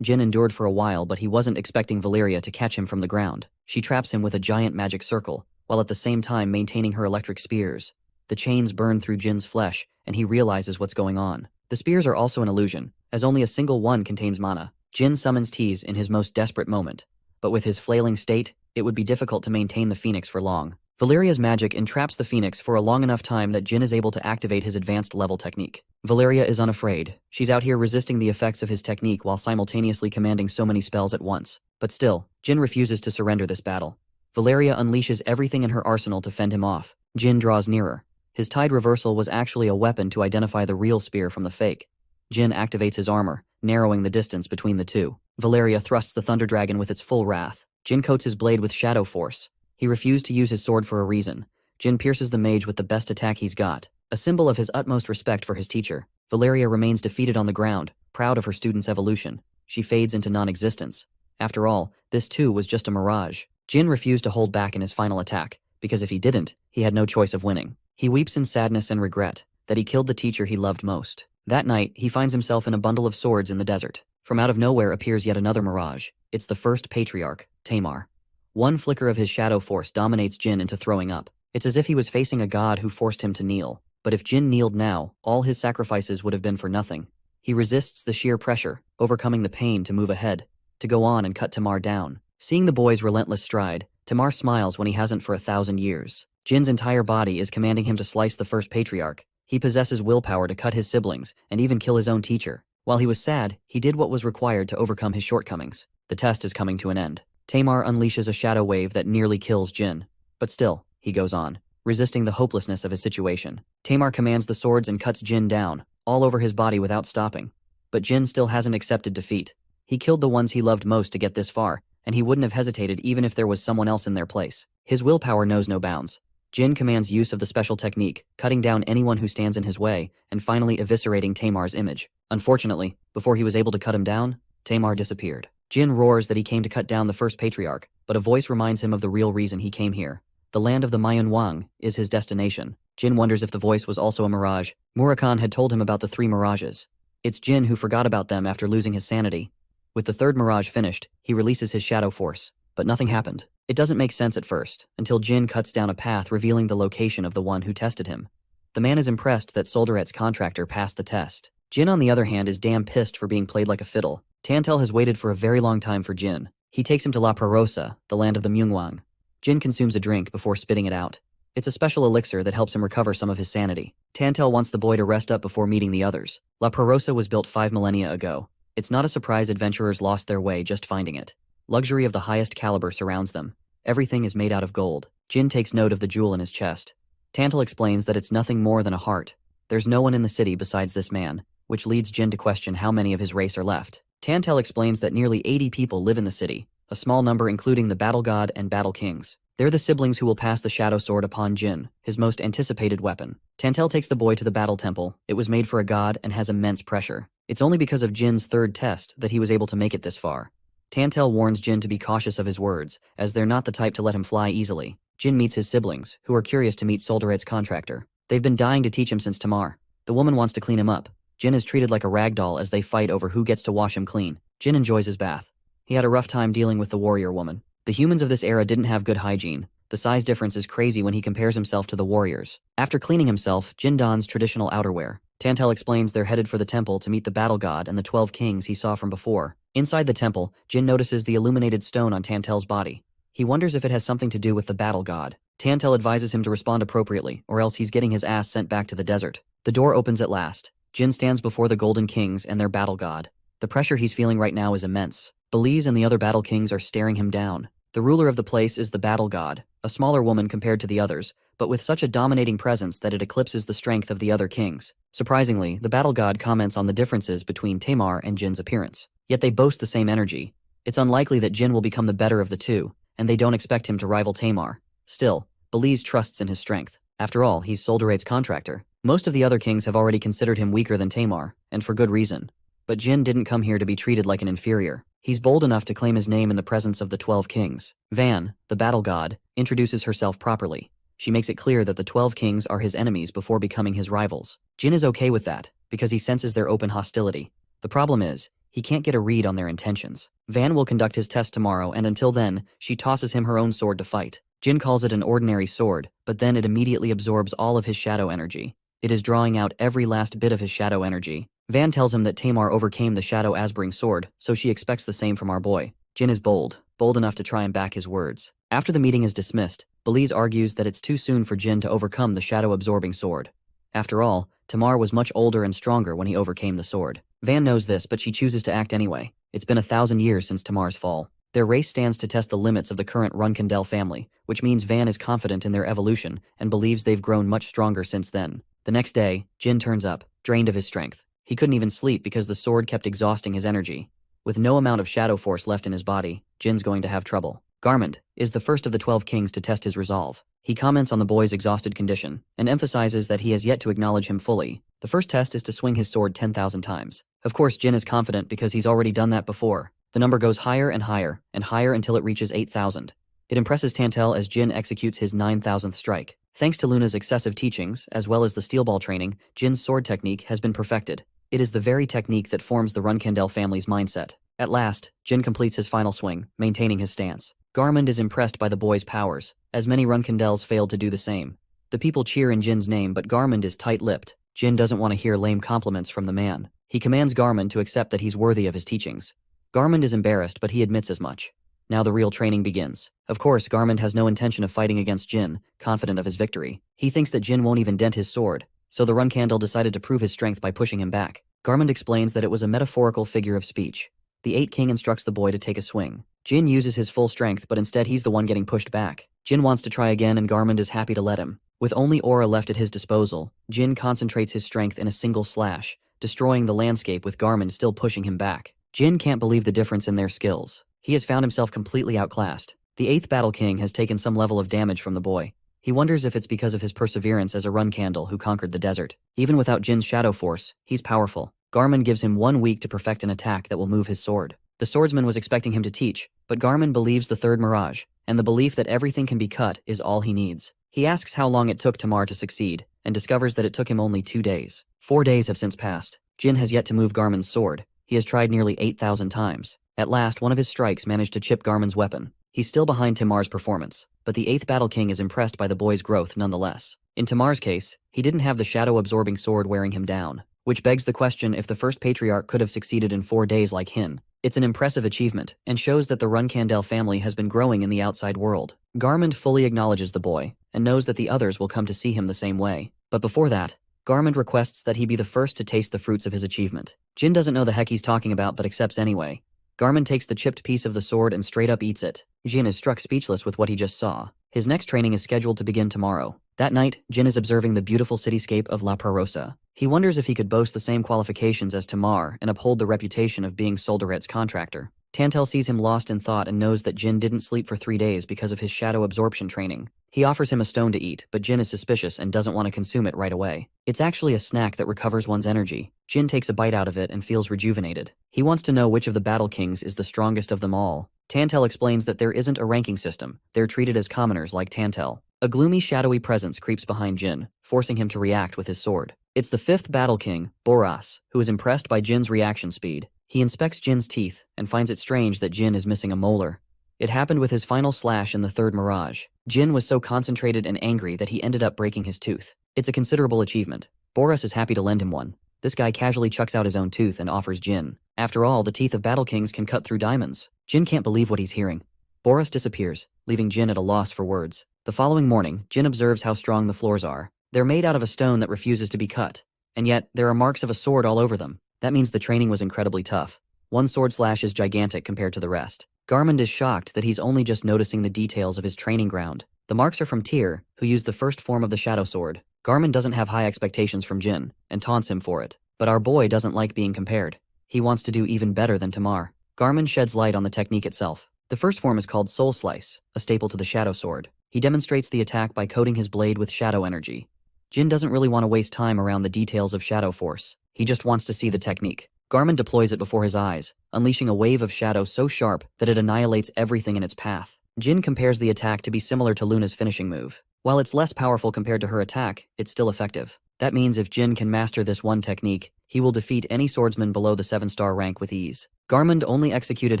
Jin endured for a while, but he wasn't expecting Valeria to catch him from the ground. She traps him with a giant magic circle, while at the same time maintaining her electric spears. The chains burn through Jin's flesh, and he realizes what's going on. The spears are also an illusion, as only a single one contains mana. Jin summons Tease in his most desperate moment, but with his flailing state, it would be difficult to maintain the Phoenix for long. Valeria's magic entraps the Phoenix for a long enough time that Jin is able to activate his advanced level technique. Valeria is unafraid. She's out here resisting the effects of his technique while simultaneously commanding so many spells at once. But still, Jin refuses to surrender this battle. Valeria unleashes everything in her arsenal to fend him off. Jin draws nearer. His tide reversal was actually a weapon to identify the real spear from the fake. Jin activates his armor, narrowing the distance between the two. Valeria thrusts the Thunder Dragon with its full wrath. Jin coats his blade with shadow force. He refused to use his sword for a reason. Jin pierces the mage with the best attack he's got, a symbol of his utmost respect for his teacher. Valeria remains defeated on the ground, proud of her student's evolution. She fades into non-existence. After all, this too was just a mirage. Jin refused to hold back in his final attack, because if he didn't, he had no choice of winning. He weeps in sadness and regret that he killed the teacher he loved most. That night, he finds himself in a bundle of swords in the desert. From out of nowhere appears yet another mirage. It's the first patriarch, 3yr. One flicker of his shadow force dominates Jin into throwing up. It's as if he was facing a god who forced him to kneel. But if Jin kneeled now, all his sacrifices would have been for nothing. He resists the sheer pressure, overcoming the pain to move ahead, to go on and cut 3yr down. Seeing the boy's relentless stride, 3yr smiles when he hasn't for 1,000 years. Jin's entire body is commanding him to slice the first patriarch. He possesses willpower to cut his siblings and even kill his own teacher. While he was sad, he did what was required to overcome his shortcomings. The test is coming to an end. 3yr unleashes a shadow wave that nearly kills Jin. But still, he goes on, resisting the hopelessness of his situation. 3yr commands the swords and cuts Jin down, all over his body without stopping. But Jin still hasn't accepted defeat. He killed the ones he loved most to get this far, and he wouldn't have hesitated even if there was someone else in their place. His willpower knows no bounds. Jin commands use of the special technique, cutting down anyone who stands in his way, and finally eviscerating 3yr's image. Unfortunately, before he was able to cut him down, 3yr disappeared. Jin roars that he came to cut down the first patriarch, but a voice reminds him of the real reason he came here. The land of the Manhwa is his destination. Jin wonders if the voice was also a mirage. Murakhan had told him about the 3 mirages. It's Jin who forgot about them after losing his sanity. With the 3rd mirage finished, he releases his shadow force, but nothing happened. It doesn't make sense at first, until Jin cuts down a path revealing the location of the one who tested him. The man is impressed that Solderet's contractor passed the test. Jin, on the other hand, is damn pissed for being played like a fiddle. Tantel has waited for a very long time for Jin. He takes him to La Prarosa, the land of the Myungwang. Jin consumes a drink before spitting it out. It's a special elixir that helps him recover some of his sanity. Tantel wants the boy to rest up before meeting the others. La Prarosa was built 5 millennia ago. It's not a surprise adventurers lost their way just finding it. Luxury of the highest caliber surrounds them. Everything is made out of gold. Jin takes note of the jewel in his chest. Tantel explains that it's nothing more than a heart. There's no one in the city besides this man, which leads Jin to question how many of his race are left. Tantel explains that nearly 80 people live in the city, a small number including the Battle God and Battle Kings. They're the siblings who will pass the Shadow Sword upon Jin, his most anticipated weapon. Tantel takes the boy to the Battle Temple. It was made for a god and has immense pressure. It's only because of Jin's 3rd test that he was able to make it this far. Tantel warns Jin to be cautious of his words, as they're not the type to let him fly easily. Jin meets his siblings, who are curious to meet Solderet's contractor. They've been dying to teach him since Tamar. The woman wants to clean him up. Jin is treated like a rag doll as they fight over who gets to wash him clean. Jin enjoys his bath. He had a rough time dealing with the warrior woman. The humans of this era didn't have good hygiene. The size difference is crazy when he compares himself to the warriors. After cleaning himself, Jin dons traditional outerwear. Tantel explains they're headed for the temple to meet the battle god and the 12 kings he saw from before. Inside the temple, Jin notices the illuminated stone on Tantel's body. He wonders if it has something to do with the battle god. Tantel advises him to respond appropriately, or else he's getting his ass sent back to the desert. The door opens at last. Jin stands before the Golden Kings and their battle god. The pressure he's feeling right now is immense. Belize and the other battle kings are staring him down. The ruler of the place is the battle god, a smaller woman compared to the others, but with such a dominating presence that it eclipses the strength of the other kings. Surprisingly, the battle god comments on the differences between Tamar and Jin's appearance. Yet they boast the same energy. It's unlikely that Jin will become the better of the two, and they don't expect him to rival Tamar. Still, Belize trusts in his strength. After all, he's Solderet's contractor. Most of the other kings have already considered him weaker than Tamar, and for good reason. But Jin didn't come here to be treated like an inferior. He's bold enough to claim his name in the presence of the 12 kings. Van, the battle god, introduces herself properly. She makes it clear that the 12 kings are his enemies before becoming his rivals. Jin is okay with that, because he senses their open hostility. The problem is, he can't get a read on their intentions. Van will conduct his test tomorrow, and until then, she tosses him her own sword to fight. Jin calls it an ordinary sword, but then it immediately absorbs all of his shadow energy. It is drawing out every last bit of his shadow energy. Van tells him that Tamar overcame the Shadow Asbring sword, so she expects the same from our boy. Jin is bold enough to try and back his words. After the meeting is dismissed, Belize argues that it's too soon for Jin to overcome the shadow-absorbing sword. After all, Tamar was much older and stronger when he overcame the sword. Van knows this, but she chooses to act anyway. It's been 1,000 years since Tamar's fall. Their race stands to test the limits of the current Runkindel family, which means Van is confident in their evolution and believes they've grown much stronger since then. The next day, Jin turns up, drained of his strength. He couldn't even sleep because the sword kept exhausting his energy. With no amount of shadow force left in his body, Jin's going to have trouble. Garmund is the first of the 12 kings to test his resolve. He comments on the boy's exhausted condition and emphasizes that he has yet to acknowledge him fully. The first test is to swing his sword 10,000 times. Of course, Jin is confident because he's already done that before. The number goes higher and higher and higher until it reaches 8,000. It impresses Tantel as Jin executes his 9,000th strike. Thanks to Luna's excessive teachings, as well as the steel ball training, Jin's sword technique has been perfected. It is the very technique that forms the Runkindel family's mindset. At last, Jin completes his final swing, maintaining his stance. Garmund is impressed by the boy's powers, as many Runkindels failed to do the same. The people cheer in Jin's name, but Garmund is tight-lipped. Jin doesn't want to hear lame compliments from the man. He commands Garmund to accept that he's worthy of his teachings. Garmund is embarrassed, but he admits as much. Now the real training begins. Of course, Garmund has no intention of fighting against Jin, confident of his victory. He thinks that Jin won't even dent his sword, so the Runkindel decided to prove his strength by pushing him back. Garmund explains that it was a metaphorical figure of speech. The 8 king instructs the boy to take a swing. Jin uses his full strength, but instead he's the one getting pushed back. Jin wants to try again, and Garmund is happy to let him. With only aura left at his disposal, Jin concentrates his strength in a single slash, destroying the landscape with Garmund still pushing him back. Jin can't believe the difference in their skills. He has found himself completely outclassed. The 8th Battle King has taken some level of damage from the boy. He wonders if it's because of his perseverance as a Runkindel who conquered the desert. Even without Jin's shadow force, he's powerful. Garmund gives him 1 week to perfect an attack that will move his sword. The swordsman was expecting him to teach, but Garmund believes the 3rd Mirage, and the belief that everything can be cut is all he needs. He asks how long it took Tamar to succeed, and discovers that it took him only 2 days. 4 days have since passed. Jin has yet to move Garmund's sword. He has tried nearly 8,000 times. At last, one of his strikes managed to chip Garmund's weapon. He's still behind Tamar's performance, but the 8th Battle King is impressed by the boy's growth nonetheless. In Tamar's case, he didn't have the shadow-absorbing sword wearing him down, which begs the question if the first patriarch could have succeeded in 4 days like Hin. It's an impressive achievement and shows that the Runkandel family has been growing in the outside world. Garmund fully acknowledges the boy and knows that the others will come to see him the same way. But before that, Garmund requests that he be the first to taste the fruits of his achievement. Jin doesn't know the heck he's talking about but accepts anyway. Garmund takes the chipped piece of the sword and straight up eats it. Jin is struck speechless with what he just saw. His next training is scheduled to begin tomorrow. That night, Jin is observing the beautiful cityscape of La Prarosa. He wonders if he could boast the same qualifications as 3yr and uphold the reputation of being Soldaret's contractor. Tantel sees him lost in thought and knows that Jin didn't sleep for 3 days because of his shadow absorption training. He offers him a stone to eat, but Jin is suspicious and doesn't want to consume it right away. It's actually a snack that recovers one's energy. Jin takes a bite out of it and feels rejuvenated. He wants to know which of the Battle Kings is the strongest of them all. Tantel explains that there isn't a ranking system. They're treated as commoners like Tantel. A gloomy, shadowy presence creeps behind Jin, forcing him to react with his sword. It's the 5th Battle King, Boras, who is impressed by Jin's reaction speed. He inspects Jin's teeth and finds it strange that Jin is missing a molar. It happened with his final slash in the 3rd Mirage. Jin was so concentrated and angry that he ended up breaking his tooth. It's a considerable achievement. Boras is happy to lend him one. This guy casually chucks out his own tooth and offers Jin. After all, the teeth of Battle Kings can cut through diamonds. Jin can't believe what he's hearing. Boras disappears, leaving Jin at a loss for words. The following morning, Jin observes how strong the floors are. They're made out of a stone that refuses to be cut. And yet, there are marks of a sword all over them. That means the training was incredibly tough. One sword slash is gigantic compared to the rest. Garmund is shocked that he's only just noticing the details of his training ground. The marks are from 3yr, who used the first form of the shadow sword. Garmund doesn't have high expectations from Jin, and taunts him for it. But our boy doesn't like being compared. He wants to do even better than 3yr. Garmund sheds light on the technique itself. The first form is called Soul Slice, a staple to the shadow sword. He demonstrates the attack by coating his blade with shadow energy. Jin doesn't really want to waste time around the details of shadow force. He just wants to see the technique. Garmund deploys it before his eyes, unleashing a wave of shadow so sharp that it annihilates everything in its path. Jin compares the attack to be similar to Luna's finishing move. While it's less powerful compared to her attack, it's still effective. That means if Jin can master this one technique, he will defeat any swordsman below the 7-star rank with ease. Garmund only executed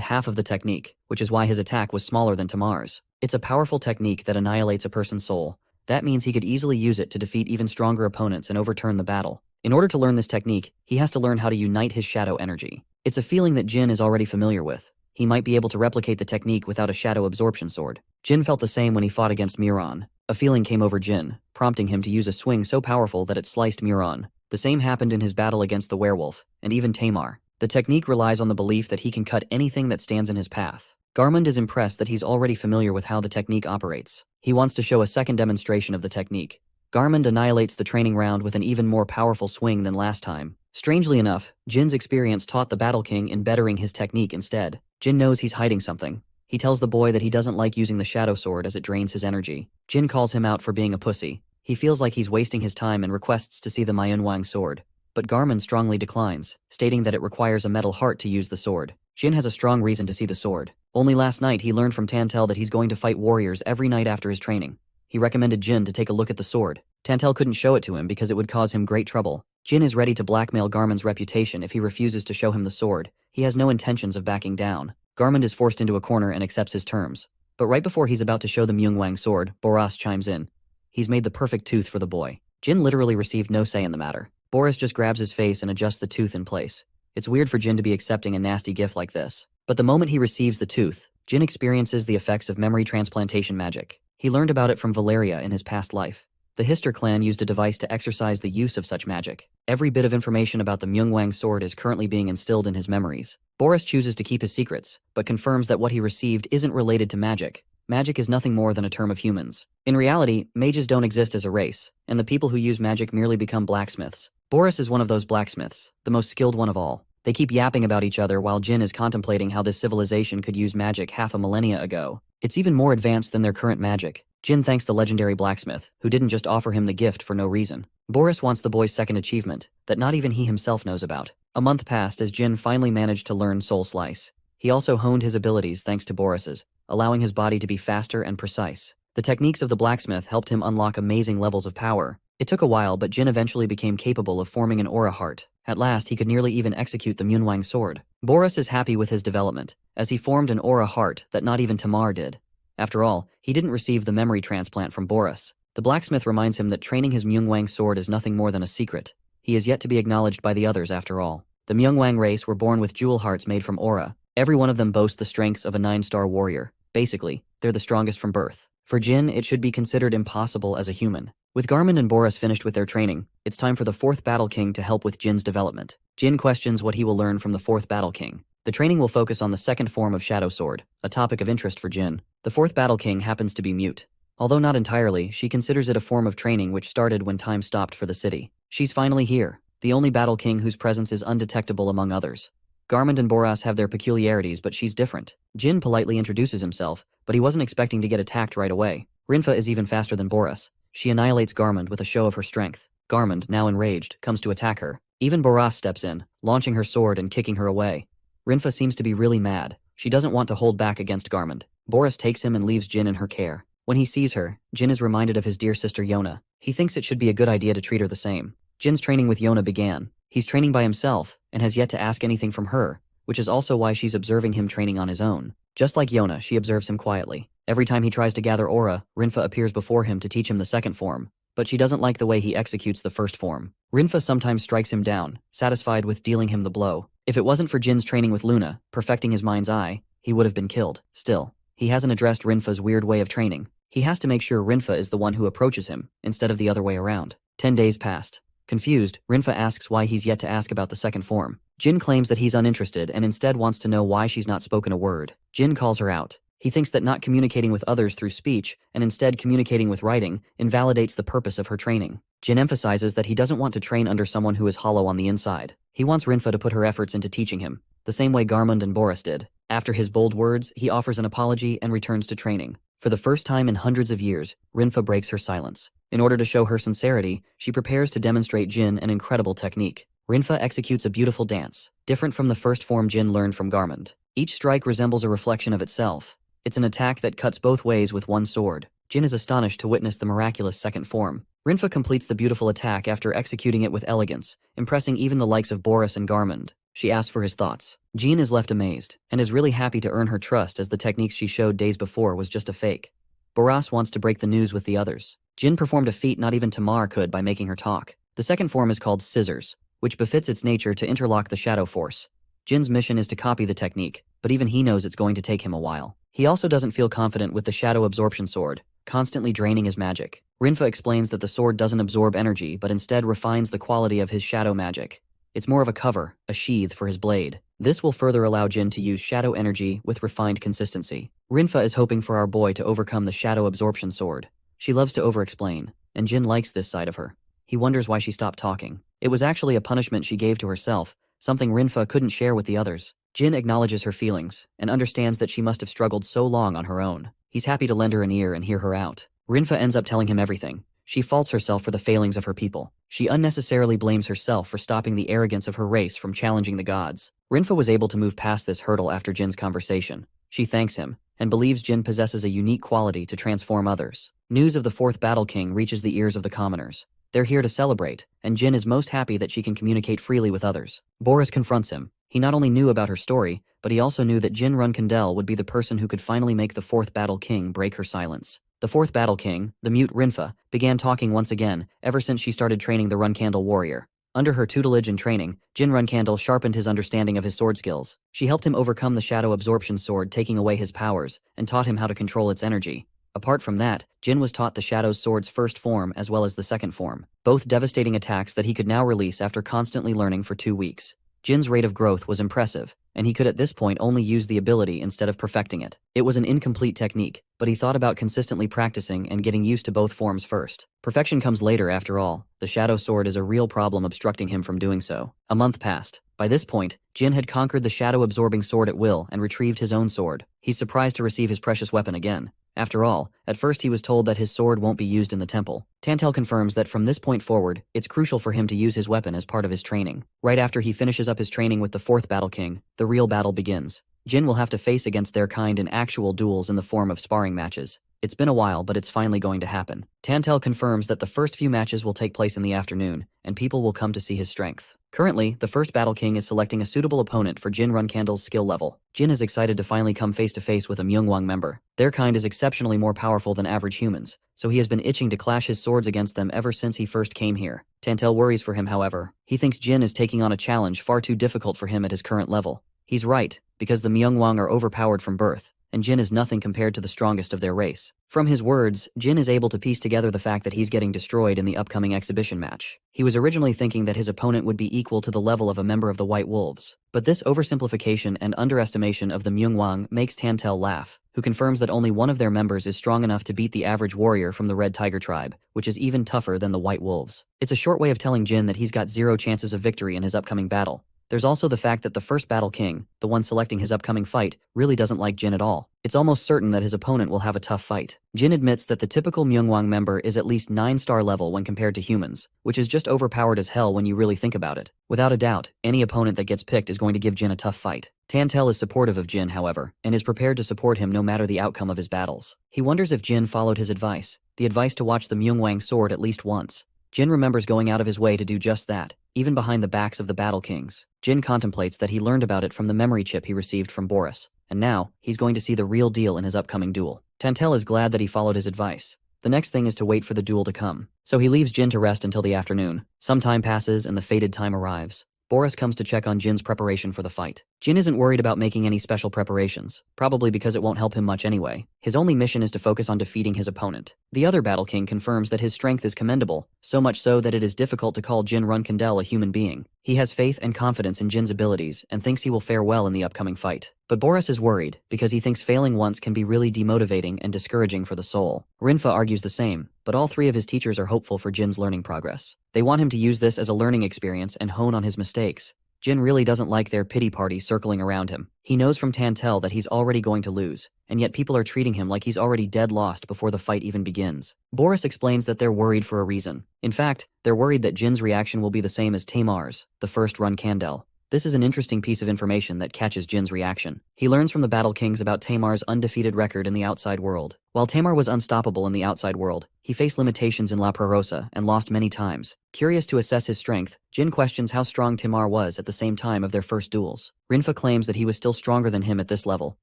half of the technique, which is why his attack was smaller than 3yr's. It's a powerful technique that annihilates a person's soul. That means he could easily use it to defeat even stronger opponents and overturn the battle. In order to learn this technique, he has to learn how to unite his shadow energy. It's a feeling that Jin is already familiar with. He might be able to replicate the technique without a shadow absorption sword. Jin felt the same when he fought against Muron. A feeling came over Jin, prompting him to use a swing so powerful that it sliced Muron. The same happened in his battle against the werewolf, and even 3yr. The technique relies on the belief that he can cut anything that stands in his path. Garmund is impressed that he's already familiar with how the technique operates. He wants to show a second demonstration of the technique. Garmund annihilates the training round with an even more powerful swing than last time. Strangely enough, Jin's experience taught the Battle King in bettering his technique instead. Jin knows he's hiding something. He tells the boy that he doesn't like using the shadow sword as it drains his energy. Jin calls him out for being a pussy. He feels like he's wasting his time and requests to see the Manhwa sword. But Garmund strongly declines, stating that it requires a metal heart to use the sword. Jin has a strong reason to see the sword. Only last night he learned from Tantel that he's going to fight warriors every night after his training. He recommended Jin to take a look at the sword. Tantel couldn't show it to him because it would cause him great trouble. Jin is ready to blackmail Garmund's reputation if he refuses to show him the sword. He has no intentions of backing down. Garmund is forced into a corner and accepts his terms. But right before he's about to show the Manhwa sword, Boras chimes in. He's made the perfect tooth for the boy. Jin literally received no say in the matter. Boras just grabs his face and adjusts the tooth in place. It's weird for Jin to be accepting a nasty gift like this. But the moment he receives the tooth, Jin experiences the effects of memory transplantation magic. He learned about it from Valeria in his past life. The Hister clan used a device to exercise the use of such magic. Every bit of information about the Manhwa sword is currently being instilled in his memories. Boras chooses to keep his secrets, but confirms that what he received isn't related to magic. Magic is nothing more than a term of humans. In reality, mages don't exist as a race, and the people who use magic merely become blacksmiths. Boras is one of those blacksmiths, the most skilled one of all. They keep yapping about each other while Jin is contemplating how this civilization could use magic half a millennia ago. It's even more advanced than their current magic. Jin thanks the legendary blacksmith, who didn't just offer him the gift for no reason. Boras wants the boy's second achievement, that not even he himself knows about. A month passed as Jin finally managed to learn Soul Slice. He also honed his abilities thanks to Boras's, allowing his body to be faster and precise. The techniques of the blacksmith helped him unlock amazing levels of power. It took a while, but Jin eventually became capable of forming an aura heart. At last, he could nearly even execute the Manhwa sword. Boras is happy with his development, as he formed an aura heart that not even 3yr did. After all, he didn't receive the memory transplant from Boras. The blacksmith reminds him that training his Manhwa sword is nothing more than a secret. He is yet to be acknowledged by the others after all. The Manhwa race were born with jewel hearts made from aura. Every one of them boasts the strengths of a 9-star warrior. Basically, they're the strongest from birth. For Jin, it should be considered impossible as a human. With Garmund and Boris finished with their training, it's time for the 4th Battle King to help with Jin's development. Jin questions what he will learn from the 4th Battle King. The training will focus on the 2nd form of Shadow Sword, a topic of interest for Jin. The 4th Battle King happens to be mute. Although not entirely, she considers it a form of training which started when time stopped for the city. She's finally here, the only Battle King whose presence is undetectable among others. Garmund and Boras have their peculiarities, but she's different. Jin politely introduces himself, but he wasn't expecting to get attacked right away. Rinfa is even faster than Boras. She annihilates Garmund with a show of her strength. Garmund, now enraged, comes to attack her. Even Boras steps in, launching her sword and kicking her away. Rinfa seems to be really mad. She doesn't want to hold back against Garmund. Boras takes him and leaves Jin in her care. When he sees her, Jin is reminded of his dear sister Yona. He thinks it should be a good idea to treat her the same. Jin's training with Yona began. He's training by himself, and has yet to ask anything from her, which is also why she's observing him training on his own. Just like Yona, she observes him quietly. Every time he tries to gather aura, Rinfa appears before him to teach him the 2nd form, but she doesn't like the way he executes the 1st form. Rinfa sometimes strikes him down, satisfied with dealing him the blow. If it wasn't for Jin's training with Luna, perfecting his mind's eye, he would have been killed. Still, he hasn't addressed Rinfa's weird way of training. He has to make sure Rinfa is the one who approaches him, instead of the other way around. 10 days passed. Confused, Rinfa asks why he's yet to ask about the 2nd form. Jin claims that he's uninterested and instead wants to know why she's not spoken a word. Jin calls her out. He thinks that not communicating with others through speech and instead communicating with writing invalidates the purpose of her training. Jin emphasizes that he doesn't want to train under someone who is hollow on the inside. He wants Rinfa to put her efforts into teaching him, the same way Garmund and Boris did. After his bold words, he offers an apology and returns to training. For the first time in hundreds of years, Rinfa breaks her silence. In order to show her sincerity, she prepares to demonstrate Jin an incredible technique. Rinfa executes a beautiful dance, different from the 1st form Jin learned from Garmund. Each strike resembles a reflection of itself. It's an attack that cuts both ways with one sword. Jin is astonished to witness the miraculous 2nd form. Rinfa completes the beautiful attack after executing it with elegance, impressing even the likes of Boris and Garmund. She asks for his thoughts. Jin is left amazed, and is really happy to earn her trust as the techniques she showed days before was just a fake. Boras wants to break the news with the others. Jin performed a feat not even Tamar could by making her talk. The 2nd form is called Scissors, which befits its nature to interlock the shadow force. Jin's mission is to copy the technique, but even he knows it's going to take him a while. He also doesn't feel confident with the shadow absorption sword, constantly draining his magic. Rinfa explains that the sword doesn't absorb energy but instead refines the quality of his shadow magic. It's more of a cover, a sheath for his blade. This will further allow Jin to use shadow energy with refined consistency. Rinfa is hoping for our boy to overcome the shadow absorption sword. She loves to over-explain, and Jin likes this side of her. He wonders why she stopped talking. It was actually a punishment she gave to herself, something Rinfa couldn't share with the others. Jin acknowledges her feelings, and understands that she must have struggled so long on her own. He's happy to lend her an ear and hear her out. Rinfa ends up telling him everything. She faults herself for the failings of her people. She unnecessarily blames herself for stopping the arrogance of her race from challenging the gods. Rinfa was able to move past this hurdle after Jin's conversation. She thanks him, and believes Jin possesses a unique quality to transform others. News of the 4th Battle King reaches the ears of the commoners. They're here to celebrate, and Jin is most happy that she can communicate freely with others. Boris confronts him. He not only knew about her story, but he also knew that Jin Runkandel would be the person who could finally make the 4th Battle King break her silence. The 4th Battle King, the mute Rinfa, began talking once again ever since she started training the Runkandel warrior. Under her tutelage and training, Jin Runkandel sharpened his understanding of his sword skills. She helped him overcome the shadow absorption sword, taking away his powers, and taught him how to control its energy. Apart from that, Jin was taught the Shadow Sword's 1st form as well as the 2nd form, both devastating attacks that he could now release after constantly learning for 2 weeks. Jin's rate of growth was impressive, and he could at this point only use the ability instead of perfecting it. It was an incomplete technique, but he thought about consistently practicing and getting used to both forms first. Perfection comes later after all. The Shadow Sword is a real problem obstructing him from doing so. A month passed. By this point, Jin had conquered the shadow-absorbing sword at will and retrieved his own sword. He's surprised to receive his precious weapon again. After all, at first he was told that his sword won't be used in the temple. Tantel confirms that from this point forward, it's crucial for him to use his weapon as part of his training. Right after he finishes up his training with the 4th Battle King, the real battle begins. Jin will have to face against their kind in actual duels in the form of sparring matches. It's been a while, but it's finally going to happen. Tantel confirms that the first few matches will take place in the afternoon, and people will come to see his strength. Currently, the 1st Battle King is selecting a suitable opponent for Jin Runkandel's skill level. Jin is excited to finally come face-to-face with a Myungwang member. Their kind is exceptionally more powerful than average humans, so he has been itching to clash his swords against them ever since he first came here. Tantel worries for him, however. He thinks Jin is taking on a challenge far too difficult for him at his current level. He's right. because the Myungwang are overpowered from birth, and Jin is nothing compared to the strongest of their race. From his words, Jin is able to piece together the fact that he's getting destroyed in the upcoming exhibition match. He was originally thinking that his opponent would be equal to the level of a member of the White Wolves. But this oversimplification and underestimation of the Myungwang makes Tantel laugh, who confirms that only one of their members is strong enough to beat the average warrior from the Red Tiger tribe, which is even tougher than the White Wolves. It's a short way of telling Jin that he's got zero chances of victory in his upcoming battle. There's also the fact that the first Battle King, the one selecting his upcoming fight, really doesn't like Jin at all. It's almost certain that his opponent will have a tough fight. Jin admits that the typical Myungwang member is at least 9-star level when compared to humans, which is just overpowered as hell when you really think about it. Without a doubt, any opponent that gets picked is going to give Jin a tough fight. Tantel is supportive of Jin, however, and is prepared to support him no matter the outcome of his battles. He wonders if Jin followed his advice, the advice to watch the Myungwang sword at least once. Jin remembers going out of his way to do just that, even behind the backs of the Battle Kings. Jin contemplates that he learned about it from the memory chip he received from Boris, and now, he's going to see the real deal in his upcoming duel. Tantel is glad that he followed his advice. The next thing is to wait for the duel to come. So he leaves Jin to rest until the afternoon. Some time passes and the fated time arrives. Boris comes to check on Jin's preparation for the fight. Jin isn't worried about making any special preparations, probably because it won't help him much anyway. His only mission is to focus on defeating his opponent. The other Battle King confirms that his strength is commendable, so much so that it is difficult to call 3yr-old a human being. He has faith and confidence in Jin's abilities and thinks he will fare well in the upcoming fight. But Boris is worried, because he thinks failing once can be really demotivating and discouraging for the soul. Rinfa argues the same, but all three of his teachers are hopeful for Jin's learning progress. They want him to use this as a learning experience and hone on his mistakes. Jin really doesn't like their pity party circling around him. He knows from Tantel that he's already going to lose, and yet people are treating him like he's already dead lost before the fight even begins. Boris explains that they're worried for a reason. In fact, they're worried that Jin's reaction will be the same as 3yr's, the first run Kandel. This is an interesting piece of information that catches Jin's reaction. He learns from the Battle Kings about 3yr's undefeated record in the outside world. While 3yr was unstoppable in the outside world, he faced limitations in La Prarosa and lost many times. Curious to assess his strength, Jin questions how strong 3yr was at the same time of their first duels. Rinfa claims that he was still stronger than him at this level,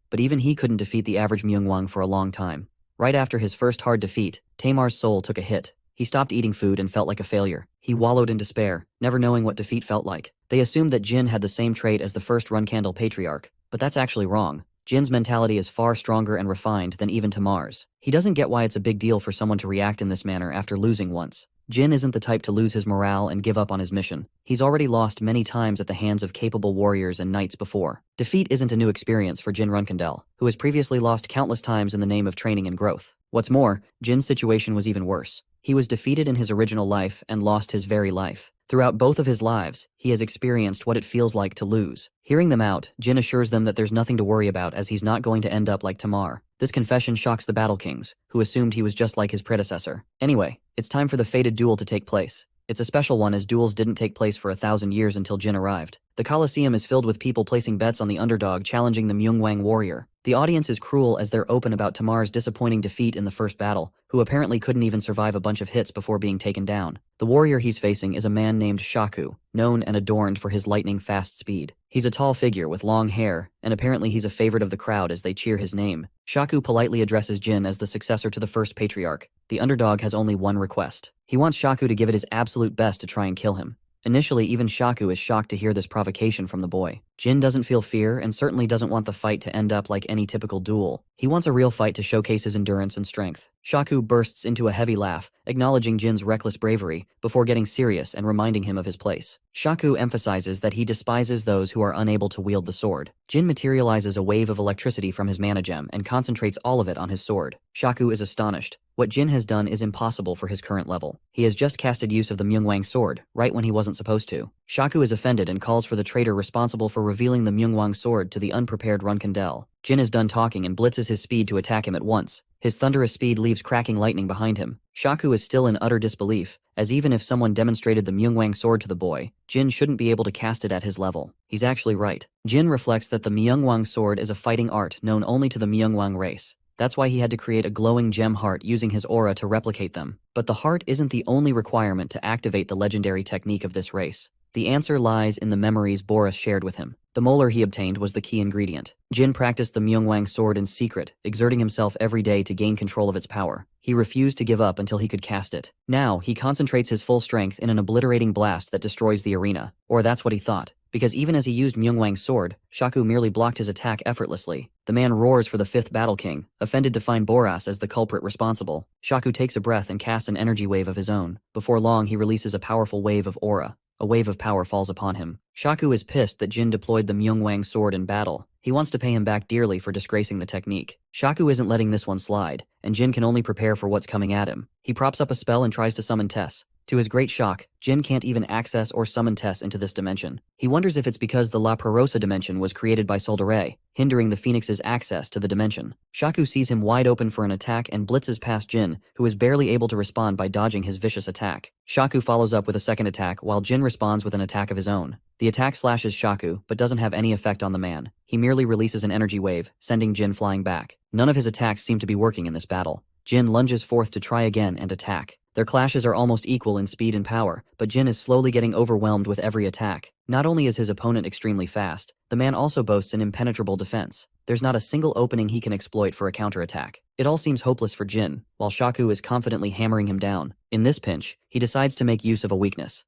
but even he couldn't defeat the average Myungwang for a long time. Right after his first hard defeat, 3yr's soul took a hit. He stopped eating food and felt like a failure. He wallowed in despair, never knowing what defeat felt like. They assumed that Jin had the same trait as the first run Kandel patriarch, but that's actually wrong. Jin's mentality is far stronger and refined than even 3yr's. He doesn't get why it's a big deal for someone to react in this manner after losing once. Jin isn't the type to lose his morale and give up on his mission. He's already lost many times at the hands of capable warriors and knights before. Defeat isn't a new experience for 3yr-old, who has previously lost countless times in the name of training and growth. What's more, Jin's situation was even worse. He was defeated in his original life and lost his very life. Throughout both of his lives, he has experienced what it feels like to lose. Hearing them out, Jin assures them that there's nothing to worry about as he's not going to end up like 3yr. This confession shocks the Battle Kings, who assumed he was just like his predecessor. Anyway, it's time for the fated duel to take place. It's a special one as duels didn't take place for 1,000 years until Jin arrived. The Colosseum is filled with people placing bets on the underdog challenging the Myungwang warrior. The audience is cruel as they're open about 3yr's disappointing defeat in the first battle, who apparently couldn't even survive a bunch of hits before being taken down. The warrior he's facing is a man named Shaku, known and adorned for his lightning-fast speed. He's a tall figure with long hair, and apparently he's a favorite of the crowd as they cheer his name. Shaku politely addresses Jin as the successor to the first patriarch. The underdog has only one request. He wants Shaku to give it his absolute best to try and kill him. Initially, even Shaku is shocked to hear this provocation from the boy. Jin doesn't feel fear and certainly doesn't want the fight to end up like any typical duel. He wants a real fight to showcase his endurance and strength. Shaku bursts into a heavy laugh, acknowledging Jin's reckless bravery, before getting serious and reminding him of his place. Shaku emphasizes that he despises those who are unable to wield the sword. Jin materializes a wave of electricity from his mana gem and concentrates all of it on his sword. Shaku is astonished. What Jin has done is impossible for his current level. He has just casted use of the Myungwang sword, right when he wasn't supposed to. Shaku is offended and calls for the traitor responsible for revealing the Myungwang sword to the unprepared Run-Kandel. Jin is done talking and blitzes his speed to attack him at once. His thunderous speed leaves cracking lightning behind him. Shaku is still in utter disbelief, as even if someone demonstrated the Myungwang sword to the boy, Jin shouldn't be able to cast it at his level. He's actually right. Jin reflects that the Myungwang sword is a fighting art known only to the Myungwang race. That's why he had to create a glowing gem heart using his aura to replicate them. But the heart isn't the only requirement to activate the legendary technique of this race. The answer lies in the memories Boris shared with him. The molar he obtained was the key ingredient. Jin practiced the Myungwang sword in secret, exerting himself every day to gain control of its power. He refused to give up until he could cast it. Now, he concentrates his full strength in an obliterating blast that destroys the arena. Or that's what he thought. because even as he used Myungwang's sword, Shaku merely blocked his attack effortlessly. The man roars for the 5th Battle King, offended to find Boras as the culprit responsible. Shaku takes a breath and casts an energy wave of his own. Before long, he releases a powerful wave of aura. A wave of power falls upon him. Shaku is pissed that Jin deployed the Myungwang sword in battle. He wants to pay him back dearly for disgracing the technique. Shaku isn't letting this one slide, and Jin can only prepare for what's coming at him. He props up a spell and tries to summon Tess. To his great shock, Jin can't even access or summon Tess into this dimension. He wonders if it's because the La Perosa dimension was created by Soldere, hindering the Phoenix's access to the dimension. Shaku sees him wide open for an attack and blitzes past Jin, who is barely able to respond by dodging his vicious attack. Shaku follows up with a second attack while Jin responds with an attack of his own. The attack slashes Shaku, but doesn't have any effect on the man. He merely releases an energy wave, sending Jin flying back. None of his attacks seem to be working in this battle. Jin lunges forth to try again and attack. Their clashes are almost equal in speed and power, but Jin is slowly getting overwhelmed with every attack. Not only is his opponent extremely fast, the man also boasts an impenetrable defense. There's not a single opening he can exploit for a counterattack. It all seems hopeless for Jin, while Shaku is confidently hammering him down. In this pinch, he decides to make use of a weakness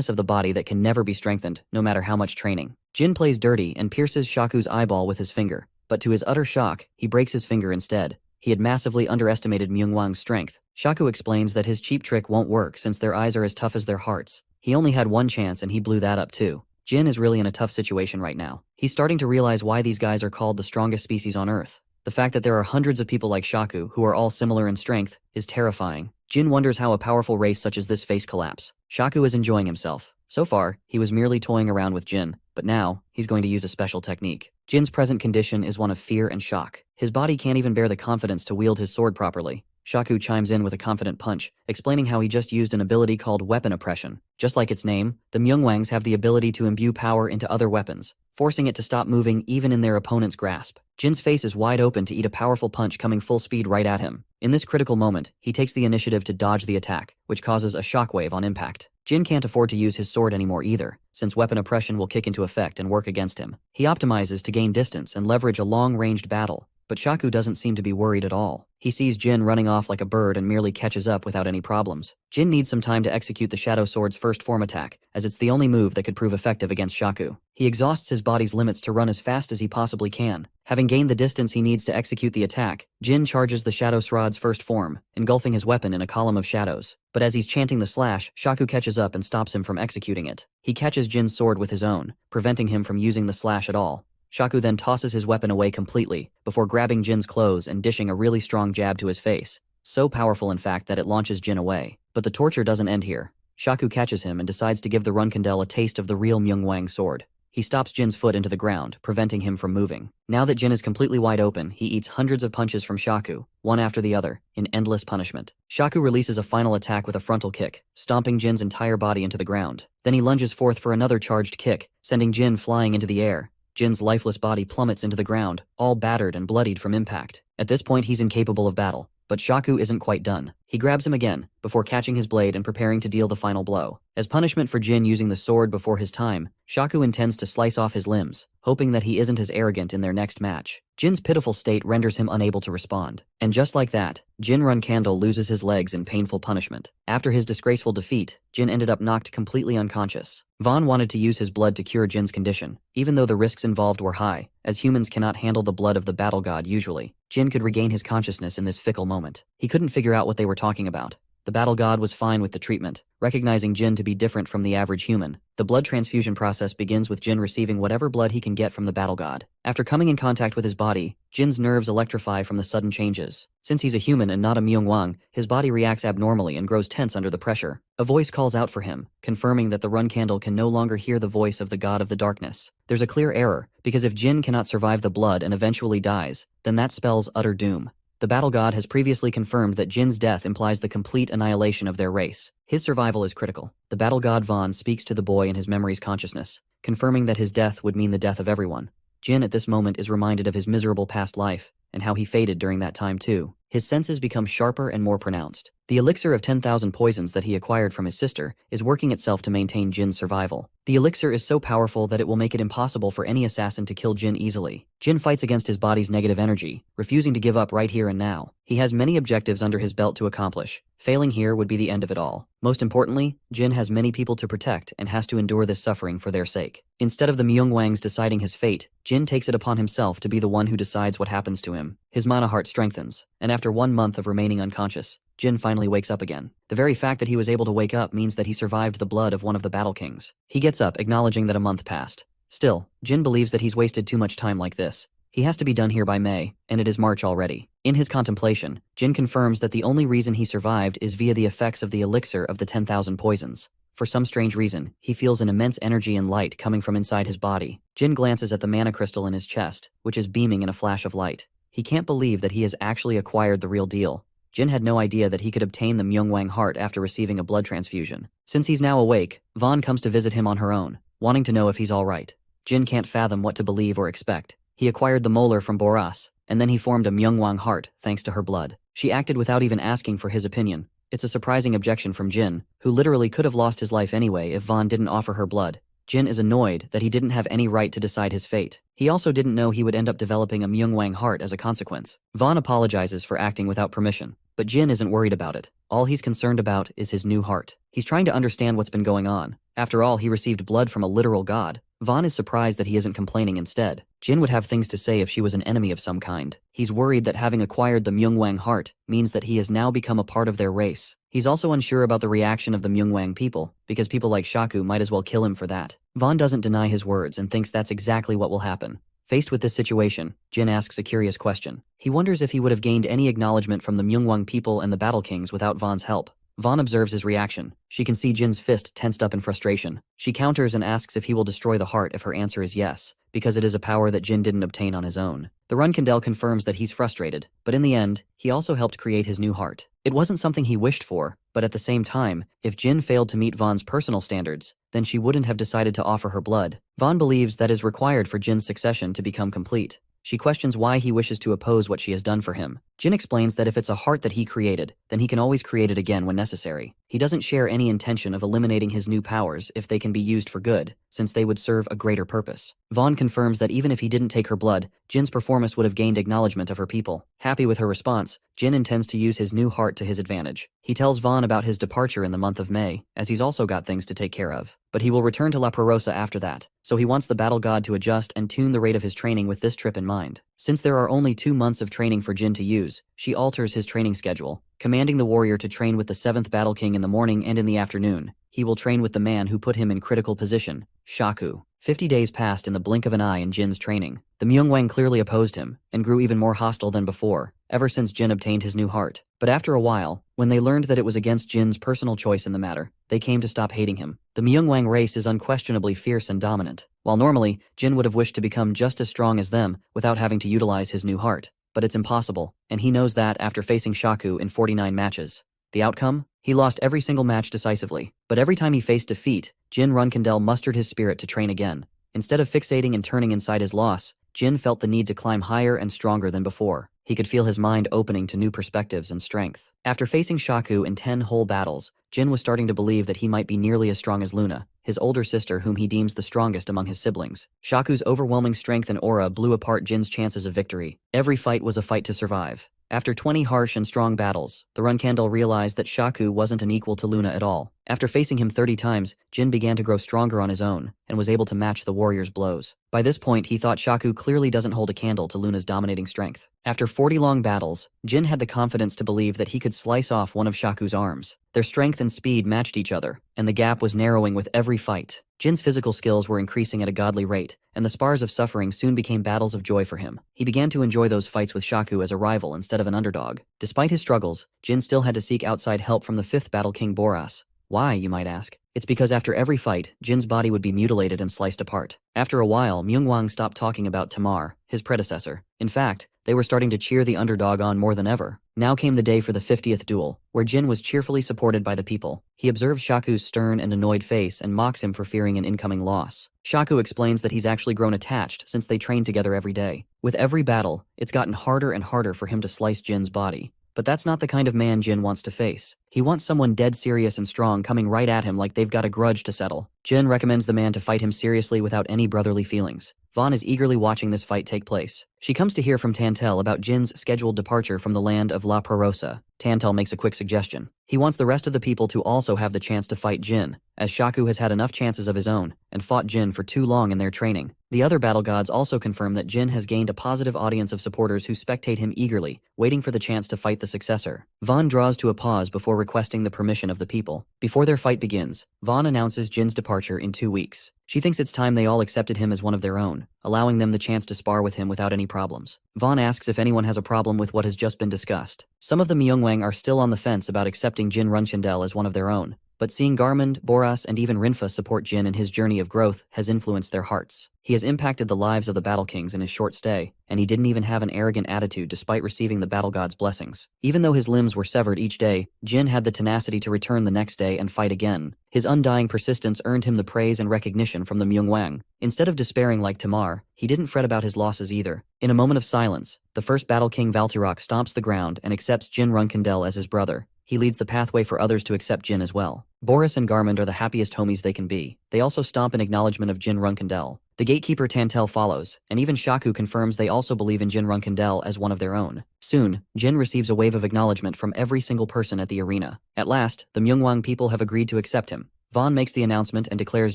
of the body that can never be strengthened, no matter how much training. Jin plays dirty and pierces Shaku's eyeball with his finger, but to his utter shock, he breaks his finger instead. He had massively underestimated Myungwang's strength. Shaku explains that his cheap trick won't work since their eyes are as tough as their hearts. He only had one chance and he blew that up too. Jin is really in a tough situation right now. He's starting to realize why these guys are called the strongest species on Earth. The fact that there are hundreds of people like Shaku who are all similar in strength is terrifying. Jin wonders how a powerful race such as this face collapse. Shaku is enjoying himself. So far, he was merely toying around with Jin, but now, he's going to use a special technique. Jin's present condition is one of fear and shock. His body can't even bear the confidence to wield his sword properly. Shaku chimes in with a confident punch, explaining how he just used an ability called weapon oppression. Just like its name, the Myungwangs have the ability to imbue power into other weapons, forcing it to stop moving even in their opponent's grasp. Jin's face is wide open to eat a powerful punch coming full speed right at him. In this critical moment, he takes the initiative to dodge the attack, which causes a shockwave on impact. Jin can't afford to use his sword anymore either, since weapon oppression will kick into effect and work against him. He optimizes to gain distance and leverage a long-ranged battle, but Shaku doesn't seem to be worried at all. He sees Jin running off like a bird and merely catches up without any problems. Jin needs some time to execute the Shadow Sword's first form attack, as it's the only move that could prove effective against Shaku. He exhausts his body's limits to run as fast as he possibly can. Having gained the distance he needs to execute the attack, Jin charges the Shadow Sword's first form, engulfing his weapon in a column of shadows. But as he's chanting the slash, Shaku catches up and stops him from executing it. He catches Jin's sword with his own, preventing him from using the slash at all. Shaku then tosses his weapon away completely, before grabbing Jin's clothes and dishing a really strong jab to his face. So powerful in fact that it launches Jin away. But the torture doesn't end here. Shaku catches him and decides to give the Runkandel a taste of the real Myungwang sword. He stops Jin's foot into the ground, preventing him from moving. Now that Jin is completely wide open, he eats hundreds of punches from Shaku, one after the other, in endless punishment. Shaku releases a final attack with a frontal kick, stomping Jin's entire body into the ground. Then he lunges forth for another charged kick, sending Jin flying into the air. Jin's lifeless body plummets into the ground, all battered and bloodied from impact. At this point, he's incapable of battle. But Shaku isn't quite done. He grabs him again, before catching his blade and preparing to deal the final blow. As punishment for Jin using the sword before his time, Shaku intends to slice off his limbs, hoping that he isn't as arrogant in their next match. Jin's pitiful state renders him unable to respond. And just like that, Jin Runkandel loses his legs in painful punishment. After his disgraceful defeat, Jin ended up knocked completely unconscious. Vaughn wanted to use his blood to cure Jin's condition, even though the risks involved were high, as humans cannot handle the blood of the battle god usually. Jin could regain his consciousness in this fickle moment. He couldn't figure out what they were talking about. The battle god was fine with the treatment, recognizing Jin to be different from the average human. The blood transfusion process begins with Jin receiving whatever blood he can get from the battle god. After coming in contact with his body, Jin's nerves electrify from the sudden changes. Since he's a human and not a Myungwang, his body reacts abnormally and grows tense under the pressure. A voice calls out for him, confirming that the Runkandel can no longer hear the voice of the god of the darkness. There's a clear error, because if Jin cannot survive the blood and eventually dies, then that spells utter doom. The battle god has previously confirmed that Jin's death implies the complete annihilation of their race. His survival is critical. The battle god Vaughn speaks to the boy in his memory's consciousness, confirming that his death would mean the death of everyone. Jin at this moment is reminded of his miserable past life, and how he faded during that time too. His senses become sharper and more pronounced. The elixir of 10,000 poisons that he acquired from his sister is working itself to maintain Jin's survival. The elixir is so powerful that it will make it impossible for any assassin to kill Jin easily. Jin fights against his body's negative energy, refusing to give up right here and now. He has many objectives under his belt to accomplish. Failing here would be the end of it all. Most importantly, Jin has many people to protect and has to endure this suffering for their sake. Instead of the Myungwangs deciding his fate, Jin takes it upon himself to be the one who decides what happens to him. His mana heart strengthens, and after 1 month of remaining unconscious, Jin finally wakes up again. The very fact that he was able to wake up means that he survived the blood of one of the Battle Kings. He gets up, acknowledging that a month passed. Still, Jin believes that he's wasted too much time like this. He has to be done here by May, and it is March already. In his contemplation, Jin confirms that the only reason he survived is via the effects of the elixir of the 10,000 poisons. For some strange reason, he feels an immense energy and light coming from inside his body. Jin glances at the mana crystal in his chest, which is beaming in a flash of light. He can't believe that he has actually acquired the real deal. Jin had no idea that he could obtain the Myungwang heart after receiving a blood transfusion. Since he's now awake, Vaughn comes to visit him on her own, wanting to know if he's alright. Jin can't fathom what to believe or expect. He acquired the molar from Boras, and then he formed a Myungwang heart thanks to her blood. She acted without even asking for his opinion. It's a surprising objection from Jin, who literally could have lost his life anyway if Vaughn didn't offer her blood. Jin is annoyed that he didn't have any right to decide his fate. He also didn't know he would end up developing a Myungwang heart as a consequence. Vaughn apologizes for acting without permission, but Jin isn't worried about it. All he's concerned about is his new heart. He's trying to understand what's been going on. After all, he received blood from a literal god. Vaughn is surprised that he isn't complaining instead. Jin would have things to say if she was an enemy of some kind. He's worried that having acquired the Myungwang heart means that he has now become a part of their race. He's also unsure about the reaction of the Myungwang people, because people like Shaku might as well kill him for that. Vaughn doesn't deny his words and thinks that's exactly what will happen. Faced with this situation, Jin asks a curious question. He wonders if he would have gained any acknowledgement from the Myungwang people and the Battle Kings without Vaughn's help. Vaughn observes his reaction. She can see Jin's fist tensed up in frustration. She counters and asks if he will destroy the heart if her answer is yes, because it is a power that Jin didn't obtain on his own. The Runkindel confirms that he's frustrated, but in the end, he also helped create his new heart. It wasn't something he wished for, but at the same time, if Jin failed to meet Vaughn's personal standards, then she wouldn't have decided to offer her blood. Vaughn believes that is required for Jin's succession to become complete. She questions why he wishes to oppose what she has done for him. Jin explains that if it's a heart that he created, then he can always create it again when necessary. He doesn't share any intention of eliminating his new powers if they can be used for good, since they would serve a greater purpose. Vaughn confirms that even if he didn't take her blood, Jin's performance would have gained acknowledgement of her people. Happy with her response, Jin intends to use his new heart to his advantage. He tells Vaughn about his departure in the month of May, as he's also got things to take care of. But he will return to La Perosa after that, so he wants the battle god to adjust and tune the rate of his training with this trip in mind. Since there are only 2 months of training for Jin to use, she alters his training schedule, commanding the warrior to train with the 7th Battle King in the morning and in the afternoon. He will train with the man who put him in critical position, Shaku. 50 days passed in the blink of an eye in Jin's training. The Myungwang clearly opposed him, and grew even more hostile than before, ever since Jin obtained his new heart. But after a while, when they learned that it was against Jin's personal choice in the matter, they came to stop hating him. The Myungwang race is unquestionably fierce and dominant, while normally, Jin would have wished to become just as strong as them without having to utilize his new heart. But it's impossible, and he knows that after facing Shaku in 49 matches. The outcome? He lost every single match decisively, but every time he faced defeat, Jin Runkindel mustered his spirit to train again. Instead of fixating and turning inside his loss, Jin felt the need to climb higher and stronger than before. He could feel his mind opening to new perspectives and strength. After facing Shaku in 10 whole battles, Jin was starting to believe that he might be nearly as strong as Luna, his older sister whom he deems the strongest among his siblings. Shaku's overwhelming strength and aura blew apart Jin's chances of victory. Every fight was a fight to survive. After 20 harsh and strong battles, the Runkindel realized that Shaku wasn't an equal to Luna at all. After facing him 30 times, Jin began to grow stronger on his own, and was able to match the warrior's blows. By this point, he thought Shaku clearly doesn't hold a candle to Luna's dominating strength. After 40 long battles, Jin had the confidence to believe that he could slice off one of Shaku's arms. Their strength and speed matched each other, and the gap was narrowing with every fight. Jin's physical skills were increasing at a godly rate, and the spars of suffering soon became battles of joy for him. He began to enjoy those fights with Shaku as a rival instead of an underdog. Despite his struggles, Jin still had to seek outside help from the 5th Battle King Boras. Why, you might ask? It's because after every fight, Jin's body would be mutilated and sliced apart. After a while, Myungwang stopped talking about 3yr, his predecessor. In fact, they were starting to cheer the underdog on more than ever. Now came the day for the 50th duel, where Jin was cheerfully supported by the people. He observes Shaku's stern and annoyed face and mocks him for fearing an incoming loss. Shaku explains that he's actually grown attached since they trained together every day. With every battle, it's gotten harder and harder for him to slice Jin's body. But that's not the kind of man Jin wants to face. He wants someone dead serious and strong coming right at him like they've got a grudge to settle. Jin recommends the man to fight him seriously without any brotherly feelings. Vaughn is eagerly watching this fight take place. She comes to hear from Tantel about Jin's scheduled departure from the land of La Perosa. Tantel makes a quick suggestion. He wants the rest of the people to also have the chance to fight Jin, as Shaku has had enough chances of his own and fought Jin for too long in their training. The other battle gods also confirm that Jin has gained a positive audience of supporters who spectate him eagerly, waiting for the chance to fight the successor. Vaughn draws to a pause before requesting the permission of the people. Before their fight begins, Vaughn announces Jin's departure in 2 weeks. She thinks it's time they all accepted him as one of their own, allowing them the chance to spar with him without any problems. Vaughn asks if anyone has a problem with what has just been discussed. Some of the Myungwang are still on the fence about accepting Jin Runkindel as one of their own, but seeing Garmund, Boras, and even Rinfa support Jin in his journey of growth has influenced their hearts. He has impacted the lives of the Battle Kings in his short stay, and he didn't even have an arrogant attitude despite receiving the Battle God's blessings. Even though his limbs were severed each day, Jin had the tenacity to return the next day and fight again. His undying persistence earned him the praise and recognition from the Myungwang. Instead of despairing like Tamar, he didn't fret about his losses either. In a moment of silence, the first Battle King Valtirok stomps the ground and accepts Jin Runkindel as his brother. He leads the pathway for others to accept Jin as well. Boris and Garmund are the happiest homies they can be. They also stomp in acknowledgement of Jin Runkindel. The gatekeeper Tantel follows, and even Shaku confirms they also believe in Jin Runkindel as one of their own. Soon, Jin receives a wave of acknowledgement from every single person at the arena. At last, the Myungwang people have agreed to accept him. Vaughn makes the announcement and declares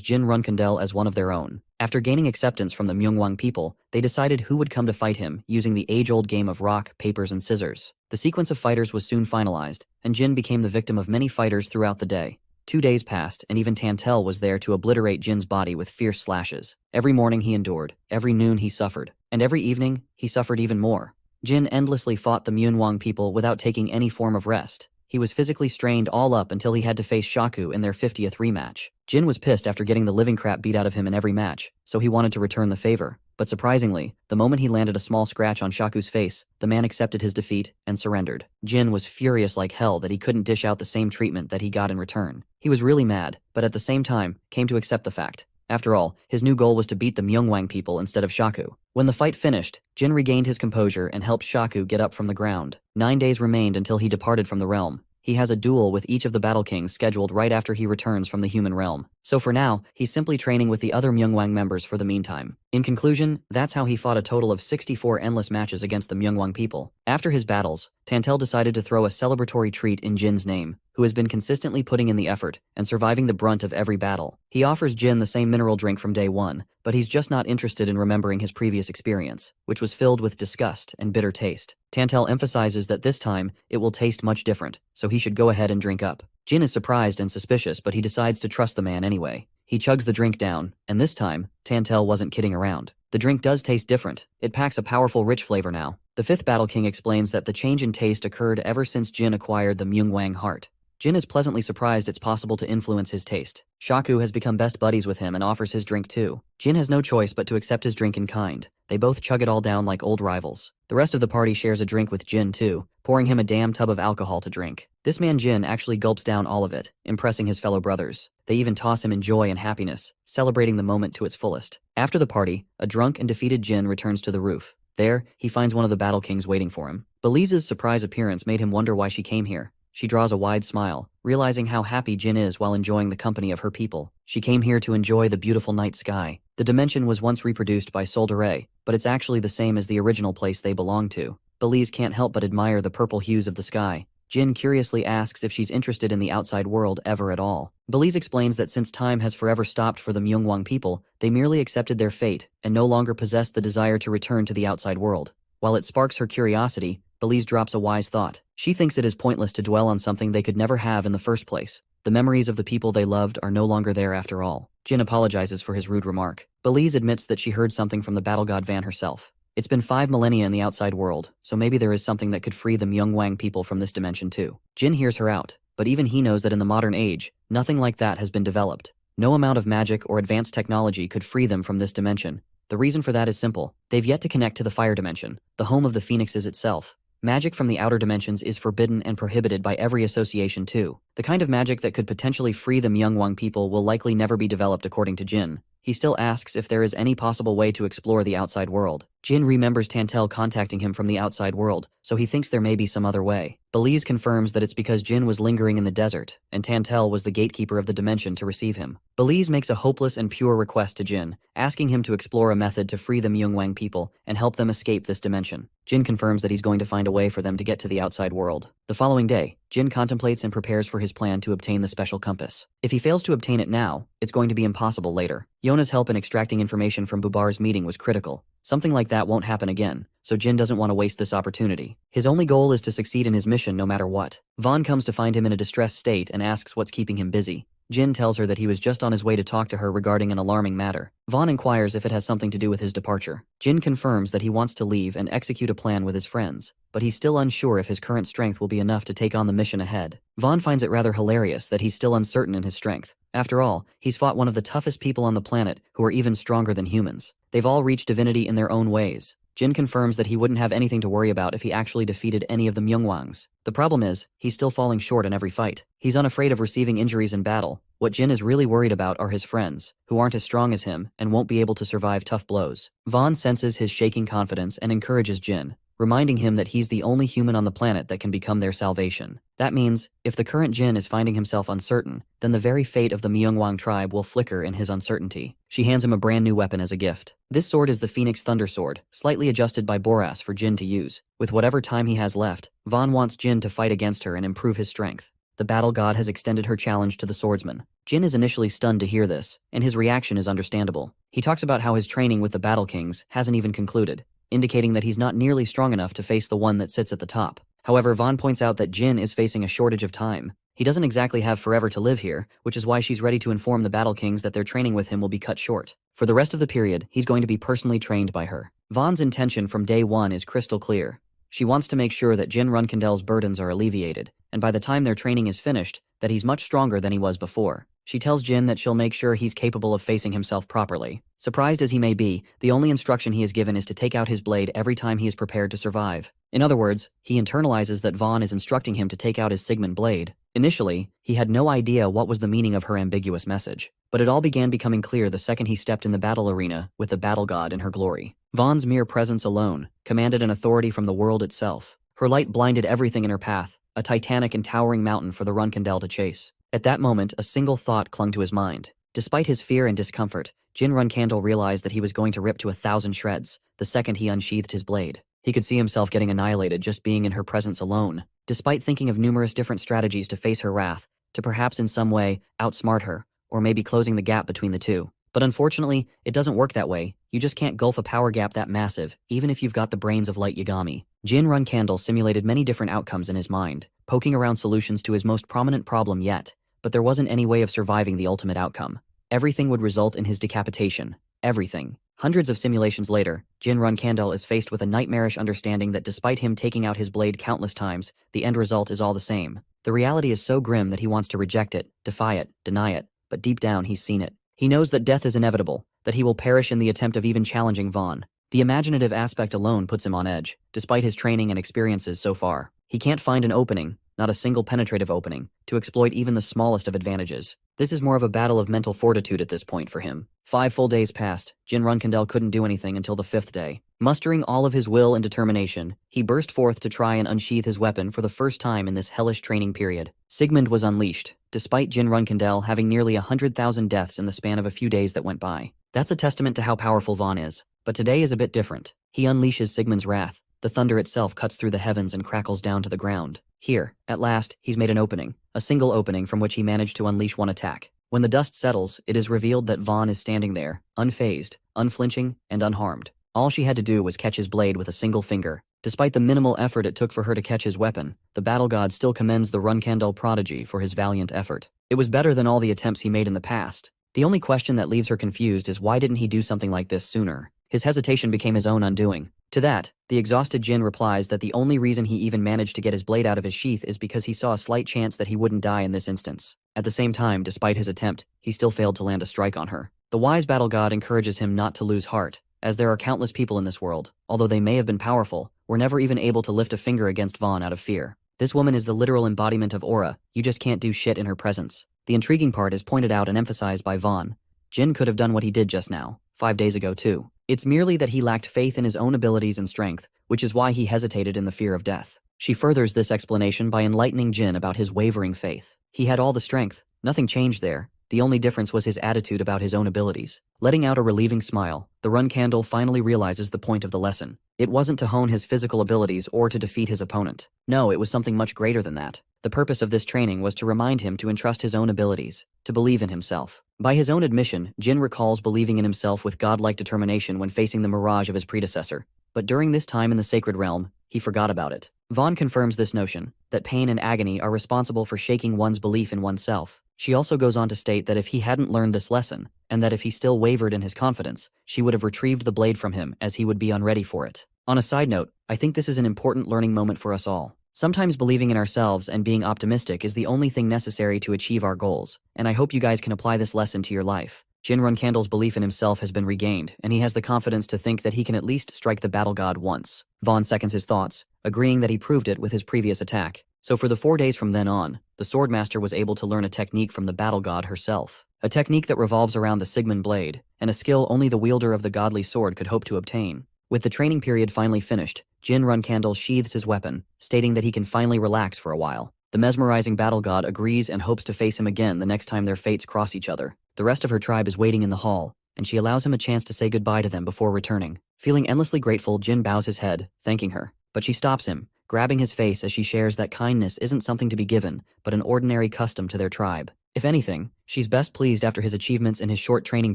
Jin Runkindel as one of their own. After gaining acceptance from the Myungwang people, they decided who would come to fight him using the age-old game of rock, papers, and scissors. The sequence of fighters was soon finalized, and Jin became the victim of many fighters throughout the day. 2 days passed, and even Tantel was there to obliterate Jin's body with fierce slashes. Every morning he endured, every noon he suffered, and every evening he suffered even more. Jin endlessly fought the Myungwang people without taking any form of rest. He was physically strained all up until he had to face Shaku in their 50th rematch. Jin was pissed after getting the living crap beat out of him in every match, so he wanted to return the favor. But surprisingly, the moment he landed a small scratch on Shaku's face, the man accepted his defeat and surrendered. Jin was furious like hell that he couldn't dish out the same treatment that he got in return. He was really mad, but at the same time, came to accept the fact. After all, his new goal was to beat the Myungwang people instead of Shaku. When the fight finished, Jin regained his composure and helped Shaku get up from the ground. 9 days remained until he departed from the realm. He has a duel with each of the Battle Kings scheduled right after he returns from the human realm. So for now, he's simply training with the other Myungwang members for the meantime. In conclusion, that's how he fought a total of 64 endless matches against the Myungwang people. After his battles, Tantel decided to throw a celebratory treat in Jin's name, who has been consistently putting in the effort and surviving the brunt of every battle. He offers Jin the same mineral drink from day one, but he's just not interested in remembering his previous experience, which was filled with disgust and bitter taste. Tantel emphasizes that this time, it will taste much different, so he should go ahead and drink up. Jin is surprised and suspicious, but he decides to trust the man anyway. He chugs the drink down, and this time, Tantel wasn't kidding around. The drink does taste different. It packs a powerful, rich flavor now. The fifth Battle King explains that the change in taste occurred ever since Jin acquired the Myungwang heart. Jin is pleasantly surprised it's possible to influence his taste. Shaku has become best buddies with him and offers his drink too. Jin has no choice but to accept his drink in kind. They both chug it all down like old rivals. The rest of the party shares a drink with Jin too, pouring him a damn tub of alcohol to drink. This man Jin actually gulps down all of it, impressing his fellow brothers. They even toss him in joy and happiness, celebrating the moment to its fullest. After the party, a drunk and defeated Jin returns to the roof. There, he finds one of the Battle Kings waiting for him. Belize's surprise appearance made him wonder why she came here. She draws a wide smile, realizing how happy Jin is while enjoying the company of her people. She came here to enjoy the beautiful night sky. The dimension was once reproduced by Solderay, but it's actually the same as the original place they belong to. Belize can't help but admire the purple hues of the sky. Jin curiously asks if she's interested in the outside world ever at all. Belize explains that since time has forever stopped for the Myungwang people, they merely accepted their fate and no longer possess the desire to return to the outside world. While it sparks her curiosity, Belize drops a wise thought. She thinks it is pointless to dwell on something they could never have in the first place. The memories of the people they loved are no longer there after all. Jin apologizes for his rude remark. Belize admits that she heard something from the battle god Van herself. It's been 5 millennia in the outside world, so maybe there is something that could free the Myungwang people from this dimension too. Jin hears her out, but even he knows that in the modern age, nothing like that has been developed. No amount of magic or advanced technology could free them from this dimension. The reason for that is simple. They've yet to connect to the fire dimension, the home of the phoenixes itself. Magic from the outer dimensions is forbidden and prohibited by every association too. The kind of magic that could potentially free the Myungwang people will likely never be developed according to Jin. He still asks if there is any possible way to explore the outside world. Jin remembers Tantel contacting him from the outside world, so he thinks there may be some other way. Belize confirms that it's because Jin was lingering in the desert, and Tantel was the gatekeeper of the dimension to receive him. Belize makes a hopeless and pure request to Jin, asking him to explore a method to free the Myungwang people and help them escape this dimension. Jin confirms that he's going to find a way for them to get to the outside world. The following day, Jin contemplates and prepares for his plan to obtain the special compass. If he fails to obtain it now, it's going to be impossible later. Yona's help in extracting information from Bubar's meeting was critical. Something like that won't happen again, so Jin doesn't want to waste this opportunity. His only goal is to succeed in his mission no matter what. Vaughn comes to find him in a distressed state and asks what's keeping him busy. Jin tells her that he was just on his way to talk to her regarding an alarming matter. Vaughn inquires if it has something to do with his departure. Jin confirms that he wants to leave and execute a plan with his friends, but he's still unsure if his current strength will be enough to take on the mission ahead. Vaughn finds it rather hilarious that he's still uncertain in his strength. After all, he's fought one of the toughest people on the planet who are even stronger than humans. They've all reached divinity in their own ways. Jin confirms that he wouldn't have anything to worry about if he actually defeated any of the Myungwangs. The problem is, he's still falling short in every fight. He's unafraid of receiving injuries in battle. What Jin is really worried about are his friends, who aren't as strong as him and won't be able to survive tough blows. Vaughn senses his shaking confidence and encourages Jin, reminding him that he's the only human on the planet that can become their salvation. That means, if the current Jin is finding himself uncertain, then the very fate of the Myungwang tribe will flicker in his uncertainty. She hands him a brand new weapon as a gift. This sword is the Phoenix Thunder Sword, slightly adjusted by Boras for Jin to use. With whatever time he has left, Vaughn wants Jin to fight against her and improve his strength. The battle god has extended her challenge to the swordsman. Jin is initially stunned to hear this, and his reaction is understandable. He talks about how his training with the Battle Kings hasn't even concluded, indicating that he's not nearly strong enough to face the one that sits at the top. However, Vaughn points out that Jin is facing a shortage of time. He doesn't exactly have forever to live here, which is why she's ready to inform the Battle Kings that their training with him will be cut short. For the rest of the period, he's going to be personally trained by her. Vaughn's intention from day one is crystal clear. She wants to make sure that Jin Runkendel's burdens are alleviated, and by the time their training is finished, that he's much stronger than he was before. She tells Jin that she'll make sure he's capable of facing himself properly. Surprised as he may be, the only instruction he is given is to take out his blade every time he is prepared to survive. In other words, he internalizes that Vaughn is instructing him to take out his Sigmund blade. Initially, he had no idea what was the meaning of her ambiguous message, but it all began becoming clear the second he stepped in the battle arena with the battle god in her glory. Vaughn's mere presence alone commanded an authority from the world itself. Her light blinded everything in her path, a titanic and towering mountain for the Runkendel to chase. At that moment, a single thought clung to his mind. Despite his fear and discomfort, Jin Runkendel realized that he was going to rip to 1,000 shreds the second he unsheathed his blade. He could see himself getting annihilated just being in her presence alone. Despite thinking of numerous different strategies to face her wrath, to perhaps in some way outsmart her, or maybe closing the gap between the two. But unfortunately, it doesn't work that way. You just can't gulf a power gap that massive, even if you've got the brains of Light Yagami. Jin Runkendel simulated many different outcomes in his mind, poking around solutions to his most prominent problem yet, but there wasn't any way of surviving the ultimate outcome. Everything would result in his decapitation. Everything. Hundreds of simulations later, Jin Runkendel is faced with a nightmarish understanding that despite him taking out his blade countless times, the end result is all the same. The reality is so grim that he wants to reject it, defy it, deny it, but deep down he's seen it. He knows that death is inevitable, that he will perish in the attempt of even challenging Vaughn. The imaginative aspect alone puts him on edge, despite his training and experiences so far. He can't find an opening, not a single penetrative opening, to exploit even the smallest of advantages. This is more of a battle of mental fortitude at this point for him. 5 full days passed. Jin Runkendel couldn't do anything until the 5th day. Mustering all of his will and determination, he burst forth to try and unsheath his weapon for the first time in this hellish training period. Sigmund was unleashed, despite Jin Runkendel having nearly 100,000 deaths in the span of a few days that went by. That's a testament to how powerful Vaughn is. But today is a bit different. He unleashes Sigmund's wrath. The thunder itself cuts through the heavens and crackles down to the ground. Here, at last, he's made an opening. A single opening from which he managed to unleash one attack. When the dust settles, it is revealed that Vaughn is standing there, unfazed, unflinching, and unharmed. All she had to do was catch his blade with a single finger. Despite the minimal effort it took for her to catch his weapon, the battle god still commends the Runkendel prodigy for his valiant effort. It was better than all the attempts he made in the past. The only question that leaves her confused is why didn't he do something like this sooner? His hesitation became his own undoing. To that, the exhausted Jin replies that the only reason he even managed to get his blade out of his sheath is because he saw a slight chance that he wouldn't die in this instance. At the same time, despite his attempt, he still failed to land a strike on her. The wise battle god encourages him not to lose heart, as there are countless people in this world, although they may have been powerful, were never even able to lift a finger against Vaughn out of fear. This woman is the literal embodiment of aura. You just can't do shit in her presence. The intriguing part is pointed out and emphasized by Vaughn. Jin could have done what he did just now, 5 days ago too. It's merely that he lacked faith in his own abilities and strength, which is why he hesitated in the fear of death. She furthers this explanation by enlightening Jin about his wavering faith. He had all the strength. Nothing changed there. The only difference was his attitude about his own abilities. Letting out a relieving smile, the Run Candle finally realizes the point of the lesson. It wasn't to hone his physical abilities or to defeat his opponent. No, it was something much greater than that. The purpose of this training was to remind him to entrust his own abilities, to believe in himself. By his own admission, Jin recalls believing in himself with godlike determination when facing the mirage of his predecessor. But during this time in the sacred realm, he forgot about it. Vaughn confirms this notion, that pain and agony are responsible for shaking one's belief in oneself. She also goes on to state that if he hadn't learned this lesson, and that if he still wavered in his confidence, she would have retrieved the blade from him as he would be unready for it. On a side note, I think this is an important learning moment for us all. Sometimes believing in ourselves and being optimistic is the only thing necessary to achieve our goals, and I hope you guys can apply this lesson to your life. Jin Runcandle's belief in himself has been regained, and he has the confidence to think that he can at least strike the battle god once. Vaughn seconds his thoughts, agreeing that he proved it with his previous attack. So for the 4 days from then on, the Swordmaster was able to learn a technique from the battle god herself. A technique that revolves around the Sigmund blade, and a skill only the wielder of the godly sword could hope to obtain. With the training period finally finished, Jin Runcandle sheathes his weapon, stating that he can finally relax for a while. The mesmerizing battle god agrees and hopes to face him again the next time their fates cross each other. The rest of her tribe is waiting in the hall, and she allows him a chance to say goodbye to them before returning. Feeling endlessly grateful, Jin bows his head, thanking her. But she stops him, grabbing his face as she shares that kindness isn't something to be given, but an ordinary custom to their tribe. If anything, she's best pleased after his achievements in his short training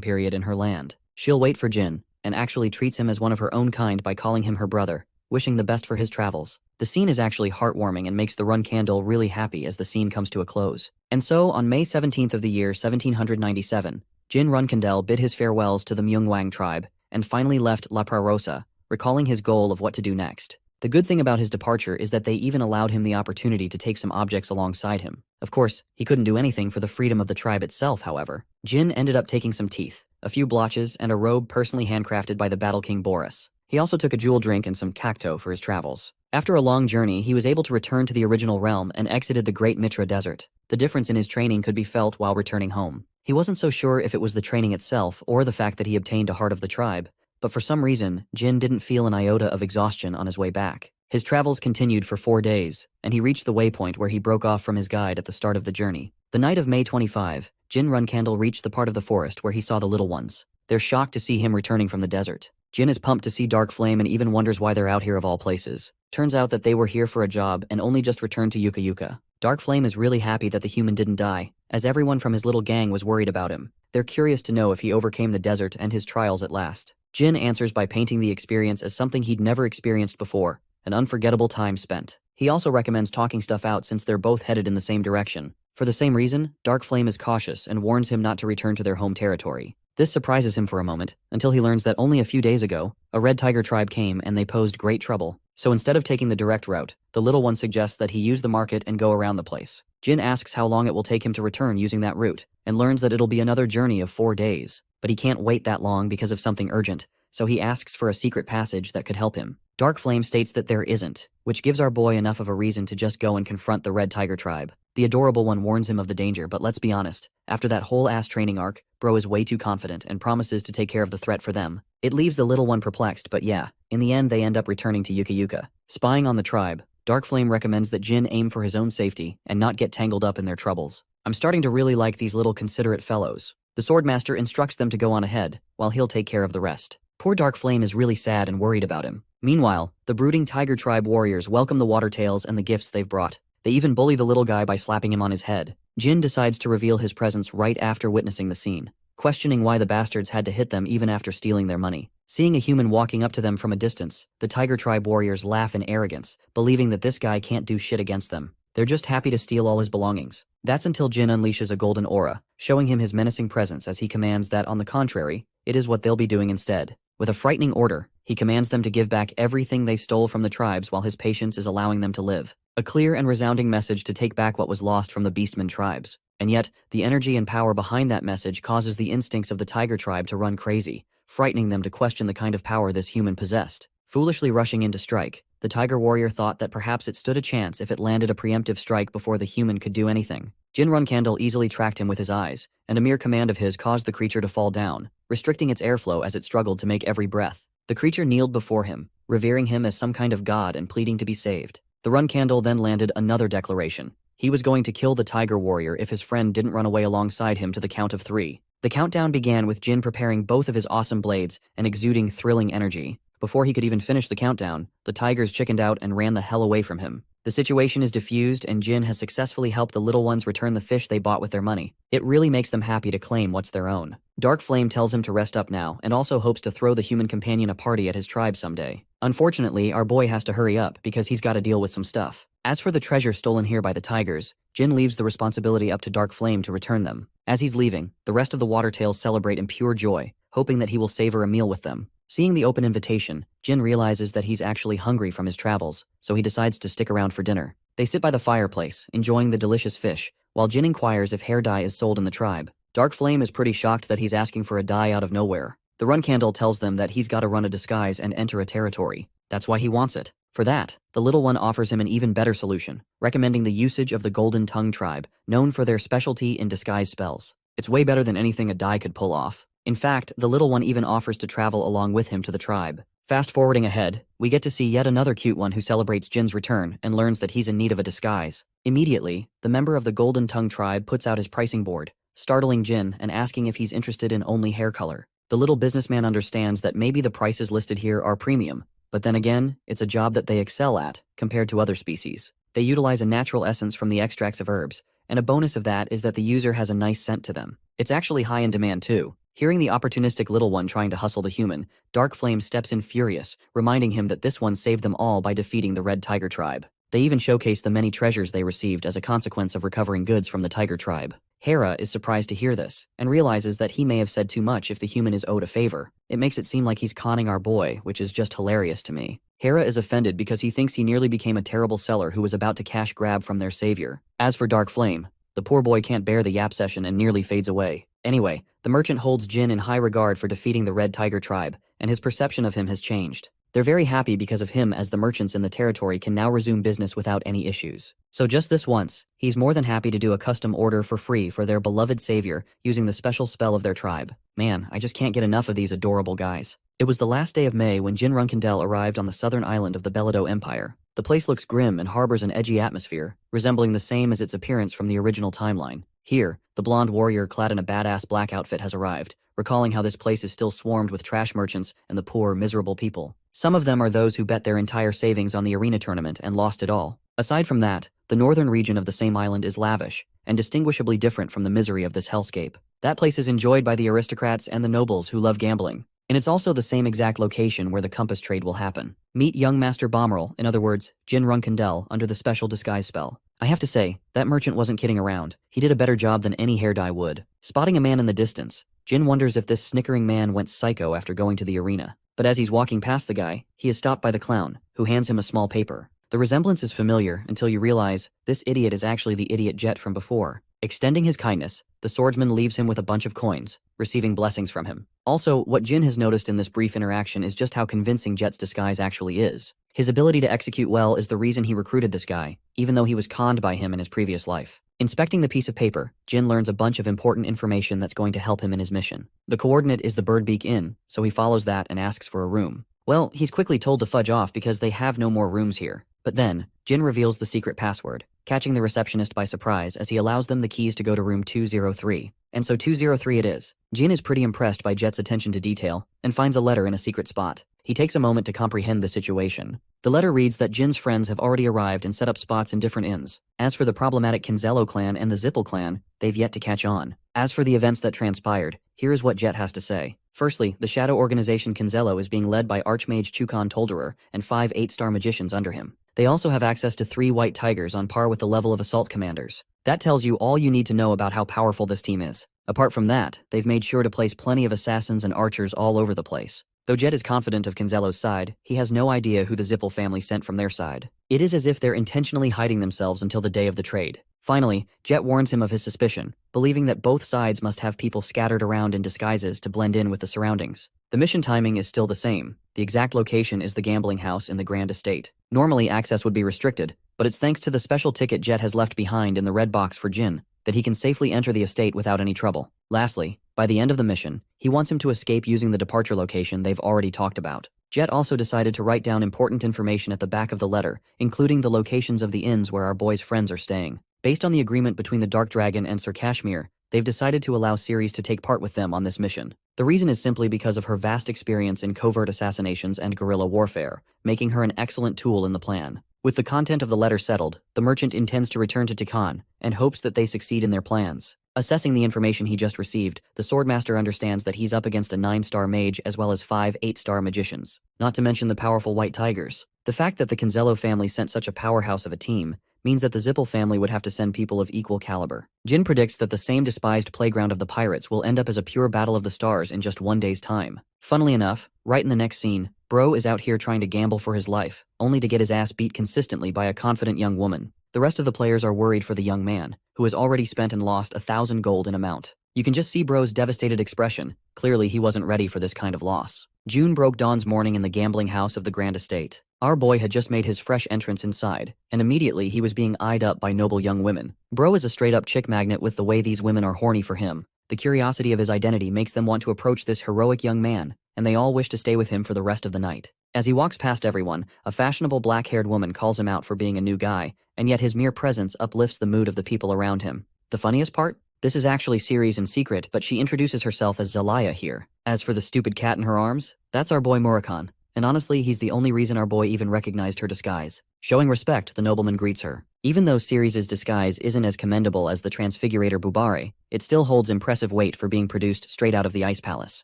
period in her land. She'll wait for Jin, and actually treats him as one of her own kind by calling him her brother, wishing the best for his travels. The scene is actually heartwarming and makes the Run Candle really happy as the scene comes to a close. And so, on May 17th of the year 1797, Jin Runcandel bid his farewells to the Myungwang tribe, and finally left La Prarosa, recalling his goal of what to do next. The good thing about his departure is that they even allowed him the opportunity to take some objects alongside him. Of course, he couldn't do anything for the freedom of the tribe itself, however. Jin ended up taking some teeth, a few blotches, and a robe personally handcrafted by the Battle King Boris. He also took a jewel drink and some cacto for his travels. After a long journey, he was able to return to the original realm and exited the Great Mitra Desert. The difference in his training could be felt while returning home. He wasn't so sure if it was the training itself or the fact that he obtained a heart of the tribe, but for some reason, Jin didn't feel an iota of exhaustion on his way back. His travels continued for 4 days, and he reached the waypoint where he broke off from his guide at the start of the journey. The night of May 25, Jin Runcandle reached the part of the forest where he saw the little ones. They're shocked to see him returning from the desert. Jin is pumped to see Dark Flame and even wonders why they're out here of all places. Turns out that they were here for a job and only just returned to Yuka Yuka. Dark Flame is really happy that the human didn't die, as everyone from his little gang was worried about him. They're curious to know if he overcame the desert and his trials at last. Jin answers by painting the experience as something he'd never experienced before, an unforgettable time spent. He also recommends talking stuff out since they're both headed in the same direction. For the same reason, Dark Flame is cautious and warns him not to return to their home territory. This surprises him for a moment, until he learns that only a few days ago, a Red Tiger tribe came and they posed great trouble. So instead of taking the direct route, the little one suggests that he use the market and go around the place. Jin asks how long it will take him to return using that route, and learns that it'll be another journey of 4 days. But he can't wait that long because of something urgent, so he asks for a secret passage that could help him. Dark Flame states that there isn't, which gives our boy enough of a reason to just go and confront the Red Tiger tribe. The adorable one warns him of the danger, but let's be honest, after that whole ass training arc, bro is way too confident and promises to take care of the threat for them. It leaves the little one perplexed, but yeah, in the end they end up returning to Yuka Yuka. Spying on the tribe, Dark Flame recommends that Jin aim for his own safety and not get tangled up in their troubles. I'm starting to really like these little considerate fellows. The Swordmaster instructs them to go on ahead, while he'll take care of the rest. Poor Dark Flame is really sad and worried about him. Meanwhile, the brooding Tiger tribe warriors welcome the Water Tails and the gifts they've brought. They even bully the little guy by slapping him on his head. Jin decides to reveal his presence right after witnessing the scene, questioning why the bastards had to hit them even after stealing their money. Seeing a human walking up to them from a distance, the Tiger tribe warriors laugh in arrogance, believing that this guy can't do shit against them. They're just happy to steal all his belongings. That's until Jin unleashes a golden aura, showing him his menacing presence as he commands that, on the contrary, it is what they'll be doing instead. With a frightening order, he commands them to give back everything they stole from the tribes while his patience is allowing them to live. A clear and resounding message to take back what was lost from the Beastman tribes. And yet, the energy and power behind that message causes the instincts of the Tiger tribe to run crazy, frightening them to question the kind of power this human possessed. foolishly rushing in to strike. The tiger warrior thought that perhaps it stood a chance if it landed a preemptive strike before the human could do anything. Jin Runkandel easily tracked him with his eyes, and a mere command of his caused the creature to fall down, restricting its airflow as it struggled to make every breath. The creature kneeled before him, revering him as some kind of god and pleading to be saved. The Runkandel then landed another declaration. He was going to kill the tiger warrior if his friend didn't run away alongside him to the count of 3. The countdown began with Jin preparing both of his awesome blades and exuding thrilling energy. Before he could even finish the countdown, the tigers chickened out and ran the hell away from him. The situation is diffused, and Jin has successfully helped the little ones return the fish they bought with their money. It really makes them happy to claim what's their own. Dark Flame tells him to rest up now and also hopes to throw the human companion a party at his tribe someday. Unfortunately, our boy has to hurry up because he's got to deal with some stuff. As for the treasure stolen here by the tigers, Jin leaves the responsibility up to Dark Flame to return them. As he's leaving, the rest of the Water Tails celebrate in pure joy, hoping that he will savor a meal with them. Seeing the open invitation, Jin realizes that he's actually hungry from his travels, so he decides to stick around for dinner. They sit by the fireplace, enjoying the delicious fish, while Jin inquires if hair dye is sold in the tribe. Dark Flame is pretty shocked that he's asking for a dye out of nowhere. The Runkandel tells them that he's got to run a disguise and enter a territory. That's why he wants it. For that, the little one offers him an even better solution, recommending the usage of the Golden Tongue tribe, known for their specialty in disguise spells. It's way better than anything a dye could pull off. In fact, the little one even offers to travel along with him to the tribe. Fast forwarding ahead, we get to see yet another cute one who celebrates Jin's return and learns that he's in need of a disguise. Immediately, the member of the Golden Tongue tribe puts out his pricing board, startling Jin and asking if he's interested in only hair color. The little businessman understands that maybe the prices listed here are premium, but then again, it's a job that they excel at compared to other species. They utilize a natural essence from the extracts of herbs, and a bonus of that is that the user has a nice scent to them. It's actually high in demand too. Hearing the opportunistic little one trying to hustle the human, Dark Flame steps in furious, reminding him that this one saved them all by defeating the Red Tiger tribe. They even showcase the many treasures they received as a consequence of recovering goods from the Tiger tribe. Hera is surprised to hear this, and realizes that he may have said too much if the human is owed a favor. It makes it seem like he's conning our boy, which is just hilarious to me. Hera is offended because he thinks he nearly became a terrible seller who was about to cash grab from their savior. As for Dark Flame, the poor boy can't bear the yap session and nearly fades away. Anyway, the merchant holds Jin in high regard for defeating the Red Tiger tribe, and his perception of him has changed. They're very happy because of him, as the merchants in the territory can now resume business without any issues. So just this once, he's more than happy to do a custom order for free for their beloved savior using the special spell of their tribe. Man, I just can't get enough of these adorable guys. It was the last day of May when Jin Runkandel arrived on the southern island of the Bellido Empire. The place looks grim and harbors an edgy atmosphere, resembling the same as its appearance from the original timeline. Here, the blonde warrior clad in a badass black outfit has arrived, recalling how this place is still swarmed with trash merchants and the poor, miserable people. Some of them are those who bet their entire savings on the arena tournament and lost it all. Aside from that, the northern region of the same island is lavish, and distinguishably different from the misery of this hellscape. That place is enjoyed by the aristocrats and the nobles who love gambling. And it's also the same exact location where the compass trade will happen. Meet young Master Bommerl, in other words, Jin Runkandel, under the special disguise spell. I have to say, that merchant wasn't kidding around. He did a better job than any hair dye would. Spotting a man in the distance, Jin wonders if this snickering man went psycho after going to the arena. But as he's walking past the guy, he is stopped by the clown, who hands him a small paper. The resemblance is familiar until you realize this idiot is actually the idiot Jet from before. Extending his kindness, the swordsman leaves him with a bunch of coins, receiving blessings from him. Also, what Jin has noticed in this brief interaction is just how convincing Jet's disguise actually is. His ability to execute well is the reason he recruited this guy, even though he was conned by him in his previous life. Inspecting the piece of paper, Jin learns a bunch of important information that's going to help him in his mission. The coordinate is the Birdbeak Inn, so he follows that and asks for a room. Well, he's quickly told to fudge off because they have no more rooms here. But then, Jin reveals the secret password, catching the receptionist by surprise as he allows them the keys to go to room 203. And so 203 it is. Jin is pretty impressed by Jet's attention to detail and finds a letter in a secret spot. He takes a moment to comprehend the situation. The letter reads that Jin's friends have already arrived and set up spots in different inns. As for the problematic Kinzello clan and the Zippel clan, they've yet to catch on. As for the events that transpired, here is what Jet has to say. Firstly, the shadow organization Kinzello is being led by Archmage Chukon Tolderer and 5 8-star magicians under him. They also have access to 3 white tigers on par with the level of assault commanders. That tells you all you need to know about how powerful this team is. Apart from that, they've made sure to place plenty of assassins and archers all over the place. Though Jet is confident of Kinzello's side, he has no idea who the Zippel family sent from their side. It is as if they're intentionally hiding themselves until the day of the trade. Finally, Jet warns him of his suspicion, believing that both sides must have people scattered around in disguises to blend in with the surroundings. The mission timing is still the same. The exact location is the gambling house in the Grand Estate. Normally, access would be restricted, but it's thanks to the special ticket Jet has left behind in the red box for Jin that he can safely enter the estate without any trouble. Lastly, by the end of the mission, he wants him to escape using the departure location they've already talked about. Jet also decided to write down important information at the back of the letter, including the locations of the inns where our boy's friends are staying. Based on the agreement between the Dark Dragon and Sir Kashmir, they've decided to allow Ceres to take part with them on this mission. The reason is simply because of her vast experience in covert assassinations and guerrilla warfare, making her an excellent tool in the plan. With the content of the letter settled, the merchant intends to return to Tikan and hopes that they succeed in their plans. Assessing the information he just received, the Swordmaster understands that he's up against a 9-star mage as well as 5 8-star magicians, not to mention the powerful white tigers. The fact that the Kinzello family sent such a powerhouse of a team means that the Zippel family would have to send people of equal caliber. Jin predicts that the same despised playground of the pirates will end up as a pure battle of the stars in just one day's time. Funnily enough, right in the next scene, Bro is out here trying to gamble for his life, only to get his ass beat consistently by a confident young woman. The rest of the players are worried for the young man, who has already spent and lost 1,000 gold in amount. You can just see Bro's devastated expression. Clearly he wasn't ready for this kind of loss. June broke dawn's morning in the gambling house of the Grand Estate. Our boy had just made his fresh entrance inside, and immediately he was being eyed up by noble young women. Bro is a straight-up chick magnet with the way these women are horny for him. The curiosity of his identity makes them want to approach this heroic young man, and they all wish to stay with him for the rest of the night. As he walks past everyone, a fashionable black-haired woman calls him out for being a new guy, and yet his mere presence uplifts the mood of the people around him. The funniest part? This is actually Ceres in secret, but she introduces herself as Zelaya here. As for the stupid cat in her arms, that's our boy Murakhan. And honestly, he's the only reason our boy even recognized her disguise. Showing respect, the nobleman greets her. Even though Ceres' disguise isn't as commendable as the Transfigurator Bubare, it still holds impressive weight for being produced straight out of the Ice Palace.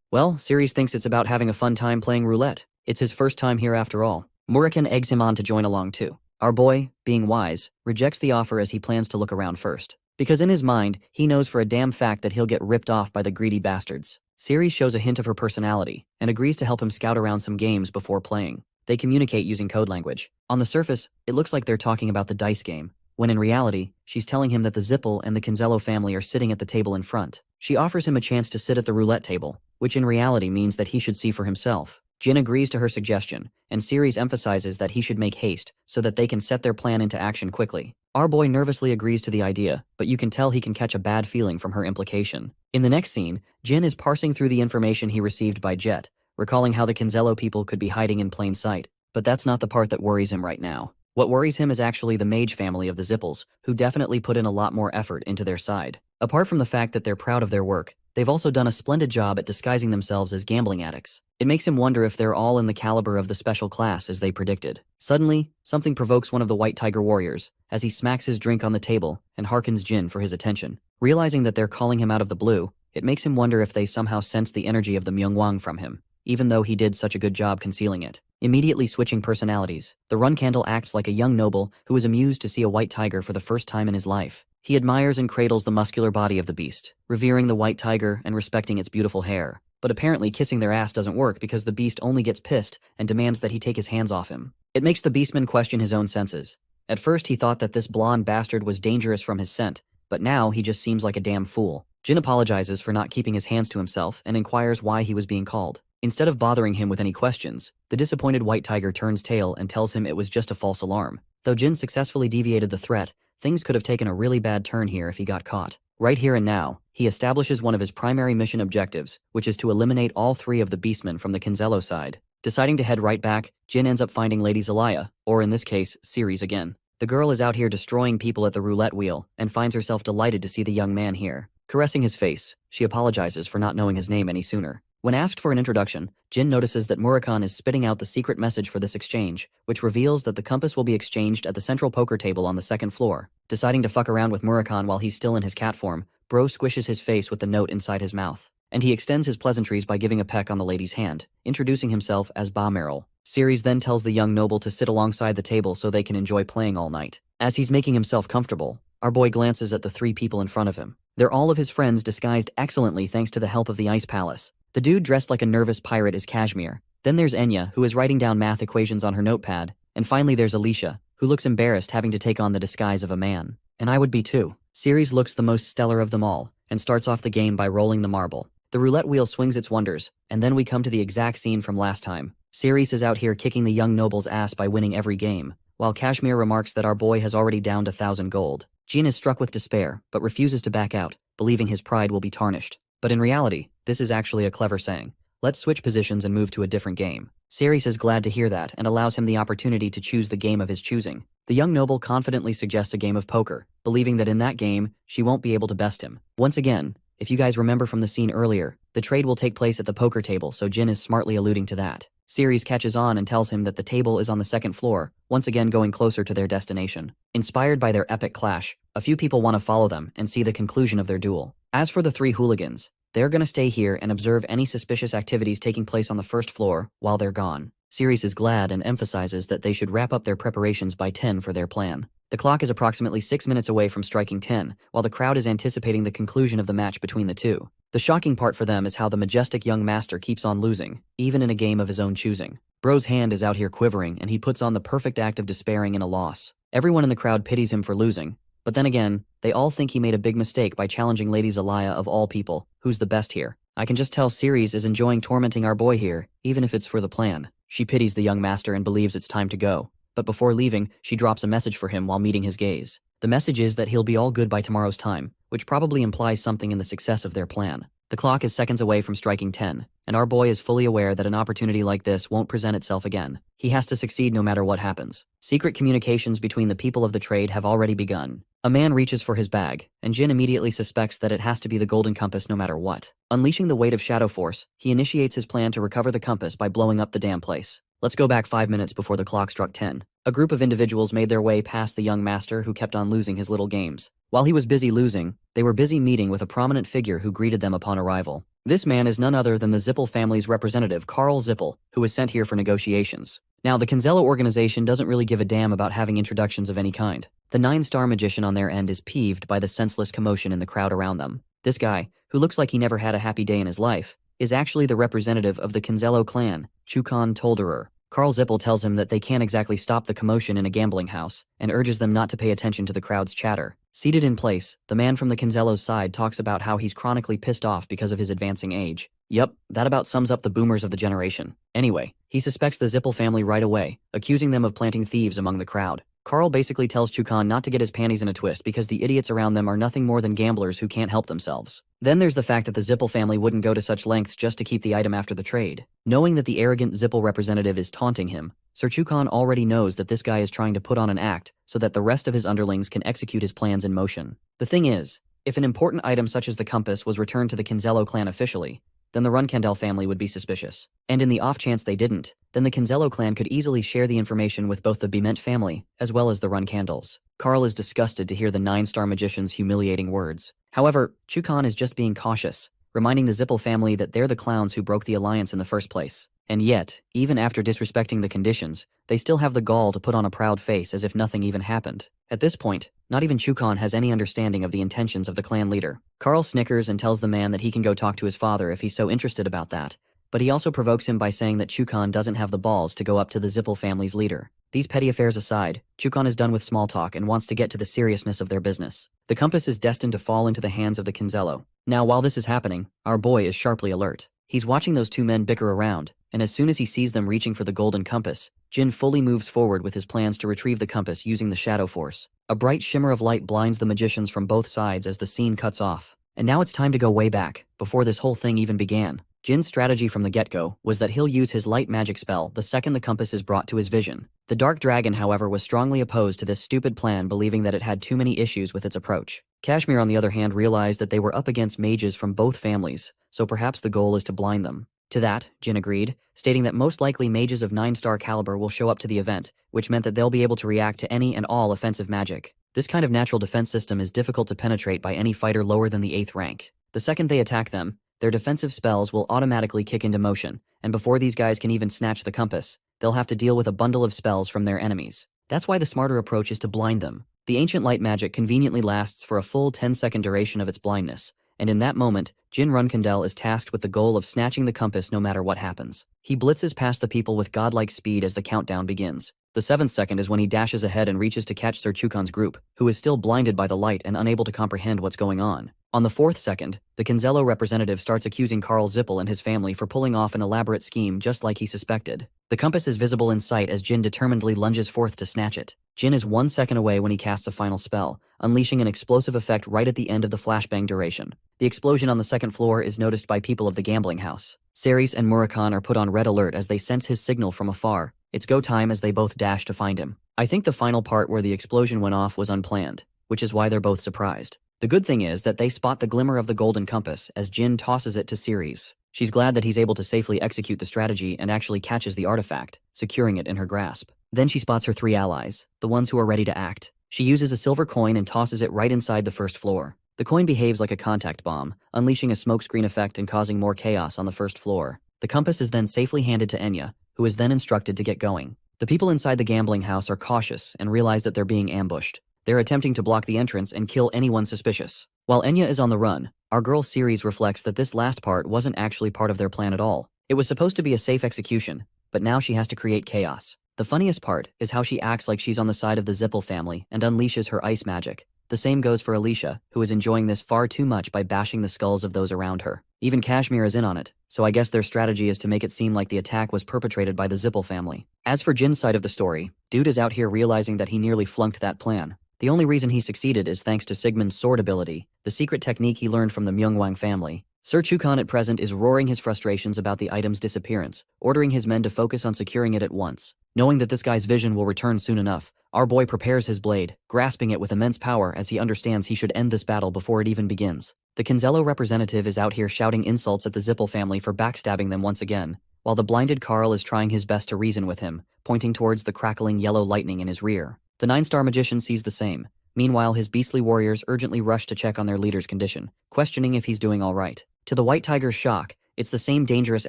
Well, Ceres thinks it's about having a fun time playing roulette. It's his first time here after all. Murakhan eggs him on to join along too. Our boy, being wise, rejects the offer as he plans to look around first. Because in his mind, he knows for a damn fact that he'll get ripped off by the greedy bastards. Ceres shows a hint of her personality and agrees to help him scout around some games before playing. They communicate using code language. On the surface, it looks like they're talking about the dice game, when in reality, she's telling him that the Zippel and the Kinzello family are sitting at the table in front. She offers him a chance to sit at the roulette table, which in reality means that he should see for himself. Jin agrees to her suggestion, and Ceres emphasizes that he should make haste so that they can set their plan into action quickly. Our boy nervously agrees to the idea, but you can tell he can catch a bad feeling from her implication. In the next scene, Jin is parsing through the information he received by Jet, recalling how the Kinzello people could be hiding in plain sight. But that's not the part that worries him right now. What worries him is actually the mage family of the Zippels, who definitely put in a lot more effort into their side. Apart from the fact that they're proud of their work, they've also done a splendid job at disguising themselves as gambling addicts. It makes him wonder if they're all in the caliber of the special class as they predicted. Suddenly, something provokes one of the White Tiger warriors, as he smacks his drink on the table and harkens Jin for his attention. Realizing that they're calling him out of the blue, it makes him wonder if they somehow sense the energy of the Myungwang from him, even though he did such a good job concealing it. Immediately switching personalities, the Run Candle acts like a young noble who is amused to see a white tiger for the first time in his life. He admires and cradles the muscular body of the beast, revering the white tiger and respecting its beautiful hair. But apparently kissing their ass doesn't work because the beast only gets pissed and demands that he take his hands off him. It makes the beastman question his own senses. At first he thought that this blonde bastard was dangerous from his scent, but now he just seems like a damn fool. Jin apologizes for not keeping his hands to himself and inquires why he was being called. Instead of bothering him with any questions, the disappointed white tiger turns tail and tells him it was just a false alarm. Though Jin successfully deviated the threat, things could have taken a really bad turn here if he got caught. Right here and now, he establishes one of his primary mission objectives, which is to eliminate all 3 of the beastmen from the Kinzello side. Deciding to head right back, Jin ends up finding Lady Zelaya, or in this case, Ceres again. The girl is out here destroying people at the roulette wheel and finds herself delighted to see the young man here. Caressing his face, she apologizes for not knowing his name any sooner. When asked for an introduction, Jin notices that Murakhan is spitting out the secret message for this exchange, which reveals that the compass will be exchanged at the central poker table on the 2nd floor. Deciding to fuck around with Murakhan while he's still in his cat form, Bro squishes his face with the note inside his mouth, and he extends his pleasantries by giving a peck on the lady's hand, introducing himself as Ba Merrill. Ceres then tells the young noble to sit alongside the table so they can enjoy playing all night. As he's making himself comfortable, our boy glances at the 3 people in front of him. They're all of his friends disguised excellently thanks to the help of the Ice Palace. The dude dressed like a nervous pirate is Kashmir. Then there's Enya, who is writing down math equations on her notepad. And finally there's Alicia, who looks embarrassed having to take on the disguise of a man. And I would be too. Ceres looks the most stellar of them all, and starts off the game by rolling the marble. The roulette wheel swings its wonders, and then we come to the exact scene from last time. Ceres is out here kicking the young noble's ass by winning every game, while Kashmir remarks that our boy has already downed 1,000 gold. Jin is struck with despair, but refuses to back out, believing his pride will be tarnished. But in reality, this is actually a clever saying. Let's switch positions and move to a different game. Ceres is glad to hear that and allows him the opportunity to choose the game of his choosing. The young noble confidently suggests a game of poker, believing that in that game, she won't be able to best him. Once again, if you guys remember from the scene earlier, the trade will take place at the poker table, so Jin is smartly alluding to that. Ceres catches on and tells him that the table is on the second floor, once again going closer to their destination. Inspired by their epic clash, a few people want to follow them and see the conclusion of their duel. As for the three hooligans, they're gonna stay here and observe any suspicious activities taking place on the first floor while they're gone. Ceres is glad and emphasizes that they should wrap up their preparations by 10 for their plan. The clock is approximately 6 minutes away from striking 10, while the crowd is anticipating the conclusion of the match between the two. The shocking part for them is how the majestic young master keeps on losing, even in a game of his own choosing. Bro's hand is out here quivering, and he puts on the perfect act of despairing in a loss. Everyone in the crowd pities him for losing, but then again, they all think he made a big mistake by challenging Lady Zelaya of all people, who's the best here. I can just tell Ceres is enjoying tormenting our boy here, even if it's for the plan. She pities the young master and believes it's time to go. But before leaving, she drops a message for him while meeting his gaze. The message is that he'll be all good by tomorrow's time, which probably implies something in the success of their plan. The clock is seconds away from striking 10, and our boy is fully aware that an opportunity like this won't present itself again. He has to succeed no matter what happens. Secret communications between the people of the trade have already begun. A man reaches for his bag, and Jin immediately suspects that it has to be the golden compass no matter what. Unleashing the weight of Shadow Force, he initiates his plan to recover the compass by blowing up the damn place. Let's go back 5 minutes before the clock struck 10. A group of individuals made their way past the young master who kept on losing his little games. While he was busy losing, they were busy meeting with a prominent figure who greeted them upon arrival. This man is none other than the Zippel family's representative, Karl Zippel, who was sent here for negotiations. Now, the Kinzello organization doesn't really give a damn about having introductions of any kind. The 9-star magician on their end is peeved by the senseless commotion in the crowd around them. This guy, who looks like he never had a happy day in his life, is actually the representative of the Kinzello clan, Chukon Tolderer. Karl Zippel tells him that they can't exactly stop the commotion in a gambling house, and urges them not to pay attention to the crowd's chatter. Seated in place, the man from the Kinzello's side talks about how he's chronically pissed off because of his advancing age. Yup, that about sums up the boomers of the generation. Anyway, he suspects the Zippel family right away, accusing them of planting thieves among the crowd. Karl basically tells Chukon not to get his panties in a twist because the idiots around them are nothing more than gamblers who can't help themselves. Then there's the fact that the Zippel family wouldn't go to such lengths just to keep the item after the trade. Knowing that the arrogant Zippel representative is taunting him, Sir Chukon already knows that this guy is trying to put on an act so that the rest of his underlings can execute his plans in motion. The thing is, if an important item such as the compass was returned to the Kinzello clan officially, then the Runkandel family would be suspicious. And in the off chance they didn't, then the Kinzello clan could easily share the information with both the Bement family as well as the Runkandels. Karl is disgusted to hear the 9-star magician's humiliating words. However, Chukon is just being cautious, reminding the Zippel family that they're the clowns who broke the alliance in the first place. And yet, even after disrespecting the conditions, they still have the gall to put on a proud face as if nothing even happened. At this point, not even Chukon has any understanding of the intentions of the clan leader. Karl snickers and tells the man that he can go talk to his father if he's so interested about that, but he also provokes him by saying that Chukon doesn't have the balls to go up to the Zippel family's leader. These petty affairs aside, Chukon is done with small talk and wants to get to the seriousness of their business. The compass is destined to fall into the hands of the Kinzello. Now, while this is happening, our boy is sharply alert. He's watching those two men bicker around, and as soon as he sees them reaching for the golden compass, Jin fully moves forward with his plans to retrieve the compass using the Shadow Force. A bright shimmer of light blinds the magicians from both sides as the scene cuts off. And now it's time to go way back, before this whole thing even began. Jin's strategy from the get-go was that he'll use his light magic spell the second the compass is brought to his vision. The Dark Dragon, however, was strongly opposed to this stupid plan, believing that it had too many issues with its approach. Kashmir, on the other hand, realized that they were up against mages from both families, so perhaps the goal is to blind them. To that, Jin agreed, stating that most likely mages of 9-star caliber will show up to the event, which meant that they'll be able to react to any and all offensive magic. This kind of natural defense system is difficult to penetrate by any fighter lower than the 8th rank. The second they attack them, their defensive spells will automatically kick into motion, and before these guys can even snatch the compass, they'll have to deal with a bundle of spells from their enemies. That's why the smarter approach is to blind them. The ancient light magic conveniently lasts for a full 10-second duration of its blindness, and in that moment, Jin Runkandel is tasked with the goal of snatching the compass no matter what happens. He blitzes past the people with godlike speed as the countdown begins. The 7th second is when he dashes ahead and reaches to catch Sir Chukon's group, who is still blinded by the light and unable to comprehend what's going on. On the 4th second, the Kinzello representative starts accusing Karl Zippel and his family for pulling off an elaborate scheme just like he suspected. The compass is visible in sight as Jin determinedly lunges forth to snatch it. Jin is 1 second away when he casts a final spell, unleashing an explosive effect right at the end of the flashbang duration. The explosion on the 2nd floor is noticed by people of the gambling house. Ceres and Murakan are put on red alert as they sense his signal from afar. It's go time as they both dash to find him. I think the final part where the explosion went off was unplanned, which is why they're both surprised. The good thing is that they spot the glimmer of the golden compass as Jin tosses it to Ceres. She's glad that he's able to safely execute the strategy and actually catches the artifact, securing it in her grasp. Then she spots her 3 allies, the ones who are ready to act. She uses a silver coin and tosses it right inside the 1st floor. The coin behaves like a contact bomb, unleashing a smokescreen effect and causing more chaos on the 1st floor. The compass is then safely handed to Enya, who is then instructed to get going. The people inside the gambling house are cautious and realize that they're being ambushed. They're attempting to block the entrance and kill anyone suspicious. While Enya is on the run, our girl Ceres reflects that this last part wasn't actually part of their plan at all. It was supposed to be a safe execution, but now she has to create chaos. The funniest part is how she acts like she's on the side of the Zippel family and unleashes her ice magic. The same goes for Alicia, who is enjoying this far too much by bashing the skulls of those around her. Even Kashmir is in on it, so I guess their strategy is to make it seem like the attack was perpetrated by the Zippel family. As for Jin's side of the story, dude is out here realizing that he nearly flunked that plan. The only reason he succeeded is thanks to Sigmund's sword ability, the secret technique he learned from the Myungwang family. Sir Chukon at present is roaring his frustrations about the item's disappearance, ordering his men to focus on securing it at once. Knowing that this guy's vision will return soon enough, our boy prepares his blade, grasping it with immense power as he understands he should end this battle before it even begins. The Kinzello representative is out here shouting insults at the Zippel family for backstabbing them once again, while the blinded Karl is trying his best to reason with him, pointing towards the crackling yellow lightning in his rear. The 9-star magician sees the same. Meanwhile, his beastly warriors urgently rush to check on their leader's condition, questioning if he's doing all right. To the White Tiger's shock, it's the same dangerous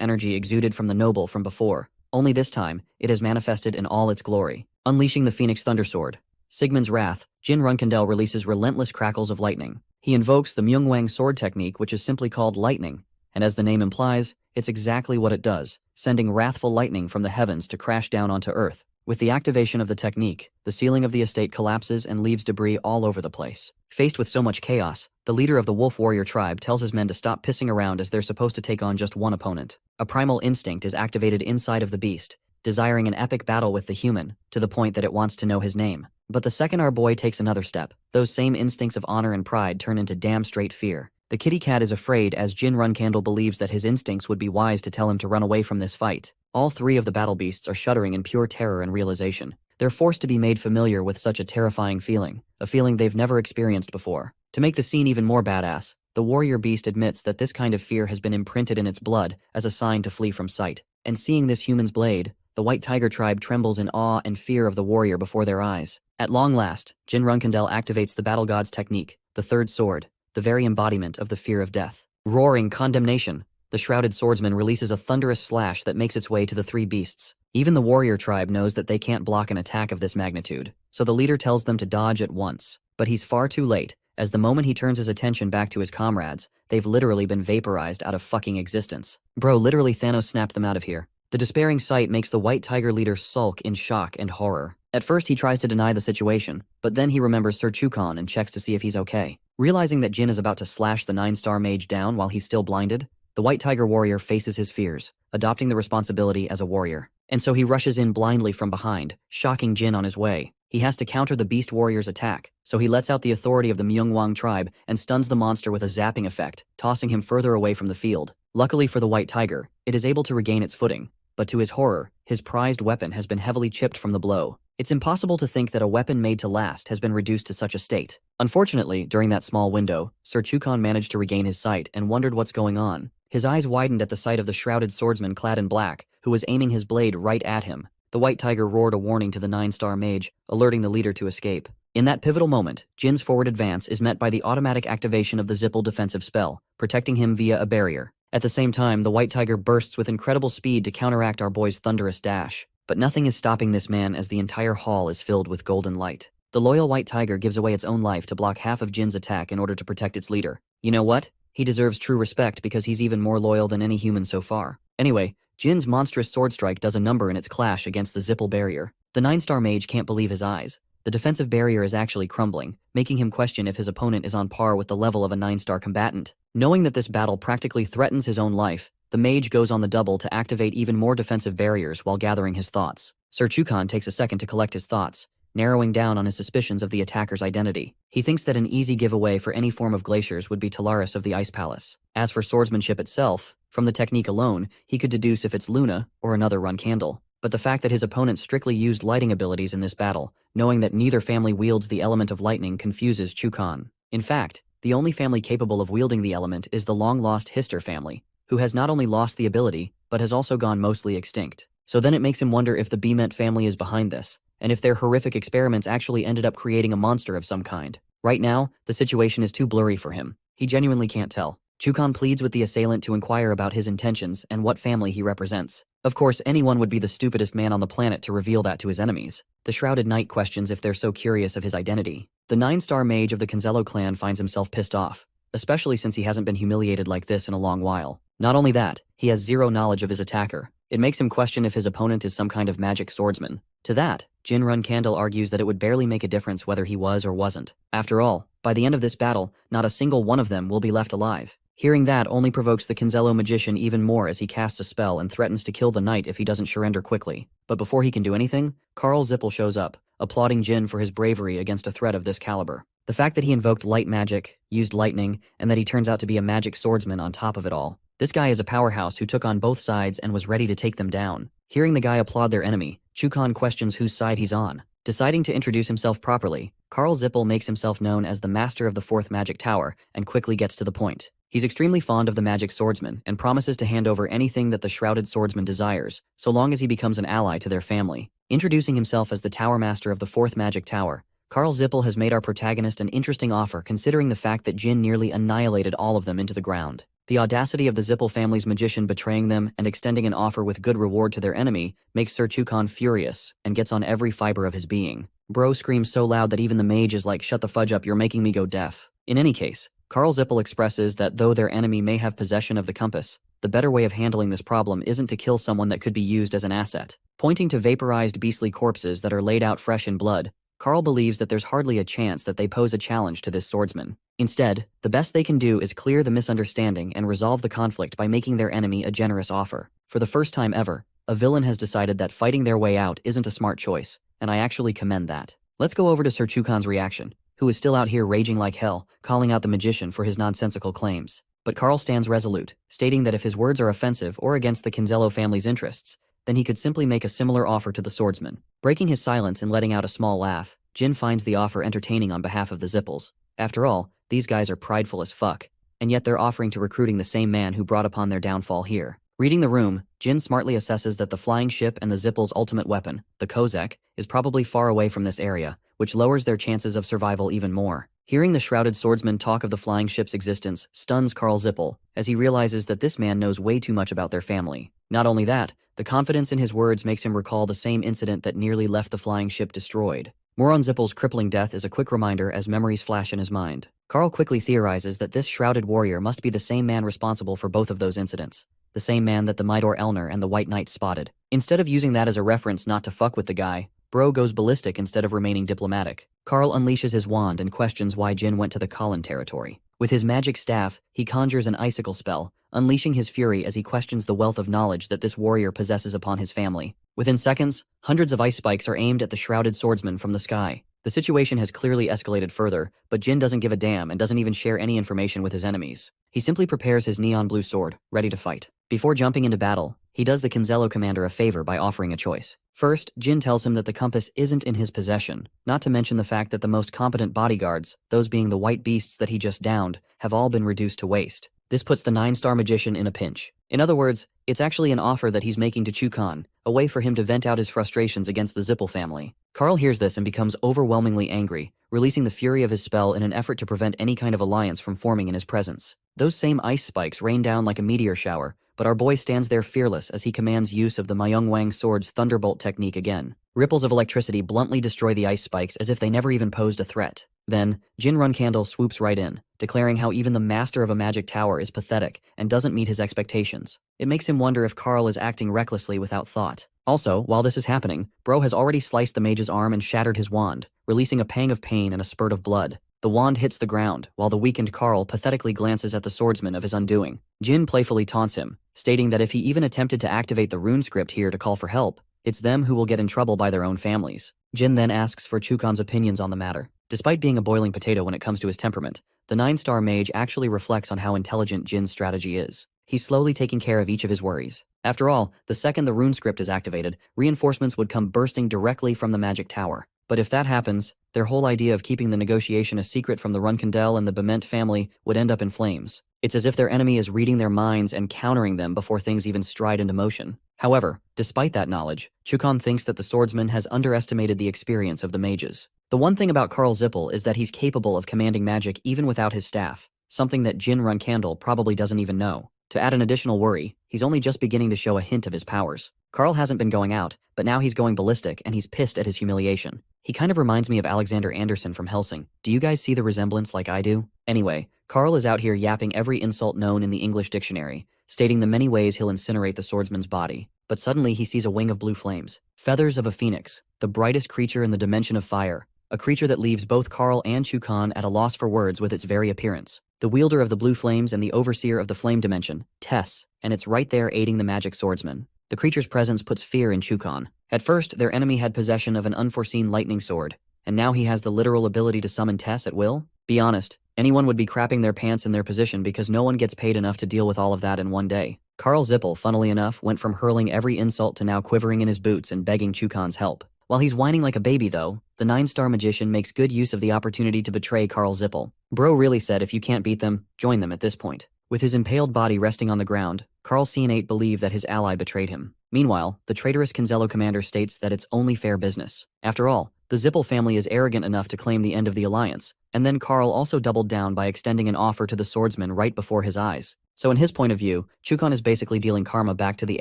energy exuded from the noble from before, only this time, it has manifested in all its glory. Unleashing the Phoenix Thundersword. Sigmund's wrath, Jin Runkandel releases relentless crackles of lightning. He invokes the Myungwang sword technique, which is simply called lightning, and as the name implies, it's exactly what it does, sending wrathful lightning from the heavens to crash down onto Earth. With the activation of the technique, the ceiling of the estate collapses and leaves debris all over the place. Faced with so much chaos, the leader of the Wolf Warrior tribe tells his men to stop pissing around as they're supposed to take on just one opponent. A primal instinct is activated inside of the beast, desiring an epic battle with the human, to the point that it wants to know his name. But the second our boy takes another step, those same instincts of honor and pride turn into damn straight fear. The kitty cat is afraid as Jin Runkandel believes that his instincts would be wise to tell him to run away from this fight. All 3 of the battle beasts are shuddering in pure terror and realization. They're forced to be made familiar with such a terrifying feeling, a feeling they've never experienced before. To make the scene even more badass, the warrior beast admits that this kind of fear has been imprinted in its blood as a sign to flee from sight. And seeing this human's blade, the White Tiger tribe trembles in awe and fear of the warrior before their eyes. At long last, Jin Runkandel activates the battle god's technique, the 3rd sword, the very embodiment of the fear of death. Roaring condemnation, the shrouded swordsman releases a thunderous slash that makes its way to the 3 beasts. Even the warrior tribe knows that they can't block an attack of this magnitude, so the leader tells them to dodge at once. But he's far too late, as the moment he turns his attention back to his comrades, they've literally been vaporized out of fucking existence. Bro, literally Thanos snapped them out of here. The despairing sight makes the White Tiger leader sulk in shock and horror. At first he tries to deny the situation, but then he remembers Sir Chukon and checks to see if he's okay. Realizing that Jin is about to slash the 9-star mage down while he's still blinded, the White Tiger warrior faces his fears, adopting the responsibility as a warrior. And so he rushes in blindly from behind, shocking Jin on his way. He has to counter the beast warrior's attack, so he lets out the authority of the Myungwang tribe and stuns the monster with a zapping effect, tossing him further away from the field. Luckily for the White Tiger, it is able to regain its footing, but to his horror, his prized weapon has been heavily chipped from the blow. It's impossible to think that a weapon made to last has been reduced to such a state. Unfortunately, during that small window, Sir Chukon managed to regain his sight and wondered what's going on. His eyes widened at the sight of the shrouded swordsman clad in black, who was aiming his blade right at him. The White Tiger roared a warning to the 9-star mage, alerting the leader to escape. In that pivotal moment, Jin's forward advance is met by the automatic activation of the Zippel defensive spell, protecting him via a barrier. At the same time, the White Tiger bursts with incredible speed to counteract our boy's thunderous dash. But nothing is stopping this man as the entire hall is filled with golden light. The loyal White Tiger gives away its own life to block half of Jin's attack in order to protect its leader. You know what? He deserves true respect because he's even more loyal than any human so far. Anyway, Jin's monstrous sword strike does a number in its clash against the Zipple barrier. The 9-star mage can't believe his eyes. The defensive barrier is actually crumbling, making him question if his opponent is on par with the level of a 9-star combatant. Knowing that this battle practically threatens his own life, the mage goes on the double to activate even more defensive barriers while gathering his thoughts. Sir Chukon takes a second to collect his thoughts, narrowing down on his suspicions of the attacker's identity. He thinks that an easy giveaway for any form of glaciers would be Talaris of the Ice Palace. As for swordsmanship itself, from the technique alone, he could deduce if it's Luna or another run candle. But the fact that his opponent strictly used lighting abilities in this battle, knowing that neither family wields the element of lightning, confuses Chukon. In fact, the only family capable of wielding the element is the long-lost Hister family, who has not only lost the ability, but has also gone mostly extinct. So then it makes him wonder if the Bemet family is behind this, and if their horrific experiments actually ended up creating a monster of some kind. Right now, the situation is too blurry for him. He genuinely can't tell. Chukon pleads with the assailant to inquire about his intentions and what family he represents. Of course, anyone would be the stupidest man on the planet to reveal that to his enemies. The Shrouded Knight questions if they're so curious of his identity. The 9-star mage of the Kinzello clan finds himself pissed off, especially since he hasn't been humiliated like this in a long while. Not only that, he has zero knowledge of his attacker. It makes him question if his opponent is some kind of magic swordsman. To that, Jin Run Candle argues that it would barely make a difference whether he was or wasn't. After all, by the end of this battle, not a single one of them will be left alive. Hearing that only provokes the Kinzello magician even more as he casts a spell and threatens to kill the knight if he doesn't surrender quickly. But before he can do anything, Carl Zippel shows up, applauding Jin for his bravery against a threat of this caliber. The fact that he invoked light magic, used lightning, and that he turns out to be a magic swordsman on top of it all. This guy is a powerhouse who took on both sides and was ready to take them down. Hearing the guy applaud their enemy, Chukon questions whose side he's on. Deciding to introduce himself properly, Carl Zippel makes himself known as the master of the 4th magic tower and quickly gets to the point. He's extremely fond of the magic swordsman and promises to hand over anything that the shrouded swordsman desires, so long as he becomes an ally to their family. Introducing himself as the tower master of the 4th magic tower, Carl Zippel has made our protagonist an interesting offer considering the fact that Jin nearly annihilated all of them into the ground. The audacity of the Zippel family's magician betraying them and extending an offer with good reward to their enemy makes Sir Chukon furious and gets on every fiber of his being. Bro screams so loud that even the mage is like, "Shut the fudge up, you're making me go deaf." In any case, Carl Zippel expresses that though their enemy may have possession of the compass, the better way of handling this problem isn't to kill someone that could be used as an asset. Pointing to vaporized beastly corpses that are laid out fresh in blood, Carl believes that there's hardly a chance that they pose a challenge to this swordsman. Instead, the best they can do is clear the misunderstanding and resolve the conflict by making their enemy a generous offer. For the first time ever, a villain has decided that fighting their way out isn't a smart choice, and I actually commend that. Let's go over to Sir Chukon's reaction, who is still out here raging like hell, calling out the magician for his nonsensical claims. But Carl stands resolute, stating that if his words are offensive or against the Kinzello family's interests, then he could simply make a similar offer to the swordsman. Breaking his silence and letting out a small laugh, Jin finds the offer entertaining on behalf of the Zippels. After all, these guys are prideful as fuck, and yet they're offering to recruiting the same man who brought upon their downfall here. Reading the room, Jin smartly assesses that the flying ship and the Zippels' ultimate weapon, the Kozak, is probably far away from this area, which lowers their chances of survival even more. Hearing the shrouded swordsman talk of the flying ship's existence stuns Carl Zippel, as he realizes that this man knows way too much about their family. Not only that, the confidence in his words makes him recall the same incident that nearly left the flying ship destroyed. More on Zippel's crippling death is a quick reminder as memories flash in his mind. Carl quickly theorizes that this shrouded warrior must be the same man responsible for both of those incidents. The same man that the Midor Elner and the White Knight spotted. Instead of using that as a reference not to fuck with the guy, Bro goes ballistic instead of remaining diplomatic. Carl unleashes his wand and questions why Jin went to the Colin territory. With his magic staff, he conjures an icicle spell, unleashing his fury as he questions the wealth of knowledge that this warrior possesses upon his family. Within seconds, hundreds of ice spikes are aimed at the shrouded swordsman from the sky. The situation has clearly escalated further, but Jin doesn't give a damn and doesn't even share any information with his enemies. He simply prepares his neon blue sword, ready to fight. Before jumping into battle, he does the Kinzello commander a favor by offering a choice. First, Jin tells him that the compass isn't in his possession, not to mention the fact that the most competent bodyguards, those being the white beasts that he just downed, have all been reduced to waste. This puts the 9-star magician in a pinch. In other words, it's actually an offer that he's making to Chukon, a way for him to vent out his frustrations against the Zippel family. Carl hears this and becomes overwhelmingly angry, releasing the fury of his spell in an effort to prevent any kind of alliance from forming in his presence. Those same ice spikes rain down like a meteor shower, but our boy stands there fearless as he commands use of the Mayung Wang sword's thunderbolt technique again. Ripples of electricity bluntly destroy the ice spikes as if they never even posed a threat. Then, Jin-Run-Candle swoops right in, declaring how even the master of a magic tower is pathetic and doesn't meet his expectations. It makes him wonder if Carl is acting recklessly without thought. Also, while this is happening, Bro has already sliced the mage's arm and shattered his wand, releasing a pang of pain and a spurt of blood. The wand hits the ground, while the weakened Carl pathetically glances at the swordsman of his undoing. Jin playfully taunts him, stating that if he even attempted to activate the rune script here to call for help, it's them who will get in trouble by their own families. Jin then asks for Chukan's opinions on the matter. Despite being a boiling potato when it comes to his temperament, the 9-star mage actually reflects on how intelligent Jin's strategy is. He's slowly taking care of each of his worries. After all, the second the rune script is activated, reinforcements would come bursting directly from the magic tower. But if that happens, their whole idea of keeping the negotiation a secret from the Runkendel and the Bement family would end up in flames. It's as if their enemy is reading their minds and countering them before things even stride into motion. However, despite that knowledge, Chukan thinks that the swordsman has underestimated the experience of the mages. The one thing about Karl Zippel is that he's capable of commanding magic even without his staff, something that Jin-Run-Candle probably doesn't even know. To add an additional worry, he's only just beginning to show a hint of his powers. Karl hasn't been going out, but now he's going ballistic and he's pissed at his humiliation. He kind of reminds me of Alexander Anderson from Helsing. Do you guys see the resemblance like I do? Anyway, Karl is out here yapping every insult known in the English dictionary, stating the many ways he'll incinerate the swordsman's body. But suddenly he sees a wing of blue flames. Feathers of a phoenix, the brightest creature in the dimension of fire. A creature that leaves both Karl and Chukan at a loss for words with its very appearance. The wielder of the blue flames and the overseer of the flame dimension, Tess, and it's right there aiding the magic swordsman. The creature's presence puts fear in Chukan. At first, their enemy had possession of an unforeseen lightning sword, and now he has the literal ability to summon Tess at will? Be honest, anyone would be crapping their pants in their position because no one gets paid enough to deal with all of that in one day. Karl Zippel, funnily enough, went from hurling every insult to now quivering in his boots and begging Chukan's help. While he's whining like a baby though, the 9-star magician makes good use of the opportunity to betray Karl Zippel. Bro really said if you can't beat them, join them at this point. With his impaled body resting on the ground, Karl Cianate believed that his ally betrayed him. Meanwhile, the traitorous Kinzello commander states that it's only fair business. After all, the Zippel family is arrogant enough to claim the end of the alliance, and then Karl also doubled down by extending an offer to the swordsman right before his eyes. So in his point of view, Chukan is basically dealing karma back to the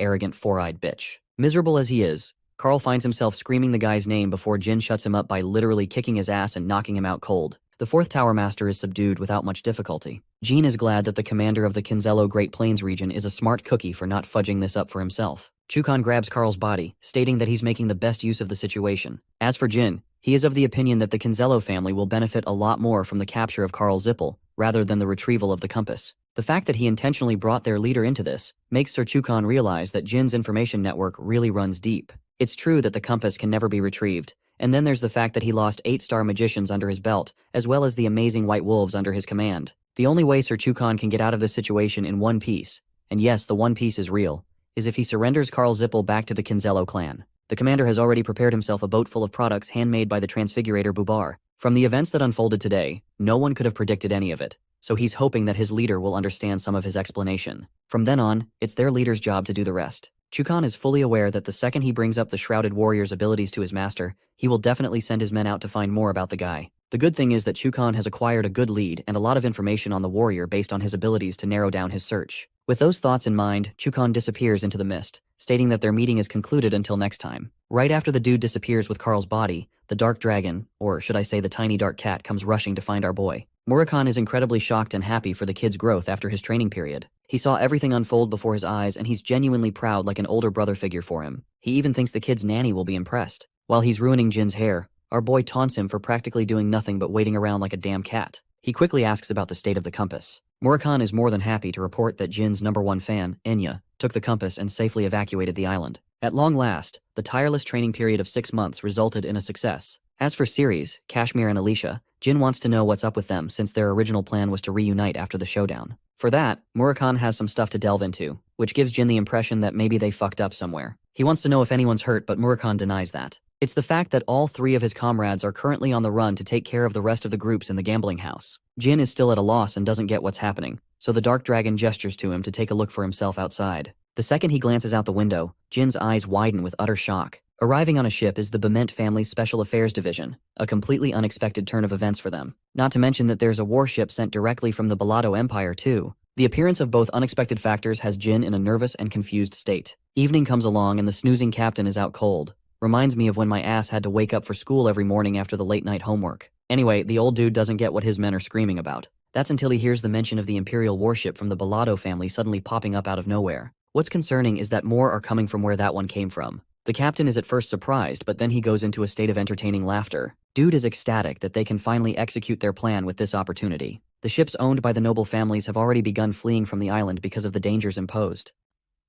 arrogant four-eyed bitch. Miserable as he is, Karl finds himself screaming the guy's name before Jin shuts him up by literally kicking his ass and knocking him out cold. The 4th Tower Master is subdued without much difficulty. Jin is glad that the commander of the Kinzello Great Plains region is a smart cookie for not fudging this up for himself. Chukan grabs Karl's body, stating that he's making the best use of the situation. As for Jin, he is of the opinion that the Kinzello family will benefit a lot more from the capture of Karl Zippel, rather than the retrieval of the compass. The fact that he intentionally brought their leader into this makes Sir Chukan realize that Jin's information network really runs deep. It's true that the compass can never be retrieved, and then there's the fact that he lost 8-star magicians under his belt, as well as the amazing white wolves under his command. The only way Sir Chukan can get out of this situation in one piece, and yes, the one piece is real, is if he surrenders Karl Zippel back to the Kinzello clan. The commander has already prepared himself a boat full of products handmade by the Transfigurator Bubar. From the events that unfolded today, no one could have predicted any of it, so he's hoping that his leader will understand some of his explanation. From then on, it's their leader's job to do the rest. Chukan is fully aware that the second he brings up the Shrouded Warrior's abilities to his master, he will definitely send his men out to find more about the guy. The good thing is that Chukan has acquired a good lead and a lot of information on the warrior based on his abilities to narrow down his search. With those thoughts in mind, Chukan disappears into the mist, stating that their meeting is concluded until next time. Right after the dude disappears with Karl's body, the dark dragon, or should I say the tiny dark cat, comes rushing to find our boy. Murakhan is incredibly shocked and happy for the kid's growth after his training period. He saw everything unfold before his eyes and he's genuinely proud like an older brother figure for him. He even thinks the kid's nanny will be impressed. While he's ruining Jin's hair, our boy taunts him for practically doing nothing but waiting around like a damn cat. He quickly asks about the state of the compass. Murakhan is more than happy to report that Jin's #1 fan, Enya, took the compass and safely evacuated the island. At long last, the tireless training period of 6 months resulted in a success. As for Ceres, Kashmir and Alicia, Jin wants to know what's up with them since their original plan was to reunite after the showdown. For that, Murakhan has some stuff to delve into, which gives Jin the impression that maybe they fucked up somewhere. He wants to know if anyone's hurt, but Murakhan denies that. It's the fact that all 3 of his comrades are currently on the run to take care of the rest of the groups in the gambling house. Jin is still at a loss and doesn't get what's happening, so the dark dragon gestures to him to take a look for himself outside. The second he glances out the window, Jin's eyes widen with utter shock. Arriving on a ship is the Bement family's Special Affairs Division, a completely unexpected turn of events for them. Not to mention that there's a warship sent directly from the Balado Empire too. The appearance of both unexpected factors has Jin in a nervous and confused state. Evening comes along and the snoozing captain is out cold. Reminds me of when my ass had to wake up for school every morning after the late night homework. Anyway, the old dude doesn't get what his men are screaming about. That's until he hears the mention of the Imperial warship from the Bellado family suddenly popping up out of nowhere. What's concerning is that more are coming from where that one came from. The captain is at first surprised, but then he goes into a state of entertaining laughter. Dude is ecstatic that they can finally execute their plan with this opportunity. The ships owned by the noble families have already begun fleeing from the island because of the dangers imposed.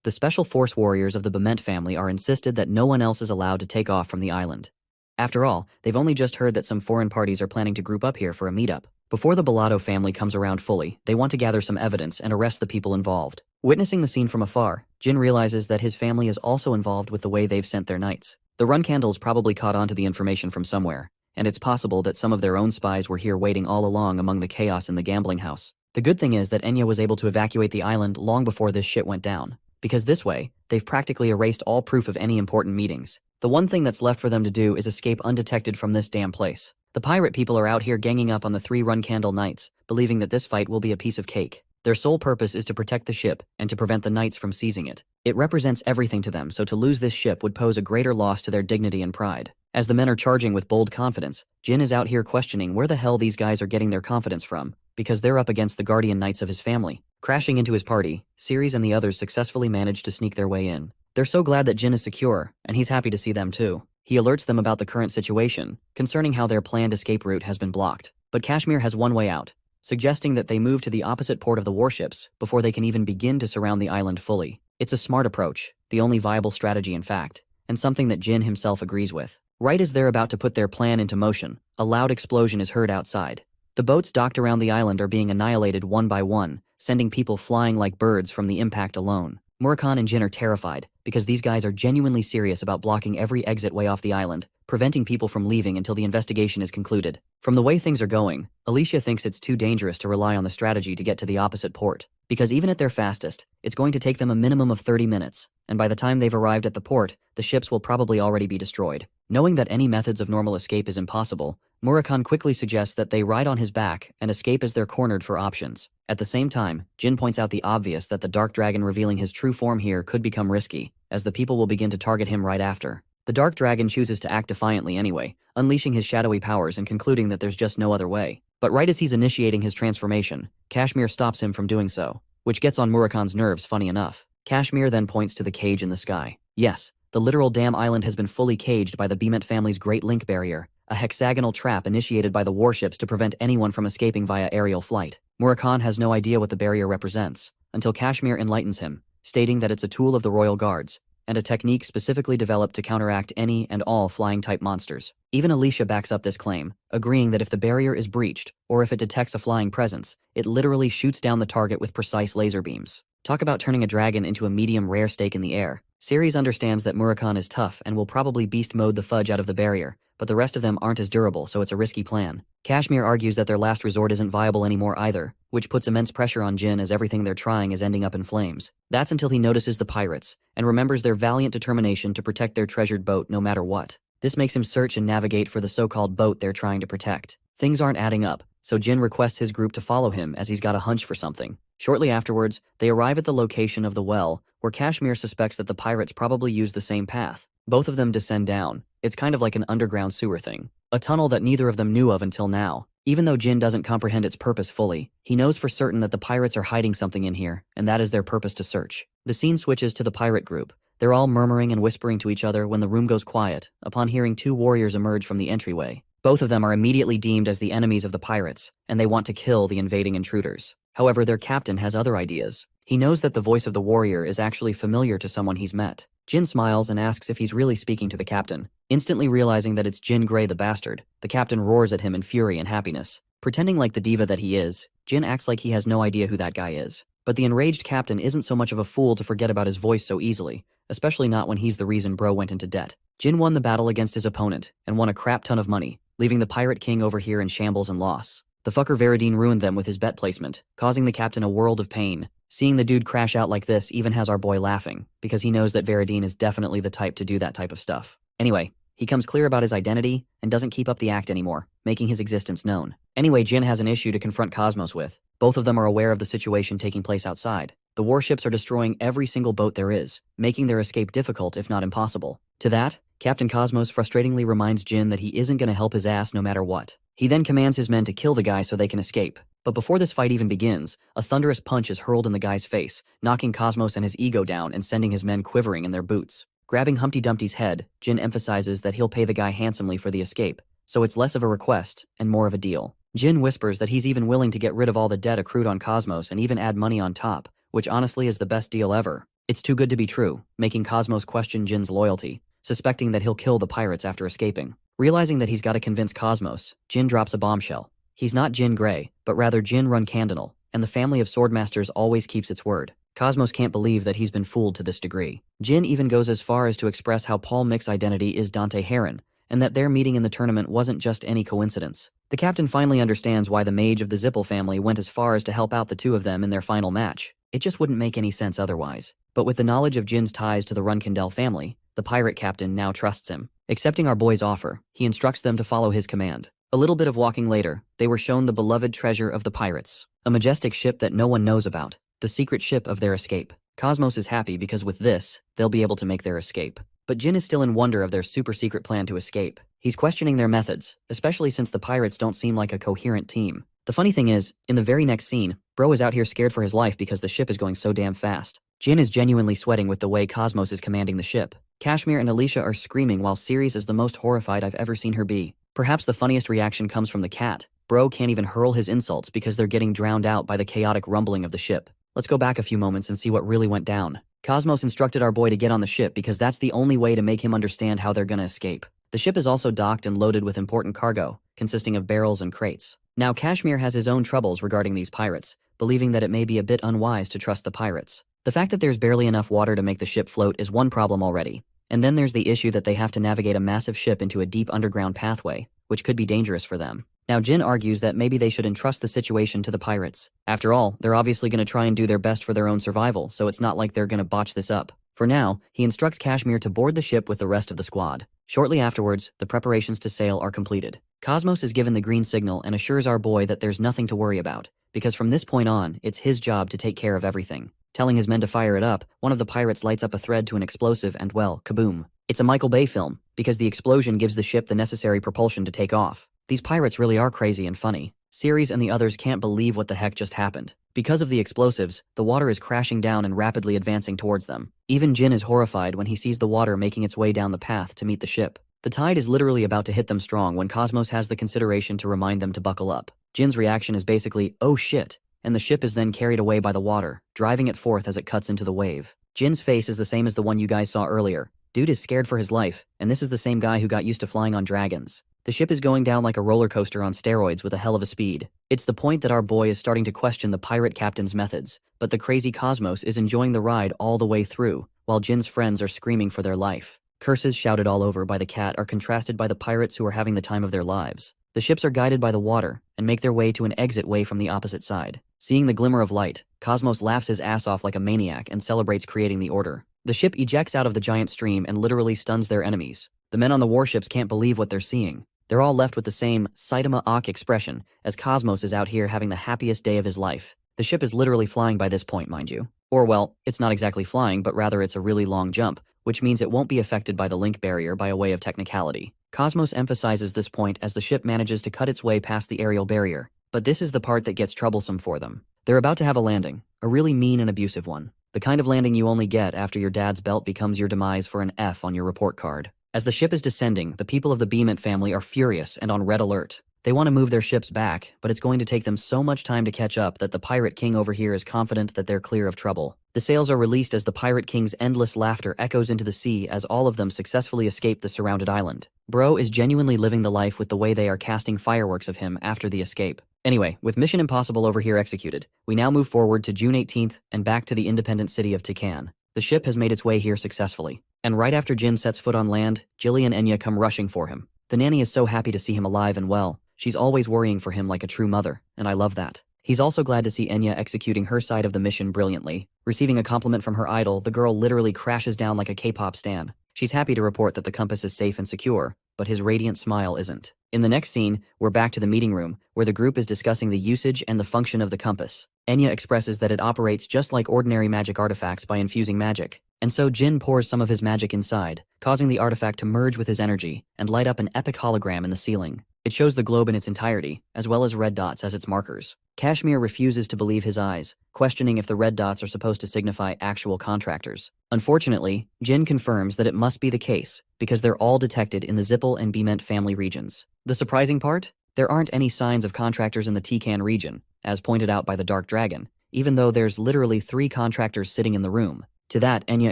The special force warriors of the Bement family are insisted that no one else is allowed to take off from the island. After all, they've only just heard that some foreign parties are planning to group up here for a meetup. Before the Bellado family comes around fully, they want to gather some evidence and arrest the people involved. Witnessing the scene from afar, Jin realizes that his family is also involved with the way they've sent their knights. The Run Candles probably caught on to the information from somewhere, and it's possible that some of their own spies were here waiting all along among the chaos in the gambling house. The good thing is that Enya was able to evacuate the island long before this shit went down, because this way, they've practically erased all proof of any important meetings. The one thing that's left for them to do is escape undetected from this damn place. The pirate people are out here ganging up on the 3-Run-Candle knights, believing that this fight will be a piece of cake. Their sole purpose is to protect the ship and to prevent the knights from seizing it. It represents everything to them, so to lose this ship would pose a greater loss to their dignity and pride. As the men are charging with bold confidence, Jin is out here questioning where the hell these guys are getting their confidence from, because they're up against the guardian knights of his family. Crashing into his party, Ceres and the others successfully manage to sneak their way in. They're so glad that Jin is secure, and he's happy to see them too. He alerts them about the current situation, concerning how their planned escape route has been blocked. But Kashmir has one way out, suggesting that they move to the opposite port of the warships before they can even begin to surround the island fully. It's a smart approach, the only viable strategy in fact, and something that Jin himself agrees with. Right as they're about to put their plan into motion, a loud explosion is heard outside. The boats docked around the island are being annihilated one by one, sending people flying like birds from the impact alone. Murakhan and Jin are terrified, because these guys are genuinely serious about blocking every exit way off the island, preventing people from leaving until the investigation is concluded. From the way things are going, Alicia thinks it's too dangerous to rely on the strategy to get to the opposite port, because even at their fastest, it's going to take them a minimum of 30 minutes, and by the time they've arrived at the port, the ships will probably already be destroyed. Knowing that any methods of normal escape is impossible, Murakhan quickly suggests that they ride on his back and escape as they're cornered for options. At the same time, Jin points out the obvious that the Dark Dragon revealing his true form here could become risky, as the people will begin to target him right after. The Dark Dragon chooses to act defiantly anyway, unleashing his shadowy powers and concluding that there's just no other way. But right as he's initiating his transformation, Kashmir stops him from doing so, which gets on Murakhan's nerves funny enough. Kashmir then points to the cage in the sky. Yes, the literal damn island has been fully caged by the Bement family's Great Link Barrier, a hexagonal trap initiated by the warships to prevent anyone from escaping via aerial flight. Murakhan has no idea what the barrier represents, until Kashmir enlightens him, stating that it's a tool of the royal guards, and a technique specifically developed to counteract any and all flying-type monsters. Even Alicia backs up this claim, agreeing that if the barrier is breached, or if it detects a flying presence, it literally shoots down the target with precise laser beams. Talk about turning a dragon into a medium rare steak in the air. Ceres understands that Murakhan is tough and will probably beast mode the fudge out of the barrier, but the rest of them aren't as durable, so it's a risky plan. Kashmir argues that their last resort isn't viable anymore either, which puts immense pressure on Jin as everything they're trying is ending up in flames. That's until he notices the pirates, and remembers their valiant determination to protect their treasured boat no matter what. This makes him search and navigate for the so-called boat they're trying to protect. Things aren't adding up, so Jin requests his group to follow him as he's got a hunch for something. Shortly afterwards, they arrive at the location of the well, where Kashmir suspects that the pirates probably used the same path. Both of them descend down. It's kind of like an underground sewer thing. A tunnel that neither of them knew of until now. Even though Jin doesn't comprehend its purpose fully, he knows for certain that the pirates are hiding something in here, and that is their purpose to search. The scene switches to the pirate group. They're all murmuring and whispering to each other when the room goes quiet, upon hearing two warriors emerge from the entryway. Both of them are immediately deemed as the enemies of the pirates, and they want to kill the invading intruders. However, their captain has other ideas. He knows that the voice of the warrior is actually familiar to someone he's met. Jin smiles and asks if he's really speaking to the captain. Instantly realizing that it's Jin Grey the bastard, the captain roars at him in fury and happiness. Pretending like the diva that he is, Jin acts like he has no idea who that guy is. But the enraged captain isn't so much of a fool to forget about his voice so easily, especially not when he's the reason bro went into debt. Jin won the battle against his opponent, and won a crap ton of money, leaving the pirate king over here in shambles and loss. The fucker Veridine ruined them with his bet placement, causing the captain a world of pain. Seeing the dude crash out like this even has our boy laughing, because he knows that Veridine is definitely the type to do that type of stuff. Anyway, he comes clear about his identity and doesn't keep up the act anymore, making his existence known. Anyway, Jin has an issue to confront Cosmos with. Both of them are aware of the situation taking place outside. The warships are destroying every single boat there is, making their escape difficult if not impossible. To that, Captain Cosmos frustratingly reminds Jin that he isn't going to help his ass no matter what. He then commands his men to kill the guy so they can escape. But before this fight even begins, a thunderous punch is hurled in the guy's face, knocking Cosmos and his ego down and sending his men quivering in their boots. Grabbing Humpty Dumpty's head, Jin emphasizes that he'll pay the guy handsomely for the escape, so it's less of a request and more of a deal. Jin whispers that he's even willing to get rid of all the debt accrued on Cosmos and even add money on top, which honestly is the best deal ever. It's too good to be true, making Cosmos question Jin's loyalty, suspecting that he'll kill the pirates after escaping. Realizing that he's got to convince Cosmos, Jin drops a bombshell. He's not Jin Grey, but rather Jin Run-Candinal, and the family of swordmasters always keeps its word. Cosmos can't believe that he's been fooled to this degree. Jin even goes as far as to express how Paul Mick's identity is Dante Heron, and that their meeting in the tournament wasn't just any coincidence. The captain finally understands why the mage of the Zippel family went as far as to help out the two of them in their final match. It just wouldn't make any sense otherwise. But with the knowledge of Jin's ties to the Run-Candinal family, the pirate captain now trusts him. Accepting our boy's offer, he instructs them to follow his command. A little bit of walking later, they were shown the beloved treasure of the pirates, a majestic ship that no one knows about, the secret ship of their escape. Cosmos is happy because with this, they'll be able to make their escape. But Jin is still in wonder of their super secret plan to escape. He's questioning their methods, especially since the pirates don't seem like a coherent team. The funny thing is, in the very next scene, Bro is out here scared for his life because the ship is going so damn fast. Jin is genuinely sweating with the way Cosmos is commanding the ship. Kashmir and Alicia are screaming while Ceres is the most horrified I've ever seen her be. Perhaps the funniest reaction comes from the cat. Bro can't even hurl his insults because they're getting drowned out by the chaotic rumbling of the ship. Let's go back a few moments and see what really went down. Cosmos instructed our boy to get on the ship because that's the only way to make him understand how they're gonna escape. The ship is also docked and loaded with important cargo, consisting of barrels and crates. Now Kashmir has his own troubles regarding these pirates, believing that it may be a bit unwise to trust the pirates. The fact that there's barely enough water to make the ship float is one problem already. And then there's the issue that they have to navigate a massive ship into a deep underground pathway, which could be dangerous for them. Now Jin argues that maybe they should entrust the situation to the pirates. After all, they're obviously going to try and do their best for their own survival, so it's not like they're going to botch this up. For now, he instructs Kashmir to board the ship with the rest of the squad. Shortly afterwards, the preparations to sail are completed. Cosmos is given the green signal and assures our boy that there's nothing to worry about, because from this point on, it's his job to take care of everything. Telling his men to fire it up, one of the pirates lights up a thread to an explosive and, well, kaboom. It's a Michael Bay film, because the explosion gives the ship the necessary propulsion to take off. These pirates really are crazy and funny. Ceres and the others can't believe what the heck just happened. Because of the explosives, the water is crashing down and rapidly advancing towards them. Even Jin is horrified when he sees the water making its way down the path to meet the ship. The tide is literally about to hit them strong when Cosmos has the consideration to remind them to buckle up. Jin's reaction is basically, oh shit, and the ship is then carried away by the water, driving it forth as it cuts into the wave. Jin's face is the same as the one you guys saw earlier. Dude is scared for his life, and this is the same guy who got used to flying on dragons. The ship is going down like a roller coaster on steroids with a hell of a speed. It's the point that our boy is starting to question the pirate captain's methods, but the crazy Cosmos is enjoying the ride all the way through, while Jin's friends are screaming for their life. Curses shouted all over by the cat are contrasted by the pirates who are having the time of their lives. The ships are guided by the water and make their way to an exit way from the opposite side. Seeing the glimmer of light, Cosmos laughs his ass off like a maniac and celebrates creating the order. The ship ejects out of the giant stream and literally stuns their enemies. The men on the warships can't believe what they're seeing. They're all left with the same Saitama Ak expression as Cosmos is out here having the happiest day of his life. The ship is literally flying by this point, mind you. Or well, it's not exactly flying, but rather it's a really long jump, which means it won't be affected by the link barrier by a way of technicality. Cosmos emphasizes this point as the ship manages to cut its way past the aerial barrier. But this is the part that gets troublesome for them. They're about to have a landing, a really mean and abusive one. The kind of landing you only get after your dad's belt becomes your demise for an F on your report card. As the ship is descending, the people of the Beament family are furious and on red alert. They want to move their ships back, but it's going to take them so much time to catch up that the Pirate King over here is confident that they're clear of trouble. The sails are released as the Pirate King's endless laughter echoes into the sea as all of them successfully escape the surrounded island. Bro is genuinely living the life with the way they are casting fireworks of him after the escape. Anyway, with Mission Impossible over here executed, we now move forward to June 18th and back to the independent city of Tikan. The ship has made its way here successfully. And right after Jin sets foot on land, Jilly and Enya come rushing for him. The nanny is so happy to see him alive and well. She's always worrying for him like a true mother, and I love that. He's also glad to see Enya executing her side of the mission brilliantly. Receiving a compliment from her idol, the girl literally crashes down like a K-pop stan. She's happy to report that the compass is safe and secure, but his radiant smile isn't. In the next scene, we're back to the meeting room, where the group is discussing the usage and the function of the compass. Enya expresses that it operates just like ordinary magic artifacts by infusing magic. And so Jin pours some of his magic inside, causing the artifact to merge with his energy and light up an epic hologram in the ceiling. It shows the globe in its entirety, as well as red dots as its markers. Kashmir refuses to believe his eyes, questioning if the red dots are supposed to signify actual contractors. Unfortunately, Jin confirms that it must be the case, because they're all detected in the Zippel and Bement family regions. The surprising part? There aren't any signs of contractors in the Tikan region, as pointed out by the Dark Dragon, even though there's literally 3 contractors sitting in the room. To that, Enya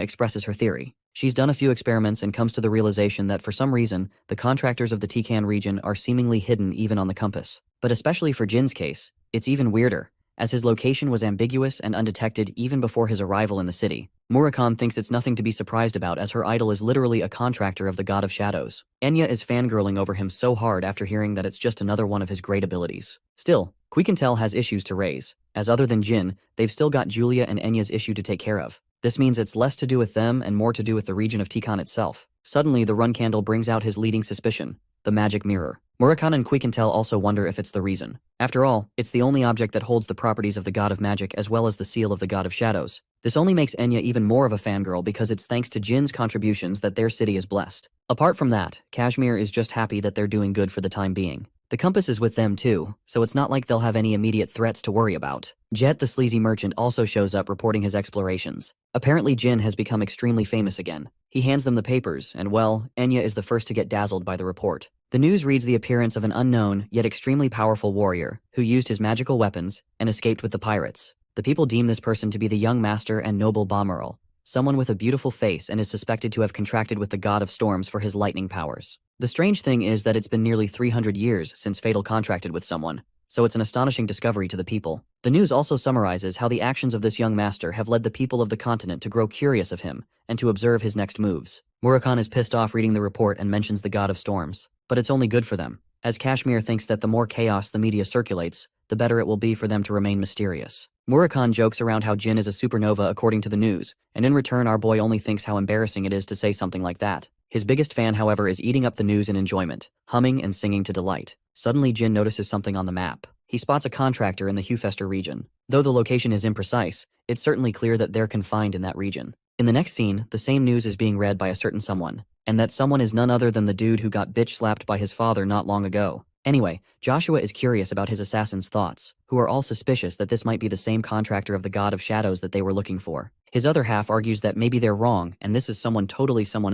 expresses her theory. She's done a few experiments and comes to the realization that for some reason, the contractors of the Tikan region are seemingly hidden even on the compass. But especially for Jin's case, it's even weirder, as his location was ambiguous and undetected even before his arrival in the city. Murakami thinks it's nothing to be surprised about, as her idol is literally a contractor of the god of shadows. Enya is fangirling over him so hard after hearing that it's just another one of his great abilities. Still, Quiquintel has issues to raise, as other than Jin, they've still got Julia and Enya's issue to take care of. This means it's less to do with them and more to do with the region of Tikan itself. Suddenly, the run candle brings out his leading suspicion, the magic mirror. Murakami and Quiquintel also wonder if it's the reason. After all, it's the only object that holds the properties of the god of magic as well as the seal of the god of shadows. This only makes Enya even more of a fangirl because it's thanks to Jin's contributions that their city is blessed. Apart from that, Kashmir is just happy that they're doing good for the time being. The compass is with them too, so it's not like they'll have any immediate threats to worry about. Jet the sleazy merchant also shows up reporting his explorations. Apparently Jin has become extremely famous again. He hands them the papers, and well, Enya is the first to get dazzled by the report. The news reads the appearance of an unknown, yet extremely powerful warrior, who used his magical weapons and escaped with the pirates. The people deem this person to be the young master and noble 3yr-old, someone with a beautiful face and is suspected to have contracted with the god of storms for his lightning powers. The strange thing is that it's been nearly 300 years since Fatal contracted with someone, so it's an astonishing discovery to the people. The news also summarizes how the actions of this young master have led the people of the continent to grow curious of him and to observe his next moves. Murakami is pissed off reading the report and mentions the god of storms, but it's only good for them, as Kashmir thinks that the more chaos the media circulates, the better it will be for them to remain mysterious. Murakami jokes around how Jin is a supernova according to the news, and in return our boy only thinks how embarrassing it is to say something like that. His biggest fan, however, is eating up the news in enjoyment, humming and singing to delight. Suddenly Jin notices something on the map. He spots a contractor in the Hufester region. Though the location is imprecise, it's certainly clear that they're confined in that region. In the next scene, the same news is being read by a certain someone, and that someone is none other than the dude who got bitch slapped by his father not long ago. Anyway, Joshua is curious about his assassin's thoughts, who are all suspicious that this might be the same contractor of the god of shadows that they were looking for. His other half argues that maybe they're wrong and this is someone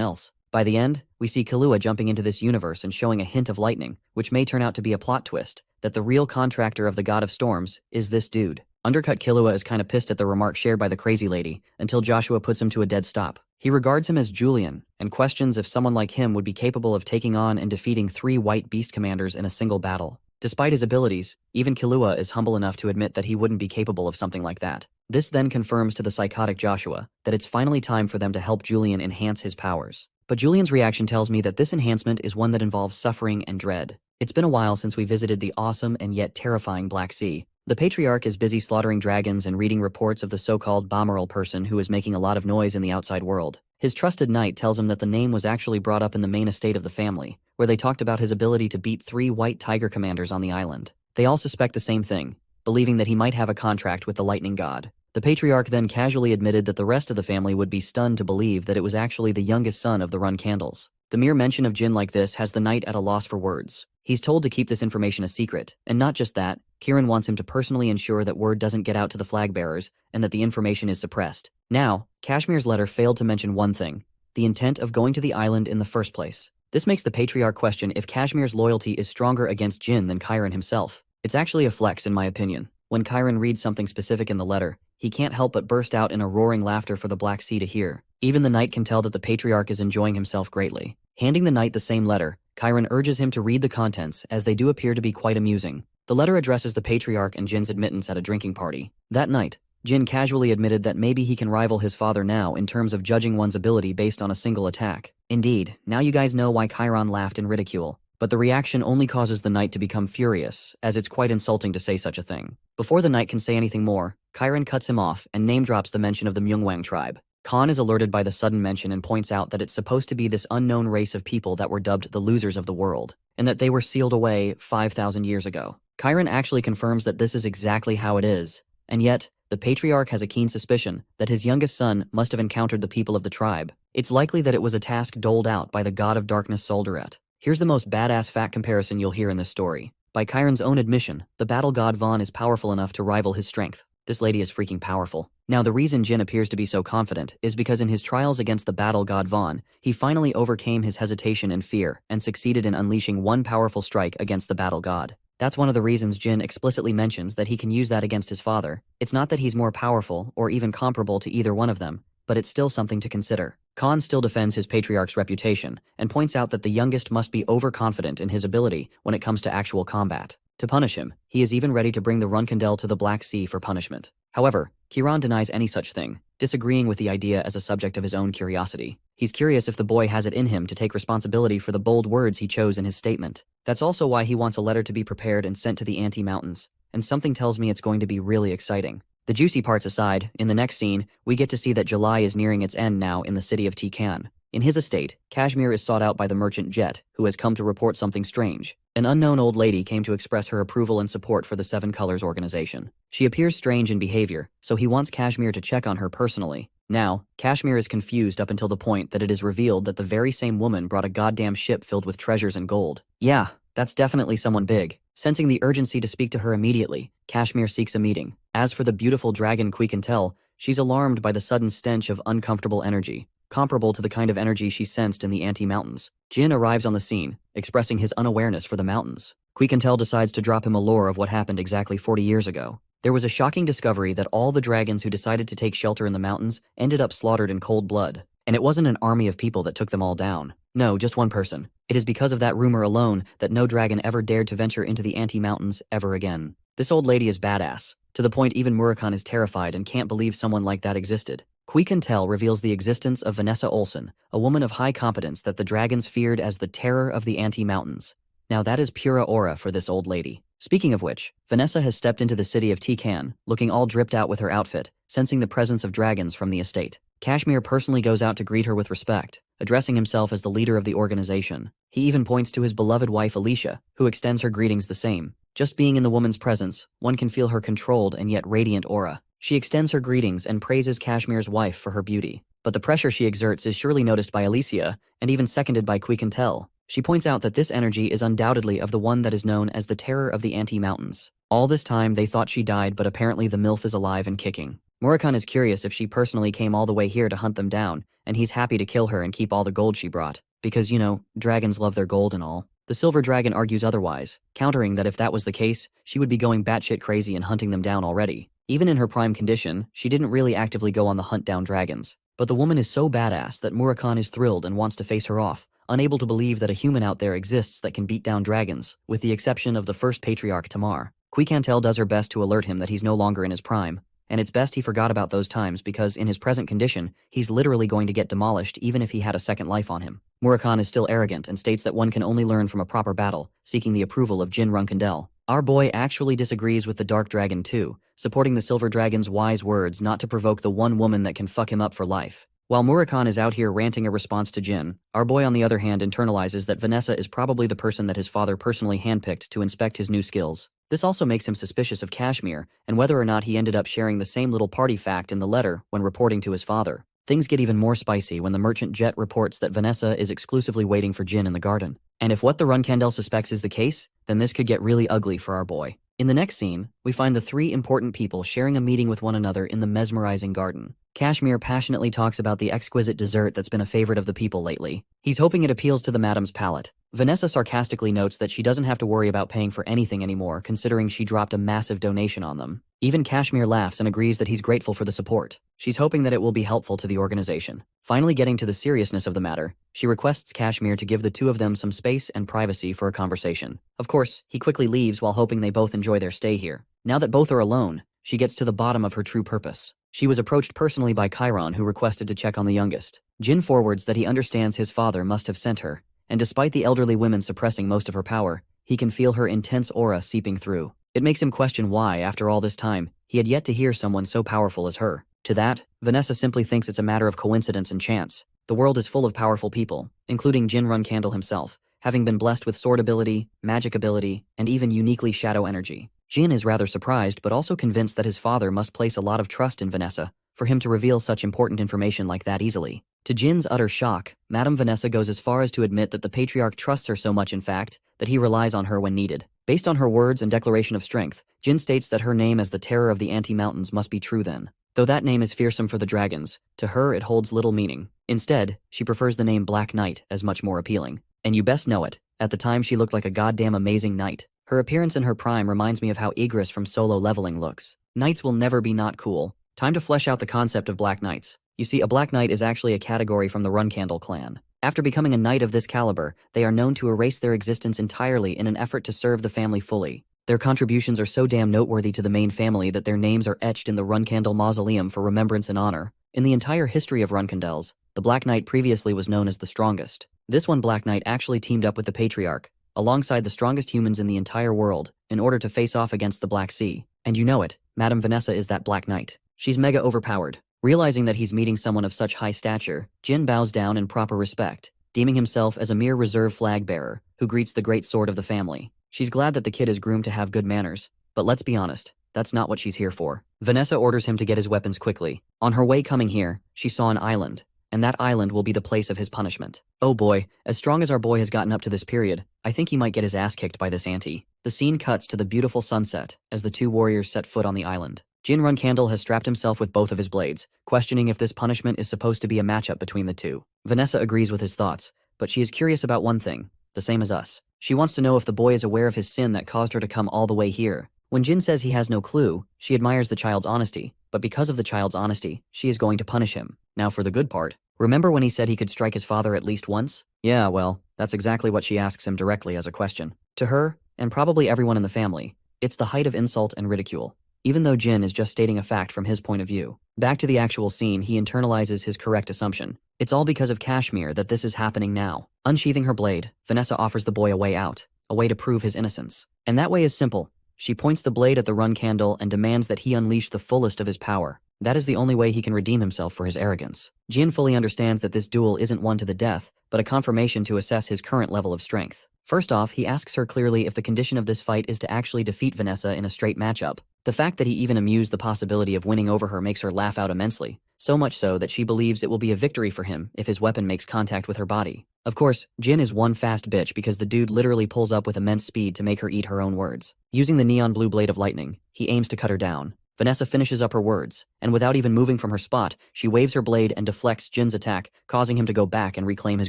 else. By the end, we see Killua jumping into this universe and showing a hint of lightning, which may turn out to be a plot twist, that the real contractor of the god of storms is this dude. Undercut Killua is kinda pissed at the remark shared by the crazy lady, until Joshua puts him to a dead stop. He regards him as Julian, and questions if someone like him would be capable of taking on and defeating 3 white beast commanders in a single battle. Despite his abilities, even Killua is humble enough to admit that he wouldn't be capable of something like that. This then confirms to the psychotic Joshua that it's finally time for them to help Julian enhance his powers. But Julian's reaction tells me that this enhancement is one that involves suffering and dread. It's been a while since we visited the awesome and yet terrifying Black Sea. The Patriarch is busy slaughtering dragons and reading reports of the so-called 3yr-old person who is making a lot of noise in the outside world. His trusted knight tells him that the name was actually brought up in the main estate of the family, where they talked about his ability to beat 3 white tiger commanders on the island. They all suspect the same thing, believing that he might have a contract with the lightning god. The Patriarch then casually admitted that the rest of the family would be stunned to believe that it was actually the youngest son of the Run Candles. The mere mention of Jin like this has the knight at a loss for words. He's told to keep this information a secret, and not just that, Kieran wants him to personally ensure that word doesn't get out to the flag bearers and that the information is suppressed. Now, Kashmir's letter failed to mention one thing: the intent of going to the island in the first place. This makes the Patriarch question if Kashmir's loyalty is stronger against Jin than Kieran himself. It's actually a flex in my opinion. When Kieran reads something specific in the letter, he can't help but burst out in a roaring laughter for the Black Sea to hear. Even the knight can tell that the Patriarch is enjoying himself greatly. Handing the knight the same letter, Kieran urges him to read the contents, as they do appear to be quite amusing. The letter addresses the Patriarch and Jin's admittance at a drinking party. That night, Jin casually admitted that maybe he can rival his father now in terms of judging one's ability based on a single attack. Indeed, now you guys know why Kieran laughed in ridicule. But the reaction only causes the knight to become furious, as it's quite insulting to say such a thing. Before the knight can say anything more, Kieran cuts him off and name drops the mention of the Myungwang tribe. Khan is alerted by the sudden mention and points out that it's supposed to be this unknown race of people that were dubbed the losers of the world, and that they were sealed away 5,000 years ago. Kieran actually confirms that this is exactly how it is, and yet, the Patriarch has a keen suspicion that his youngest son must have encountered the people of the tribe. It's likely that it was a task doled out by the god of darkness Soldaret. Here's the most badass fact comparison you'll hear in this story. By Chiron's own admission, the battle god Vaughn is powerful enough to rival his strength. This lady is freaking powerful. Now the reason Jin appears to be so confident is because in his trials against the battle god Vaughn, he finally overcame his hesitation and fear and succeeded in unleashing one powerful strike against the battle god. That's one of the reasons Jin explicitly mentions that he can use that against his father. It's not that he's more powerful or even comparable to either one of them, but it's still something to consider. Khan still defends his patriarch's reputation and points out that the youngest must be overconfident in his ability when it comes to actual combat. To punish him, he is even ready to bring the Runkandel to the Black Sea for punishment. However, Chiron denies any such thing, disagreeing with the idea as a subject of his own curiosity. He's curious if the boy has it in him to take responsibility for the bold words he chose in his statement. That's also why he wants a letter to be prepared and sent to the Anti-Mountains, and something tells me it's going to be really exciting. The juicy parts aside, in the next scene, we get to see that July is nearing its end now in the city of Tikan. In his estate, Kashmir is sought out by the merchant Jet, who has come to report something strange. An unknown old lady came to express her approval and support for the Seven Colors organization. She appears strange in behavior, so he wants Kashmir to check on her personally. Now, Kashmir is confused up until the point that it is revealed that the very same woman brought a goddamn ship filled with treasures and gold. Yeah, that's definitely someone big. Sensing the urgency to speak to her immediately, Kashmir seeks a meeting. As for the beautiful dragon Quikentel, she's alarmed by the sudden stench of uncomfortable energy, comparable to the kind of energy she sensed in the Anti-Mountains. Jin arrives on the scene, expressing his unawareness for the mountains. Quikentel decides to drop him a lore of what happened exactly 40 years ago. There was a shocking discovery that all the dragons who decided to take shelter in the mountains ended up slaughtered in cold blood. And it wasn't an army of people that took them all down. No, just one person. It is because of that rumor alone that no dragon ever dared to venture into the Anti-Mountains ever again. This old lady is badass, to the point even Murakhan is terrified and can't believe someone like that existed. Quikentel reveals the existence of Vanessa Olsen, a woman of high competence that the dragons feared as the terror of the Anti-Mountains. Now that is pura aura for this old lady. Speaking of which, Vanessa has stepped into the city of Tikan, looking all dripped out with her outfit, sensing the presence of dragons from the estate. Kashmir personally goes out to greet her with respect, addressing himself as the leader of the organization. He even points to his beloved wife Alicia, who extends her greetings the same. Just being in the woman's presence, one can feel her controlled and yet radiant aura. She extends her greetings and praises Kashmir's wife for her beauty. But the pressure she exerts is surely noticed by Alicia, and even seconded by Quikentel. She points out that this energy is undoubtedly of the one that is known as the terror of the Anti-Mountains. All this time they thought she died, but apparently the MILF is alive and kicking. Murakhan is curious if she personally came all the way here to hunt them down, and he's happy to kill her and keep all the gold she brought. Because, you know, dragons love their gold and all. The Silver Dragon argues otherwise, countering that if that was the case, she would be going batshit crazy and hunting them down already. Even in her prime condition, she didn't really actively go on the hunt down dragons. But the woman is so badass that Murakhan is thrilled and wants to face her off, unable to believe that a human out there exists that can beat down dragons, with the exception of the first patriarch Tamar. Quikentel does her best to alert him that he's no longer in his prime, and it's best he forgot about those times because in his present condition, he's literally going to get demolished even if he had a second life on him. Murakhan is still arrogant and states that one can only learn from a proper battle, seeking the approval of Jin Runkandel. Our boy actually disagrees with the Dark Dragon too, supporting the Silver Dragon's wise words not to provoke the one woman that can fuck him up for life. While Murakhan is out here ranting a response to Jin, our boy on the other hand internalizes that Vanessa is probably the person that his father personally handpicked to inspect his new skills. This also makes him suspicious of Kashmir and whether or not he ended up sharing the same little party fact in the letter when reporting to his father. Things get even more spicy when the merchant Jet reports that Vanessa is exclusively waiting for Jin in the garden. And if what the Runkandel suspects is the case, then this could get really ugly for our boy. In the next scene, we find the three important people sharing a meeting with one another in the mesmerizing garden. Kashmir passionately talks about the exquisite dessert that's been a favorite of the people lately. He's hoping it appeals to the madam's palate. Vanessa sarcastically notes that she doesn't have to worry about paying for anything anymore, considering she dropped a massive donation on them. Even Kashmir laughs and agrees that he's grateful for the support. She's hoping that it will be helpful to the organization. Finally getting to the seriousness of the matter, she requests Kashmir to give the two of them some space and privacy for a conversation. Of course, he quickly leaves while hoping they both enjoy their stay here. Now that both are alone, she gets to the bottom of her true purpose. She was approached personally by Chiron, who requested to check on the youngest. Jin forwards that he understands his father must have sent her, and despite the elderly women suppressing most of her power, he can feel her intense aura seeping through. It makes him question why, after all this time, he had yet to hear someone so powerful as her. To that, Vanessa simply thinks it's a matter of coincidence and chance. The world is full of powerful people, including Jin Runkandel himself, having been blessed with sword ability, magic ability, and even uniquely shadow energy. Jin is rather surprised but also convinced that his father must place a lot of trust in Vanessa, for him to reveal such important information like that easily. To Jin's utter shock, Madame Vanessa goes as far as to admit that the patriarch trusts her so much in fact, that he relies on her when needed. Based on her words and declaration of strength, Jin states that her name as the terror of the Anti-Mountains must be true then. Though that name is fearsome for the dragons, to her it holds little meaning. Instead, she prefers the name Black Knight as much more appealing. And you best know it, at the time she looked like a goddamn amazing knight. Her appearance in her prime reminds me of how Igris from Solo Leveling looks. Knights will never be not cool. Time to flesh out the concept of Black Knights. You see, a Black Knight is actually a category from the Runcandle clan. After becoming a knight of this caliber, they are known to erase their existence entirely in an effort to serve the family fully. Their contributions are so damn noteworthy to the main family that their names are etched in the Runcandle mausoleum for remembrance and honor. In the entire history of Runcandles, the Black Knight previously was known as the strongest. This one Black Knight actually teamed up with the Patriarch, alongside the strongest humans in the entire world, in order to face off against the Black Sea. And you know it, Madame Vanessa is that Black Knight. She's mega overpowered. Realizing that he's meeting someone of such high stature, Jin bows down in proper respect, deeming himself as a mere reserve flag bearer who greets the great sword of the family. She's glad that the kid is groomed to have good manners, but let's be honest, that's not what she's here for. Vanessa orders him to get his weapons quickly. On her way coming here, she saw an island, and that island will be the place of his punishment. Oh boy, as strong as our boy has gotten up to this period, I think he might get his ass kicked by this auntie. The scene cuts to the beautiful sunset as the two warriors set foot on the island. Jin Runcandle has strapped himself with both of his blades, questioning if this punishment is supposed to be a matchup between the two. Vanessa agrees with his thoughts, but she is curious about one thing, the same as us. She wants to know if the boy is aware of his sin that caused her to come all the way here. When Jin says he has no clue, she admires the child's honesty, but because of the child's honesty, she is going to punish him. Now for the good part. Remember when he said he could strike his father at least once? Yeah, well, that's exactly what she asks him directly as a question. To her, and probably everyone in the family, it's the height of insult and ridicule. Even though Jin is just stating a fact from his point of view. Back to the actual scene, he internalizes his correct assumption. It's all because of Kashmir that this is happening now. Unsheathing her blade, Vanessa offers the boy a way out, a way to prove his innocence. And that way is simple. She points the blade at the Runcandle and demands that he unleash the fullest of his power. That is the only way he can redeem himself for his arrogance. Jin fully understands that this duel isn't one to the death, but a confirmation to assess his current level of strength. First off, he asks her clearly if the condition of this fight is to actually defeat Vanessa in a straight matchup. The fact that he even amused the possibility of winning over her makes her laugh out immensely, so much so that she believes it will be a victory for him if his weapon makes contact with her body. Of course, Jin is one fast bitch because the dude literally pulls up with immense speed to make her eat her own words. Using the neon blue blade of lightning, he aims to cut her down. Vanessa finishes up her words, and without even moving from her spot, she waves her blade and deflects Jin's attack, causing him to go back and reclaim his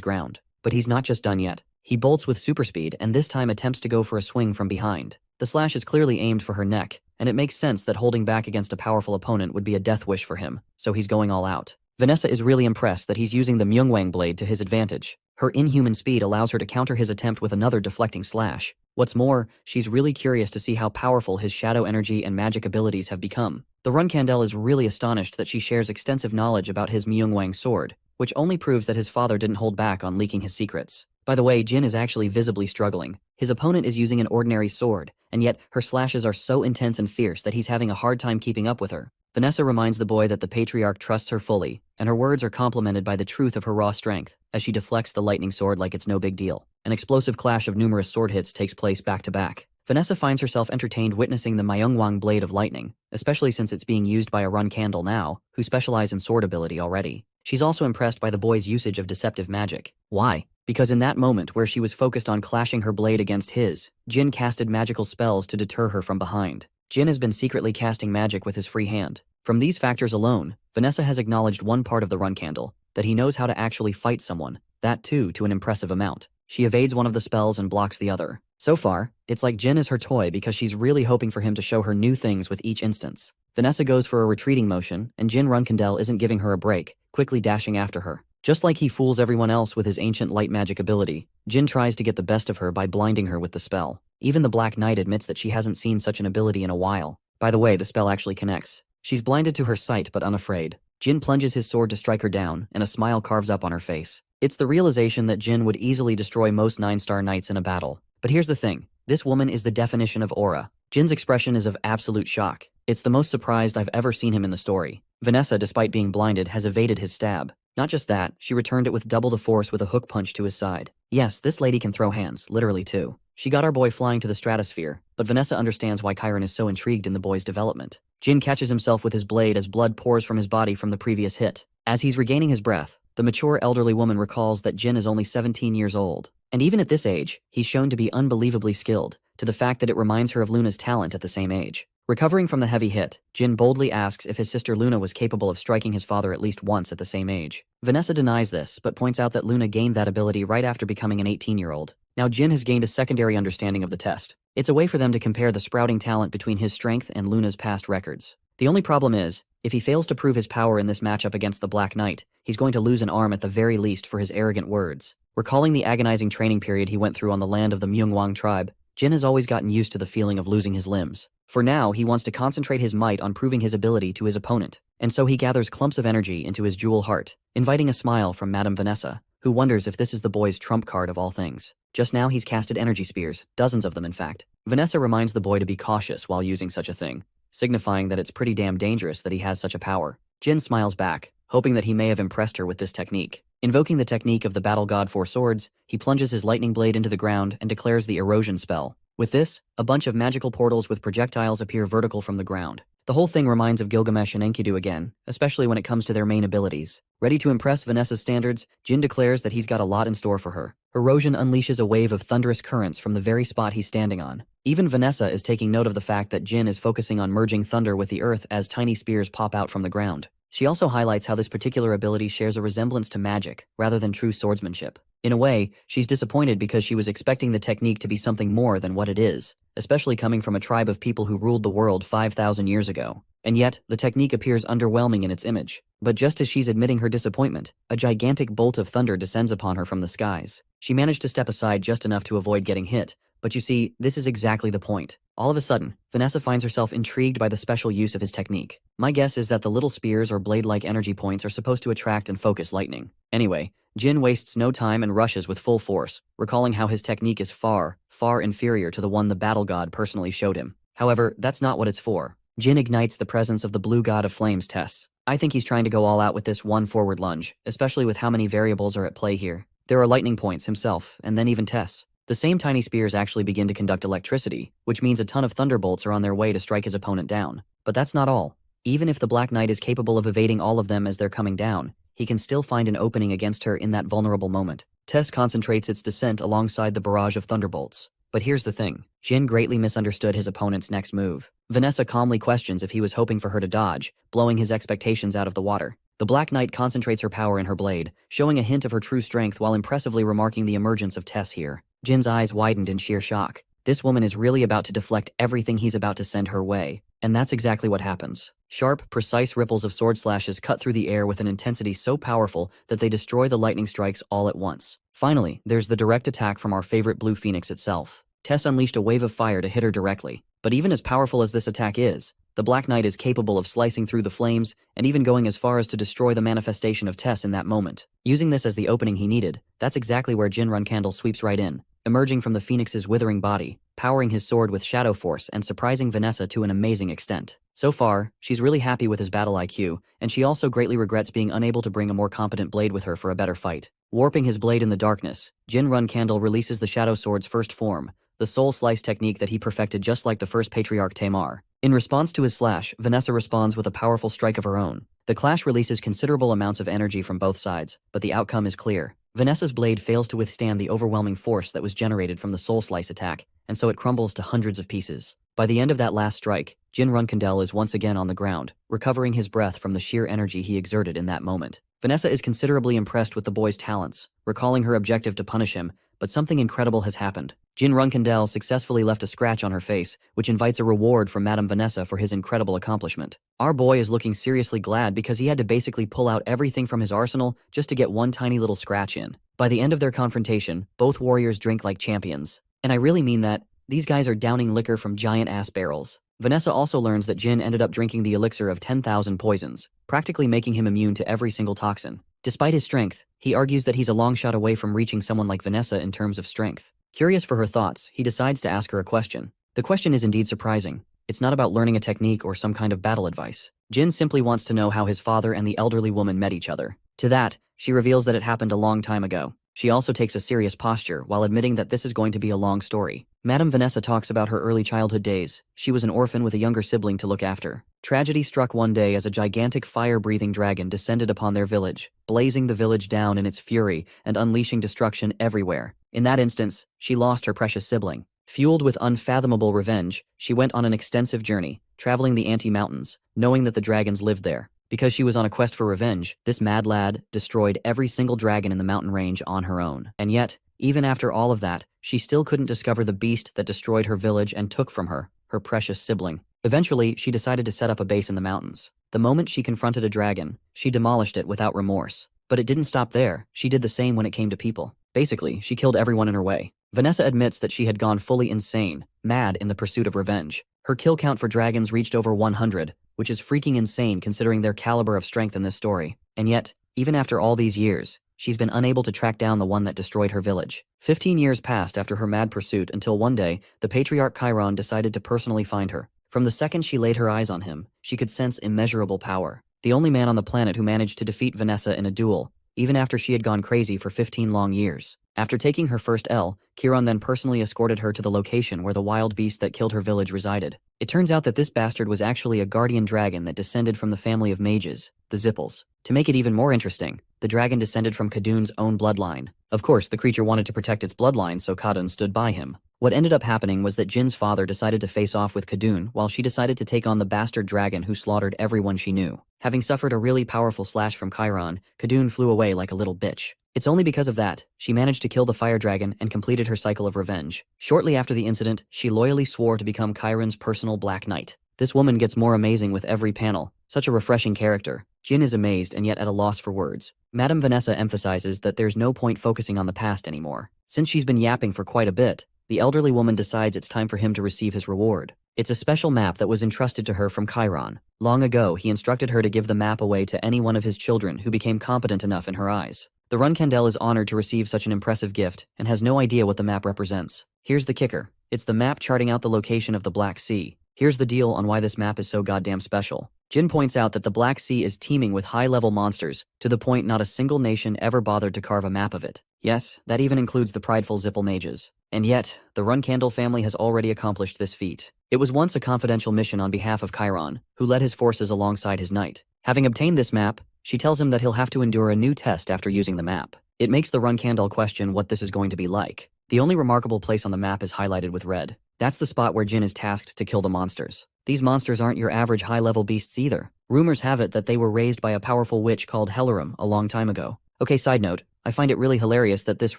ground. But he's not just done yet. He bolts with super speed and this time attempts to go for a swing from behind. The slash is clearly aimed for her neck, and it makes sense that holding back against a powerful opponent would be a death wish for him, so he's going all out. Vanessa is really impressed that he's using the Myungwang blade to his advantage. Her inhuman speed allows her to counter his attempt with another deflecting slash. What's more, she's really curious to see how powerful his shadow energy and magic abilities have become. The Runcandle is really astonished that she shares extensive knowledge about his Myungwang sword, which only proves that his father didn't hold back on leaking his secrets. By the way, Jin is actually visibly struggling. His opponent is using an ordinary sword, and yet her slashes are so intense and fierce that he's having a hard time keeping up with her. Vanessa reminds the boy that the Patriarch trusts her fully, and her words are complemented by the truth of her raw strength, as she deflects the lightning sword like it's no big deal. An explosive clash of numerous sword hits takes place back to back. Vanessa finds herself entertained witnessing the Myungwang blade of lightning, especially since it's being used by a Runcandle now, who specialize in sword ability already. She's also impressed by the boy's usage of deceptive magic. Why? Because in that moment where she was focused on clashing her blade against his, Jin casted magical spells to deter her from behind. Jin has been secretly casting magic with his free hand. From these factors alone, Vanessa has acknowledged one part of the Runcandle, that he knows how to actually fight someone, that too to an impressive amount. She evades one of the spells and blocks the other. So far, it's like Jin is her toy because she's really hoping for him to show her new things with each instance. Vanessa goes for a retreating motion, and Jin Runcandle isn't giving her a break, quickly dashing after her. Just like he fools everyone else with his ancient light magic ability, Jin tries to get the best of her by blinding her with the spell. Even the Black Knight admits that she hasn't seen such an ability in a while. By the way, the spell actually connects. She's blinded to her sight but unafraid. Jin plunges his sword to strike her down, and a smile carves up on her face. It's the realization that Jin would easily destroy most 9-star knights in a battle. But here's the thing. This woman is the definition of aura. Jin's expression is of absolute shock. It's the most surprised I've ever seen him in the story. Vanessa, despite being blinded, has evaded his stab. Not just that, she returned it with double the force with a hook punch to his side. Yes, this lady can throw hands, literally too. She got our boy flying to the stratosphere, but Vanessa understands why Chiron is so intrigued in the boy's development. Jin catches himself with his blade as blood pours from his body from the previous hit. As he's regaining his breath, the mature elderly woman recalls that Jin is only 17 years old. And even at this age, he's shown to be unbelievably skilled, to the fact that it reminds her of Luna's talent at the same age. Recovering from the heavy hit, Jin boldly asks if his sister Luna was capable of striking his father at least once at the same age. Vanessa denies this, but points out that Luna gained that ability right after becoming an 18-year-old. Now Jin has gained a secondary understanding of the test. It's a way for them to compare the sprouting talent between his strength and Luna's past records. The only problem is, if he fails to prove his power in this matchup against the Black Knight, he's going to lose an arm at the very least for his arrogant words. Recalling the agonizing training period he went through on the land of the Myungwang tribe, Jin has always gotten used to the feeling of losing his limbs. For now, he wants to concentrate his might on proving his ability to his opponent, and so he gathers clumps of energy into his jewel heart, inviting a smile from Madame Vanessa, who wonders if this is the boy's trump card of all things. Just now he's casted energy spears, dozens of them in fact. Vanessa reminds the boy to be cautious while using such a thing, signifying that it's pretty damn dangerous that he has such a power. Jin smiles back, hoping that he may have impressed her with this technique. Invoking the technique of the battle god Four Swords, he plunges his lightning blade into the ground and declares the erosion spell. With this, a bunch of magical portals with projectiles appear vertical from the ground. The whole thing reminds of Gilgamesh and Enkidu again, especially when it comes to their main abilities. Ready to impress Vanessa's standards, Jin declares that he's got a lot in store for her. Erosion unleashes a wave of thunderous currents from the very spot he's standing on. Even Vanessa is taking note of the fact that Jin is focusing on merging thunder with the earth as tiny spears pop out from the ground. She also highlights how this particular ability shares a resemblance to magic, rather than true swordsmanship. In a way, she's disappointed because she was expecting the technique to be something more than what it is, especially coming from a tribe of people who ruled the world 5,000 years ago. And yet, the technique appears underwhelming in its image. But just as she's admitting her disappointment, a gigantic bolt of thunder descends upon her from the skies. She managed to step aside just enough to avoid getting hit, but you see, this is exactly the point. All of a sudden, Vanessa finds herself intrigued by the special use of his technique. My guess is that the little spears or blade-like energy points are supposed to attract and focus lightning. Anyway, Jin wastes no time and rushes with full force, recalling how his technique is far, far inferior to the one the battle god personally showed him. However, that's not what it's for. Jin ignites the presence of the blue god of flames tests. I think he's trying to go all out with this one forward lunge, especially with how many variables are at play here. There are lightning points himself, and then even tests. The same tiny spears actually begin to conduct electricity, which means a ton of thunderbolts are on their way to strike his opponent down. But that's not all. Even if the Black Knight is capable of evading all of them as they're coming down, he can still find an opening against her in that vulnerable moment. Tess concentrates its descent alongside the barrage of thunderbolts. But here's the thing. Jin greatly misunderstood his opponent's next move. Vanessa calmly questions if he was hoping for her to dodge, blowing his expectations out of the water. The Black Knight concentrates her power in her blade, showing a hint of her true strength while impressively remarking the emergence of Tess here. Jin's eyes widened in sheer shock. This woman is really about to deflect everything he's about to send her way. And that's exactly what happens. Sharp, precise ripples of sword slashes cut through the air with an intensity so powerful that they destroy the lightning strikes all at once. Finally, there's the direct attack from our favorite Blue Phoenix itself. Tess unleashed a wave of fire to hit her directly. But even as powerful as this attack is, the Black Knight is capable of slicing through the flames and even going as far as to destroy the manifestation of Tess in that moment. Using this as the opening he needed, that's exactly where Jinrun Candle sweeps right in, emerging from the Phoenix's withering body, powering his sword with shadow force and surprising Vanessa to an amazing extent. So far, she's really happy with his battle IQ, and she also greatly regrets being unable to bring a more competent blade with her for a better fight. Warping his blade in the darkness, Jinrun Candle releases the Shadow Sword's first form, the soul slice technique that he perfected just like the first patriarch 3yr. In response to his slash, Vanessa responds with a powerful strike of her own. The clash releases considerable amounts of energy from both sides, but the outcome is clear. Vanessa's blade fails to withstand the overwhelming force that was generated from the soul slice attack, and so it crumbles to hundreds of pieces. By the end of that last strike, Jinrun Candle is once again on the ground, recovering his breath from the sheer energy he exerted in that moment. Vanessa is considerably impressed with the boy's talents, recalling her objective to punish him, but something incredible has happened. Jinrun Candle successfully left a scratch on her face, which invites a reward from Madame Vanessa for his incredible accomplishment. Our boy is looking seriously glad because he had to basically pull out everything from his arsenal just to get one tiny little scratch in. By the end of their confrontation, both warriors drink like champions. And I really mean that. These guys are downing liquor from giant-ass barrels. Vanessa also learns that Jin ended up drinking the elixir of 10,000 poisons, practically making him immune to every single toxin. Despite his strength, he argues that he's a long shot away from reaching someone like Vanessa in terms of strength. Curious for her thoughts, he decides to ask her a question. The question is indeed surprising. It's not about learning a technique or some kind of battle advice. Jin simply wants to know how his father and the elderly woman met each other. To that, she reveals that it happened a long time ago. She also takes a serious posture while admitting that this is going to be a long story. Madame Vanessa talks about her early childhood days. She was an orphan with a younger sibling to look after. Tragedy struck one day as a gigantic fire-breathing dragon descended upon their village, blazing the village down in its fury and unleashing destruction everywhere. In that instance, she lost her precious sibling. Fueled with unfathomable revenge, she went on an extensive journey, traveling the Anti-Mountains, knowing that the dragons lived there. Because she was on a quest for revenge, this mad lad destroyed every single dragon in the mountain range on her own. And yet, even after all of that, she still couldn't discover the beast that destroyed her village and took from her precious sibling. Eventually, she decided to set up a base in the mountains. The moment she confronted a dragon, she demolished it without remorse. But it didn't stop there. She did the same when it came to people. Basically, she killed everyone in her way. Vanessa admits that she had gone fully insane, mad in the pursuit of revenge. Her kill count for dragons reached over 100, which is freaking insane considering their caliber of strength in this story. And yet, even after all these years, she's been unable to track down the one that destroyed her village. 15 years passed after her mad pursuit until one day, the patriarch 3yr-old decided to personally find her. From the second she laid her eyes on him, she could sense immeasurable power. The only man on the planet who managed to defeat Vanessa in a duel, even after she had gone crazy for 15 long years. After taking her first L, 3yr-old then personally escorted her to the location where the wild beast that killed her village resided. It turns out that this bastard was actually a guardian dragon that descended from the family of mages, the Zippels. To make it even more interesting, the dragon descended from Kadun's own bloodline. Of course, the creature wanted to protect its bloodline, so Kadun stood by him. What ended up happening was that Jin's father decided to face off with Kadun while she decided to take on the bastard dragon who slaughtered everyone she knew. Having suffered a really powerful slash from 3yr-old, Kadun flew away like a little bitch. It's only because of that, she managed to kill the fire dragon and completed her cycle of revenge. Shortly after the incident, she loyally swore to become 3yr-old's personal Black Knight. This woman gets more amazing with every panel. Such a refreshing character. Jin is amazed and yet at a loss for words. Madame Vanessa emphasizes that there's no point focusing on the past anymore. Since she's been yapping for quite a bit, the elderly woman decides it's time for him to receive his reward. It's a special map that was entrusted to her from 3yr-old. Long ago, he instructed her to give the map away to any one of his children who became competent enough in her eyes. The Runkandel is honored to receive such an impressive gift and has no idea what the map represents. Here's the kicker. It's the map charting out the location of the Black Sea. Here's the deal on why this map is so goddamn special. Jin points out that the Black Sea is teeming with high-level monsters, to the point not a single nation ever bothered to carve a map of it. Yes, that even includes the prideful Zippel mages. And yet, the Runkandel family has already accomplished this feat. It was once a confidential mission on behalf of 3yr-old, who led his forces alongside his knight. Having obtained this map, she tells him that he'll have to endure a new test after using the map. It makes the Runkandel question what this is going to be like. The only remarkable place on the map is highlighted with red. That's the spot where Jin is tasked to kill the monsters. These monsters aren't your average high-level beasts either. Rumors have it that they were raised by a powerful witch called Hellerum a long time ago. Okay, side note, I find it really hilarious that this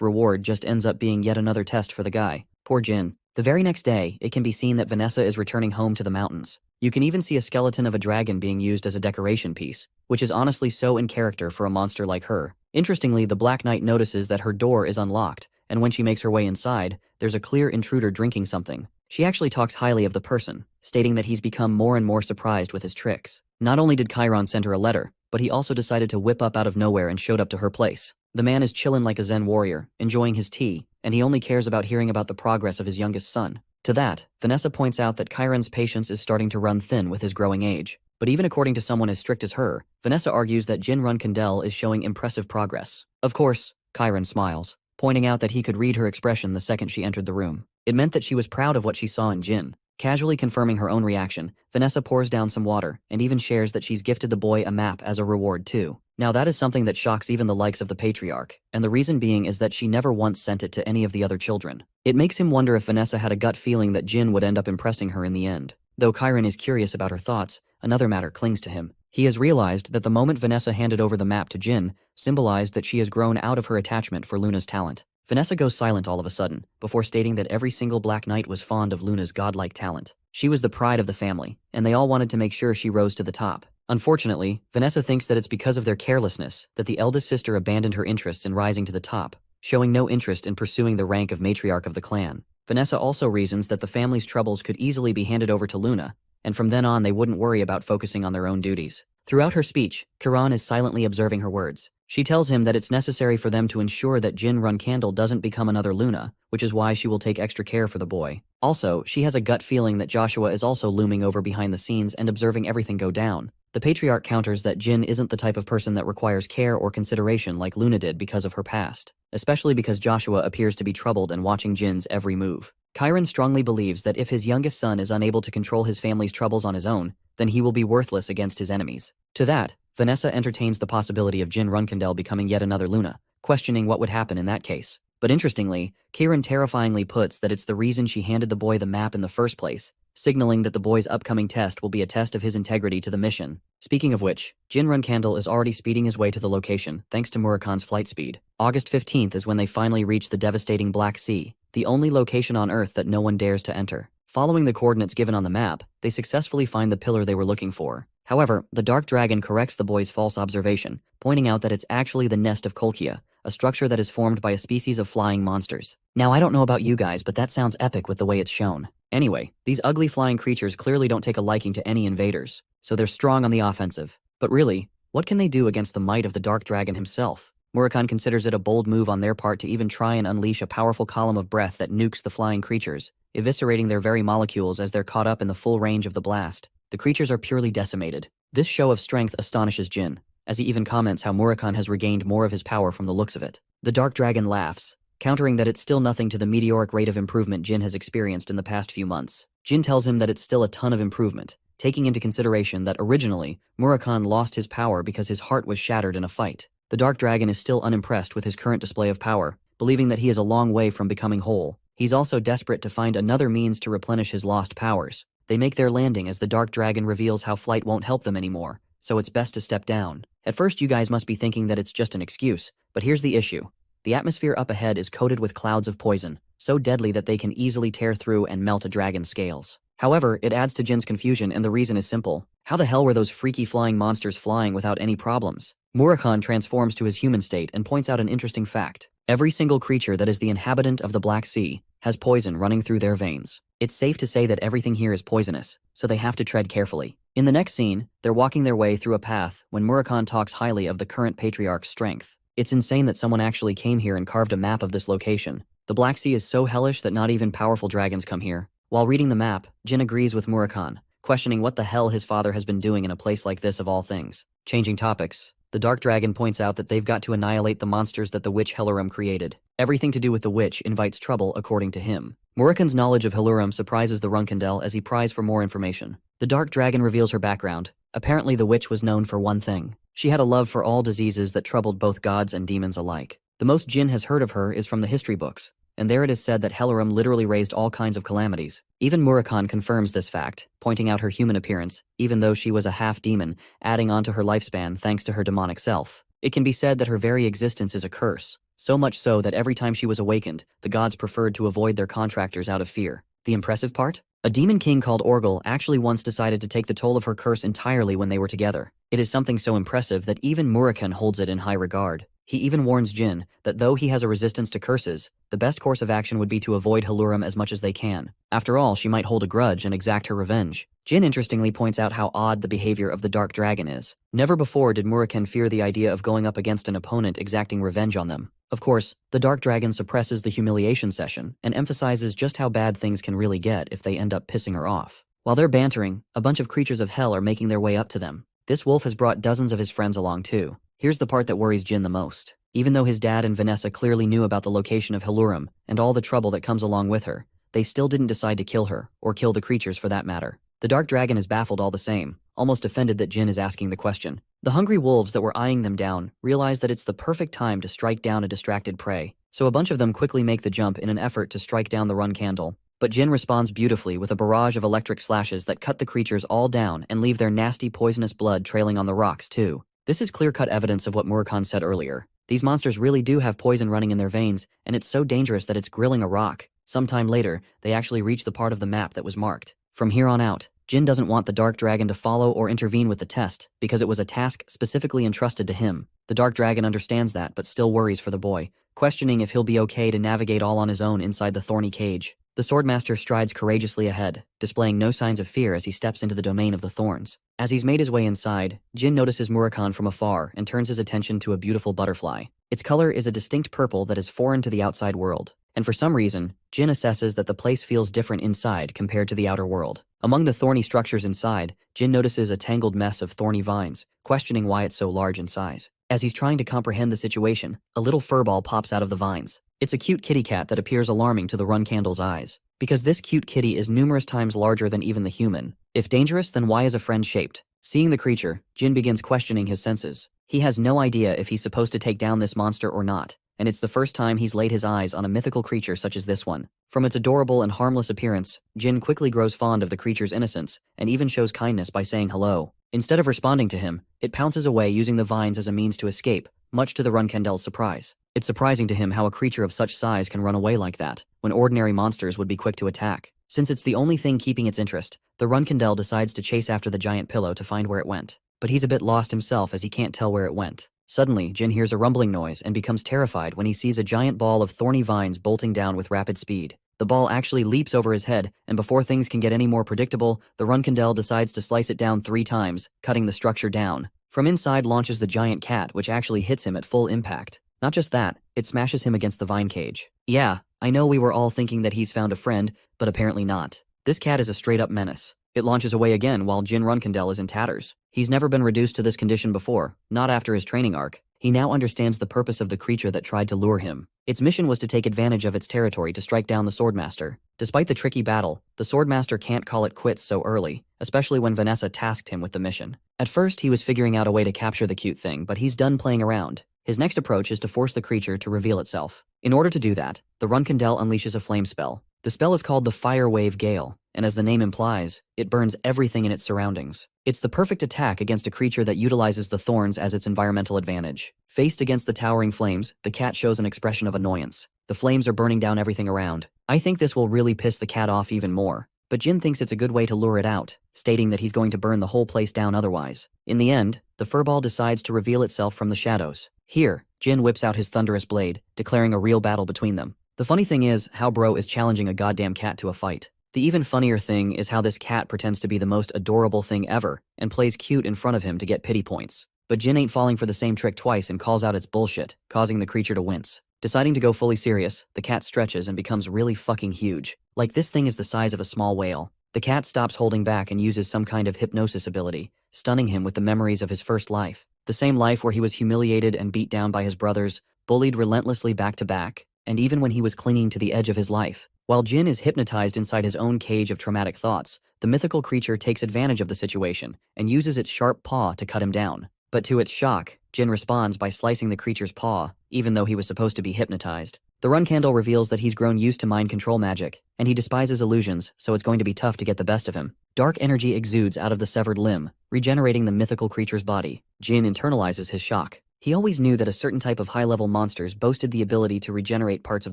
reward just ends up being yet another test for the guy. Poor Jin. The very next day, it can be seen that Vanessa is returning home to the mountains. You can even see a skeleton of a dragon being used as a decoration piece, which is honestly so in character for a monster like her. Interestingly, the Black Knight notices that her door is unlocked, and when she makes her way inside, there's a clear intruder drinking something. She actually talks highly of the person, stating that he's become more and more surprised with his tricks. Not only did 3yr-old send her a letter, but he also decided to whip up out of nowhere and showed up to her place. The man is chillin' like a Zen warrior, enjoying his tea, and he only cares about hearing about the progress of his youngest son. To that, Vanessa points out that 3yr-old's patience is starting to run thin with his growing age. But even according to someone as strict as her, Vanessa argues that Jin Runkandel is showing impressive progress. Of course, 3yr-old smiles, pointing out that he could read her expression the second she entered the room. It meant that she was proud of what she saw in Jin. Casually confirming her own reaction, Vanessa pours down some water and even shares that she's gifted the boy a map as a reward too. Now that is something that shocks even the likes of the patriarch, and the reason being is that she never once sent it to any of the other children. It makes him wonder if Vanessa had a gut feeling that Jin would end up impressing her in the end. Though 3yr-old is curious about her thoughts, another matter clings to him. He has realized that the moment Vanessa handed over the map to Jin symbolized that she has grown out of her attachment for Luna's talent. Vanessa goes silent all of a sudden, before stating that every single Black Knight was fond of Luna's godlike talent. She was the pride of the family, and they all wanted to make sure she rose to the top. Unfortunately, Vanessa thinks that it's because of their carelessness that the eldest sister abandoned her interests in rising to the top, showing no interest in pursuing the rank of matriarch of the clan. Vanessa also reasons that the family's troubles could easily be handed over to Luna, and from then on they wouldn't worry about focusing on their own duties. Throughout her speech, 3yr-old is silently observing her words. She tells him that it's necessary for them to ensure that Jin Runkandel doesn't become another Luna, which is why she will take extra care for the boy. Also, she has a gut feeling that Joshua is also looming over behind the scenes and observing everything go down. The patriarch counters that Jin isn't the type of person that requires care or consideration like Luna did because of her past, especially because Joshua appears to be troubled and watching Jin's every move. Chiron strongly believes that if his youngest son is unable to control his family's troubles on his own, then he will be worthless against his enemies. To that, Vanessa entertains the possibility of Jin Runkindel becoming yet another Luna, questioning what would happen in that case. But interestingly, Chiron terrifyingly puts that it's the reason she handed the boy the map in the first place, signaling that the boy's upcoming test will be a test of his integrity to the mission. Speaking of which, Jin Runkindel is already speeding his way to the location thanks to Murakan's flight speed. August 15th is when they finally reach the devastating Black Sea, the only location on Earth that no one dares to enter. Following the coordinates given on the map, they successfully find the pillar they were looking for. However, the Dark Dragon corrects the boy's false observation, pointing out that it's actually the nest of Kolkia, a structure that is formed by a species of flying monsters. Now, I don't know about you guys, but that sounds epic with the way it's shown. Anyway, these ugly flying creatures clearly don't take a liking to any invaders, so they're strong on the offensive. But really, what can they do against the might of the Dark Dragon himself? Murakan considers it a bold move on their part to even try and unleash a powerful column of breath that nukes the flying creatures, eviscerating their very molecules as they're caught up in the full range of the blast. The creatures are purely decimated. This show of strength astonishes Jin, as he even comments how Murakan has regained more of his power from the looks of it. The Dark Dragon laughs, countering that it's still nothing to the meteoric rate of improvement Jin has experienced in the past few months. Jin tells him that it's still a ton of improvement, taking into consideration that originally, Murakan lost his power because his heart was shattered in a fight. The Dark Dragon is still unimpressed with his current display of power, believing that he is a long way from becoming whole. He's also desperate to find another means to replenish his lost powers. They make their landing as the Dark Dragon reveals how flight won't help them anymore, so it's best to step down. At first you guys must be thinking that it's just an excuse, but here's the issue. The atmosphere up ahead is coated with clouds of poison, so deadly that they can easily tear through and melt a dragon's scales. However, it adds to Jin's confusion, and the reason is simple. How the hell were those freaky flying monsters flying without any problems? Murakan transforms to his human state and points out an interesting fact. Every single creature that is the inhabitant of the Black Sea has poison running through their veins. It's safe to say that everything here is poisonous, so they have to tread carefully. In the next scene, they're walking their way through a path when Murakan talks highly of the current patriarch's strength. It's insane that someone actually came here and carved a map of this location. The Black Sea is so hellish that not even powerful dragons come here. While reading the map, Jin agrees with Murakan, questioning what the hell his father has been doing in a place like this of all things. Changing topics, the Dark Dragon points out that they've got to annihilate the monsters that the witch Hellurum created. Everything to do with the witch invites trouble, according to him. Murakan's knowledge of Hellurum surprises the Runkindel as he pries for more information. The Dark Dragon reveals her background. Apparently the witch was known for one thing. She had a love for all diseases that troubled both gods and demons alike. The most Jin has heard of her is from the history books, and there it is said that Hellurum literally raised all kinds of calamities. Even Murakan confirms this fact, pointing out her human appearance, even though she was a half-demon, adding on to her lifespan thanks to her demonic self. It can be said that her very existence is a curse, so much so that every time she was awakened, the gods preferred to avoid their contractors out of fear. The impressive part? A demon king called Orgel actually once decided to take the toll of her curse entirely when they were together. It is something so impressive that even Murakan holds it in high regard. He even warns Jin that though he has a resistance to curses, the best course of action would be to avoid Hellurum as much as they can. After all, she might hold a grudge and exact her revenge. Jin interestingly points out how odd the behavior of the Dark Dragon is. Never before did Murakan fear the idea of going up against an opponent exacting revenge on them. Of course, the Dark Dragon suppresses the humiliation session and emphasizes just how bad things can really get if they end up pissing her off. While they're bantering, a bunch of creatures of hell are making their way up to them. This wolf has brought dozens of his friends along too. Here's the part that worries Jin the most. Even though his dad and Vanessa clearly knew about the location of Hellurum and all the trouble that comes along with her, they still didn't decide to kill her, or kill the creatures for that matter. The Dark Dragon is baffled all the same, almost offended that Jin is asking the question. The hungry wolves that were eyeing them down realize that it's the perfect time to strike down a distracted prey, so a bunch of them quickly make the jump in an effort to strike down the Runkindel. But Jin responds beautifully with a barrage of electric slashes that cut the creatures all down and leave their nasty poisonous blood trailing on the rocks too. This is clear-cut evidence of what Murakan said earlier. These monsters really do have poison running in their veins, and it's so dangerous that it's grilling a rock. Sometime later, they actually reach the part of the map that was marked. From here on out, Jin doesn't want the Dark Dragon to follow or intervene with the test, because it was a task specifically entrusted to him. The Dark Dragon understands that, but still worries for the boy, questioning if he'll be okay to navigate all on his own inside the thorny cage. The Swordmaster strides courageously ahead, displaying no signs of fear as he steps into the domain of the thorns. As he's made his way inside, Jin notices Murakan from afar and turns his attention to a beautiful butterfly. Its color is a distinct purple that is foreign to the outside world. and for some reason, Jin assesses that the place feels different inside compared to the outer world. Among the thorny structures inside, Jin notices a tangled mess of thorny vines, questioning why it's so large in size. As he's trying to comprehend the situation, a little furball pops out of the vines. It's a cute kitty cat that appears alarming to the run candle's eyes, because this cute kitty is numerous times larger than even the human. If dangerous, then why is a friend shaped? Seeing the creature, Jin begins questioning his senses. He has no idea if he's supposed to take down this monster or not, and it's the first time he's laid his eyes on a mythical creature such as this one. From its adorable and harmless appearance, Jin quickly grows fond of the creature's innocence and even shows kindness by saying hello. Instead of responding to him, it pounces away using the vines as a means to escape, much to the Runkendel's surprise. It's surprising to him how a creature of such size can run away like that, when ordinary monsters would be quick to attack. Since it's the only thing keeping its interest, the Runkendel decides to chase after the giant pillow to find where it went. But he's a bit lost himself as he can't tell where it went. Suddenly, Jin hears a rumbling noise and becomes terrified when he sees a giant ball of thorny vines bolting down with rapid speed. The ball actually leaps over his head, and before things can get any more predictable, the Runkendel decides to slice it down 3 times, cutting the structure down. From inside launches the giant cat, which actually hits him at full impact. Not just that, it smashes him against the vine cage. Yeah, I know we were all thinking that he's found a friend, but apparently not. This cat is a straight-up menace. It launches away again while Jin Runkendel is in tatters. He's never been reduced to this condition before, not after his training arc. He now understands the purpose of the creature that tried to lure him. Its mission was to take advantage of its territory to strike down the Swordmaster. Despite the tricky battle, the Swordmaster can't call it quits so early, especially when Vanessa tasked him with the mission. At first, he was figuring out a way to capture the cute thing, but he's done playing around. His next approach is to force the creature to reveal itself. In order to do that, the Runkendel unleashes a flame spell. The spell is called the Fire Wave Gale, and as the name implies, it burns everything in its surroundings. It's the perfect attack against a creature that utilizes the thorns as its environmental advantage. Faced against the towering flames, the cat shows an expression of annoyance. The flames are burning down everything around. I think this will really piss the cat off even more. But Jin thinks it's a good way to lure it out, stating that he's going to burn the whole place down otherwise. In the end, the furball decides to reveal itself from the shadows. Here, Jin whips out his thunderous blade, declaring a real battle between them. The funny thing is how Bro is challenging a goddamn cat to a fight. The even funnier thing is how this cat pretends to be the most adorable thing ever and plays cute in front of him to get pity points. But Jin ain't falling for the same trick twice and calls out its bullshit, causing the creature to wince. Deciding to go fully serious, the cat stretches and becomes really fucking huge. Like this thing is the size of a small whale. The cat stops holding back and uses some kind of hypnosis ability, stunning him with the memories of his first life. The same life where he was humiliated and beat down by his brothers, bullied relentlessly back to back, and even when he was clinging to the edge of his life. While Jin is hypnotized inside his own cage of traumatic thoughts, the mythical creature takes advantage of the situation and uses its sharp paw to cut him down. But to its shock, Jin responds by slicing the creature's paw, even though he was supposed to be hypnotized. The Runkendel reveals that he's grown used to mind control magic, and he despises illusions, so it's going to be tough to get the best of him. Dark energy exudes out of the severed limb, regenerating the mythical creature's body. Jin internalizes his shock. He always knew that a certain type of high-level monsters boasted the ability to regenerate parts of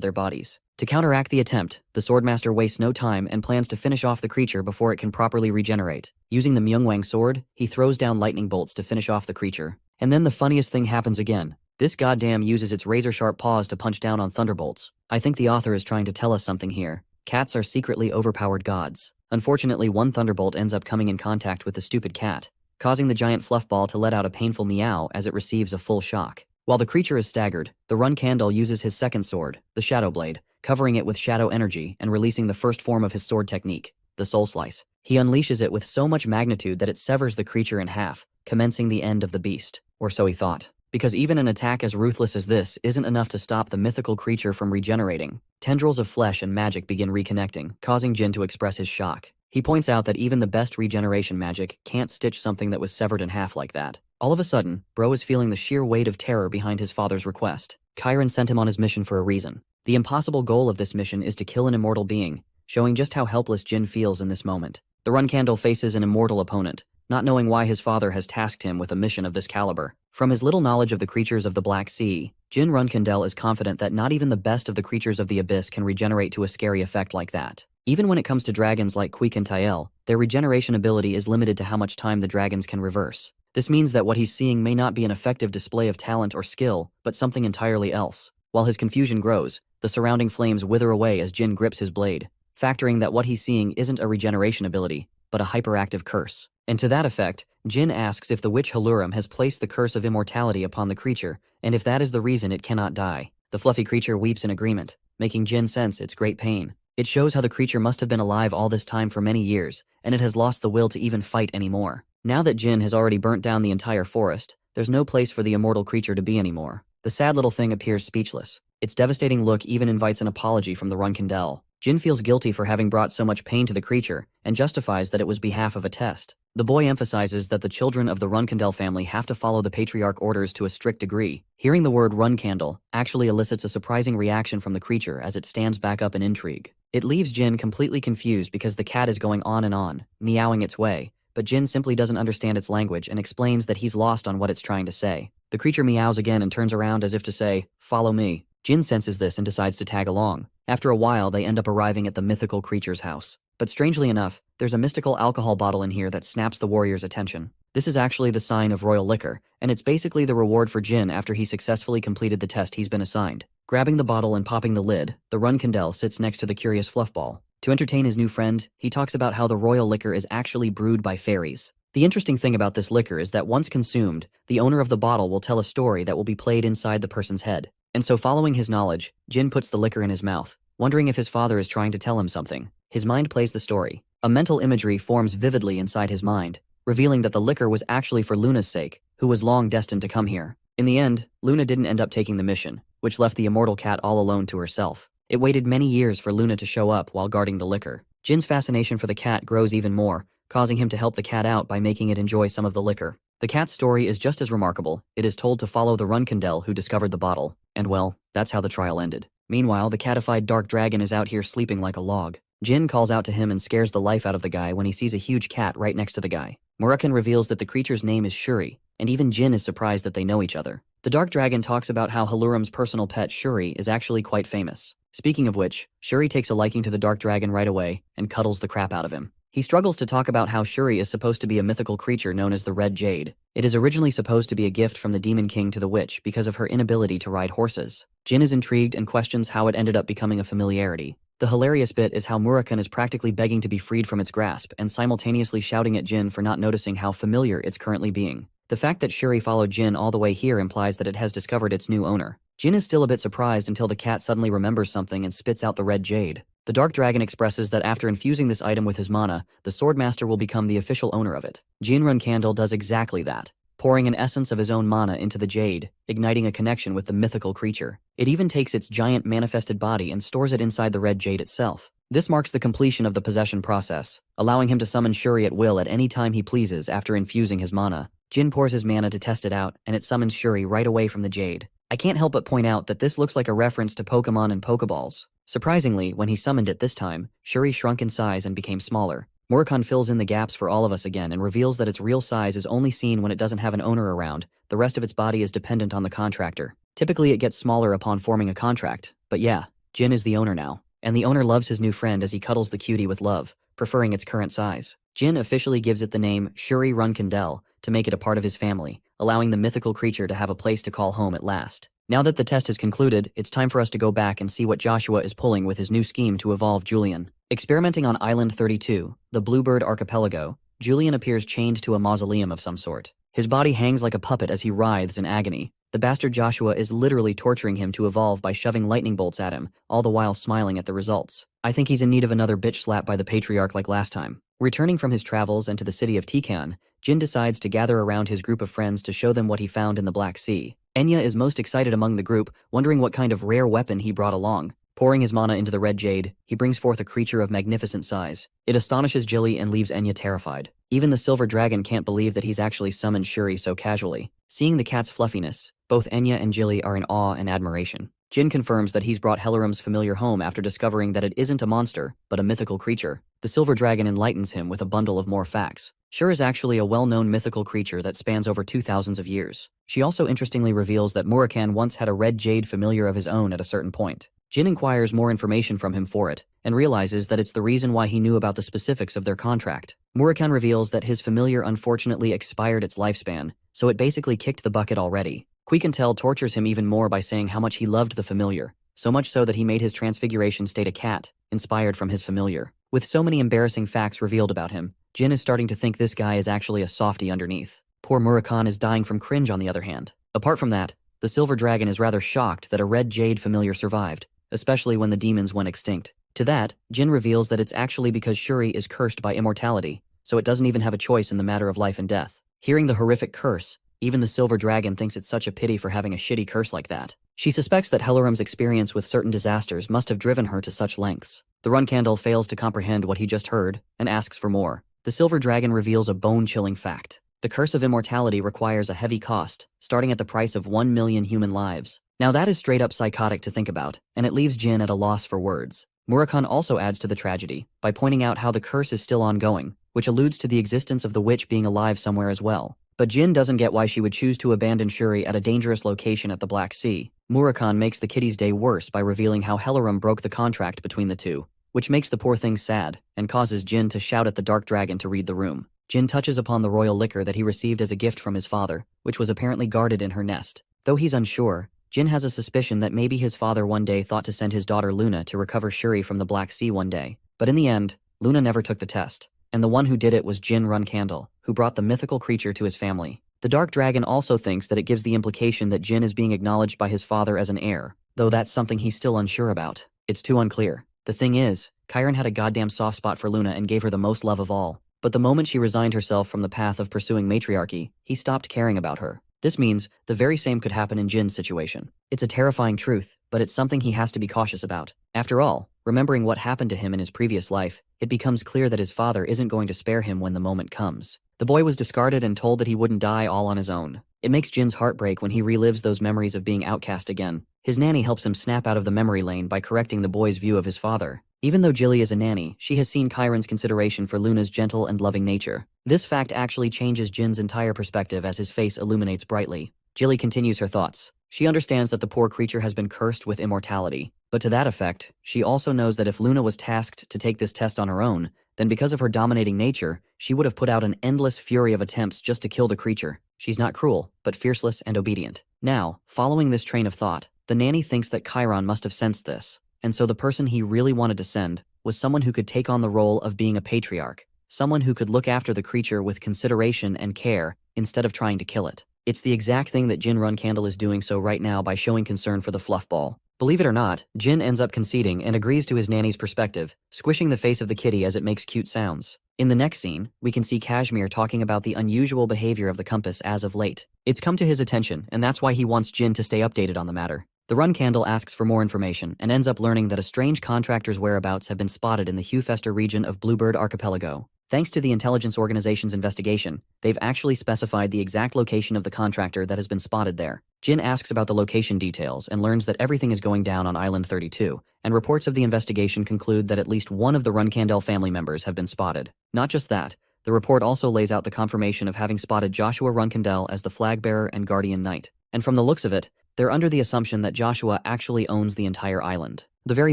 their bodies. To counteract the attempt, the Swordmaster wastes no time and plans to finish off the creature before it can properly regenerate. Using the Myungwang sword, he throws down lightning bolts to finish off the creature. And then the funniest thing happens again. This goddamn uses its razor-sharp paws to punch down on thunderbolts. I think the author is trying to tell us something here. Cats are secretly overpowered gods. Unfortunately, one thunderbolt ends up coming in contact with the stupid cat, causing the giant fluffball to let out a painful meow as it receives a full shock. While the creature is staggered, the Runkendel uses his second sword, the Shadow Blade, covering it with shadow energy and releasing the first form of his sword technique, the Soul Slice. He unleashes it with so much magnitude that it severs the creature in half, commencing the end of the beast. Or so he thought. Because even an attack as ruthless as this isn't enough to stop the mythical creature from regenerating. Tendrils of flesh and magic begin reconnecting, causing Jin to express his shock. He points out that even the best regeneration magic can't stitch something that was severed in half like that. All of a sudden, Bro is feeling the sheer weight of terror behind his father's request. Chiron sent him on his mission for a reason. The impossible goal of this mission is to kill an immortal being, showing just how helpless Jin feels in this moment. The Runkendel faces an immortal opponent, not knowing why his father has tasked him with a mission of this caliber. From his little knowledge of the creatures of the Black Sea, Jin Runkendel is confident that not even the best of the creatures of the abyss can regenerate to a scary effect like that. Even when it comes to dragons like Queek and Tael, their regeneration ability is limited to how much time the dragons can reverse. This means that what he's seeing may not be an effective display of talent or skill, but something entirely else. While his confusion grows, the surrounding flames wither away as Jin grips his blade, factoring that what he's seeing isn't a regeneration ability, but a hyperactive curse. And to that effect, Jin asks if the witch Haluram has placed the curse of immortality upon the creature, and if that is the reason it cannot die. The fluffy creature weeps in agreement, making Jin sense its great pain. It shows how the creature must have been alive all this time for many years, and it has lost the will to even fight anymore. Now that Jin has already burnt down the entire forest, there's no place for the immortal creature to be anymore. The sad little thing appears speechless. Its devastating look even invites an apology from the Runkindel. Jin feels guilty for having brought so much pain to the creature, and justifies that it was behalf of a test. The boy emphasizes that the children of the Runkindel family have to follow the patriarch orders to a strict degree. Hearing the word Runkindel actually elicits a surprising reaction from the creature as it stands back up in intrigue. It leaves Jin completely confused because the cat is going on, meowing its way, but Jin simply doesn't understand its language and explains that he's lost on what it's trying to say. The creature meows again and turns around as if to say, "Follow me." Jin senses this and decides to tag along. After a while, they end up arriving at the mythical creature's house. But strangely enough, there's a mystical alcohol bottle in here that snaps the warrior's attention. This is actually the sign of royal liquor, and it's basically the reward for Jin after he successfully completed the test he's been assigned. Grabbing the bottle and popping the lid, the Runkindel sits next to the curious fluffball. To entertain his new friend, he talks about how the royal liquor is actually brewed by fairies. The interesting thing about this liquor is that once consumed, the owner of the bottle will tell a story that will be played inside the person's head. And so following his knowledge, Jin puts the liquor in his mouth, wondering if his father is trying to tell him something. His mind plays the story. A mental imagery forms vividly inside his mind, revealing that the liquor was actually for Luna's sake, who was long destined to come here. In the end, Luna didn't end up taking the mission, which left the immortal cat all alone to herself. It waited many years for Luna to show up while guarding the liquor. Jin's fascination for the cat grows even more, causing him to help the cat out by making it enjoy some of the liquor. The cat's story is just as remarkable. It is told to follow the Runkindel who discovered the bottle. And well, that's how the trial ended. Meanwhile, the catified dark dragon is out here sleeping like a log. Jin calls out to him and scares the life out of the guy when he sees a huge cat right next to the guy. Murakami reveals that the creature's name is Shuri, and even Jin is surprised that they know each other. The dark dragon talks about how Haluram's personal pet Shuri is actually quite famous. Speaking of which, Shuri takes a liking to the dark dragon right away and cuddles the crap out of him. He struggles to talk about how Shuri is supposed to be a mythical creature known as the Red Jade. It is originally supposed to be a gift from the Demon King to the witch because of her inability to ride horses. Jin is intrigued and questions how it ended up becoming a familiarity. The hilarious bit is how Murakami is practically begging to be freed from its grasp and simultaneously shouting at Jin for not noticing how familiar it's currently being. The fact that Shuri followed Jin all the way here implies that it has discovered its new owner. Jin is still a bit surprised until the cat suddenly remembers something and spits out the Red Jade. The Dark Dragon expresses that after infusing this item with his mana, the Swordmaster will become the official owner of it. Runkindel does exactly that, pouring an essence of his own mana into the jade, igniting a connection with the mythical creature. It even takes its giant manifested body and stores it inside the Red Jade itself. This marks the completion of the possession process, allowing him to summon Shuri at will at any time he pleases after infusing his mana. Jin pours his mana to test it out, and it summons Shuri right away from the jade. I can't help but point out that this looks like a reference to Pokemon and Pokeballs. Surprisingly, when he summoned it this time, Shuri shrunk in size and became smaller. Murakami fills in the gaps for all of us again and reveals that its real size is only seen when it doesn't have an owner around. The rest of its body is dependent on the contractor. Typically it gets smaller upon forming a contract, but yeah, Jin is the owner now. And the owner loves his new friend as he cuddles the cutie with love, preferring its current size. Jin officially gives it the name 3yr-old to make it a part of his family, allowing the mythical creature to have a place to call home at last. Now that the test is concluded, it's time for us to go back and see what Joshua is pulling with his new scheme to evolve Julian. Experimenting on Island 32, the Bluebird Archipelago, Julian appears chained to a mausoleum of some sort. His body hangs like a puppet as he writhes in agony. The bastard Joshua is literally torturing him to evolve by shoving lightning bolts at him, all the while smiling at the results. I think he's in need of another bitch slap by the patriarch like last time. Returning from his travels and to the city of Tikan, Jin decides to gather around his group of friends to show them what he found in the Black Sea. Enya is most excited among the group, wondering what kind of rare weapon he brought along. Pouring his mana into the Red Jade, he brings forth a creature of magnificent size. It astonishes Jilly and leaves Enya terrified. Even the Silver Dragon can't believe that he's actually summoned Shuri so casually. Seeing the cat's fluffiness, both Enya and Jilly are in awe and admiration. Jin confirms that he's brought Haluram's familiar home after discovering that it isn't a monster, but a mythical creature. The Silver Dragon enlightens him with a bundle of more facts. Shur is actually a well-known mythical creature that spans over 2,000 of years. She also interestingly reveals that Murakami once had a red jade familiar of his own at a certain point. Jin inquires more information from him for it, and realizes that it's the reason why he knew about the specifics of their contract. Murakami reveals that his familiar unfortunately expired its lifespan, so it basically kicked the bucket already. Quikentel tortures him even more by saying how much he loved the familiar, so much so that he made his transfiguration state a cat, inspired from his familiar. With so many embarrassing facts revealed about him, Jin is starting to think this guy is actually a softie underneath. Poor Murakami is dying from cringe on the other hand. Apart from that, the Silver Dragon is rather shocked that a red jade familiar survived, especially when the demons went extinct. To that, Jin reveals that it's actually because Shuri is cursed by immortality, so it doesn't even have a choice in the matter of life and death. Hearing the horrific curse, even the Silver Dragon thinks it's such a pity for having a shitty curse like that. She suspects that Helleram's experience with certain disasters must have driven her to such lengths. The Runcandle fails to comprehend what he just heard and asks for more. The Silver Dragon reveals a bone-chilling fact. The curse of immortality requires a heavy cost, starting at the price of 1 million human lives. Now that is straight-up psychotic to think about, and it leaves Jin at a loss for words. Murakami also adds to the tragedy by pointing out how the curse is still ongoing, which alludes to the existence of the witch being alive somewhere as well. But Jin doesn't get why she would choose to abandon Shuri at a dangerous location at the Black Sea. Murakami makes the kitty's day worse by revealing how Helleram broke the contract between the two, which makes the poor thing sad and causes Jin to shout at the Dark Dragon to read the room. Jin touches upon the royal liquor that he received as a gift from his father, which was apparently guarded in her nest. Though he's unsure, Jin has a suspicion that maybe his father one day thought to send his daughter Luna to recover Shuri from the Black Sea one day. But in the end, Luna never took the test, and the one who did it was Jin Runcandle, who brought the mythical creature to his family. The Dark Dragon also thinks that it gives the implication that Jin is being acknowledged by his father as an heir, though that's something he's still unsure about. It's too unclear. The thing is, Chiron had a goddamn soft spot for Luna and gave her the most love of all. But the moment she resigned herself from the path of pursuing matriarchy, he stopped caring about her. This means the very same could happen in Jin's situation. It's a terrifying truth, but it's something he has to be cautious about. After all, remembering what happened to him in his previous life, it becomes clear that his father isn't going to spare him when the moment comes. The boy was discarded and told that he wouldn't die all on his own. It makes Jin's heart break when he relives those memories of being outcast again. His nanny helps him snap out of the memory lane by correcting the boy's view of his father. Even though Jilly is a nanny, she has seen Chiron's consideration for Luna's gentle and loving nature. This fact actually changes Jin's entire perspective as his face illuminates brightly. Jilly continues her thoughts. She understands that the poor creature has been cursed with immortality, but to that effect, she also knows that if Luna was tasked to take this test on her own, then because of her dominating nature, she would have put out an endless fury of attempts just to kill the creature. She's not cruel, but fierceless and obedient. Now, following this train of thought, the nanny thinks that Chiron must have sensed this, and so the person he really wanted to send was someone who could take on the role of being a patriarch, someone who could look after the creature with consideration and care instead of trying to kill it. It's the exact thing that Jin Runcandle is doing so right now by showing concern for the fluffball. Believe it or not, Jin ends up conceding and agrees to his nanny's perspective, squishing the face of the kitty as it makes cute sounds. In the next scene, we can see Kashmir talking about the unusual behavior of the compass as of late. It's come to his attention, and that's why he wants Jin to stay updated on the matter. The Runcandle asks for more information and ends up learning that a strange contractor's whereabouts have been spotted in the Hufester region of Bluebird Archipelago. Thanks to the intelligence organization's investigation, they've actually specified the exact location of the contractor that has been spotted there. Jin asks about the location details and learns that everything is going down on Island 32, and reports of the investigation conclude that at least one of the Runcandle family members have been spotted. Not just that, the report also lays out the confirmation of having spotted Joshua Runcandle as the flag bearer and guardian knight. And from the looks of it, they're under the assumption that Joshua actually owns the entire island. The very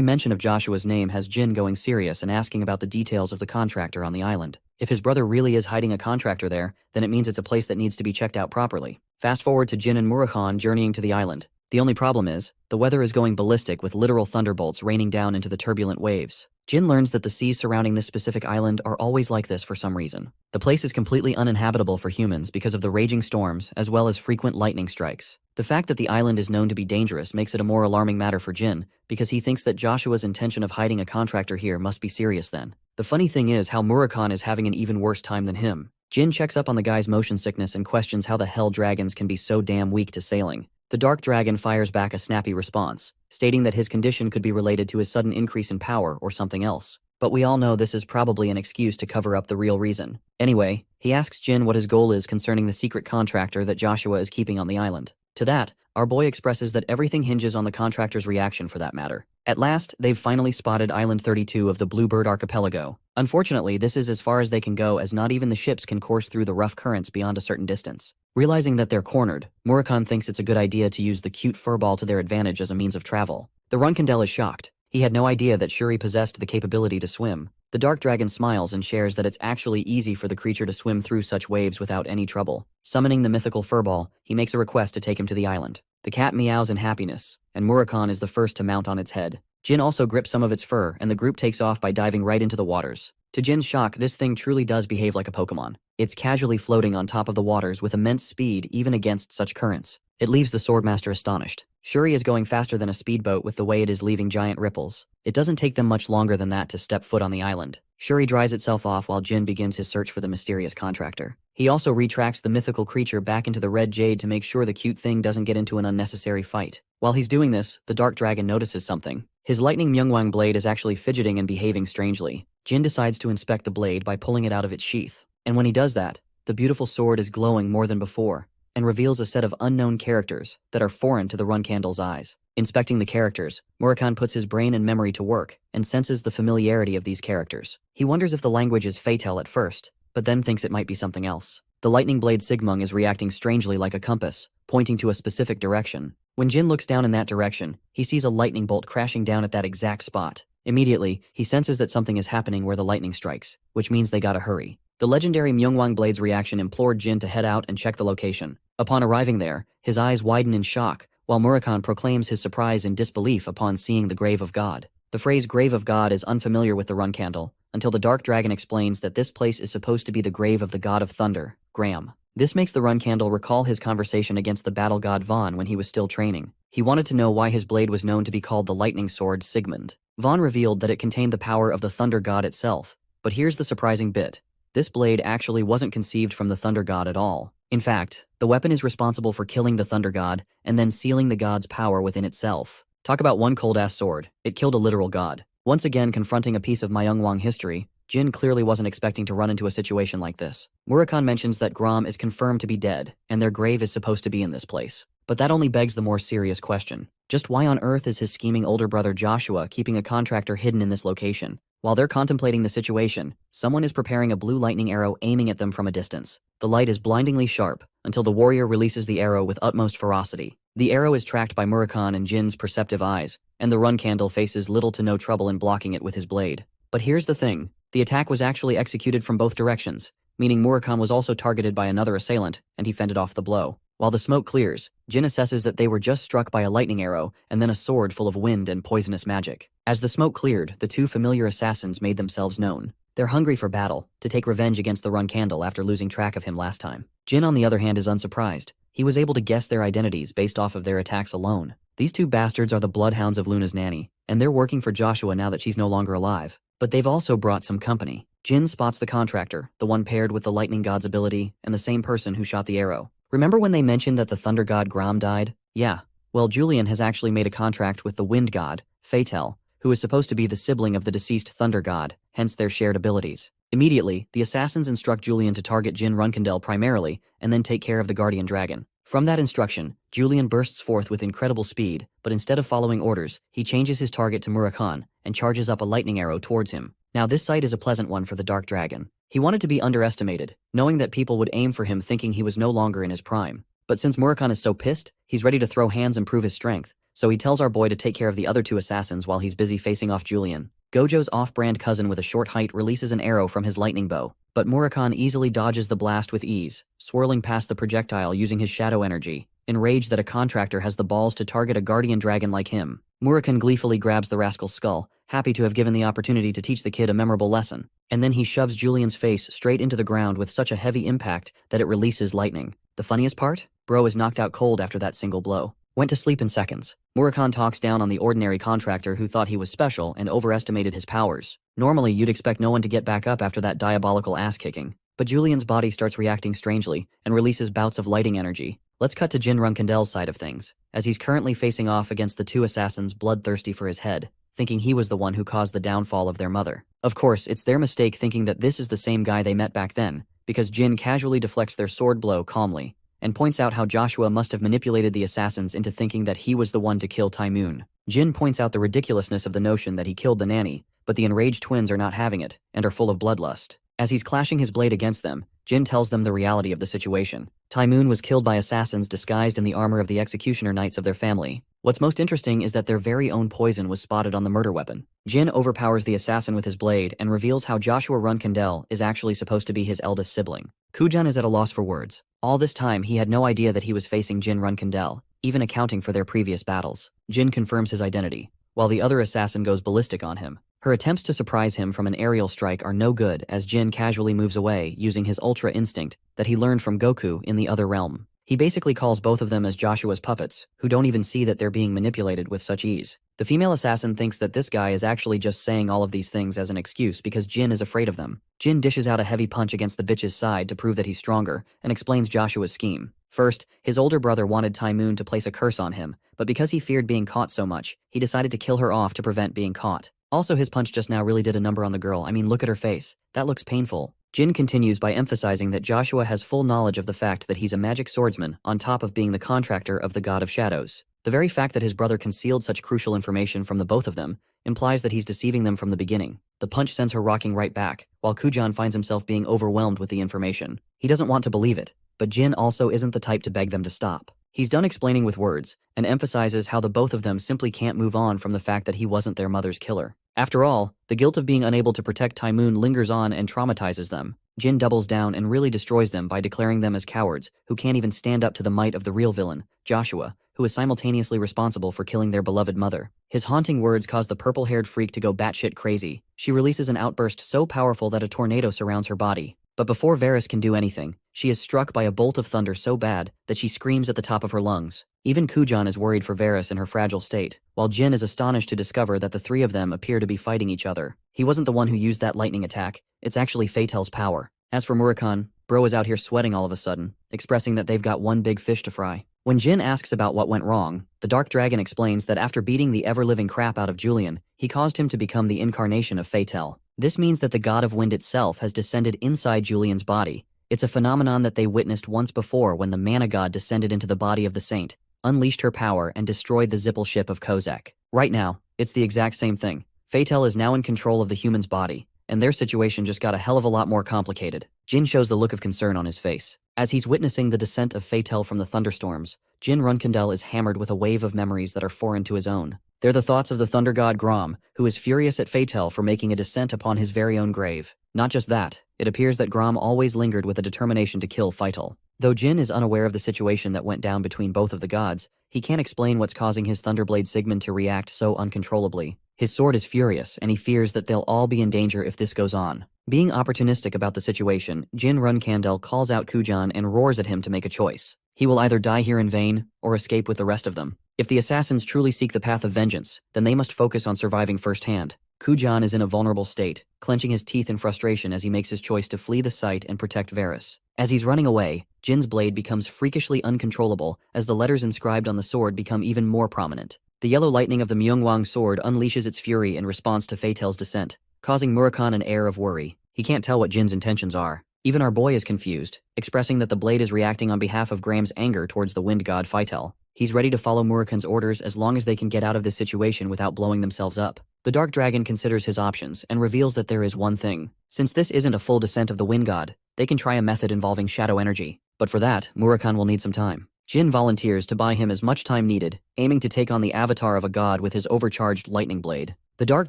mention of Joshua's name has Jin going serious and asking about the details of the contractor on the island. If his brother really is hiding a contractor there, then it means it's a place that needs to be checked out properly. Fast forward to Jin and Murakami journeying to the island. The only problem is, the weather is going ballistic with literal thunderbolts raining down into the turbulent waves. Jin learns that the seas surrounding this specific island are always like this for some reason. The place is completely uninhabitable for humans because of the raging storms as well as frequent lightning strikes. The fact that the island is known to be dangerous makes it a more alarming matter for Jin, because he thinks that Joshua's intention of hiding a contractor here must be serious then. The funny thing is how Murakami is having an even worse time than him. Jin checks up on the guy's motion sickness and questions how the hell dragons can be so damn weak to sailing. The Dark Dragon fires back a snappy response, stating that his condition could be related to his sudden increase in power or something else. But we all know this is probably an excuse to cover up the real reason. Anyway, he asks Jin what his goal is concerning the secret contractor that Joshua is keeping on the island. To that, our boy expresses that everything hinges on the contractor's reaction for that matter. At last, they've finally spotted Island 32 of the Bluebird Archipelago. Unfortunately, this is as far as they can go, as not even the ships can course through the rough currents beyond a certain distance. Realizing that they're cornered, Murakami thinks it's a good idea to use the cute furball to their advantage as a means of travel. The Runcandle is shocked. He had no idea that Shuri possessed the capability to swim. The Dark Dragon smiles and shares that it's actually easy for the creature to swim through such waves without any trouble. Summoning the mythical furball, he makes a request to take him to the island. The cat meows in happiness, and Murakami is the first to mount on its head. Jin also grips some of its fur, and the group takes off by diving right into the waters. To Jin's shock, this thing truly does behave like a Pokemon. It's casually floating on top of the waters with immense speed even against such currents. It leaves the Swordmaster astonished. Shuri is going faster than a speedboat with the way it is leaving giant ripples. It doesn't take them much longer than that to step foot on the island. Shuri dries itself off while Jin begins his search for the mysterious contractor. He also retracts the mythical creature back into the red jade to make sure the cute thing doesn't get into an unnecessary fight. While he's doing this, the dark dragon notices something. His lightning Myungwang blade is actually fidgeting and behaving strangely. Jin decides to inspect the blade by pulling it out of its sheath. And when he does that, the beautiful sword is glowing more than before and reveals a set of unknown characters that are foreign to the run candle's eyes. Inspecting the characters, Murakami puts his brain and memory to work and senses the familiarity of these characters. He wonders if the language is Fatal at first, but then thinks it might be something else. The lightning blade Sigmung is reacting strangely like a compass, pointing to a specific direction. When Jin looks down in that direction, he sees a lightning bolt crashing down at that exact spot. Immediately, he senses that something is happening where the lightning strikes, which means they gotta hurry. The legendary Myungwang blade's reaction implored Jin to head out and check the location. Upon arriving there, his eyes widen in shock, while Murakami proclaims his surprise and disbelief upon seeing the Grave of God. The phrase Grave of God is unfamiliar with the run candle, until the Dark Dragon explains that this place is supposed to be the grave of the god of thunder, Graham. This makes the run candle recall his conversation against the battle god Vaughn when he was still training. He wanted to know why his blade was known to be called the lightning sword Sigmund. Vaughn revealed that it contained the power of the thunder god itself. But here's the surprising bit. This blade actually wasn't conceived from the thunder god at all. In fact, the weapon is responsible for killing the thunder god and then sealing the god's power within itself. Talk about one cold-ass sword. It killed a literal god. Once again confronting a piece of Myungwang history, Jin clearly wasn't expecting to run into a situation like this. Murakami mentions that Grom is confirmed to be dead, and their grave is supposed to be in this place. But that only begs the more serious question. Just why on earth is his scheming older brother Joshua keeping a contractor hidden in this location? While they're contemplating the situation, someone is preparing a blue lightning arrow aiming at them from a distance. The light is blindingly sharp, until the warrior releases the arrow with utmost ferocity. The arrow is tracked by Murakami and Jin's perceptive eyes, and the run candle faces little to no trouble in blocking it with his blade. But here's the thing. The attack was actually executed from both directions, meaning Murakami was also targeted by another assailant, and he fended off the blow. While the smoke clears, Jin assesses that they were just struck by a lightning arrow and then a sword full of wind and poisonous magic. As the smoke cleared, the two familiar assassins made themselves known. They're hungry for battle, to take revenge against the run candle after losing track of him last time. Jin, on the other hand, is unsurprised. He was able to guess their identities based off of their attacks alone. These two bastards are the bloodhounds of Luna's nanny, and they're working for Joshua now that she's no longer alive. But they've also brought some company. Jin spots the contractor, the one paired with the lightning god's ability, and the same person who shot the arrow. Remember when they mentioned that the thunder god Grom died? Yeah. Well, Julian has actually made a contract with the wind god, Fatal, who is supposed to be the sibling of the deceased thunder god, hence their shared abilities. Immediately, the assassins instruct Julian to target Jin Runkendel primarily, and then take care of the guardian dragon. From that instruction, Julian bursts forth with incredible speed, but instead of following orders, he changes his target to Murakami and charges up a lightning arrow towards him. Now this sight is a pleasant one for the Dark Dragon. He wanted to be underestimated, knowing that people would aim for him thinking he was no longer in his prime. But since Murakami is so pissed, he's ready to throw hands and prove his strength, so he tells our boy to take care of the other two assassins while he's busy facing off Julian. Gojo's off-brand cousin with a short height releases an arrow from his lightning bow, but Murakami easily dodges the blast with ease, swirling past the projectile using his shadow energy. Enraged that a contractor has the balls to target a guardian dragon like him, Murakami gleefully grabs the rascal's skull, happy to have given the opportunity to teach the kid a memorable lesson. And then he shoves Julian's face straight into the ground with such a heavy impact that it releases lightning. The funniest part? Bro is knocked out cold after that single blow. Went to sleep in seconds. Murakami talks down on the ordinary contractor who thought he was special and overestimated his powers. Normally, you'd expect no one to get back up after that diabolical ass-kicking. But Julian's body starts reacting strangely and releases bouts of lighting energy. Let's cut to Jin Runkendel's side of things, as he's currently facing off against the two assassins bloodthirsty for his head, thinking he was the one who caused the downfall of their mother. Of course, it's their mistake thinking that this is the same guy they met back then, because Jin casually deflects their sword blow calmly, and points out how Joshua must have manipulated the assassins into thinking that he was the one to kill Taimoon. Jin points out the ridiculousness of the notion that he killed the nanny, but the enraged twins are not having it, and are full of bloodlust. As he's clashing his blade against them, Jin tells them the reality of the situation. Taimoon was killed by assassins disguised in the armor of the executioner knights of their family. What's most interesting is that their very own poison was spotted on the murder weapon. Jin overpowers the assassin with his blade and reveals how Joshua Runkendel is actually supposed to be his eldest sibling. Kujun is at a loss for words. All this time, he had no idea that he was facing Jin Runkendel, even accounting for their previous battles. Jin confirms his identity, while the other assassin goes ballistic on him. Her attempts to surprise him from an aerial strike are no good as Jin casually moves away using his ultra instinct that he learned from Goku in the other realm. He basically calls both of them as Joshua's puppets, who don't even see that they're being manipulated with such ease. The female assassin thinks that this guy is actually just saying all of these things as an excuse because Jin is afraid of them. Jin dishes out a heavy punch against the bitch's side to prove that he's stronger, and explains Joshua's scheme. First, his older brother wanted Ty-moon to place a curse on him, but because he feared being caught so much, he decided to kill her off to prevent being caught. Also, his punch just now really did a number on the girl. I mean, look at her face. That looks painful. Jin continues by emphasizing that Joshua has full knowledge of the fact that he's a magic swordsman on top of being the contractor of the God of Shadows. The very fact that his brother concealed such crucial information from the both of them implies that he's deceiving them from the beginning. The punch sends her rocking right back, while Kujan finds himself being overwhelmed with the information. He doesn't want to believe it, but Jin also isn't the type to beg them to stop. He's done explaining with words, and emphasizes how the both of them simply can't move on from the fact that he wasn't their mother's killer. After all, the guilt of being unable to protect Ty-moon lingers on and traumatizes them. Jin doubles down and really destroys them by declaring them as cowards who can't even stand up to the might of the real villain, Joshua, who is simultaneously responsible for killing their beloved mother. His haunting words cause the purple-haired freak to go batshit crazy. She releases an outburst so powerful that a tornado surrounds her body. But before Varys can do anything, she is struck by a bolt of thunder so bad that she screams at the top of her lungs. Even Kujan is worried for Varys in her fragile state, while Jin is astonished to discover that the three of them appear to be fighting each other. He wasn't the one who used that lightning attack, it's actually Fatel's power. As for Murakhan, bro is out here sweating all of a sudden, expressing that they've got one big fish to fry. When Jin asks about what went wrong, the Dark Dragon explains that after beating the ever-living crap out of Julian, he caused him to become the incarnation of Fatel. This means that the god of wind itself has descended inside Julian's body. It's a phenomenon that they witnessed once before when the mana god descended into the body of the saint, unleashed her power, and destroyed the Zippel ship of Kozak. Right now, it's the exact same thing. Fatel is now in control of the human's body, and their situation just got a hell of a lot more complicated. Jin shows the look of concern on his face. As he's witnessing the descent of Fatel from the thunderstorms, Jin Runkandel is hammered with a wave of memories that are foreign to his own. They're the thoughts of the thunder god Grom, who is furious at Fatel for making a descent upon his very own grave. Not just that, it appears that Grom always lingered with a determination to kill Fatel. Though Jin is unaware of the situation that went down between both of the gods, he can't explain what's causing his Thunderblade Sigmund to react so uncontrollably. His sword is furious, and he fears that they'll all be in danger if this goes on. Being opportunistic about the situation, Jin Runkandel calls out Kujan and roars at him to make a choice. He will either die here in vain, or escape with the rest of them. If the assassins truly seek the path of vengeance, then they must focus on surviving firsthand. Kujan is in a vulnerable state, clenching his teeth in frustration as he makes his choice to flee the site and protect Varys. As he's running away, Jin's blade becomes freakishly uncontrollable as the letters inscribed on the sword become even more prominent. The yellow lightning of the Myungwang sword unleashes its fury in response to Fatel's descent, causing Murakhan an air of worry. He can't tell what Jin's intentions are. Even our boy is confused, expressing that the blade is reacting on behalf of Graham's anger towards the wind god Fatel. He's ready to follow Murakhan's orders as long as they can get out of this situation without blowing themselves up. The Dark Dragon considers his options and reveals that there is one thing. Since this isn't a full descent of the wind god, they can try a method involving shadow energy. But for that, Murakhan will need some time. Jin volunteers to buy him as much time needed, aiming to take on the avatar of a god with his overcharged lightning blade. The Dark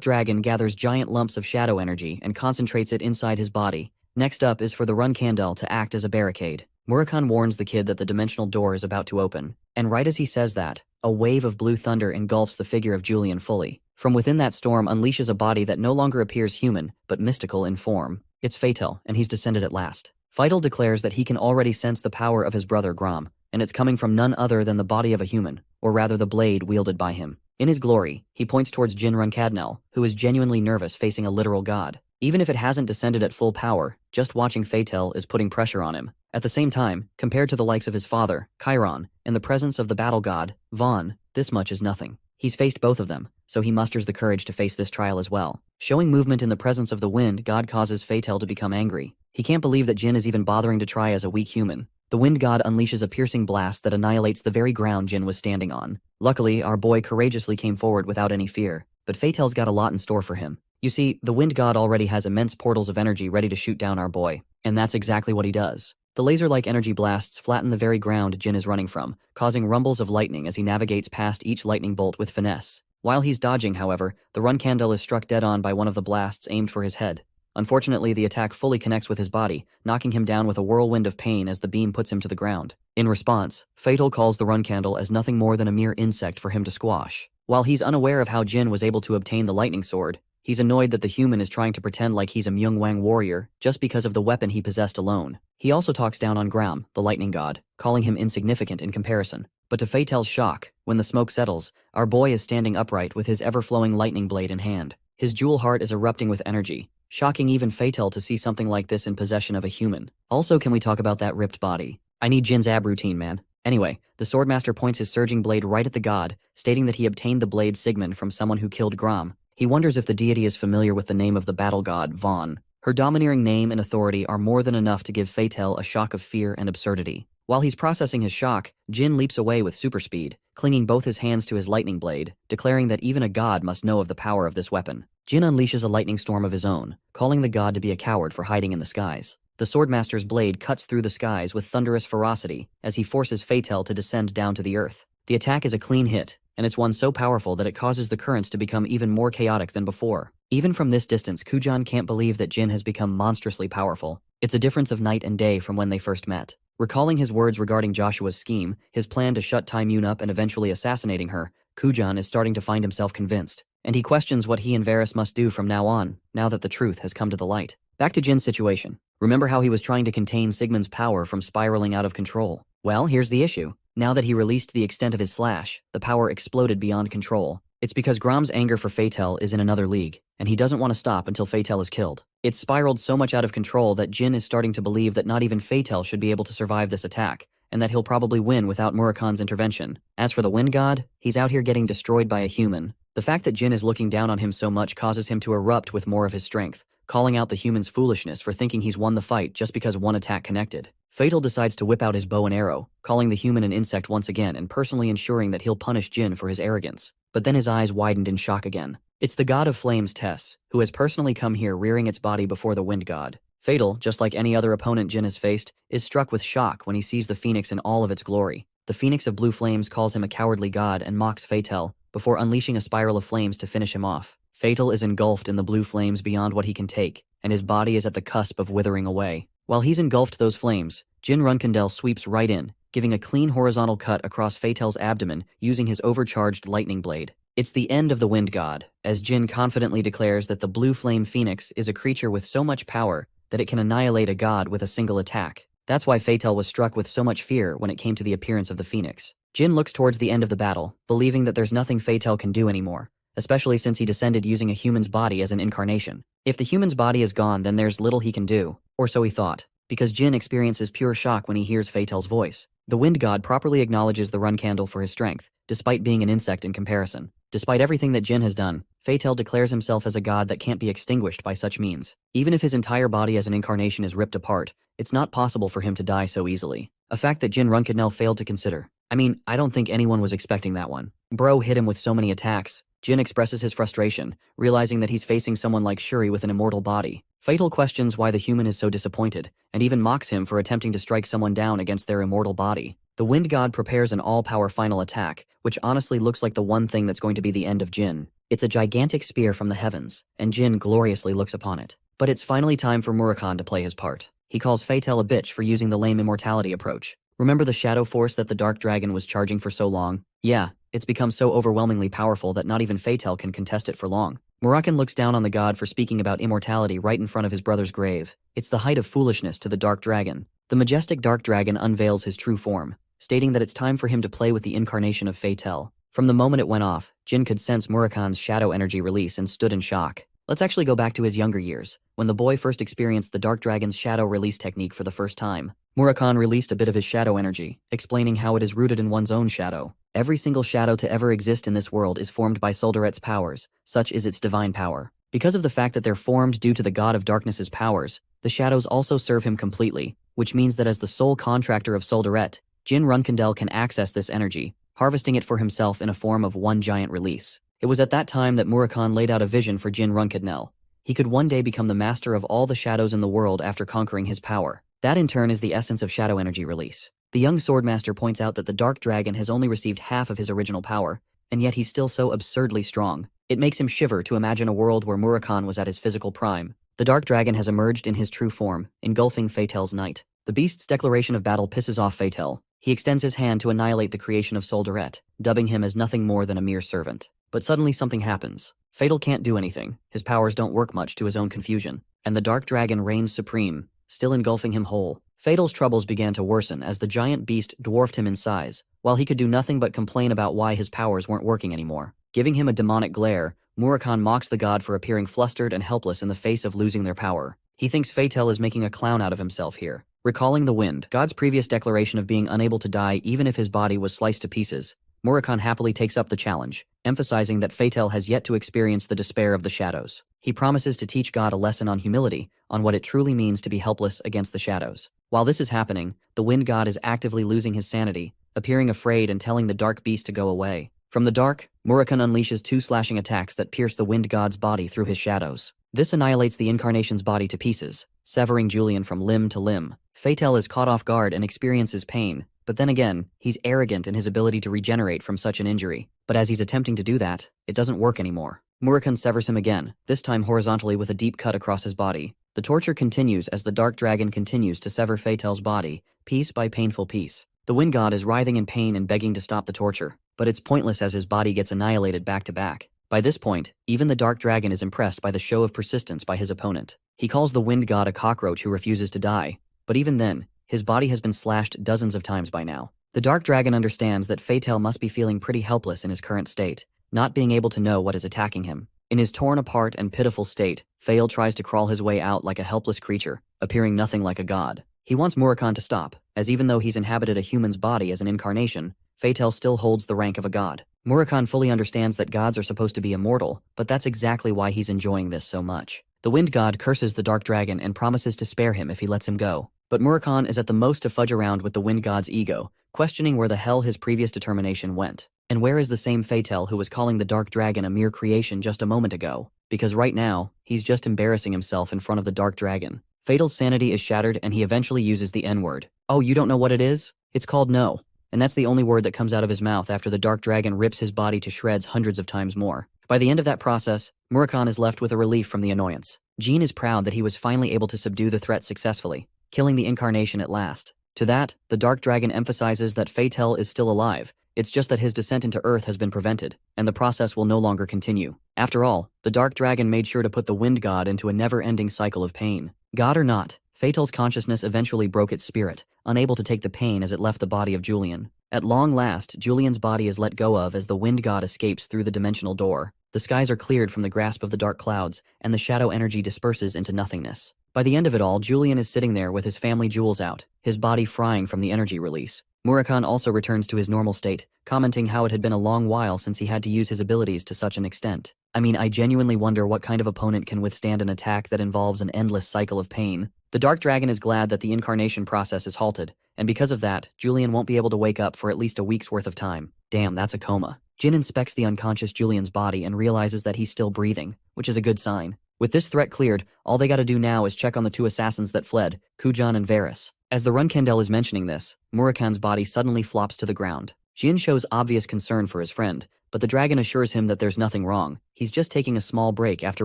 Dragon gathers giant lumps of shadow energy and concentrates it inside his body. Next up is for the Runkandel to act as a barricade. Murakhan warns the kid that the dimensional door is about to open, and right as he says that, a wave of blue thunder engulfs the figure of Julian fully. From within that storm unleashes a body that no longer appears human, but mystical in form. It's Fatel, and he's descended at last. Fatel declares that he can already sense the power of his brother Grom, and it's coming from none other than the body of a human, or rather the blade wielded by him. In his glory, he points towards Jin Runkadnel, who is genuinely nervous facing a literal god. Even if it hasn't descended at full power, just watching Fatel is putting pressure on him. At the same time, compared to the likes of his father, Chiron, in the presence of the battle god, Vaughn, this much is nothing. He's faced both of them, so he musters the courage to face this trial as well. Showing movement in the presence of the wind god causes Fatel to become angry. He can't believe that Jin is even bothering to try as a weak human. The wind god unleashes a piercing blast that annihilates the very ground Jin was standing on. Luckily, our boy courageously came forward without any fear, but Fatel's got a lot in store for him. You see, the wind god already has immense portals of energy ready to shoot down our boy, and that's exactly what he does. The laser-like energy blasts flatten the very ground Jin is running from, causing rumbles of lightning as he navigates past each lightning bolt with finesse. While he's dodging, however, the Runkandel is struck dead on by one of the blasts aimed for his head. Unfortunately, the attack fully connects with his body, knocking him down with a whirlwind of pain as the beam puts him to the ground. In response, Fatel calls the Runkandel as nothing more than a mere insect for him to squash. While he's unaware of how Jin was able to obtain the lightning sword, He's annoyed that the human is trying to pretend like he's a Myungwang warrior just because of the weapon he possessed alone. He also talks down on Gram, the lightning god, calling him insignificant in comparison. But to Fatal's shock, when the smoke settles, our boy is standing upright with his ever-flowing lightning blade in hand. His jewel heart is erupting with energy, shocking even Fatal to see something like this in possession of a human. Also, can we talk about that ripped body? I need Jin's ab routine, man. Anyway, the Swordmaster points his surging blade right at the god, stating that he obtained the blade Sigmund from someone who killed Gram. He wonders if the deity is familiar with the name of the battle god, Vaughn. Her domineering name and authority are more than enough to give Fatal a shock of fear and absurdity. While he's processing his shock, Jin leaps away with super speed, clinging both his hands to his lightning blade, declaring that even a god must know of the power of this weapon. Jin unleashes a lightning storm of his own, calling the god to be a coward for hiding in the skies. The Swordmaster's blade cuts through the skies with thunderous ferocity as he forces Fatal to descend down to the earth. The attack is a clean hit, and it's one so powerful that it causes the currents to become even more chaotic than before. Even from this distance, Kujan can't believe that Jin has become monstrously powerful. It's a difference of night and day from when they first met. Recalling his words regarding Joshua's scheme, his plan to shut Taimyun up and eventually assassinating her, Kujan is starting to find himself convinced. And he questions what he and Varys must do from now on, now that the truth has come to the light. Back to Jin's situation. Remember how he was trying to contain Sigmund's power from spiraling out of control? Well, here's the issue. Now that he released the extent of his slash, the power exploded beyond control. It's because Grom's anger for Fatal is in another league, and he doesn't want to stop until Fatal is killed. It's spiraled so much out of control that Jin is starting to believe that not even Fatal should be able to survive this attack, and that he'll probably win without Murakan's intervention. As for the Wind God, he's out here getting destroyed by a human. The fact that Jin is looking down on him so much causes him to erupt with more of his strength, calling out the human's foolishness for thinking he's won the fight just because one attack connected. Fatal decides to whip out his bow and arrow, calling the human an insect once again and personally ensuring that he'll punish Jin for his arrogance. But then his eyes widened in shock again. It's the god of flames, Tess, who has personally come here rearing its body before the wind god. Fatal, just like any other opponent Jin has faced, is struck with shock when he sees the phoenix in all of its glory. The phoenix of blue flames calls him a cowardly god and mocks Fatal, before unleashing a spiral of flames to finish him off. Fatal is engulfed in the blue flames beyond what he can take, and his body is at the cusp of withering away. While he's engulfed those flames, Jin Runkandel sweeps right in, giving a clean horizontal cut across Fatal's abdomen using his overcharged lightning blade. It's the end of the wind god, as Jin confidently declares that the blue flame phoenix is a creature with so much power that it can annihilate a god with a single attack. That's why Fatal was struck with so much fear when it came to the appearance of the phoenix. Jin looks towards the end of the battle, believing that there's nothing Fatal can do anymore, especially since he descended using a human's body as an incarnation. If the human's body is gone, then there's little he can do, or so he thought, because Jin experiences pure shock when he hears Fatal's voice. The wind god properly acknowledges the run candle for his strength, despite being an insect in comparison. Despite everything that Jin has done, Fatal declares himself as a god that can't be extinguished by such means. Even if his entire body as an incarnation is ripped apart, it's not possible for him to die so easily. A fact that Jin Runkadnell failed to consider. I mean, I don't think anyone was expecting that one. Bro hit him with so many attacks. Jin expresses his frustration, realizing that he's facing someone like Shuri with an immortal body. Fatal questions why the human is so disappointed, and even mocks him for attempting to strike someone down against their immortal body. The wind god prepares an all-power final attack, which honestly looks like the one thing that's going to be the end of Jin. It's a gigantic spear from the heavens, and Jin gloriously looks upon it. But it's finally time for Murakan to play his part. He calls Fatal a bitch for using the lame immortality approach. Remember the shadow force that the Dark Dragon was charging for so long? Yeah, it's become so overwhelmingly powerful that not even Fatal can contest it for long. Murakan looks down on the god for speaking about immortality right in front of his brother's grave. It's the height of foolishness to the Dark Dragon. The majestic Dark Dragon unveils his true form, stating that it's time for him to play with the incarnation of Fatal. From the moment it went off, Jin could sense Murakan's shadow energy release and stood in shock. Let's actually go back to his younger years, when the boy first experienced the Dark Dragon's shadow release technique for the first time. Murakan released a bit of his shadow energy, explaining how it is rooted in one's own shadow. Every single shadow to ever exist in this world is formed by Soldaret's powers, such is its divine power. Because of the fact that they're formed due to the God of Darkness's powers, the shadows also serve him completely, which means that as the sole contractor of Soldaret, Jin Runkandel can access this energy, harvesting it for himself in a form of one giant release. It was at that time that Murakan laid out a vision for Jin Runkadnell. He could one day become the master of all the shadows in the world after conquering his power. That in turn is the essence of shadow energy release. The young swordmaster points out that the Dark Dragon has only received half of his original power, and yet he's still so absurdly strong. It makes him shiver to imagine a world where Murakan was at his physical prime. The Dark Dragon has emerged in his true form, engulfing Fatal's night. The beast's declaration of battle pisses off Fatal. He extends his hand to annihilate the creation of Soldaret, dubbing him as nothing more than a mere servant. But suddenly something happens. Fatal can't do anything, his powers don't work much to his own confusion, and the dark dragon reigns supreme, still engulfing him whole. Fatal's troubles began to worsen as the giant beast dwarfed him in size, while he could do nothing but complain about why his powers weren't working anymore. Giving him a demonic glare, Murakhan mocks the god for appearing flustered and helpless in the face of losing their power. He thinks Fatal is making a clown out of himself here. Recalling the wind, God's previous declaration of being unable to die even if his body was sliced to pieces, Murakhan happily takes up the challenge, emphasizing that Fatal has yet to experience the despair of the shadows. He promises to teach God a lesson on humility, on what it truly means to be helpless against the shadows. While this is happening, the wind god is actively losing his sanity, appearing afraid and telling the dark beast to go away. From the dark, Murakhan unleashes 2 slashing attacks that pierce the wind god's body through his shadows. This annihilates the incarnation's body to pieces, severing Julian from limb to limb. Fatal is caught off guard and experiences pain, but then again, he's arrogant in his ability to regenerate from such an injury. But as he's attempting to do that, it doesn't work anymore. Murakhan severs him again, this time horizontally with a deep cut across his body. The torture continues as the dark dragon continues to sever Fatal's body, piece by painful piece. The wind god is writhing in pain and begging to stop the torture, but it's pointless as his body gets annihilated back to back. By this point, even the dark dragon is impressed by the show of persistence by his opponent. He calls the wind god a cockroach who refuses to die, but even then, his body has been slashed dozens of times by now. The dark dragon understands that Fatal must be feeling pretty helpless in his current state, not being able to know what is attacking him. In his torn apart and pitiful state, Fatal tries to crawl his way out like a helpless creature, appearing nothing like a god. He wants Murakhan to stop, as even though he's inhabited a human's body as an incarnation, Fatal still holds the rank of a god. Murakhan fully understands that gods are supposed to be immortal, but that's exactly why he's enjoying this so much. The wind god curses the dark dragon and promises to spare him if he lets him go. But Murakhan is at the most to fudge around with the wind god's ego, questioning where the hell his previous determination went. And where is the same Fatal who was calling the dark dragon a mere creation just a moment ago? Because right now, he's just embarrassing himself in front of the dark dragon. Fatal's sanity is shattered and he eventually uses the N-word. Oh, you don't know what it is? It's called no. And that's the only word that comes out of his mouth after the dark dragon rips his body to shreds hundreds of times more. By the end of that process, Murakhan is left with a relief from the annoyance. Jean is proud that he was finally able to subdue the threat successfully, killing the incarnation at last. To that, the dark dragon emphasizes that Fatal is still alive. It's just that his descent into Earth has been prevented, and the process will no longer continue. After all, the dark dragon made sure to put the wind god into a never-ending cycle of pain. God or not, Fatal's consciousness eventually broke its spirit, unable to take the pain as it left the body of Julian. At long last, Julian's body is let go of as the wind god escapes through the dimensional door. The skies are cleared from the grasp of the dark clouds, and the shadow energy disperses into nothingness. By the end of it all, Julian is sitting there with his family jewels out, his body frying from the energy release. Murakhan also returns to his normal state, commenting how it had been a long while since he had to use his abilities to such an extent. I mean, I genuinely wonder what kind of opponent can withstand an attack that involves an endless cycle of pain. The dark dragon is glad that the incarnation process is halted, and because of that, Julian won't be able to wake up for at least a week's worth of time. Damn, that's a coma. Jin inspects the unconscious Julian's body and realizes that he's still breathing, which is a good sign. With this threat cleared, all they gotta do now is check on the 2 assassins that fled, Kujan and Varys. As the Runkendel is mentioning this, Murakhan's body suddenly flops to the ground. Jin shows obvious concern for his friend, but the dragon assures him that there's nothing wrong. He's just taking a small break after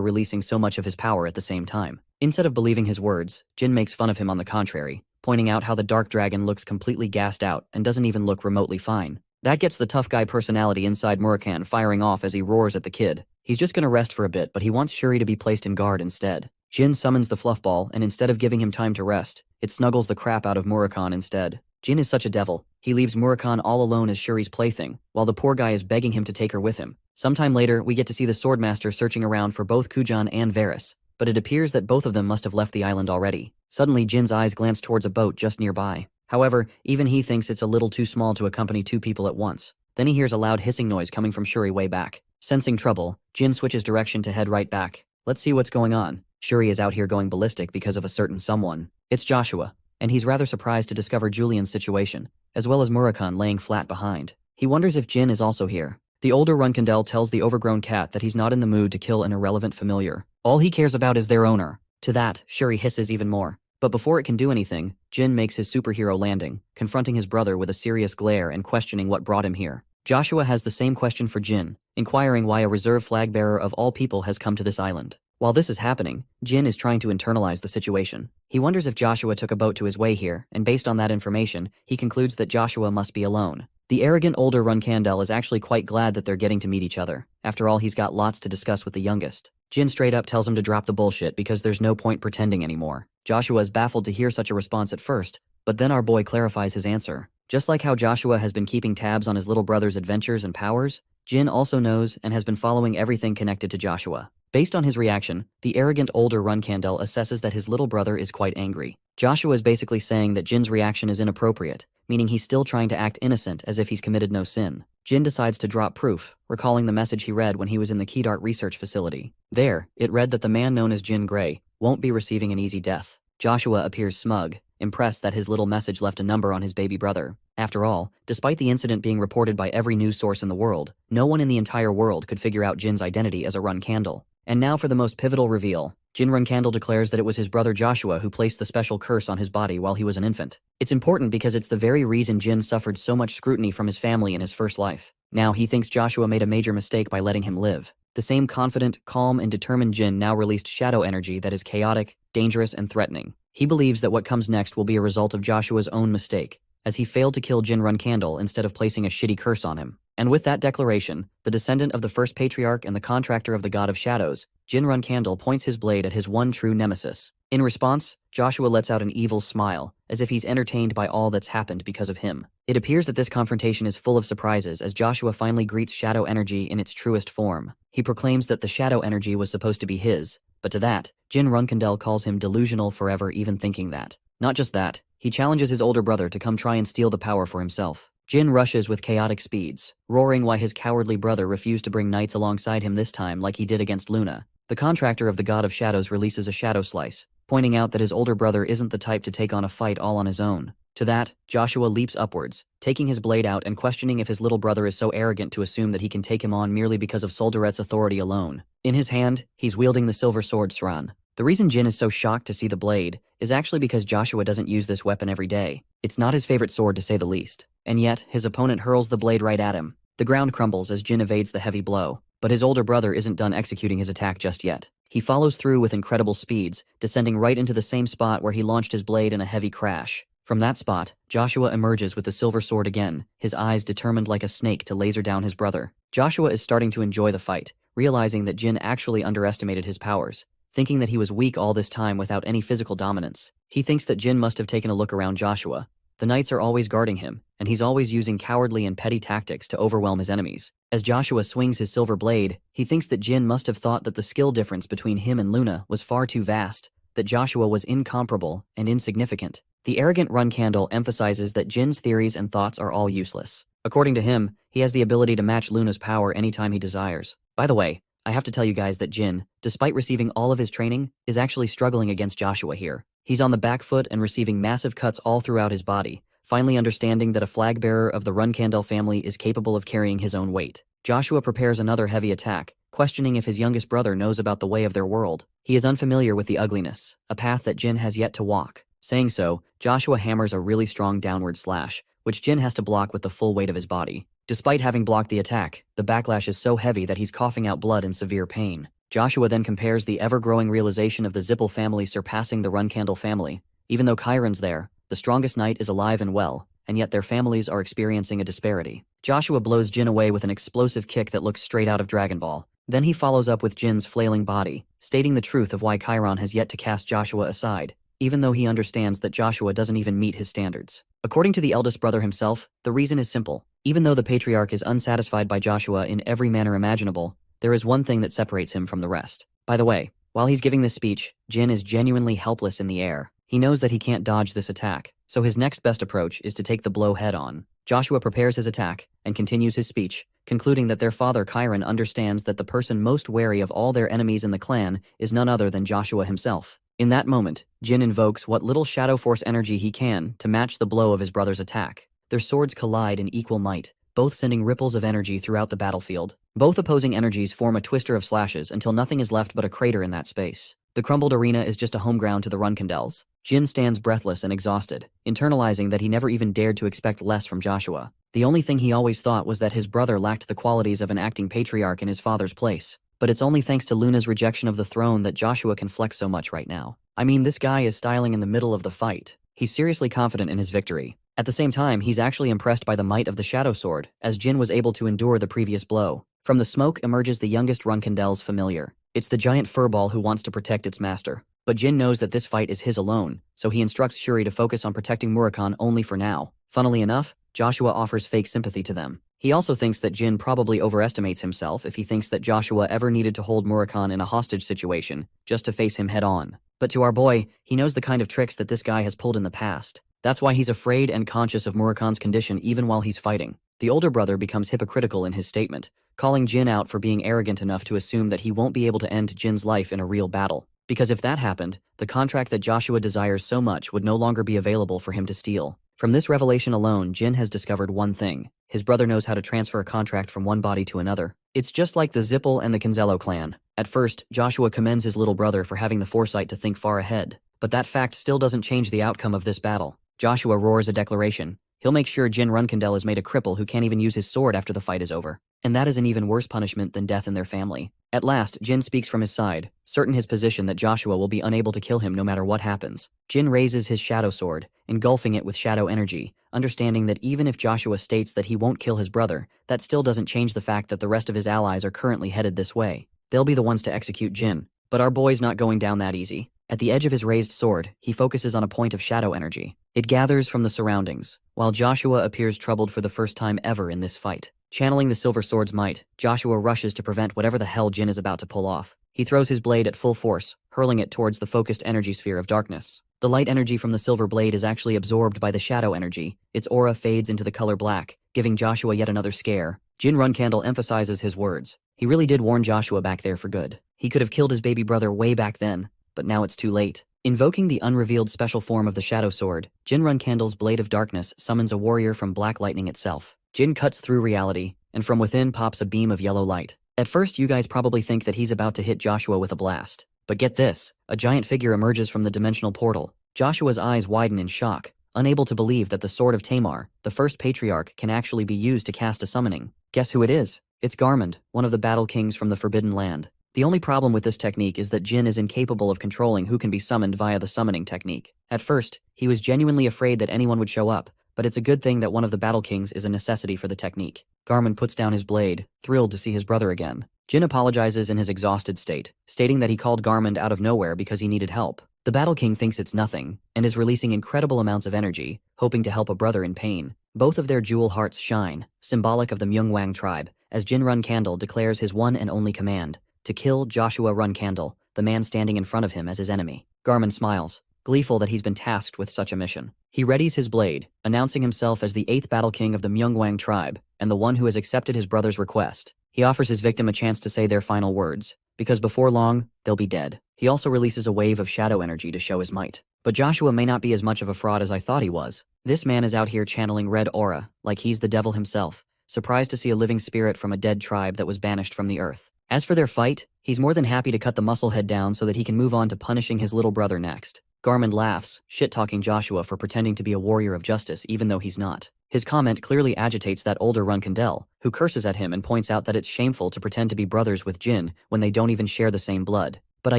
releasing so much of his power at the same time. Instead of believing his words, Jin makes fun of him on the contrary, pointing out how the dark dragon looks completely gassed out and doesn't even look remotely fine. That gets the tough guy personality inside Murakhan firing off as he roars at the kid. He's just gonna rest for a bit, but he wants Shuri to be placed in guard instead. Jin summons the fluffball, and instead of giving him time to rest, it snuggles the crap out of Murakhan instead. Jin is such a devil. He leaves Murakhan all alone as Shuri's plaything, while the poor guy is begging him to take her with him. Sometime later, we get to see the Swordmaster searching around for both Kujan and Varys, but it appears that both of them must have left the island already. Suddenly, Jin's eyes glance towards a boat just nearby. However, even he thinks it's a little too small to accompany 2 people at once. Then he hears a loud hissing noise coming from Shuri way back. Sensing trouble, Jin switches direction to head right back. Let's see what's going on. Shuri is out here going ballistic because of a certain someone. It's Joshua, and he's rather surprised to discover Julian's situation, as well as Murakhan laying flat behind. He wonders if Jin is also here. The older Runkendel tells the overgrown cat that he's not in the mood to kill an irrelevant familiar. All he cares about is their owner. To that, Shuri hisses even more. But before it can do anything, Jin makes his superhero landing, confronting his brother with a serious glare and questioning what brought him here. Joshua has the same question for Jin, inquiring why a reserve flag bearer of all people has come to this island. While this is happening, Jin is trying to internalize the situation. He wonders if Joshua took a boat to his way here, and based on that information, he concludes that Joshua must be alone. The arrogant older Runkandel is actually quite glad that they're getting to meet each other. After all, he's got lots to discuss with the youngest. Jin straight up tells him to drop the bullshit because there's no point pretending anymore. Joshua is baffled to hear such a response at first, but then our boy clarifies his answer. Just like how Joshua has been keeping tabs on his little brother's adventures and powers, Jin also knows and has been following everything connected to Joshua. Based on his reaction, the arrogant older Runkandel assesses that his little brother is quite angry. Joshua is basically saying that Jin's reaction is inappropriate, meaning he's still trying to act innocent as if he's committed no sin. Jin decides to drop proof, recalling the message he read when he was in the 3yr-old research facility. There, it read that the man known as Jin Gray won't be receiving an easy death. Joshua appears smug, impressed that his little message left a number on his baby brother. After all, despite the incident being reported by every news source in the world, no one in the entire world could figure out Jin's identity as a Runkandel. And now for the most pivotal reveal. Jin Runkandel declares that it was his brother Joshua who placed the special curse on his body while he was an infant. It's important because it's the very reason Jin suffered so much scrutiny from his family in his first life. Now he thinks Joshua made a major mistake by letting him live. The same confident, calm, and determined Jin now released shadow energy that is chaotic, dangerous, and threatening. He believes that what comes next will be a result of Joshua's own mistake, as he failed to kill Jin Runkandel instead of placing a shitty curse on him. And with that declaration, the descendant of the first patriarch and the contractor of the god of shadows, Jin Runkandel points his blade at his one true nemesis. In response, Joshua lets out an evil smile, as if he's entertained by all that's happened because of him. It appears that this confrontation is full of surprises as Joshua finally greets shadow energy in its truest form. He proclaims that the shadow energy was supposed to be his, but to that, Jin Runkandel calls him delusional forever even thinking that. Not just that, he challenges his older brother to come try and steal the power for himself. Jin rushes with chaotic speeds, roaring why his cowardly brother refused to bring knights alongside him this time like he did against Luna. The contractor of the god of shadows releases a shadow slice, pointing out that his older brother isn't the type to take on a fight all on his own. To that, Joshua leaps upwards, taking his blade out and questioning if his little brother is so arrogant to assume that he can take him on merely because of Soldaret's authority alone. In his hand, he's wielding the silver sword Sran. The reason Jin is so shocked to see the blade is actually because Joshua doesn't use this weapon every day. It's not his favorite sword to say the least. And yet, his opponent hurls the blade right at him. The ground crumbles as Jin evades the heavy blow, but his older brother isn't done executing his attack just yet. He follows through with incredible speeds, descending right into the same spot where he launched his blade in a heavy crash. From that spot, Joshua emerges with the silver sword again, his eyes determined like a snake to laser down his brother. Joshua is starting to enjoy the fight, realizing that Jin actually underestimated his powers, thinking that he was weak all this time without any physical dominance. He thinks that Jin must have taken a look around Joshua. The knights are always guarding him, and he's always using cowardly and petty tactics to overwhelm his enemies. As Joshua swings his silver blade, he thinks that Jin must have thought that the skill difference between him and Luna was far too vast, that Joshua was incomparable and insignificant. The arrogant Runkandel emphasizes that Jin's theories and thoughts are all useless. According to him, he has the ability to match Luna's power anytime he desires. By the way, I have to tell you guys that Jin, despite receiving all of his training, is actually struggling against Joshua here. He's on the back foot and receiving massive cuts all throughout his body, finally understanding that a flag bearer of the Runkandel family is capable of carrying his own weight. Joshua prepares another heavy attack, questioning if his youngest brother knows about the way of their world. He is unfamiliar with the ugliness, a path that Jin has yet to walk. Saying so, Joshua hammers a really strong downward slash, which Jin has to block with the full weight of his body. Despite having blocked the attack, the backlash is so heavy that he's coughing out blood in severe pain. Joshua then compares the ever-growing realization of the Zippel family surpassing the Runkandel family. Even though Chiron's there, the strongest knight is alive and well, and yet their families are experiencing a disparity. Joshua blows Jin away with an explosive kick that looks straight out of Dragon Ball. Then he follows up with Jin's flailing body, stating the truth of why Chiron has yet to cast Joshua aside, even though he understands that Joshua doesn't even meet his standards. According to the eldest brother himself, the reason is simple. Even though the patriarch is unsatisfied by Joshua in every manner imaginable, there is one thing that separates him from the rest. By the way, while he's giving this speech, Jin is genuinely helpless in the air. He knows that he can't dodge this attack, so his next best approach is to take the blow head-on. Joshua prepares his attack and continues his speech, concluding that their father Chiron understands that the person most wary of all their enemies in the clan is none other than Joshua himself. In that moment, Jin invokes what little shadow force energy he can to match the blow of his brother's attack. Their swords collide in equal might, both sending ripples of energy throughout the battlefield. Both opposing energies form a twister of slashes until nothing is left but a crater in that space. The crumbled arena is just a home ground to the Runkandels. Jin stands breathless and exhausted, internalizing that he never even dared to expect less from Joshua. The only thing he always thought was that his brother lacked the qualities of an acting patriarch in his father's place. But it's only thanks to Luna's rejection of the throne that Joshua can flex so much right now. I mean, this guy is styling in the middle of the fight. He's seriously confident in his victory. At the same time, he's actually impressed by the might of the shadow sword, as Jin was able to endure the previous blow. From the smoke emerges the youngest Runkendel's familiar. It's the giant furball who wants to protect its master. But Jin knows that this fight is his alone, so he instructs Shuri to focus on protecting Murakhan only for now. Funnily enough, Joshua offers fake sympathy to them. He also thinks that Jin probably overestimates himself if he thinks that Joshua ever needed to hold Murakhan in a hostage situation, just to face him head on. But to our boy, he knows the kind of tricks that this guy has pulled in the past. That's why he's afraid and conscious of Murakhan's condition even while he's fighting. The older brother becomes hypocritical in his statement, calling Jin out for being arrogant enough to assume that he won't be able to end Jin's life in a real battle. Because if that happened, the contract that Joshua desires so much would no longer be available for him to steal. From this revelation alone, Jin has discovered one thing. His brother knows how to transfer a contract from one body to another. It's just like the Zippel and the Kinzello clan. At first, Joshua commends his little brother for having the foresight to think far ahead. But that fact still doesn't change the outcome of this battle. Joshua roars a declaration. He'll make sure Jin Runkendel is made a cripple who can't even use his sword after the fight is over. And that is an even worse punishment than death in their family. At last, Jin speaks from his side, certain his position that Joshua will be unable to kill him no matter what happens. Jin raises his shadow sword, engulfing it with shadow energy, understanding that even if Joshua states that he won't kill his brother, that still doesn't change the fact that the rest of his allies are currently headed this way. They'll be the ones to execute Jin. But our boy's not going down that easy. At the edge of his raised sword, he focuses on a point of shadow energy. It gathers from the surroundings, while Joshua appears troubled for the first time ever in this fight. Channeling the silver sword's might, Joshua rushes to prevent whatever the hell Jin is about to pull off. He throws his blade at full force, hurling it towards the focused energy sphere of darkness. The light energy from the silver blade is actually absorbed by the shadow energy. Its aura fades into the color black, giving Joshua yet another scare. Jin Runkendel emphasizes his words. He really did warn Joshua back there for good. He could have killed his baby brother way back then, but now it's too late. Invoking the unrevealed special form of the shadow sword, Jin Runkendel's blade of darkness summons a warrior from black lightning itself. Jin cuts through reality, and from within pops a beam of yellow light. At first, you guys probably think that he's about to hit Joshua with a blast. But get this, a giant figure emerges from the dimensional portal. Joshua's eyes widen in shock, unable to believe that the Sword of Tamar, the first patriarch, can actually be used to cast a summoning. Guess who it is? It's Garmund, one of the battle kings from the Forbidden Land. The only problem with this technique is that Jin is incapable of controlling who can be summoned via the summoning technique. At first, he was genuinely afraid that anyone would show up, but it's a good thing that one of the battle kings is a necessity for the technique. Garmund puts down his blade, thrilled to see his brother again. Jin apologizes in his exhausted state, stating that he called Garmund out of nowhere because he needed help. The battle king thinks it's nothing, and is releasing incredible amounts of energy, hoping to help a brother in pain. Both of their jewel hearts shine, symbolic of the Myungwang tribe, as Jin Runkendel declares his one and only command, to kill Joshua Runkendel, the man standing in front of him as his enemy. Garmund smiles, gleeful that he's been tasked with such a mission. He readies his blade, announcing himself as the 8th battle king of the Myungwang tribe, and the one who has accepted his brother's request. He offers his victim a chance to say their final words, because before long, they'll be dead. He also releases a wave of shadow energy to show his might. But Joshua may not be as much of a fraud as I thought he was. This man is out here channeling red aura, like he's the devil himself, surprised to see a living spirit from a dead tribe that was banished from the earth. As for their fight, he's more than happy to cut the musclehead down so that he can move on to punishing his little brother next. Garmund laughs, shit-talking Joshua for pretending to be a warrior of justice even though he's not. His comment clearly agitates that older Runkendel, who curses at him and points out that it's shameful to pretend to be brothers with Jin when they don't even share the same blood. But I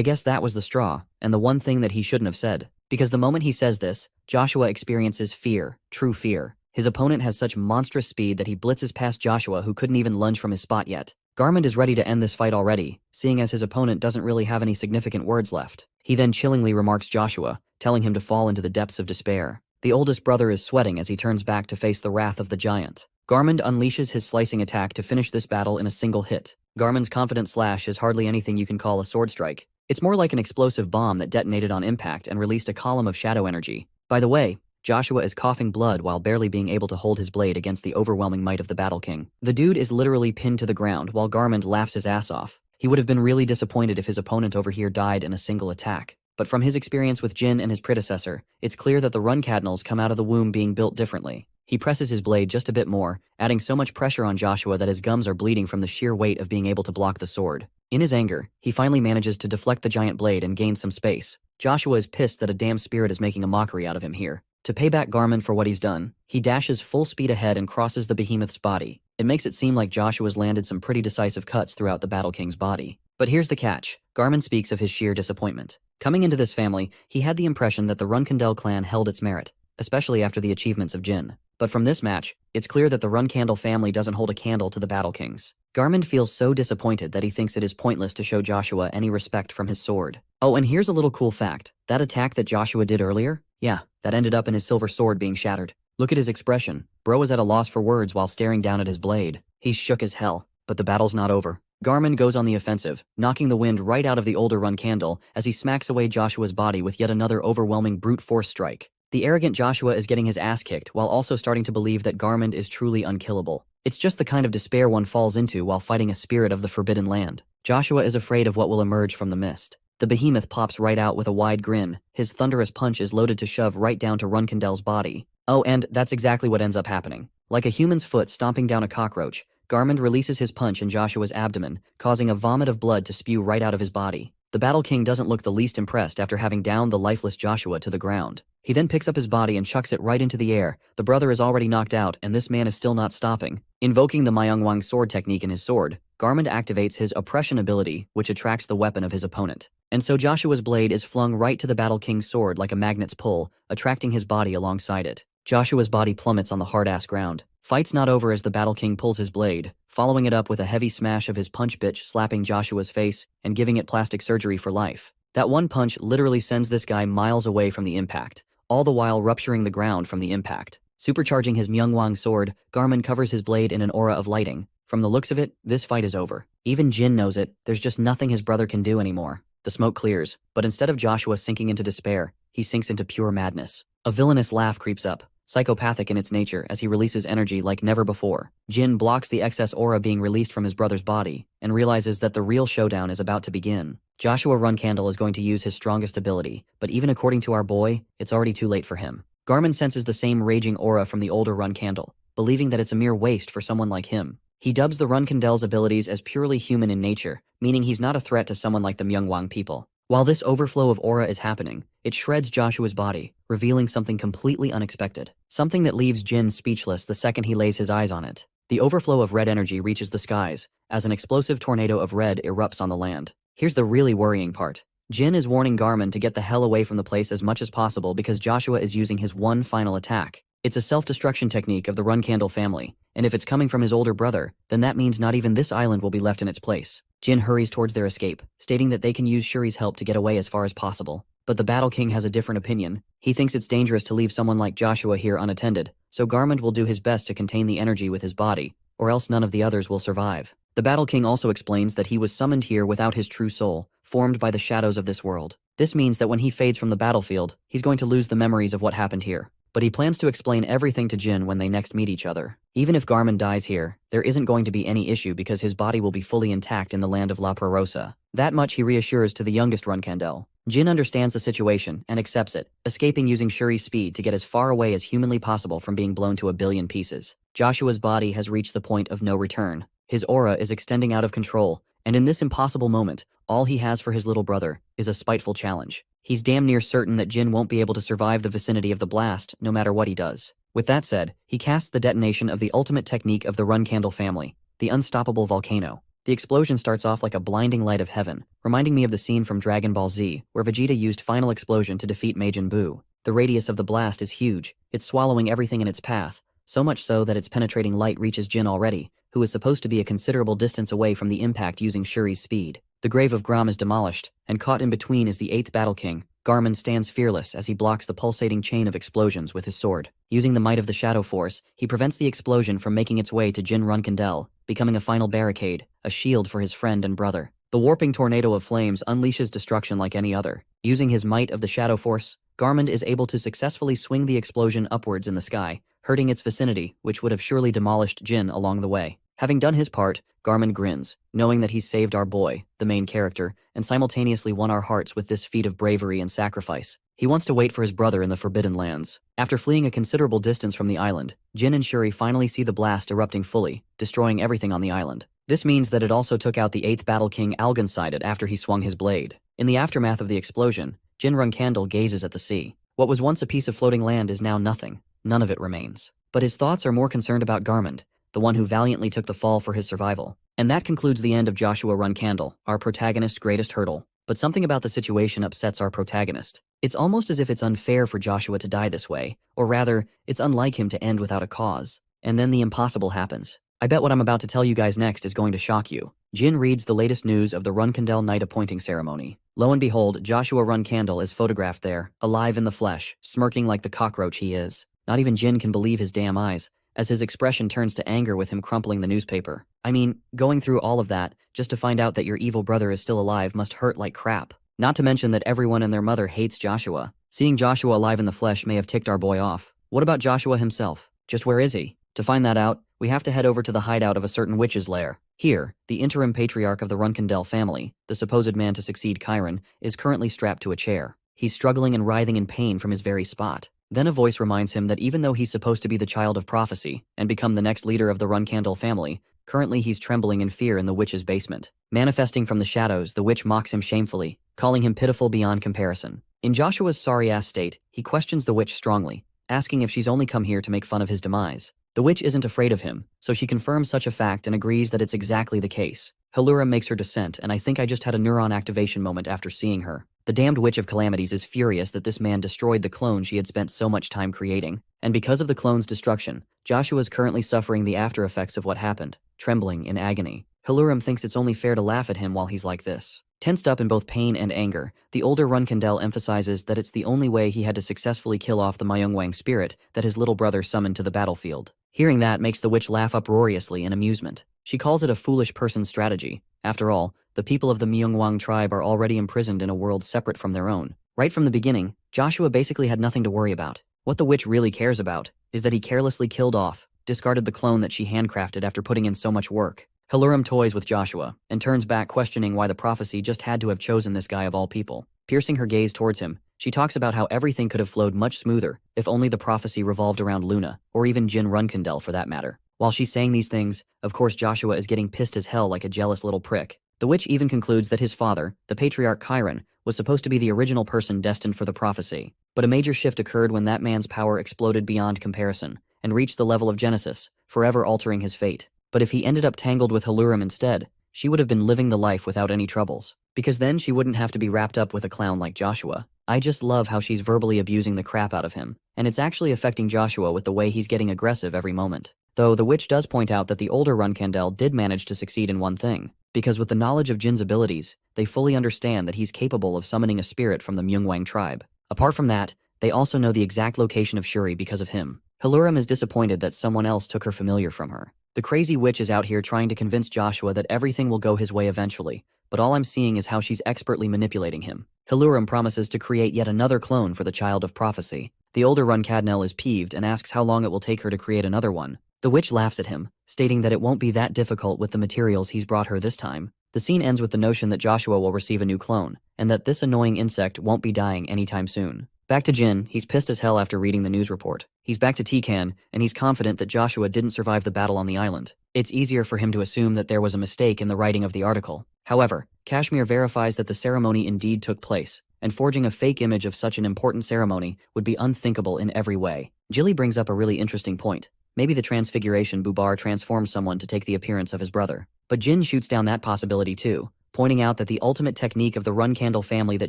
guess that was the straw, and the one thing that he shouldn't have said. Because the moment he says this, Joshua experiences fear, true fear. His opponent has such monstrous speed that he blitzes past Joshua, who couldn't even lunge from his spot yet. Garmund is ready to end this fight already, seeing as his opponent doesn't really have any significant words left. He then chillingly remarks Joshua, telling him to fall into the depths of despair. The oldest brother is sweating as he turns back to face the wrath of the giant. Garmund unleashes his slicing attack to finish this battle in a single hit. Garmund's confident slash is hardly anything you can call a sword strike. It's more like an explosive bomb that detonated on impact and released a column of shadow energy. By the way, Joshua is coughing blood while barely being able to hold his blade against the overwhelming might of the Battle King. The dude is literally pinned to the ground while Garmund laughs his ass off. He would have been really disappointed if his opponent over here died in a single attack. But from his experience with Jin and his predecessor, it's clear that the Runkadnals come out of the womb being built differently. He presses his blade just a bit more, adding so much pressure on Joshua that his gums are bleeding from the sheer weight of being able to block the sword. In his anger, he finally manages to deflect the giant blade and gain some space. Joshua is pissed that a damn spirit is making a mockery out of him here. To pay back Garmund for what he's done, he dashes full speed ahead and crosses the behemoth's body. It makes it seem like Joshua's landed some pretty decisive cuts throughout the Battle King's body. But here's the catch. Garmund speaks of his sheer disappointment. Coming into this family, he had the impression that the Runkendel clan held its merit. especially after the achievements of Jin. But from this match, it's clear that the Run Candle family doesn't hold a candle to the Battle Kings. Garmin feels so disappointed that he thinks it is pointless to show Joshua any respect from his sword. Oh, and here's a little cool fact. That attack that Joshua did earlier? Yeah, that ended up in his silver sword being shattered. Look at his expression. Bro was at a loss for words while staring down at his blade. He's shook as hell, but the battle's not over. Garmin goes on the offensive, knocking the wind right out of the older Run Candle as he smacks away Joshua's body with yet another overwhelming brute force strike. The arrogant Joshua is getting his ass kicked while also starting to believe that Garmin is truly unkillable. It's just the kind of despair one falls into while fighting a spirit of the Forbidden Land. Joshua is afraid of what will emerge from the mist. The behemoth pops right out with a wide grin. His thunderous punch is loaded to shove right down to Runcandel's body. Oh, and that's exactly what ends up happening. Like a human's foot stomping down a cockroach, Garmin releases his punch in Joshua's abdomen, causing a vomit of blood to spew right out of his body. The Battle King doesn't look the least impressed after having downed the lifeless Joshua to the ground. He then picks up his body and chucks it right into the air. The brother is already knocked out, and this man is still not stopping. Invoking the Myungwang sword technique in his sword, Garmin activates his oppression ability, which attracts the weapon of his opponent. And so Joshua's blade is flung right to the Battle King's sword like a magnet's pull, attracting his body alongside it. Joshua's body plummets on the hard-ass ground. Fight's not over as the Battle King pulls his blade, following it up with a heavy smash of his punch bitch slapping Joshua's face and giving it plastic surgery for life. That one punch literally sends this guy miles away from the impact, all the while rupturing the ground from the impact. Supercharging his Myungwang sword, Garmin covers his blade in an aura of lighting. From the looks of it, this fight is over. Even Jin knows it, there's just nothing his brother can do anymore. The smoke clears, but instead of Joshua sinking into despair, he sinks into pure madness. A villainous laugh creeps up, psychopathic in its nature as he releases energy like never before. Jin blocks the excess aura being released from his brother's body and realizes that the real showdown is about to begin. Joshua Runcandle is going to use his strongest ability, but even according to our boy, it's already too late for him. Garmin senses the same raging aura from the older Runcandle, believing that it's a mere waste for someone like him. He dubs the Runcandel's abilities as purely human in nature, meaning he's not a threat to someone like the Myungwang people. While this overflow of aura is happening, it shreds Joshua's body, revealing something completely unexpected. Something that leaves Jin speechless the second he lays his eyes on it. The overflow of red energy reaches the skies, as an explosive tornado of red erupts on the land. Here's the really worrying part. Jin is warning Garmin to get the hell away from the place as much as possible because Joshua is using his one final attack. It's a self-destruction technique of the Runcandle family, and if it's coming from his older brother, then that means not even this island will be left in its place. Jin hurries towards their escape, stating that they can use Shuri's help to get away as far as possible. But the Battle King has a different opinion. He thinks it's dangerous to leave someone like Joshua here unattended, so Garmin will do his best to contain the energy with his body, or else none of the others will survive. The Battle King also explains that he was summoned here without his true soul, formed by the shadows of this world. This means that when he fades from the battlefield, he's going to lose the memories of what happened here. But he plans to explain everything to Jin when they next meet each other. Even if Garmin dies here, there isn't going to be any issue because his body will be fully intact in the land of La Prarosa. That much he reassures to the youngest Runcandel. Jin understands the situation and accepts it, escaping using Shuri's speed to get as far away as humanly possible from being blown to a billion pieces. Joshua's body has reached the point of no return. His aura is extending out of control, and in this impossible moment, all he has for his little brother is a spiteful challenge. He's damn near certain that Jin won't be able to survive the vicinity of the blast, no matter what he does. With that said, he casts the detonation of the ultimate technique of the Runcandle family, the unstoppable volcano. The explosion starts off like a blinding light of heaven, reminding me of the scene from Dragon Ball Z, where Vegeta used Final Explosion to defeat Majin Buu. The radius of the blast is huge. It's swallowing everything in its path, so much so that its penetrating light reaches Jin already, who is supposed to be a considerable distance away from the impact using Shuri's speed. The grave of Grom is demolished, and caught in between is the 8th Battle King. Garmin stands fearless as he blocks the pulsating chain of explosions with his sword. Using the might of the Shadow Force, he prevents the explosion from making its way to Jin Runcandel, becoming a final barricade, a shield for his friend and brother. The warping tornado of flames unleashes destruction like any other. Using his might of the Shadow Force, Garmin is able to successfully swing the explosion upwards in the sky, hurting its vicinity, which would have surely demolished Jin along the way. Having done his part, Garmin grins, knowing that he's saved our boy, the main character, and simultaneously won our hearts with this feat of bravery and sacrifice. He wants to wait for his brother in the Forbidden Lands. After fleeing a considerable distance from the island, Jin and Shuri finally see the blast erupting fully, destroying everything on the island. This means that it also took out the 8th Battle King Algon-sided after he swung his blade. In the aftermath of the explosion, Jin Runcandle gazes at the sea. What was once a piece of floating land is now nothing. None of it remains. But his thoughts are more concerned about Garmin, the one who valiantly took the fall for his survival. And that concludes the end of Joshua Runcandle, our protagonist's greatest hurdle. But something about the situation upsets our protagonist. It's almost as if it's unfair for Joshua to die this way, or rather, it's unlike him to end without a cause. And then the impossible happens. I bet what I'm about to tell you guys next is going to shock you. Jin reads the latest news of the Runkandel Knight appointing ceremony. Lo and behold, Joshua Runkandel is photographed there, alive in the flesh, smirking like the cockroach he is. Not even Jin can believe his damn eyes, as his expression turns to anger with him crumpling the newspaper. I mean, going through all of that, just to find out that your evil brother is still alive must hurt like crap. Not to mention that everyone and their mother hates Joshua. Seeing Joshua alive in the flesh may have ticked our boy off. What about Joshua himself? Just where is he? To find that out, we have to head over to the hideout of a certain witch's lair. Here, the interim patriarch of the Runkandel family, the supposed man to succeed 3yr, is currently strapped to a chair. He's struggling and writhing in pain from his very spot. Then a voice reminds him that even though he's supposed to be the child of prophecy and become the next leader of the Runkandel family, currently he's trembling in fear in the witch's basement. Manifesting from the shadows, the witch mocks him shamefully, calling him pitiful beyond comparison. In Joshua's sorry-ass state, he questions the witch strongly, asking if she's only come here to make fun of his demise. The witch isn't afraid of him, so she confirms such a fact and agrees that it's exactly the case. Halura makes her descent, and I think I just had a neuron activation moment after seeing her. The damned Witch of Calamities is furious that this man destroyed the clone she had spent so much time creating. And because of the clone's destruction, Joshua's currently suffering the after effects of what happened, trembling in agony. Haluram thinks it's only fair to laugh at him while he's like this. Tensed up in both pain and anger, the older Runkandel emphasizes that it's the only way he had to successfully kill off the Myungwang spirit that his little brother summoned to the battlefield. Hearing that makes the witch laugh uproariously in amusement. She calls it a foolish person's strategy. After all, the people of the Myungwang tribe are already imprisoned in a world separate from their own. Right from the beginning, Joshua basically had nothing to worry about. What the witch really cares about is that he carelessly killed off, discarded the clone that she handcrafted after putting in so much work. Haluram toys with Joshua and turns back questioning why the prophecy just had to have chosen this guy of all people. Piercing her gaze towards him, she talks about how everything could have flowed much smoother if only the prophecy revolved around Luna, or even Jin Runkandel for that matter. While she's saying these things, of course Joshua is getting pissed as hell like a jealous little prick. The witch even concludes that his father, the patriarch 3yr, was supposed to be the original person destined for the prophecy. But a major shift occurred when that man's power exploded beyond comparison, and reached the level of Genesis, forever altering his fate. But if he ended up tangled with Haluram instead, she would have been living the life without any troubles. Because then she wouldn't have to be wrapped up with a clown like Joshua. I just love how she's verbally abusing the crap out of him, and it's actually affecting Joshua with the way he's getting aggressive every moment. Though the witch does point out that the older Runkandel did manage to succeed in one thing, because with the knowledge of Jin's abilities, they fully understand that he's capable of summoning a spirit from the Myungwang tribe. Apart from that, they also know the exact location of Shuri because of him. Haluram is disappointed that someone else took her familiar from her. The crazy witch is out here trying to convince Joshua that everything will go his way eventually, but all I'm seeing is how she's expertly manipulating him. Haluram promises to create yet another clone for the child of prophecy. The older Runkandel is peeved and asks how long it will take her to create another one. The witch laughs at him, stating that it won't be that difficult with the materials he's brought her this time. The scene ends with the notion that Joshua will receive a new clone, and that this annoying insect won't be dying anytime soon. Back to Jin, he's pissed as hell after reading the news report. He's back to Tikan, and he's confident that Joshua didn't survive the battle on the island. It's easier for him to assume that there was a mistake in the writing of the article. However, Kashmir verifies that the ceremony indeed took place, and forging a fake image of such an important ceremony would be unthinkable in every way. Jilly brings up a really interesting point. Maybe the transfiguration Bubar transformed someone to take the appearance of his brother. But Jin shoots down that possibility too, pointing out that the ultimate technique of the Runkandel family that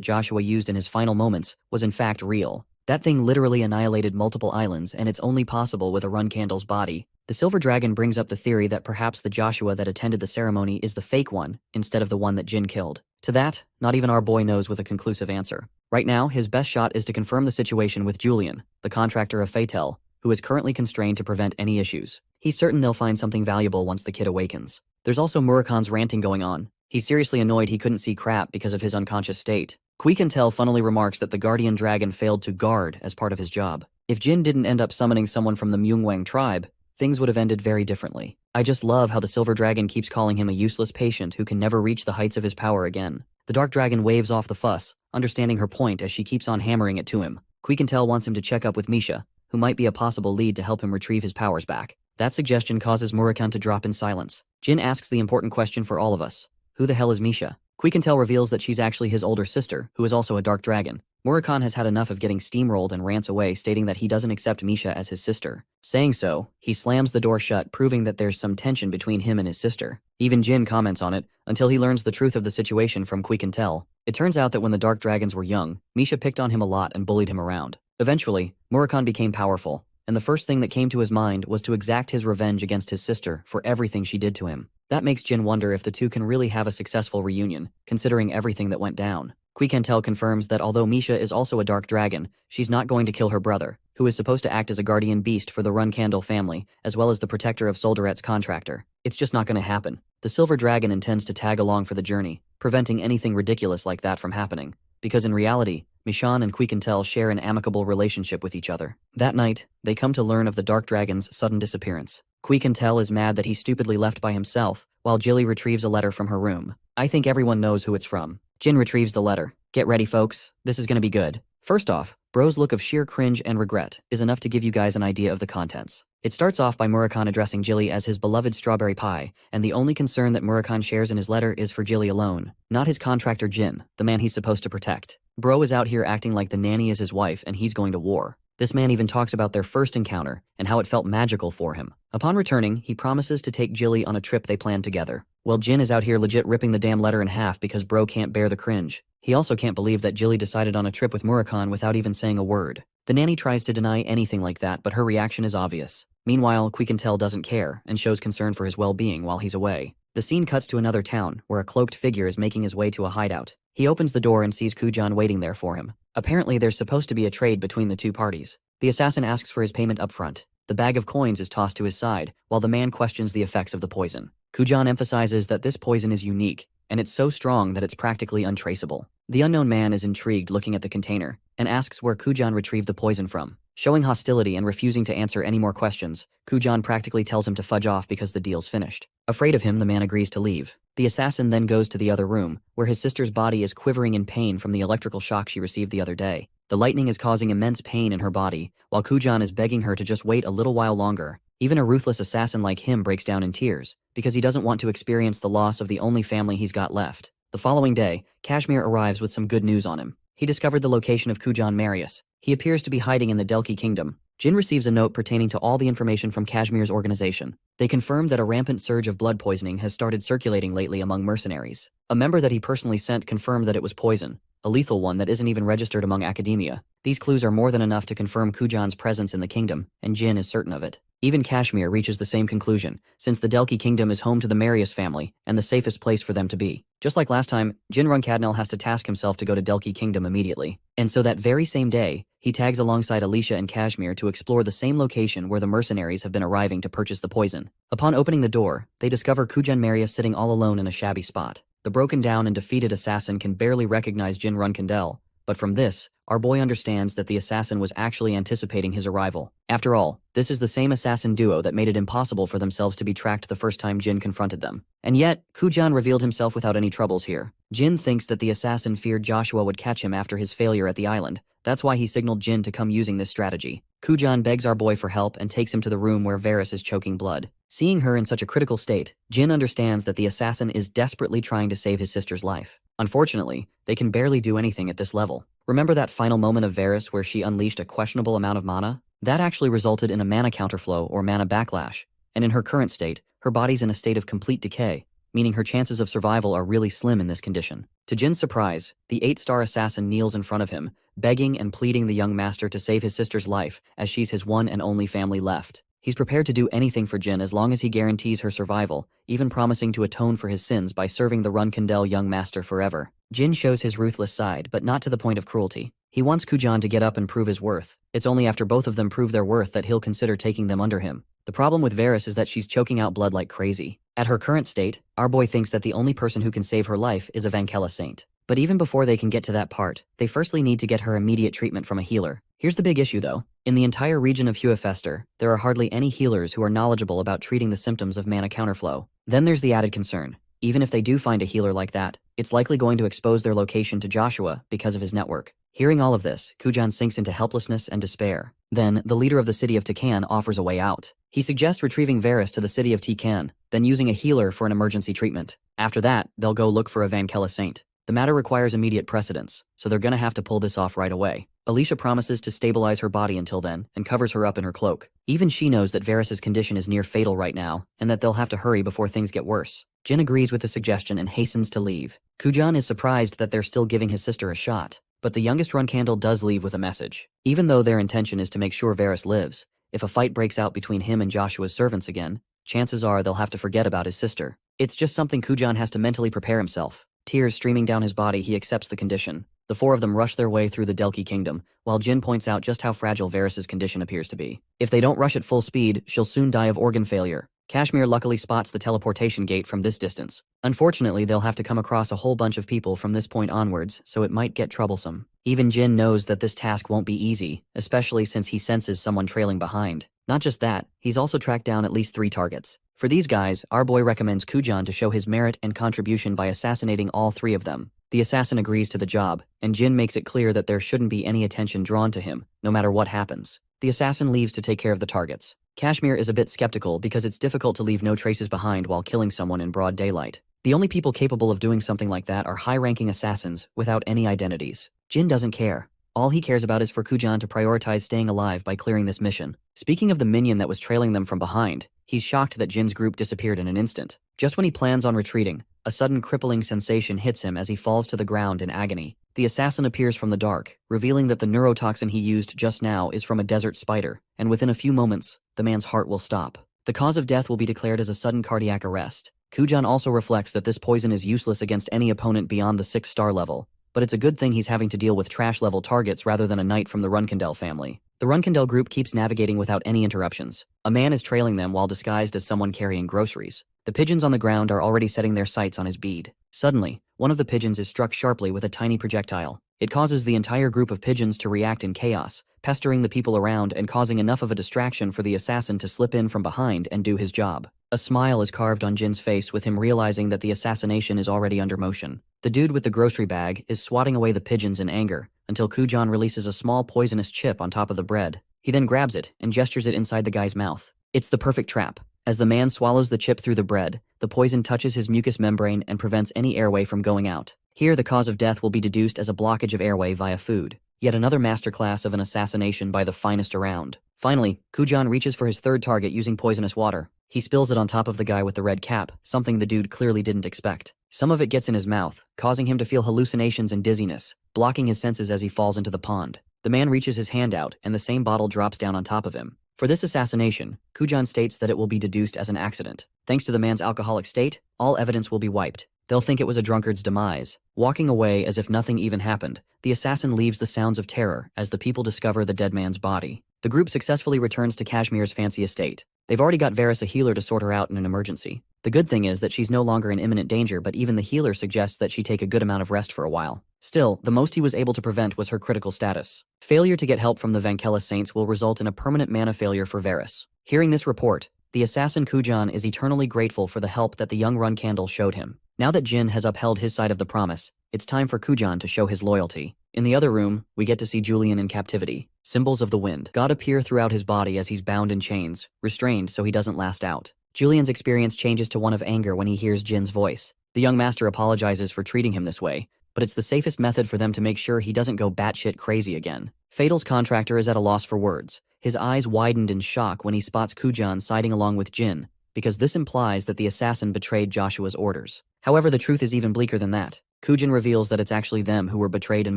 Joshua used in his final moments was in fact real. That thing literally annihilated multiple islands, and it's only possible with a Runkandel's body. The Silver Dragon brings up the theory that perhaps the Joshua that attended the ceremony is the fake one, instead of the one that Jin killed. To that, not even our boy knows with a conclusive answer. Right now, his best shot is to confirm the situation with Julian, the contractor of Fatel, who is currently constrained to prevent any issues. He's certain they'll find something valuable once the kid awakens. There's also Murakan's ranting going on. He's seriously annoyed he couldn't see crap because of his unconscious state. Quikentel funnily remarks that the Guardian Dragon failed to guard as part of his job. If Jin didn't end up summoning someone from the Myungwang tribe, things would have ended very differently. I just love how the Silver Dragon keeps calling him a useless patient who can never reach the heights of his power again. The Dark Dragon waves off the fuss, understanding her point as she keeps on hammering it to him. Quikentel wants him to check up with Misha, who might be a possible lead to help him retrieve his powers back. That suggestion causes Murakan to drop in silence. Jin asks the important question for all of us. Who the hell is Misha? Quikentel reveals that she's actually his older sister, who is also a dark dragon. Murakan has had enough of getting steamrolled and rants away, stating that he doesn't accept Misha as his sister. Saying so, he slams the door shut, proving that there's some tension between him and his sister. Even Jin comments on it, until he learns the truth of the situation from Quikentel. It turns out that when the dark dragons were young, Misha picked on him a lot and bullied him around. Eventually, Murakhan became powerful, and the first thing that came to his mind was to exact his revenge against his sister for everything she did to him. That makes Jin wonder if the two can really have a successful reunion, considering everything that went down. Quikentel confirms that although Misha is also a dark dragon, she's not going to kill her brother, who is supposed to act as a guardian beast for the Runkandel family, as well as the protector of Solderet's contractor. It's just not going to happen. The Silver Dragon intends to tag along for the journey, preventing anything ridiculous like that from happening. Because in reality, Mishan and Quikentel share an amicable relationship with each other. That night, they come to learn of the Dark Dragon's sudden disappearance. Quikentel is mad that he stupidly left by himself, while Jilly retrieves a letter from her room. I think everyone knows who it's from. Jin retrieves the letter. Get ready, folks. This is gonna be good. First off, Bro's look of sheer cringe and regret is enough to give you guys an idea of the contents. It starts off by Murakhan addressing Jilly as his beloved strawberry pie, and the only concern that Murakhan shares in his letter is for Jilly alone, not his contractor Jin, the man he's supposed to protect. Bro is out here acting like the nanny is his wife and he's going to war. This man even talks about their first encounter and how it felt magical for him. Upon returning, he promises to take Jilly on a trip they planned together. Well, Jin is out here legit ripping the damn letter in half because Bro can't bear the cringe. He also can't believe that Jilly decided on a trip with Murakhan without even saying a word. The nanny tries to deny anything like that, but her reaction is obvious. Meanwhile, Quikentel doesn't care and shows concern for his well-being while he's away. The scene cuts to another town, where a cloaked figure is making his way to a hideout. He opens the door and sees Kujan waiting there for him. Apparently, there's supposed to be a trade between the two parties. The assassin asks for his payment up front. The bag of coins is tossed to his side, while the man questions the effects of the poison. Kujan emphasizes that this poison is unique, and it's so strong that it's practically untraceable. The unknown man is intrigued looking at the container, and asks where Kujan retrieved the poison from. Showing hostility and refusing to answer any more questions, Kujan practically tells him to fudge off because the deal's finished. Afraid of him, the man agrees to leave. The assassin then goes to the other room, where his sister's body is quivering in pain from the electrical shock she received the other day. The lightning is causing immense pain in her body, while Kujan is begging her to just wait a little while longer. Even a ruthless assassin like him breaks down in tears, because he doesn't want to experience the loss of the only family he's got left. The following day, Kashmir arrives with some good news on him. He discovered the location of Kujan Marius. He appears to be hiding in the Delki Kingdom. Jin receives a note pertaining to all the information from Kashmir's organization. They confirm that a rampant surge of blood poisoning has started circulating lately among mercenaries. A member that he personally sent confirmed that it was poison, a lethal one that isn't even registered among academia. These clues are more than enough to confirm Kujan's presence in the kingdom, and Jin is certain of it. Even Kashmir reaches the same conclusion, since the Delki Kingdom is home to the Marius family and the safest place for them to be. Just like last time, Jin Runkadnel has to task himself to go to Delki Kingdom immediately. And so that very same day, he tags alongside Alicia and Kashmir to explore the same location where the mercenaries have been arriving to purchase the poison. Upon opening the door, they discover Kujan Marius sitting all alone in a shabby spot. The broken down and defeated assassin can barely recognize Jin Runkandel, but from this, our boy understands that the assassin was actually anticipating his arrival. After all, this is the same assassin duo that made it impossible for themselves to be tracked the first time Jin confronted them. And yet, Kujan revealed himself without any troubles here. Jin thinks that the assassin feared Joshua would catch him after his failure at the island. That's why he signaled Jin to come using this strategy. Kujan begs our boy for help and takes him to the room where Varys is choking blood. Seeing her in such a critical state, Jin understands that the assassin is desperately trying to save his sister's life. Unfortunately, they can barely do anything at this level. Remember that final moment of Varys where she unleashed a questionable amount of mana? That actually resulted in a mana counterflow or mana backlash, and in her current state, her body's in a state of complete decay, meaning her chances of survival are really slim in this condition. To Jin's surprise, the 8-star assassin kneels in front of him, begging and pleading the young master to save his sister's life as she's his one and only family left. He's prepared to do anything for Jin as long as he guarantees her survival, even promising to atone for his sins by serving the Runkandel young master forever. Jin shows his ruthless side, but not to the point of cruelty. He wants Kujan to get up and prove his worth. It's only after both of them prove their worth that he'll consider taking them under him. The problem with Varys is that she's choking out blood like crazy. At her current state, our boy thinks that the only person who can save her life is a Vankella saint. But even before they can get to that part, they firstly need to get her immediate treatment from a healer. Here's the big issue though. In the entire region of Huefester, there are hardly any healers who are knowledgeable about treating the symptoms of mana counterflow. Then there's the added concern. Even if they do find a healer like that, it's likely going to expose their location to Joshua because of his network. Hearing all of this, Kujan sinks into helplessness and despair. Then, the leader of the city of Tikan offers a way out. He suggests retrieving Varys to the city of Tikan, then using a healer for an emergency treatment. After that, they'll go look for a Vankella saint. The matter requires immediate precedence, so they're gonna have to pull this off right away. Alicia promises to stabilize her body until then and covers her up in her cloak. Even she knows that Varys' condition is near fatal right now and that they'll have to hurry before things get worse. Jin agrees with the suggestion and hastens to leave. Kujan is surprised that they're still giving his sister a shot, but the youngest Runcandle does leave with a message. Even though their intention is to make sure Varys lives, if a fight breaks out between him and Joshua's servants again, chances are they'll have to forget about his sister. It's just something Kujan has to mentally prepare himself. Tears streaming down his body, he accepts the condition. The four of them rush their way through the Delki kingdom, while Jin points out just how fragile Varys' condition appears to be. If they don't rush at full speed, she'll soon die of organ failure. Kashmir luckily spots the teleportation gate from this distance. Unfortunately, they'll have to come across a whole bunch of people from this point onwards, so it might get troublesome. Even Jin knows that this task won't be easy, especially since he senses someone trailing behind. Not just that, he's also tracked down at least 3 targets. For these guys, our boy recommends Kujan to show his merit and contribution by assassinating all 3 of them. The assassin agrees to the job, and Jin makes it clear that there shouldn't be any attention drawn to him, no matter what happens. The assassin leaves to take care of the targets. Kashmir is a bit skeptical because it's difficult to leave no traces behind while killing someone in broad daylight. The only people capable of doing something like that are high-ranking assassins without any identities. Jin doesn't care. All he cares about is for Kujan to prioritize staying alive by clearing this mission. Speaking of the minion that was trailing them from behind, he's shocked that Jin's group disappeared in an instant. Just when he plans on retreating, a sudden crippling sensation hits him as he falls to the ground in agony. The assassin appears from the dark, revealing that the neurotoxin he used just now is from a desert spider, and within a few moments, the man's heart will stop. The cause of death will be declared as a sudden cardiac arrest. Kujan also reflects that this poison is useless against any opponent beyond the 6-star level, but it's a good thing he's having to deal with trash-level targets rather than a knight from the Runcandle family. The Runcandle group keeps navigating without any interruptions. A man is trailing them while disguised as someone carrying groceries. The pigeons on the ground are already setting their sights on his bead. Suddenly, one of the pigeons is struck sharply with a tiny projectile. It causes the entire group of pigeons to react in chaos, pestering the people around and causing enough of a distraction for the assassin to slip in from behind and do his job. A smile is carved on Jin's face with him realizing that the assassination is already under motion. The dude with the grocery bag is swatting away the pigeons in anger until Kujan releases a small poisonous chip on top of the bread. He then grabs it and gestures it inside the guy's mouth. It's the perfect trap. As the man swallows the chip through the bread, the poison touches his mucous membrane and prevents any airway from going out. Here, the cause of death will be deduced as a blockage of airway via food. Yet another masterclass of an assassination by the finest around. Finally, Kujan reaches for his 3rd target using poisonous water. He spills it on top of the guy with the red cap, something the dude clearly didn't expect. Some of it gets in his mouth, causing him to feel hallucinations and dizziness, blocking his senses as he falls into the pond. The man reaches his hand out, and the same bottle drops down on top of him. For this assassination, Kujan states that it will be deduced as an accident. Thanks to the man's alcoholic state, all evidence will be wiped. They'll think it was a drunkard's demise. Walking away as if nothing even happened, the assassin leaves the sounds of terror as the people discover the dead man's body. The group successfully returns to Kashmir's fancy estate. They've already got Varys a healer to sort her out in an emergency. The good thing is that she's no longer in imminent danger, but even the healer suggests that she take a good amount of rest for a while. Still, the most he was able to prevent was her critical status. Failure to get help from the Vankella Saints will result in a permanent mana failure for Varys. Hearing this report, the assassin Kujan is eternally grateful for the help that the young Runcandle showed him. Now that Jin has upheld his side of the promise, it's time for Kujan to show his loyalty. In the other room, we get to see Julian in captivity. Symbols of the wind God appear throughout his body as he's bound in chains, restrained so he doesn't last out. Julian's experience changes to one of anger when he hears Jin's voice. The young master apologizes for treating him this way, but it's the safest method for them to make sure he doesn't go batshit crazy again. Fatal's contractor is at a loss for words. His eyes widened in shock when he spots Kujan siding along with Jin, because this implies that the assassin betrayed Joshua's orders. However, the truth is even bleaker than that. Kujan reveals that it's actually them who were betrayed and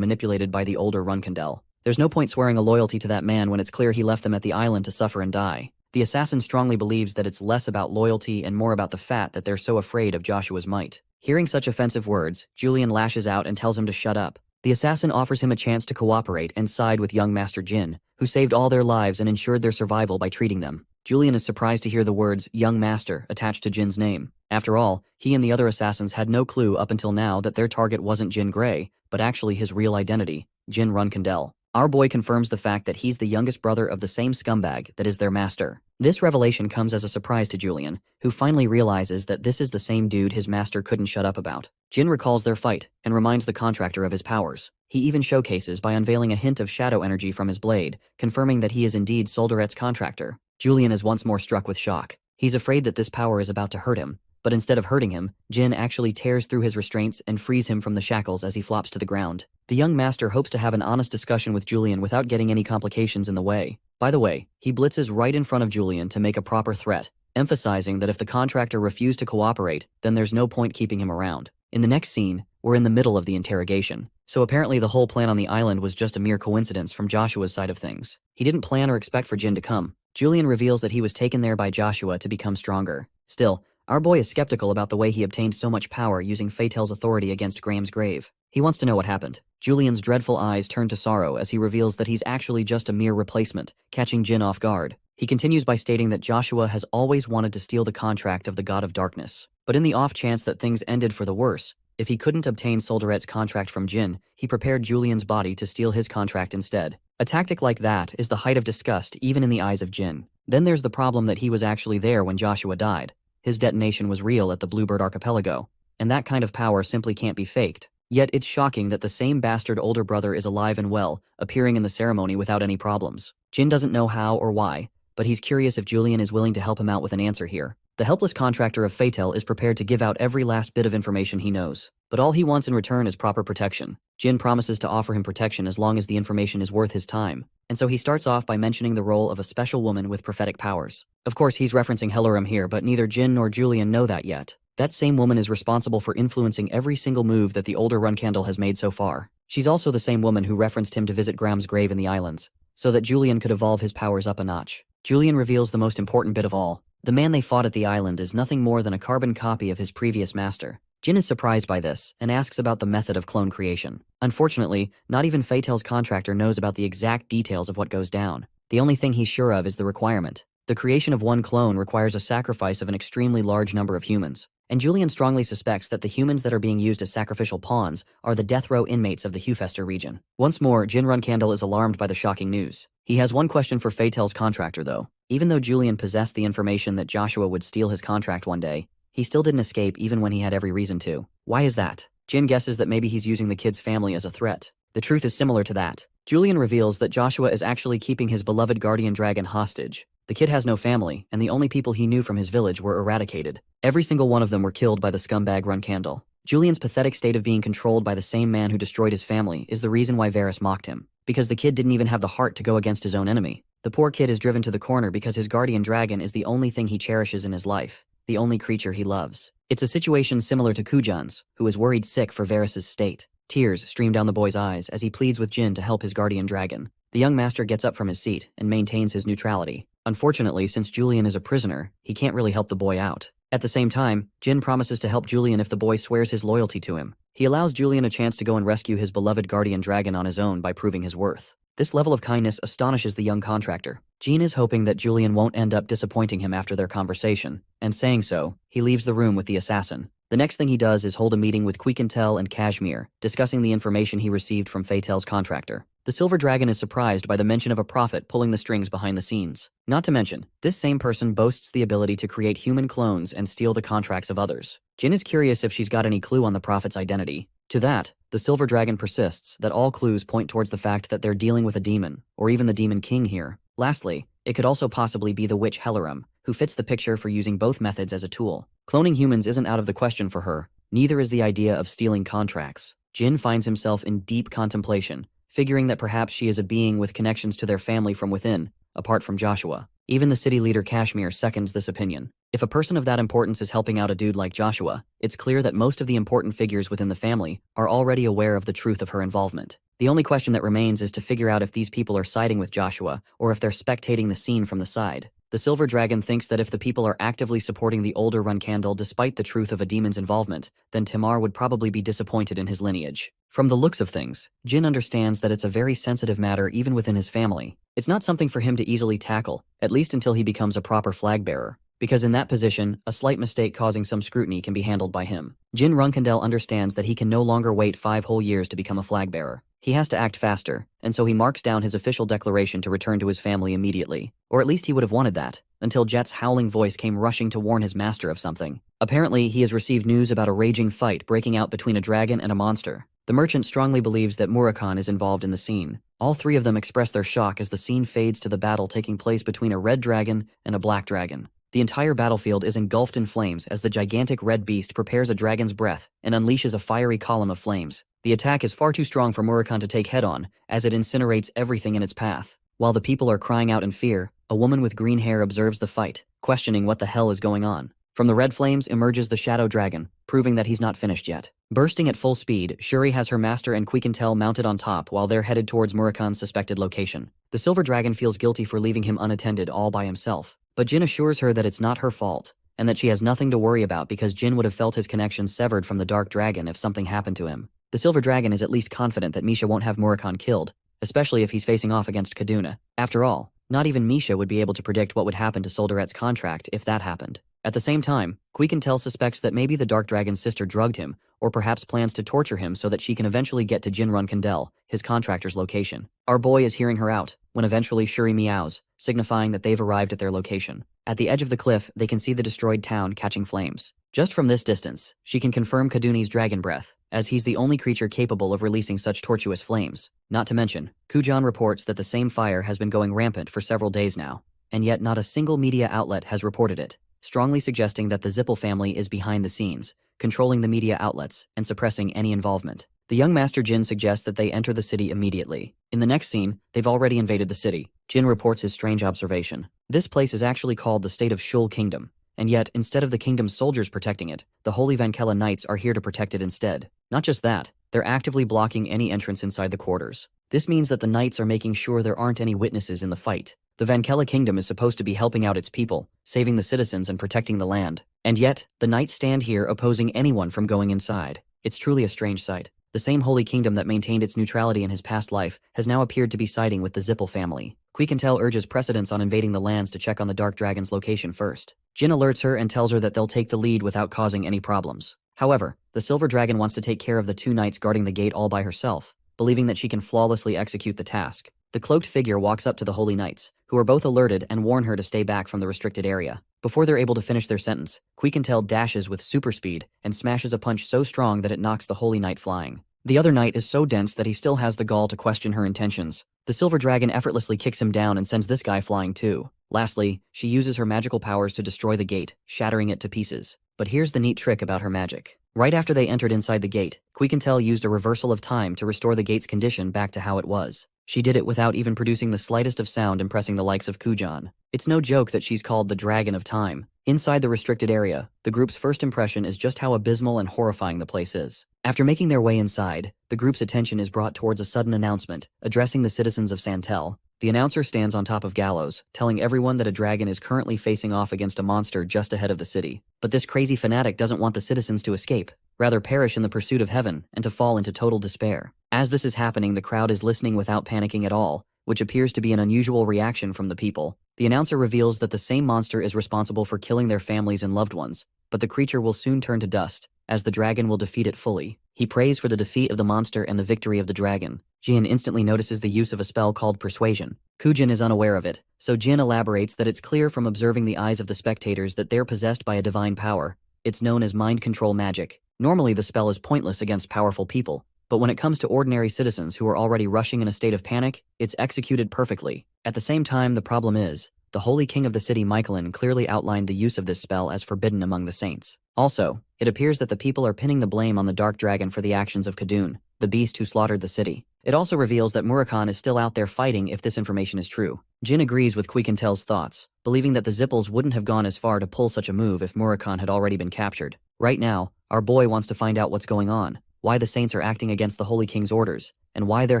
manipulated by the older Runcandle. There's no point swearing a loyalty to that man when it's clear he left them at the island to suffer and die. The assassin strongly believes that it's less about loyalty and more about the fact that they're so afraid of Joshua's might. Hearing such offensive words, Julian lashes out and tells him to shut up. The assassin offers him a chance to cooperate and side with young Master Jin, who saved all their lives and ensured their survival by treating them. Julian is surprised to hear the words "young master" attached to Jin's name. After all, he and the other assassins had no clue up until now that their target wasn't Jin Grey, but actually his real identity, Jin Runcandle. Our boy confirms the fact that he's the youngest brother of the same scumbag that is their master. This revelation comes as a surprise to Julian, who finally realizes that this is the same dude his master couldn't shut up about. Jin recalls their fight and reminds the contractor of his powers. He even showcases by unveiling a hint of shadow energy from his blade, confirming that he is indeed Solderet's contractor. Julian is once more struck with shock. He's afraid that this power is about to hurt him, But instead of hurting him, Jin actually tears through his restraints and frees him from the shackles as he flops to the ground. The young master hopes to have an honest discussion with Julian without getting any complications in the way. By the way, he blitzes right in front of Julian to make a proper threat, emphasizing that if the contractor refused to cooperate, then there's no point keeping him around. In the next scene, we're in the middle of the interrogation. So apparently the whole plan on the island was just a mere coincidence from Joshua's side of things. He didn't plan or expect for Jin to come. Julian reveals that he was taken there by Joshua to become stronger. Still, our boy is skeptical about the way he obtained so much power using Fatel's authority against Graham's grave. He wants to know what happened. Julian's dreadful eyes turn to sorrow as he reveals that he's actually just a mere replacement, catching Jin off guard. He continues by stating that Joshua has always wanted to steal the contract of the God of Darkness. But in the off chance that things ended for the worse, if he couldn't obtain Solderet's contract from Jin, he prepared Julian's body to steal his contract instead. A tactic like that is the height of disgust even in the eyes of Jin. Then there's the problem that he was actually there when Joshua died. His detonation was real at the Bluebird Archipelago, and that kind of power simply can't be faked. Yet it's shocking that the same bastard older brother is alive and well, appearing in the ceremony without any problems. Jin doesn't know how or why, but he's curious if Julian is willing to help him out with an answer here. The helpless contractor of Fatel is prepared to give out every last bit of information he knows, but all he wants in return is proper protection. Jin promises to offer him protection as long as the information is worth his time, and so he starts off by mentioning the role of a special woman with prophetic powers. Of course, he's referencing Hellerim here, but neither Jin nor Julian know that yet. That same woman is responsible for influencing every single move that the older Runcandle has made so far. She's also the same woman who referenced him to visit Graham's grave in the islands, so that Julian could evolve his powers up a notch. Julian reveals the most important bit of all. The man they fought at the island is nothing more than a carbon copy of his previous master. Jin is surprised by this and asks about the method of clone creation. Unfortunately, not even Fatel's contractor knows about the exact details of what goes down. The only thing he's sure of is the requirement. The creation of one clone requires a sacrifice of an extremely large number of humans, and Julian strongly suspects that the humans that are being used as sacrificial pawns are the death row inmates of the Hufester region. Once more, Jin Runcandle is alarmed by the shocking news. He has one question for Fatel's contractor though. Even though Julian possessed the information that Joshua would steal his contract one day, he still didn't escape even when he had every reason to. Why is that? Jin guesses that maybe he's using the kid's family as a threat. The truth is similar to that. Julian reveals that Joshua is actually keeping his beloved guardian dragon hostage. The kid has no family, and the only people he knew from his village were eradicated. Every single one of them were killed by the scumbag Runcandle. Julian's pathetic state of being controlled by the same man who destroyed his family is the reason why Varys mocked him. Because the kid didn't even have the heart to go against his own enemy. The poor kid is driven to the corner because his guardian dragon is the only thing he cherishes in his life, the only creature he loves. It's a situation similar to Kujan's, who is worried sick for Varys' state. Tears stream down the boy's eyes as he pleads with Jin to help his guardian dragon. The young master gets up from his seat and maintains his neutrality. Unfortunately, since Julian is a prisoner, he can't really help the boy out. At the same time, Jin promises to help Julian if the boy swears his loyalty to him. He allows Julian a chance to go and rescue his beloved guardian dragon on his own by proving his worth. This level of kindness astonishes the young contractor. Jin is hoping that Julian won't end up disappointing him after their conversation, and saying so, he leaves the room with the assassin. The next thing he does is hold a meeting with Quiquintel and Kashmir, discussing the information he received from Fatel's contractor. The Silver Dragon is surprised by the mention of a prophet pulling the strings behind the scenes. Not to mention, this same person boasts the ability to create human clones and steal the contracts of others. Jin is curious if she's got any clue on the prophet's identity. To that, the Silver Dragon persists that all clues point towards the fact that they're dealing with a demon, or even the Demon King here. Lastly, it could also possibly be the witch Hellerim, who fits the picture for using both methods as a tool. Cloning humans isn't out of the question for her, neither is the idea of stealing contracts. Jin finds himself in deep contemplation, figuring that perhaps she is a being with connections to their family from within, apart from Joshua. Even the city leader Kashmir seconds this opinion. If a person of that importance is helping out a dude like Joshua, it's clear that most of the important figures within the family are already aware of the truth of her involvement. The only question that remains is to figure out if these people are siding with Joshua or if they're spectating the scene from the side. The Silver Dragon thinks that if the people are actively supporting the older Runcandle despite the truth of a demon's involvement, then Timar would probably be disappointed in his lineage. From the looks of things, Jin understands that it's a very sensitive matter even within his family. It's not something for him to easily tackle, at least until he becomes a proper flag bearer. Because in that position, a slight mistake causing some scrutiny can be handled by him. Jin Runcandle understands that he can no longer wait 5 whole years to become a flag bearer. He has to act faster, and so he marks down his official declaration to return to his family immediately. Or at least he would have wanted that, until Jet's howling voice came rushing to warn his master of something. Apparently, he has received news about a raging fight breaking out between a dragon and a monster. The merchant strongly believes that Murakan is involved in the scene. All 3 of them express their shock as the scene fades to the battle taking place between a red dragon and a black dragon. The entire battlefield is engulfed in flames as the gigantic red beast prepares a dragon's breath and unleashes a fiery column of flames. The attack is far too strong for Murakhan to take head-on, as it incinerates everything in its path. While the people are crying out in fear, a woman with green hair observes the fight, questioning what the hell is going on. From the red flames emerges the shadow dragon, proving that he's not finished yet. Bursting at full speed, Shuri has her master and Quiquintel mounted on top while they're headed towards Murakhan's suspected location. The silver dragon feels guilty for leaving him unattended all by himself, but Jin assures her that it's not her fault, and that she has nothing to worry about because Jin would have felt his connection severed from the dark dragon if something happened to him. The silver dragon is at least confident that Misha won't have Murakhan killed, especially if he's facing off against Kaduna. After all, not even Misha would be able to predict what would happen to Solderet's contract if that happened. At the same time, Quiquintel suspects that maybe the Dark Dragon's sister drugged him, or perhaps plans to torture him so that she can eventually get to Jinrun Kandel, his contractor's location. Our boy is hearing her out, when eventually Shuri meows, signifying that they've arrived at their location. At the edge of the cliff, they can see the destroyed town catching flames. Just from this distance, she can confirm Kaduni's dragon breath, as he's the only creature capable of releasing such tortuous flames. Not to mention, Kujan reports that the same fire has been going rampant for several days now, and yet not a single media outlet has reported it, strongly suggesting that the Zippel family is behind the scenes, controlling the media outlets and suppressing any involvement. The young Master Jin suggests that they enter the city immediately. In the next scene, they've already invaded the city. Jin reports his strange observation. This place is actually called the State of Shul Kingdom, and yet, instead of the kingdom's soldiers protecting it, the Holy Vankela Knights are here to protect it instead. Not just that, they're actively blocking any entrance inside the quarters. This means that the Knights are making sure there aren't any witnesses in the fight. The Vankela kingdom is supposed to be helping out its people, saving the citizens and protecting the land. And yet, the Knights stand here opposing anyone from going inside. It's truly a strange sight. The same Holy Kingdom that maintained its neutrality in his past life has now appeared to be siding with the Zippel family. Quiquintel urges precedence on invading the lands to check on the Dark Dragon's location first. Jin alerts her and tells her that they'll take the lead without causing any problems. However, the Silver Dragon wants to take care of the two knights guarding the gate all by herself, believing that she can flawlessly execute the task. The cloaked figure walks up to the Holy Knights, who are both alerted and warn her to stay back from the restricted area. Before they're able to finish their sentence, Quiquintel dashes with super speed and smashes a punch so strong that it knocks the Holy Knight flying. The other knight is so dense that he still has the gall to question her intentions. The Silver Dragon effortlessly kicks him down and sends this guy flying too. Lastly, she uses her magical powers to destroy the gate, shattering it to pieces. But here's the neat trick about her magic. Right after they entered inside the gate, Quiquintel used a reversal of time to restore the gate's condition back to how it was. She did it without even producing the slightest of sound, impressing the likes of Kujan. It's no joke that she's called the Dragon of Time. Inside the restricted area, the group's first impression is just how abysmal and horrifying the place is. After making their way inside, the group's attention is brought towards a sudden announcement, addressing the citizens of Santel. The announcer stands on top of gallows, telling everyone that a dragon is currently facing off against a monster just ahead of the city. But this crazy fanatic doesn't want the citizens to escape, rather perish in the pursuit of heaven and to fall into total despair. As this is happening, the crowd is listening without panicking at all, which appears to be an unusual reaction from the people. The announcer reveals that the same monster is responsible for killing their families and loved ones, but the creature will soon turn to dust, as the dragon will defeat it fully. He prays for the defeat of the monster and the victory of the dragon. Jin instantly notices the use of a spell called Persuasion. Kujin is unaware of it, so Jin elaborates that it's clear from observing the eyes of the spectators that they're possessed by a divine power. It's known as mind control magic. Normally the spell is pointless against powerful people, but when it comes to ordinary citizens who are already rushing in a state of panic, it's executed perfectly. At the same time, the problem is, the Holy King of the city Michaelin clearly outlined the use of this spell as forbidden among the saints. Also, it appears that the people are pinning the blame on the Dark Dragon for the actions of Kadun, the beast who slaughtered the city. It also reveals that Murakhan is still out there fighting if this information is true. Jin agrees with Quiquintel's thoughts, believing that the Zippels wouldn't have gone as far to pull such a move if Murakhan had already been captured. Right now, our boy wants to find out what's going on, why the saints are acting against the Holy King's orders, and why they're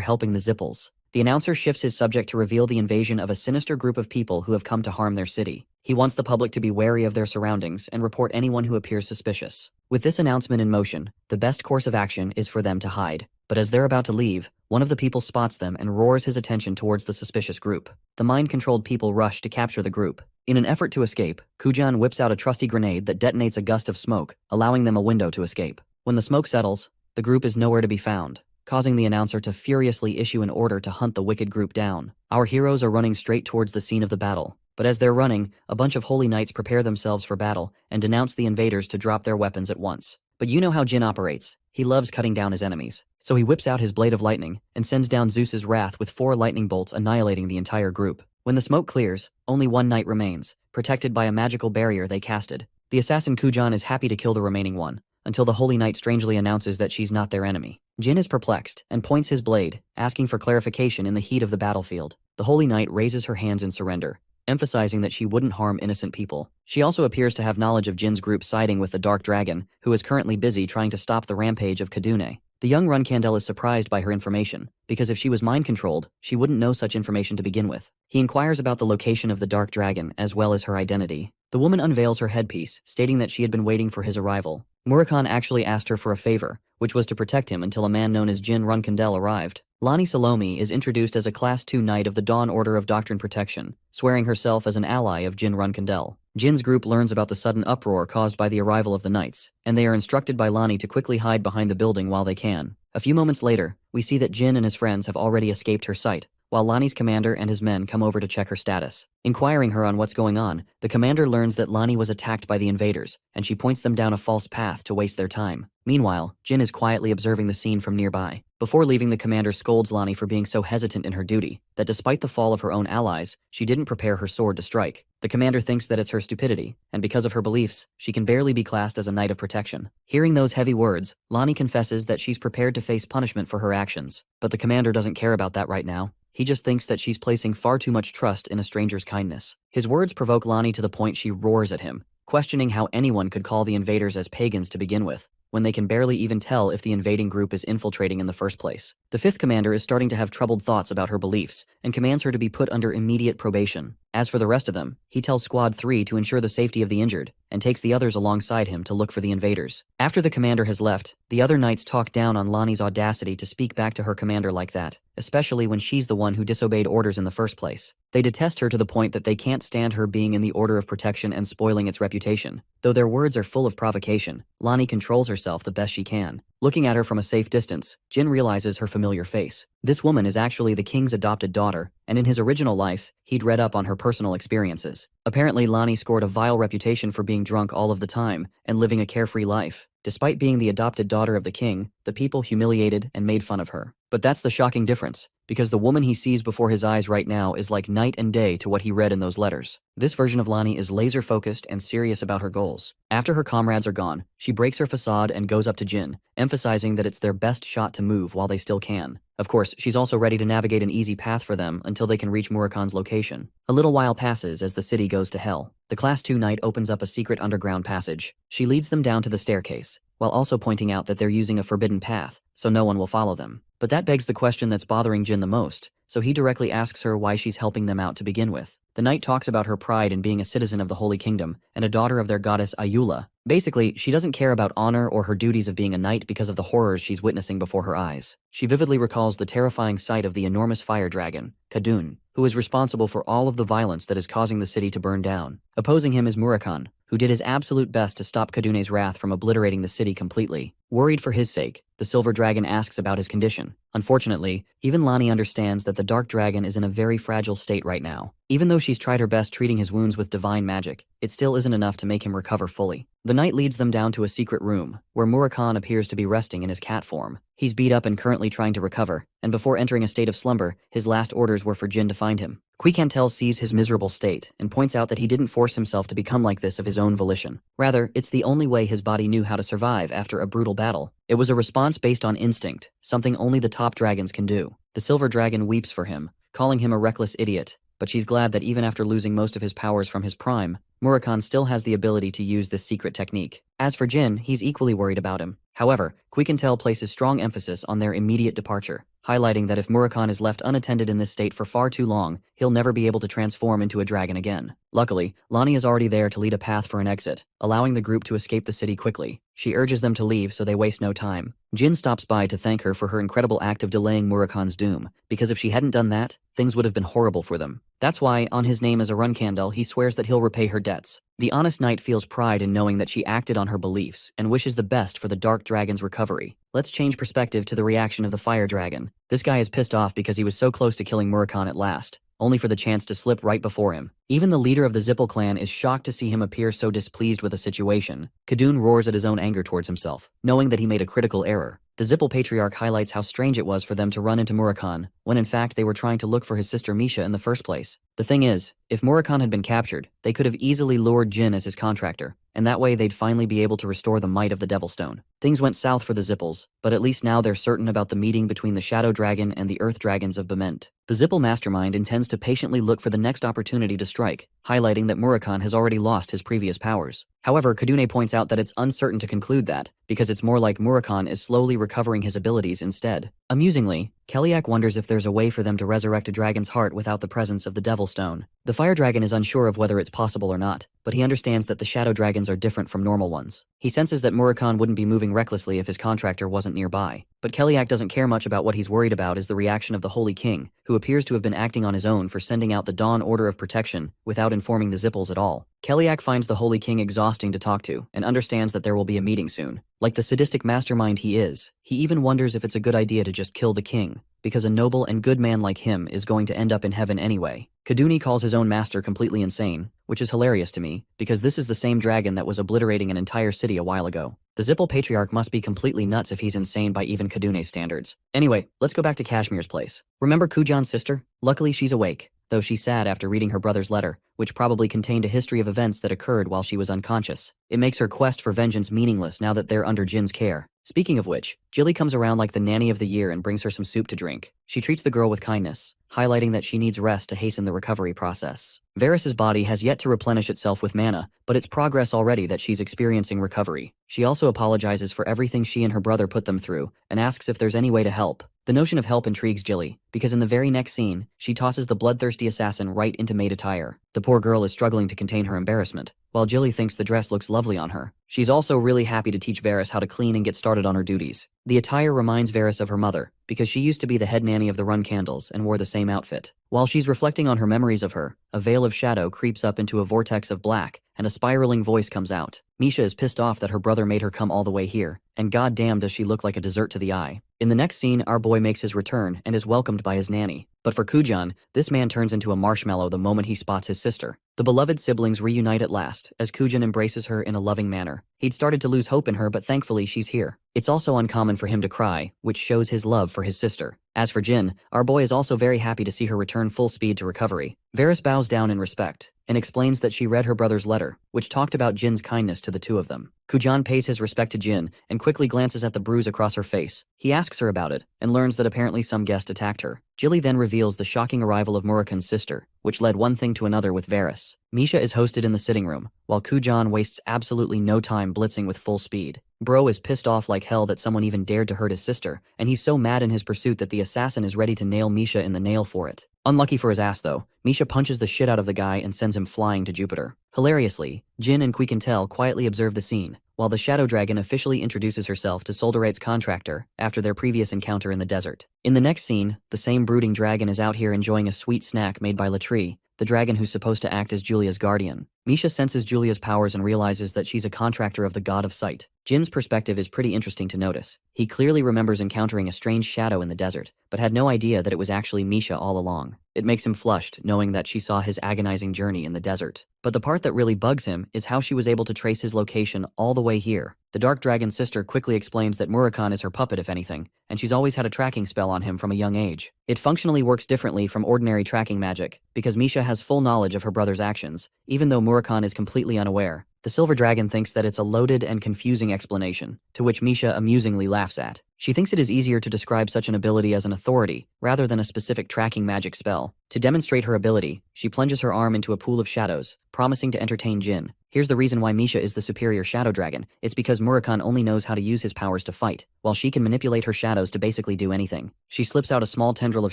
helping the Zippels. The announcer shifts his subject to reveal the invasion of a sinister group of people who have come to harm their city. He wants the public to be wary of their surroundings and report anyone who appears suspicious. With this announcement in motion, the best course of action is for them to hide. But as they're about to leave, one of the people spots them and roars his attention towards the suspicious group. The mind-controlled people rush to capture the group. In an effort to escape, Kujan whips out a trusty grenade that detonates a gust of smoke, allowing them a window to escape. When the smoke settles, the group is nowhere to be found, causing the announcer to furiously issue an order to hunt the wicked group down. Our heroes are running straight towards the scene of the battle. But as they're running, a bunch of holy knights prepare themselves for battle and denounce the invaders to drop their weapons at once. But you know how Jin operates. He loves cutting down his enemies. So he whips out his blade of lightning and sends down Zeus's wrath with 4 lightning bolts, annihilating the entire group. When the smoke clears, only one knight remains, protected by a magical barrier they casted. The assassin Kujan is happy to kill the remaining one, until the Holy Knight strangely announces that she's not their enemy. Jin is perplexed and points his blade, asking for clarification in the heat of the battlefield. The Holy Knight raises her hands in surrender, emphasizing that she wouldn't harm innocent people. She also appears to have knowledge of Jin's group siding with the Dark Dragon, who is currently busy trying to stop the rampage of Kadune. The young Runkandel is surprised by her information, because if she was mind-controlled, she wouldn't know such information to begin with. He inquires about the location of the Dark Dragon, as well as her identity. The woman unveils her headpiece, stating that she had been waiting for his arrival. Murakhan actually asked her for a favor, which was to protect him until a man known as Jin Runkandel arrived. Lani Salome is introduced as a Class 2 Knight of the Dawn Order of Doctrine Protection, swearing herself as an ally of Jin Runkandel. Jin's group learns about the sudden uproar caused by the arrival of the knights, and they are instructed by Lani to quickly hide behind the building while they can. A few moments later, we see that Jin and his friends have already escaped her sight, while Lani's commander and his men come over to check her status. Inquiring her on what's going on, the commander learns that Lani was attacked by the invaders, and she points them down a false path to waste their time. Meanwhile, Jin is quietly observing the scene from nearby. Before leaving, the commander scolds Lani for being so hesitant in her duty, that despite the fall of her own allies, she didn't prepare her sword to strike. The commander thinks that it's her stupidity, and because of her beliefs, she can barely be classed as a knight of protection. Hearing those heavy words, Lani confesses that she's prepared to face punishment for her actions, but the commander doesn't care about that right now. He just thinks that she's placing far too much trust in a stranger's kindness. His words provoke Lani to the point she roars at him, questioning how anyone could call the invaders as pagans to begin with, when they can barely even tell if the invading group is infiltrating in the first place. The fifth commander is starting to have troubled thoughts about her beliefs, and commands her to be put under immediate probation. As for the rest of them, he tells Squad 3 to ensure the safety of the injured, and takes the others alongside him to look for the invaders. After the commander has left, the other knights talk down on Lani's audacity to speak back to her commander like that, especially when she's the one who disobeyed orders in the first place. They detest her to the point that they can't stand her being in the Order of Protection and spoiling its reputation. Though their words are full of provocation, Lani controls herself the best she can. Looking at her from a safe distance, Jin realizes her familiar face. This woman is actually the king's adopted daughter, and in his original life, he'd read up on her personal experiences. Apparently, Lani scored a vile reputation for being drunk all of the time and living a carefree life. Despite being the adopted daughter of the king, the people humiliated and made fun of her. But that's the shocking difference, because the woman he sees before his eyes right now is like night and day to what he read in those letters. This version of Lani is laser-focused and serious about her goals. After her comrades are gone, she breaks her facade and goes up to Jin, emphasizing that it's their best shot to move while they still can. Of course, she's also ready to navigate an easy path for them until they can reach Murakhan's location. A little while passes as the city goes to hell. The Class 2 Knight opens up a secret underground passage. She leads them down to the staircase, while also pointing out that they're using a forbidden path, so no one will follow them. But that begs the question that's bothering Jin the most, so he directly asks her why she's helping them out to begin with. The knight talks about her pride in being a citizen of the Holy Kingdom and a daughter of their goddess Ayula. Basically, she doesn't care about honor or her duties of being a knight because of the horrors she's witnessing before her eyes. She vividly recalls the terrifying sight of the enormous fire dragon, Kadun, who is responsible for all of the violence that is causing the city to burn down. Opposing him is Murakhan, who did his absolute best to stop Kadune's wrath from obliterating the city completely. Worried for his sake, the Silver Dragon asks about his condition. Unfortunately, even Lani understands that the Dark Dragon is in a very fragile state right now. Even though she's tried her best treating his wounds with divine magic, it still isn't enough to make him recover fully. The knight leads them down to a secret room, where Murakhan appears to be resting in his cat form. He's beat up and currently trying to recover, and before entering a state of slumber, his last orders were for Jin to find him. Quicantel sees his miserable state and points out that he didn't force himself to become like this of his own volition. Rather, it's the only way his body knew how to survive after a brutal battle. It was a response based on instinct, something only the top dragons can do. The Silver Dragon weeps for him, calling him a reckless idiot, but she's glad that even after losing most of his powers from his prime, Murakhan still has the ability to use this secret technique. As for Jin, he's equally worried about him. However, Quicantel places strong emphasis on their immediate departure, highlighting that if Murakhan is left unattended in this state for far too long, he'll never be able to transform into a dragon again. Luckily, Lani is already there to lead a path for an exit, allowing the group to escape the city quickly. She urges them to leave so they waste no time. Jin stops by to thank her for her incredible act of delaying Murakhan's doom, because if she hadn't done that, things would have been horrible for them. That's why, on his name as a Runkandel, he swears that he'll repay her debts. The honest knight feels pride in knowing that she acted on her beliefs and wishes the best for the Dark Dragon's recovery. Let's change perspective to the reaction of the Fire Dragon. This guy is pissed off because he was so close to killing Murakhan at last, only for the chance to slip right before him. Even the leader of the Zippel clan is shocked to see him appear so displeased with the situation. Kadun roars at his own anger towards himself, knowing that he made a critical error. The Zippel patriarch highlights how strange it was for them to run into Murakhan, when in fact they were trying to look for his sister Misha in the first place. The thing is, if Murakhan had been captured, they could have easily lured Jin as his contractor, and that way they'd finally be able to restore the might of the Devil Stone. Things went south for the Zippels, but at least now they're certain about the meeting between the Shadow Dragon and the Earth Dragons of Bement. The Zippel mastermind intends to patiently look for the next opportunity to strike, highlighting that Murakhan has already lost his previous powers. However, Kadune points out that it's uncertain to conclude that, because it's more like Murakhan is slowly recovering his abilities instead. Amusingly, Keliak wonders if there's a way for them to resurrect a dragon's heart without the presence of the Devil Stone. The Fire Dragon is unsure of whether it's possible or not, but he understands that the Shadow Dragons are different from normal ones. He senses that Murakhan wouldn't be moving recklessly if his contractor wasn't nearby. But Keliak doesn't care much about what he's worried about is the reaction of the Holy King, who appears to have been acting on his own for sending out the Dawn Order of Protection without informing the Zippels at all. Keliak finds the Holy King exhausting to talk to and understands that there will be a meeting soon. Like the sadistic mastermind he is, he even wonders if it's a good idea to just kill the king, because a noble and good man like him is going to end up in heaven anyway. Kaduni calls his own master completely insane, which is hilarious to me, because this is the same dragon that was obliterating an entire city a while ago. The Zippel patriarch must be completely nuts if he's insane by even Kadune's standards. Anyway, let's go back to Kashmir's place. Remember Kujan's sister? Luckily she's awake, though she's sad after reading her brother's letter, which probably contained a history of events that occurred while she was unconscious. It makes her quest for vengeance meaningless now that they're under Jin's care. Speaking of which, Jilly comes around like the nanny of the year and brings her some soup to drink. She treats the girl with kindness, highlighting that she needs rest to hasten the recovery process. Varys's body has yet to replenish itself with mana, but it's progress already that she's experiencing recovery. She also apologizes for everything she and her brother put them through, and asks if there's any way to help. The notion of help intrigues Jilly, because in the very next scene, she tosses the bloodthirsty assassin right into maid attire. The poor girl is struggling to contain her embarrassment, while Jilly thinks the dress looks lovely on her. She's also really happy to teach Varys how to clean and get started on her duties. The attire reminds Varys of her mother, because she used to be the head nanny of the Run Candles and wore the same outfit. While she's reflecting on her memories of her, a veil of shadow creeps up into a vortex of black, and a spiraling voice comes out. Misha is pissed off that her brother made her come all the way here, and goddamn does she look like a dessert to the eye. In the next scene, our boy makes his return and is welcomed by his nanny. But for Kujan, this man turns into a marshmallow the moment he spots his sister. The beloved siblings reunite at last, as Kujan embraces her in a loving manner. He'd started to lose hope in her, but thankfully she's here. It's also uncommon for him to cry, which shows his love for his sister. As for Jin, our boy is also very happy to see her return full speed to recovery. Varys bows down in respect, and explains that she read her brother's letter, which talked about Jin's kindness to the two of them. Kujan pays his respect to Jin, and quickly glances at the bruise across her face. He asks her about it, and learns that apparently some guest attacked her. Jilly then reveals the shocking arrival of Murakhan's sister, which led one thing to another with Varys. Misha is hosted in the sitting room, while Kujan wastes absolutely no time blitzing with full speed. Bro is pissed off like hell that someone even dared to hurt his sister, and he's so mad in his pursuit that the assassin is ready to nail Misha in the nail for it. Unlucky for his ass though, Misha punches the shit out of the guy and sends him flying to Jupiter. Hilariously, Jin and Quiquintel quietly observe the scene, while the Shadow Dragon officially introduces herself to Solderate's contractor after their previous encounter in the desert. In the next scene, the same brooding dragon is out here enjoying a sweet snack made by Latrie, the dragon who's supposed to act as Julia's guardian. Misha senses Julia's powers and realizes that she's a contractor of the God of Sight. Jin's perspective is pretty interesting to notice. He clearly remembers encountering a strange shadow in the desert, but had no idea that it was actually Misha all along. It makes him flushed, knowing that she saw his agonizing journey in the desert. But the part that really bugs him is how she was able to trace his location all the way here. The Dark Dragon's sister quickly explains that Murakhan is her puppet if anything, and she's always had a tracking spell on him from a young age. It functionally works differently from ordinary tracking magic, because Misha has full knowledge of her brother's actions, even though Murakhan is completely unaware. The Silver Dragon thinks that it's a loaded and confusing explanation, to which Misha amusingly laughs at. She thinks it is easier to describe such an ability as an authority, rather than a specific tracking magic spell. To demonstrate her ability, she plunges her arm into a pool of shadows, promising to entertain Jin. Here's the reason why Misha is the superior Shadow Dragon. It's because Murakhan only knows how to use his powers to fight, while she can manipulate her shadows to basically do anything. She slips out a small tendril of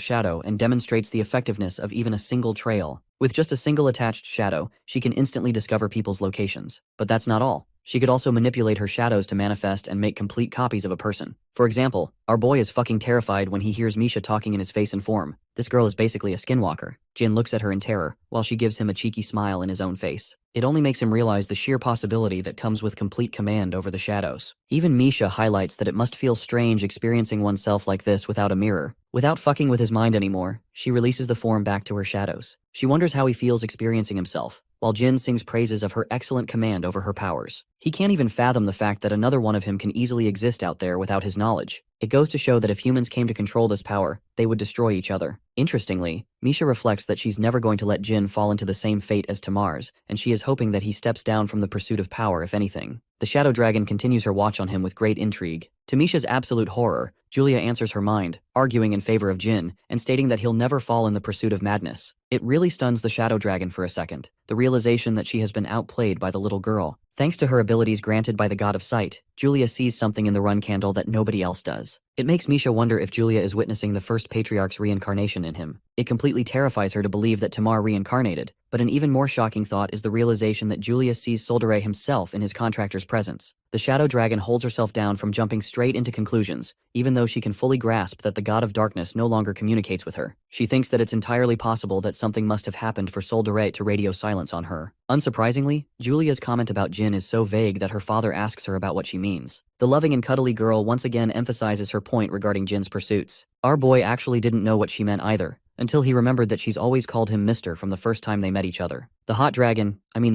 shadow and demonstrates the effectiveness of even a single trail. With just a single attached shadow, she can instantly discover people's locations. But that's not all. She could also manipulate her shadows to manifest and make complete copies of a person. For example, our boy is fucking terrified when he hears Misha talking in his face and form. This girl is basically a skinwalker. Jin looks at her in terror, while she gives him a cheeky smile in his own face. It only makes him realize the sheer possibility that comes with complete command over the shadows. Even Misha highlights that it must feel strange experiencing oneself like this without a mirror. Without fucking with his mind anymore, she releases the form back to her shadows. She wonders how he feels experiencing himself. while Jin sings praises of her excellent command over her powers. He can't even fathom the fact that another one of him can easily exist out there without his knowledge. It goes to show that if humans came to control this power, they would destroy each other. Interestingly, Misha reflects that she's never going to let Jin fall into the same fate as 3yr-'s, and she is hoping that he steps down from the pursuit of power if anything. The Shadow Dragon continues her watch on him with great intrigue. To Misha's absolute horror, Julia answers her mind, arguing in favor of Jin, and stating that he'll never fall in the pursuit of madness. It really stuns the Shadow Dragon for a second, the realization that she has been outplayed by the little girl. Thanks to her abilities granted by the God of Sight, Julia sees something in the run candle that nobody else does. It makes Misha wonder if Julia is witnessing the first patriarch's reincarnation in him. It completely terrifies her to believe that 3yr reincarnated, but an even more shocking thought is the realization that Julia sees Solderay himself in his contractor's presence. The Shadow Dragon holds herself down from jumping straight into conclusions, even though she can fully grasp that the God of Darkness no longer communicates with her. She thinks that it's entirely possible that something must have happened for Solderay to radio silence on her. Unsurprisingly, Julia's comment about Jin is so vague that her father asks her about what she means. The loving and cuddly girl once again emphasizes her point regarding Jin's pursuits. Our boy actually didn't know what she meant either, until he remembered that she's always called him Mister from the first time they met each other. The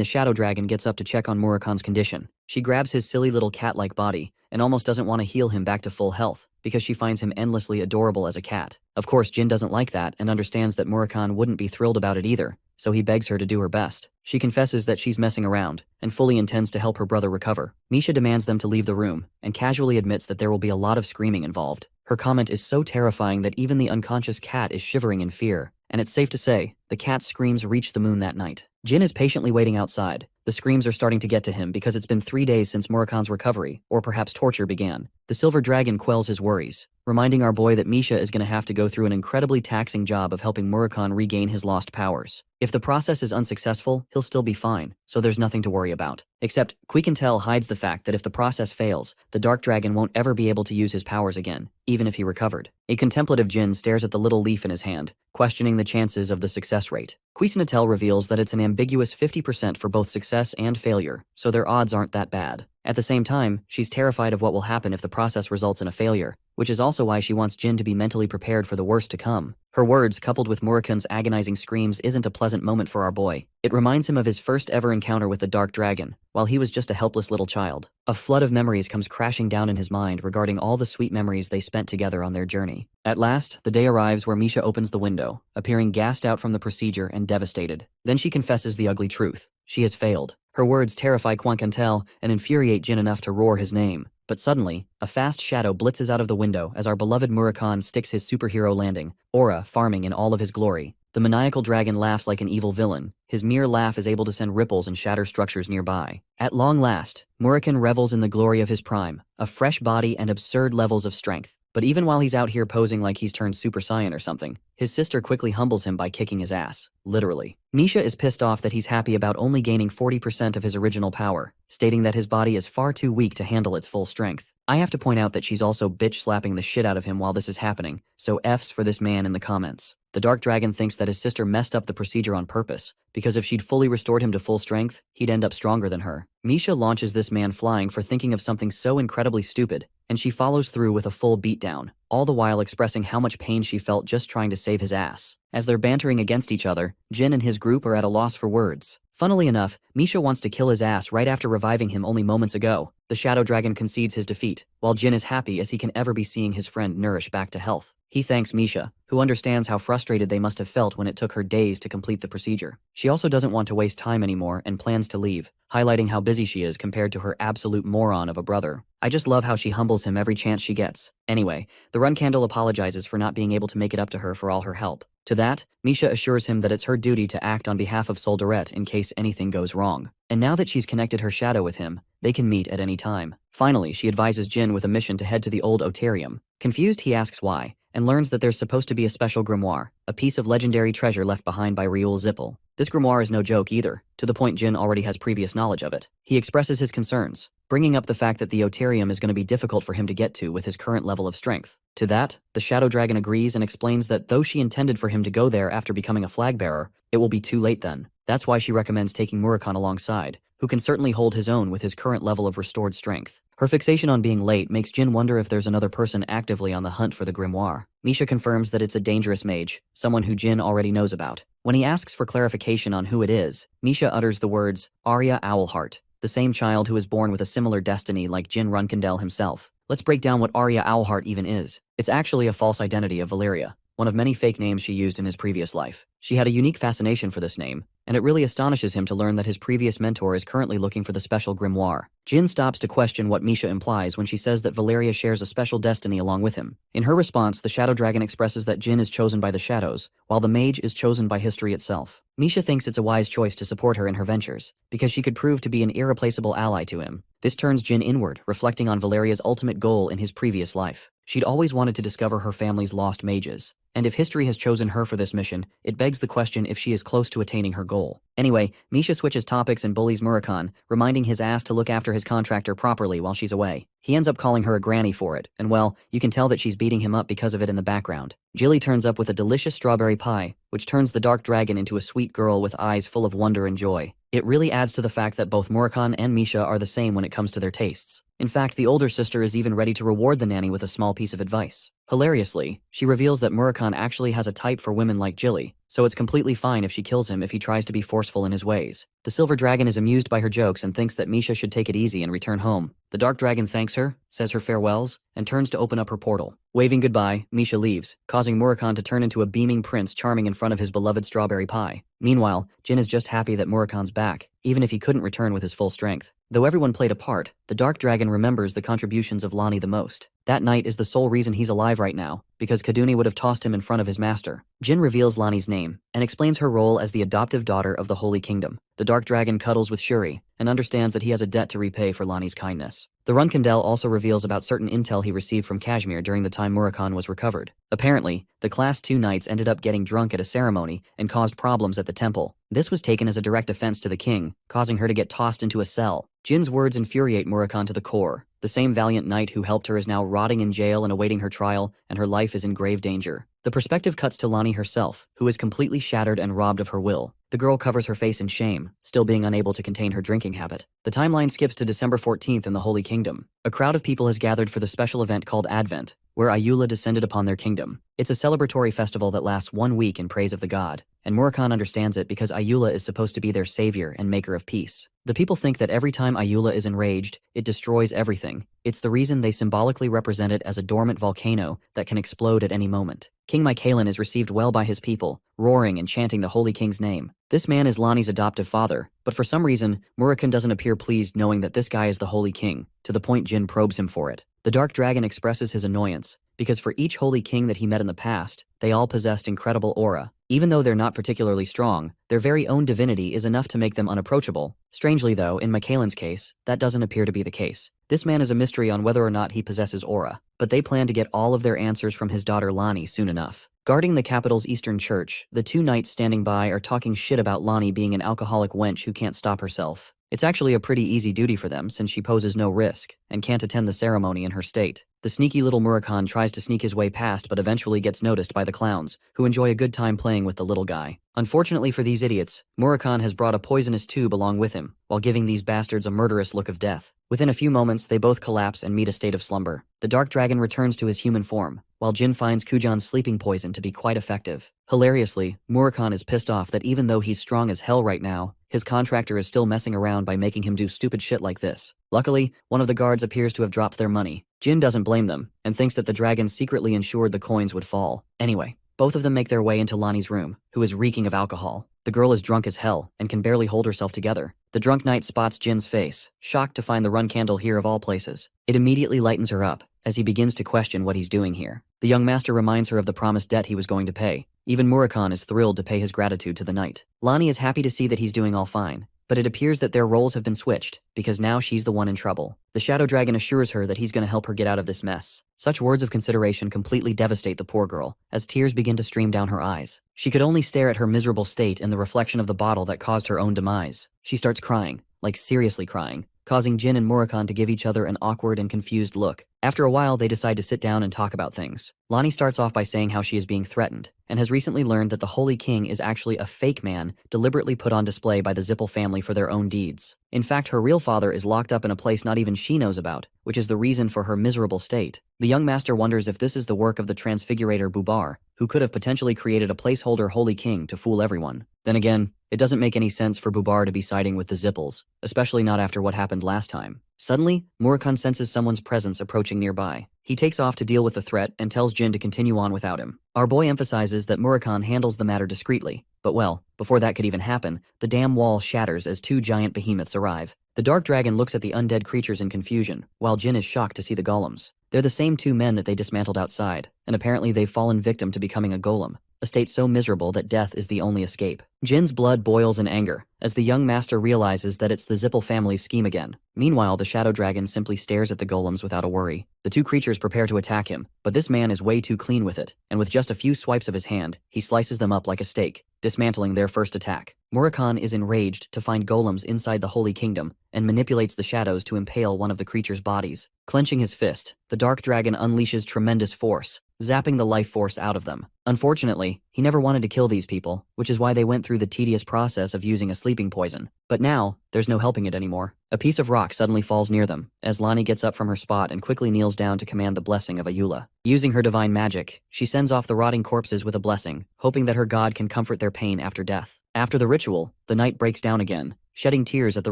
Shadow Dragon gets up to check on Murakhan's condition. She grabs his silly little cat-like body and almost doesn't want to heal him back to full health because she finds him endlessly adorable as a cat. Of course, Jin doesn't like that and understands that Murakhan wouldn't be thrilled about it either, so he begs her to do her best. She confesses that she's messing around and fully intends to help her brother recover. Misha demands them to leave the room and casually admits that there will be a lot of screaming involved. Her comment is so terrifying that even the unconscious cat is shivering in fear, and it's safe to say, the cat's screams reach the moon that night. Jin is patiently waiting outside. The screams are starting to get to him because it's been 3 days since Murakhan's recovery, or perhaps torture began. The Silver Dragon quells his worries, reminding our boy that Misha is going to have to go through an incredibly taxing job of helping Murakhan regain his lost powers. If the process is unsuccessful, he'll still be fine, so there's nothing to worry about. Except, Quick-and-Tell hides the fact that if the process fails, the Dark Dragon won't ever be able to use his powers again, even if he recovered. A contemplative Jin stares at the little leaf in his hand, questioning the chances of the success rate. Quick-and-Tell reveals that it's an ambiguous 50% for both success and failure, so their odds aren't that bad. At the same time, she's terrified of what will happen if the process results in a failure, which is also why she wants Jin to be mentally prepared for the worst to come. Her words, coupled with Murakhan's agonizing screams, isn't a pleasant moment for our boy. It reminds him of his first ever encounter with the Dark Dragon, while he was just a helpless little child. A flood of memories comes crashing down in his mind regarding all the sweet memories they spent together on their journey. At last, the day arrives where Misha opens the window, appearing gassed out from the procedure and devastated. Then she confesses the ugly truth. She has failed. Her words terrify Quick-and-Tell and infuriate Jin enough to roar his name. But suddenly, a fast shadow blitzes out of the window as our beloved Murakhan sticks his superhero landing, aura farming in all of his glory. The maniacal dragon laughs like an evil villain. His mere laugh is able to send ripples and shatter structures nearby. At long last, Murakhan revels in the glory of his prime, a fresh body and absurd levels of strength. But even while he's out here posing like he's turned Super Saiyan or something, his sister quickly humbles him by kicking his ass. Literally. Misha is pissed off that he's happy about only gaining 40% of his original power, stating that his body is far too weak to handle its full strength. I have to point out that she's also bitch-slapping the shit out of him while this is happening, so F's for this man in the comments. The Dark Dragon thinks that his sister messed up the procedure on purpose, because if she'd fully restored him to full strength, he'd end up stronger than her. Misha launches this man flying for thinking of something so incredibly stupid, and she follows through with a full beatdown, all the while expressing how much pain she felt just trying to save his ass. As they're bantering against each other, Jin and his group are at a loss for words. Funnily enough, Misha wants to kill his ass right after reviving him only moments ago. The Shadow Dragon concedes his defeat, while Jin is happy as he can ever be seeing his friend nourish back to health. He thanks Misha, who understands how frustrated they must have felt when it took her days to complete the procedure. She also doesn't want to waste time anymore and plans to leave, highlighting how busy she is compared to her absolute moron of a brother. I just love how she humbles him every chance she gets. Anyway, the Run Candle apologizes for not being able to make it up to her for all her help. To that, Misha assures him that it's her duty to act on behalf of Solderette in case anything goes wrong. And now that she's connected her shadow with him, they can meet at any time. Finally, she advises Jin with a mission to head to the old Otarium. Confused, he asks why, and learns that there's supposed to be a special grimoire, a piece of legendary treasure left behind by 3yr-old Zippel. This grimoire is no joke either, to the point Jin already has previous knowledge of it. He expresses his concerns, bringing up the fact that the Otarium is going to be difficult for him to get to with his current level of strength. To that, the Shadow Dragon agrees and explains that though she intended for him to go there after becoming a flag bearer, it will be too late then. That's why she recommends taking Murakhan alongside, who can certainly hold his own with his current level of restored strength. Her fixation on being late makes Jin wonder if there's another person actively on the hunt for the grimoire. Misha confirms that it's a dangerous mage, someone who Jin already knows about. When he asks for clarification on who it is, Misha utters the words, Arya Owlheart, the same child who is born with a similar destiny like Jin Runkindel himself. Let's break down what Arya Owlheart even is. It's actually a false identity of Valeria, one of many fake names she used in his previous life. She had a unique fascination for this name, and it really astonishes him to learn that his previous mentor is currently looking for the special grimoire. Jin stops to question what Misha implies when she says that Valeria shares a special destiny along with him. In her response, the Shadow Dragon expresses that Jin is chosen by the shadows, while the mage is chosen by history itself. Misha thinks it's a wise choice to support her in her ventures, because she could prove to be an irreplaceable ally to him. This turns Jin inward, reflecting on Valeria's ultimate goal in his previous life. She'd always wanted to discover her family's lost mages, and if history has chosen her for this mission, it begs the question if she is close to attaining her goal. Anyway, Misha switches topics and bullies Murakhan, reminding his ass to look after his contractor properly while she's away. He ends up calling her a granny for it, and well, you can tell that she's beating him up because of it in the background. Jilly turns up with a delicious strawberry pie, which turns the dark dragon into a sweet girl with eyes full of wonder and joy. It really adds to the fact that both Murakhan and Misha are the same when it comes to their tastes. In fact, the older sister is even ready to reward the nanny with a small piece of advice. Hilariously, she reveals that Murakhan actually has a type for women like Jilly, so it's completely fine if she kills him if he tries to be forceful in his ways. The silver dragon is amused by her jokes and thinks that Misha should take it easy and return home. The dark dragon thanks her, says her farewells, and turns to open up her portal. Waving goodbye, Misha leaves, causing Murakhan to turn into a beaming prince charming in front of his beloved strawberry pie. Meanwhile, Jin is just happy that Murakhan's back, even if he couldn't return with his full strength. Though everyone played a part, the dark dragon remembers the contributions of Lonnie the most. That night is the sole reason he's alive right now, because Kaduni would have tossed him in front of his master. Jin reveals Lonnie's name, and explains her role as the adoptive daughter of the Holy Kingdom. The dark dragon cuddles with Shuri, and understands that he has a debt to repay for Lonnie's kindness. The Runkindel also reveals about certain intel he received from Kashmir during the time Murakhan was recovered. Apparently, the Class 2 knights ended up getting drunk at a ceremony and caused problems at the temple. This was taken as a direct offense to the king, causing her to get tossed into a cell. Jin's words infuriate Murakhan to the core. The same valiant knight who helped her is now rotting in jail and awaiting her trial, and her life is in grave danger. The perspective cuts to Lonnie herself, who is completely shattered and robbed of her will. The girl covers her face in shame, still being unable to contain her drinking habit. The timeline skips to December 14th in the Holy Kingdom. A crowd of people has gathered for the special event called Advent, where Ayula descended upon their kingdom. It's a celebratory festival that lasts 1 week in praise of the god, and Murakhan understands it because Ayula is supposed to be their savior and maker of peace. The people think that every time Ayula is enraged, it destroys everything. It's the reason they symbolically represent it as a dormant volcano that can explode at any moment. King Mycalen is received well by his people, roaring and chanting the Holy King's name. This man is Lonnie's adoptive father, but for some reason, Murakhan doesn't appear pleased knowing that this guy is the Holy King, to the point Jin probes him for it. The Dark Dragon expresses his annoyance, because for each Holy King that he met in the past, they all possessed incredible aura. Even though they're not particularly strong, their very own divinity is enough to make them unapproachable. Strangely though, in Mycalen's case, that doesn't appear to be the case. This man is a mystery on whether or not he possesses aura, but they plan to get all of their answers from his daughter Lonnie soon enough. Guarding the capital's eastern church, the 2 knights standing by are talking shit about Lonnie being an alcoholic wench who can't stop herself. It's actually a pretty easy duty for them since she poses no risk and can't attend the ceremony in her state. The sneaky little Murakhan tries to sneak his way past but eventually gets noticed by the clowns, who enjoy a good time playing with the little guy. Unfortunately for these idiots, Murakhan has brought a poisonous tube along with him, while giving these bastards a murderous look of death. Within a few moments, they both collapse and meet a state of slumber. The Dark Dragon returns to his human form, while Jin finds Kujan's sleeping poison to be quite effective. Hilariously, Murakhan is pissed off that even though he's strong as hell right now, his contractor is still messing around by making him do stupid shit like this. Luckily, one of the guards appears to have dropped their money. Jin doesn't blame them, and thinks that the dragon secretly ensured the coins would fall. Anyway, both of them make their way into Lonnie's room, who is reeking of alcohol. The girl is drunk as hell, and can barely hold herself together. The drunk knight spots Jin's face, shocked to find the run candle here of all places. It immediately lightens her up, as he begins to question what he's doing here. The young master reminds her of the promised debt he was going to pay. Even Murakhan is thrilled to pay his gratitude to the knight. Lonnie is happy to see that he's doing all fine, but it appears that their roles have been switched, because now she's the one in trouble. The Shadow Dragon assures her that he's going to help her get out of this mess. Such words of consideration completely devastate the poor girl, as tears begin to stream down her eyes. She could only stare at her miserable state in the reflection of the bottle that caused her own demise. She starts crying, like seriously crying, causing Jin and Murakhan to give each other an awkward and confused look. After a while, they decide to sit down and talk about things. Lonnie starts off by saying how she is being threatened, and has recently learned that the Holy King is actually a fake man deliberately put on display by the Zippel family for their own deeds. In fact, her real father is locked up in a place not even she knows about, which is the reason for her miserable state. The young master wonders if this is the work of the transfigurator Bubar, who could have potentially created a placeholder Holy King to fool everyone. Then again, it doesn't make any sense for Bubar to be siding with the Zippels, especially not after what happened last time. Suddenly, Murakhan senses someone's presence approaching nearby. He takes off to deal with the threat and tells Jin to continue on without him. Our boy emphasizes that Murakhan handles the matter discreetly, but well, before that could even happen, the dam wall shatters as two giant behemoths arrive. The dark dragon looks at the undead creatures in confusion, while Jin is shocked to see the golems. They're the same two men that they dismantled outside, and apparently they've fallen victim to becoming a golem, a state so miserable that death is the only escape. Jin's blood boils in anger, as the young master realizes that it's the Zippel family's scheme again. Meanwhile, the shadow dragon simply stares at the golems without a worry. The two creatures prepare to attack him, but this man is way too clean with it, and with just a few swipes of his hand, he slices them up like a steak, dismantling their first attack. Murakhan is enraged to find golems inside the Holy Kingdom, and manipulates the shadows to impale one of the creature's bodies. Clenching his fist, the dark dragon unleashes tremendous force, zapping the life force out of them. Unfortunately, he never wanted to kill these people, which is why they went through the tedious process of using a sleeping poison. But now, there's no helping it anymore. A piece of rock suddenly falls near them, as Lonnie gets up from her spot and quickly kneels down to command the blessing of Ayula. Using her divine magic, she sends off the rotting corpses with a blessing, hoping that her god can comfort their pain after death. After the ritual, the night breaks down again, shedding tears at the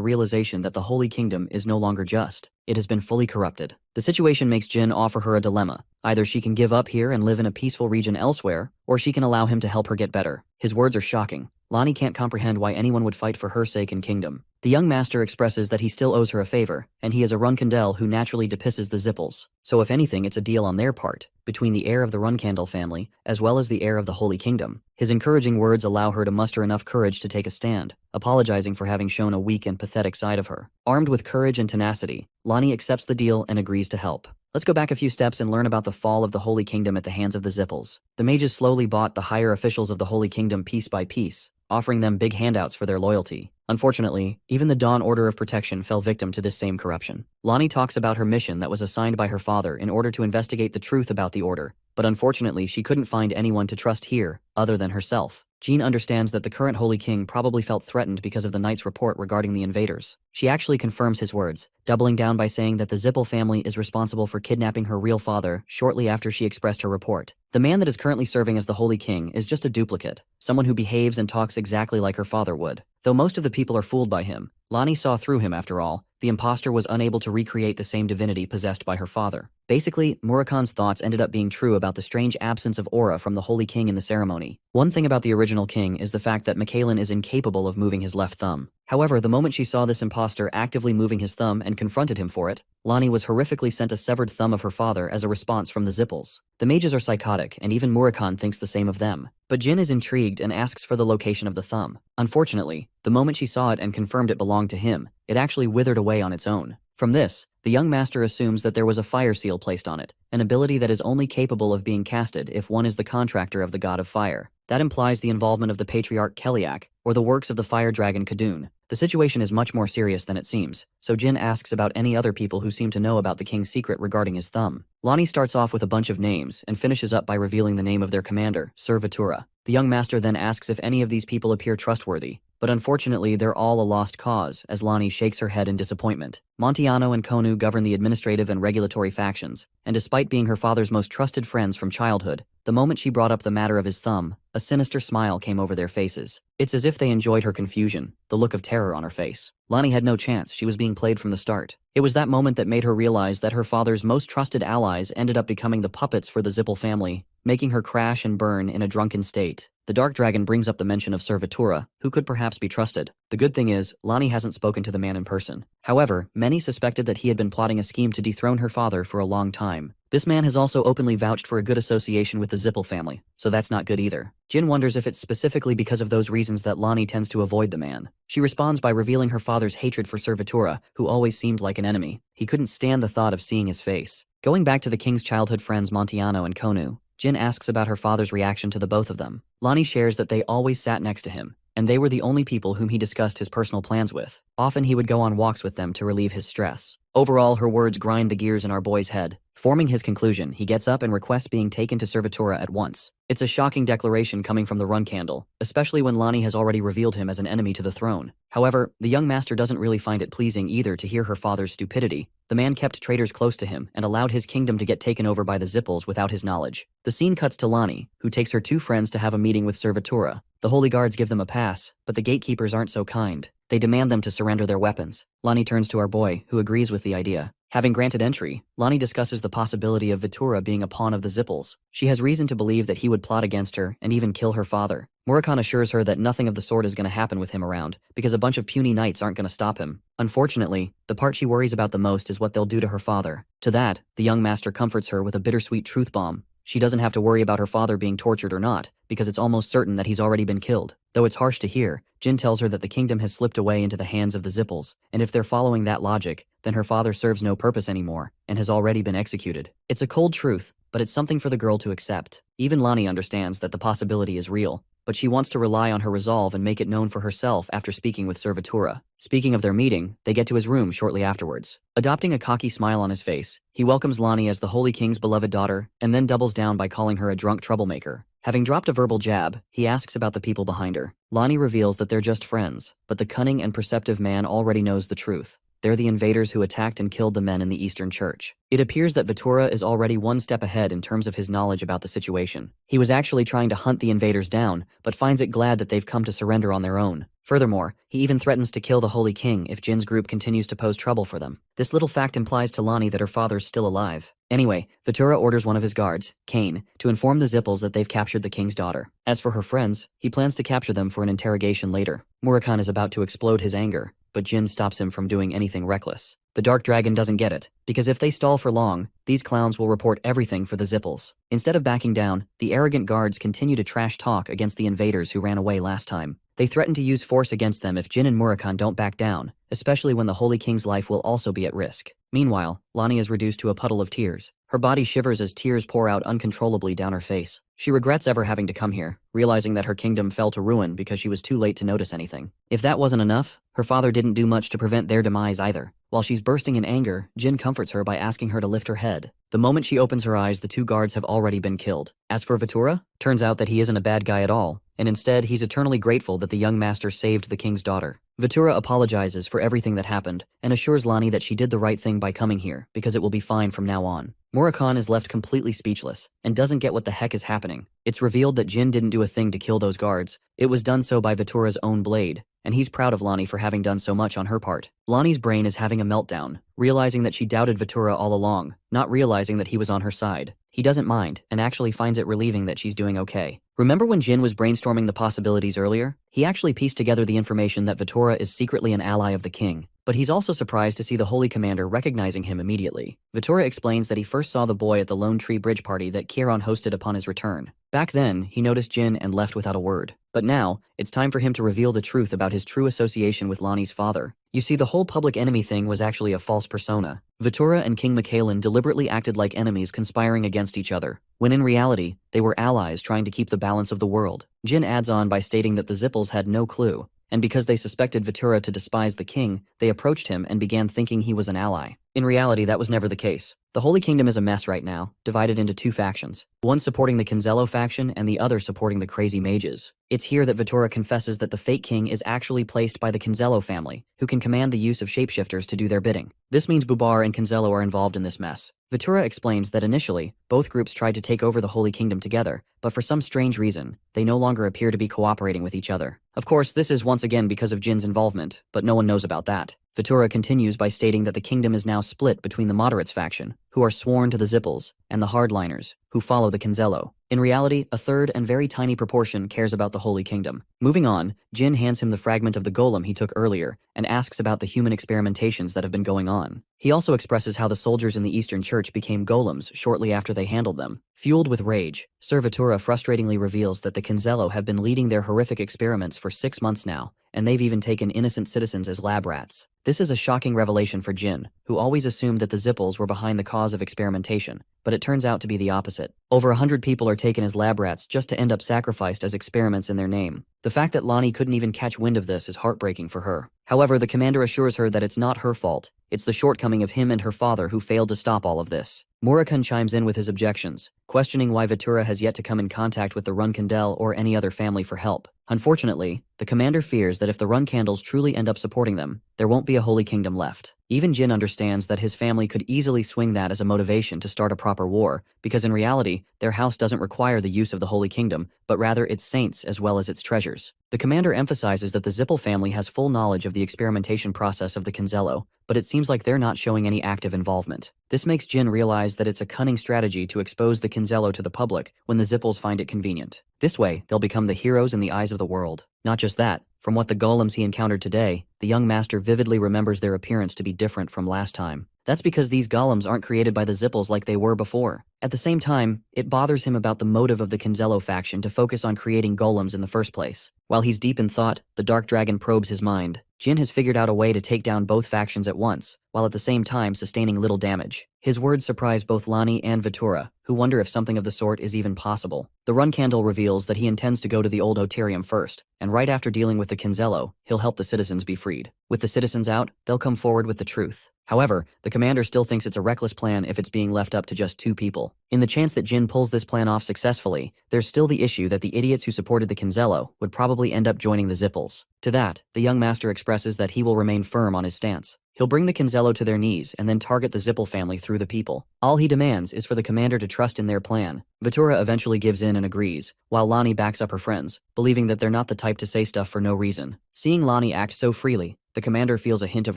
realization that the Holy Kingdom is no longer just. It has been fully corrupted. The situation makes Jin offer her a dilemma. Either she can give up here and live in a peaceful region elsewhere, or she can allow him to help her get better. His words are shocking. Lonnie can't comprehend why anyone would fight for her sake and kingdom. The young master expresses that he still owes her a favor, and he is a Runkandel who naturally depisses the Zippels. So if anything, it's a deal on their part, between the heir of the Runkandel family, as well as the heir of the Holy Kingdom. His encouraging words allow her to muster enough courage to take a stand, apologizing for having shown a weak and pathetic side of her. Armed with courage and tenacity, Lonnie accepts the deal and agrees to help. Let's go back a few steps and learn about the fall of the Holy Kingdom at the hands of the Zippels. The mages slowly bought the higher officials of the Holy Kingdom piece by piece, offering them big handouts for their loyalty. Unfortunately, even the Dawn Order of Protection fell victim to this same corruption. Lonnie talks about her mission that was assigned by her father in order to investigate the truth about the Order, but unfortunately she couldn't find anyone to trust here, other than herself. Jean understands that the current Holy King probably felt threatened because of the Knight's report regarding the invaders. She actually confirms his words, doubling down by saying that the Zippel family is responsible for kidnapping her real father shortly after she expressed her report. The man that is currently serving as the Holy King is just a duplicate, someone who behaves and talks exactly like her father would. Though most of the people are fooled by him, Lonnie saw through him after all. The imposter was unable to recreate the same divinity possessed by her father. Basically, Murakhan's thoughts ended up being true about the strange absence of aura from the Holy King in the ceremony. One thing about the original king is the fact that Mikhailin is incapable of moving his left thumb. However, the moment she saw this imposter actively moving his thumb and confronted him for it, Lonnie was horrifically sent a severed thumb of her father as a response from the Zippels. The mages are psychotic, and even Murakhan thinks the same of them. But Jin is intrigued and asks for the location of the thumb. Unfortunately, the moment she saw it and confirmed it belonged to him, it actually withered away on its own. From this, the young master assumes that there was a fire seal placed on it, an ability that is only capable of being casted if one is the contractor of the god of fire. That implies the involvement of the patriarch Keliak, or the works of the fire dragon Kadun. The situation is much more serious than it seems, so Jin asks about any other people who seem to know about the king's secret regarding his thumb. Lonnie starts off with a bunch of names and finishes up by revealing the name of their commander, 3yr-old. The young master then asks if any of these people appear trustworthy, but unfortunately they're all a lost cause, as Lonnie shakes her head in disappointment. Montiano and Konu govern the administrative and regulatory factions, and despite being her father's most trusted friends from childhood, the moment she brought up the matter of his thumb, a sinister smile came over their faces. It's as if they enjoyed her confusion, the look of terror on her face. Lonnie had no chance, she was being played from the start. It was that moment that made her realize that her father's most trusted allies ended up becoming the puppets for the Zippel family, making her crash and burn in a drunken state. The Dark Dragon brings up the mention of 3yr-old, who could perhaps be trusted. The good thing is, Lonnie hasn't spoken to the man in person. However, many suspected that he had been plotting a scheme to dethrone her father for a long time. This man has also openly vouched for a good association with the Zippel family, so that's not good either. Jin wonders if it's specifically because of those reasons that Lonnie tends to avoid the man. She responds by revealing her father's hatred for 3yr-old, who always seemed like an enemy. He couldn't stand the thought of seeing his face. Going back to the king's childhood friends Montiano and Konu, Jin asks about her father's reaction to the both of them. Lonnie shares that they always sat next to him, and they were the only people whom he discussed his personal plans with. Often he would go on walks with them to relieve his stress. Overall, her words grind the gears in our boy's head. Forming his conclusion, he gets up and requests being taken to Servitora at once. It's a shocking declaration coming from the Run Candle, especially when Lonnie has already revealed him as an enemy to the throne. However, the young master doesn't really find it pleasing either to hear her father's stupidity. The man kept traitors close to him and allowed his kingdom to get taken over by the Zippels without his knowledge. The scene cuts to Lonnie, who takes her two friends to have a meeting with Servitora. The holy guards give them a pass, but the gatekeepers aren't so kind. They demand them to surrender their weapons. Lonnie turns to our boy, who agrees with the idea. Having granted entry, Lonnie discusses the possibility of Vitura being a pawn of the Zippels. She has reason to believe that he would plot against her and even kill her father. Murakhan assures her that nothing of the sort is going to happen with him around, because a bunch of puny knights aren't going to stop him. Unfortunately, the part she worries about the most is what they'll do to her father. To that, the young master comforts her with a bittersweet truth bomb. She doesn't have to worry about her father being tortured or not, because it's almost certain that he's already been killed. Though it's harsh to hear, Jin tells her that the kingdom has slipped away into the hands of the Zippels, and if they're following that logic, then her father serves no purpose anymore, and has already been executed. It's a cold truth, but it's something for the girl to accept. Even Lonnie understands that the possibility is real, but she wants to rely on her resolve and make it known for herself after speaking with Servitora. Speaking of their meeting, they get to his room shortly afterwards. Adopting a cocky smile on his face, he welcomes Lonnie as the Holy King's beloved daughter, and then doubles down by calling her a drunk troublemaker. Having dropped a verbal jab, he asks about the people behind her. Lonnie reveals that they're just friends, but the cunning and perceptive man already knows the truth. They're the invaders who attacked and killed the men in the Eastern Church. It appears that Vitura is already one step ahead in terms of his knowledge about the situation. He was actually trying to hunt the invaders down, but finds it glad that they've come to surrender on their own. Furthermore, he even threatens to kill the Holy King if Jin's group continues to pose trouble for them. This little fact implies to Lonnie that her father's still alive. Anyway, Vitura orders one of his guards, Kane, to inform the Zippels that they've captured the king's daughter. As for her friends, he plans to capture them for an interrogation later. Murakhan is about to explode his anger, but Jin stops him from doing anything reckless. The Dark Dragon doesn't get it, because if they stall for long, these clowns will report everything for the Zippels. Instead of backing down, the arrogant guards continue to trash talk against the invaders who ran away last time. They threaten to use force against them if Jin and Murakhan don't back down, especially when the Holy King's life will also be at risk. Meanwhile, Lonnie is reduced to a puddle of tears. Her body shivers as tears pour out uncontrollably down her face. She regrets ever having to come here, realizing that her kingdom fell to ruin because she was too late to notice anything. If that wasn't enough, her father didn't do much to prevent their demise either. While she's bursting in anger, Jin comforts her by asking her to lift her head. The moment she opens her eyes, the two guards have already been killed. As for Vitura, turns out that he isn't a bad guy at all, and instead he's eternally grateful that the young master saved the king's daughter. Vitura apologizes for everything that happened and assures Lonnie that she did the right thing by coming here because it will be fine from now on. Murakhan is left completely speechless and doesn't get what the heck is happening. It's revealed that Jin didn't do a thing to kill those guards. It was done so by Vitura's own blade, and he's proud of Lonnie for having done so much on her part. Lonnie's brain is having a meltdown, realizing that she doubted Vitura all along, not realizing that he was on her side. He doesn't mind, and actually finds it relieving that she's doing okay. Remember when Jin was brainstorming the possibilities earlier? He actually pieced together the information that Vitura is secretly an ally of the king, but he's also surprised to see the Holy Commander recognizing him immediately. Vitura explains that he first saw the boy at the Lone Tree Bridge party that 3yr-old hosted upon his return. Back then, he noticed Jin and left without a word. But now, it's time for him to reveal the truth about his true association with Lonnie's father. You see, the whole public enemy thing was actually a false persona. Vitura and King Mikhailin deliberately acted like enemies conspiring against each other, when in reality, they were allies trying to keep the balance of the world. Jin adds on by stating that the Zippels had no clue, and because they suspected Vitura to despise the king, they approached him and began thinking he was an ally. In reality, that was never the case. The Holy Kingdom is a mess right now, divided into two factions, one supporting the Kinzello faction and the other supporting the crazy mages. It's here that Vitura confesses that the fake king is actually placed by the Kinzello family, who can command the use of shapeshifters to do their bidding. This means Bubar and Kinzello are involved in this mess. Vitura explains that initially, both groups tried to take over the Holy Kingdom together, but for some strange reason, they no longer appear to be cooperating with each other. Of course, this is once again because of Jin's involvement, but no one knows about that. Vitura continues by stating that the kingdom is now split between the moderates faction, who are sworn to the Zippels, and the hardliners, who follow the Kinzello. In reality, a third and very tiny proportion cares about the Holy Kingdom. Moving on, Jin hands him the fragment of the golem he took earlier and asks about the human experimentations that have been going on. He also expresses how the soldiers in the Eastern Church became golems shortly after they handled them. Fueled with rage, Sir Vitura frustratingly reveals that the Kinzello have been leading their horrific experiments for 6 months now, and they've even taken innocent citizens as lab rats. This is a shocking revelation for Jin, who always assumed that the Zippels were behind the cause of experimentation, but it turns out to be the opposite. it. Over 100 people are taken as lab rats just to end up sacrificed as experiments in their name. The fact that Lonnie couldn't even catch wind of this is heartbreaking for her. However, the commander assures her that it's not her fault. It's the shortcoming of him and her father who failed to stop all of this. Murakun chimes in with his objections, questioning why Vitura has yet to come in contact with the Runkandel or any other family for help. Unfortunately, the commander fears that if the Runkandels truly end up supporting them, there won't be a holy kingdom left. Even Jin understands that his family could easily swing that as a motivation to start a proper war, because in reality, their house doesn't require the use of the holy kingdom, but rather its saints as well as its treasures. The commander emphasizes that the Zippel family has full knowledge of the experimentation process of the Kinzello, but it seems like they're not showing any active involvement. This makes Jin realize that it's a cunning strategy to expose the Kinzello to the public when the Zippels find it convenient. This way, they'll become the heroes in the eyes of the world. Not just that, from what the golems he encountered today, the young master vividly remembers their appearance to be different from last time. That's because these golems aren't created by the Zippels like they were before. At the same time, it bothers him about the motive of the Kinzello faction to focus on creating golems in the first place. While he's deep in thought, the Dark Dragon probes his mind. Jin has figured out a way to take down both factions at once, while at the same time sustaining little damage. His words surprise both Lonnie and Vitura, who wonder if something of the sort is even possible. The Runkandel reveals that he intends to go to the old Oterium first, and right after dealing with the Kinzello, he'll help the citizens be freed. With the citizens out, they'll come forward with the truth. However, the commander still thinks it's a reckless plan if it's being left up to just 2 people. In the chance that Jin pulls this plan off successfully, there's still the issue that the idiots who supported the Kinzello would probably end up joining the Zippels. To that, the young master expresses that he will remain firm on his stance. He'll bring the Kinzello to their knees and then target the Zippel family through the people. All he demands is for the commander to trust in their plan. Vitura eventually gives in and agrees, while Lonnie backs up her friends, believing that they're not the type to say stuff for no reason. Seeing Lonnie act so freely, the commander feels a hint of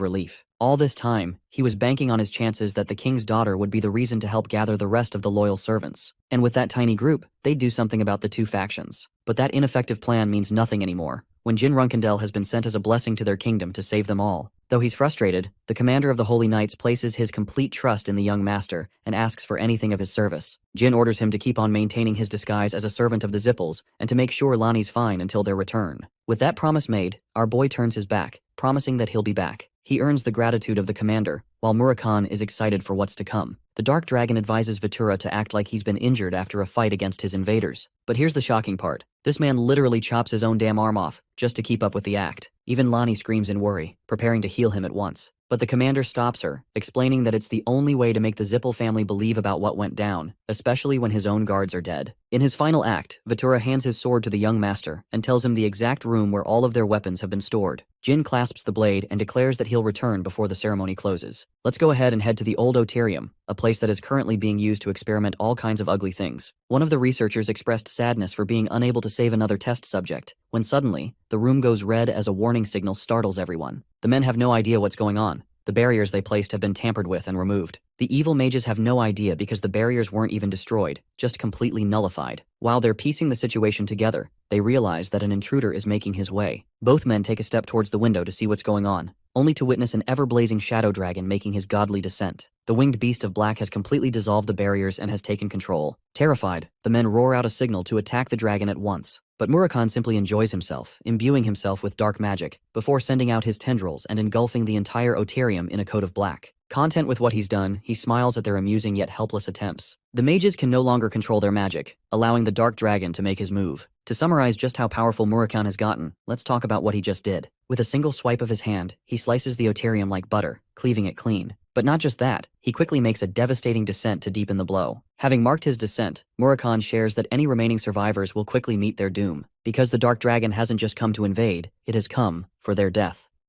relief. All this time, he was banking on his chances that the king's daughter would be the reason to help gather the rest of the loyal servants. And with that tiny group, they'd do something about the 2 factions. But that ineffective plan means nothing anymore, when Jin Runkandel has been sent as a blessing to their kingdom to save them all. Though he's frustrated, the commander of the Holy Knights places his complete trust in the young master and asks for anything of his service. Jin orders him to keep on maintaining his disguise as a servant of the Zippels and to make sure Lonnie's fine until their return. With that promise made, our boy turns his back, promising that he'll be back. He earns the gratitude of the commander, while Murakun is excited for what's to come. The Dark Dragon advises Vitura to act like he's been injured after a fight against his invaders. But here's the shocking part. This man literally chops his own damn arm off, just to keep up with the act. Even Lonnie screams in worry, preparing to heal him at once. But the commander stops her, explaining that it's the only way to make the Zippel family believe about what went down, especially when his own guards are dead. In his final act, Vitura hands his sword to the young master and tells him the exact room where all of their weapons have been stored. Jin clasps the blade and declares that he'll return before the ceremony closes. Let's go ahead and head to the old Oterium, a place that is currently being used to experiment all kinds of ugly things. One of the researchers expressed sadness for being unable to save another test subject, when suddenly, the room goes red as a warning signal startles everyone. The men have no idea what's going on. The barriers they placed have been tampered with and removed. The evil mages have no idea because the barriers weren't even destroyed, just completely nullified. While they're piecing the situation together, they realize that an intruder is making his way. Both men take a step towards the window to see what's going on, only to witness an ever-blazing shadow dragon making his godly descent. The winged beast of black has completely dissolved the barriers and has taken control. Terrified, the men roar out a signal to attack the dragon at once. But Murakun simply enjoys himself, imbuing himself with dark magic, before sending out his tendrils and engulfing the entire Oterium in a coat of black. Content with what he's done, he smiles at their amusing yet helpless attempts. The mages can no longer control their magic, allowing the dark dragon to make his move. To summarize just how powerful Murakun has gotten, let's talk about what he just did. With a single swipe of his hand, he slices the Oterium like butter, cleaving it clean. But not just that, he quickly makes a devastating descent to deepen the blow. Having marked his descent, Murakun shares that any remaining survivors will quickly meet their doom. Because the Dark Dragon hasn't just come to invade, it has come for their death.